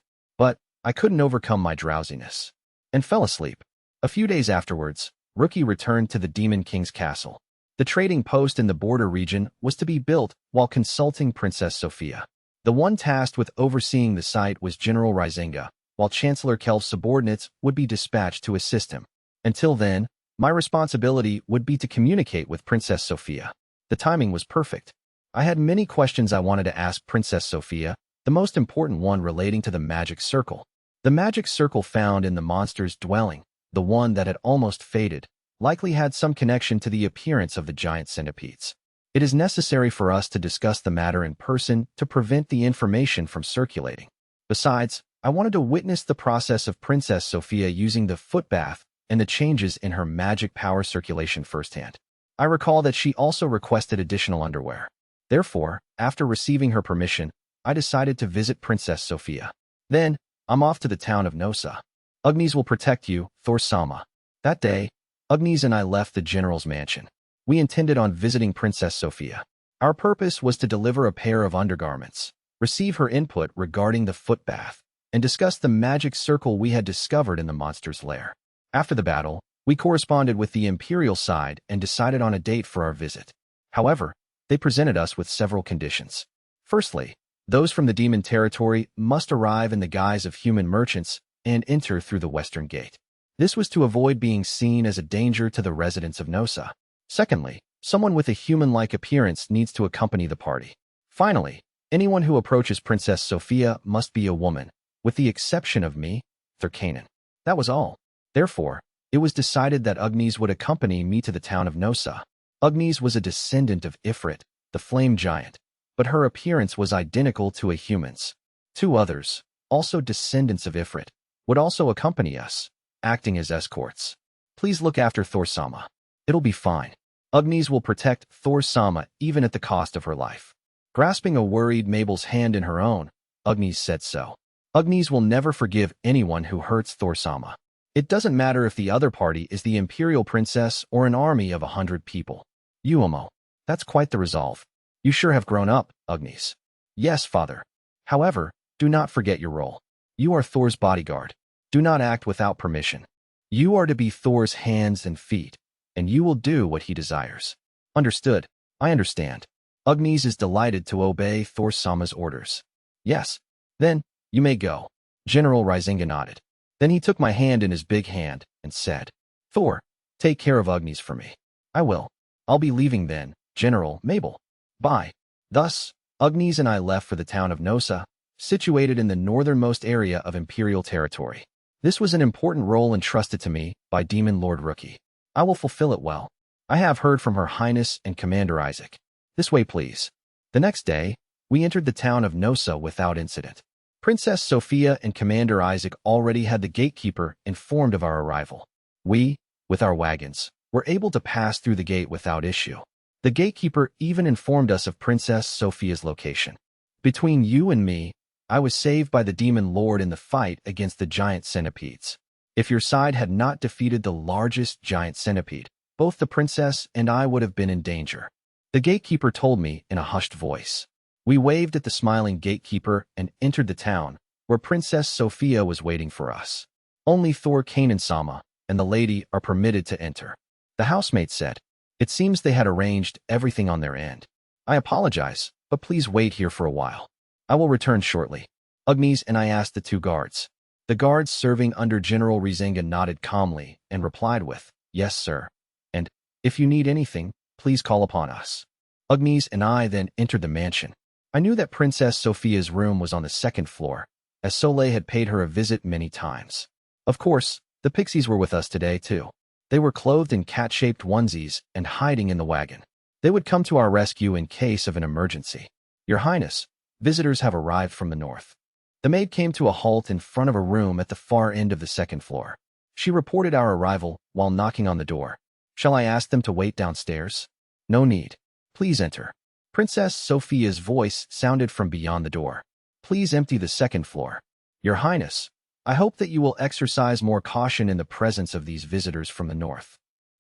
I couldn't overcome my drowsiness, and fell asleep. A few days afterwards, Rookie returned to the Demon King's castle. The trading post in the border region was to be built while consulting Princess Sophia. The one tasked with overseeing the site was General Rizinga, while Chancellor Kelv's subordinates would be dispatched to assist him. Until then, my responsibility would be to communicate with Princess Sophia. The timing was perfect. I had many questions I wanted to ask Princess Sophia, the most important one relating to the magic circle. The magic circle found in the monster's dwelling, the one that had almost faded, likely had some connection to the appearance of the giant centipedes. It is necessary for us to discuss the matter in person to prevent the information from circulating. Besides, I wanted to witness the process of Princess Sophia using the foot bath and the changes in her magic power circulation firsthand. I recall that she also requested additional underwear. Therefore, after receiving her permission, I decided to visit Princess Sophia. Then, I'm off to the town of Nosa. Ugnis will protect you, Thor-sama. That day, Ugnis and I left the general's mansion. We intended on visiting Princess Sophia. Our purpose was to deliver a pair of undergarments, receive her input regarding the foot bath, and discuss the magic circle we had discovered in the monster's lair. After the battle, we corresponded with the Imperial side and decided on a date for our visit. However, they presented us with several conditions. Firstly, those from the demon territory must arrive in the guise of human merchants and enter through the western gate. This was to avoid being seen as a danger to the residents of Nosa. Secondly, someone with a human-like appearance needs to accompany the party. Finally, anyone who approaches Princess Sophia must be a woman, with the exception of me, Thurkanen. That was all. Therefore, it was decided that Ugnis would accompany me to the town of Nosa. Ugnis was a descendant of Ifrit, the flame giant, but her appearance was identical to a human's. Two others, also descendants of Ifrit, would also accompany us, acting as escorts. Please look after Thor-sama. It'll be fine. Ugnis will protect Thor-sama even at the cost of her life. Grasping a worried Mabel's hand in her own, Ugnis said so. Ugnis will never forgive anyone who hurts Thor-sama. It doesn't matter if the other party is the Imperial Princess or an army of 100 people. Uomo, that's quite the resolve. You sure have grown up, Ugnis. Yes, father. However, do not forget your role. You are Thor's bodyguard. Do not act without permission. You are to be Thor's hands and feet, and you will do what he desires. Understood. I understand. Ugnis is delighted to obey Thor-sama's orders. Yes. Then, you may go. General Rizinga nodded. Then he took my hand in his big hand and said, "Thor, take care of Agnes for me." "I will. I'll be leaving then, General Mabel. Bye." Thus, Agnes and I left for the town of Nosa, situated in the northernmost area of Imperial territory. This was an important role entrusted to me by Demon Lord Rookie. I will fulfill it well. I have heard from Her Highness and Commander Isaac. This way, please. The next day, we entered the town of Nosa without incident. Princess Sophia and Commander Isaac already had the gatekeeper informed of our arrival. We, with our wagons, were able to pass through the gate without issue. The gatekeeper even informed us of Princess Sophia's location. Between you and me, I was saved by the Demon Lord in the fight against the giant centipedes. If your side had not defeated the largest giant centipede, both the princess and I would have been in danger. The gatekeeper told me in a hushed voice. We waved at the smiling gatekeeper and entered the town, where Princess Sophia was waiting for us. Only Thor Kanan-sama and the lady are permitted to enter. The housemaid said. It seems they had arranged everything on their end. I apologize, but please wait here for a while. I will return shortly. Agnes and I asked the two guards. The guards serving under General Rizenga nodded calmly and replied with, "Yes, sir. And, if you need anything, please call upon us." Agnes and I then entered the mansion. I knew that Princess Sophia's room was on the second floor, as Soleil had paid her a visit many times. Of course, the pixies were with us today, too. They were clothed in cat-shaped onesies and hiding in the wagon. They would come to our rescue in case of an emergency. "Your Highness, visitors have arrived from the north." The maid came to a halt in front of a room at the far end of the second floor. She reported our arrival while knocking on the door. "Shall I ask them to wait downstairs?" "No need. Please enter." Princess Sophia's voice sounded from beyond the door. "Please empty the second floor." "Your Highness, I hope that you will exercise more caution in the presence of these visitors from the north.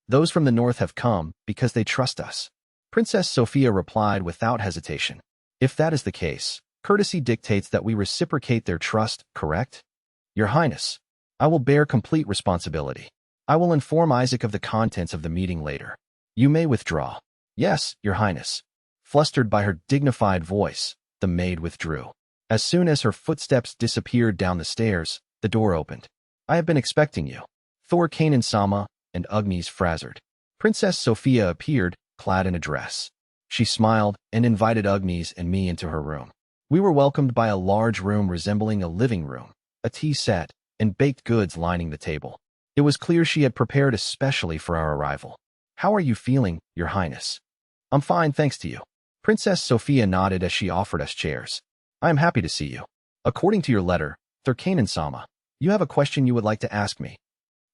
Those from the north have come because they trust us." Princess Sophia replied without hesitation. "If that is the case, courtesy dictates that we reciprocate their trust, correct?" "Your Highness, I will bear complete responsibility. I will inform Isaac of the contents of the meeting later. You may withdraw." "Yes, Your Highness." Flustered by her dignified voice, the maid withdrew. As soon as her footsteps disappeared down the stairs, the door opened. "I have been expecting you." Thor Kanan-sama and Agnes frazzled. Princess Sophia appeared, clad in a dress. She smiled and invited Agnes and me into her room. We were welcomed by a large room resembling a living room, a tea set, and baked goods lining the table. It was clear she had prepared especially for our arrival. "How are you feeling, Your Highness?" "I'm fine, thanks to you." Princess Sophia nodded as she offered us chairs. "I am happy to see you. According to your letter, Thor Kanan-sama, you have a question you would like to ask me."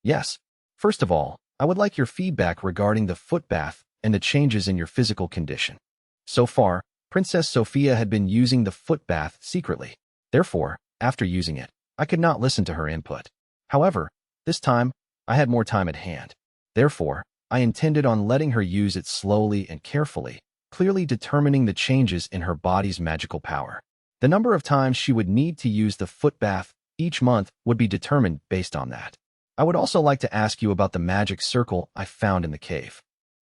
"Yes. First of all, I would like your feedback regarding the foot bath and the changes in your physical condition." So far, Princess Sophia had been using the foot bath secretly. Therefore, after using it, I could not listen to her input. However, this time, I had more time at hand. Therefore, I intended on letting her use it slowly and carefully, clearly determining the changes in her body's magical power. The number of times she would need to use the foot bath each month would be determined based on that. I would also like to ask you about the magic circle I found in the cave.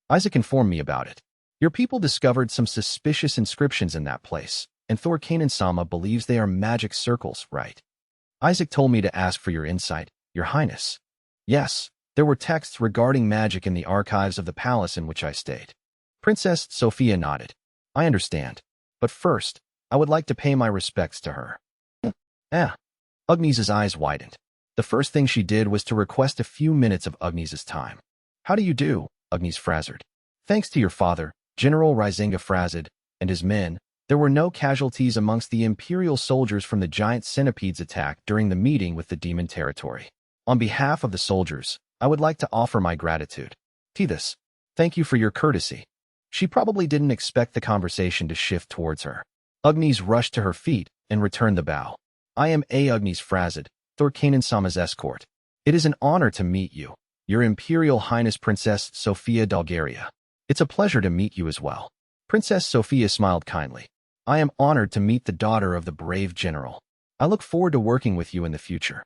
Isaac informed me about it. Your people discovered some suspicious inscriptions in that place, and Thor Kanan-sama believes they are magic circles, right? Isaac told me to ask for your insight, Your Highness. Yes, there were texts regarding magic in the archives of the palace in which I stayed. Princess Sophia nodded. I understand. But first, I would like to pay my respects to her. Agnes's eyes widened. The first thing she did was to request a few minutes of Agnes's time. How do you do, Agnes frazzled. Thanks to your father, General Rizenga frazzled, and his men, there were no casualties amongst the Imperial soldiers from the giant centipedes attack during the meeting with the demon territory. On behalf of the soldiers, I would like to offer my gratitude. Tithis, thank you for your courtesy. She probably didn't expect the conversation to shift towards her. Agnes rushed to her feet and returned the bow. I am Agnes frazzled, Thor Kanan-sama's escort. It is an honor to meet you, Your Imperial Highness Princess Sophia Dalgaria. It's a pleasure to meet you as well. Princess Sophia smiled kindly. I am honored to meet the daughter of the brave general. I look forward to working with you in the future.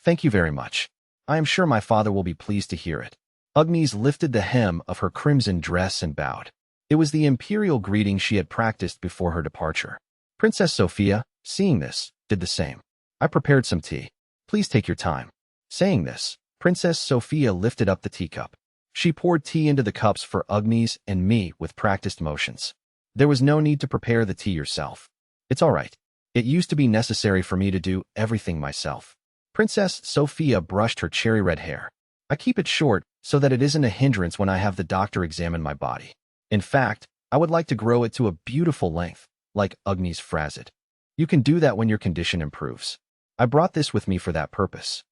Thank you very much. I am sure my father will be pleased to hear it. Agnes lifted the hem of her crimson dress and bowed. It was the imperial greeting she had practiced before her departure. Princess Sophia, seeing this, did the same. I prepared some tea. Please take your time. Saying this, Princess Sophia lifted up the teacup. She poured tea into the cups for Agnes and me with practiced motions. There was no need to prepare the tea yourself. It's all right. It used to be necessary for me to do everything myself. Princess Sophia brushed her cherry-red hair. I keep it short so that it isn't a hindrance when I have the doctor examine my body. In fact, I would like to grow it to a beautiful length, like Agnes phrased it. You can do that when your condition improves. I brought this with me for that purpose.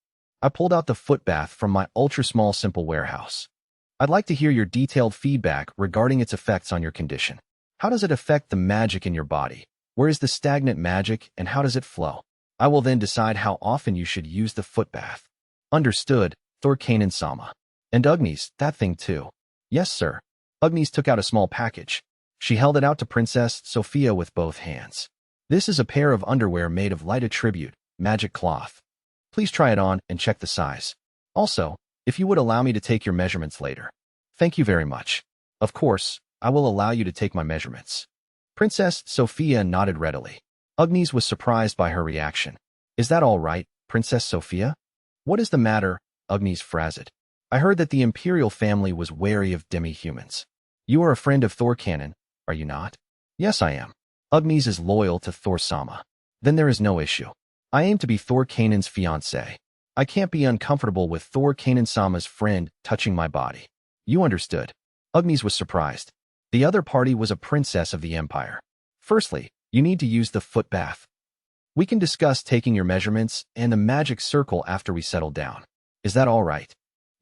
I pulled out the foot bath from my ultra-small simple warehouse. I'd like to hear your detailed feedback regarding its effects on your condition. How does it affect the magic in your body? Where is the stagnant magic and how does it flow? I will then decide how often you should use the foot bath. Understood, Thorkanen-sama. And Agnes, that thing too. Yes, sir. Agnes took out a small package. She held it out to Princess Sophia with both hands. This is a pair of underwear made of light attribute, magic cloth. Please try it on and check the size. Also, if you would allow me to take your measurements later. Thank you very much. Of course, I will allow you to take my measurements. Princess Sophia nodded readily. Agnes was surprised by her reaction. Is that all right, Princess Sophia? What is the matter, Agnes phrased. I heard that the imperial family was wary of demi-humans. You are a friend of Thorkanen, are you not? Yes, I am. Agnes is loyal to Thor-sama. Then there is no issue. I aim to be Thorkanen's fiancé. I can't be uncomfortable with Thorkanen-sama's friend touching my body. You understood. Agnes was surprised. The other party was a princess of the empire. Firstly, you need to use the foot bath. We can discuss taking your measurements and the magic circle after we settle down. Is that all right?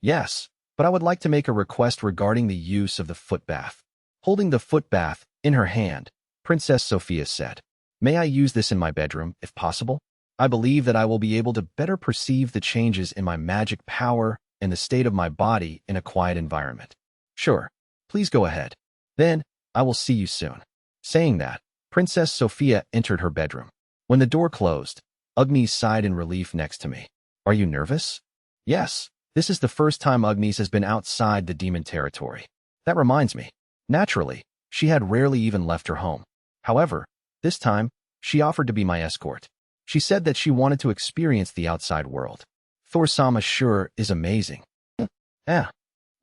Yes, but I would like to make a request regarding the use of the foot bath. Holding the foot bath in her hand, Princess Sophia said, May I use this in my bedroom, if possible? I believe that I will be able to better perceive the changes in my magic power and the state of my body in a quiet environment. Sure, please go ahead. Then, I will see you soon. Saying that, Princess Sophia entered her bedroom. When the door closed, Agnes sighed in relief next to me. Are you nervous? Yes, this is the first time Agnes has been outside the demon territory. That reminds me. Naturally, she had rarely even left her home. However, this time, she offered to be my escort. She said that she wanted to experience the outside world. Thor-sama sure is amazing.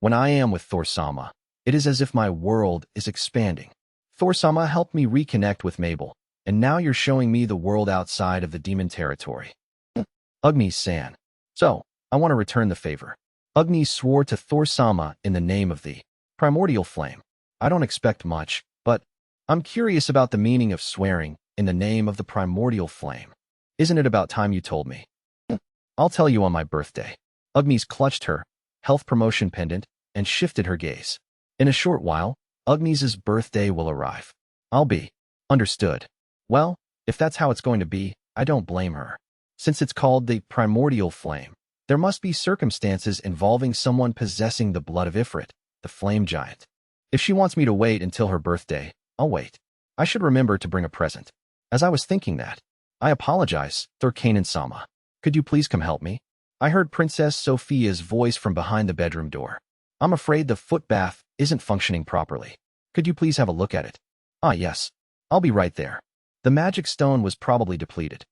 When I am with Thor-sama, it is as if my world is expanding. Thor-sama helped me reconnect with Mabel, and now you're showing me the world outside of the demon territory. Agnes-san. So, I want to return the favor. Agnes swore to Thor-sama in the name of the primordial flame. I don't expect much, but I'm curious about the meaning of swearing in the name of the primordial flame. Isn't it about time you told me? I'll tell you on my birthday. Agnes clutched her health promotion pendant and shifted her gaze. In a short while, Agnes's birthday will arrive. I'll be. Understood. Well, if that's how it's going to be, I don't blame her. Since it's called the primordial flame, there must be circumstances involving someone possessing the blood of Ifrit, the flame giant. If she wants me to wait until her birthday, I'll wait. I should remember to bring a present. As I was thinking that, I apologize, Thorkanen-sama. Could you please come help me? I heard Princess Sophia's voice from behind the bedroom door. I'm afraid the foot bath isn't functioning properly. Could you please have a look at it? Ah, yes. I'll be right there. The magic stone was probably depleted.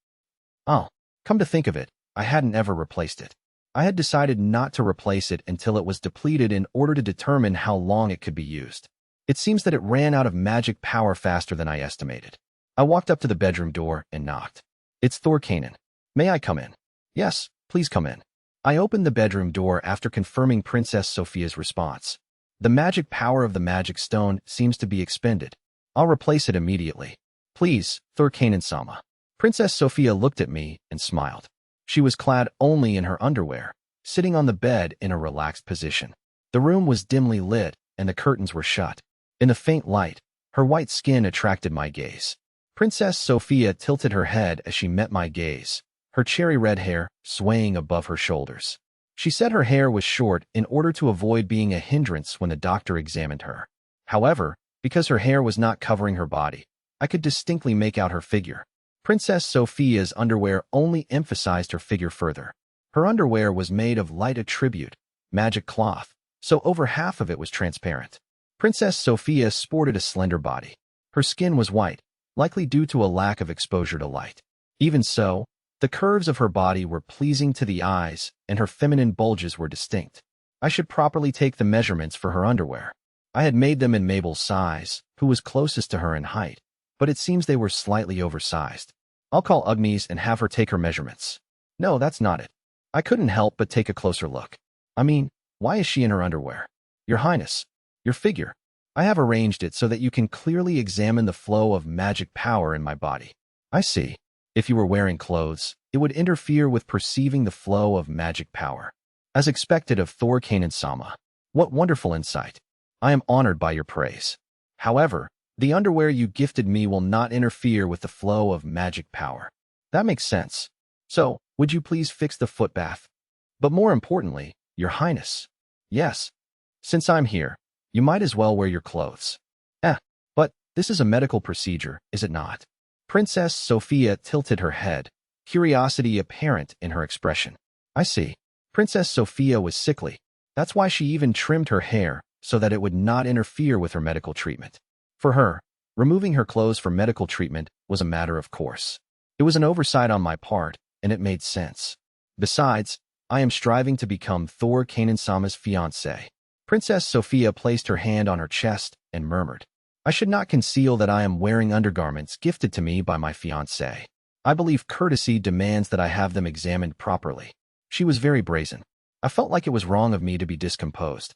Oh, come to think of it, I hadn't ever replaced it. I had decided not to replace it until it was depleted in order to determine how long it could be used. It seems that it ran out of magic power faster than I estimated. I walked up to the bedroom door and knocked. It's Thorkanen. May I come in? Yes, please come in. I opened the bedroom door after confirming Princess Sophia's response. The magic power of the magic stone seems to be expended. I'll replace it immediately. Please, Thorkanen-sama. Princess Sophia looked at me and smiled. She was clad only in her underwear, sitting on the bed in a relaxed position. The room was dimly lit and the curtains were shut. In the faint light, her white skin attracted my gaze. Princess Sophia tilted her head as she met my gaze, her cherry-red hair swaying above her shoulders. She said her hair was short in order to avoid being a hindrance when the doctor examined her. However, because her hair was not covering her body, I could distinctly make out her figure. Princess Sophia's underwear only emphasized her figure further. Her underwear was made of light attribute, magic cloth, so over half of it was transparent. Princess Sophia sported a slender body. Her skin was white, likely due to a lack of exposure to light. Even so, The curves of her body were pleasing to the eyes, and her feminine bulges were distinct. I should properly take the measurements for her underwear. I had made them in Mabel's size, who was closest to her in height, but it seems they were slightly oversized. I'll call Agnes and have her take her measurements. No, that's not it. I couldn't help but take a closer look. I mean, why is she in her underwear? Your Highness, your figure. I have arranged it so that you can clearly examine the flow of magic power in my body. I see. If you were wearing clothes, it would interfere with perceiving the flow of magic power. As expected of Thor Kanan-sama. What wonderful insight. I am honored by your praise. However, the underwear you gifted me will not interfere with the flow of magic power. That makes sense. So, would you please fix the foot bath? But more importantly, Your Highness. Yes. Since I'm here, you might as well wear your clothes. But this is a medical procedure, is it not? Princess Sophia tilted her head, curiosity apparent in her expression. I see. Princess Sophia was sickly. That's why she even trimmed her hair so that it would not interfere with her medical treatment. For her, removing her clothes for medical treatment was a matter of course. It was an oversight on my part, and it made sense. Besides, I am striving to become Thor Kanan-sama's fiancée. Princess Sophia placed her hand on her chest and murmured, I should not conceal that I am wearing undergarments gifted to me by my fiancé. I believe courtesy demands that I have them examined properly. She was very brazen. I felt like it was wrong of me to be discomposed.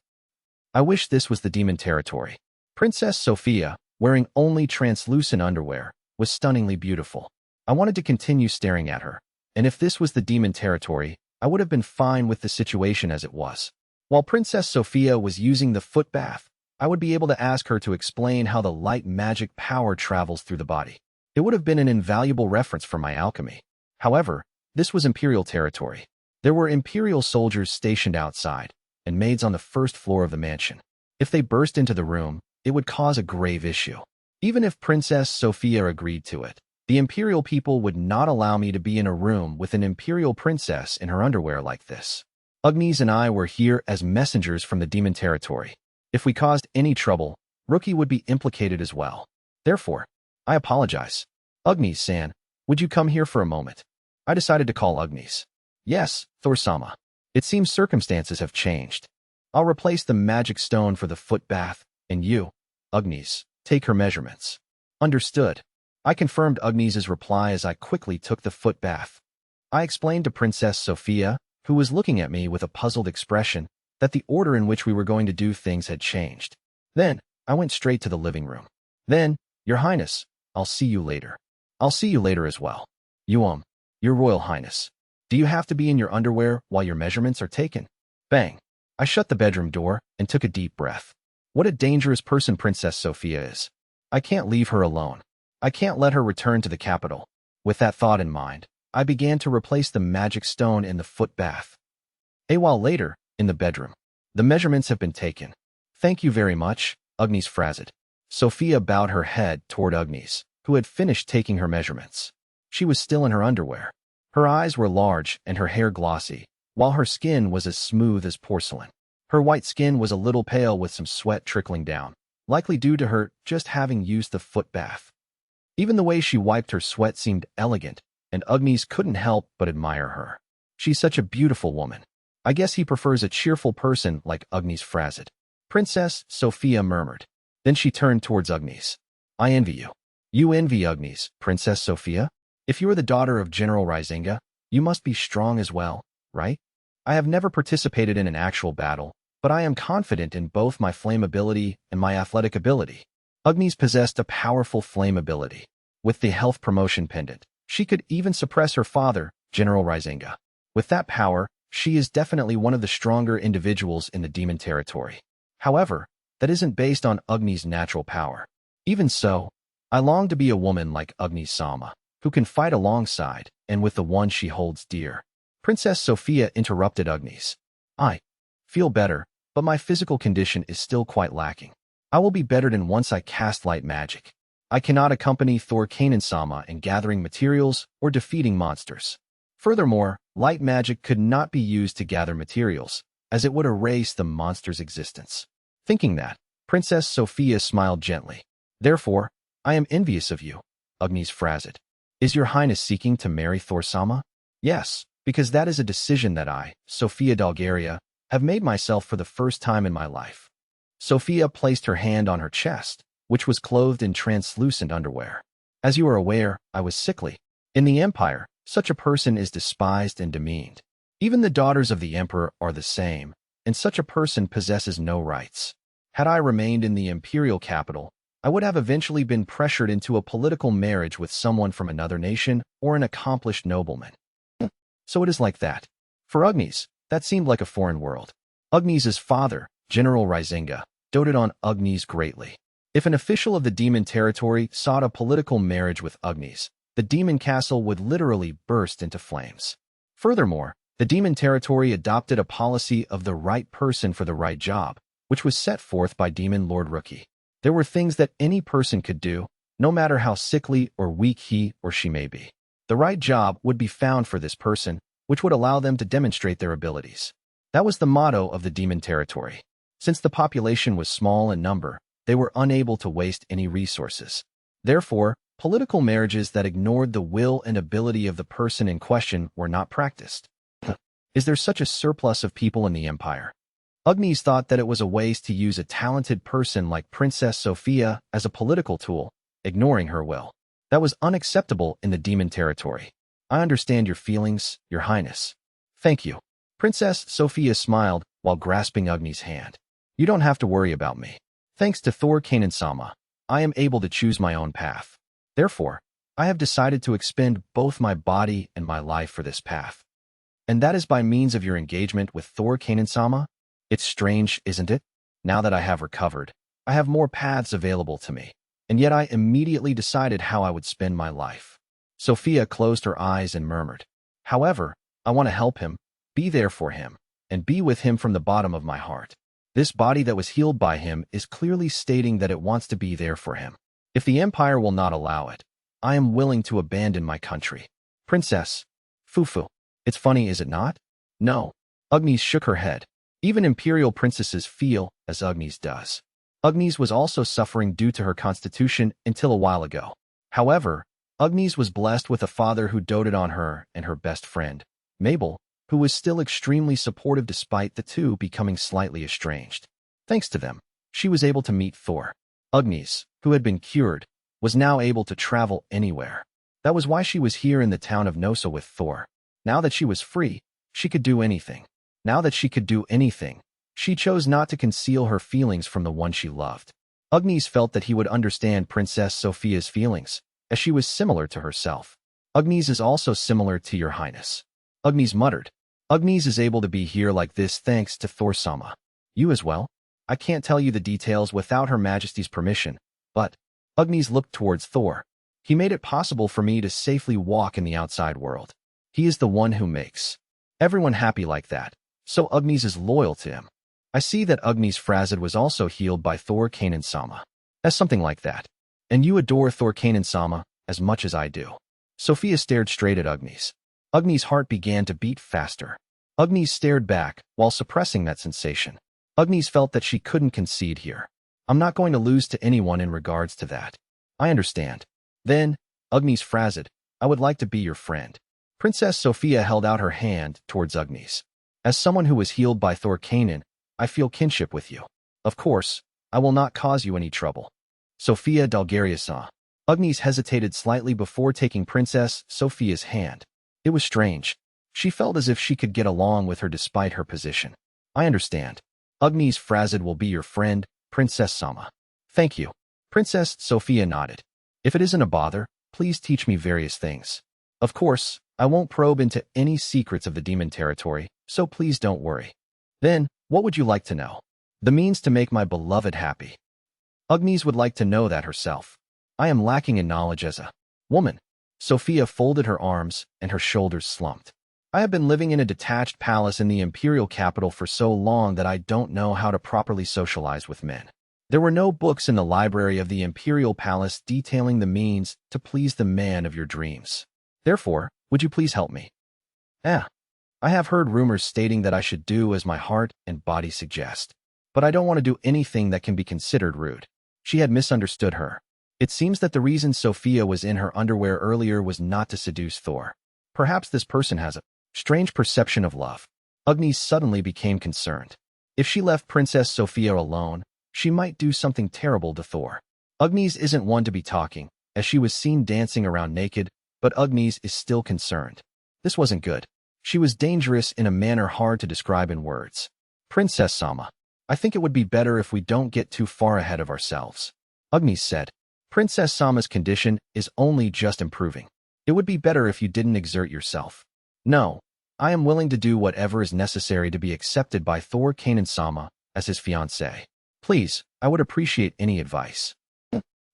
I wish this was the demon territory. Princess Sophia, wearing only translucent underwear, was stunningly beautiful. I wanted to continue staring at her, and if this was the demon territory, I would have been fine with the situation as it was. While Princess Sophia was using the foot bath, I would be able to ask her to explain how the light magic power travels through the body. It would have been an invaluable reference for my alchemy. However, this was Imperial territory. There were Imperial soldiers stationed outside, and maids on the first floor of the mansion. If they burst into the room, it would cause a grave issue. Even if Princess Sophia agreed to it, the Imperial people would not allow me to be in a room with an Imperial princess in her underwear like this. Agnes and I were here as messengers from the demon territory. If we caused any trouble, Rookie would be implicated as well. Therefore, I apologize. Agnes-san, would you come here for a moment? I decided to call Agnes. Yes, Thor-sama. It seems circumstances have changed. I'll replace the magic stone for the foot bath, and you, Agnes, take her measurements. Understood. I confirmed Agnes's reply as I quickly took the foot bath. I explained to Princess Sophia, who was looking at me with a puzzled expression, that the order in which we were going to do things had changed. Then, I went straight to the living room. Then, Your Highness, I'll see you later. I'll see you later as well. Your Royal Highness. Do you have to be in your underwear while your measurements are taken? Bang. I shut the bedroom door and took a deep breath. What a dangerous person Princess Sophia is. I can't leave her alone. I can't let her return to the capital. With that thought in mind, I began to replace the magic stone in the foot bath. A while later, in the bedroom, the measurements have been taken. Thank you very much, Agnes frazzed. Sophia bowed her head toward Agnes, who had finished taking her measurements. She was still in her underwear. Her eyes were large and her hair glossy, while her skin was as smooth as porcelain. Her white skin was a little pale with some sweat trickling down, likely due to her just having used the foot bath. Even the way she wiped her sweat seemed elegant, and Agnes couldn't help but admire her. She's such a beautiful woman. I guess he prefers a cheerful person like Agnes frazzed. Princess Sophia murmured. Then she turned towards Agnes. I envy you. You envy Agnes, Princess Sophia? If you are the daughter of General Rizinga, you must be strong as well, right? I have never participated in an actual battle, but I am confident in both my flame ability and my athletic ability. Agnes possessed a powerful flame ability. With the health promotion pendant, she could even suppress her father, General Rizinga. With that power, she is definitely one of the stronger individuals in the demon territory. However, that isn't based on Agnes' natural power. Even so, I long to be a woman like Agnes-sama, who can fight alongside and with the one she holds dear. Princess Sophia interrupted Agnes. I feel better, but my physical condition is still quite lacking. I will be bettered in once I cast light magic. I cannot accompany Thor Kanan-sama in gathering materials or defeating monsters. Furthermore, light magic could not be used to gather materials, as it would erase the monster's existence. Thinking that, Princess Sophia smiled gently. Therefore, I am envious of you, Agnes frazzed. Is your highness seeking to marry Thor-sama? Yes, because that is a decision that I, Sophia Dalgaria, have made myself for the first time in my life. Sophia placed her hand on her chest, which was clothed in translucent underwear. As you are aware, I was sickly. In the Empire, such a person is despised and demeaned. Even the daughters of the Emperor are the same, and such a person possesses no rights. Had I remained in the imperial capital, I would have eventually been pressured into a political marriage with someone from another nation or an accomplished nobleman. So it is like that. For Ugnis, that seemed like a foreign world. Ugnis' father, General Rizinga, doted on Ugnis greatly. If an official of the demon territory sought a political marriage with Ugnis, the demon castle would literally burst into flames. Furthermore, the demon territory adopted a policy of the right person for the right job, which was set forth by Demon Lord Rookie. There were things that any person could do, no matter how sickly or weak he or she may be. The right job would be found for this person, which would allow them to demonstrate their abilities. That was the motto of the demon territory. Since the population was small in number, they were unable to waste any resources. Therefore, political marriages that ignored the will and ability of the person in question were not practiced. Is there such a surplus of people in the Empire? Ugnis thought that it was a waste to use a talented person like Princess Sophia as a political tool, ignoring her will. That was unacceptable in the demon territory. I understand your feelings, Your Highness. Thank you. Princess Sophia smiled while grasping Ugnis' hand. You don't have to worry about me. Thanks to Thor Kanan-sama, I am able to choose my own path. Therefore, I have decided to expend both my body and my life for this path. And that is by means of your engagement with Thor Kanan-sama? It's strange, isn't it? Now that I have recovered, I have more paths available to me, and yet I immediately decided how I would spend my life. Sophia closed her eyes and murmured, However, I want to help him, be there for him, and be with him from the bottom of my heart. This body that was healed by him is clearly stating that it wants to be there for him. If the Empire will not allow it, I am willing to abandon my country. Princess, Fufu. It's funny, is it not? No. Ugnis shook her head. Even imperial princesses feel as Ugnis does. Ugnis was also suffering due to her constitution until a while ago. However, Ugnis was blessed with a father who doted on her and her best friend, Mabel, who was still extremely supportive despite the two becoming slightly estranged. Thanks to them, she was able to meet Thor. Ugnis, who had been cured, was now able to travel anywhere. That was why she was here in the town of Nosa with Thor. Now that she was free, she could do anything. Now that she could do anything, she chose not to conceal her feelings from the one she loved. Ugnis felt that he would understand Princess Sophia's feelings, as she was similar to herself. Ugnis is also similar to Your Highness. Ugnis muttered. Ugnis is able to be here like this thanks to Thor-sama. You as well? I can't tell you the details without Her Majesty's permission, but Ugnis looked towards Thor. He made it possible for me to safely walk in the outside world. He is the one who makes everyone happy like that, so Ugnis is loyal to him. I see that Ugnis Frazid was also healed by Thor Kanan-sama. As something like that. And you adore Thor Kanan-sama as much as I do. Sophia stared straight at Ugnis. Ugnis' heart began to beat faster. Ugnis stared back while suppressing that sensation. Ugnis felt that she couldn't concede here. I'm not going to lose to anyone in regards to that. I understand. Then, Ugnis Frazid, I would like to be your friend. Princess Sophia held out her hand towards Ugnis. As someone who was healed by Thor Kanan, I feel kinship with you. Of course, I will not cause you any trouble. Sophia Dalgaria saw. Ugnis hesitated slightly before taking Princess Sophia's hand. It was strange. She felt as if she could get along with her despite her position. I understand. Ugnis Frazid will be your friend, Princess Sama. Thank you. Princess Sophia nodded. If it isn't a bother, please teach me various things. Of course, I won't probe into any secrets of the demon territory, so please don't worry. Then, what would you like to know? The means to make my beloved happy. Ugnis would like to know that herself. I am lacking in knowledge as a woman. Sophia folded her arms and her shoulders slumped. I have been living in a detached palace in the imperial capital for so long that I don't know how to properly socialize with men. There were no books in the library of the imperial palace detailing the means to please the man of your dreams. Therefore, would you please help me? I have heard rumors stating that I should do as my heart and body suggest. But I don't want to do anything that can be considered rude. She had misunderstood her. It seems that the reason Sophia was in her underwear earlier was not to seduce Thor. Perhaps this person has a strange perception of love. Agnes suddenly became concerned. If she left Princess Sophia alone, she might do something terrible to Thor. Agnes isn't one to be talking, as she was seen dancing around naked, but Agnes is still concerned. This wasn't good. She was dangerous in a manner hard to describe in words. Princess Sama, I think it would be better if we don't get too far ahead of ourselves. Agnes said. Princess Sama's condition is only just improving. It would be better if you didn't exert yourself. No, I am willing to do whatever is necessary to be accepted by Thor Kanan Sama as his fiancé. Please, I would appreciate any advice.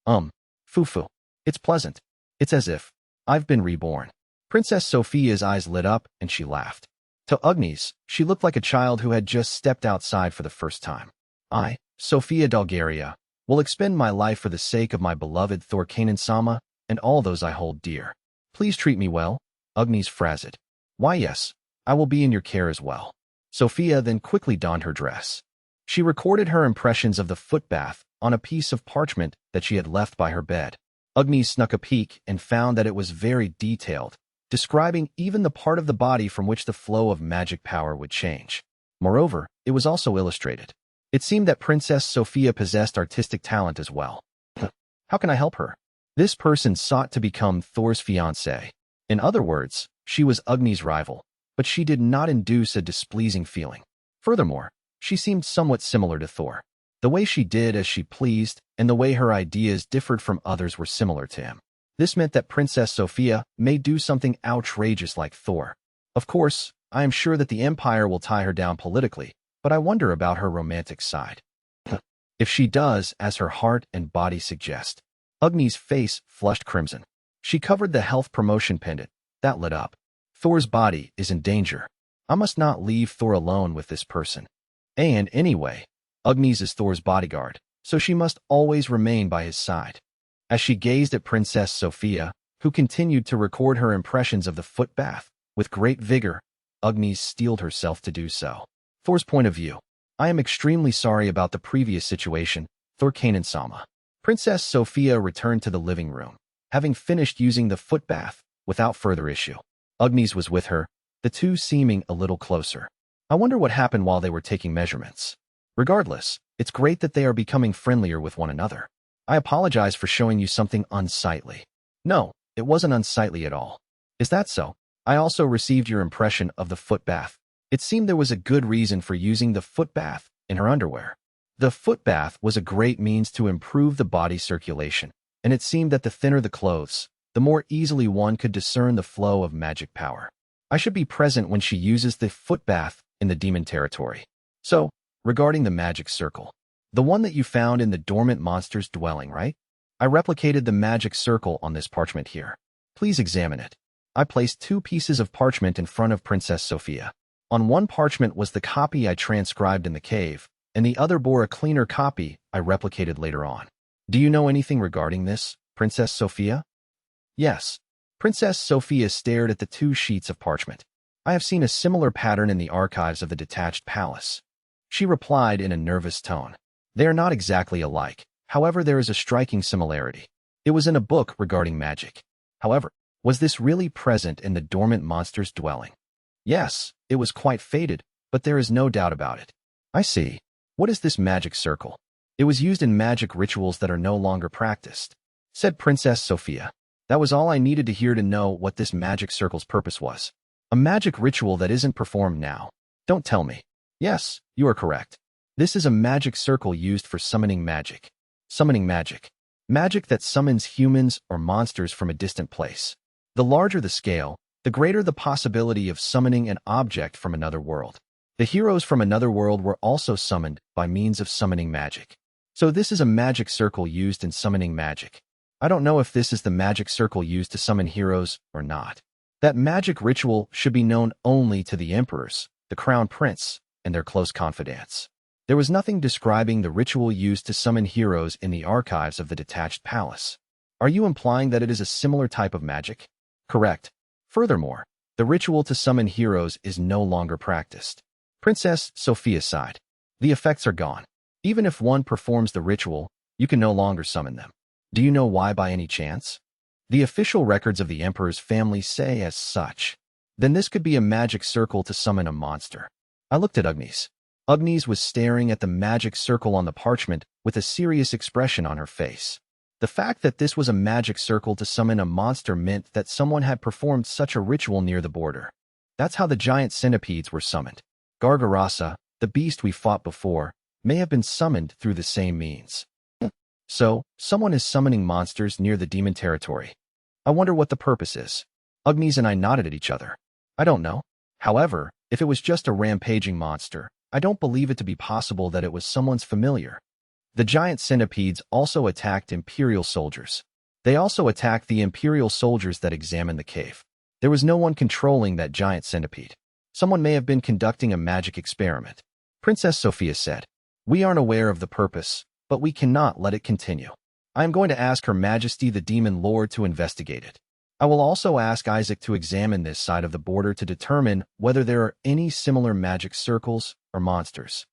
Fufu. It's pleasant. It's as if I've been reborn. Princess Sophia's eyes lit up and she laughed. To Agnes, she looked like a child who had just stepped outside for the first time. I, Sophia Dalgaria, will expend my life for the sake of my beloved Thor Kanan Sama and all those I hold dear. Please treat me well, Agnes frazzed. Why yes, I will be in your care as well. Sophia then quickly donned her dress. She recorded her impressions of the foot bath on a piece of parchment that she had left by her bed. Agnes snuck a peek and found that it was very detailed, describing even the part of the body from which the flow of magic power would change. Moreover, it was also illustrated. It seemed that Princess Sophia possessed artistic talent as well. How can I help her? This person sought to become Thor's fiancé. In other words, she was Agni's rival, but she did not induce a displeasing feeling. Furthermore, she seemed somewhat similar to Thor. The way she did as she pleased and the way her ideas differed from others were similar to him. This meant that Princess Sophia may do something outrageous like Thor. Of course, I am sure that the Empire will tie her down politically, but I wonder about her romantic side. If she does, as her heart and body suggest. Agni's face flushed crimson. She covered the health promotion pendant. That lit up. Thor's body is in danger. I must not leave Thor alone with this person. And anyway, Agnes is Thor's bodyguard, so she must always remain by his side. As she gazed at Princess Sophia, who continued to record her impressions of the foot bath, with great vigor, Agnes steeled herself to do so. Thor's point of view. I am extremely sorry about the previous situation, Thor Kanan Sama. Princess Sophia returned to the living room, having finished using the foot bath without further issue. Agnes was with her, the two seeming a little closer. I wonder what happened while they were taking measurements. Regardless, it's great that they are becoming friendlier with one another. I apologize for showing you something unsightly. No, it wasn't unsightly at all. Is that so? I also received your impression of the foot bath. It seemed there was a good reason for using the foot bath in her underwear. The foot bath was a great means to improve the body circulation, and it seemed that the thinner the clothes, the more easily one could discern the flow of magic power. I should be present when she uses the foot bath in the demon territory. So, regarding the magic circle, the one that you found in the dormant monster's dwelling, right? I replicated the magic circle on this parchment here. Please examine it. I placed 2 pieces of parchment in front of Princess Sophia. On one parchment was the copy I transcribed in the cave, and the other bore a cleaner copy I replicated later on. Do you know anything regarding this, Princess Sophia? Yes. Princess Sophia stared at the 2 sheets of parchment. I have seen a similar pattern in the archives of the detached palace. She replied in a nervous tone. They are not exactly alike. However, there is a striking similarity. It was in a book regarding magic. However, was this really present in the dormant monster's dwelling? Yes, it was quite faded, but there is no doubt about it. I see. What is this magic circle? It was used in magic rituals that are no longer practiced, said Princess Sophia. That was all I needed to hear to know what this magic circle's purpose was. A magic ritual that isn't performed now. Don't tell me. Yes, you are correct. This is a magic circle used for summoning magic. Summoning magic. Magic that summons humans or monsters from a distant place. The larger the scale, the greater the possibility of summoning an object from another world. The heroes from another world were also summoned by means of summoning magic. So this is a magic circle used in summoning magic. I don't know if this is the magic circle used to summon heroes or not. That magic ritual should be known only to the emperors, the crown prince, and their close confidants. There was nothing describing the ritual used to summon heroes in the archives of the detached palace. Are you implying that it is a similar type of magic? Correct. Furthermore, the ritual to summon heroes is no longer practiced. Princess Sophia sighed. The effects are gone. Even if one performs the ritual, you can no longer summon them. Do you know why by any chance? The official records of the Emperor's family say as such. Then this could be a magic circle to summon a monster. I looked at Agnes. Agnes was staring at the magic circle on the parchment with a serious expression on her face. The fact that this was a magic circle to summon a monster meant that someone had performed such a ritual near the border. That's how the giant centipedes were summoned. Gargarasa, the beast we fought before, may have been summoned through the same means. So, someone is summoning monsters near the demon territory. I wonder what the purpose is. Agnes and I nodded at each other. I don't know. However, if it was just a rampaging monster, I don't believe it to be possible that it was someone's familiar. The giant centipedes also attacked Imperial soldiers. They also attacked the Imperial soldiers that examined the cave. There was no one controlling that giant centipede. Someone may have been conducting a magic experiment. Princess Sophia said, "We aren't aware of the purpose, but we cannot let it continue. I am going to ask Her Majesty the Demon Lord to investigate it. I will also ask Isaac to examine this side of the border to determine whether there are any similar magic circles or monsters.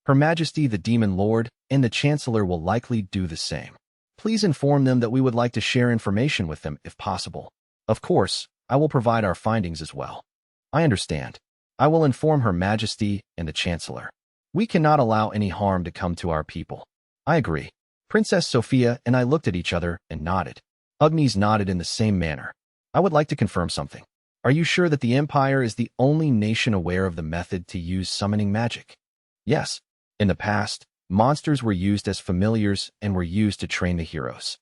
Her Majesty the Demon Lord and the Chancellor will likely do the same. Please inform them that we would like to share information with them if possible. Of course, I will provide our findings as well." I understand. I will inform Her Majesty and the Chancellor. We cannot allow any harm to come to our people. I agree. Princess Sophia and I looked at each other and nodded. Agnes nodded in the same manner. I would like to confirm something. Are you sure that the Empire is the only nation aware of the method to use summoning magic? Yes. In the past, monsters were used as familiars and were used to train the heroes.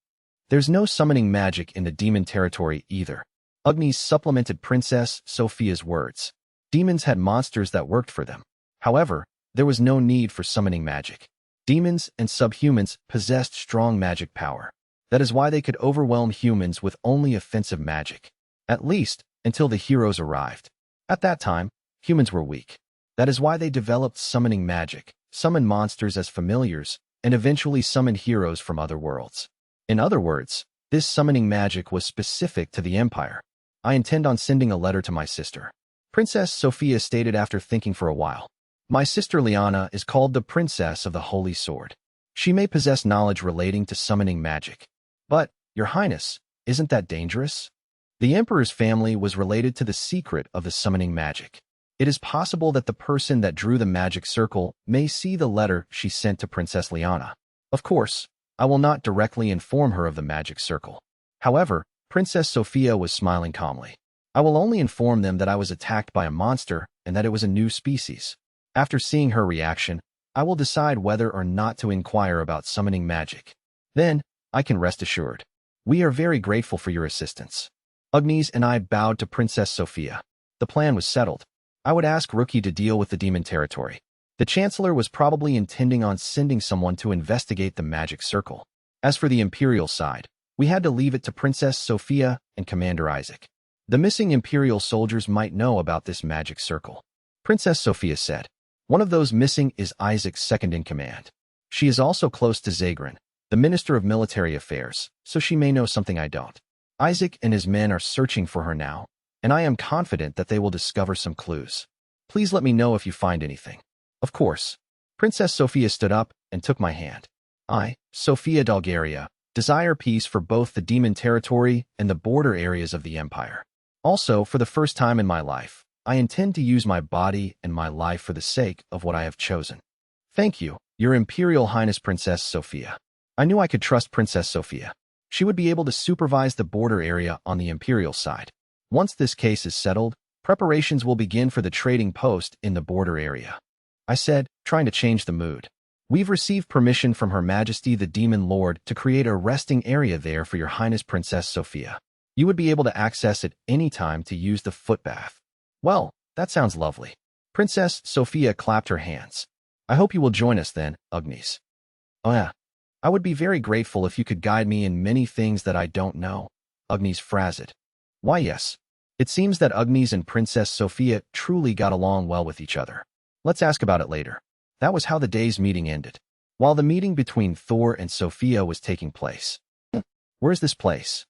There's no summoning magic in the demon territory either. Agnes supplemented Princess Sophia's words. Demons had monsters that worked for them. However, there was no need for summoning magic. Demons and subhumans possessed strong magic power. That is why they could overwhelm humans with only offensive magic. At least, until the heroes arrived. At that time, humans were weak. That is why they developed summoning magic, summoned monsters as familiars, and eventually summoned heroes from other worlds. In other words, this summoning magic was specific to the Empire. I intend on sending a letter to my sister. Princess Sophia stated after thinking for a while. My sister Liana is called the Princess of the Holy Sword. She may possess knowledge relating to summoning magic. But, Your Highness, isn't that dangerous? The Emperor's family was related to the secret of the summoning magic. It is possible that the person that drew the magic circle may see the letter she sent to Princess Liana. Of course, I will not directly inform her of the magic circle. However, Princess Sophia was smiling calmly. I will only inform them that I was attacked by a monster and that it was a new species. After seeing her reaction, I will decide whether or not to inquire about summoning magic. Then, I can rest assured. We are very grateful for your assistance. Agnes and I bowed to Princess Sophia. The plan was settled. I would ask Rookie to deal with the demon territory. The Chancellor was probably intending on sending someone to investigate the magic circle. As for the Imperial side, we had to leave it to Princess Sophia and Commander Isaac. The missing Imperial soldiers might know about this magic circle. Princess Sophia said, "One of those missing is Isaac's second-in-command. She is also close to Zagran, the Minister of Military Affairs, so she may know something I don't. Isaac and his men are searching for her now, and I am confident that they will discover some clues. Please let me know if you find anything." Of course. Princess Sophia stood up and took my hand. I, Sophia Dalgaria, desire peace for both the demon territory and the border areas of the Empire. Also, for the first time in my life, I intend to use my body and my life for the sake of what I have chosen. Thank you, Your Imperial Highness Princess Sophia. I knew I could trust Princess Sophia. She would be able to supervise the border area on the Imperial side. Once this case is settled, preparations will begin for the trading post in the border area. I said, trying to change the mood. We've received permission from Her Majesty the Demon Lord to create a resting area there for Your Highness Princess Sophia. You would be able to access it any time to use the footbath. Well, that sounds lovely. Princess Sophia clapped her hands. I hope you will join us then, Agnes. Oh yeah. I would be very grateful if you could guide me in many things that I don't know, Agnes frazzed. Why yes. It seems that Agnes and Princess Sophia truly got along well with each other. Let's ask about it later. That was how the day's meeting ended. While the meeting between Thor and Sophia was taking place. Where's this place?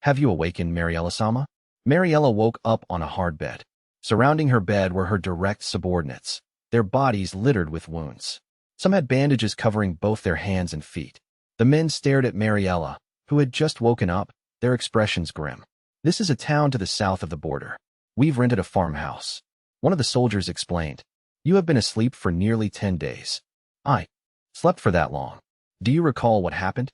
Have you awakened Mariella-sama? Mariella woke up on a hard bed. Surrounding her bed were her direct subordinates, their bodies littered with wounds. Some had bandages covering both their hands and feet. The men stared at Mariella, who had just woken up, their expressions grim. This is a town to the south of the border. We've rented a farmhouse. One of the soldiers explained. You have been asleep for nearly 10 days. I slept for that long. Do you recall what happened?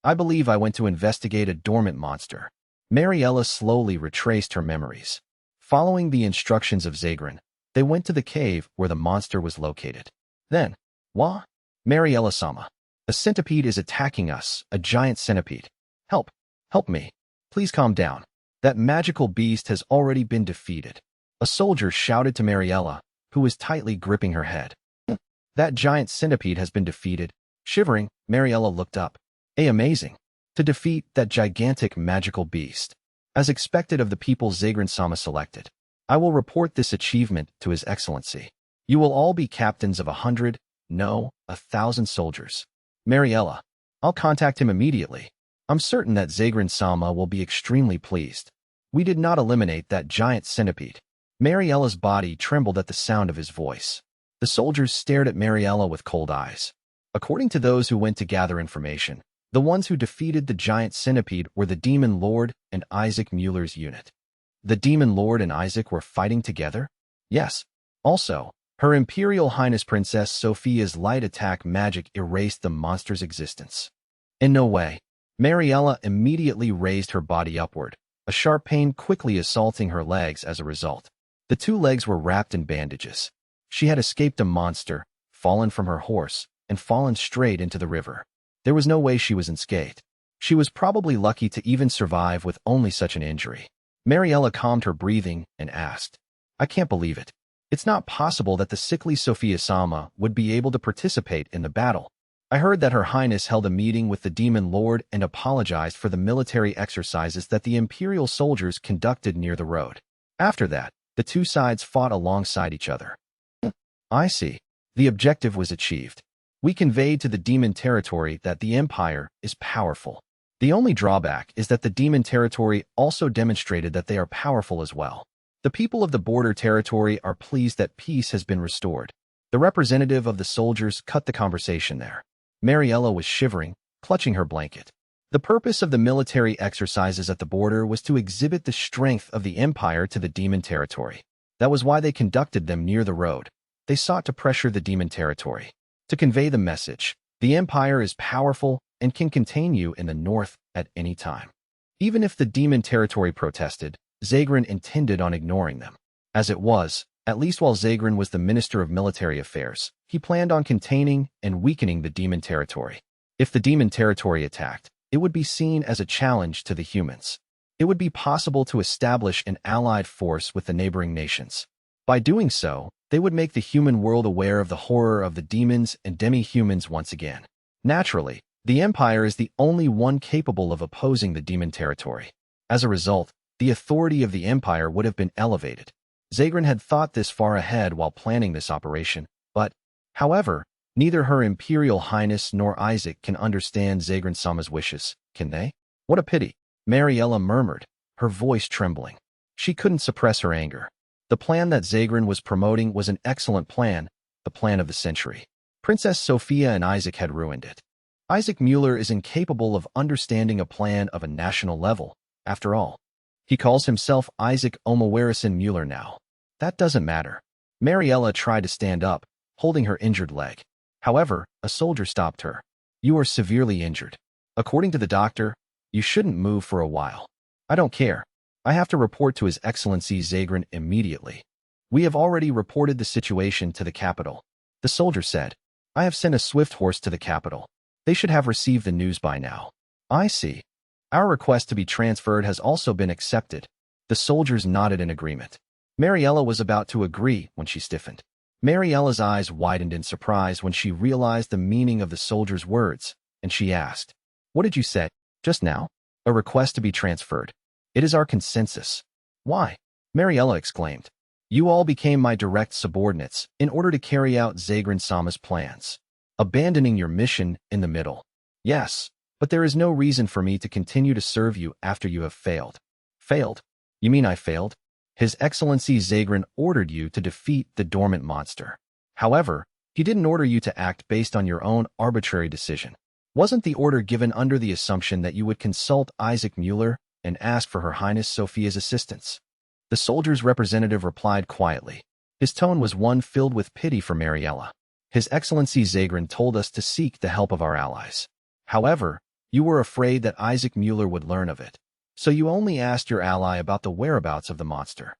I believe I went to investigate a dormant monster. Mariella slowly retraced her memories. Following the instructions of Zagrin, they went to the cave where the monster was located. Then, Wah? Mariella-sama. A centipede is attacking us, a giant centipede. Help! Help me. Please calm down. That magical beast has already been defeated. A soldier shouted to Mariella, who was tightly gripping her head. That giant centipede has been defeated. Shivering, Mariella looked up. Amazing. To defeat that gigantic magical beast. As expected of the people Zagrin-sama selected. I will report this achievement to His Excellency. You will all be captains of 100, no, 1,000 soldiers. Mariella. I'll contact him immediately. I'm certain that Zagrin-sama will be extremely pleased. We did not eliminate that giant centipede. Mariella's body trembled at the sound of his voice. The soldiers stared at Mariella with cold eyes. According to those who went to gather information, the ones who defeated the giant centipede were the Demon Lord and Isaac Mueller's unit. The Demon Lord and Isaac were fighting together? Yes. Also, Her Imperial Highness Princess Sophia's light attack magic erased the monster's existence. In no way. Mariella immediately raised her body upward, a sharp pain quickly assaulting her legs as a result. The two legs were wrapped in bandages. She had escaped a monster, fallen from her horse, and fallen straight into the river. There was no way she was unscathed. She was probably lucky to even survive with only such an injury. Mariella calmed her breathing and asked, I can't believe it. It's not possible that the sickly Sophia-sama would be able to participate in the battle. I heard that Her Highness held a meeting with the Demon Lord and apologized for the military exercises that the Imperial soldiers conducted near the road. After that, the two sides fought alongside each other. I see. The objective was achieved. We conveyed to the demon territory that the Empire is powerful. The only drawback is that the demon territory also demonstrated that they are powerful as well. The people of the border territory are pleased that peace has been restored. The representative of the soldiers cut the conversation there. Mariella was shivering, clutching her blanket. The purpose of the military exercises at the border was to exhibit the strength of the Empire to the demon territory. That was why they conducted them near the road. They sought to pressure the demon territory. To convey the message, the Empire is powerful and can contain you in the north at any time. Even if the demon territory protested, Zagrin intended on ignoring them. As it was, at least while Zagrin was the Minister of Military Affairs, he planned on containing and weakening the demon territory. If the demon territory attacked, it would be seen as a challenge to the humans. It would be possible to establish an allied force with the neighboring nations. By doing so, they would make the human world aware of the horror of the demons and demi-humans once again. Naturally, the Empire is the only one capable of opposing the demon territory. As a result, the authority of the Empire would have been elevated. Zagrin had thought this far ahead while planning this operation, but, however, neither Her Imperial Highness nor Isaac can understand Zagrin-sama's wishes, can they? What a pity, Mariella murmured, her voice trembling. She couldn't suppress her anger. The plan that Zagrin was promoting was an excellent plan, the plan of the century. Princess Sophia and Isaac had ruined it. Isaac Mueller is incapable of understanding a plan of a national level, after all. He calls himself Isaac Omawarison Mueller now. That doesn't matter. Mariella tried to stand up, holding her injured leg. However, a soldier stopped her. You are severely injured. According to the doctor, you shouldn't move for a while. I don't care. I have to report to His Excellency Zagrin immediately. We have already reported the situation to the capital. The soldier said, I have sent a swift horse to the capital. They should have received the news by now. I see. Our request to be transferred has also been accepted. The soldiers nodded in agreement. Mariella was about to agree when she stiffened. Mariella's eyes widened in surprise when she realized the meaning of the soldier's words, and she asked, What did you say, just now? A request to be transferred. It is our consensus. Why? Mariella exclaimed. You all became my direct subordinates in order to carry out Zagrin-sama's plans. Abandoning your mission in the middle. Yes, but there is no reason for me to continue to serve you after you have failed. Failed? You mean I failed? His Excellency Zagrin ordered you to defeat the dormant monster. However, he didn't order you to act based on your own arbitrary decision. Wasn't the order given under the assumption that you would consult Isaac Mueller and ask for Her Highness Sophia's assistance? The soldier's representative replied quietly. His tone was one filled with pity for Mariella. His Excellency Zagran told us to seek the help of our allies. However, you were afraid that Isaac Mueller would learn of it, so you only asked your ally about the whereabouts of the monster.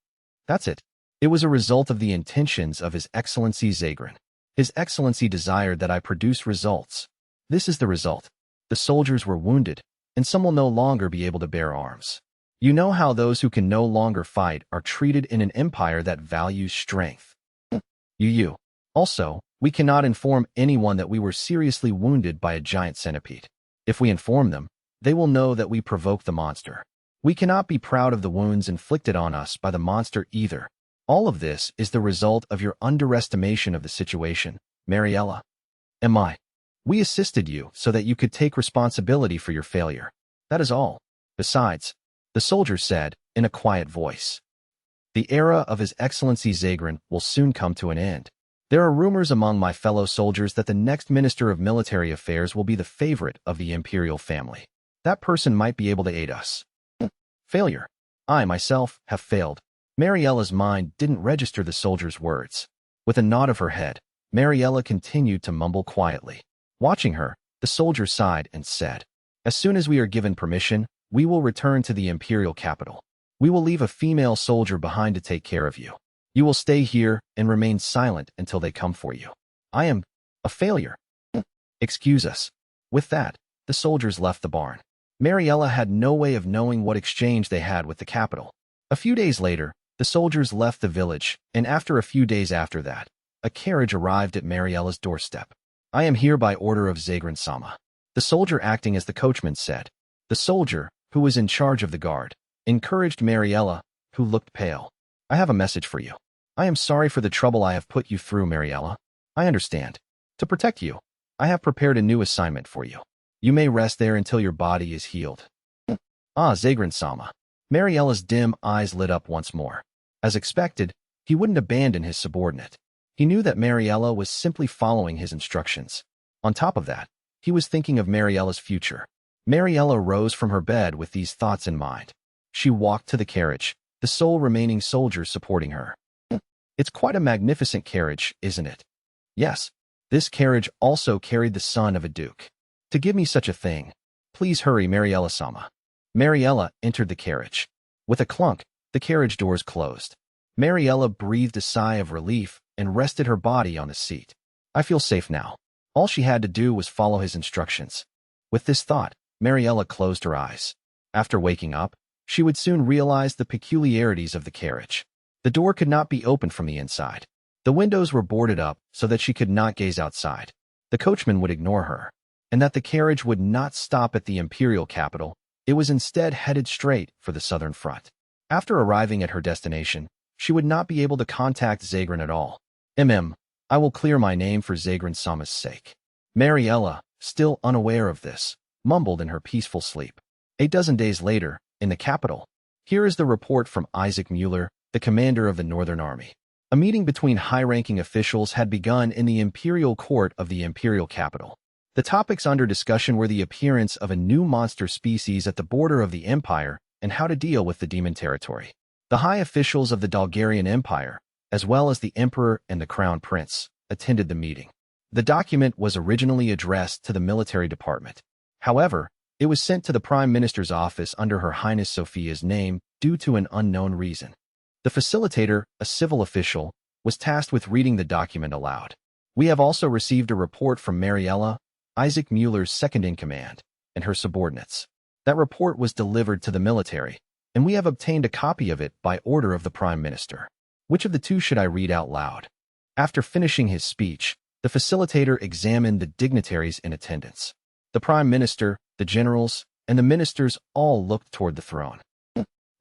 That's it. It was a result of the intentions of His Excellency Zagran. His Excellency desired that I produce results. This is the result. The soldiers were wounded, and some will no longer be able to bear arms. You know how those who can no longer fight are treated in an empire that values strength. You. Also, we cannot inform anyone that we were seriously wounded by a giant centipede. If we inform them, they will know that we provoked the monster. We cannot be proud of the wounds inflicted on us by the monster either. All of this is the result of your underestimation of the situation, Mariella. We assisted you so that you could take responsibility for your failure. That is all. Besides, the soldier said, in a quiet voice, the era of His Excellency Zagran will soon come to an end. There are rumors among my fellow soldiers that the next Minister of Military Affairs will be the favorite of the imperial family. That person might be able to aid us. Failure. I, myself, have failed. Mariella's mind didn't register the soldier's words. With a nod of her head, Mariella continued to mumble quietly. Watching her, the soldier sighed and said, as soon as we are given permission, we will return to the imperial capital. We will leave a female soldier behind to take care of you. You will stay here and remain silent until they come for you. I am a failure. Excuse us. With that, the soldiers left the barn. Mariella had no way of knowing what exchange they had with the capital. A few days later, the soldiers left the village, and after a few days after that, a carriage arrived at Mariella's doorstep. I am here by order of Zagran-sama. The soldier acting as the coachman said. The soldier, who was in charge of the guard, encouraged Mariella, who looked pale. I have a message for you. I am sorry for the trouble I have put you through, Mariella. I understand. To protect you, I have prepared a new assignment for you. You may rest there until your body is healed. Zagran-sama. Mariella's dim eyes lit up once more. As expected, he wouldn't abandon his subordinate. He knew that Mariella was simply following his instructions. On top of that, he was thinking of Mariella's future. Mariella rose from her bed with these thoughts in mind. She walked to the carriage, the sole remaining soldier supporting her. It's quite a magnificent carriage, isn't it? Yes. This carriage also carried the son of a duke. To give me such a thing, please hurry, Mariella-sama. Mariella entered the carriage. With a clunk, the carriage doors closed. Mariella breathed a sigh of relief and rested her body on the seat. I feel safe now. All she had to do was follow his instructions. With this thought, Mariella closed her eyes. After waking up, she would soon realize the peculiarities of the carriage. The door could not be opened from the inside. The windows were boarded up so that she could not gaze outside. The coachman would ignore her, and that the carriage would not stop at the imperial capital. It was instead headed straight for the southern front. After arriving at her destination, she would not be able to contact Zagran at all. I will clear my name for Zagran-sama's sake. Mariella, still unaware of this, mumbled in her peaceful sleep. 8 days later, in the capital, here is the report from Isaac Mueller, the commander of the Northern Army. A meeting between high-ranking officials had begun in the imperial court of the imperial capital. The topics under discussion were the appearance of a new monster species at the border of the empire and how to deal with the demon territory. The high officials of the Bulgarian Empire, as well as the emperor and the crown prince, attended the meeting. The document was originally addressed to the military department. However, it was sent to the prime minister's office under Her Highness Sophia's name due to an unknown reason. The facilitator, a civil official, was tasked with reading the document aloud. We have also received a report from Mariella, Isaac Mueller's second-in-command, and her subordinates. That report was delivered to the military, and we have obtained a copy of it by order of the prime minister. Which of the two should I read out loud? After finishing his speech, the facilitator examined the dignitaries in attendance. The prime minister, the generals, and the ministers all looked toward the throne.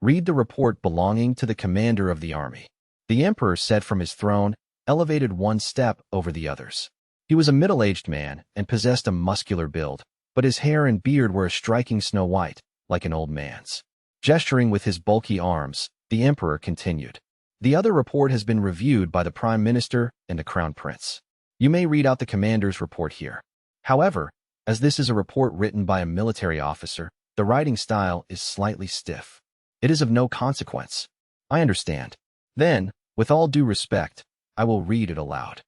Read the report belonging to the commander of the army. The emperor said from his throne, elevated one step over the others. He was a middle-aged man and possessed a muscular build, but his hair and beard were a striking snow white, like an old man's. Gesturing with his bulky arms, the emperor continued. The other report has been reviewed by the prime minister and the crown prince. You may read out the commander's report here. However, As this is a report written by a military officer, the writing style is slightly stiff. It is of no consequence. I understand. Then, with all due respect, I will read it aloud.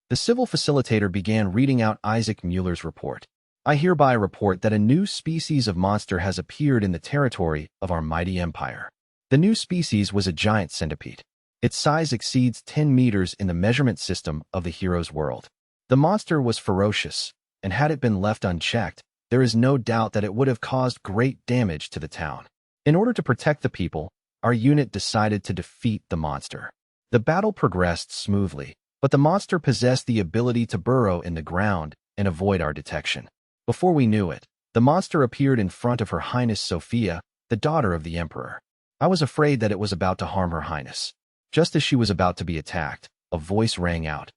The civil facilitator began reading out Isaac Mueller's report. I hereby report that a new species of monster has appeared in the territory of our mighty empire. The new species was a giant centipede. Its size exceeds 10 meters in the measurement system of the hero's world. The monster was ferocious, and had it been left unchecked, there is no doubt that it would have caused great damage to the town. In order to protect the people, our unit decided to defeat the monster. The battle progressed smoothly, but the monster possessed the ability to burrow in the ground and avoid our detection. Before we knew it, the monster appeared in front of Her Highness Sophia, the daughter of the Emperor. I was afraid that it was about to harm Her Highness. Just as she was about to be attacked, a voice rang out.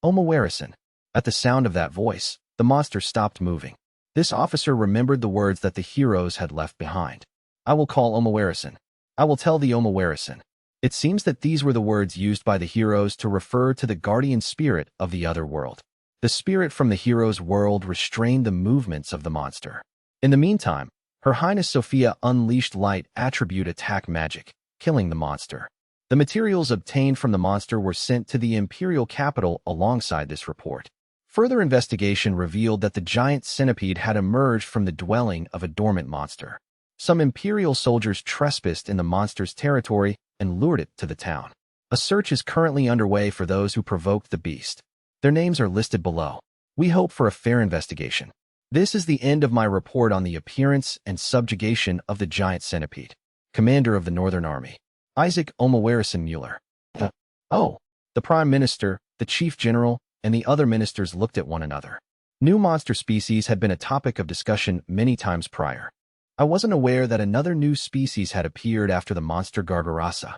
Omawarison. At the sound of that voice, the monster stopped moving. This officer remembered the words that the heroes had left behind. I will call Omawarison. I will tell the Omawarison. It seems that these were the words used by the heroes to refer to the guardian spirit of the other world. The spirit from the hero's world restrained the movements of the monster. In the meantime, Her Highness Sophia unleashed light attribute attack magic, killing the monster. The materials obtained from the monster were sent to the imperial capital alongside this report. Further investigation revealed that the giant centipede had emerged from the dwelling of a dormant monster. Some imperial soldiers trespassed in the monster's territory and lured it to the town. A search is currently underway for those who provoked the beast. Their names are listed below. We hope for a fair investigation. This is the end of my report on the appearance and subjugation of the giant centipede. Commander of the Northern Army, Isaac Omawarison Mueller. The Prime Minister, the Chief General, and the other ministers looked at one another. New monster species had been a topic of discussion many times prior. I wasn't aware that another new species had appeared after the monster Gargarasa.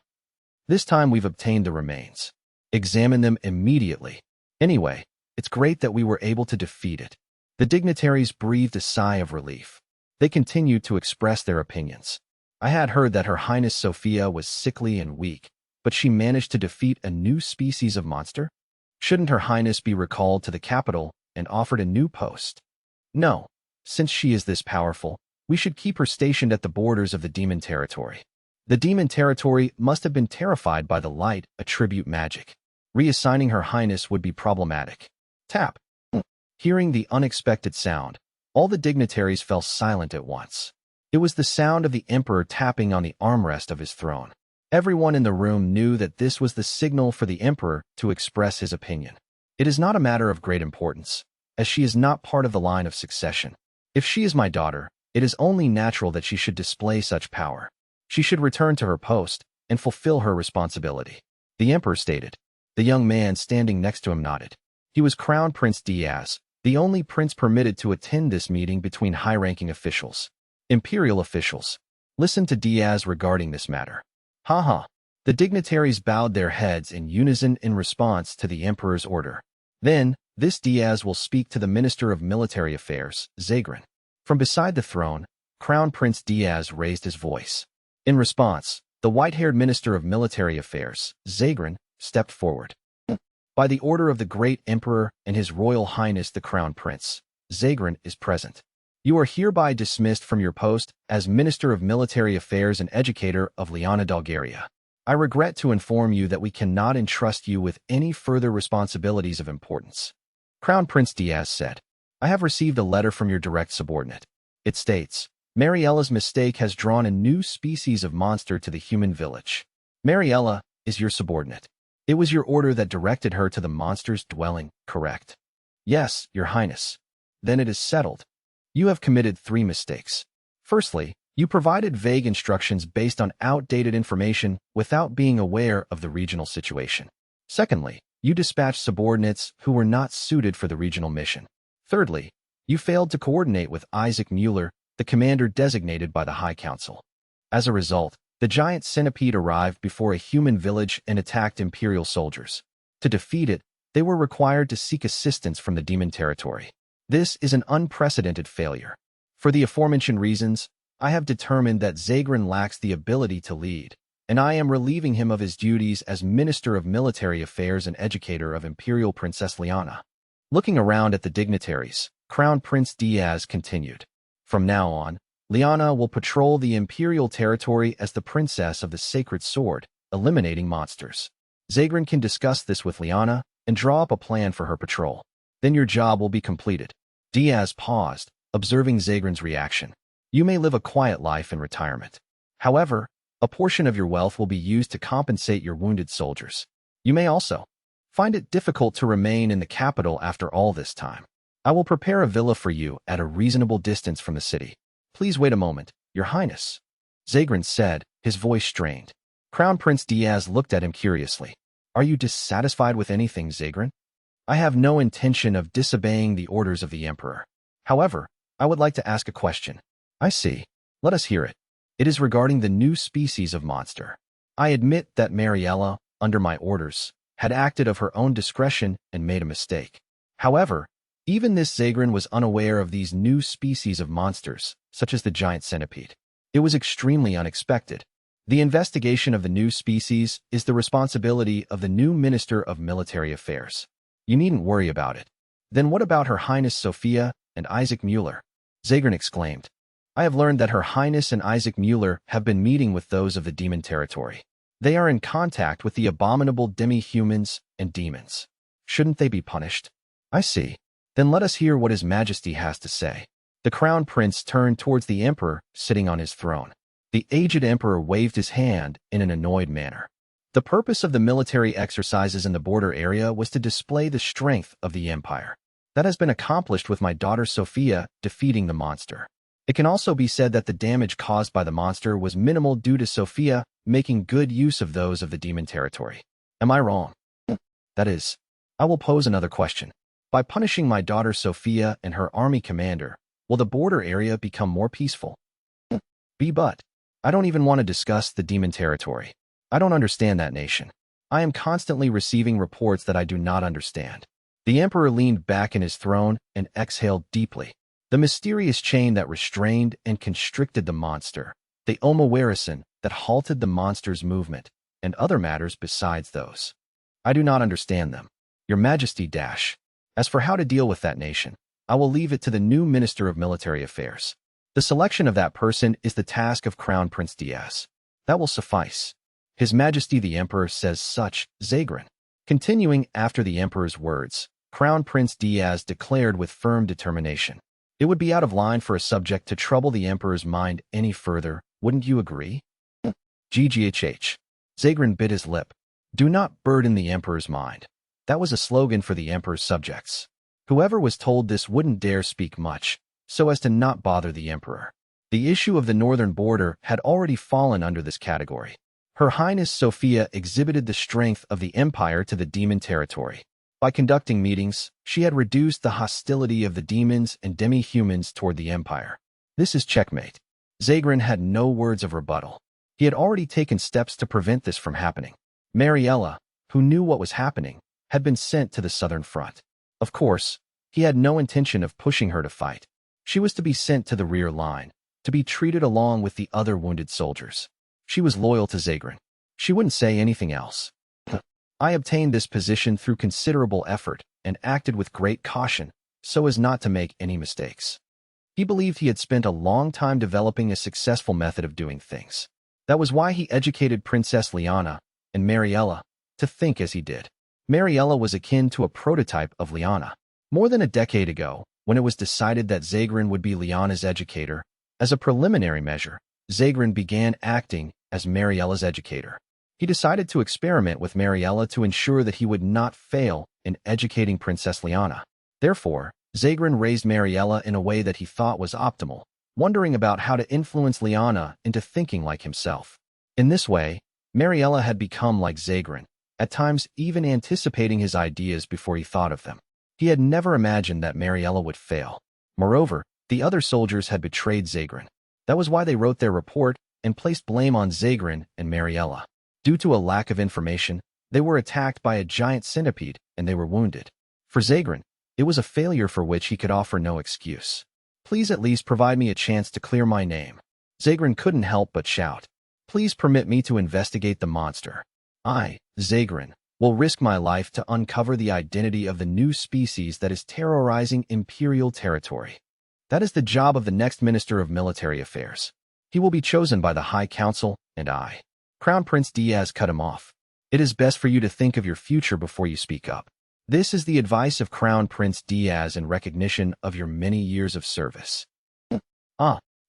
This time we've obtained the remains. Examine them immediately. Anyway, it's great that we were able to defeat it. The dignitaries breathed a sigh of relief. They continued to express their opinions. I had heard that Her Highness Sophia was sickly and weak, but she managed to defeat a new species of monster? Shouldn't Her Highness be recalled to the capital and offered a new post? No. Since she is this powerful, we should keep her stationed at the borders of the demon territory. The demon territory must have been terrified by the light attribute magic. Reassigning Her Highness would be problematic. Tap. Hearing the unexpected sound, all the dignitaries fell silent at once. It was the sound of the Emperor tapping on the armrest of his throne. Everyone in the room knew that this was the signal for the Emperor to express his opinion. It is not a matter of great importance, as she is not part of the line of succession. If she is my daughter, it is only natural that she should display such power. She should return to her post and fulfill her responsibility. The Emperor stated. The young man standing next to him nodded. He was Crown Prince Diaz, the only prince permitted to attend this meeting between high-ranking officials. Imperial officials. Listen to Diaz regarding this matter. The dignitaries bowed their heads in unison in response to the Emperor's order. Then, this Diaz will speak to the Minister of Military Affairs, Zagrin. From beside the throne, Crown Prince Diaz raised his voice. In response, the white-haired Minister of Military Affairs, Zagrin, stepped forward. By the order of the great Emperor and His Royal Highness the Crown Prince, Zagrin is present. You are hereby dismissed from your post as Minister of Military Affairs and Educator of Liana Dalgaria. I regret to inform you that we cannot entrust you with any further responsibilities of importance. Crown Prince Diaz said, I have received a letter from your direct subordinate. It states, Mariella's mistake has drawn a new species of monster to the human village. Mariella is your subordinate. It was your order that directed her to the monster's dwelling, correct? Yes, Your Highness. Then it is settled. You have committed 3 mistakes. Firstly, you provided vague instructions based on outdated information without being aware of the regional situation. Secondly, you dispatched subordinates who were not suited for the regional mission. Thirdly, you failed to coordinate with Isaac Mueller, the commander designated by the High Council. As a result, the giant centipede arrived before a human village and attacked Imperial soldiers. To defeat it, they were required to seek assistance from the demon territory. This is an unprecedented failure. For the aforementioned reasons, I have determined that Zagrin lacks the ability to lead, and I am relieving him of his duties as Minister of Military Affairs and Educator of Imperial Princess Liana. Looking around at the dignitaries, Crown Prince Diaz continued. From now on, Liana will patrol the imperial territory as the princess of the sacred sword, eliminating monsters. Zagran can discuss this with Liana and draw up a plan for her patrol. Then your job will be completed. Diaz paused, observing Zagran's reaction. You may live a quiet life in retirement. However, a portion of your wealth will be used to compensate your wounded soldiers. You may also find it difficult to remain in the capital after all this time. I will prepare a villa for you at a reasonable distance from the city. Please wait a moment, Your Highness, Zagran said, his voice strained. Crown Prince Diaz looked at him curiously. Are you dissatisfied with anything, Zagran? I have no intention of disobeying the orders of the Emperor. However, I would like to ask a question. I see. Let us hear it. It is regarding the new species of monster. I admit that Mariella, under my orders, had acted of her own discretion and made a mistake. However, even this Zagran was unaware of these new species of monsters, such as the giant centipede. It was extremely unexpected. The investigation of the new species is the responsibility of the new Minister of Military Affairs. You needn't worry about it. Then what about Her Highness Sophia and Isaac Mueller? Zagran exclaimed. I have learned that Her Highness and Isaac Mueller have been meeting with those of the demon territory. They are in contact with the abominable demi-humans and demons. Shouldn't they be punished? I see. Then let us hear what His Majesty has to say. The Crown Prince turned towards the Emperor sitting on his throne. The aged Emperor waved his hand in an annoyed manner. The purpose of the military exercises in the border area was to display the strength of the Empire. That has been accomplished with my daughter Sophia defeating the monster. It can also be said that the damage caused by the monster was minimal due to Sophia making good use of those of the demon territory. Am I wrong? That is, I will pose another question. By punishing my daughter Sophia and her army commander, will the border area become more peaceful? But I don't even want to discuss the demon territory. I don't understand that nation. I am constantly receiving reports that I do not understand. The Emperor leaned back in his throne and exhaled deeply. The mysterious chain that restrained and constricted the monster, the Omawarison that halted the monster's movement, and other matters besides those. I do not understand them. Your Majesty dash. As for how to deal with that nation, I will leave it to the new Minister of Military Affairs. The selection of that person is the task of Crown Prince Diaz. That will suffice. His Majesty the Emperor says such, Zagran. Continuing after the Emperor's words, Crown Prince Diaz declared with firm determination. It would be out of line for a subject to trouble the Emperor's mind any further, wouldn't you agree? GGHH. Zagran bit his lip. Do not burden the Emperor's mind. That was a slogan for the Emperor's subjects. Whoever was told this wouldn't dare speak much, so as to not bother the Emperor. The issue of the northern border had already fallen under this category. Her Highness Sophia exhibited the strength of the Empire to the demon territory. By conducting meetings, she had reduced the hostility of the demons and demi-humans toward the Empire. This is checkmate. Zagran had no words of rebuttal. He had already taken steps to prevent this from happening. Mariella, who knew what was happening, had been sent to the southern front. Of course, he had no intention of pushing her to fight. She was to be sent to the rear line, to be treated along with the other wounded soldiers. She was loyal to Zagran. She wouldn't say anything else. I obtained this position through considerable effort and acted with great caution so as not to make any mistakes. He believed he had spent a long time developing a successful method of doing things. That was why he educated Princess Liana and Mariella to think as he did. Mariella was akin to a prototype of Liana. More than a decade ago, when it was decided that Zagran would be Liana's educator, as a preliminary measure, Zagran began acting as Mariella's educator. He decided to experiment with Mariella to ensure that he would not fail in educating Princess Liana. Therefore, Zagran raised Mariella in a way that he thought was optimal, wondering about how to influence Liana into thinking like himself. In this way, Mariella had become like Zagran, at times even anticipating his ideas before he thought of them. He had never imagined that Mariella would fail. Moreover, the other soldiers had betrayed Zagran. That was why they wrote their report and placed blame on Zagran and Mariella. Due to a lack of information, they were attacked by a giant centipede and they were wounded. For Zagran, it was a failure for which he could offer no excuse. Please at least provide me a chance to clear my name. Zagran couldn't help but shout. Please permit me to investigate the monster. I, Zagran, will risk my life to uncover the identity of the new species that is terrorizing imperial territory. That is the job of the next Minister of Military Affairs. He will be chosen by the High Council, and I. Crown Prince Diaz cut him off. It is best for you to think of your future before you speak up. This is the advice of Crown Prince Diaz in recognition of your many years of service.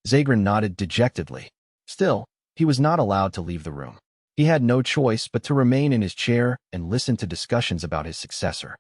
Zagran nodded dejectedly. Still, he was not allowed to leave the room. He had no choice but to remain in his chair and listen to discussions about his successor.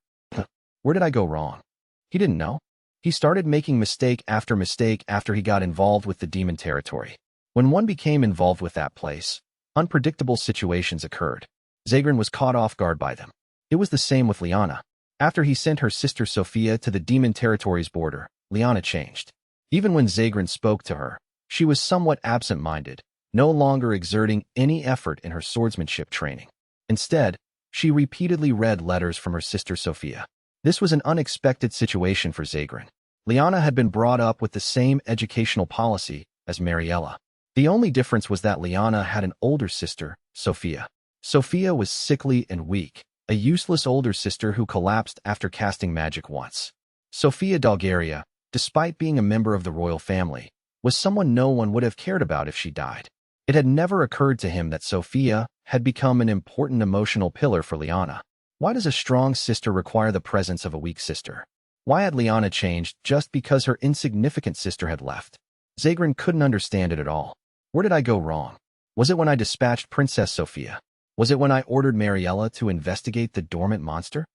Where did I go wrong? He didn't know. He started making mistake after mistake after he got involved with the demon territory. When one became involved with that place, unpredictable situations occurred. Zagran was caught off guard by them. It was the same with Liana. After he sent her sister Sophia to the demon territory's border, Liana changed. Even when Zagran spoke to her, she was somewhat absent-minded, no longer exerting any effort in her swordsmanship training. Instead, she repeatedly read letters from her sister Sophia. This was an unexpected situation for Zagran. Liana had been brought up with the same educational policy as Mariella. The only difference was that Liana had an older sister, Sophia. Sophia was sickly and weak, a useless older sister who collapsed after casting magic once. Sophia Dalgaria, despite being a member of the royal family, was someone no one would have cared about if she died. It had never occurred to him that Sophia had become an important emotional pillar for Liana. Why does a strong sister require the presence of a weak sister? Why had Liana changed just because her insignificant sister had left? Zagran couldn't understand it at all. Where did I go wrong? Was it when I dispatched Princess Sophia? Was it when I ordered Mariella to investigate the dormant monster?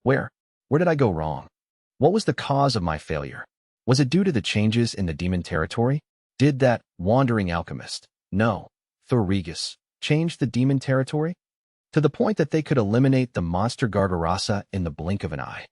Where did I go wrong? What was the cause of my failure? Was it due to the changes in the demon territory? Did that wandering alchemist, no, Thorregus, change the demon territory? To the point that they could eliminate the monster Gargarasa in the blink of an eye.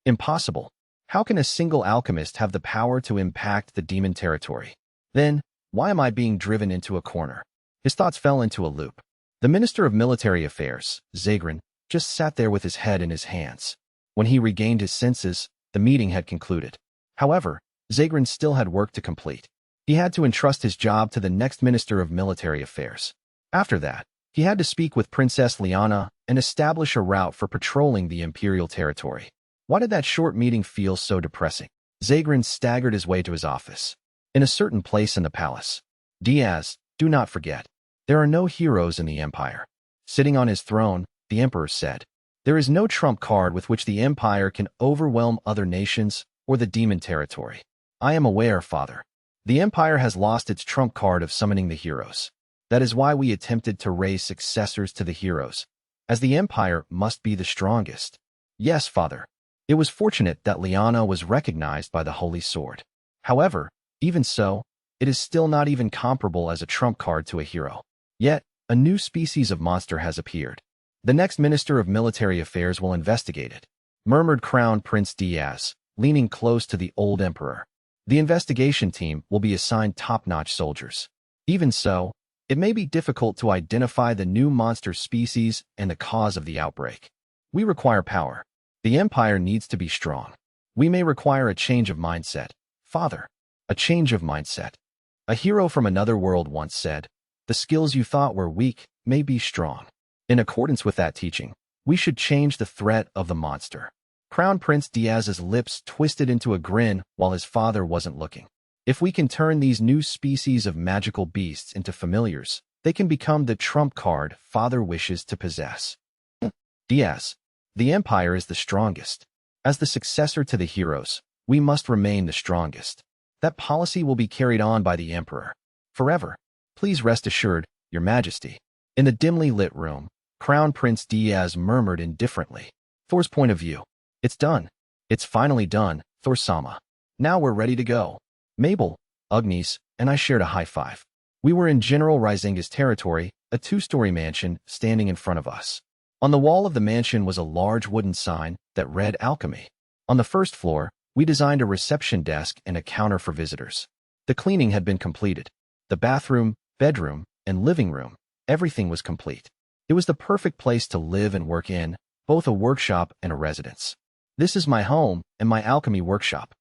Impossible. How can a single alchemist have the power to impact the demon territory? Then, why am I being driven into a corner? His thoughts fell into a loop. The Minister of Military Affairs, Zagran, just sat there with his head in his hands. When he regained his senses, the meeting had concluded. However, Zagran still had work to complete. He had to entrust his job to the next Minister of Military Affairs. After that, he had to speak with Princess Liana and establish a route for patrolling the imperial territory. Why did that short meeting feel so depressing? Zagran staggered his way to his office. In a certain place in the palace. Diaz, do not forget. There are no heroes in the Empire. Sitting on his throne, the Emperor said, there is no trump card with which the Empire can overwhelm other nations or the demon territory. I am aware, Father. The Empire has lost its trump card of summoning the heroes. That is why we attempted to raise successors to the heroes, as the Empire must be the strongest. Yes, Father. It was fortunate that Liana was recognized by the Holy Sword. However, even so, it is still not even comparable as a trump card to a hero. Yet, a new species of monster has appeared. The next Minister of Military Affairs will investigate it, murmured Crown Prince Diaz, leaning close to the old emperor. The investigation team will be assigned top-notch soldiers. Even so, it may be difficult to identify the new monster species and the cause of the outbreak. We require power. The Empire needs to be strong. We may require a change of mindset. Father, a change of mindset. A hero from another world once said, the skills you thought were weak may be strong. In accordance with that teaching, we should change the threat of the monster. Crown Prince Diaz's lips twisted into a grin while his father wasn't looking. If we can turn these new species of magical beasts into familiars, they can become the trump card Father wishes to possess. Diaz, the Empire is the strongest. As the successor to the heroes, we must remain the strongest. That policy will be carried on by the Emperor. Forever. Please rest assured, Your Majesty. In the dimly lit room, Crown Prince Diaz murmured indifferently. Thor's point of view. It's done. It's finally done, Thor-sama. Now we're ready to go. Mabel, Agnes, and I shared a high five. We were in General Rizinga's territory, a two-story mansion standing in front of us. On the wall of the mansion was a large wooden sign that read Alchemy. On the first floor, we designed a reception desk and a counter for visitors. The cleaning had been completed. The bathroom, bedroom, and living room, everything was complete. It was the perfect place to live and work in, both a workshop and a residence. This is my home and my alchemy workshop.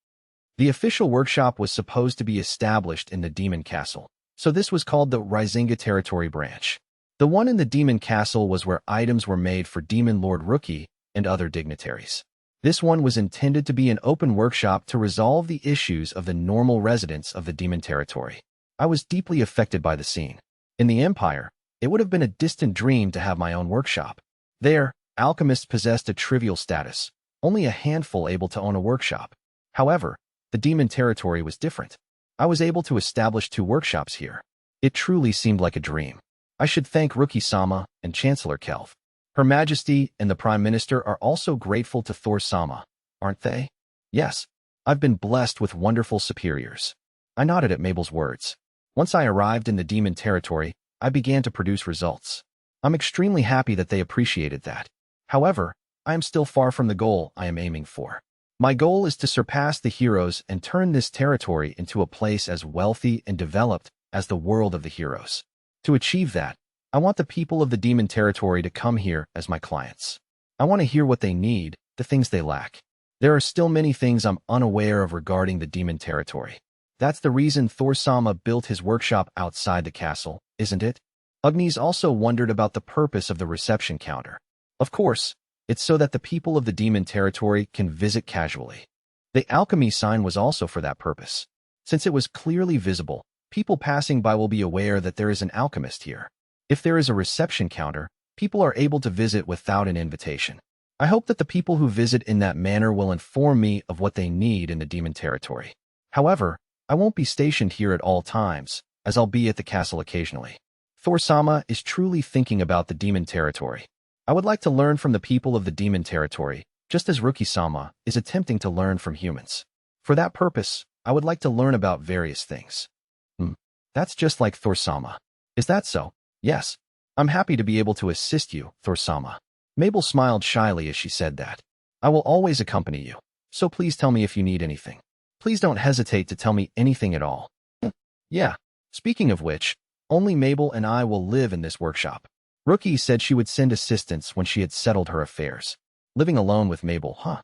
The official workshop was supposed to be established in the Demon Castle, so this was called the Rizinga Territory Branch. The one in the Demon Castle was where items were made for Demon Lord Rookie and other dignitaries. This one was intended to be an open workshop to resolve the issues of the normal residents of the Demon Territory. I was deeply affected by the scene. In the Empire, it would have been a distant dream to have my own workshop. There, alchemists possessed a trivial status, only a handful able to own a workshop. However, the Demon Territory was different. I was able to establish 2 workshops here. It truly seemed like a dream. I should thank Rookie-sama and Chancellor Kelv. Her Majesty and the Prime Minister are also grateful to Thor-sama, aren't they? Yes, I've been blessed with wonderful superiors. I nodded at Mabel's words. Once I arrived in the Demon Territory, I began to produce results. I'm extremely happy that they appreciated that. However, I am still far from the goal I am aiming for. My goal is to surpass the heroes and turn this territory into a place as wealthy and developed as the world of the heroes. To achieve that, I want the people of the Demon Territory to come here as my clients. I want to hear what they need, the things they lack. There are still many things I'm unaware of regarding the Demon Territory. That's the reason Thor-sama built his workshop outside the castle, isn't it? Agnes also wondered about the purpose of the reception counter. Of course, it's so that the people of the Demon Territory can visit casually. The alchemy sign was also for that purpose. Since it was clearly visible, people passing by will be aware that there is an alchemist here. If there is a reception counter, people are able to visit without an invitation. I hope that the people who visit in that manner will inform me of what they need in the Demon Territory. However, I won't be stationed here at all times, as I'll be at the castle occasionally. Thor-sama is truly thinking about the Demon Territory. I would like to learn from the people of the Demon Territory, just as Rookie-sama is attempting to learn from humans. For that purpose, I would like to learn about various things. That's just like Thor-sama. Is that so? Yes. I'm happy to be able to assist you, Thor-sama. Mabel smiled shyly as she said that. I will always accompany you, so please tell me if you need anything. Please don't hesitate to tell me anything at all. Yeah. Speaking of which, only Mabel and I will live in this workshop. Rookie said she would send assistance when she had settled her affairs. Living alone with Mabel, huh?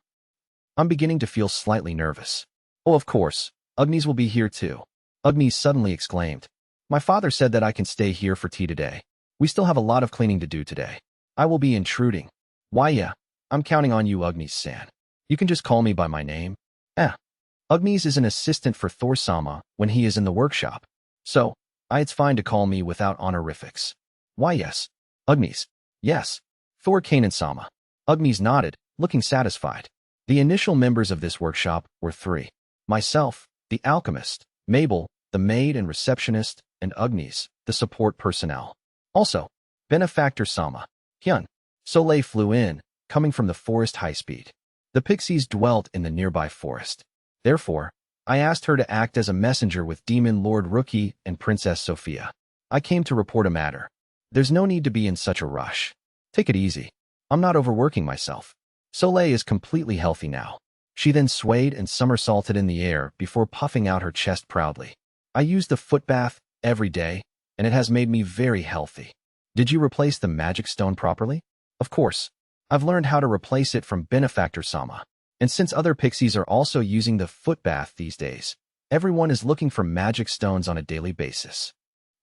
I'm beginning to feel slightly nervous. Oh, of course. Agnes will be here too. Agnes suddenly exclaimed. My father said that I can stay here for tea today. We still have a lot of cleaning to do today. I will be intruding. Why yeah, I'm counting on you, Agnes-san. You can just call me by my name. Agnes is an assistant for Thor-sama when he is in the workshop. So, it's fine to call me without honorifics. Why yes. Agnes. Yes. Thor Kanan-sama. Agnes nodded, looking satisfied. The initial members of this workshop were 3. Myself, the alchemist, Mabel, the maid and receptionist, and Agnes, the support personnel. Also, Benefactor-sama. Hyun. Soleil flew in, coming from the forest high speed. The pixies dwelt in the nearby forest. Therefore, I asked her to act as a messenger with Demon Lord Rookie and Princess Sophia. I came to report a matter. There's no need to be in such a rush. Take it easy. I'm not overworking myself. Soleil is completely healthy now. She then swayed and somersaulted in the air before puffing out her chest proudly. I use the foot bath every day, and it has made me very healthy. Did you replace the magic stone properly? Of course. I've learned how to replace it from Benefactor-sama. And since other pixies are also using the foot bath these days, everyone is looking for magic stones on a daily basis.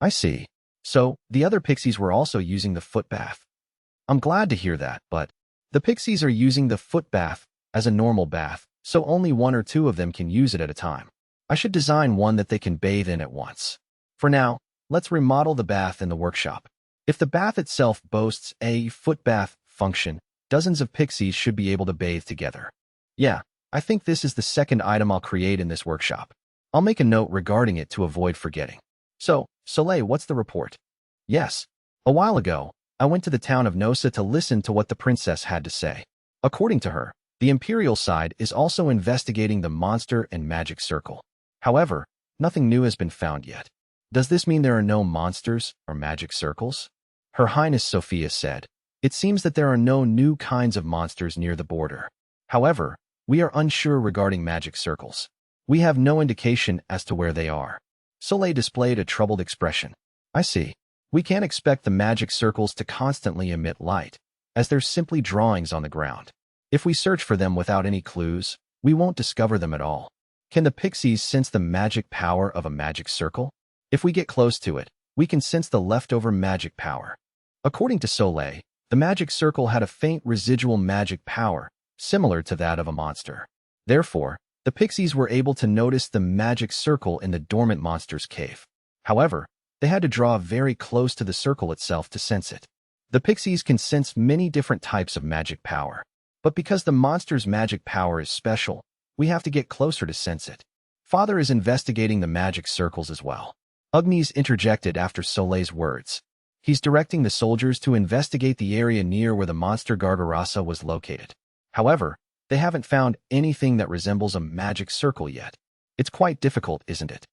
I see. So, the other pixies were also using the foot bath. I'm glad to hear that, but the pixies are using the foot bath as a normal bath, so only 1 or 2 of them can use it at a time. I should design one that they can bathe in at once. For now, let's remodel the bath in the workshop. If the bath itself boasts a foot bath function, dozens of pixies should be able to bathe together. Yeah, I think this is the second item I'll create in this workshop. I'll make a note regarding it to avoid forgetting. So, Soleil, what's the report? Yes. A while ago, I went to the town of Nosa to listen to what the princess had to say. According to her, the Imperial side is also investigating the monster and magic circle. However, nothing new has been found yet. Does this mean there are no monsters or magic circles? Her Highness Sophia said, it seems that there are no new kinds of monsters near the border. However, we are unsure regarding magic circles. We have no indication as to where they are. Soleil displayed a troubled expression. I see. We can't expect the magic circles to constantly emit light, as they're simply drawings on the ground. If we search for them without any clues, we won't discover them at all. Can the pixies sense the magic power of a magic circle? If we get close to it, we can sense the leftover magic power. According to Soleil, the magic circle had a faint residual magic power, similar to that of a monster. Therefore, the pixies were able to notice the magic circle in the dormant monster's cave. However, they had to draw very close to the circle itself to sense it. The pixies can sense many different types of magic power. But because the monster's magic power is special, we have to get closer to sense it. Father is investigating the magic circles as well. Agnes interjected after Soleil's words. He's directing the soldiers to investigate the area near where the monster Gargarasa was located. However, they haven't found anything that resembles a magic circle yet. It's quite difficult, isn't it?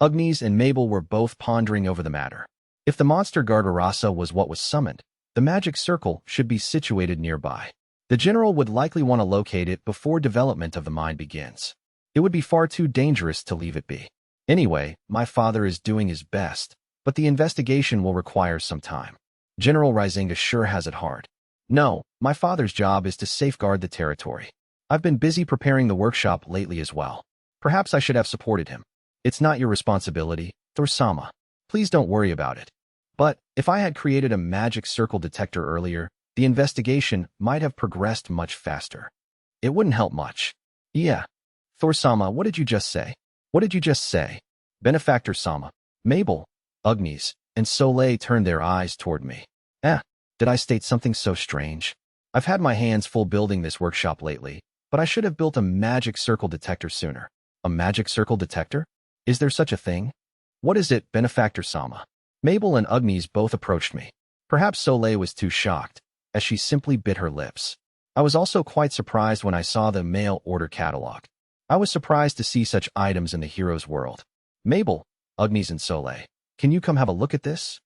Agnes and Mabel were both pondering over the matter. If the monster Gargarasa was what was summoned, the magic circle should be situated nearby. The general would likely want to locate it before development of the mine begins. It would be far too dangerous to leave it be. Anyway, my father is doing his best, but the investigation will require some time. General Rizinga sure has it hard. No, my father's job is to safeguard the territory. I've been busy preparing the workshop lately as well. Perhaps I should have supported him. It's not your responsibility, Thor-sama. Please don't worry about it. But if I had created a magic circle detector earlier, the investigation might have progressed much faster. It wouldn't help much. Yeah. Thor-sama, what did you just say? What did you just say? Benefactor-sama, Mabel, Agnes, and Soleil turned their eyes toward me. Did I state something so strange? I've had my hands full building this workshop lately, but I should have built a magic circle detector sooner. A magic circle detector? Is there such a thing? What is it, Benefactor-sama? Mabel and Agnes both approached me. Perhaps Soleil was too shocked, as she simply bit her lips. I was also quite surprised when I saw the mail order catalog. I was surprised to see such items in the hero's world. Mabel, Agnes and Soleil, can you come have a look at this?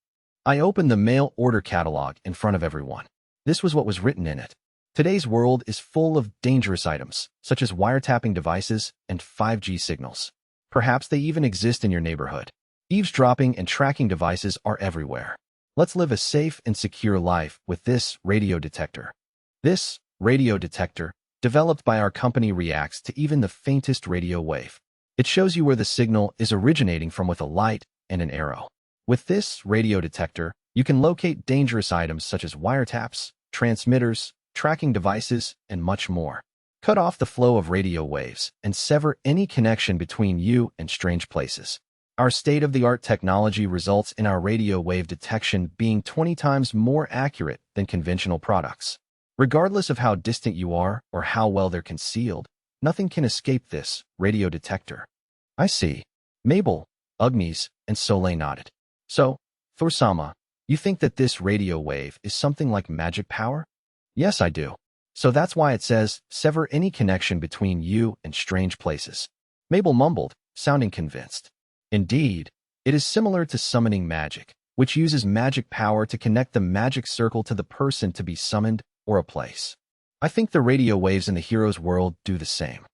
I opened the mail order catalog in front of everyone. This was what was written in it. Today's world is full of dangerous items, such as wiretapping devices and 5G signals. Perhaps they even exist in your neighborhood. Eavesdropping and tracking devices are everywhere. Let's live a safe and secure life with this radio detector. This radio detector, developed by our company, reacts to even the faintest radio wave. It shows you where the signal is originating from with a light and an arrow. With this radio detector, you can locate dangerous items such as wiretaps, transmitters, tracking devices, and much more. Cut off the flow of radio waves and sever any connection between you and strange places. Our state-of-the-art technology results in our radio wave detection being 20 times more accurate than conventional products. Regardless of how distant you are or how well they're concealed, nothing can escape this radio detector. I see. Mabel, Agnes, and Soleil nodded. So, Thor-sama, you think that this radio wave is something like magic power? Yes, I do. So that's why it says, sever any connection between you and strange places. Mabel mumbled, sounding convinced. Indeed, it is similar to summoning magic, which uses magic power to connect the magic circle to the person to be summoned or a place. I think the radio waves in the hero's world do the same.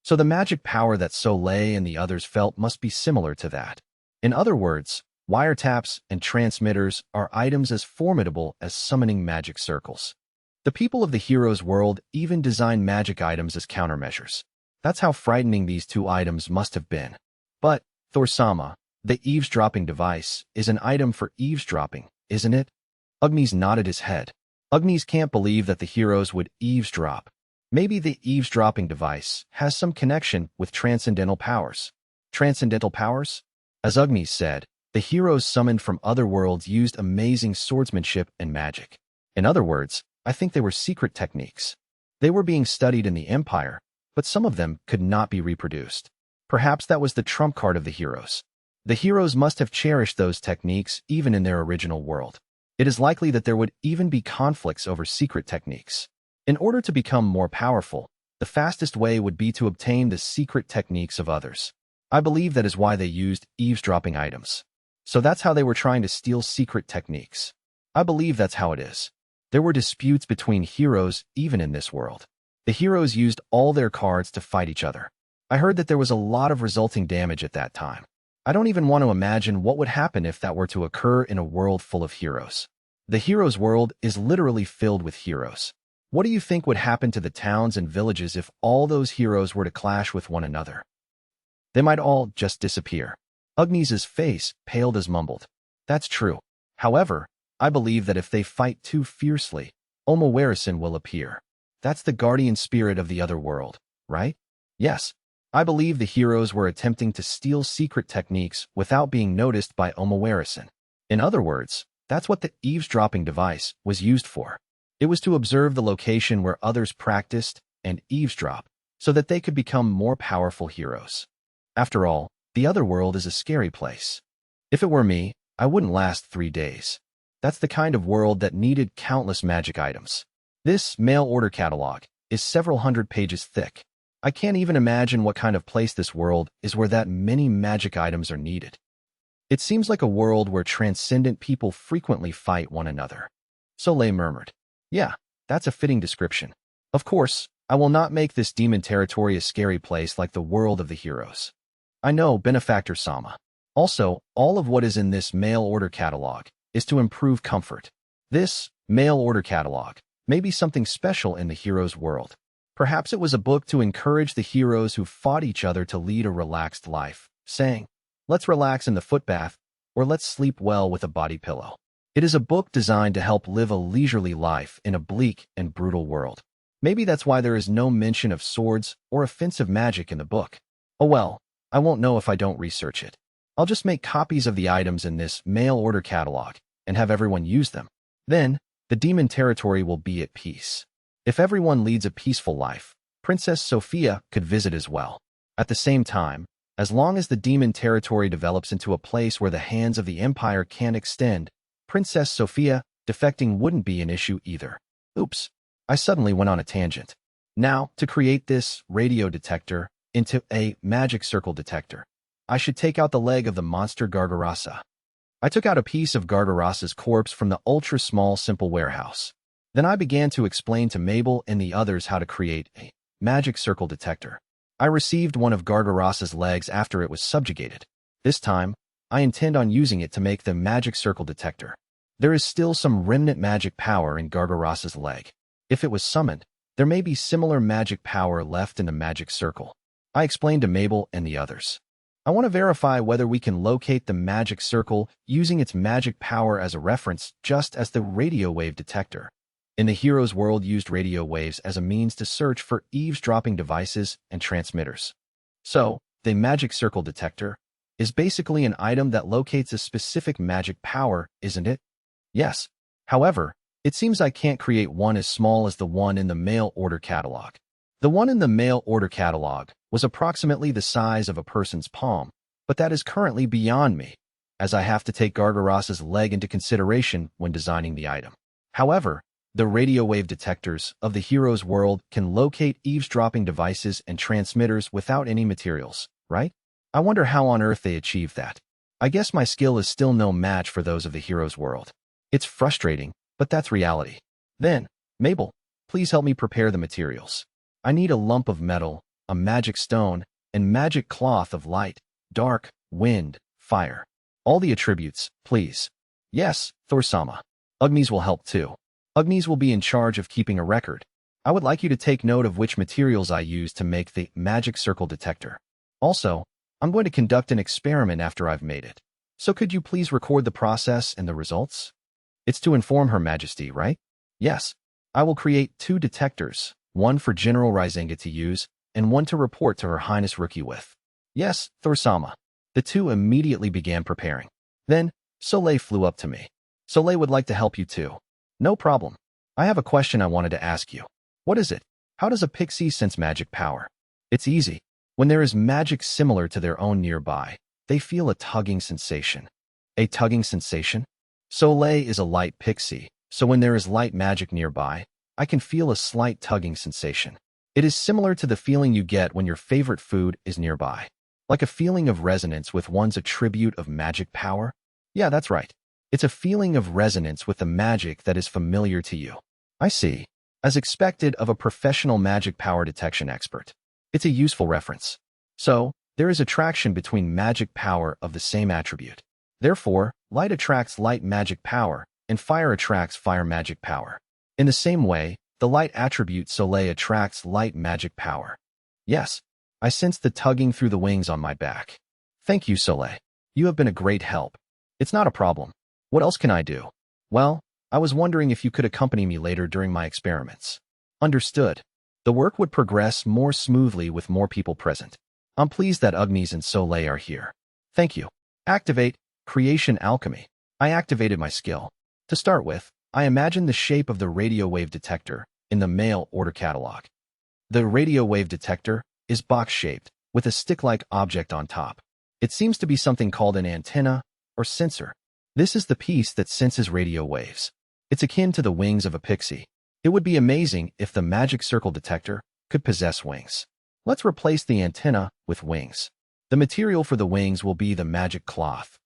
So the magic power that Soleil and the others felt must be similar to that. In other words, wiretaps and transmitters are items as formidable as summoning magic circles. The people of the hero's world even design magic items as countermeasures. That's how frightening these two items must have been. But, Thor-sama, the eavesdropping device is an item for eavesdropping, isn't it? Agnes nodded his head. Agnes can't believe that the heroes would eavesdrop. Maybe the eavesdropping device has some connection with transcendental powers. Transcendental powers? As Agnes said, the heroes summoned from other worlds used amazing swordsmanship and magic. In other words, I think they were secret techniques. They were being studied in the Empire, but some of them could not be reproduced. Perhaps that was the trump card of the heroes. The heroes must have cherished those techniques even in their original world. It is likely that there would even be conflicts over secret techniques. In order to become more powerful, the fastest way would be to obtain the secret techniques of others. I believe that is why they used eavesdropping items. So that's how they were trying to steal secret techniques. I believe that's how it is. There were disputes between heroes even in this world. The heroes used all their cards to fight each other. I heard that there was a lot of resulting damage at that time. I don't even want to imagine what would happen if that were to occur in a world full of heroes. The heroes' world is literally filled with heroes. What do you think would happen to the towns and villages if all those heroes were to clash with one another? They might all just disappear. Agnes's face paled as mumbled. That's true. However, I believe that if they fight too fiercely, Omowarison will appear. That's the guardian spirit of the other world, right? Yes. I believe the heroes were attempting to steal secret techniques without being noticed by Omowarison. In other words, that's what the eavesdropping device was used for. It was to observe the location where others practiced and eavesdrop so that they could become more powerful heroes. After all, the other world is a scary place. If it were me, I wouldn't last 3 days. That's the kind of world that needed countless magic items. This mail order catalog is several hundred pages thick. I can't even imagine what kind of place this world is where that many magic items are needed. It seems like a world where transcendent people frequently fight one another. Soleil murmured. Yeah, that's a fitting description. Of course, I will not make this demon territory a scary place like the world of the heroes. I know, Benefactor Sama. Also, all of what is in this mail order catalog is to improve comfort. This mail order catalog may be something special in the heroes' world. Perhaps it was a book to encourage the heroes who fought each other to lead a relaxed life, saying, let's relax in the footbath, or let's sleep well with a body pillow. It is a book designed to help live a leisurely life in a bleak and brutal world. Maybe that's why there is no mention of swords or offensive magic in the book. Oh well, I won't know if I don't research it. I'll just make copies of the items in this mail order catalog and have everyone use them. Then, the demon territory will be at peace. If everyone leads a peaceful life, Princess Sophia could visit as well. At the same time, as long as the demon territory develops into a place where the hands of the Empire can't extend, Princess Sophia defecting wouldn't be an issue either. Oops, I suddenly went on a tangent. Now, to create this radio detector into a magic circle detector, I should take out the leg of the monster Gargarasa. I took out a piece of Gargarasa's corpse from the ultra-small simple warehouse. Then I began to explain to Mabel and the others how to create a magic circle detector. I received one of Gargarasa's legs after it was subjugated. This time, I intend on using it to make the magic circle detector. There is still some remnant magic power in Gargarasa's leg. If it was summoned, there may be similar magic power left in the magic circle. I explained to Mabel and the others. I want to verify whether we can locate the magic circle using its magic power as a reference, just as the radio wave detector. In the hero's world used radio waves as a means to search for eavesdropping devices and transmitters. So, the magic circle detector is basically an item that locates a specific magic power, isn't it? Yes. However, it seems I can't create one as small as the one in the mail order catalog. The one in the mail order catalog was approximately the size of a person's palm, but that is currently beyond me, as I have to take Gargarasa's leg into consideration when designing the item. However, the radio wave detectors of the hero's world can locate eavesdropping devices and transmitters without any materials, right? I wonder how on earth they achieve that. I guess my skill is still no match for those of the hero's world. It's frustrating, but that's reality. Then, Mabel, please help me prepare the materials. I need a lump of metal, a magic stone, and magic cloth of light, dark, wind, fire. All the attributes, please. Yes, Thor-sama. Ugnis will help too. Ugnis will be in charge of keeping a record. I would like you to take note of which materials I use to make the magic circle detector. Also, I'm going to conduct an experiment after I've made it. So could you please record the process and the results? It's to inform Her Majesty, right? Yes. I will create 2 detectors, one for General Rizenga to use, and one to report to Her Highness Rookie with. Yes, Thor-sama. The 2 immediately began preparing. Then, Soleil flew up to me. Soleil would like to help you too. No problem. I have a question I wanted to ask you. What is it? How does a pixie sense magic power? It's easy. When there is magic similar to their own nearby, they feel a tugging sensation. A tugging sensation? Soleil is a light pixie, so when there is light magic nearby, I can feel a slight tugging sensation. It is similar to the feeling you get when your favorite food is nearby. Like a feeling of resonance with one's attribute of magic power? Yeah, that's right. It's a feeling of resonance with the magic that is familiar to you. I see. As expected of a professional magic power detection expert. It's a useful reference. So, there is attraction between magic power of the same attribute. Therefore, light attracts light magic power, and fire attracts fire magic power. In the same way, the light attribute Soleil attracts light magic power. Yes, I sense the tugging through the wings on my back. Thank you, Soleil. You have been a great help. It's not a problem. What else can I do? Well, I was wondering if you could accompany me later during my experiments. Understood. The work would progress more smoothly with more people present. I'm pleased that Ugnis and Soleil are here. Thank you. Activate Creation Alchemy. I activated my skill. To start with, I imagined the shape of the radio wave detector in the mail order catalog. The radio wave detector is box-shaped, with a stick-like object on top. It seems to be something called an antenna or sensor. This is the piece that senses radio waves. It's akin to the wings of a pixie. It would be amazing if the magic circle detector could possess wings. Let's replace the antenna with wings. The material for the wings will be the magic cloth.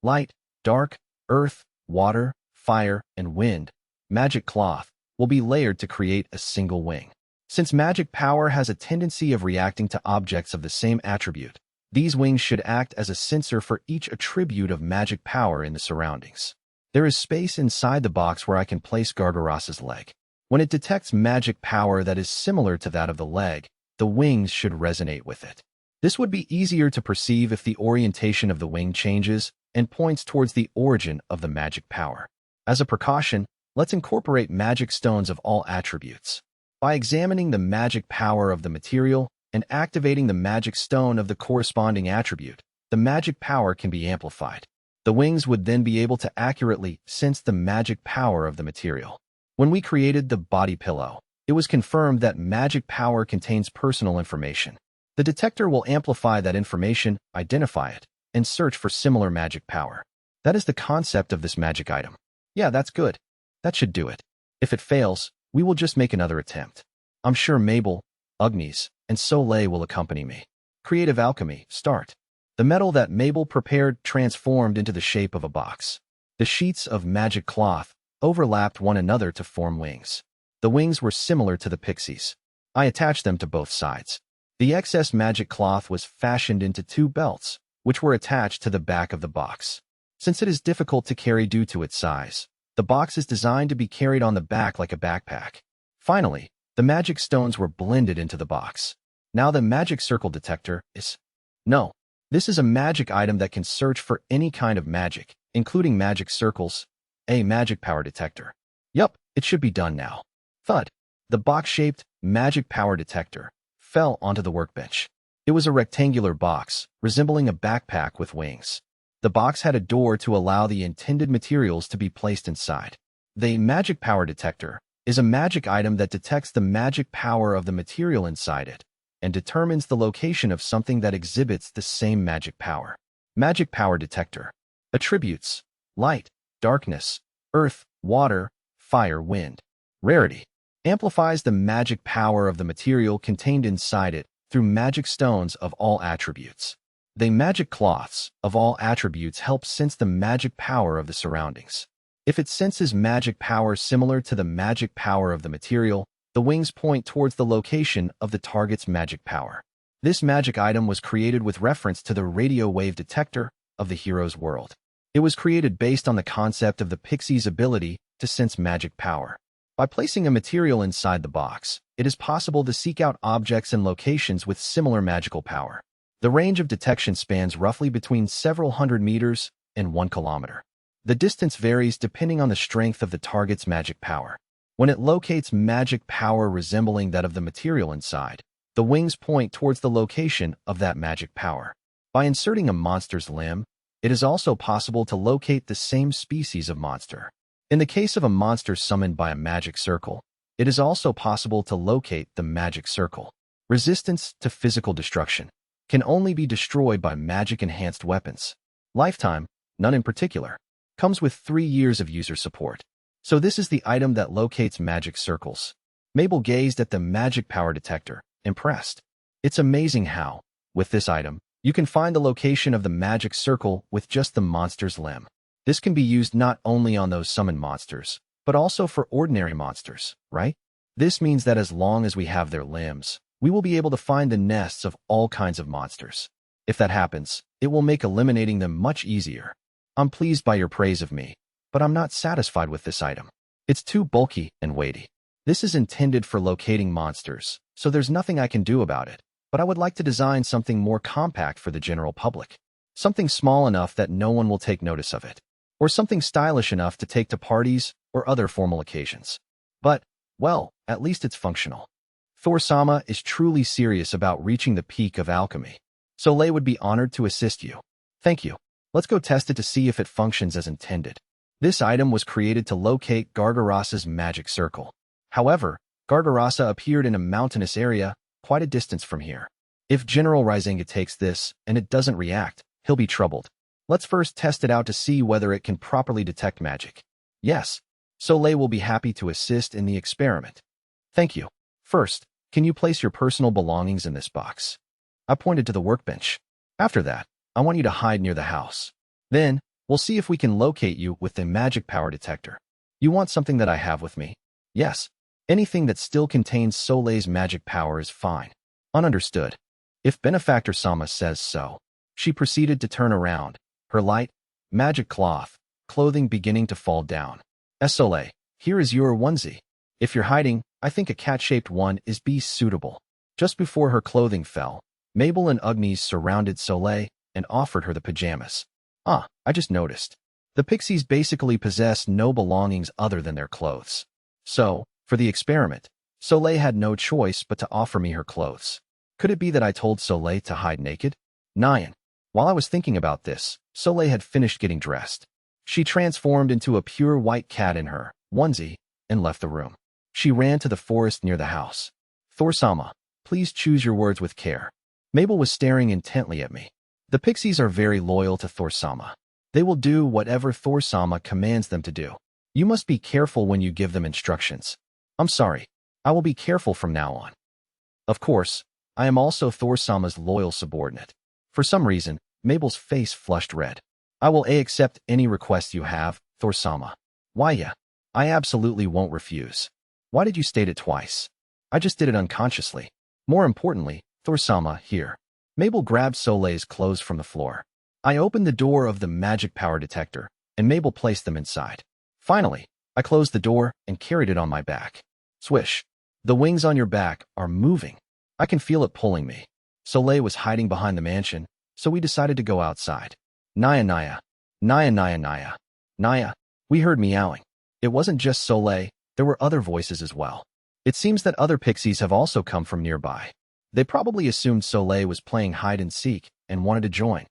Light, dark, earth, water, fire, and wind. Magic cloth will be layered to create a single wing. Since magic power has a tendency of reacting to objects of the same attribute, these wings should act as a sensor for each attribute of magic power in the surroundings. There is space inside the box where I can place Gargaros's leg. When it detects magic power that is similar to that of the leg, the wings should resonate with it. This would be easier to perceive if the orientation of the wing changes and points towards the origin of the magic power. As a precaution, let's incorporate magic stones of all attributes. By examining the magic power of the material and activating the magic stone of the corresponding attribute, the magic power can be amplified. The wings would then be able to accurately sense the magic power of the material. When we created the body pillow, it was confirmed that magic power contains personal information. The detector will amplify that information, identify it, and search for similar magic power. That is the concept of this magic item. Yeah, that's good. That should do it. If it fails, we will just make another attempt. I'm sure Mabel, Ugnis, and Soleil will accompany me. Creative Alchemy, start. The metal that Mabel prepared transformed into the shape of a box. The sheets of magic cloth overlapped one another to form wings. The wings were similar to the pixies. I attached them to both sides. The excess magic cloth was fashioned into two belts, which were attached to the back of the box. Since it is difficult to carry due to its size, the box is designed to be carried on the back like a backpack. Finally, the magic stones were blended into the box. Now the magic circle detector is... No, this is a magic item that can search for any kind of magic, including magic circles, a magic power detector. Yup, it should be done now. Thud. The box-shaped magic power detector fell onto the workbench. It was a rectangular box, resembling a backpack with wings. The box had a door to allow the intended materials to be placed inside. The magic power detector is a magic item that detects the magic power of the material inside it and determines the location of something that exhibits the same magic power. Magic power detector. Attributes: light, darkness, earth, water, fire, wind. Rarity. Amplifies the magic power of the material contained inside it through magic stones of all attributes. The magic cloths of all attributes help sense the magic power of the surroundings. If it senses magic power similar to the magic power of the material, the wings point towards the location of the target's magic power. This magic item was created with reference to the radio wave detector of the hero's world. It was created based on the concept of the pixie's ability to sense magic power. By placing a material inside the box, it is possible to seek out objects and locations with similar magical power. The range of detection spans roughly between several hundred meters and 1 kilometer. The distance varies depending on the strength of the target's magic power. When it locates magic power resembling that of the material inside, the wings point towards the location of that magic power. By inserting a monster's limb, it is also possible to locate the same species of monster. In the case of a monster summoned by a magic circle, it is also possible to locate the magic circle. Resistance to physical destruction can only be destroyed by magic-enhanced weapons. Lifetime, none in particular, comes with 3 years of user support. So this is the item that locates magic circles. Mabel gazed at the magic power detector, impressed. It's amazing how, with this item, you can find the location of the magic circle with just the monster's limb. This can be used not only on those summoned monsters, but also for ordinary monsters, right? This means that as long as we have their limbs, we will be able to find the nests of all kinds of monsters. If that happens, it will make eliminating them much easier. I'm pleased by your praise of me, but I'm not satisfied with this item. It's too bulky and weighty. This is intended for locating monsters, so there's nothing I can do about it, but I would like to design something more compact for the general public. Something small enough that no one will take notice of it. or something stylish enough to take to parties or other formal occasions. But, well, at least it's functional. Thor-sama is truly serious about reaching the peak of alchemy. Soleil would be honored to assist you. Thank you. Let's go test it to see if it functions as intended. This item was created to locate Gargarasa's magic circle. However, Gargarasa appeared in a mountainous area, quite a distance from here. If General Rizinga takes this and it doesn't react, he'll be troubled. Let's first test it out to see whether it can properly detect magic. Yes, Soleil will be happy to assist in the experiment. Thank you. First, can you place your personal belongings in this box? I pointed to the workbench. After that, I want you to hide near the house. Then, we'll see if we can locate you with the magic power detector. You want something that I have with me? Yes. Anything that still contains Soleil's magic power is fine. Ununderstood. If Benefactor Sama says so. She proceeded to turn around, her light, magic clothing beginning to fall down. Soleil, here is your onesie. If you're hiding, I think a cat-shaped one is best suitable. Just before her clothing fell, Mabel and Agnes surrounded Soleil and offered her the pajamas. I just noticed. The pixies basically possess no belongings other than their clothes. So, for the experiment, Soleil had no choice but to offer me her clothes. Could it be that I told Soleil to hide naked? Nyan. While I was thinking about this, Soleil had finished getting dressed. She transformed into a pure white cat in her onesie and left the room. She ran to the forest near the house. Thor-sama, please choose your words with care. Mabel was staring intently at me. The pixies are very loyal to Thor-sama. They will do whatever Thor-sama commands them to do. You must be careful when you give them instructions. I'm sorry. I will be careful from now on. Of course, I am also Thor-sama's loyal subordinate. For some reason, Mabel's face flushed red. I will accept any request you have, Thor-sama. Why yeah? I absolutely won't refuse. Why did you state it twice? I just did it unconsciously. More importantly, Thor-sama, here. Mabel grabbed Soleil's clothes from the floor. I opened the door of the magic power detector, and Mabel placed them inside. Finally, I closed the door and carried it on my back. Swish. The wings on your back are moving. I can feel it pulling me. Soleil was hiding behind the mansion, so we decided to go outside. Naya Naya. Naya Naya Naya. Naya. We heard meowing. It wasn't just Soleil, there were other voices as well. It seems that other pixies have also come from nearby. They probably assumed Soleil was playing hide-and-seek and wanted to join.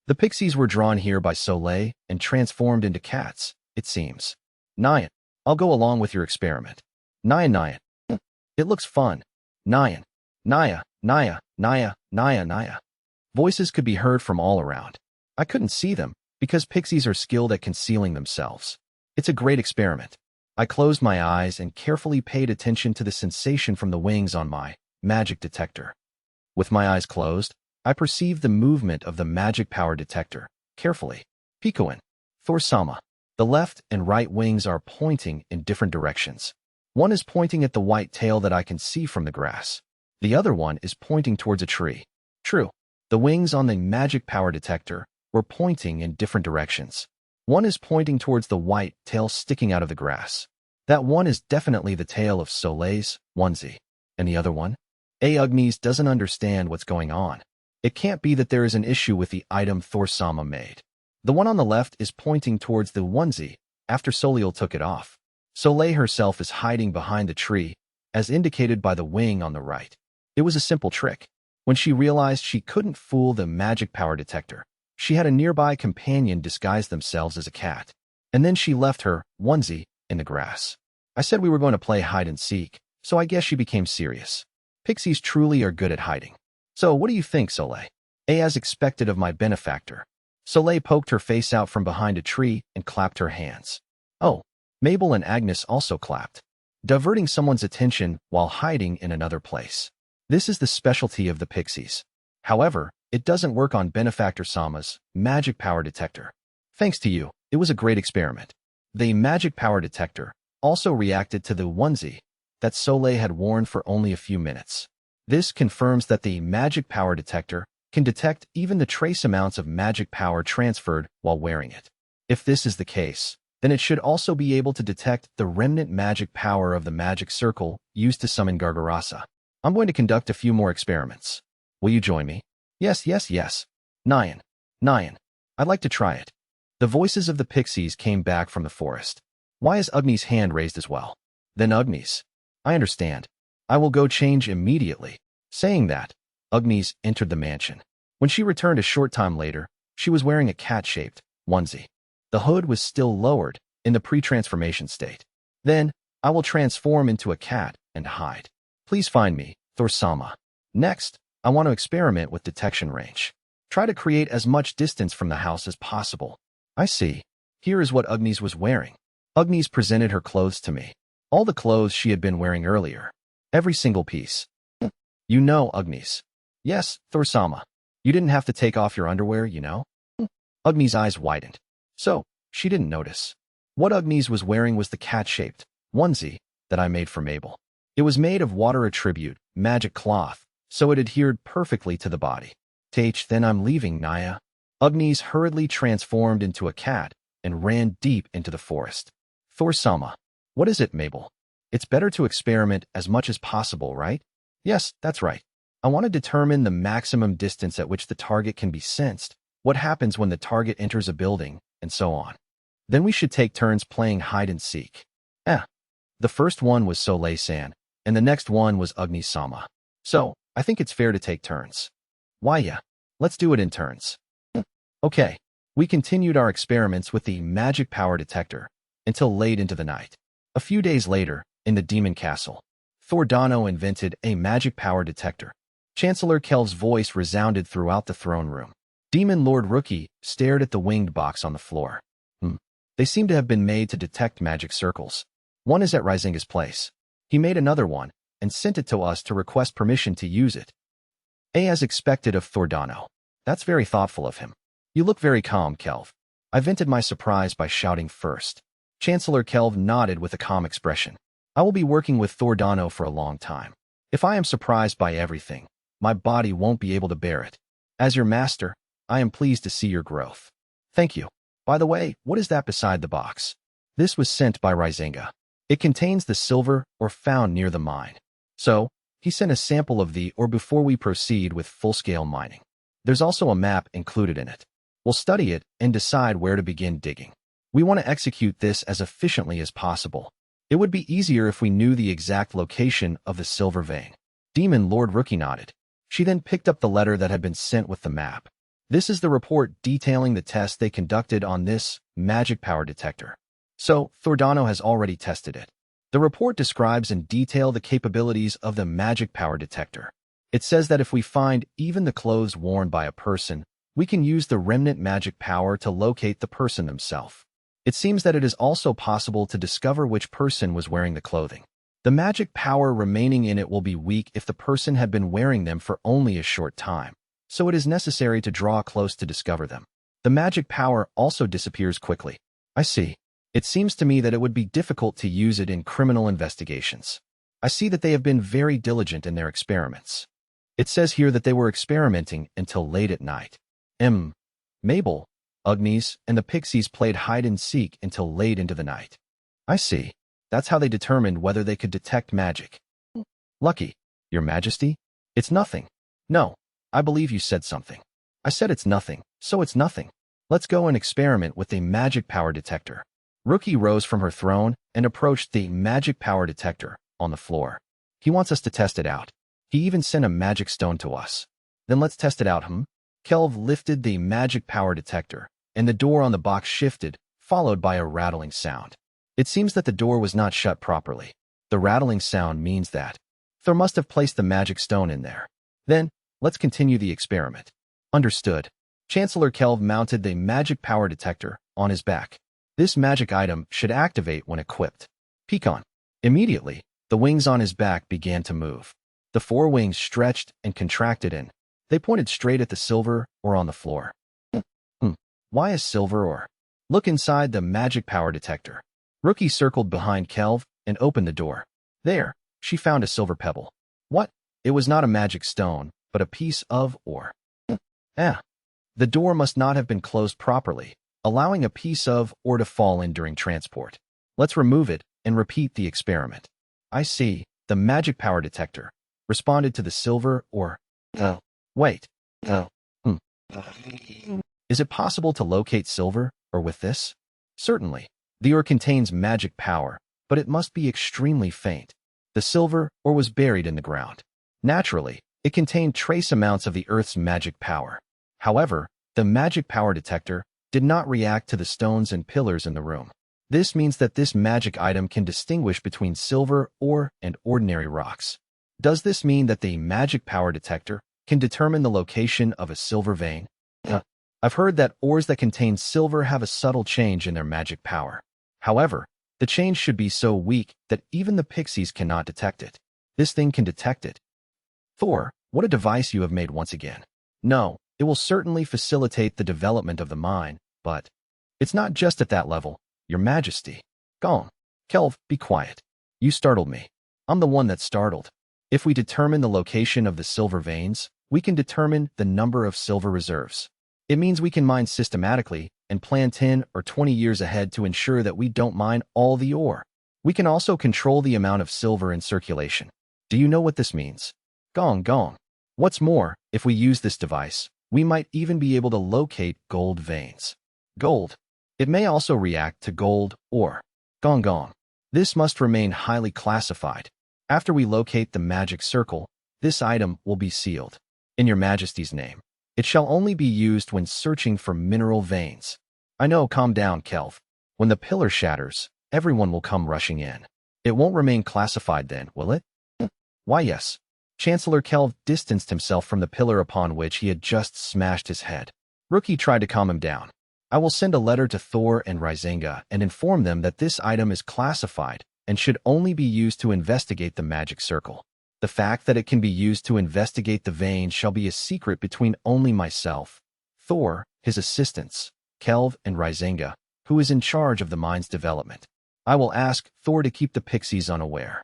The pixies were drawn here by Soleil and transformed into cats, it seems. Nyan, I'll go along with your experiment. Nyan. It looks fun. Nyan. Naya, Naya, Naya, Naya, Naya. Voices could be heard from all around. I couldn't see them, because pixies are skilled at concealing themselves. It's a great experiment. I closed my eyes and carefully paid attention to the sensation from the wings on my magic detector. With my eyes closed, I perceived the movement of the magic power detector, carefully. Pikoin. Thor-sama. The left and right wings are pointing in different directions. One is pointing at the white tail that I can see from the grass. The other one is pointing towards a tree. True. The wings on the magic power detector were pointing in different directions. One is pointing towards the white tail sticking out of the grass. That one is definitely the tail of Soleil's onesie. And the other one? Agnes doesn't understand what's going on. It can't be that there is an issue with the item Thor-sama made. The one on the left is pointing towards the onesie after Soleil took it off. Soleil herself is hiding behind the tree, as indicated by the wing on the right. It was a simple trick. When she realized she couldn't fool the magic power detector, she had a nearby companion disguise themselves as a cat. And then she left her onesie in the grass. I said we were going to play hide-and-seek, so I guess she became serious. Pixies truly are good at hiding. So what do you think, Soleil? As expected of my benefactor. Soleil poked her face out from behind a tree and clapped her hands. Oh, Mabel and Agnes also clapped, diverting someone's attention while hiding in another place. This is the specialty of the pixies. However, it doesn't work on Benefactor Sama's magic power detector. Thanks to you, it was a great experiment. The magic power detector also reacted to the onesie that Soleil had worn for only a few minutes. This confirms that the magic power detector can detect even the trace amounts of magic power transferred while wearing it. If this is the case, then it should also be able to detect the remnant magic power of the magic circle used to summon Gargarasa. I'm going to conduct a few more experiments. Will you join me? Yes. Nyan. I'd like to try it. The voices of the pixies came back from the forest. Why is Agni's hand raised as well? Then Agni's. I understand. I will go change immediately. Saying that, Agni's entered the mansion. When she returned a short time later, she was wearing a cat-shaped onesie. The hood was still lowered in the pre-transformation state. Then, I will transform into a cat and hide. Please find me, Thor-sama. Next, I want to experiment with detection range. Try to create as much distance from the house as possible. I see. Here is what Agni's was wearing. Agni's presented her clothes to me. All the clothes she had been wearing earlier. Every single piece. You know, Agni's. Yes, Thor-sama. You didn't have to take off your underwear, you know? Agni's eyes widened. So, she didn't notice. What Agni's was wearing was the cat-shaped onesie that I made for Mabel. It was made of water attribute, magic cloth, so it adhered perfectly to the body. Then I'm leaving, Naya. Agni's hurriedly transformed into a cat and ran deep into the forest. Thor-sama. What is it, Mabel? It's better to experiment as much as possible, right? Yes, that's right. I want to determine the maximum distance at which the target can be sensed, what happens when the target enters a building, and so on. Then we should take turns playing hide-and-seek. The first one was Soleil-san, and the next one was Agni-sama. So, I think it's fair to take turns. Why, yeah. Let's do it in turns. Okay. We continued our experiments with the magic power detector until late into the night. A few days later, in the demon castle, Thordano invented a magic power detector. Chancellor Kelv's voice resounded throughout the throne room. Demon Lord Rookie stared at the winged box on the floor. They seem to have been made to detect magic circles. One is at Rizinga's place. He made another one and sent it to us to request permission to use it. As expected of Thordano. That's very thoughtful of him. You look very calm, Kelv. I vented my surprise by shouting first. Chancellor Kelv nodded with a calm expression. I will be working with Thordano for a long time. If I am surprised by everything, my body won't be able to bear it. As your master, I am pleased to see your growth. Thank you. By the way, what is that beside the box? This was sent by Rizinga. It contains the silver ore found near the mine. So, he sent a sample of the ore before we proceed with full-scale mining. There's also a map included in it. We'll study it and decide where to begin digging. We want to execute this as efficiently as possible. It would be easier if we knew the exact location of the silver vein. Demon Lord Rookie nodded. She then picked up the letter that had been sent with the map. This is the report detailing the test they conducted on this magic power detector. So, Thordano has already tested it. The report describes in detail the capabilities of the magic power detector. It says that if we find even the clothes worn by a person, we can use the remnant magic power to locate the person themselves. It seems that it is also possible to discover which person was wearing the clothing. The magic power remaining in it will be weak if the person had been wearing them for only a short time, so it is necessary to draw close to discover them. The magic power also disappears quickly. I see. It seems to me that it would be difficult to use it in criminal investigations. I see that they have been very diligent in their experiments. It says here that they were experimenting until late at night. Mabel, Agnes, and the pixies played hide-and-seek until late into the night. I see. That's how they determined whether they could detect magic. Lucky, Your Majesty? It's nothing. No, I believe you said something. I said it's nothing, so it's nothing. Let's go and experiment with the magic power detector. Rookie rose from her throne and approached the magic power detector on the floor. He wants us to test it out. He even sent a magic stone to us. Then let's test it out, Kelv lifted the magic power detector, and the door on the box shifted, followed by a rattling sound. It seems that the door was not shut properly. The rattling sound means that Thor must have placed the magic stone in there. Then, let's continue the experiment. Understood. Chancellor Kelv mounted the magic power detector on his back. This magic item should activate when equipped. Pecan. Immediately, the wings on his back began to move. The four wings stretched and contracted and they pointed straight at the silver ore on the floor. Why is silver ore? Look inside the magic power detector. Rookie circled behind Kelv and opened the door. There, she found a silver pebble. What? It was not a magic stone, but a piece of ore. The door must not have been closed properly, allowing a piece of ore to fall in during transport. Let's remove it and repeat the experiment. I see. The magic power detector responded to the silver ore. Wait. Is Is it possible to locate silver, or with this? Certainly. The ore contains magic power, but it must be extremely faint. The silver ore was buried in the ground. Naturally, it contained trace amounts of the Earth's magic power. However, the magic power detector did not react to the stones and pillars in the room. This means that this magic item can distinguish between silver ore and ordinary rocks. Does this mean that the magic power detector can determine the location of a silver vein? I've heard that ores that contain silver have a subtle change in their magic power. However, the change should be so weak that even the pixies cannot detect it. This thing can detect it. Thor, what a device you have made once again. No, it will certainly facilitate the development of the mine, but it's not just at that level, Your Majesty. Gone. Kelv, be quiet. You startled me. I'm the one that's startled. If we determine the location of the silver veins, we can determine the number of silver reserves. It means we can mine systematically and plan 10 or 20 years ahead to ensure that we don't mine all the ore. We can also control the amount of silver in circulation. Do you know what this means? Gong. What's more, if we use this device, we might even be able to locate gold veins. Gold. It may also react to gold ore. Gong. This must remain highly classified. After we locate the magic circle, this item will be sealed. In Your Majesty's name. It shall only be used when searching for mineral veins. I know, calm down, Kelv. When the pillar shatters, everyone will come rushing in. It won't remain classified then, will it? Why, yes. Chancellor Kelv distanced himself from the pillar upon which he had just smashed his head. Rookie tried to calm him down. I will send a letter to Thor and Ryzenga and inform them that this item is classified and should only be used to investigate the magic circle. The fact that it can be used to investigate the vein shall be a secret between only myself, Thor, his assistants, Kelv and Ryzenga, who is in charge of the mine's development. I will ask Thor to keep the pixies unaware.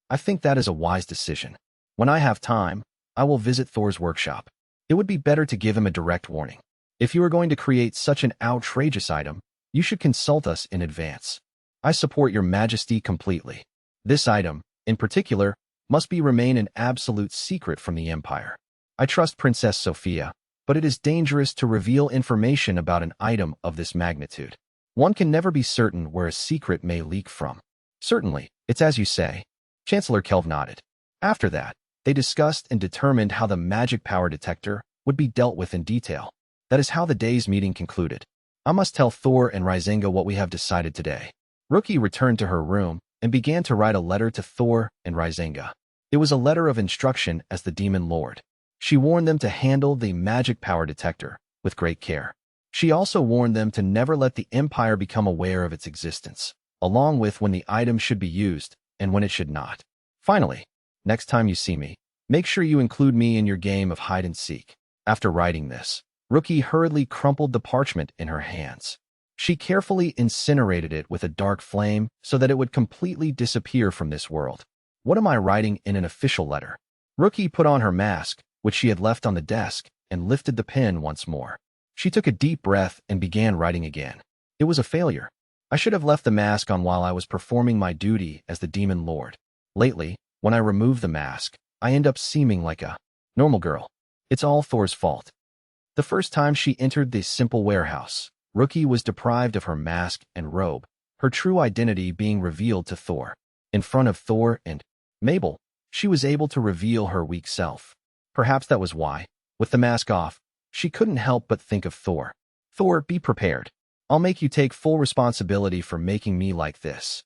I think that is a wise decision. When I have time, I will visit Thor's workshop. It would be better to give him a direct warning. If you are going to create such an outrageous item, you should consult us in advance. I support Your Majesty completely. This item, in particular, must remain an absolute secret from the Empire. I trust Princess Sophia, but it is dangerous to reveal information about an item of this magnitude. One can never be certain where a secret may leak from. Certainly, it's as you say. Chancellor Kelv nodded. After that, they discussed and determined how the magic power detector would be dealt with in detail. That is how the day's meeting concluded. I must tell Thor and Ryzenga what we have decided today. Rookie returned to her room and began to write a letter to Thor and Ryzenga. It was a letter of instruction as the Demon Lord. She warned them to handle the magic power detector with great care. She also warned them to never let the Empire become aware of its existence, along with when the item should be used and when it should not. Finally, next time you see me, make sure you include me in your game of hide-and-seek. After writing this, Rookie hurriedly crumpled the parchment in her hands. She carefully incinerated it with a dark flame so that it would completely disappear from this world. What am I writing in an official letter? Rookie put on her mask, which she had left on the desk, and lifted the pen once more. She took a deep breath and began writing again. It was a failure. I should have left the mask on while I was performing my duty as the Demon Lord. Lately, when I remove the mask, I end up seeming like a normal girl. It's all Thor's fault. The first time she entered the simple warehouse, Rookie was deprived of her mask and robe, her true identity being revealed to Thor. In front of Thor and Mabel, she was able to reveal her weak self. Perhaps that was why, with the mask off, she couldn't help but think of Thor. Thor, be prepared. I'll make you take full responsibility for making me like this.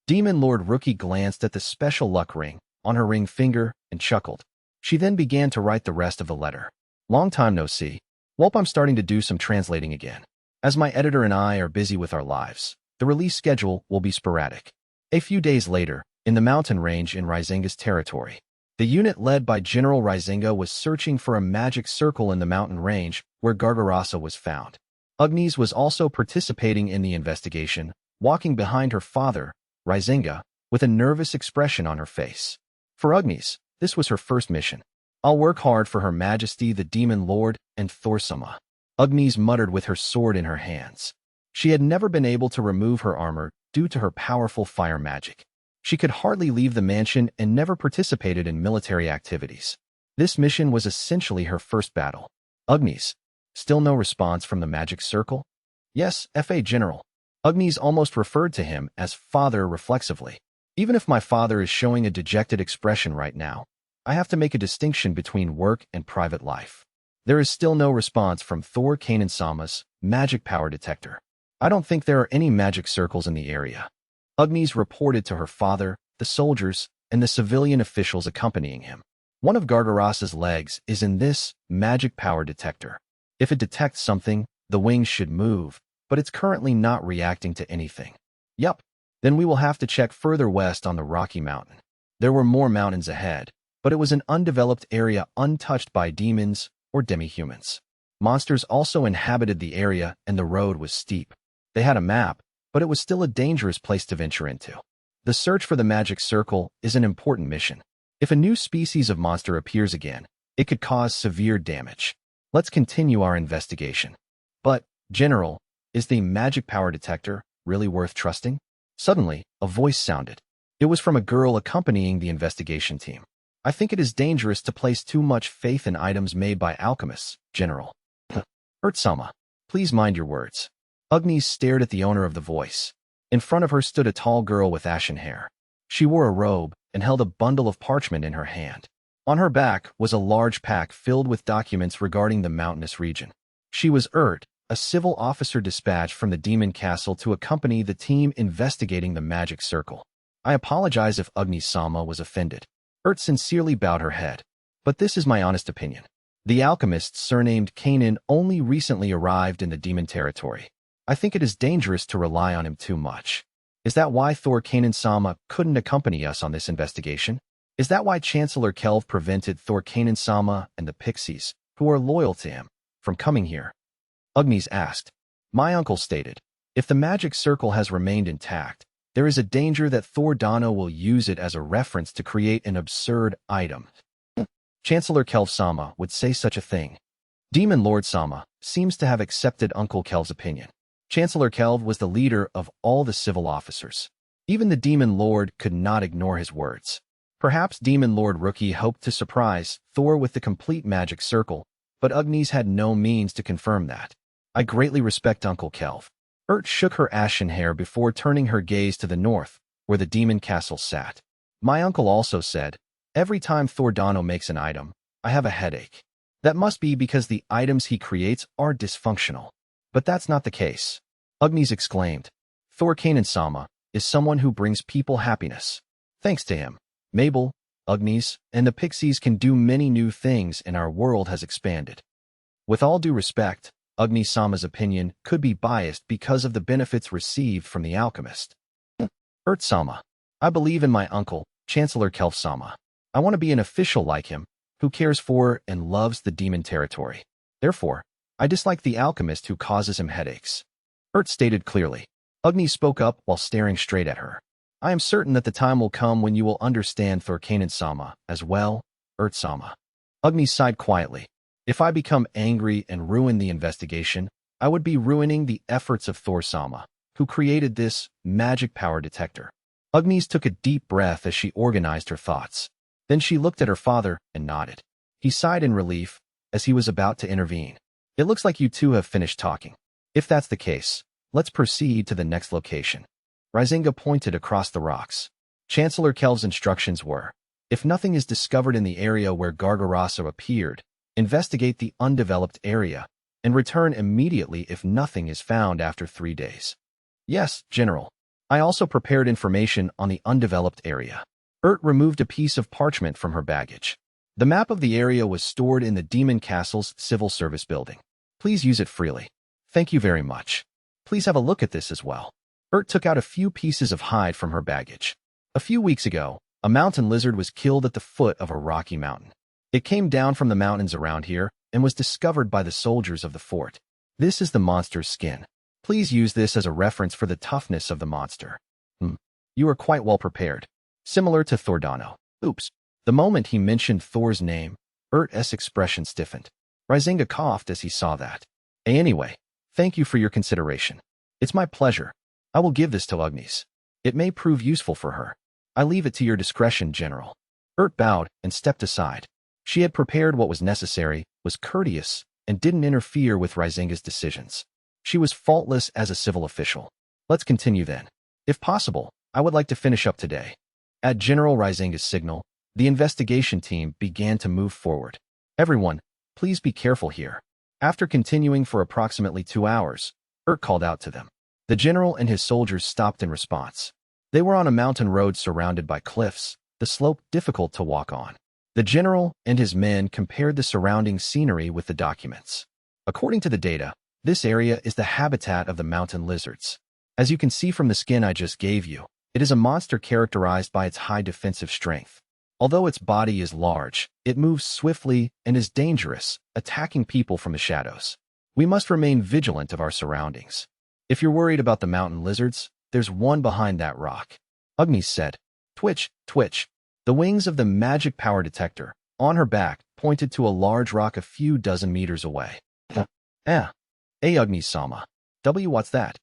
Demon Lord Rookie glanced at the special luck ring on her ring finger and chuckled. She then began to write the rest of the letter. Long time no see. Welp, I'm starting to do some translating again. As my editor and I are busy with our lives, the release schedule will be sporadic. A few days later, in the mountain range in Ryzenga's territory, the unit led by General Ryzenga was searching for a magic circle in the mountain range where Gargarasa was found. Agnes was also participating in the investigation, walking behind her father, Ryzenga, with a nervous expression on her face. For Agnes, this was her first mission. I'll work hard for Her Majesty the Demon Lord and Thorsama. Agnes muttered with her sword in her hands. She had never been able to remove her armor due to her powerful fire magic. She could hardly leave the mansion and never participated in military activities. This mission was essentially her first battle. Agnes, Still no response from the magic circle? Yes, F.A. General. Agnes almost referred to him as father reflexively. Even if my father is showing a dejected expression right now, I have to make a distinction between work and private life. There is still no response from Thor Kanan-sama's magic power detector. I don't think there are any magic circles in the area. Agnes reported to her father, the soldiers, and the civilian officials accompanying him. One of Gargarasa's legs is in this magic power detector. If it detects something, the wings should move, but it's currently not reacting to anything. Yup, then we will have to check further west on the Rocky Mountain. There were more mountains ahead, but it was an undeveloped area untouched by demons or demi-humans. Monsters also inhabited the area and the road was steep. They had a map, but it was still a dangerous place to venture into. The search for the magic circle is an important mission. If a new species of monster appears again, it could cause severe damage. Let's continue our investigation. But, General, is the magic power detector really worth trusting? Suddenly, a voice sounded. It was from a girl accompanying the investigation team. I think it is dangerous to place too much faith in items made by alchemists, General. Urtsama, please mind your words. Agnes stared at the owner of the voice. In front of her stood a tall girl with ashen hair. She wore a robe and held a bundle of parchment in her hand. On her back was a large pack filled with documents regarding the mountainous region. She was a civil officer dispatched from the demon castle to accompany the team investigating the magic circle. I apologize if Agnes-sama was offended. Sincerely bowed her head. But this is my honest opinion. The alchemist surnamed Kanan only recently arrived in the demon territory. I think it is dangerous to rely on him too much. Is that why Thor Kanan-sama couldn't accompany us on this investigation? Is that why Chancellor Kelv prevented Thor Kanan-sama and the pixies, who are loyal to him, from coming here? Agnes asked. My uncle stated, if the magic circle has remained intact, there is a danger that Thor Dano will use it as a reference to create an absurd item. Chancellor Kelv-sama would say such a thing. Demon Lord Sama seems to have accepted Uncle Kelv's opinion. Chancellor Kelv was the leader of all the civil officers. Even the Demon Lord could not ignore his words. Perhaps Demon Lord Rookie hoped to surprise Thor with the complete magic circle, but Agnes had no means to confirm that. I greatly respect Uncle Kelv. Shook her ashen hair before turning her gaze to the north, where the demon castle sat. My uncle also said, every time Thor Dano makes an item, I have a headache. That must be because the items he creates are dysfunctional. But that's not the case. Agnes exclaimed. Thor Kanan-sama is someone who brings people happiness. Thanks to him, Mabel, Agnes, and the pixies can do many new things and our world has expanded. With all due respect, Agnes-sama's opinion could be biased because of the benefits received from the alchemist. Sama, I believe in my uncle, Chancellor Kelv-sama. I want to be an official like him, who cares for and loves the demon territory. Therefore, I dislike the alchemist who causes him headaches. Stated clearly. Agnes spoke up while staring straight at her. I am certain that the time will come when you will understand Thor Kanan-sama as well, Sama. Agnes sighed quietly. If I become angry and ruin the investigation, I would be ruining the efforts of Thor-sama, who created this magic power detector. Agnes took a deep breath as she organized her thoughts. Then she looked at her father and nodded. He sighed in relief as he was about to intervene. It looks like you two have finished talking. If that's the case, let's proceed to the next location. Rizinga pointed across the rocks. Chancellor Kelv's instructions were, if nothing is discovered in the area where Gargarasa appeared, investigate the undeveloped area, and return immediately if nothing is found after 3 days. Yes, General. I also prepared information on the undeveloped area. Removed a piece of parchment from her baggage. The map of the area was stored in the Demon Castle's civil service building. Please use it freely. Thank you very much. Please have a look at this as well. Took out a few pieces of hide from her baggage. A few weeks ago, a mountain lizard was killed at the foot of a rocky mountain. It came down from the mountains around here and was discovered by the soldiers of the fort. This is the monster's skin. Please use this as a reference for the toughness of the monster. You are quite well prepared. Similar to Thor Dano. Oops. The moment he mentioned Thor's name, Ert's expression stiffened. Rizinga coughed as he saw that. Anyway, thank you for your consideration. It's my pleasure. I will give this to Agnes. It may prove useful for her. I leave it to your discretion, General. Bowed and stepped aside. She had prepared what was necessary, was courteous, and didn't interfere with Rizinga's decisions. She was faultless as a civil official. Let's continue then. If possible, I would like to finish up today. At General Rizinga's signal, the investigation team began to move forward. Everyone, please be careful here. After continuing for approximately 2 hours, called out to them. The general and his soldiers stopped in response. They were on a mountain road surrounded by cliffs, the slope difficult to walk on. The general and his men compared the surrounding scenery with the documents. According to the data, this area is the habitat of the mountain lizards. As you can see from the skin I just gave you, it is a monster characterized by its high defensive strength. Although its body is large, it moves swiftly and is dangerous, attacking people from the shadows. We must remain vigilant of our surroundings. If you're worried about the mountain lizards, there's one behind that rock. Agni said. Twitch, twitch. The wings of the magic power detector, on her back, pointed to a large rock a few dozen meters away. Hey, Agni-sama. What's that?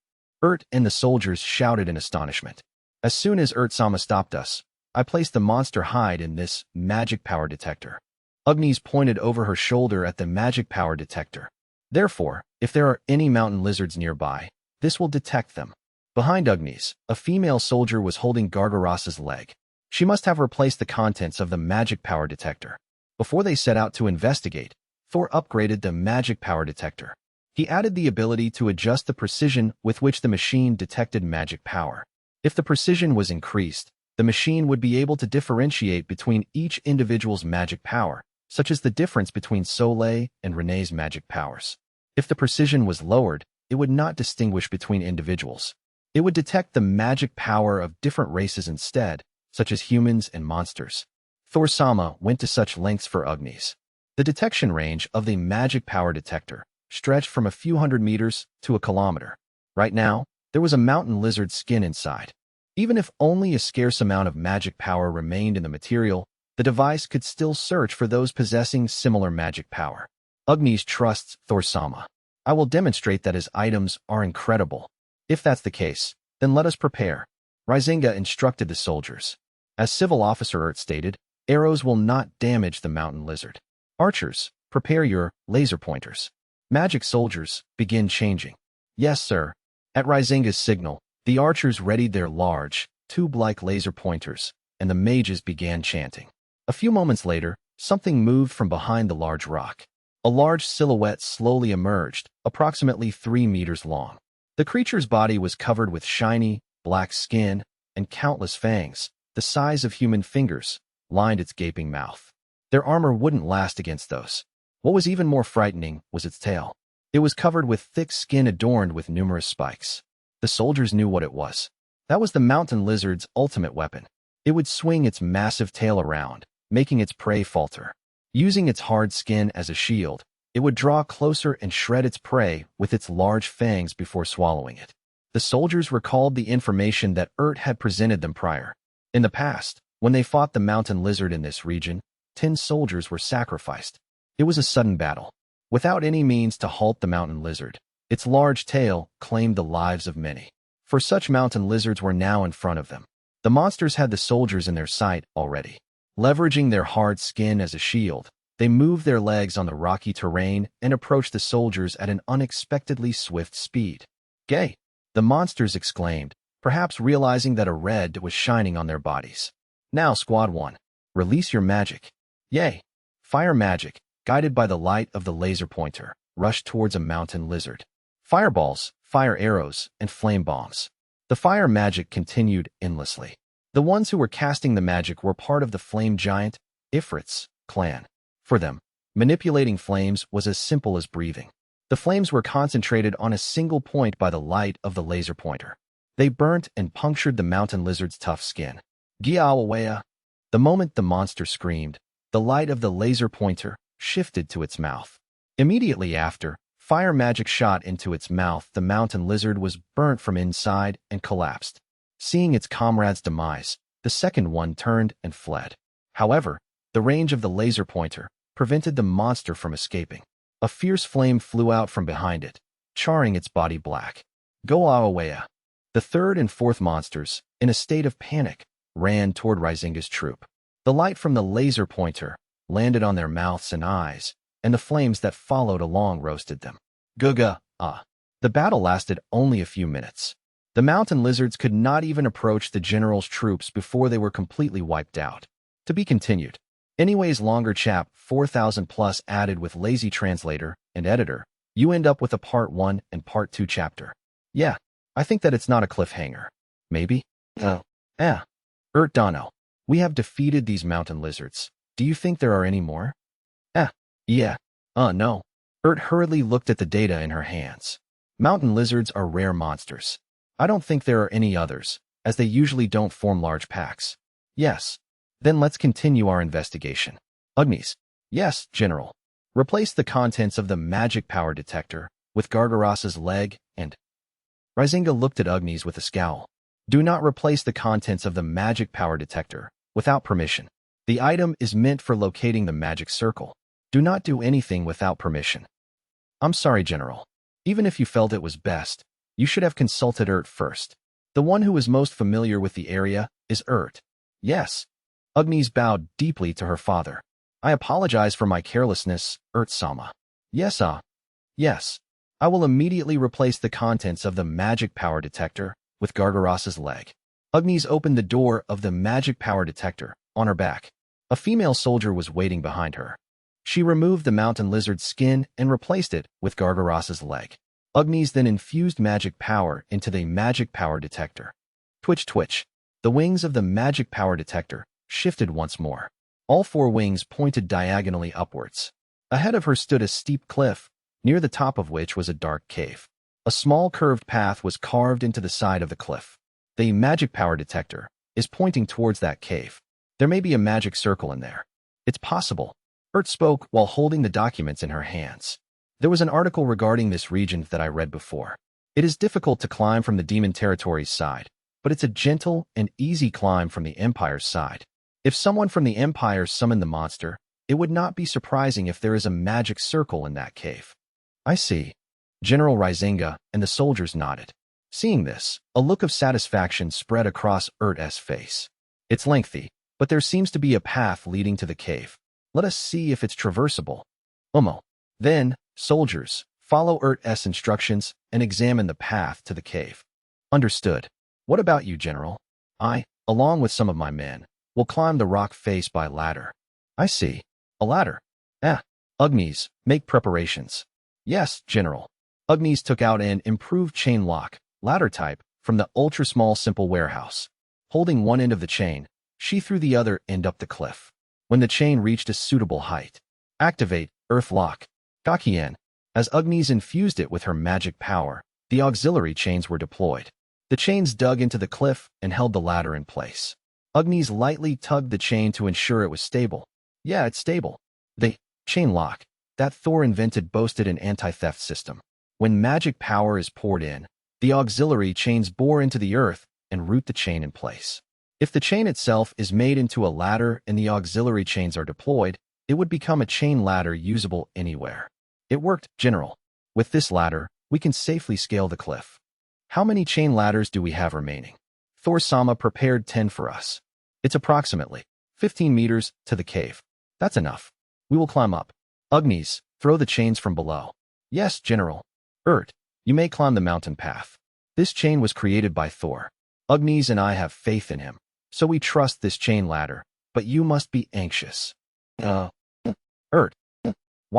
And the soldiers shouted in astonishment. As soon as sama stopped us, I placed the monster hide in this magic power detector. Agni's pointed over her shoulder at the magic power detector. Therefore, if there are any mountain lizards nearby, this will detect them. Behind Agni's, a female soldier was holding Gargaras's leg. She must have replaced the contents of the magic power detector. Before they set out to investigate, Thor upgraded the magic power detector. He added the ability to adjust the precision with which the machine detected magic power. If the precision was increased, the machine would be able to differentiate between each individual's magic power, such as the difference between Soleil and Renee's magic powers. If the precision was lowered, it would not distinguish between individuals. It would detect the magic power of different races instead, such as humans and monsters. Thor-sama went to such lengths for Agni's. The detection range of the magic power detector stretched from a few hundred meters to a kilometer. Right now, there was a mountain lizard skin inside. Even if only a scarce amount of magic power remained in the material, the device could still search for those possessing similar magic power. Agni's trusts Thor-sama. I will demonstrate that his items are incredible. If that's the case, then let us prepare. Rizinga instructed the soldiers. As Civil Officer stated, arrows will not damage the mountain lizard. Archers, prepare your laser pointers. Magic soldiers, begin changing. Yes, sir. At Rizinga's signal, the archers readied their large, tube-like laser pointers, and the mages began chanting. A few moments later, something moved from behind the large rock. A large silhouette slowly emerged, approximately 3 meters long. The creature's body was covered with shiny, black skin, and countless fangs, the size of human fingers, lined its gaping mouth. Their armor wouldn't last against those. What was even more frightening was its tail. It was covered with thick skin adorned with numerous spikes. The soldiers knew what it was. That was the mountain lizard's ultimate weapon. It would swing its massive tail around, making its prey falter. Using its hard skin as a shield, it would draw closer and shred its prey with its large fangs before swallowing it. The soldiers recalled the information that had presented them prior. In the past, when they fought the mountain lizard in this region, 10 soldiers were sacrificed. It was a sudden battle. Without any means to halt the mountain lizard, its large tail claimed the lives of many. For such mountain lizards were now in front of them. The monsters had the soldiers in their sight already. Leveraging their hard skin as a shield, they moved their legs on the rocky terrain and approached the soldiers at an unexpectedly swift speed. Gay! The monsters exclaimed, perhaps realizing that a red was shining on their bodies. Now, Squad 1, release your magic. Yay! Fire magic, guided by the light of the laser pointer, rushed towards a mountain lizard. Fireballs, fire arrows, and flame bombs. The fire magic continued endlessly. The ones who were casting the magic were part of the flame giant, Ifrit's, clan. For them, manipulating flames was as simple as breathing. The flames were concentrated on a single point by the light of the laser pointer. They burnt and punctured the mountain lizard's tough skin. Giaawea! The moment the monster screamed, the light of the laser pointer shifted to its mouth. Immediately after, fire magic shot into its mouth. The mountain lizard was burnt from inside and collapsed. Seeing its comrade's demise, the second one turned and fled. However, the range of the laser pointer prevented the monster from escaping. A fierce flame flew out from behind it, charring its body black. Goawea! The third and fourth monsters, in a state of panic, ran toward Rizinga's troop. The light from the laser pointer landed on their mouths and eyes, and the flames that followed along roasted them. Guga, ah. The battle lasted only a few minutes. The mountain lizards could not even approach the general's troops before they were completely wiped out. To be continued. Anyways, longer chap 4000 plus added with lazy translator and editor. You end up with a part 1 and part 2 chapter. Yeah, I think that it's not a cliffhanger. Maybe? Oh. Dono. We have defeated these mountain lizards. Do you think there are any more? Yeah. No. Hurriedly looked at the data in her hands. Mountain lizards are rare monsters. I don't think there are any others, as they usually don't form large packs. Yes. Then let's continue our investigation. Ugnis. Yes, General. Replace the contents of the magic power detector with Gargaros's leg and... Rizinga looked at Ugnis with a scowl. Do not replace the contents of the magic power detector without permission. The item is meant for locating the magic circle. Do not do anything without permission. I'm sorry, General. Even if you felt it was best, you should have consulted first. The one who is most familiar with the area is Yes. Ugnis bowed deeply to her father. I apologize for my carelessness, Sama. Yes. I will immediately replace the contents of the magic power detector with Gargaros's leg. Ugnis opened the door of the magic power detector. On her back, a female soldier was waiting behind her. She removed the mountain lizard's skin and replaced it with Gargaros's leg. Ugnis then infused magic power into the magic power detector. Twitch. The wings of the magic power detector shifted once more. All 4 wings pointed diagonally upwards. Ahead of her stood a steep cliff, near the top of which was a dark cave. A small curved path was carved into the side of the cliff. The magic power detector is pointing towards that cave. There may be a magic circle in there. It's possible. Spoke while holding the documents in her hands. There was an article regarding this region that I read before. It is difficult to climb from the demon territory's side, but it's a gentle and easy climb from the Empire's side. If someone from the Empire summoned the monster, it would not be surprising if there is a magic circle in that cave. I see. General Rizinga and the soldiers nodded. Seeing this, a look of satisfaction spread across Urt's face. It's lengthy, but there seems to be a path leading to the cave. Let us see if it's traversable. Then, soldiers, follow Urt's instructions and examine the path to the cave. Understood. What about you, General? I, along with some of my men, will climb the rock face by ladder. I see. A ladder. Ugnis, make preparations. Yes, General. Ugnis took out an improved chain lock, ladder type, from the ultra-small simple warehouse. Holding one end of the chain, she threw the other end up the cliff. When the chain reached a suitable height, activate Earth Lock. Kakien. As Ugnis infused it with her magic power, the auxiliary chains were deployed. The chains dug into the cliff and held the ladder in place. Ugnis lightly tugged the chain to ensure it was stable. Yeah, it's stable. The chain lock that Thor invented boasted an anti-theft system. When magic power is poured in, the auxiliary chains bore into the earth and root the chain in place. If the chain itself is made into a ladder and the auxiliary chains are deployed, it would become a chain ladder usable anywhere. It worked, General. With this ladder, we can safely scale the cliff. How many chain ladders do we have remaining? Thor-sama prepared 10 for us. It's approximately 15 meters to the cave. That's enough. We will climb up. Ugnis, throw the chains from below. Yes, General. You may climb the mountain path. This chain was created by Thor. Ugnis and I have faith in him, so we trust this chain ladder, but you must be anxious. Why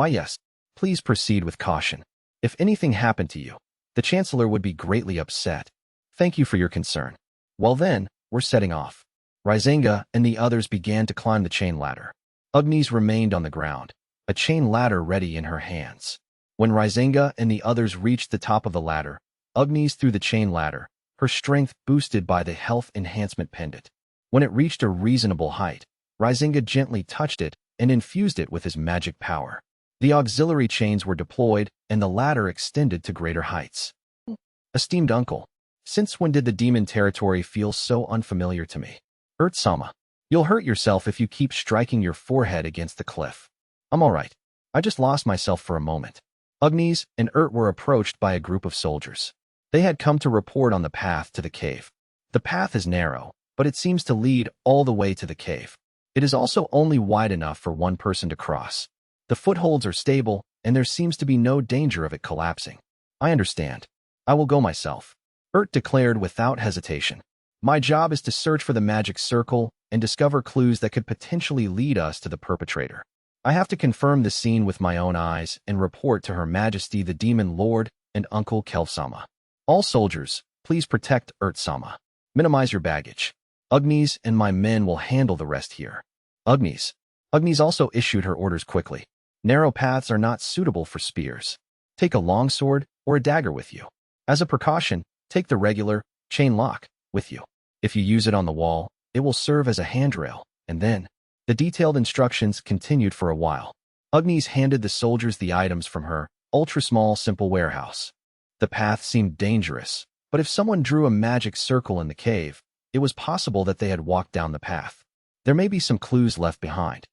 yes. Please proceed with caution. If anything happened to you, the Chancellor would be greatly upset. Thank you for your concern. Well then, we're setting off. Rizinga and the others began to climb the chain ladder. Ugnis remained on the ground, a chain ladder ready in her hands. When Rizinga and the others reached the top of the ladder, Ugnis threw the chain ladder, her strength boosted by the health enhancement pendant. When it reached a reasonable height, Rizinga gently touched it and infused it with his magic power. The auxiliary chains were deployed and the ladder extended to greater heights. Esteemed uncle, since when did the demon territory feel so unfamiliar to me? Sama, you'll hurt yourself if you keep striking your forehead against the cliff. I'm all right. I just lost myself for a moment. Ugnis and were approached by a group of soldiers. They had come to report on the path to the cave. The path is narrow, but it seems to lead all the way to the cave. It is also only wide enough for one person to cross. The footholds are stable, and there seems to be no danger of it collapsing. I understand. I will go myself, declared without hesitation. My job is to search for the magic circle and discover clues that could potentially lead us to the perpetrator. I have to confirm the scene with my own eyes and report to Her Majesty the Demon Lord and Uncle Kelf-sama. All soldiers, please protect Sama. Minimize your baggage. Agnes and my men will handle the rest here. Agnes also issued her orders quickly. Narrow paths are not suitable for spears. Take a long sword or a dagger with you. As a precaution, take the regular chain lock with you. If you use it on the wall, it will serve as a handrail, and then the detailed instructions continued for a while. Agnes handed the soldiers the items from her ultra-small simple warehouse. The path seemed dangerous, but if someone drew a magic circle in the cave, it was possible that they had walked down the path. There may be some clues left behind,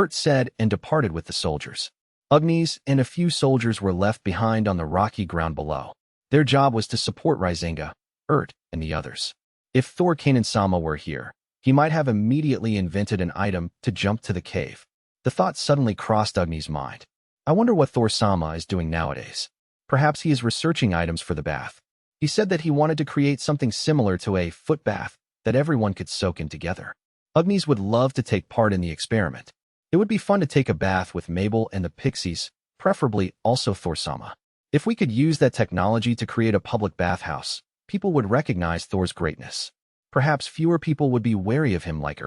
said and departed with the soldiers. Agnes and a few soldiers were left behind on the rocky ground below. Their job was to support Rizinga, and the others. If Thor-Kanan-sama were here, he might have immediately invented an item to jump to the cave. The thought suddenly crossed Agnes' mind. I wonder what Thor-sama is doing nowadays. Perhaps he is researching items for the bath. He said that he wanted to create something similar to a foot bath that everyone could soak in together. Agnes would love to take part in the experiment. It would be fun to take a bath with Mabel and the pixies, preferably also Thor-sama. If we could use that technology to create a public bathhouse, people would recognize Thor's greatness. Perhaps fewer people would be wary of him like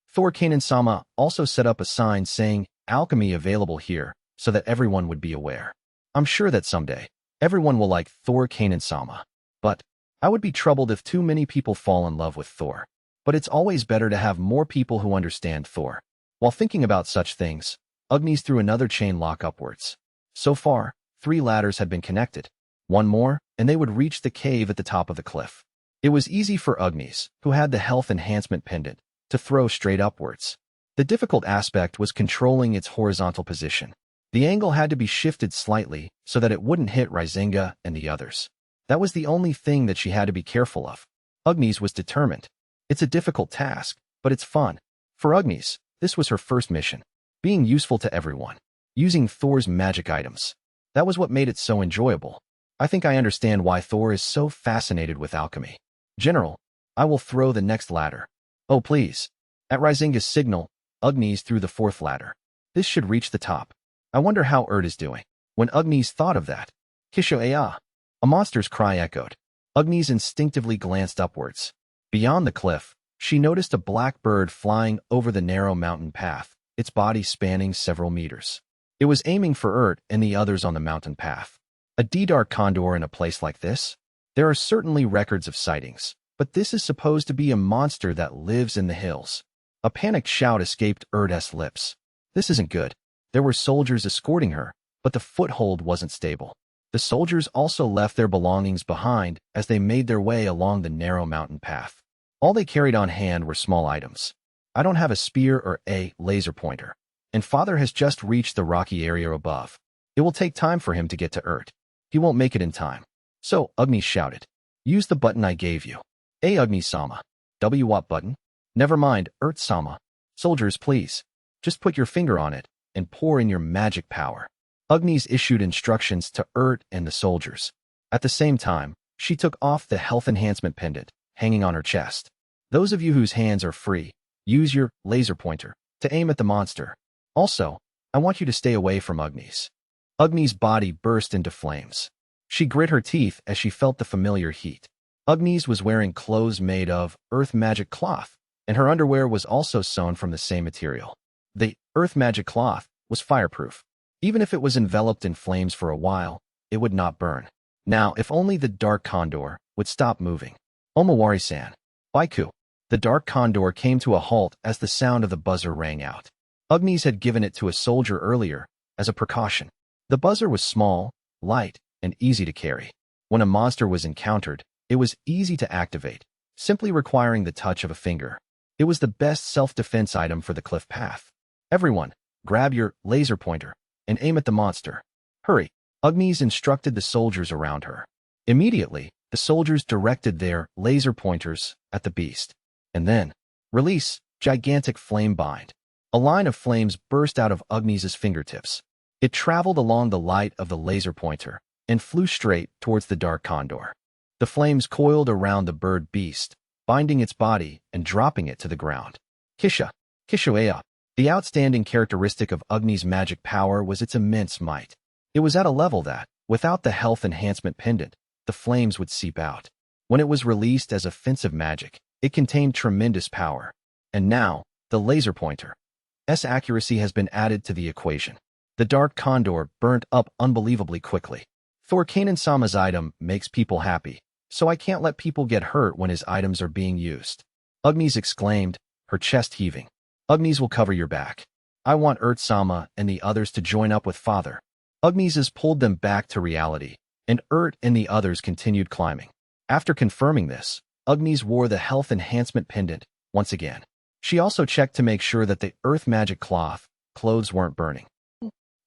Thor-Kanan-sama also set up a sign saying, "Alchemy available here," so that everyone would be aware. I'm sure that someday, everyone will like Thor-Kanan-sama. But I would be troubled if too many people fall in love with Thor. But it's always better to have more people who understand Thor. While thinking about such things, Agnes threw another chain lock upwards. So far, 3 ladders had been connected. One more, and they would reach the cave at the top of the cliff. It was easy for Agnes, who had the health enhancement pendant, to throw straight upwards. The difficult aspect was controlling its horizontal position. The angle had to be shifted slightly so that it wouldn't hit Rizinga and the others. That was the only thing that she had to be careful of. Agnes was determined. It's a difficult task, but it's fun. For Agnes, this was her first mission. Being useful to everyone. Using Thor's magic items. That was what made it so enjoyable. I think I understand why Thor is so fascinated with alchemy. General, I will throw the next ladder. Oh, please. At Rizinga's signal, Agnes threw the 4th ladder. This should reach the top. I wonder how is doing. When Agnes thought of that, Kisho-ea, a monster's cry echoed. Agnes instinctively glanced upwards. Beyond the cliff, she noticed a black bird flying over the narrow mountain path, its body spanning several meters. It was aiming for and the others on the mountain path. A dark condor in a place like this? There are certainly records of sightings, but this is supposed to be a monster that lives in the hills. A panicked shout escaped Erd's lips. This isn't good. There were soldiers escorting her, but the foothold wasn't stable. The soldiers also left their belongings behind as they made their way along the narrow mountain path. All they carried on hand were small items. I don't have a spear or a laser pointer, and Father has just reached the rocky area above. It will take time for him to get to He won't make it in time. So, Agnes shouted. Use the button I gave you. Agnes-sama. What button? Never mind, Sama. Soldiers, please. Just put your finger on it and pour in your magic power. Agnes issued instructions to and the soldiers. At the same time, she took off the health enhancement pendant, hanging on her chest. Those of you whose hands are free, use your laser pointer to aim at the monster. Also, I want you to stay away from Agnes. Agnes' body burst into flames. She grit her teeth as she felt the familiar heat. Agnes was wearing clothes made of earth magic cloth, and her underwear was also sewn from the same material. The earth magic cloth was fireproof. Even if it was enveloped in flames for a while, it would not burn. Now, if only the dark condor would stop moving. Omawari-san. Baiku. The dark condor came to a halt as the sound of the buzzer rang out. Agnes had given it to a soldier earlier, as a precaution. The buzzer was small, light, and easy to carry. When a monster was encountered, it was easy to activate, simply requiring the touch of a finger. It was the best self-defense item for the cliff path. Everyone, grab your laser pointer and aim at the monster. Hurry, Agnes instructed the soldiers around her. Immediately, the soldiers directed their laser pointers at the beast. And then, release, gigantic flame bind. A line of flames burst out of Agni's fingertips. It traveled along the light of the laser pointer and flew straight towards the dark condor. The flames coiled around the bird beast, binding its body and dropping it to the ground. Kishoea. The outstanding characteristic of Agni's magic power was its immense might. It was at a level that, without the health enhancement pendant, the flames would seep out. When it was released as offensive magic, it contained tremendous power. And now, the laser pointer's accuracy has been added to the equation. The dark condor burnt up unbelievably quickly. Thorkanen-sama's item makes people happy, so I can't let people get hurt when his items are being used. Agnes exclaimed, her chest heaving. Agnes will cover your back. I want Ert-sama and the others to join up with Father. Agnes has pulled them back to reality, and Ert and the others continued climbing. After confirming this, Agnes wore the health enhancement pendant once again. She also checked to make sure that the earth magic clothes weren't burning.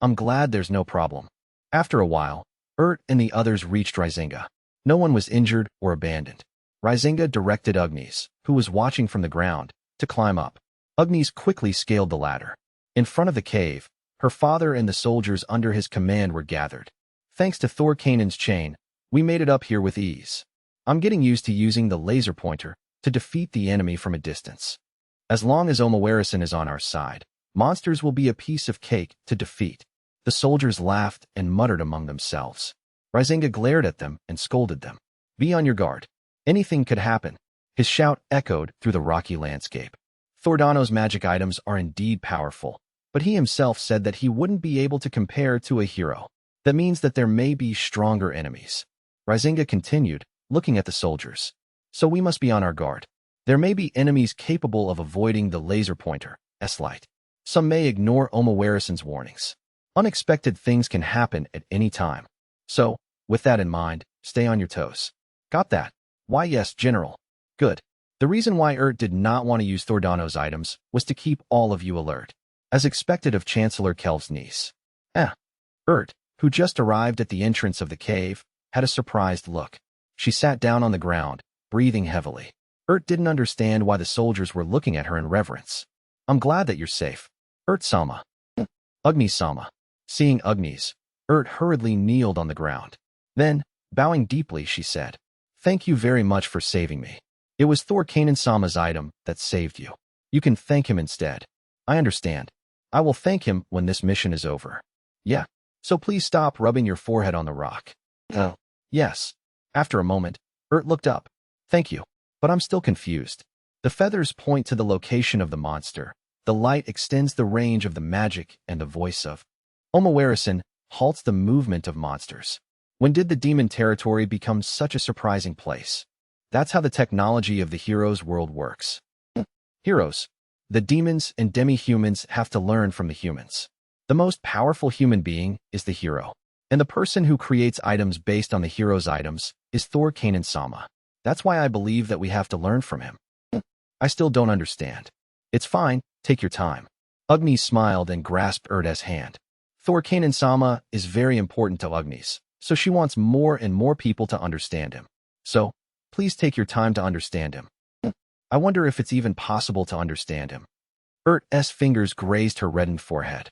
I'm glad there's no problem. After a while, Ert and the others reached Rizinga. No one was injured or abandoned. Rizinga directed Agnes, who was watching from the ground, to climb up. Agnes quickly scaled the ladder. In front of the cave, her father and the soldiers under his command were gathered. Thanks to Thorkanen's chain, we made it up here with ease. I'm getting used to using the laser pointer to defeat the enemy from a distance. As long as Omawarison is on our side, monsters will be a piece of cake to defeat. The soldiers laughed and muttered among themselves. Rizinga glared at them and scolded them. Be on your guard. Anything could happen. His shout echoed through the rocky landscape. Thordano's magic items are indeed powerful, but he himself said that he wouldn't be able to compare to a hero. That means that there may be stronger enemies. Rizinga continued, looking at the soldiers. So we must be on our guard. There may be enemies capable of avoiding the laser pointer's light. Some may ignore Omawarison's warnings. Unexpected things can happen at any time. So, with that in mind, stay on your toes. Got that? Why yes, General. Good. The reason why Ert did not want to use Thordano's items was to keep all of you alert, as expected of Chancellor Kelv's niece. Ert, who just arrived at the entrance of the cave, had a surprised look. She sat down on the ground, breathing heavily. Ert didn't understand why the soldiers were looking at her in reverence. I'm glad that you're safe. Ert-sama. Agnes-sama. Seeing Agnes, Ert hurriedly kneeled on the ground. Then, bowing deeply, she said, Thank you very much for saving me. It was Thorkanen-sama's item that saved you. You can thank him instead. I understand. I will thank him when this mission is over. Yeah. So please stop rubbing your forehead on the rock. Oh. Yes. After a moment, Ert looked up. Thank you. But I'm still confused. The feathers point to the location of the monster. The light extends the range of the magic, and the voice of Omawarison halts the movement of monsters. When did the demon territory become such a surprising place? That's how the technology of the heroes' world works. Heroes. The demons and demi-humans have to learn from the humans. The most powerful human being is the hero. And the person who creates items based on the hero's items is Thorkanen-sama. That's why I believe that we have to learn from him. I still don't understand. It's fine, take your time. Agnes smiled and grasped Erta's hand. Thorkanen-sama is very important to Agnes, so she wants more and more people to understand him. So, please take your time to understand him. I wonder if it's even possible to understand him. Ert's fingers grazed her reddened forehead.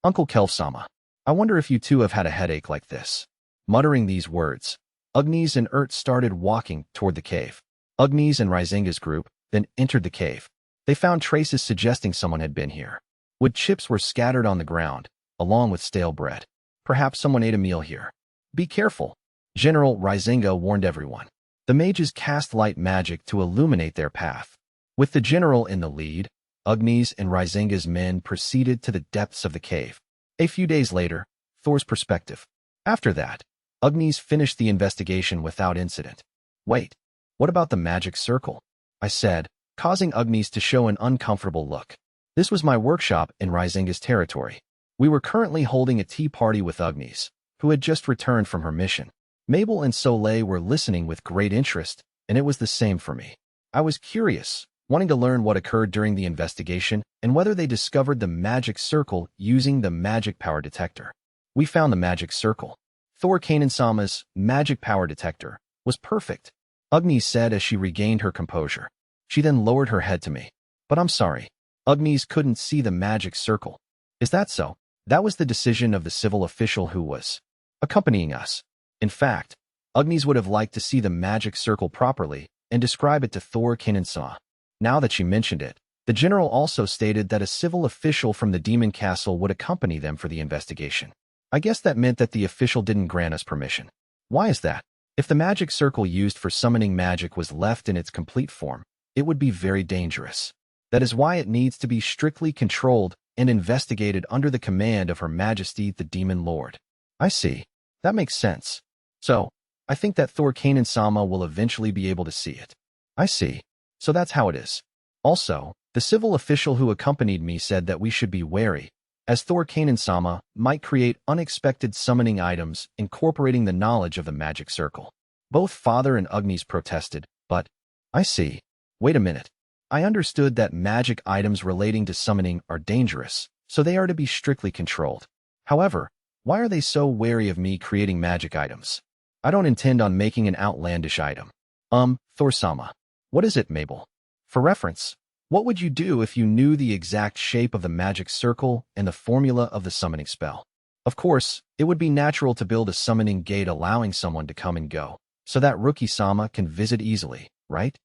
Uncle Kelf-sama. I wonder if you two have had a headache like this. Muttering these words, Agnes and Ert started walking toward the cave. Agnes and Rizinga's group then entered the cave. They found traces suggesting someone had been here. Wood chips were scattered on the ground, along with stale bread. Perhaps someone ate a meal here. Be careful. General Rizinga warned everyone. The mages cast light magic to illuminate their path. With the general in the lead, Agnes and Rizinga's men proceeded to the depths of the cave. A few days later, Thor's perspective. After that, Agnes finished the investigation without incident. Wait, what about the magic circle? I said, causing Agnes to show an uncomfortable look. This was my workshop in Rizinga's territory. We were currently holding a tea party with Agnes, who had just returned from her mission. Mabel and Soleil were listening with great interest, and it was the same for me. I was curious, wanting to learn what occurred during the investigation and whether they discovered the magic circle using the magic power detector. We found the magic circle. Thorkanen-sama's magic power detector was perfect, Agnes said as she regained her composure. She then lowered her head to me. But I'm sorry. Agnes couldn't see the magic circle. Is that so? That was the decision of the civil official who was accompanying us. In fact, Agnes would have liked to see the magic circle properly and describe it to Thor Kinensama. Now that she mentioned it, the general also stated that a civil official from the demon castle would accompany them for the investigation. I guess that meant that the official didn't grant us permission. Why is that? If the magic circle used for summoning magic was left in its complete form, it would be very dangerous. That is why it needs to be strictly controlled and investigated under the command of Her Majesty the Demon Lord. I see. That makes sense. So, I think that Thor Kanen-sama will eventually be able to see it. I see. So that's how it is. Also, the civil official who accompanied me said that we should be wary, as Thor Kanen-sama might create unexpected summoning items incorporating the knowledge of the magic circle. Both Father and Agnes protested, but, I see. Wait a minute. I understood that magic items relating to summoning are dangerous, so they are to be strictly controlled. However, why are they so wary of me creating magic items? I don't intend on making an outlandish item. Thor-sama. What is it, Mabel? For reference, what would you do if you knew the exact shape of the magic circle and the formula of the summoning spell? Of course, it would be natural to build a summoning gate allowing someone to come and go, so that Rookie-sama can visit easily, right?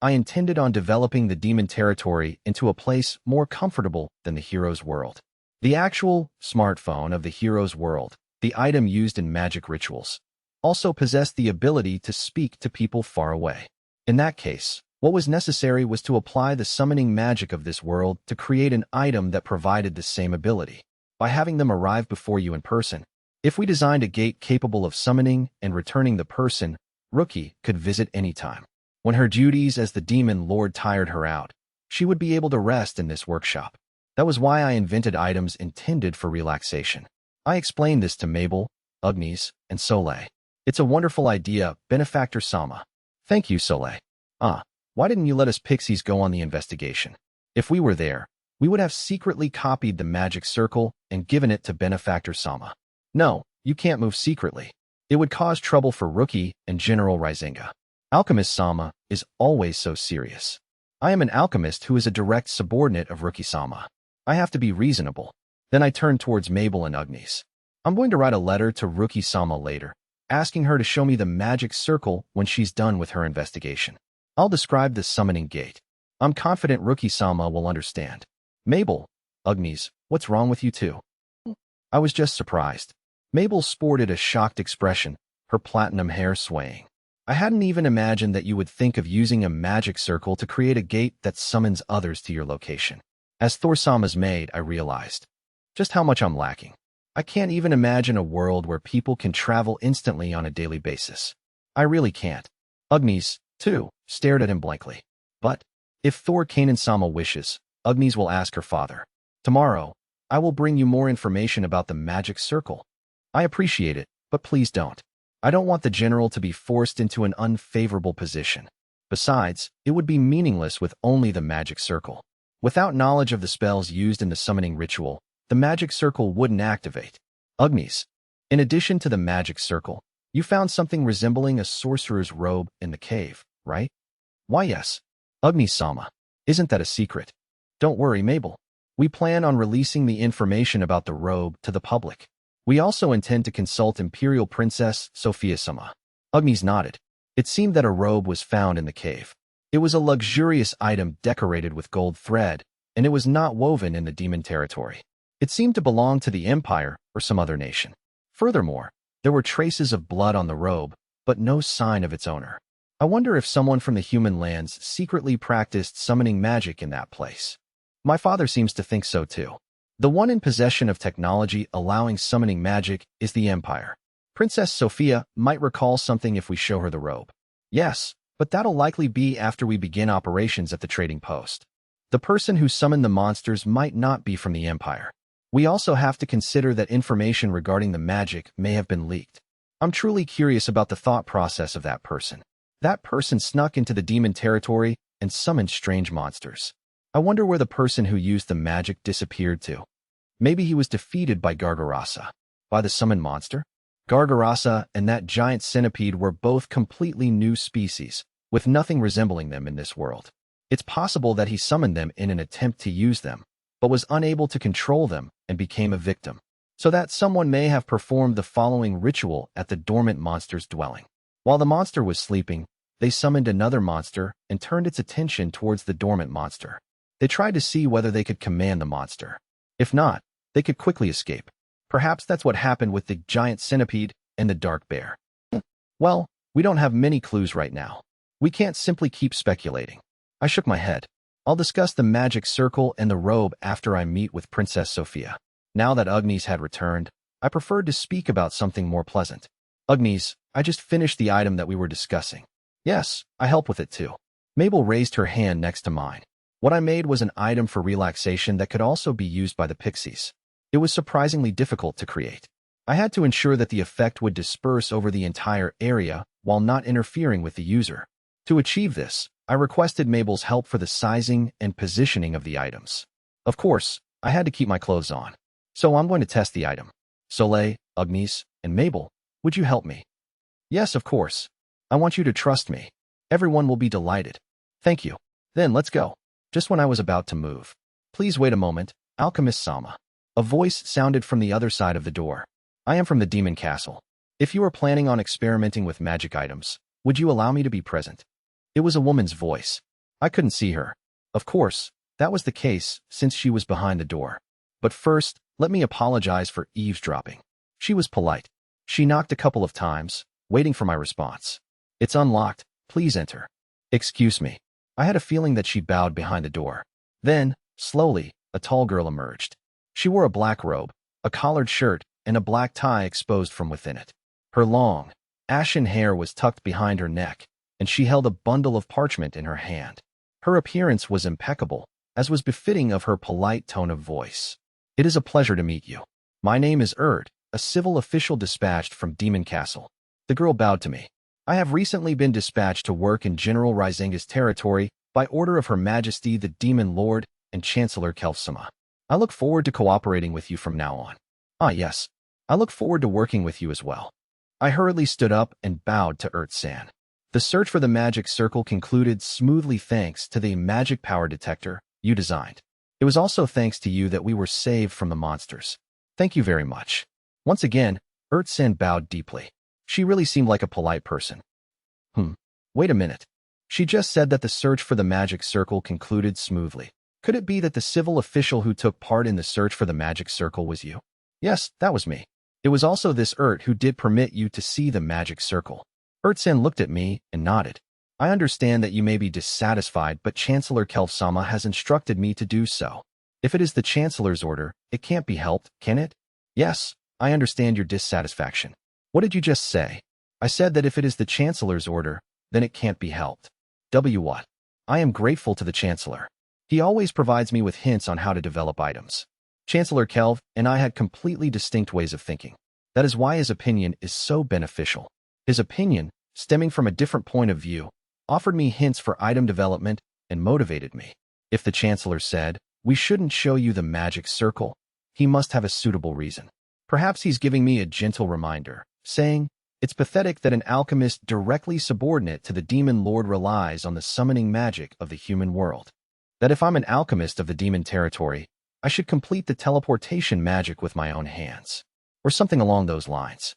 I intended on developing the demon territory into a place more comfortable than the hero's world. The actual smartphone of the hero's world, the item used in magic rituals, also possessed the ability to speak to people far away. In that case, what was necessary was to apply the summoning magic of this world to create an item that provided the same ability, by having them arrive before you in person. If we designed a gate capable of summoning and returning the person, Rookie could visit anytime. When her duties as the demon lord tired her out, she would be able to rest in this workshop. That was why I invented items intended for relaxation. I explained this to Mabel, Agnes, and Soleil. It's a wonderful idea, Benefactor-sama. Thank you, Soleil. Why didn't you let us pixies go on the investigation? If we were there, we would have secretly copied the magic circle and given it to Benefactor-sama. No, you can't move secretly. It would cause trouble for Rookie and General Rizinga. Alchemist-sama is always so serious. I am an alchemist who is a direct subordinate of Rookie-sama. I have to be reasonable. Then I turned towards Mabel and Agnes. I'm going to write a letter to Rookie-sama later, asking her to show me the magic circle when she's done with her investigation. I'll describe the summoning gate. I'm confident Rookie-sama will understand. Mabel, Agnes, what's wrong with you two? I was just surprised. Mabel sported a shocked expression, her platinum hair swaying. I hadn't even imagined that you would think of using a magic circle to create a gate that summons others to your location. As Thor-sama's maid, I realized just how much I'm lacking. I can't even imagine a world where people can travel instantly on a daily basis. I really can't. Agnes, too, stared at him blankly. But if Thor Kanen-sama wishes, Agnes will ask her father. Tomorrow, I will bring you more information about the magic circle. I appreciate it, but please don't. I don't want the general to be forced into an unfavorable position. Besides, it would be meaningless with only the magic circle. Without knowledge of the spells used in the summoning ritual, the magic circle wouldn't activate. Agnes, in addition to the magic circle, you found something resembling a sorcerer's robe in the cave, right? Why yes. Agnes-sama, isn't that a secret? Don't worry, Mabel. We plan on releasing the information about the robe to the public. We also intend to consult Imperial Princess Sophia-sama. Agnes nodded. It seemed that a robe was found in the cave. It was a luxurious item decorated with gold thread, and it was not woven in the demon territory. It seemed to belong to the Empire or some other nation. Furthermore, there were traces of blood on the robe, but no sign of its owner. I wonder if someone from the human lands secretly practiced summoning magic in that place. My father seems to think so too. The one in possession of technology allowing summoning magic is the Empire. Princess Sophia might recall something if we show her the robe. Yes, but that'll likely be after we begin operations at the trading post. The person who summoned the monsters might not be from the Empire. We also have to consider that information regarding the magic may have been leaked. I'm truly curious about the thought process of that person. That person snuck into the demon territory and summoned strange monsters. I wonder where the person who used the magic disappeared to. Maybe he was defeated by Gargarasa. By the summoned monster? Gargarasa and that giant centipede were both completely new species, with nothing resembling them in this world. It's possible that he summoned them in an attempt to use them, but was unable to control them and became a victim, so that someone may have performed the following ritual at the dormant monster's dwelling. While the monster was sleeping, they summoned another monster and turned its attention towards the dormant monster. They tried to see whether they could command the monster. If not, they could quickly escape. Perhaps that's what happened with the giant centipede and the dark bear. Well, we don't have many clues right now. We can't simply keep speculating. I shook my head. I'll discuss the magic circle and the robe after I meet with Princess Sophia. Now that Agnes had returned, I preferred to speak about something more pleasant. Agnes, I just finished the item that we were discussing. Yes, I help with it too. Mabel raised her hand next to mine. What I made was an item for relaxation that could also be used by the pixies. It was surprisingly difficult to create. I had to ensure that the effect would disperse over the entire area while not interfering with the user. To achieve this, I requested Mabel's help for the sizing and positioning of the items. Of course, I had to keep my clothes on. So I'm going to test the item. Soleil, Agnes, and Mabel, would you help me? Yes, of course. I want you to trust me. Everyone will be delighted. Thank you. Then let's go. Just when I was about to move. Please wait a moment, Alchemist Sama. A voice sounded from the other side of the door. I am from the Demon Castle. If you are planning on experimenting with magic items, would you allow me to be present? It was a woman's voice. I couldn't see her. Of course, that was the case since she was behind the door. But first, let me apologize for eavesdropping. She was polite. She knocked a couple of times, waiting for my response. It's unlocked. Please enter. Excuse me. I had a feeling that she bowed behind the door. Then, slowly, a tall girl emerged. She wore a black robe, a collared shirt, and a black tie exposed from within it. Her long, ashen hair was tucked behind her neck, and she held a bundle of parchment in her hand. Her appearance was impeccable, as was befitting of her polite tone of voice. It is a pleasure to meet you. My name is Erd, a civil official dispatched from Demon Castle. The girl bowed to me. I have recently been dispatched to work in General Rizenga's territory by order of Her Majesty the Demon Lord and Chancellor Kelfsama. I look forward to cooperating with you from now on. Ah yes, I look forward to working with you as well. I hurriedly stood up and bowed to Ert-san. The search for the magic circle concluded smoothly thanks to the magic power detector you designed. It was also thanks to you that we were saved from the monsters. Thank you very much. Once again, Ert-san bowed deeply. She really seemed like a polite person. Wait a minute. She just said that the search for the magic circle concluded smoothly. Could it be that the civil official who took part in the search for the magic circle was you? Yes, that was me. It was also this Ert who did permit you to see the magic circle. Ert-san looked at me and nodded. I understand that you may be dissatisfied, but Chancellor Kelfsama has instructed me to do so. If it is the Chancellor's order, it can't be helped, can it? Yes, I understand your dissatisfaction. What did you just say? I said that if it is the Chancellor's order, then it can't be helped. What? I am grateful to the Chancellor. He always provides me with hints on how to develop items. Chancellor Kelv and I had completely distinct ways of thinking. That is why his opinion is so beneficial. His opinion, stemming from a different point of view, offered me hints for item development and motivated me. If the Chancellor said, we shouldn't show you the magic circle, he must have a suitable reason. Perhaps he's giving me a gentle reminder, saying, it's pathetic that an alchemist directly subordinate to the Demon Lord relies on the summoning magic of the human world. That if I'm an alchemist of the demon territory, I should complete the teleportation magic with my own hands. Or something along those lines.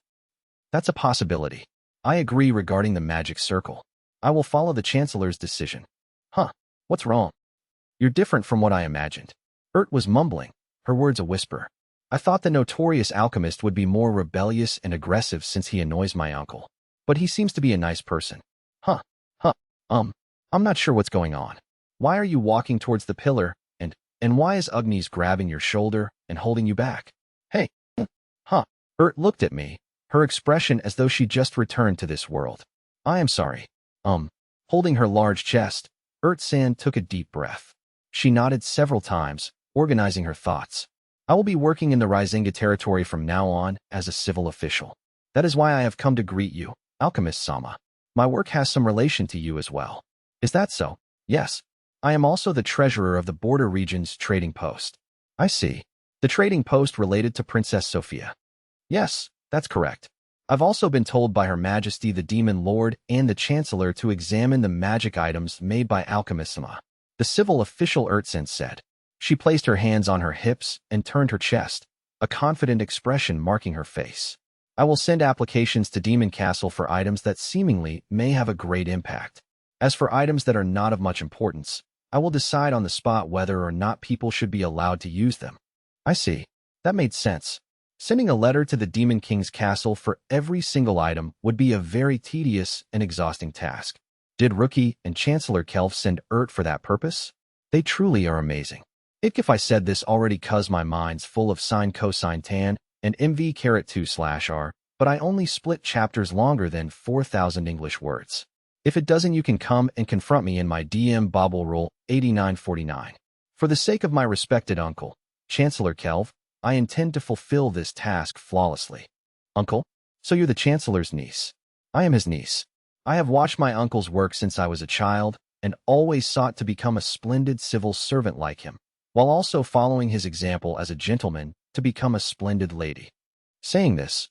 That's a possibility. I agree regarding the magic circle. I will follow the Chancellor's decision. What's wrong? You're different from what I imagined. Ert was mumbling, her words a whisper. I thought the notorious alchemist would be more rebellious and aggressive since he annoys my uncle. But he seems to be a nice person. I'm not sure what's going on. Why are you walking towards the pillar, and why is Agnes grabbing your shoulder and holding you back? Hey. Ert looked at me, her expression as though she just returned to this world. I am sorry. Holding her large chest, Ert-san took a deep breath. She nodded several times, organizing her thoughts. I will be working in the Rizenga territory from now on as a civil official. That is why I have come to greet you, Alchemist Sama. My work has some relation to you as well. Is that so? Yes. I am also the treasurer of the Border Region's trading post. I see. The trading post related to Princess Sophia. Yes, that's correct. I've also been told by Her Majesty the Demon Lord and the Chancellor to examine the magic items made by Alchemist Sama. The civil official Ertsen said. She placed her hands on her hips and turned her chest, a confident expression marking her face. I will send applications to Demon Castle for items that seemingly may have a great impact. As for items that are not of much importance, I will decide on the spot whether or not people should be allowed to use them. I see. That made sense. Sending a letter to the Demon King's castle for every single item would be a very tedious and exhausting task. Did Rookie and Chancellor Kelf send for that purpose? They truly are amazing. If I said this already cuz my mind's full of sine cosine tan and mv2/r, but I only split chapters longer than 4,000 English words. If it doesn't, you can come and confront me in my DM Bobble Roll 8949. For the sake of my respected uncle, Chancellor Kelv, I intend to fulfill this task flawlessly. Uncle? So you're the Chancellor's niece. I am his niece. I have watched my uncle's work since I was a child and always sought to become a splendid civil servant like him, while also following his example as a gentleman to become a splendid lady. Saying this,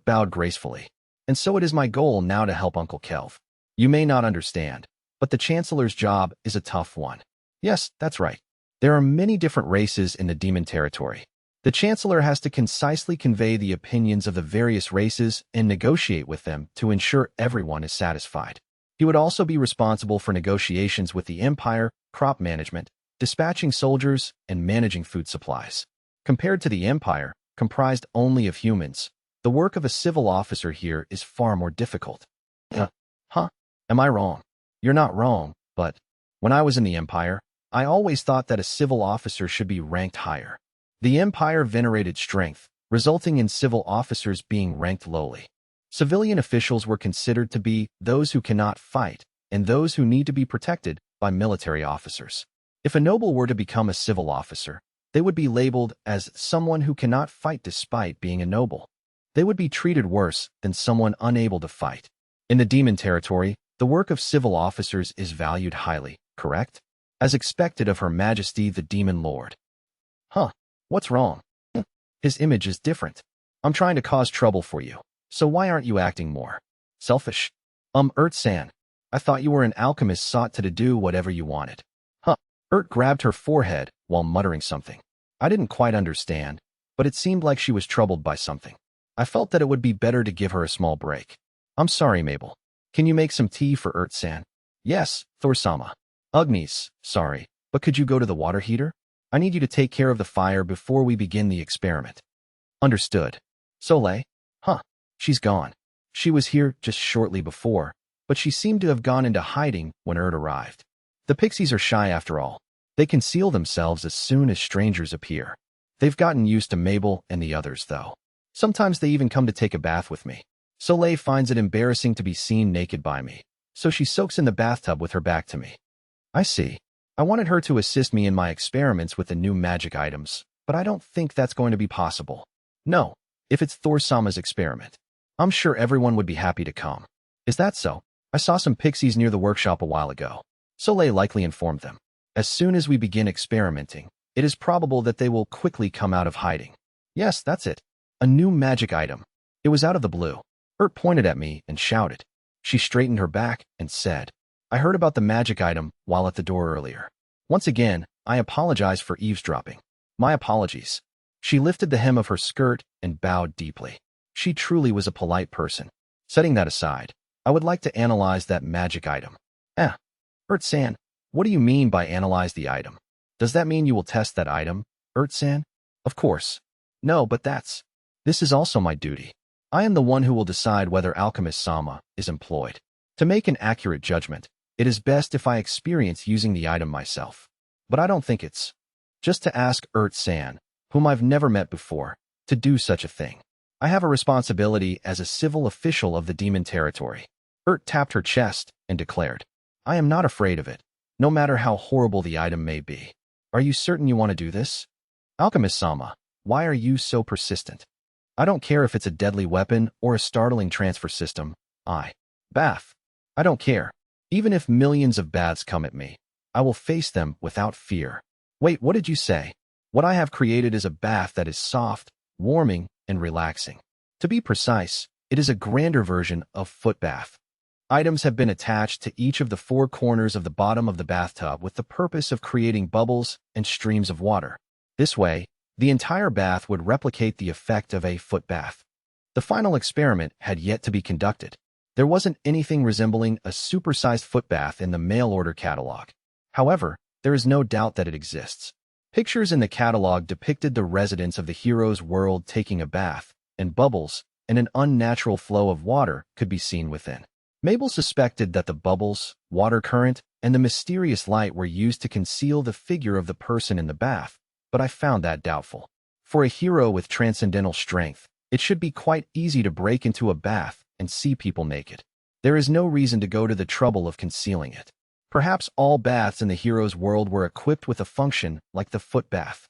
bowed gracefully. And so it is my goal now to help Uncle Kelv. You may not understand, but the Chancellor's job is a tough one. Yes, that's right. There are many different races in the demon territory. The Chancellor has to concisely convey the opinions of the various races and negotiate with them to ensure everyone is satisfied. He would also be responsible for negotiations with the Empire, crop management, dispatching soldiers, and managing food supplies. Compared to the Empire, comprised only of humans, the work of a civil officer here is far more difficult. Am I wrong? You're not wrong, but when I was in the Empire, I always thought that a civil officer should be ranked higher. The Empire venerated strength, resulting in civil officers being ranked lowly. Civilian officials were considered to be those who cannot fight and those who need to be protected by military officers. If a noble were to become a civil officer, they would be labeled as someone who cannot fight despite being a noble. They would be treated worse than someone unable to fight. In the demon territory, the work of civil officers is valued highly, correct? As expected of Her Majesty the Demon Lord. What's wrong? His image is different. I'm trying to cause trouble for you, so why aren't you acting more selfish? Ert-san, I thought you were an alchemist sought to do whatever you wanted. Ert grabbed her forehead while muttering something. I didn't quite understand, but it seemed like she was troubled by something. I felt that it would be better to give her a small break. I'm sorry, Mabel. Can you make some tea for Ert-san? Yes, Thor-sama. Ugnies, sorry, but could you go to the water heater? I need you to take care of the fire before we begin the experiment. Understood. Soleil? She's gone. She was here just shortly before, but she seemed to have gone into hiding when Ert arrived. The pixies are shy after all. They conceal themselves as soon as strangers appear. They've gotten used to Mabel and the others, though. Sometimes they even come to take a bath with me. Soleil finds it embarrassing to be seen naked by me, so she soaks in the bathtub with her back to me. I see. I wanted her to assist me in my experiments with the new magic items, but I don't think that's going to be possible. No, if it's Thor-sama's experiment. I'm sure everyone would be happy to come. Is that so? I saw some pixies near the workshop a while ago. Soleil likely informed them. As soon as we begin experimenting, it is probable that they will quickly come out of hiding. Yes, that's it. A new magic item. It was out of the blue. Ert pointed at me and shouted. She straightened her back and said, I heard about the magic item while at the door earlier. Once again, I apologize for eavesdropping. My apologies. She lifted the hem of her skirt and bowed deeply. She truly was a polite person. Setting that aside, I would like to analyze that magic item. Ert-san, what do you mean by analyze the item? Does that mean you will test that item, Ert-san? Of course. No, but this is also my duty. I am the one who will decide whether Alchemist Sama is employed. To make an accurate judgment, it is best if I experience using the item myself. But I don't think it's just to ask Ert-san, whom I've never met before, to do such a thing. I have a responsibility as a civil official of the demon territory. Ert tapped her chest and declared, I am not afraid of it, no matter how horrible the item may be. Are you certain you want to do this? Alchemist Sama, why are you so persistent? I don't care if it's a deadly weapon or a startling transfer system. Bath. I don't care. Even if millions of baths come at me, I will face them without fear. Wait, what did you say? What I have created is a bath that is soft, warming, and relaxing. To be precise, it is a grander version of foot bath. Items have been attached to each of the four corners of the bottom of the bathtub with the purpose of creating bubbles and streams of water. This way, the entire bath would replicate the effect of a foot bath. The final experiment had yet to be conducted. There wasn't anything resembling a supersized foot bath in the mail order catalog. However, there is no doubt that it exists. Pictures in the catalog depicted the residents of the hero's world taking a bath, and bubbles and an unnatural flow of water could be seen within. Mabel suspected that the bubbles, water current, and the mysterious light were used to conceal the figure of the person in the bath, but I found that doubtful. For a hero with transcendental strength, it should be quite easy to break into a bath and see people naked. There is no reason to go to the trouble of concealing it. Perhaps all baths in the hero's world were equipped with a function like the foot bath.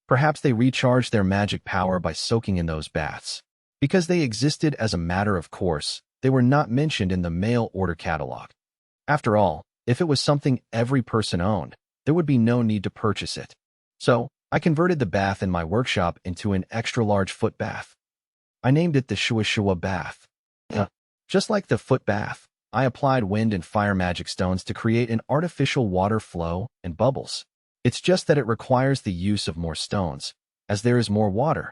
Perhaps they recharged their magic power by soaking in those baths. Because they existed as a matter of course, they were not mentioned in the mail order catalog. After all, if it was something every person owned, there would be no need to purchase it. So, I converted the bath in my workshop into an extra-large foot bath. I named it the Shua Shua bath. Just like the foot bath, I applied wind and fire magic stones to create an artificial water flow and bubbles. It's just that it requires the use of more stones, as there is more water.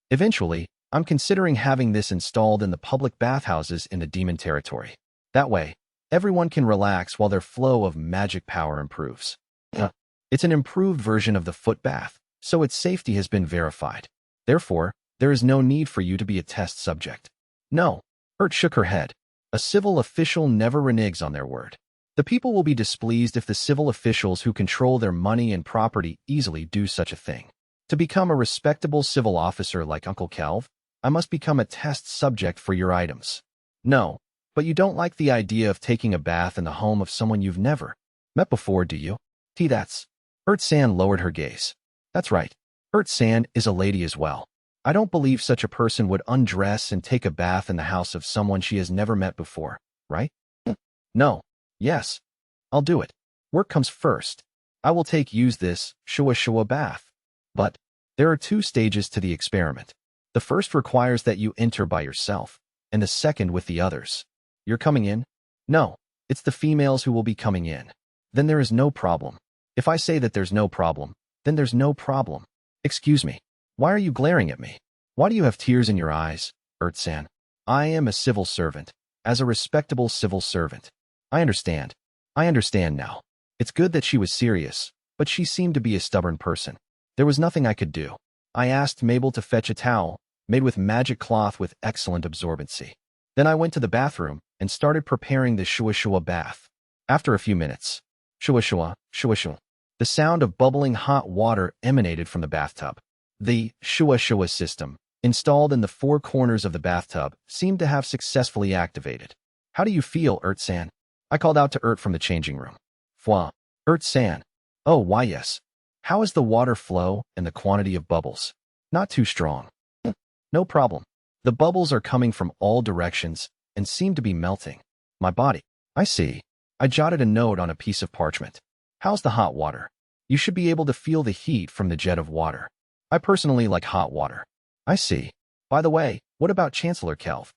Eventually, I'm considering having this installed in the public bathhouses in the demon territory. That way, everyone can relax while their flow of magic power improves. It's an improved version of the foot bath, so its safety has been verified. Therefore, there is no need for you to be a test subject. No, Ert shook her head. A civil official never reneges on their word. The people will be displeased if the civil officials who control their money and property easily do such a thing. To become a respectable civil officer like Uncle Kelv, I must become a test subject for your items. No, but you don't like the idea of taking a bath in the home of someone you've never met before, do you? That's. Ert-san lowered her gaze. That's right. Ert-san is a lady as well. I don't believe such a person would undress and take a bath in the house of someone she has never met before, right? No. Yes. I'll do it. Work comes first. I will use this Shua Shua bath. But there are two stages to the experiment. The first requires that you enter by yourself, and the second with the others. You're coming in? No. It's the females who will be coming in. Then there is no problem. If I say that there's no problem, then there's no problem. Excuse me. Why are you glaring at me? Why do you have tears in your eyes, Ert-san? I am a civil servant. As a respectable civil servant. I understand. I understand now. It's good that she was serious, but she seemed to be a stubborn person. There was nothing I could do. I asked Mabel to fetch a towel, made with magic cloth with excellent absorbency. Then I went to the bathroom and started preparing the Shua Shua bath. After a few minutes, Shua Shua, Shua Shua, the sound of bubbling hot water emanated from the bathtub. The Shua Shua system, installed in the four corners of the bathtub, seemed to have successfully activated. How do you feel, Ert-san? I called out to Ert from the changing room. Fwa. Ert-san. Oh, why yes. How is the water flow and the quantity of bubbles? Not too strong. No problem. The bubbles are coming from all directions and seem to be melting. My body. I see. I jotted a note on a piece of parchment. How's the hot water? You should be able to feel the heat from the jet of water. I personally like hot water. I see. By the way, what about Chancellor Kelv?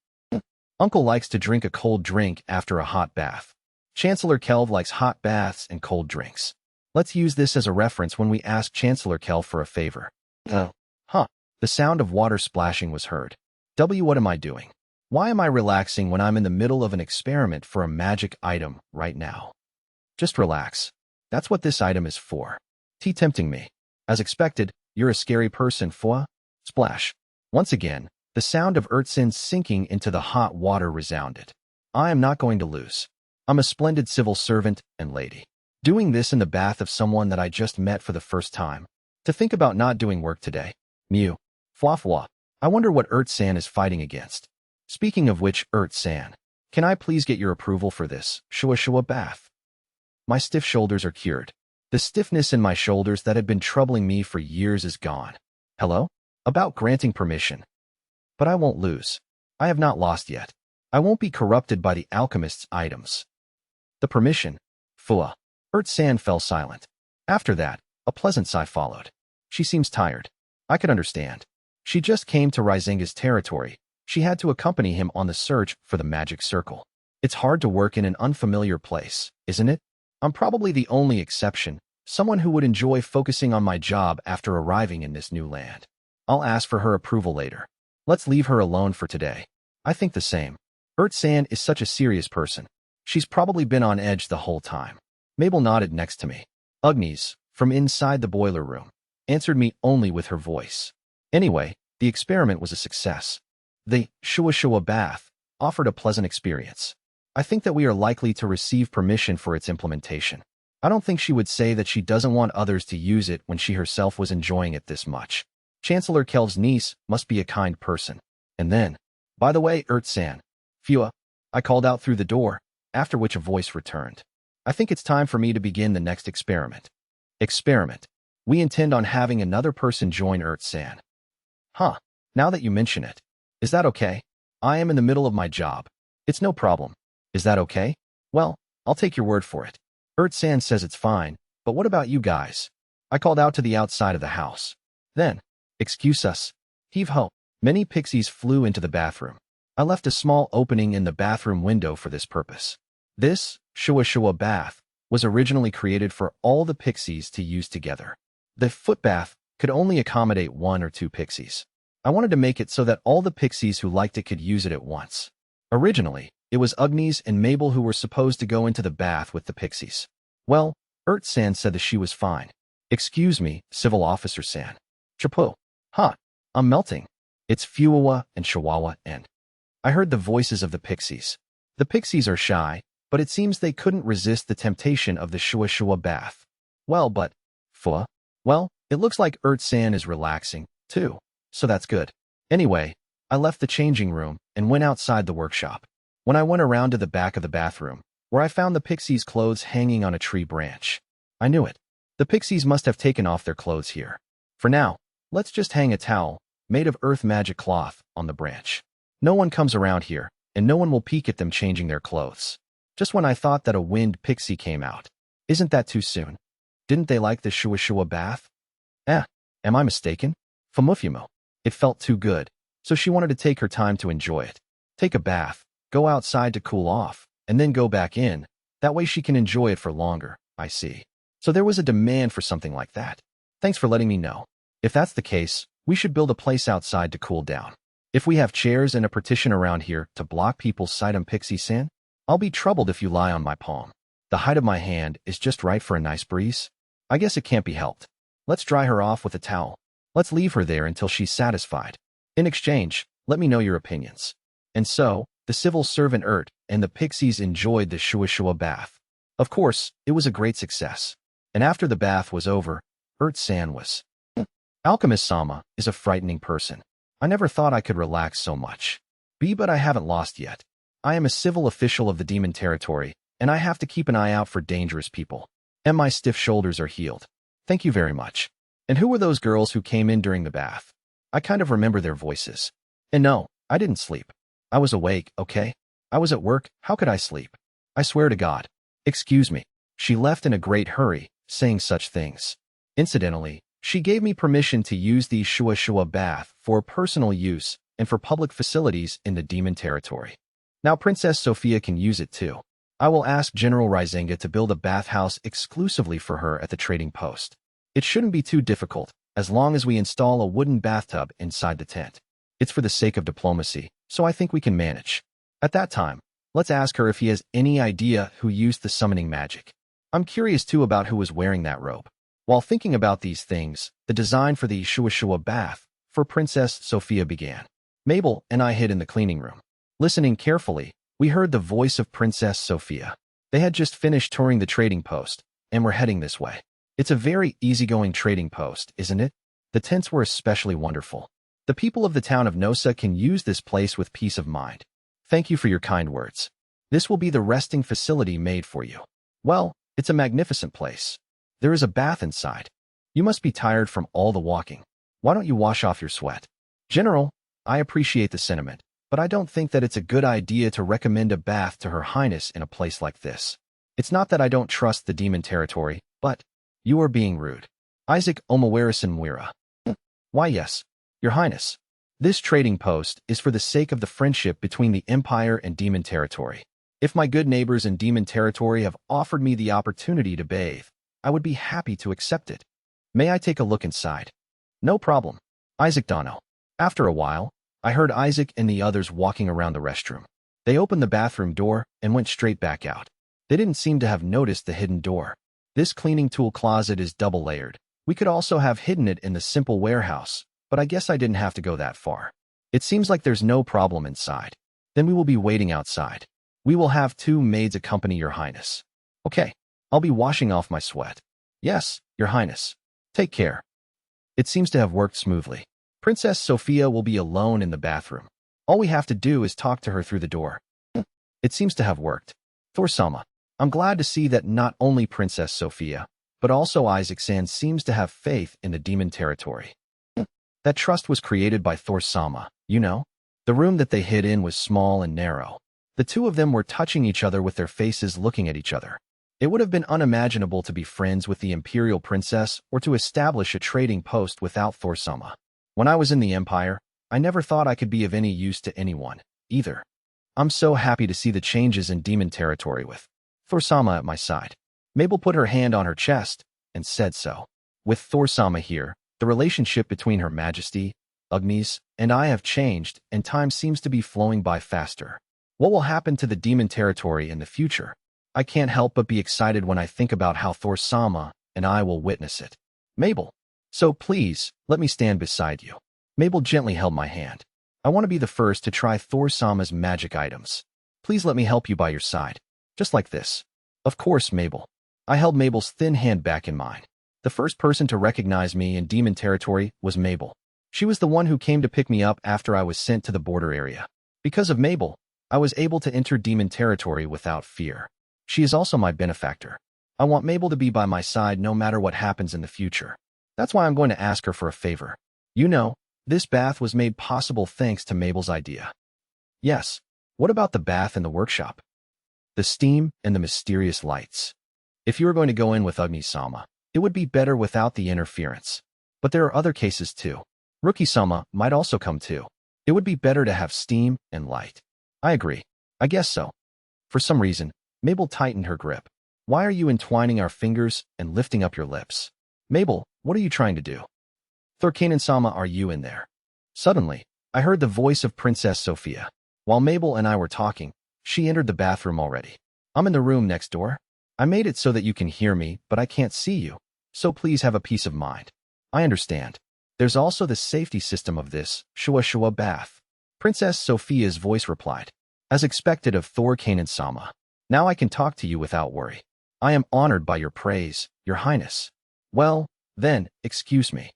Uncle likes to drink a cold drink after a hot bath. Chancellor Kelv likes hot baths and cold drinks. Let's use this as a reference when we ask Chancellor Kelv for a favor. The sound of water splashing was heard. What am I doing? Why am I relaxing when I'm in the middle of an experiment for a magic item right now? Just relax. That's what this item is for. Tempting me. As expected, you're a scary person, Fua. Splash. Once again, the sound of Ert-san sinking into the hot water resounded. I am not going to lose. I'm a splendid civil servant and lady. Doing this in the bath of someone that I just met for the first time. To think about not doing work today. Mew. Fwa Fwa. I wonder what Ert-san is fighting against. Speaking of which, Ert-san, can I please get your approval for this Shua Shua bath? My stiff shoulders are cured. The stiffness in my shoulders that had been troubling me for years is gone. Hello? About granting permission. But I won't lose. I have not lost yet. I won't be corrupted by the alchemist's items. The permission. Fua. Ert-san fell silent. After that, a pleasant sigh followed. She seems tired. I could understand. She just came to Rizenga's territory. She had to accompany him on the search for the magic circle. It's hard to work in an unfamiliar place, isn't it? I'm probably the only exception, someone who would enjoy focusing on my job after arriving in this new land. I'll ask for her approval later. Let's leave her alone for today. I think the same. San is such a serious person. She's probably been on edge the whole time. Mabel nodded next to me. Agnes, from inside the boiler room, answered me only with her voice. Anyway, the experiment was a success. The Shua bath offered a pleasant experience. I think that we are likely to receive permission for its implementation. I don't think she would say that she doesn't want others to use it when she herself was enjoying it this much. Chancellor Kelv's niece must be a kind person. And then, by the way, San, Fua, I called out through the door, after which a voice returned. I think it's time for me to begin the next experiment. Experiment. We intend on having another person join San. Huh, now that you mention it. Is that okay? I am in the middle of my job. It's no problem. Is that okay? Well, I'll take your word for it. San says it's fine, but what about you guys? I called out to the outside of the house. Then, excuse us. Heave-ho. Many pixies flew into the bathroom. I left a small opening in the bathroom window for this purpose. This Shua bath was originally created for all the pixies to use together. The foot bath could only accommodate 1 or 2 pixies. I wanted to make it so that all the pixies who liked it could use it at once. Originally, it was Agnes and Mabel who were supposed to go into the bath with the pixies. Well, San said that she was fine. Excuse me, Civil Officer San. Chapeau. Huh, I'm melting. It's Fuwa and Chihuahua and... I heard the voices of the pixies. The pixies are shy, but it seems they couldn't resist the temptation of the Shua bath. Well, but... Fua? Well, it looks like San is relaxing, too. So that's good. Anyway, I left the changing room and went outside the workshop. When I went around to the back of the bathroom, where I found the pixies' clothes hanging on a tree branch. I knew it. The pixies must have taken off their clothes here. For now, let's just hang a towel, made of earth magic cloth, on the branch. No one comes around here, and no one will peek at them changing their clothes. Just when I thought that a winged pixie came out. Isn't that too soon? Didn't they like the Shua bath? Am I mistaken? Fumufumo. It felt too good, so she wanted to take her time to enjoy it. Take a bath, go outside to cool off, and then go back in. That way she can enjoy it for longer, I see. So there was a demand for something like that. Thanks for letting me know. If that's the case, we should build a place outside to cool down. If we have chairs and a partition around here to block people's sight on Pixie-san, I'll be troubled if you lie on my palm. The height of my hand is just right for a nice breeze. I guess it can't be helped. Let's dry her off with a towel. Let's leave her there until she's satisfied. In exchange, let me know your opinions. And so, the civil servant and the pixies enjoyed the Shua bath. Of course, it was a great success. And after the bath was over, San was. Alchemist-sama is a frightening person. I never thought I could relax so much. But I haven't lost yet. I am a civil official of the demon territory, and I have to keep an eye out for dangerous people. And my stiff shoulders are healed. Thank you very much. And who were those girls who came in during the bath? I kind of remember their voices. And no, I didn't sleep. I was awake, okay? I was at work, how could I sleep? I swear to God. Excuse me. She left in a great hurry, saying such things. Incidentally, she gave me permission to use the Shua bath for personal use and for public facilities in the demon territory. Now Princess Sophia can use it too. I will ask General Rizenga to build a bathhouse exclusively for her at the trading post. It shouldn't be too difficult, as long as we install a wooden bathtub inside the tent. It's for the sake of diplomacy, so I think we can manage. At that time, let's ask her if he has any idea who used the summoning magic. I'm curious too about who was wearing that robe. While thinking about these things, the design for the Shua bath for Princess Sophia began. Mabel and I hid in the cleaning room. Listening carefully, we heard the voice of Princess Sophia. They had just finished touring the trading post, and were heading this way. It's a very easygoing trading post, isn't it? The tents were especially wonderful. The people of the town of Nosa can use this place with peace of mind. Thank you for your kind words. This will be the resting facility made for you. Well, it's a magnificent place. There is a bath inside. You must be tired from all the walking. Why don't you wash off your sweat? General, I appreciate the sentiment, but I don't think that it's a good idea to recommend a bath to Her Highness in a place like this. It's not that I don't trust the demon territory, but you are being rude. Isaac Omawarison Mwira. Why yes, Your Highness. This trading post is for the sake of the friendship between the Empire and demon territory. If my good neighbors in demon territory have offered me the opportunity to bathe, I would be happy to accept it. May I take a look inside? No problem. Isaac Dono. After a while, I heard Isaac and the others walking around the restroom. They opened the bathroom door and went straight back out. They didn't seem to have noticed the hidden door. This cleaning tool closet is double-layered. We could also have hidden it in the simple warehouse, but I guess I didn't have to go that far. It seems like there's no problem inside. Then we will be waiting outside. We will have 2 maids accompany your highness. Okay, I'll be washing off my sweat. Yes, your highness. Take care. It seems to have worked smoothly. Princess Sophia will be alone in the bathroom. All we have to do is talk to her through the door. It seems to have worked. Thor-sama, I'm glad to see that not only Princess Sophia, but also Isaac-san seems to have faith in the demon territory. That trust was created by Thor-sama, you know? The room that they hid in was small and narrow. The 2 of them were touching each other with their faces looking at each other. It would have been unimaginable to be friends with the Imperial Princess or to establish a trading post without Thor-sama. When I was in the Empire, I never thought I could be of any use to anyone, either. I'm so happy to see the changes in demon territory with Thor-sama at my side. Mabel put her hand on her chest and said so. With Thor-sama here, the relationship between Her Majesty, Agnes, and I have changed, and time seems to be flowing by faster. What will happen to the demon territory in the future? I can't help but be excited when I think about how Thor-sama and I will witness it. Mabel, so please, let me stand beside you. Mabel gently held my hand. I want to be the first to try Thor-sama's magic items. Please let me help you by your side. Just like this. Of course, Mabel. I held Mabel's thin hand back in mine. The first person to recognize me in demon territory was Mabel. She was the one who came to pick me up after I was sent to the border area. Because of Mabel, I was able to enter demon territory without fear. She is also my benefactor. I want Mabel to be by my side no matter what happens in the future. That's why I'm going to ask her for a favor. You know, this bath was made possible thanks to Mabel's idea. Yes. What about the bath in the workshop? The steam and the mysterious lights. If you are going to go in with Agni-sama, it would be better without the interference. But there are other cases too. Rookie-sama might also come too. It would be better to have steam and light. I agree. I guess so. For some reason, Mabel tightened her grip. Why are you entwining our fingers and lifting up your lips? Mabel, what are you trying to do? Thorkanen-sama, are you in there? Suddenly, I heard the voice of Princess Sophia. While Mabel and I were talking, she entered the bathroom already. I'm in the room next door. I made it so that you can hear me, but I can't see you. So please have a peace of mind. I understand. There's also the safety system of this Shua bath. Princess Sophia's voice replied. As expected of Thorkanen-sama. Now I can talk to you without worry. I am honored by your praise, your highness. Well, then, excuse me.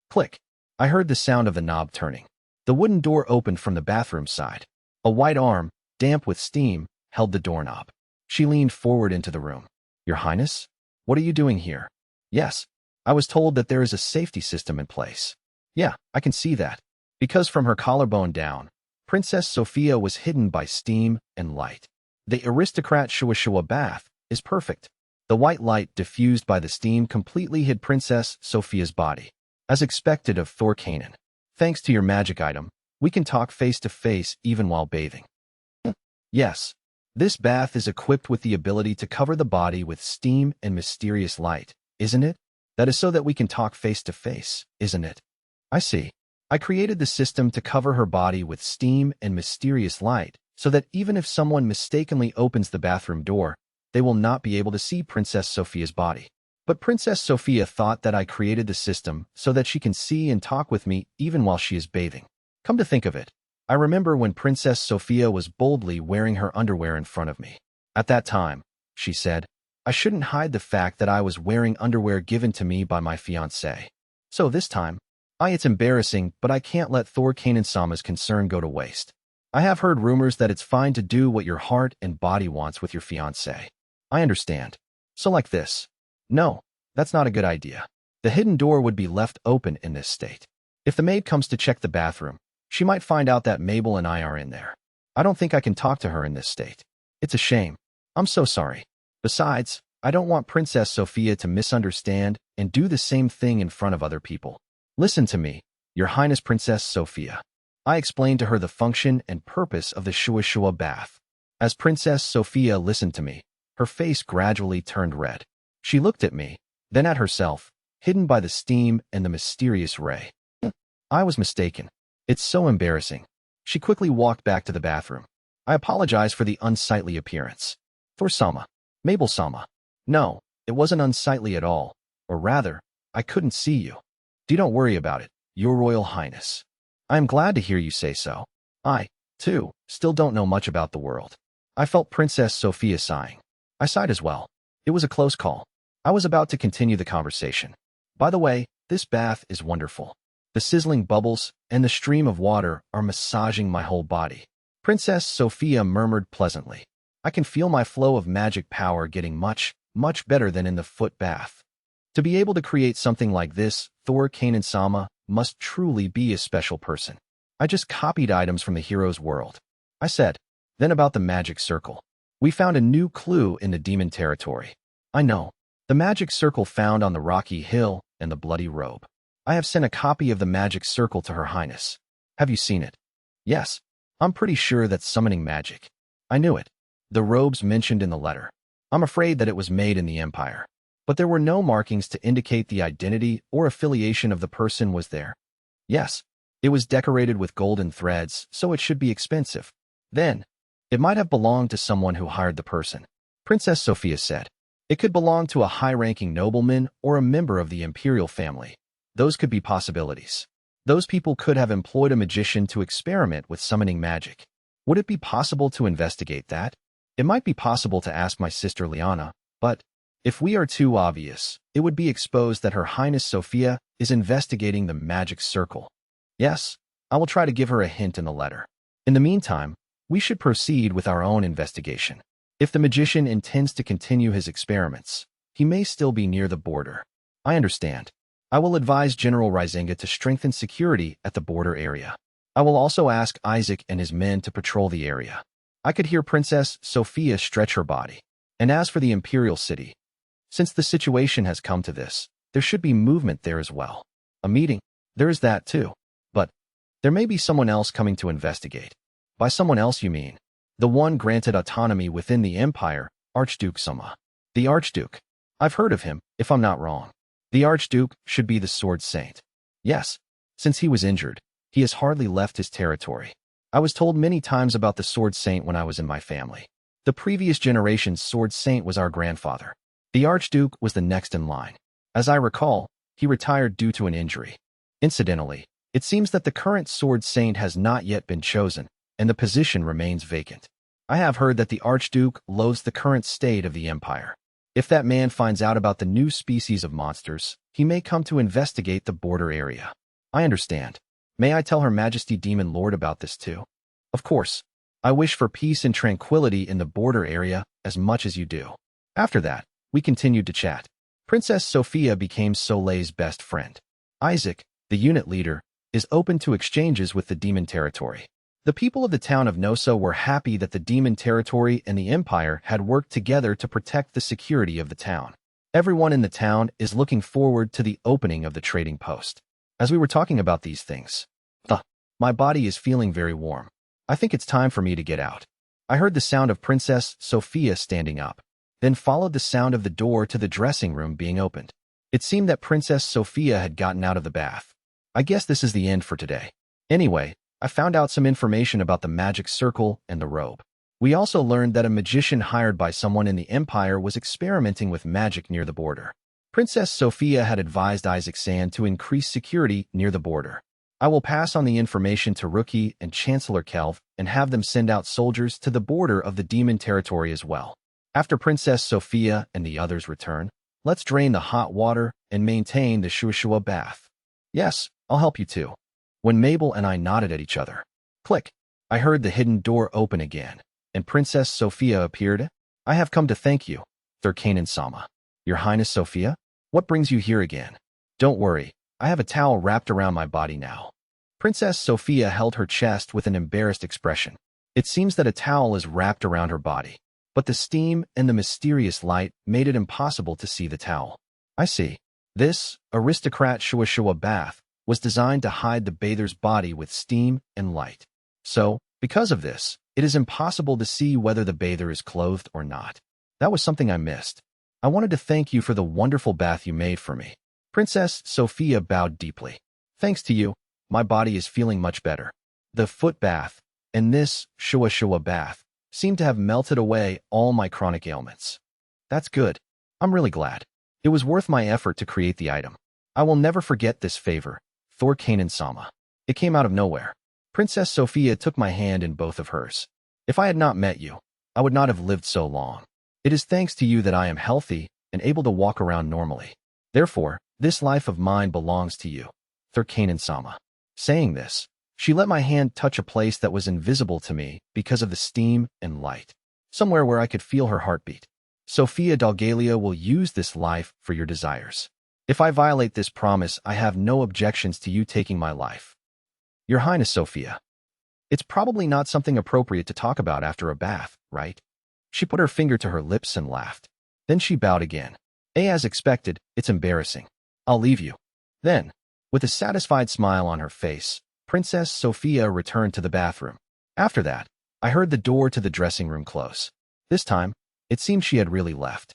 Click. I heard the sound of the knob turning. The wooden door opened from the bathroom side. A white arm, damp with steam, held the doorknob. She leaned forward into the room. Your highness? What are you doing here? Yes. I was told that there is a safety system in place. Yeah, I can see that. Because from her collarbone down, Princess Sophia was hidden by steam and light. The aristocrat Shua bath is perfect. The white light diffused by the steam completely hid Princess Sophia's body. As expected of Thorkanen. Thanks to your magic item, we can talk face to face even while bathing. Yes. This bath is equipped with the ability to cover the body with steam and mysterious light, isn't it? That is so that we can talk face to face, isn't it? I see. I created the system to cover her body with steam and mysterious light, so that even if someone mistakenly opens the bathroom door, they will not be able to see Princess Sophia's body. But Princess Sophia thought that I created the system so that she can see and talk with me even while she is bathing. Come to think of it, I remember when Princess Sophia was boldly wearing her underwear in front of me. At that time, she said, I shouldn't hide the fact that I was wearing underwear given to me by my fiancé. So this time, it's embarrassing, but I can't let Thorkanen-sama's concern go to waste. I have heard rumors that it's fine to do what your heart and body wants with your fiancé. I understand. So like this. No, that's not a good idea. The hidden door would be left open in this state. If the maid comes to check the bathroom, she might find out that Mabel and I are in there. I don't think I can talk to her in this state. It's a shame. I'm so sorry. Besides, I don't want Princess Sophia to misunderstand and do the same thing in front of other people. Listen to me, Your Highness Princess Sophia. I explained to her the function and purpose of the Shua bath. As Princess Sophia listened to me, her face gradually turned red. She looked at me, then at herself, hidden by the steam and the mysterious ray. I was mistaken. It's so embarrassing. She quickly walked back to the bathroom. I apologize for the unsightly appearance. Thor-sama. Mabel-sama. No, it wasn't unsightly at all. Or rather, I couldn't see you. Don't worry about it, Your Royal Highness. I am glad to hear you say so. I, too, still don't know much about the world. I felt Princess Sophia sighing. I sighed as well. It was a close call. I was about to continue the conversation. By the way, this bath is wonderful. The sizzling bubbles and the stream of water are massaging my whole body. Princess Sophia murmured pleasantly. I can feel my flow of magic power getting much better than in the foot bath. To be able to create something like this, Thor-Kanan-sama must truly be a special person. I just copied items from the hero's world. I said. Then about the magic circle. We found a new clue in the demon territory. I know. The magic circle found on the rocky hill and the bloody robe. I have sent a copy of the magic circle to Her Highness. Have you seen it? Yes. I'm pretty sure that's summoning magic. I knew it. The robes mentioned in the letter. I'm afraid that it was made in the Empire. But there were no markings to indicate the identity or affiliation of the person was there. Yes. It was decorated with golden threads, so it should be expensive. Then, it might have belonged to someone who hired the person. Princess Sophia said. It could belong to a high-ranking nobleman or a member of the imperial family. Those could be possibilities. Those people could have employed a magician to experiment with summoning magic. Would it be possible to investigate that? It might be possible to ask my sister Liana, but if we are too obvious, it would be exposed that Her Highness Sophia is investigating the magic circle. Yes, I will try to give her a hint in the letter. In the meantime, we should proceed with our own investigation. If the magician intends to continue his experiments, he may still be near the border. I understand. I will advise General Rizinga to strengthen security at the border area. I will also ask Isaac and his men to patrol the area. I could hear Princess Sophia stretch her body. And as for the Imperial City, since the situation has come to this, there should be movement there as well. A meeting? There is that too. But there may be someone else coming to investigate. By someone else you mean the one granted autonomy within the Empire, Archduke Sama. The Archduke. I've heard of him, if I'm not wrong. The Archduke should be the Sword Saint. Yes. Since he was injured, he has hardly left his territory. I was told many times about the Sword Saint when I was in my family. The previous generation's Sword Saint was our grandfather. The Archduke was the next in line. As I recall, he retired due to an injury. Incidentally, it seems that the current Sword Saint has not yet been chosen, and the position remains vacant. I have heard that the Archduke loathes the current state of the Empire. If that man finds out about the new species of monsters, he may come to investigate the border area. I understand. May I tell Her Majesty Demon Lord about this too? Of course. I wish for peace and tranquility in the border area as much as you do. After that, we continued to chat. Princess Sophia became Soleil's best friend. Isaac, the unit leader, is open to exchanges with the demon territory. The people of the town of Noso were happy that the demon territory and the Empire had worked together to protect the security of the town. Everyone in the town is looking forward to the opening of the trading post. As we were talking about these things, my body is feeling very warm. I think it's time for me to get out. I heard the sound of Princess Sophia standing up, then followed the sound of the door to the dressing room being opened. It seemed that Princess Sophia had gotten out of the bath. I guess this is the end for today. Anyway, I found out some information about the magic circle and the robe. We also learned that a magician hired by someone in the Empire was experimenting with magic near the border. Princess Sophia had advised Isaac San to increase security near the border. I will pass on the information to Rookie and Chancellor Kelv and have them send out soldiers to the border of the demon territory as well. After Princess Sophia and the others return, let's drain the hot water and maintain the shushua bath. Yes, I'll help you too. When Mabel and I nodded at each other. Click. I heard the hidden door open again, and Princess Sophia appeared. I have come to thank you, Thor-Kanan-sama. Your Highness Sophia? What brings you here again? Don't worry, I have a towel wrapped around my body now. Princess Sophia held her chest with an embarrassed expression. It seems that a towel is wrapped around her body, but the steam and the mysterious light made it impossible to see the towel. I see. This aristocrat shushua bath was designed to hide the bather's body with steam and light. So, because of this, it is impossible to see whether the bather is clothed or not. That was something I missed. I wanted to thank you for the wonderful bath you made for me. Princess Sophia bowed deeply. Thanks to you, my body is feeling much better. The foot bath and this shua bath seem to have melted away all my chronic ailments. That's good. I'm really glad. It was worth my effort to create the item. I will never forget this favor, Thorkanen-sama. It came out of nowhere. Princess Sophia took my hand in both of hers. If I had not met you, I would not have lived so long. It is thanks to you that I am healthy and able to walk around normally. Therefore, this life of mine belongs to you, Thorkanen-sama. Saying this, she let my hand touch a place that was invisible to me because of the steam and light, somewhere where I could feel her heartbeat. Sophia Dalgalia will use this life for your desires. If I violate this promise, I have no objections to you taking my life. Your Highness Sophia. It's probably not something appropriate to talk about after a bath, right? She put her finger to her lips and laughed. Then she bowed again. As expected, it's embarrassing. I'll leave you. Then, with a satisfied smile on her face, Princess Sophia returned to the bathroom. After that, I heard the door to the dressing room close. This time, it seemed she had really left.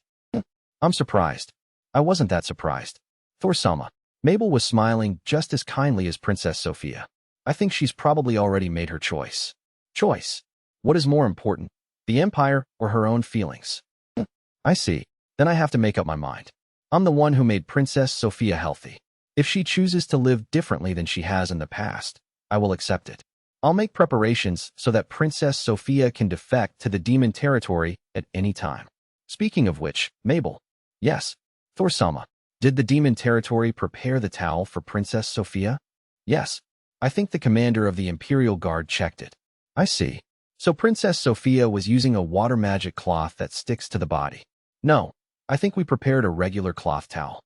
I'm surprised. I wasn't that surprised. Thor-sama. Mabel was smiling just as kindly as Princess Sophia. I think she's probably already made her choice. Choice? What is more important, the Empire or her own feelings? I see. Then I have to make up my mind. I'm the one who made Princess Sophia healthy. If she chooses to live differently than she has in the past, I will accept it. I'll make preparations so that Princess Sophia can defect to the demon territory at any time. Speaking of which, Mabel. Yes, Thor-sama. Did the demon territory prepare the towel for Princess Sophia? Yes. I think the commander of the Imperial Guard checked it. I see. So Princess Sophia was using a water magic cloth that sticks to the body. No, I think we prepared a regular cloth towel.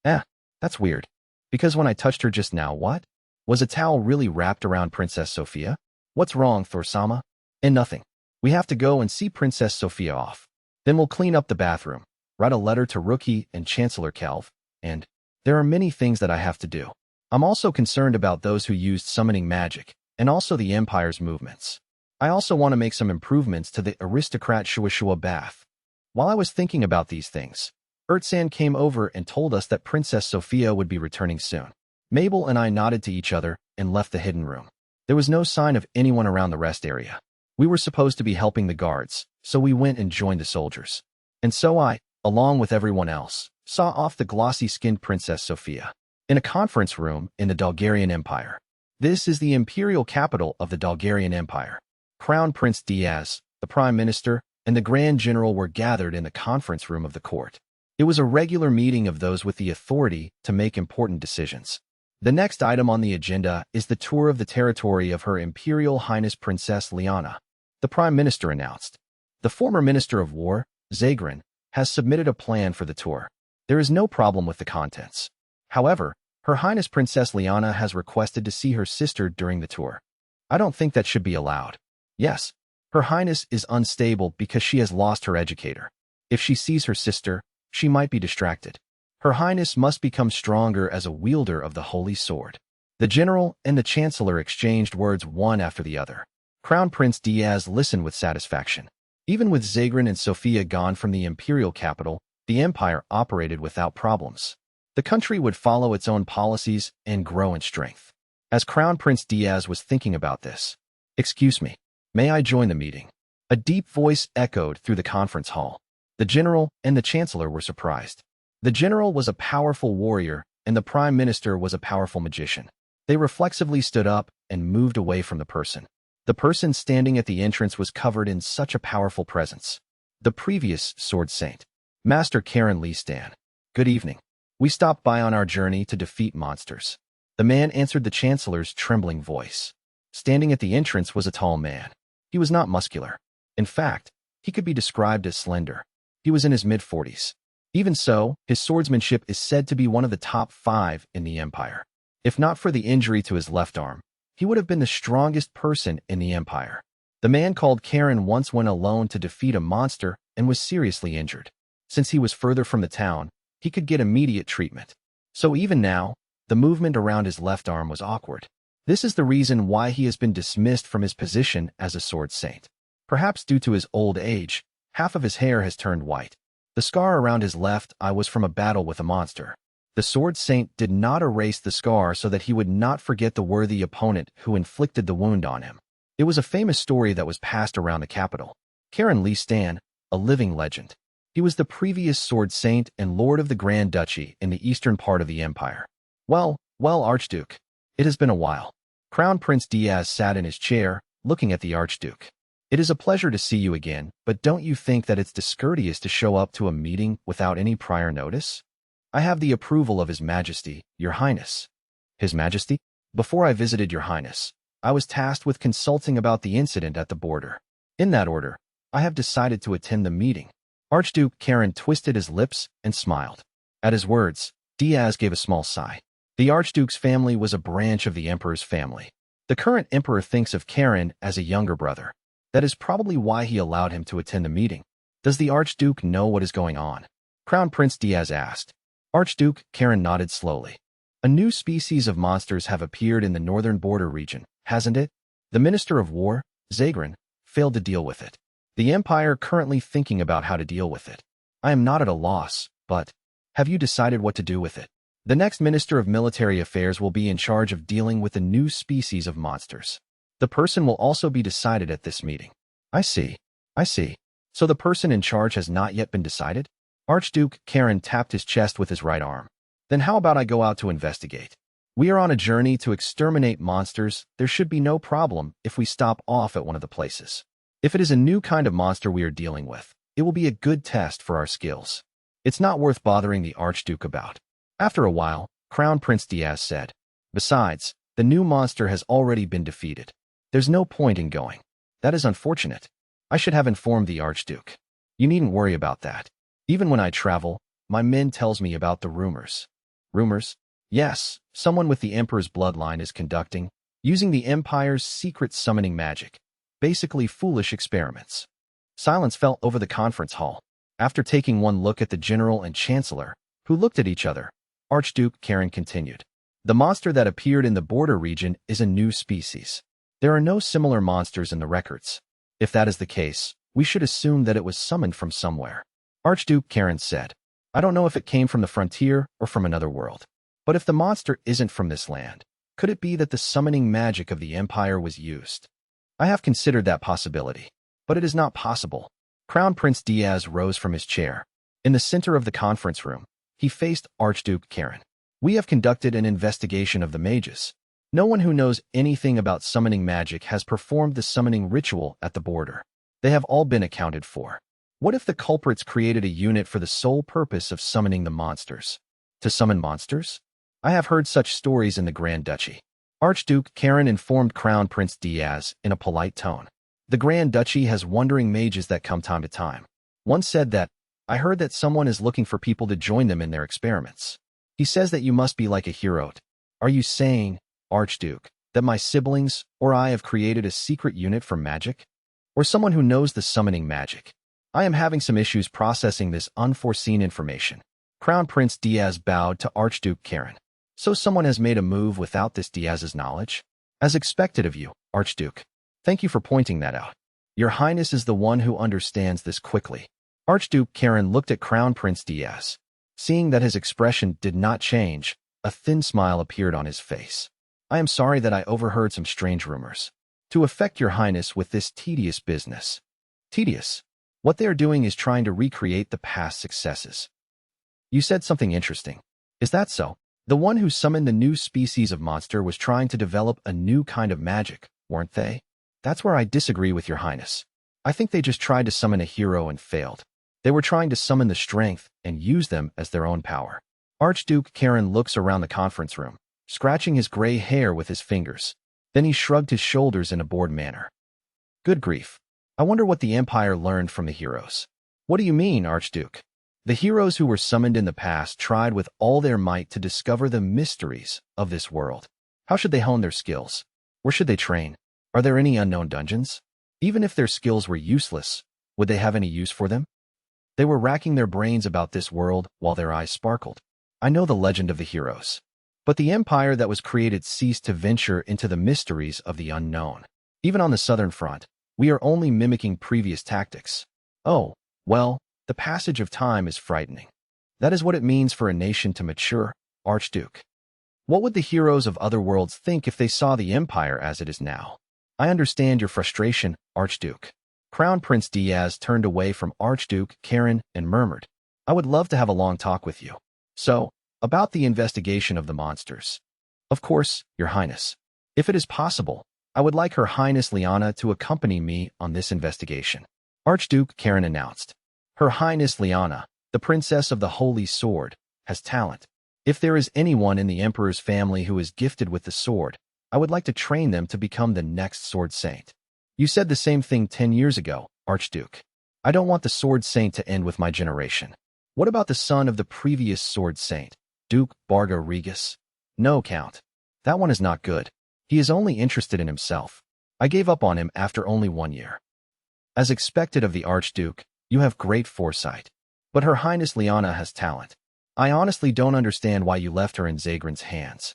That's weird. Because when I touched her just now, what? Was a towel really wrapped around Princess Sophia? What's wrong, Thor-sama? And nothing. We have to go and see Princess Sophia off. Then we'll clean up the bathroom, write a letter to Rookie and Chancellor Kelv, and there are many things that I have to do. I'm also concerned about those who used summoning magic, and also the Empire's movements. I also want to make some improvements to the aristocrat shua bath. While I was thinking about these things, Ertsan came over and told us that Princess Sophia would be returning soon. Mabel and I nodded to each other and left the hidden room. There was no sign of anyone around the rest area. We were supposed to be helping the guards, so we went and joined the soldiers. And so I, along with everyone else, saw off the glossy-skinned Princess Sophia in a conference room in the Dalgarian Empire. This is the imperial capital of the Dalgarian Empire. Crown Prince Diaz, the Prime Minister, and the Grand General were gathered in the conference room of the court. It was a regular meeting of those with the authority to make important decisions. The next item on the agenda is the tour of the territory of Her Imperial Highness Princess Liana, the Prime Minister announced. The former Minister of War, Zagrin, has submitted a plan for the tour. There is no problem with the contents. However, Her Highness Princess Liana has requested to see her sister during the tour. I don't think that should be allowed. Yes, Her Highness is unstable because she has lost her educator. If she sees her sister, she might be distracted. Her Highness must become stronger as a wielder of the Holy Sword. The General and the Chancellor exchanged words one after the other. Crown Prince Diaz listened with satisfaction. Even with Zagrin and Sophia gone from the imperial capital, the Empire operated without problems. The country would follow its own policies and grow in strength. As Crown Prince Diaz was thinking about this, "Excuse me, may I join the meeting?" A deep voice echoed through the conference hall. The General and the Chancellor were surprised. The General was a powerful warrior, and the Prime Minister was a powerful magician. They reflexively stood up and moved away from the person. The person standing at the entrance was covered in such a powerful presence. The previous Sword Saint, Master Karen Lee Stan. Good evening. We stopped by on our journey to defeat monsters. The man answered the Chancellor's trembling voice. Standing at the entrance was a tall man. He was not muscular. In fact, he could be described as slender. He was in his mid-40s. Even so, his swordsmanship is said to be one of the top 5 in the Empire. If not for the injury to his left arm, he would have been the strongest person in the Empire. The man called Karen once went alone to defeat a monster and was seriously injured. Since he was further from the town, he could get immediate treatment. So even now, the movement around his left arm was awkward. This is the reason why he has been dismissed from his position as a sword saint. Perhaps due to his old age, half of his hair has turned white. The scar around his left eye was from a battle with a monster. The sword saint did not erase the scar so that he would not forget the worthy opponent who inflicted the wound on him. It was a famous story that was passed around the capital. Karen Lee Stan, a living legend. He was the previous sword saint and lord of the Grand Duchy in the eastern part of the empire. Well, Archduke. It has been a while. Crown Prince Diaz sat in his chair, looking at the Archduke. It is a pleasure to see you again, but don't you think that it's discourteous to show up to a meeting without any prior notice? I have the approval of His Majesty, Your Highness. His Majesty? Before I visited Your Highness, I was tasked with consulting about the incident at the border. In that order, I have decided to attend the meeting. Archduke Karen twisted his lips and smiled. At his words, Diaz gave a small sigh. The Archduke's family was a branch of the Emperor's family. The current Emperor thinks of Karen as a younger brother. That is probably why he allowed him to attend the meeting. Does the Archduke know what is going on? Crown Prince Diaz asked. Archduke Karen nodded slowly. A new species of monsters have appeared in the northern border region, hasn't it? The Minister of War, Zagran, failed to deal with it. The Empire currently thinking about how to deal with it. I am not at a loss, but have you decided what to do with it? The next Minister of Military Affairs will be in charge of dealing with the new species of monsters. The person will also be decided at this meeting. I see. So the person in charge has not yet been decided? Archduke Karen tapped his chest with his right arm. Then how about I go out to investigate? We are on a journey to exterminate monsters. There should be no problem if we stop off at one of the places. If it is a new kind of monster we are dealing with, it will be a good test for our skills. It's not worth bothering the Archduke about. After a while, Crown Prince Diaz said. Besides, the new monster has already been defeated. There's no point in going. That is unfortunate. I should have informed the Archduke. You needn't worry about that. Even when I travel, my men tells me about the rumors. Rumors? Yes, someone with the Emperor's bloodline is conducting, using the Empire's secret summoning magic. Basically foolish experiments. Silence fell over the conference hall. After taking one look at the General and Chancellor, who looked at each other, Archduke Karen continued. The monster that appeared in the border region is a new species. There are no similar monsters in the records. If that is the case, we should assume that it was summoned from somewhere. Archduke Karen said, I don't know if it came from the frontier or from another world. But if the monster isn't from this land, could it be that the summoning magic of the Empire was used? I have considered that possibility, but it is not possible. Crown Prince Diaz rose from his chair. In the center of the conference room, he faced Archduke Karen. We have conducted an investigation of the mages. No one who knows anything about summoning magic has performed the summoning ritual at the border. They have all been accounted for. What if the culprits created a unit for the sole purpose of summoning the monsters? To summon monsters? I have heard such stories in the Grand Duchy. Archduke Karen informed Crown Prince Diaz in a polite tone. The Grand Duchy has wandering mages that come time to time. One said that, I heard that someone is looking for people to join them in their experiments. He says that you must be like a hero. Are you saying, Archduke, that my siblings or I have created a secret unit for magic? Or someone who knows the summoning magic? I am having some issues processing this unforeseen information. Crown Prince Diaz bowed to Archduke Karen. So someone has made a move without this Diaz's knowledge? As expected of you, Archduke. Thank you for pointing that out. Your Highness is the one who understands this quickly. Archduke Karen looked at Crown Prince Diaz. Seeing that his expression did not change, a thin smile appeared on his face. I am sorry that I overheard some strange rumors. To affect your Highness with this tedious business. Tedious? What they are doing is trying to recreate the past successes. You said something interesting. Is that so? The one who summoned the new species of monster was trying to develop a new kind of magic, weren't they? That's where I disagree with your Highness. I think they just tried to summon a hero and failed. They were trying to summon the strength and use them as their own power. Archduke Karen looks around the conference room, scratching his gray hair with his fingers. Then he shrugged his shoulders in a bored manner. Good grief. I wonder what the Empire learned from the heroes. What do you mean, Archduke? The heroes who were summoned in the past tried with all their might to discover the mysteries of this world. How should they hone their skills? Where should they train? Are there any unknown dungeons? Even if their skills were useless, would they have any use for them? They were racking their brains about this world while their eyes sparkled. I know the legend of the heroes. But the empire that was created ceased to venture into the mysteries of the unknown. Even on the southern front, we are only mimicking previous tactics. Oh, well, the passage of time is frightening. That is what it means for a nation to mature, Archduke. What would the heroes of other worlds think if they saw the empire as it is now? I understand your frustration, Archduke. Crown Prince Diaz turned away from Archduke Karen and murmured, I would love to have a long talk with you. So, about the investigation of the monsters. Of course, Your Highness. If it is possible, I would like Her Highness Liana to accompany me on this investigation. Archduke Karen announced. Her Highness Liana, the Princess of the Holy Sword, has talent. If there is anyone in the Emperor's family who is gifted with the sword, I would like to train them to become the next Sword Saint. You said the same thing 10 years ago, Archduke. I don't want the Sword Saint to end with my generation. What about the son of the previous Sword Saint, Duke Barga Regis? No, Count. That one is not good. He is only interested in himself. I gave up on him after only 1 year. As expected of the Archduke, you have great foresight. But Her Highness Liana has talent. I honestly don't understand why you left her in Zagran's hands.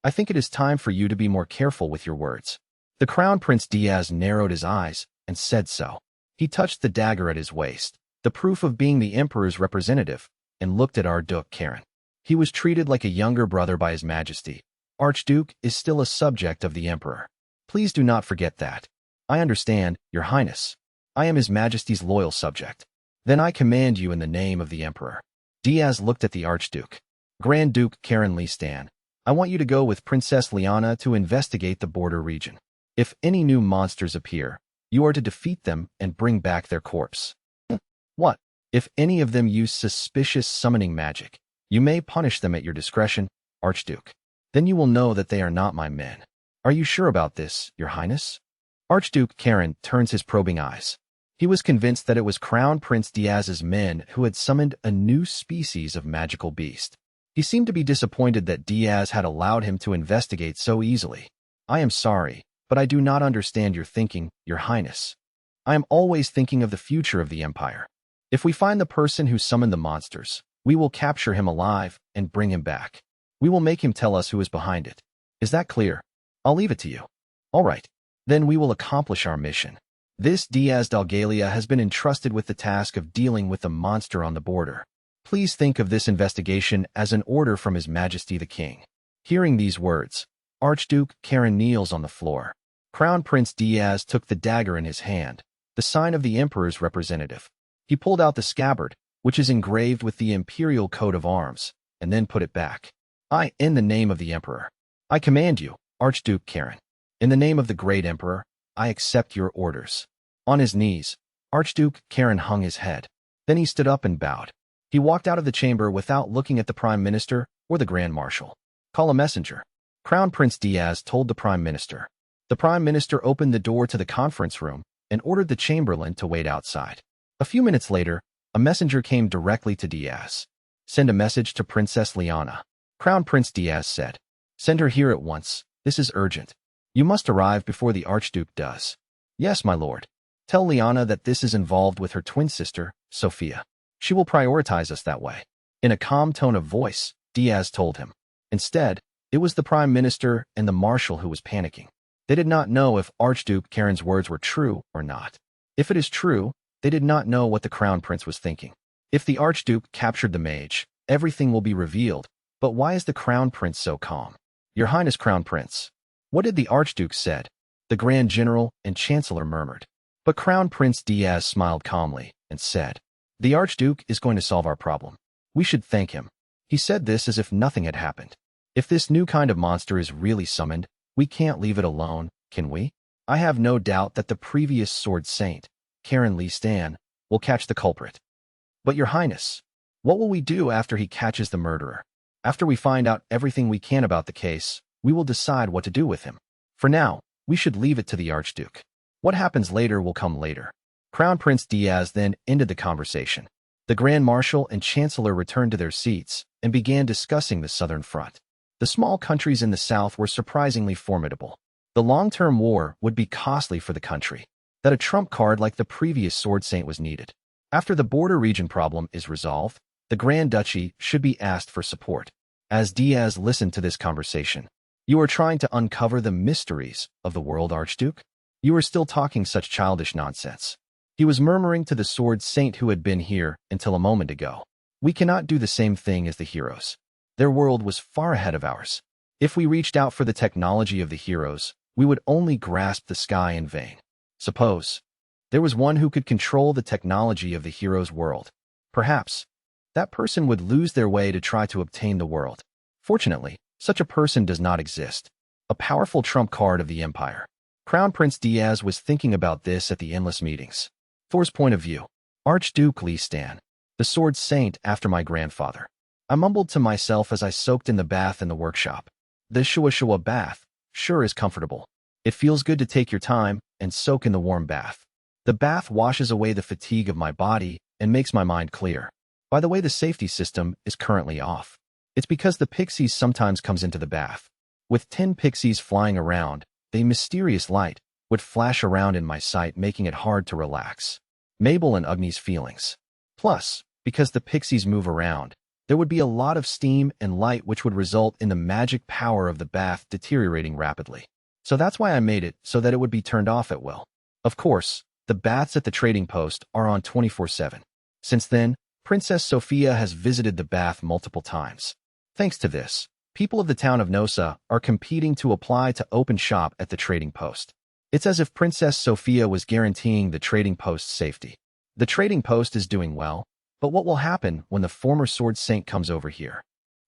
I think it is time for you to be more careful with your words. The Crown Prince Diaz narrowed his eyes and said so. He touched the dagger at his waist, the proof of being the Emperor's representative, and looked at Archduke Karen. He was treated like a younger brother by His Majesty. Archduke is still a subject of the Emperor. Please do not forget that. I understand, Your Highness. I am His Majesty's loyal subject. Then I command you in the name of the Emperor. Diaz looked at the Archduke. Grand Duke Karen Lee Stan, I want you to go with Princess Liana to investigate the border region. If any new monsters appear, you are to defeat them and bring back their corpse. What? If any of them use suspicious summoning magic, you may punish them at your discretion, Archduke. Then you will know that they are not my men. Are you sure about this, Your Highness? Archduke Karen turns his probing eyes. He was convinced that it was Crown Prince Diaz's men who had summoned a new species of magical beast. He seemed to be disappointed that Diaz had allowed him to investigate so easily. I am sorry, but I do not understand your thinking, Your Highness. I am always thinking of the future of the Empire. If we find the person who summoned the monsters, we will capture him alive and bring him back. We will make him tell us who is behind it. Is that clear? I'll leave it to you. All right. Then we will accomplish our mission. This Diaz Dalgalia has been entrusted with the task of dealing with the monster on the border. Please think of this investigation as an order from His Majesty the King. Hearing these words, Archduke Karen kneels on the floor. Crown Prince Diaz took the dagger in his hand, the sign of the Emperor's representative. He pulled out the scabbard, which is engraved with the imperial coat of arms, and then put it back. In the name of the Emperor, I command you, Archduke Karen. In the name of the great Emperor, I accept your orders. On his knees, Archduke Karen hung his head. Then he stood up and bowed. He walked out of the chamber without looking at the Prime Minister or the Grand Marshal. Call a messenger. Crown Prince Diaz told the Prime Minister. The Prime Minister opened the door to the conference room and ordered the Chamberlain to wait outside. A few minutes later, a messenger came directly to Diaz. Send a message to Princess Liana. Crown Prince Diaz said. Send her here at once. This is urgent. You must arrive before the Archduke does. Yes, my lord. Tell Liana that this is involved with her twin sister, Sophia. She will prioritize us that way. In a calm tone of voice, Diaz told him. Instead, it was the Prime Minister and the Marshal who was panicking. They did not know if Archduke Karen's words were true or not. If it is true, they did not know what the Crown Prince was thinking. If the Archduke captured the mage, everything will be revealed. But why is the Crown Prince so calm? Your Highness Crown Prince. What did the Archduke said? The Grand General and Chancellor murmured. But Crown Prince Diaz smiled calmly and said, The Archduke is going to solve our problem. We should thank him. He said this as if nothing had happened. If this new kind of monster is really summoned, we can't leave it alone, can we? I have no doubt that the previous Sword Saint, Karen Lee Stan, will catch the culprit. But Your Highness, what will we do after he catches the murderer? After we find out everything we can about the case, we will decide what to do with him. For now, we should leave it to the Archduke. What happens later will come later. Crown Prince Diaz then ended the conversation. The Grand Marshal and Chancellor returned to their seats and began discussing the southern front. The small countries in the south were surprisingly formidable. The long-term war would be costly for the country. That a trump card like the previous Sword Saint was needed. After the border region problem is resolved, the Grand Duchy should be asked for support. As Diaz listened to this conversation. You are trying to uncover the mysteries of the world, Archduke? You are still talking such childish nonsense. He was murmuring to the sword saint who had been here until a moment ago. We cannot do the same thing as the heroes. Their world was far ahead of ours. If we reached out for the technology of the heroes, we would only grasp the sky in vain. Suppose there was one who could control the technology of the heroes' world. Perhaps that person would lose their way to try to obtain the world. Fortunately, such a person does not exist. A powerful trump card of the Empire. Crown Prince Diaz was thinking about this at the endless meetings. Thor's point of view. Archduke Li Stan, the sword saint after my grandfather. I mumbled to myself as I soaked in the bath in the workshop. The Shuwa bath sure is comfortable. It feels good to take your time and soak in the warm bath. The bath washes away the fatigue of my body and makes my mind clear. By the way, the safety system is currently off. It's because the pixies sometimes comes into the bath. With 10 pixies flying around, a mysterious light would flash around in my sight, making it hard to relax. Mabel and Agni's feelings. Plus, because the pixies move around, there would be a lot of steam and light which would result in the magic power of the bath deteriorating rapidly. So that's why I made it so that it would be turned off at will. Of course, the baths at the trading post are on 24/7. Since then, Princess Sophia has visited the bath multiple times. Thanks to this, people of the town of Nosa are competing to apply to open shop at the trading post. It's as if Princess Sophia was guaranteeing the trading post's safety. The trading post is doing well, but what will happen when the former sword saint comes over here?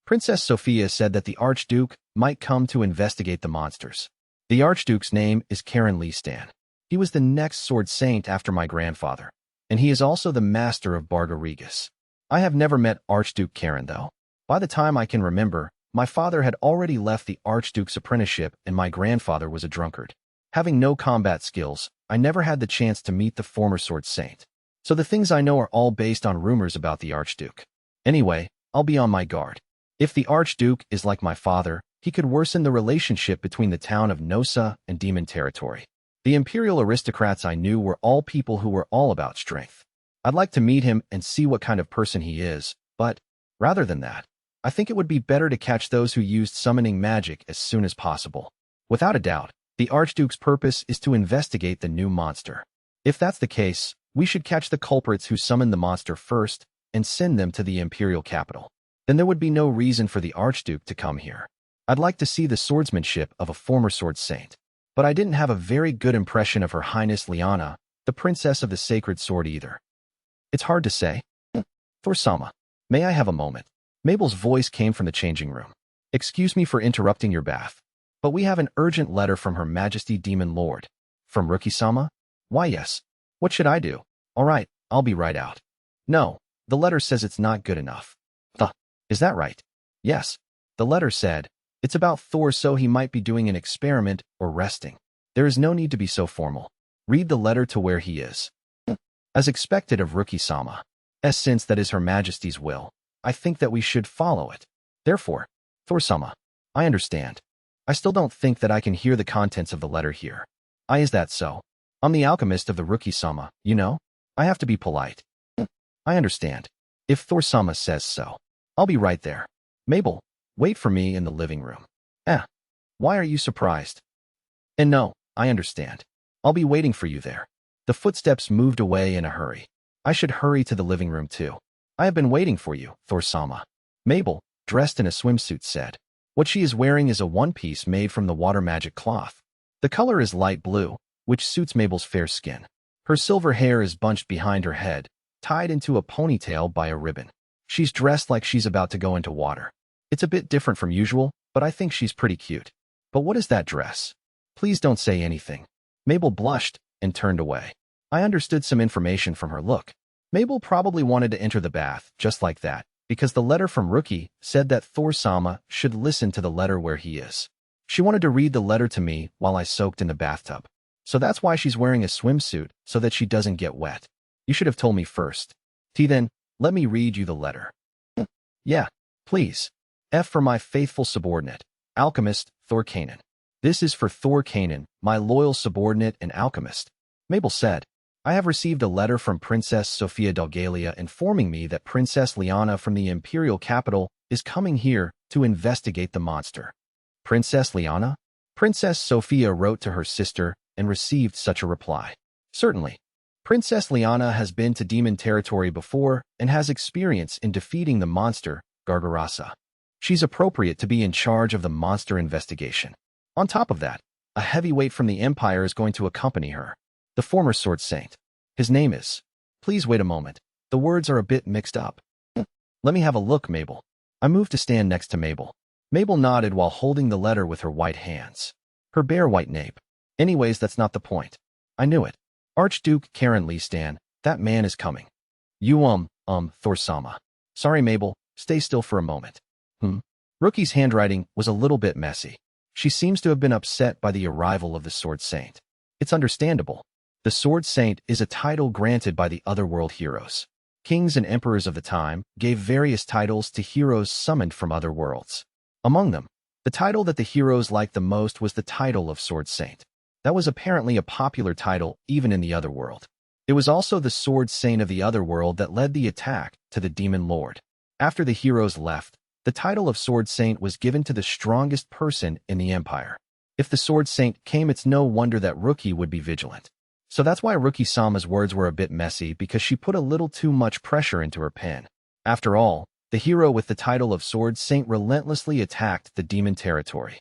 Princess Sophia said that the Archduke might come to investigate the monsters. The Archduke's name is Karen Li Stan. He was the next sword saint after my grandfather, and he is also the master of Bargarigas. I have never met Archduke Karen, though. By the time I can remember, my father had already left the Archduke's apprenticeship and my grandfather was a drunkard. Having no combat skills, I never had the chance to meet the former sword saint. So the things I know are all based on rumors about the Archduke. Anyway, I'll be on my guard. If the Archduke is like my father, he could worsen the relationship between the town of Nosa and Demon Territory. The imperial aristocrats I knew were all people who were all about strength. I'd like to meet him and see what kind of person he is, but rather than that, I think it would be better to catch those who used summoning magic as soon as possible. Without a doubt, the Archduke's purpose is to investigate the new monster. If that's the case, we should catch the culprits who summoned the monster first and send them to the imperial capital. Then there would be no reason for the Archduke to come here. I'd like to see the swordsmanship of a former sword saint. But I didn't have a very good impression of Her Highness Liana, the Princess of the Sacred Sword either. It's hard to say. Thor-sama, may I have a moment? Mabel's voice came from the changing room. Excuse me for interrupting your bath, but we have an urgent letter from Her Majesty Demon Lord. From Rookie-sama? Why yes. What should I do? All right, I'll be right out. No, the letter says it's not good enough. Is that right? Yes. The letter said, it's about Thor, so he might be doing an experiment or resting. There is no need to be so formal. Read the letter to where he is. As expected of Rookie-sama. Since that is Her Majesty's will, I think that we should follow it. Therefore, Thor-sama, I understand. I still don't think that I can hear the contents of the letter here. Is that so? I'm the alchemist of the Rookie-sama, you know? I have to be polite. I understand. If Thor-sama says so. I'll be right there. Mabel, wait for me in the living room. Why are you surprised? And no, I understand. I'll be waiting for you there. The footsteps moved away in a hurry. I should hurry to the living room too. I have been waiting for you, Thor-sama. Mabel, dressed in a swimsuit, said. What she is wearing is a one-piece made from the water magic cloth. The color is light blue, which suits Mabel's fair skin. Her silver hair is bunched behind her head, tied into a ponytail by a ribbon. She's dressed like she's about to go into water. It's a bit different from usual, but I think she's pretty cute. But what is that dress? Please don't say anything. Mabel blushed and turned away. I understood some information from her look. Mabel probably wanted to enter the bath just like that, because the letter from Rookie said that Thor-sama should listen to the letter where he is. She wanted to read the letter to me while I soaked in the bathtub. So that's why she's wearing a swimsuit, so that she doesn't get wet. You should have told me first. Then, let me read you the letter. Yeah, please. F for my faithful subordinate, alchemist, Thor Kanan. This is for Thor Kanan, my loyal subordinate and alchemist. Mabel said, I have received a letter from Princess Sophia Dalgalia informing me that Princess Liana from the imperial capital is coming here to investigate the monster. Princess Liana? Princess Sophia wrote to her sister and received such a reply. Certainly. Princess Liana has been to demon territory before and has experience in defeating the monster, Gargarasa. She's appropriate to be in charge of the monster investigation. On top of that, a heavyweight from the Empire is going to accompany her. The former Sword Saint. His name is... Please wait a moment. The words are a bit mixed up. Let me have a look, Mabel. I moved to stand next to Mabel. Mabel nodded while holding the letter with her white hands. Her bare white nape. Anyways, that's not the point. I knew it. Archduke Karen Leestan, that man is coming. You Thor-sama. Sorry, Mabel, stay still for a moment. Rookie's handwriting was a little bit messy. She seems to have been upset by the arrival of the Sword Saint. It's understandable. The Sword Saint is a title granted by the Otherworld heroes. Kings and emperors of the time gave various titles to heroes summoned from other worlds. Among them, the title that the heroes liked the most was the title of Sword Saint. That was apparently a popular title even in the Otherworld. It was also the Sword Saint of the Otherworld that led the attack to the Demon Lord. After the heroes left, the title of Sword Saint was given to the strongest person in the Empire. If the Sword Saint came, it's no wonder that Rookie would be vigilant. So that's why Rookie-sama's words were a bit messy, because she put a little too much pressure into her pen. After all, the hero with the title of Sword Saint relentlessly attacked the demon territory.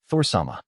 Thor-sama.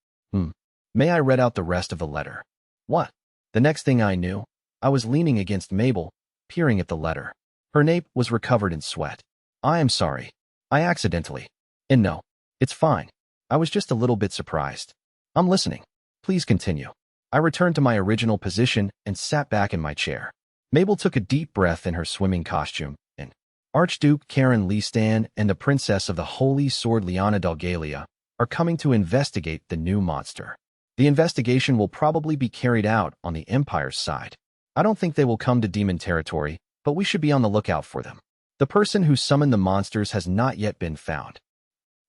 May I read out the rest of the letter? What? The next thing I knew, I was leaning against Mabel, peering at the letter. Her nape was recovered in sweat. I am sorry. I accidentally. And no, it's fine. I was just a little bit surprised. I'm listening. Please continue. I returned to my original position and sat back in my chair. Mabel took a deep breath in her swimming costume, and Archduke Karen Leestan and the Princess of the Holy Sword Liana Dalgalia are coming to investigate the new monster. The investigation will probably be carried out on the Empire's side. I don't think they will come to demon territory, but we should be on the lookout for them. The person who summoned the monsters has not yet been found.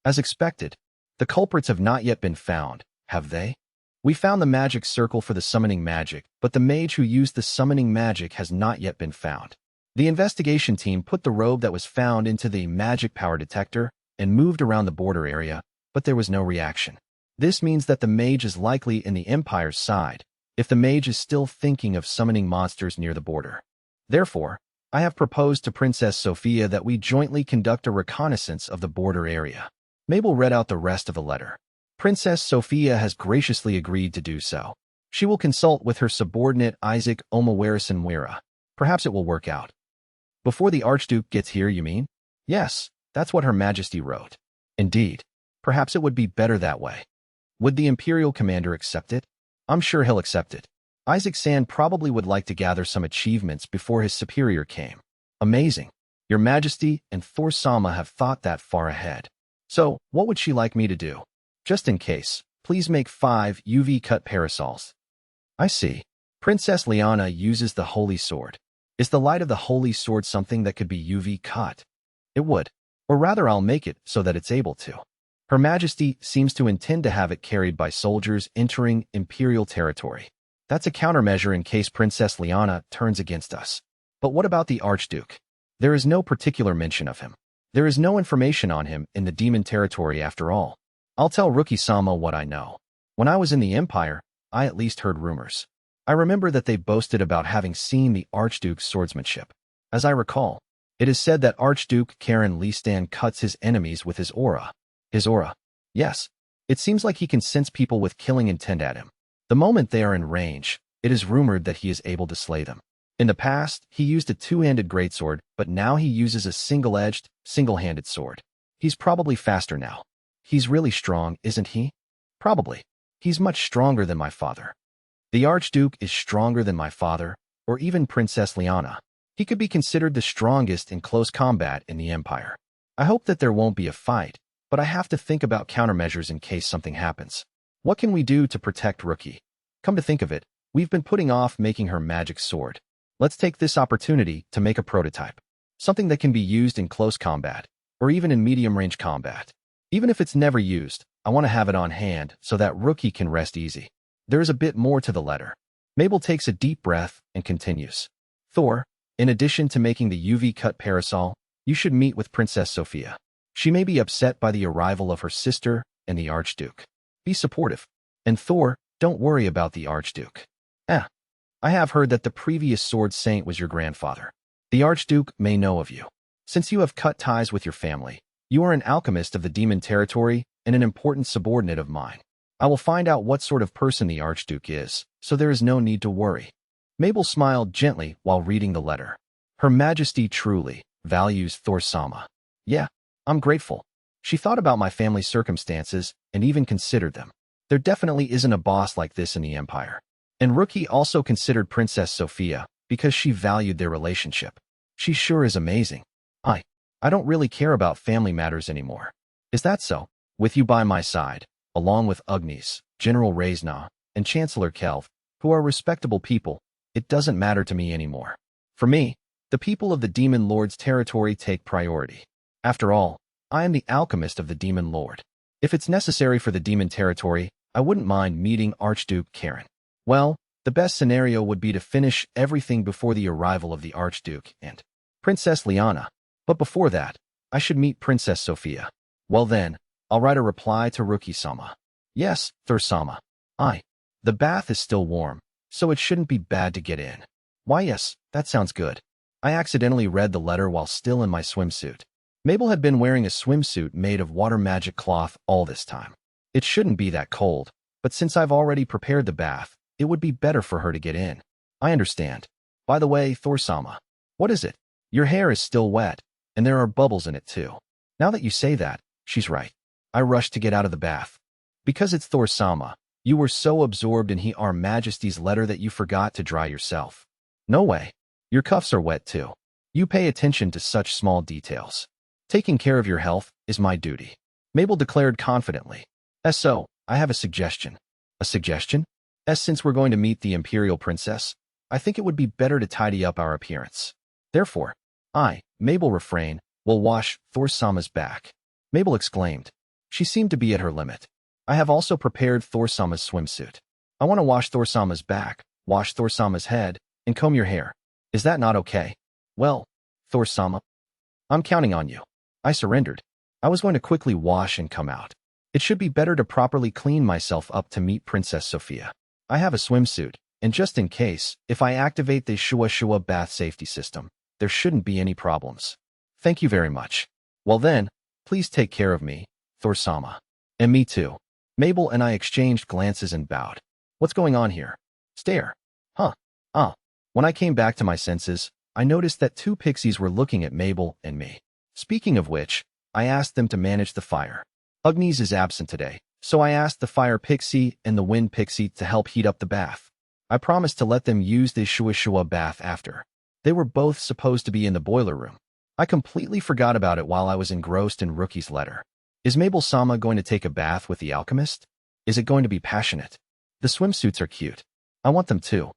As expected, the culprits have not yet been found, have they? We found the magic circle for the summoning magic, but the mage who used the summoning magic has not yet been found. The investigation team put the robe that was found into the magic power detector and moved around the border area, but there was no reaction. This means that the mage is likely in the Empire's side, if the mage is still thinking of summoning monsters near the border. Therefore, I have proposed to Princess Sophia that we jointly conduct a reconnaissance of the border area. Mabel read out the rest of the letter. Princess Sophia has graciously agreed to do so. She will consult with her subordinate Isaac Omawarison-Wira. Perhaps it will work out. Before the Archduke gets here, you mean? Yes, that's what Her Majesty wrote. Indeed. Perhaps it would be better that way. Would the Imperial Commander accept it? I'm sure he'll accept it. Isaac San probably would like to gather some achievements before his superior came. Amazing. Your Majesty and Thor-sama have thought that far ahead. So, what would she like me to do? Just in case, please make 5 UV-cut parasols. I see. Princess Liana uses the Holy Sword. Is the light of the Holy Sword something that could be UV-cut? It would. Or rather, I'll make it so that it's able to. Her Majesty seems to intend to have it carried by soldiers entering Imperial territory. That's a countermeasure in case Princess Liana turns against us. But what about the Archduke? There is no particular mention of him. There is no information on him in the demon territory after all. I'll tell Rookie-sama what I know. When I was in the Empire, I at least heard rumors. I remember that they boasted about having seen the Archduke's swordsmanship. As I recall, it is said that Archduke Karen Leestan cuts his enemies with his aura. His aura? Yes. It seems like he can sense people with killing intent at him. The moment they are in range, it is rumored that he is able to slay them. In the past, he used a two-handed greatsword, but now he uses a single-edged, single-handed sword. He's probably faster now. He's really strong, isn't he? Probably. He's much stronger than my father. The Archduke is stronger than my father, or even Princess Liana. He could be considered the strongest in close combat in the Empire. I hope that there won't be a fight, but I have to think about countermeasures in case something happens. What can we do to protect Rookie? Come to think of it, we've been putting off making her magic sword. Let's take this opportunity to make a prototype. Something that can be used in close combat, or even in medium-range combat. Even if it's never used, I want to have it on hand so that Rookie can rest easy. There is a bit more to the letter. Mabel takes a deep breath and continues. Thor, in addition to making the UV-cut parasol, You should meet with Princess Sophia. She may be upset by the arrival of her sister and the Archduke. Be supportive. And Thor, don't worry about the Archduke. I have heard that the previous sword saint was your grandfather. The Archduke may know of you. Since you have cut ties with your family, you are an alchemist of the demon territory and an important subordinate of mine. I will find out what sort of person the Archduke is, so there is no need to worry. Mabel smiled gently while reading the letter. Her Majesty truly values Thor-sama. Yeah, I'm grateful. She thought about my family's circumstances and even considered them. There definitely isn't a boss like this in the Empire. And Rookie also considered Princess Sophia because she valued their relationship. She sure is amazing. I don't really care about family matters anymore. Is that so? With you by my side, along with Ugnis, General Reisna, and Chancellor Kelv, who are respectable people, it doesn't matter to me anymore. For me, the people of the Demon Lord's territory take priority. After all, I am the alchemist of the Demon Lord. If it's necessary for the demon territory, I wouldn't mind meeting Archduke Karen. Well, the best scenario would be to finish everything before the arrival of the Archduke and Princess Liana. But before that, I should meet Princess Sophia. Well then, I'll write a reply to Rookie-sama. Yes, Thor-sama. The bath is still warm, so it shouldn't be bad to get in. Why yes, that sounds good. I accidentally read the letter while still in my swimsuit. Mabel had been wearing a swimsuit made of water magic cloth all this time. It shouldn't be that cold, but since I've already prepared the bath, it would be better for her to get in. I understand. By the way, Thor-sama, what is it? Your hair is still wet, and there are bubbles in it too. Now that you say that, she's right. I rushed to get out of the bath. Because it's Thor-sama, you were so absorbed in Our Majesty's letter that you forgot to dry yourself. No way. Your cuffs are wet too. You pay attention to such small details. Taking care of your health is my duty, Mabel declared confidently. So, I have a suggestion. A suggestion? Since we're going to meet the Imperial Princess, I think it would be better to tidy up our appearance. Therefore, Mabel refrained, will wash Thor-sama's back. Mabel exclaimed. She seemed to be at her limit. I have also prepared Thor-sama's swimsuit. I want to wash Thor-sama's back, wash Thor-sama's head, and comb your hair. Is that not okay? Well, Thor-sama, I'm counting on you. I surrendered. I was going to quickly wash and come out. It should be better to properly clean myself up to meet Princess Sophia. I have a swimsuit, and just in case, if I activate the Shua bath safety system, there shouldn't be any problems. Thank you very much. Well then, please take care of me, Thor-sama. And me too. Mabel and I exchanged glances and bowed. What's going on here? Stare. When I came back to my senses, I noticed that two pixies were looking at Mabel and me. Speaking of which, I asked them to manage the fire. Ugnis is absent today, so I asked the fire pixie and the wind pixie to help heat up the bath. I promised to let them use the Shua bath after. They were both supposed to be in the boiler room. I completely forgot about it while I was engrossed in Rookie's letter. Is Mabel-sama going to take a bath with the alchemist? Is it going to be passionate? The swimsuits are cute. I want them too.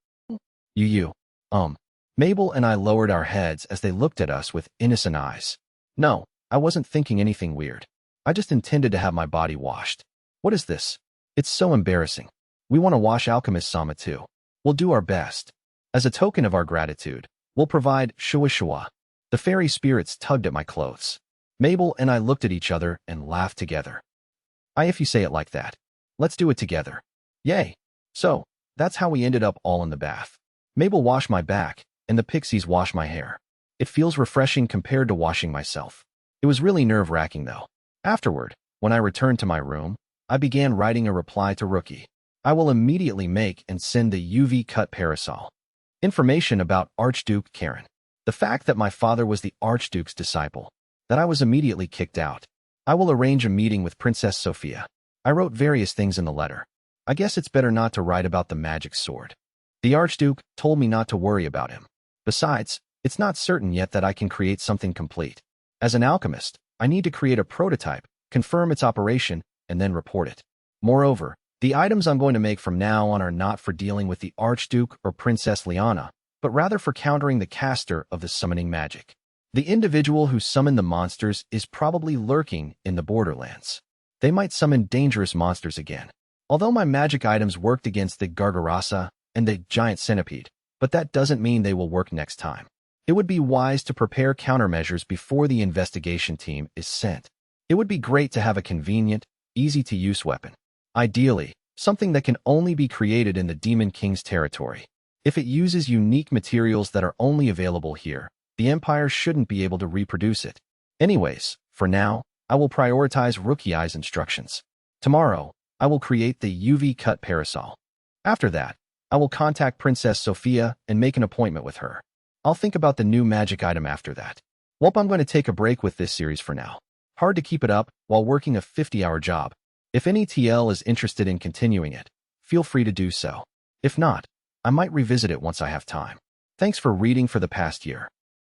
Mabel and I lowered our heads as they looked at us with innocent eyes. No, I wasn't thinking anything weird. I just intended to have my body washed. What is this? It's so embarrassing. We want to wash Alchemist-sama too. We'll do our best. As a token of our gratitude, we'll provide Shua. The fairy spirits tugged at my clothes. Mabel and I looked at each other and laughed together. If you say it like that. Let's do it together. Yay. So, that's how we ended up all in the bath. Mabel washed my back, and the pixies washed my hair. It feels refreshing compared to washing myself. It was really nerve-wracking though. Afterward, when I returned to my room, I began writing a reply to Rookie. I will immediately make and send the UV-cut parasol. Information about Archduke Karen. The fact that my father was the Archduke's disciple. That I was immediately kicked out. I will arrange a meeting with Princess Sophia. I wrote various things in the letter. I guess it's better not to write about the magic sword. The Archduke told me not to worry about him. Besides, it's not certain yet that I can create something complete. As an alchemist, I need to create a prototype, confirm its operation, and then report it. Moreover, the items I'm going to make from now on are not for dealing with the Archduke or Princess Liana, but rather for countering the caster of the summoning magic. The individual who summoned the monsters is probably lurking in the borderlands. They might summon dangerous monsters again. Although my magic items worked against the Gargarasa and the giant centipede, but that doesn't mean they will work next time. It would be wise to prepare countermeasures before the investigation team is sent. It would be great to have a convenient, easy-to-use weapon. Ideally, something that can only be created in the Demon King's territory. If it uses unique materials that are only available here, the Empire shouldn't be able to reproduce it. Anyways, for now, I will prioritize Rookie Eye's instructions. Tomorrow, I will create the UV-cut parasol. After that, I will contact Princess Sophia and make an appointment with her. I'll think about the new magic item after that. Well, I'm going to take a break with this series for now. Hard to keep it up while working a 50-hour job. If any TL is interested in continuing it, feel free to do so. If not, I might revisit it once I have time. Thanks for reading for the past year.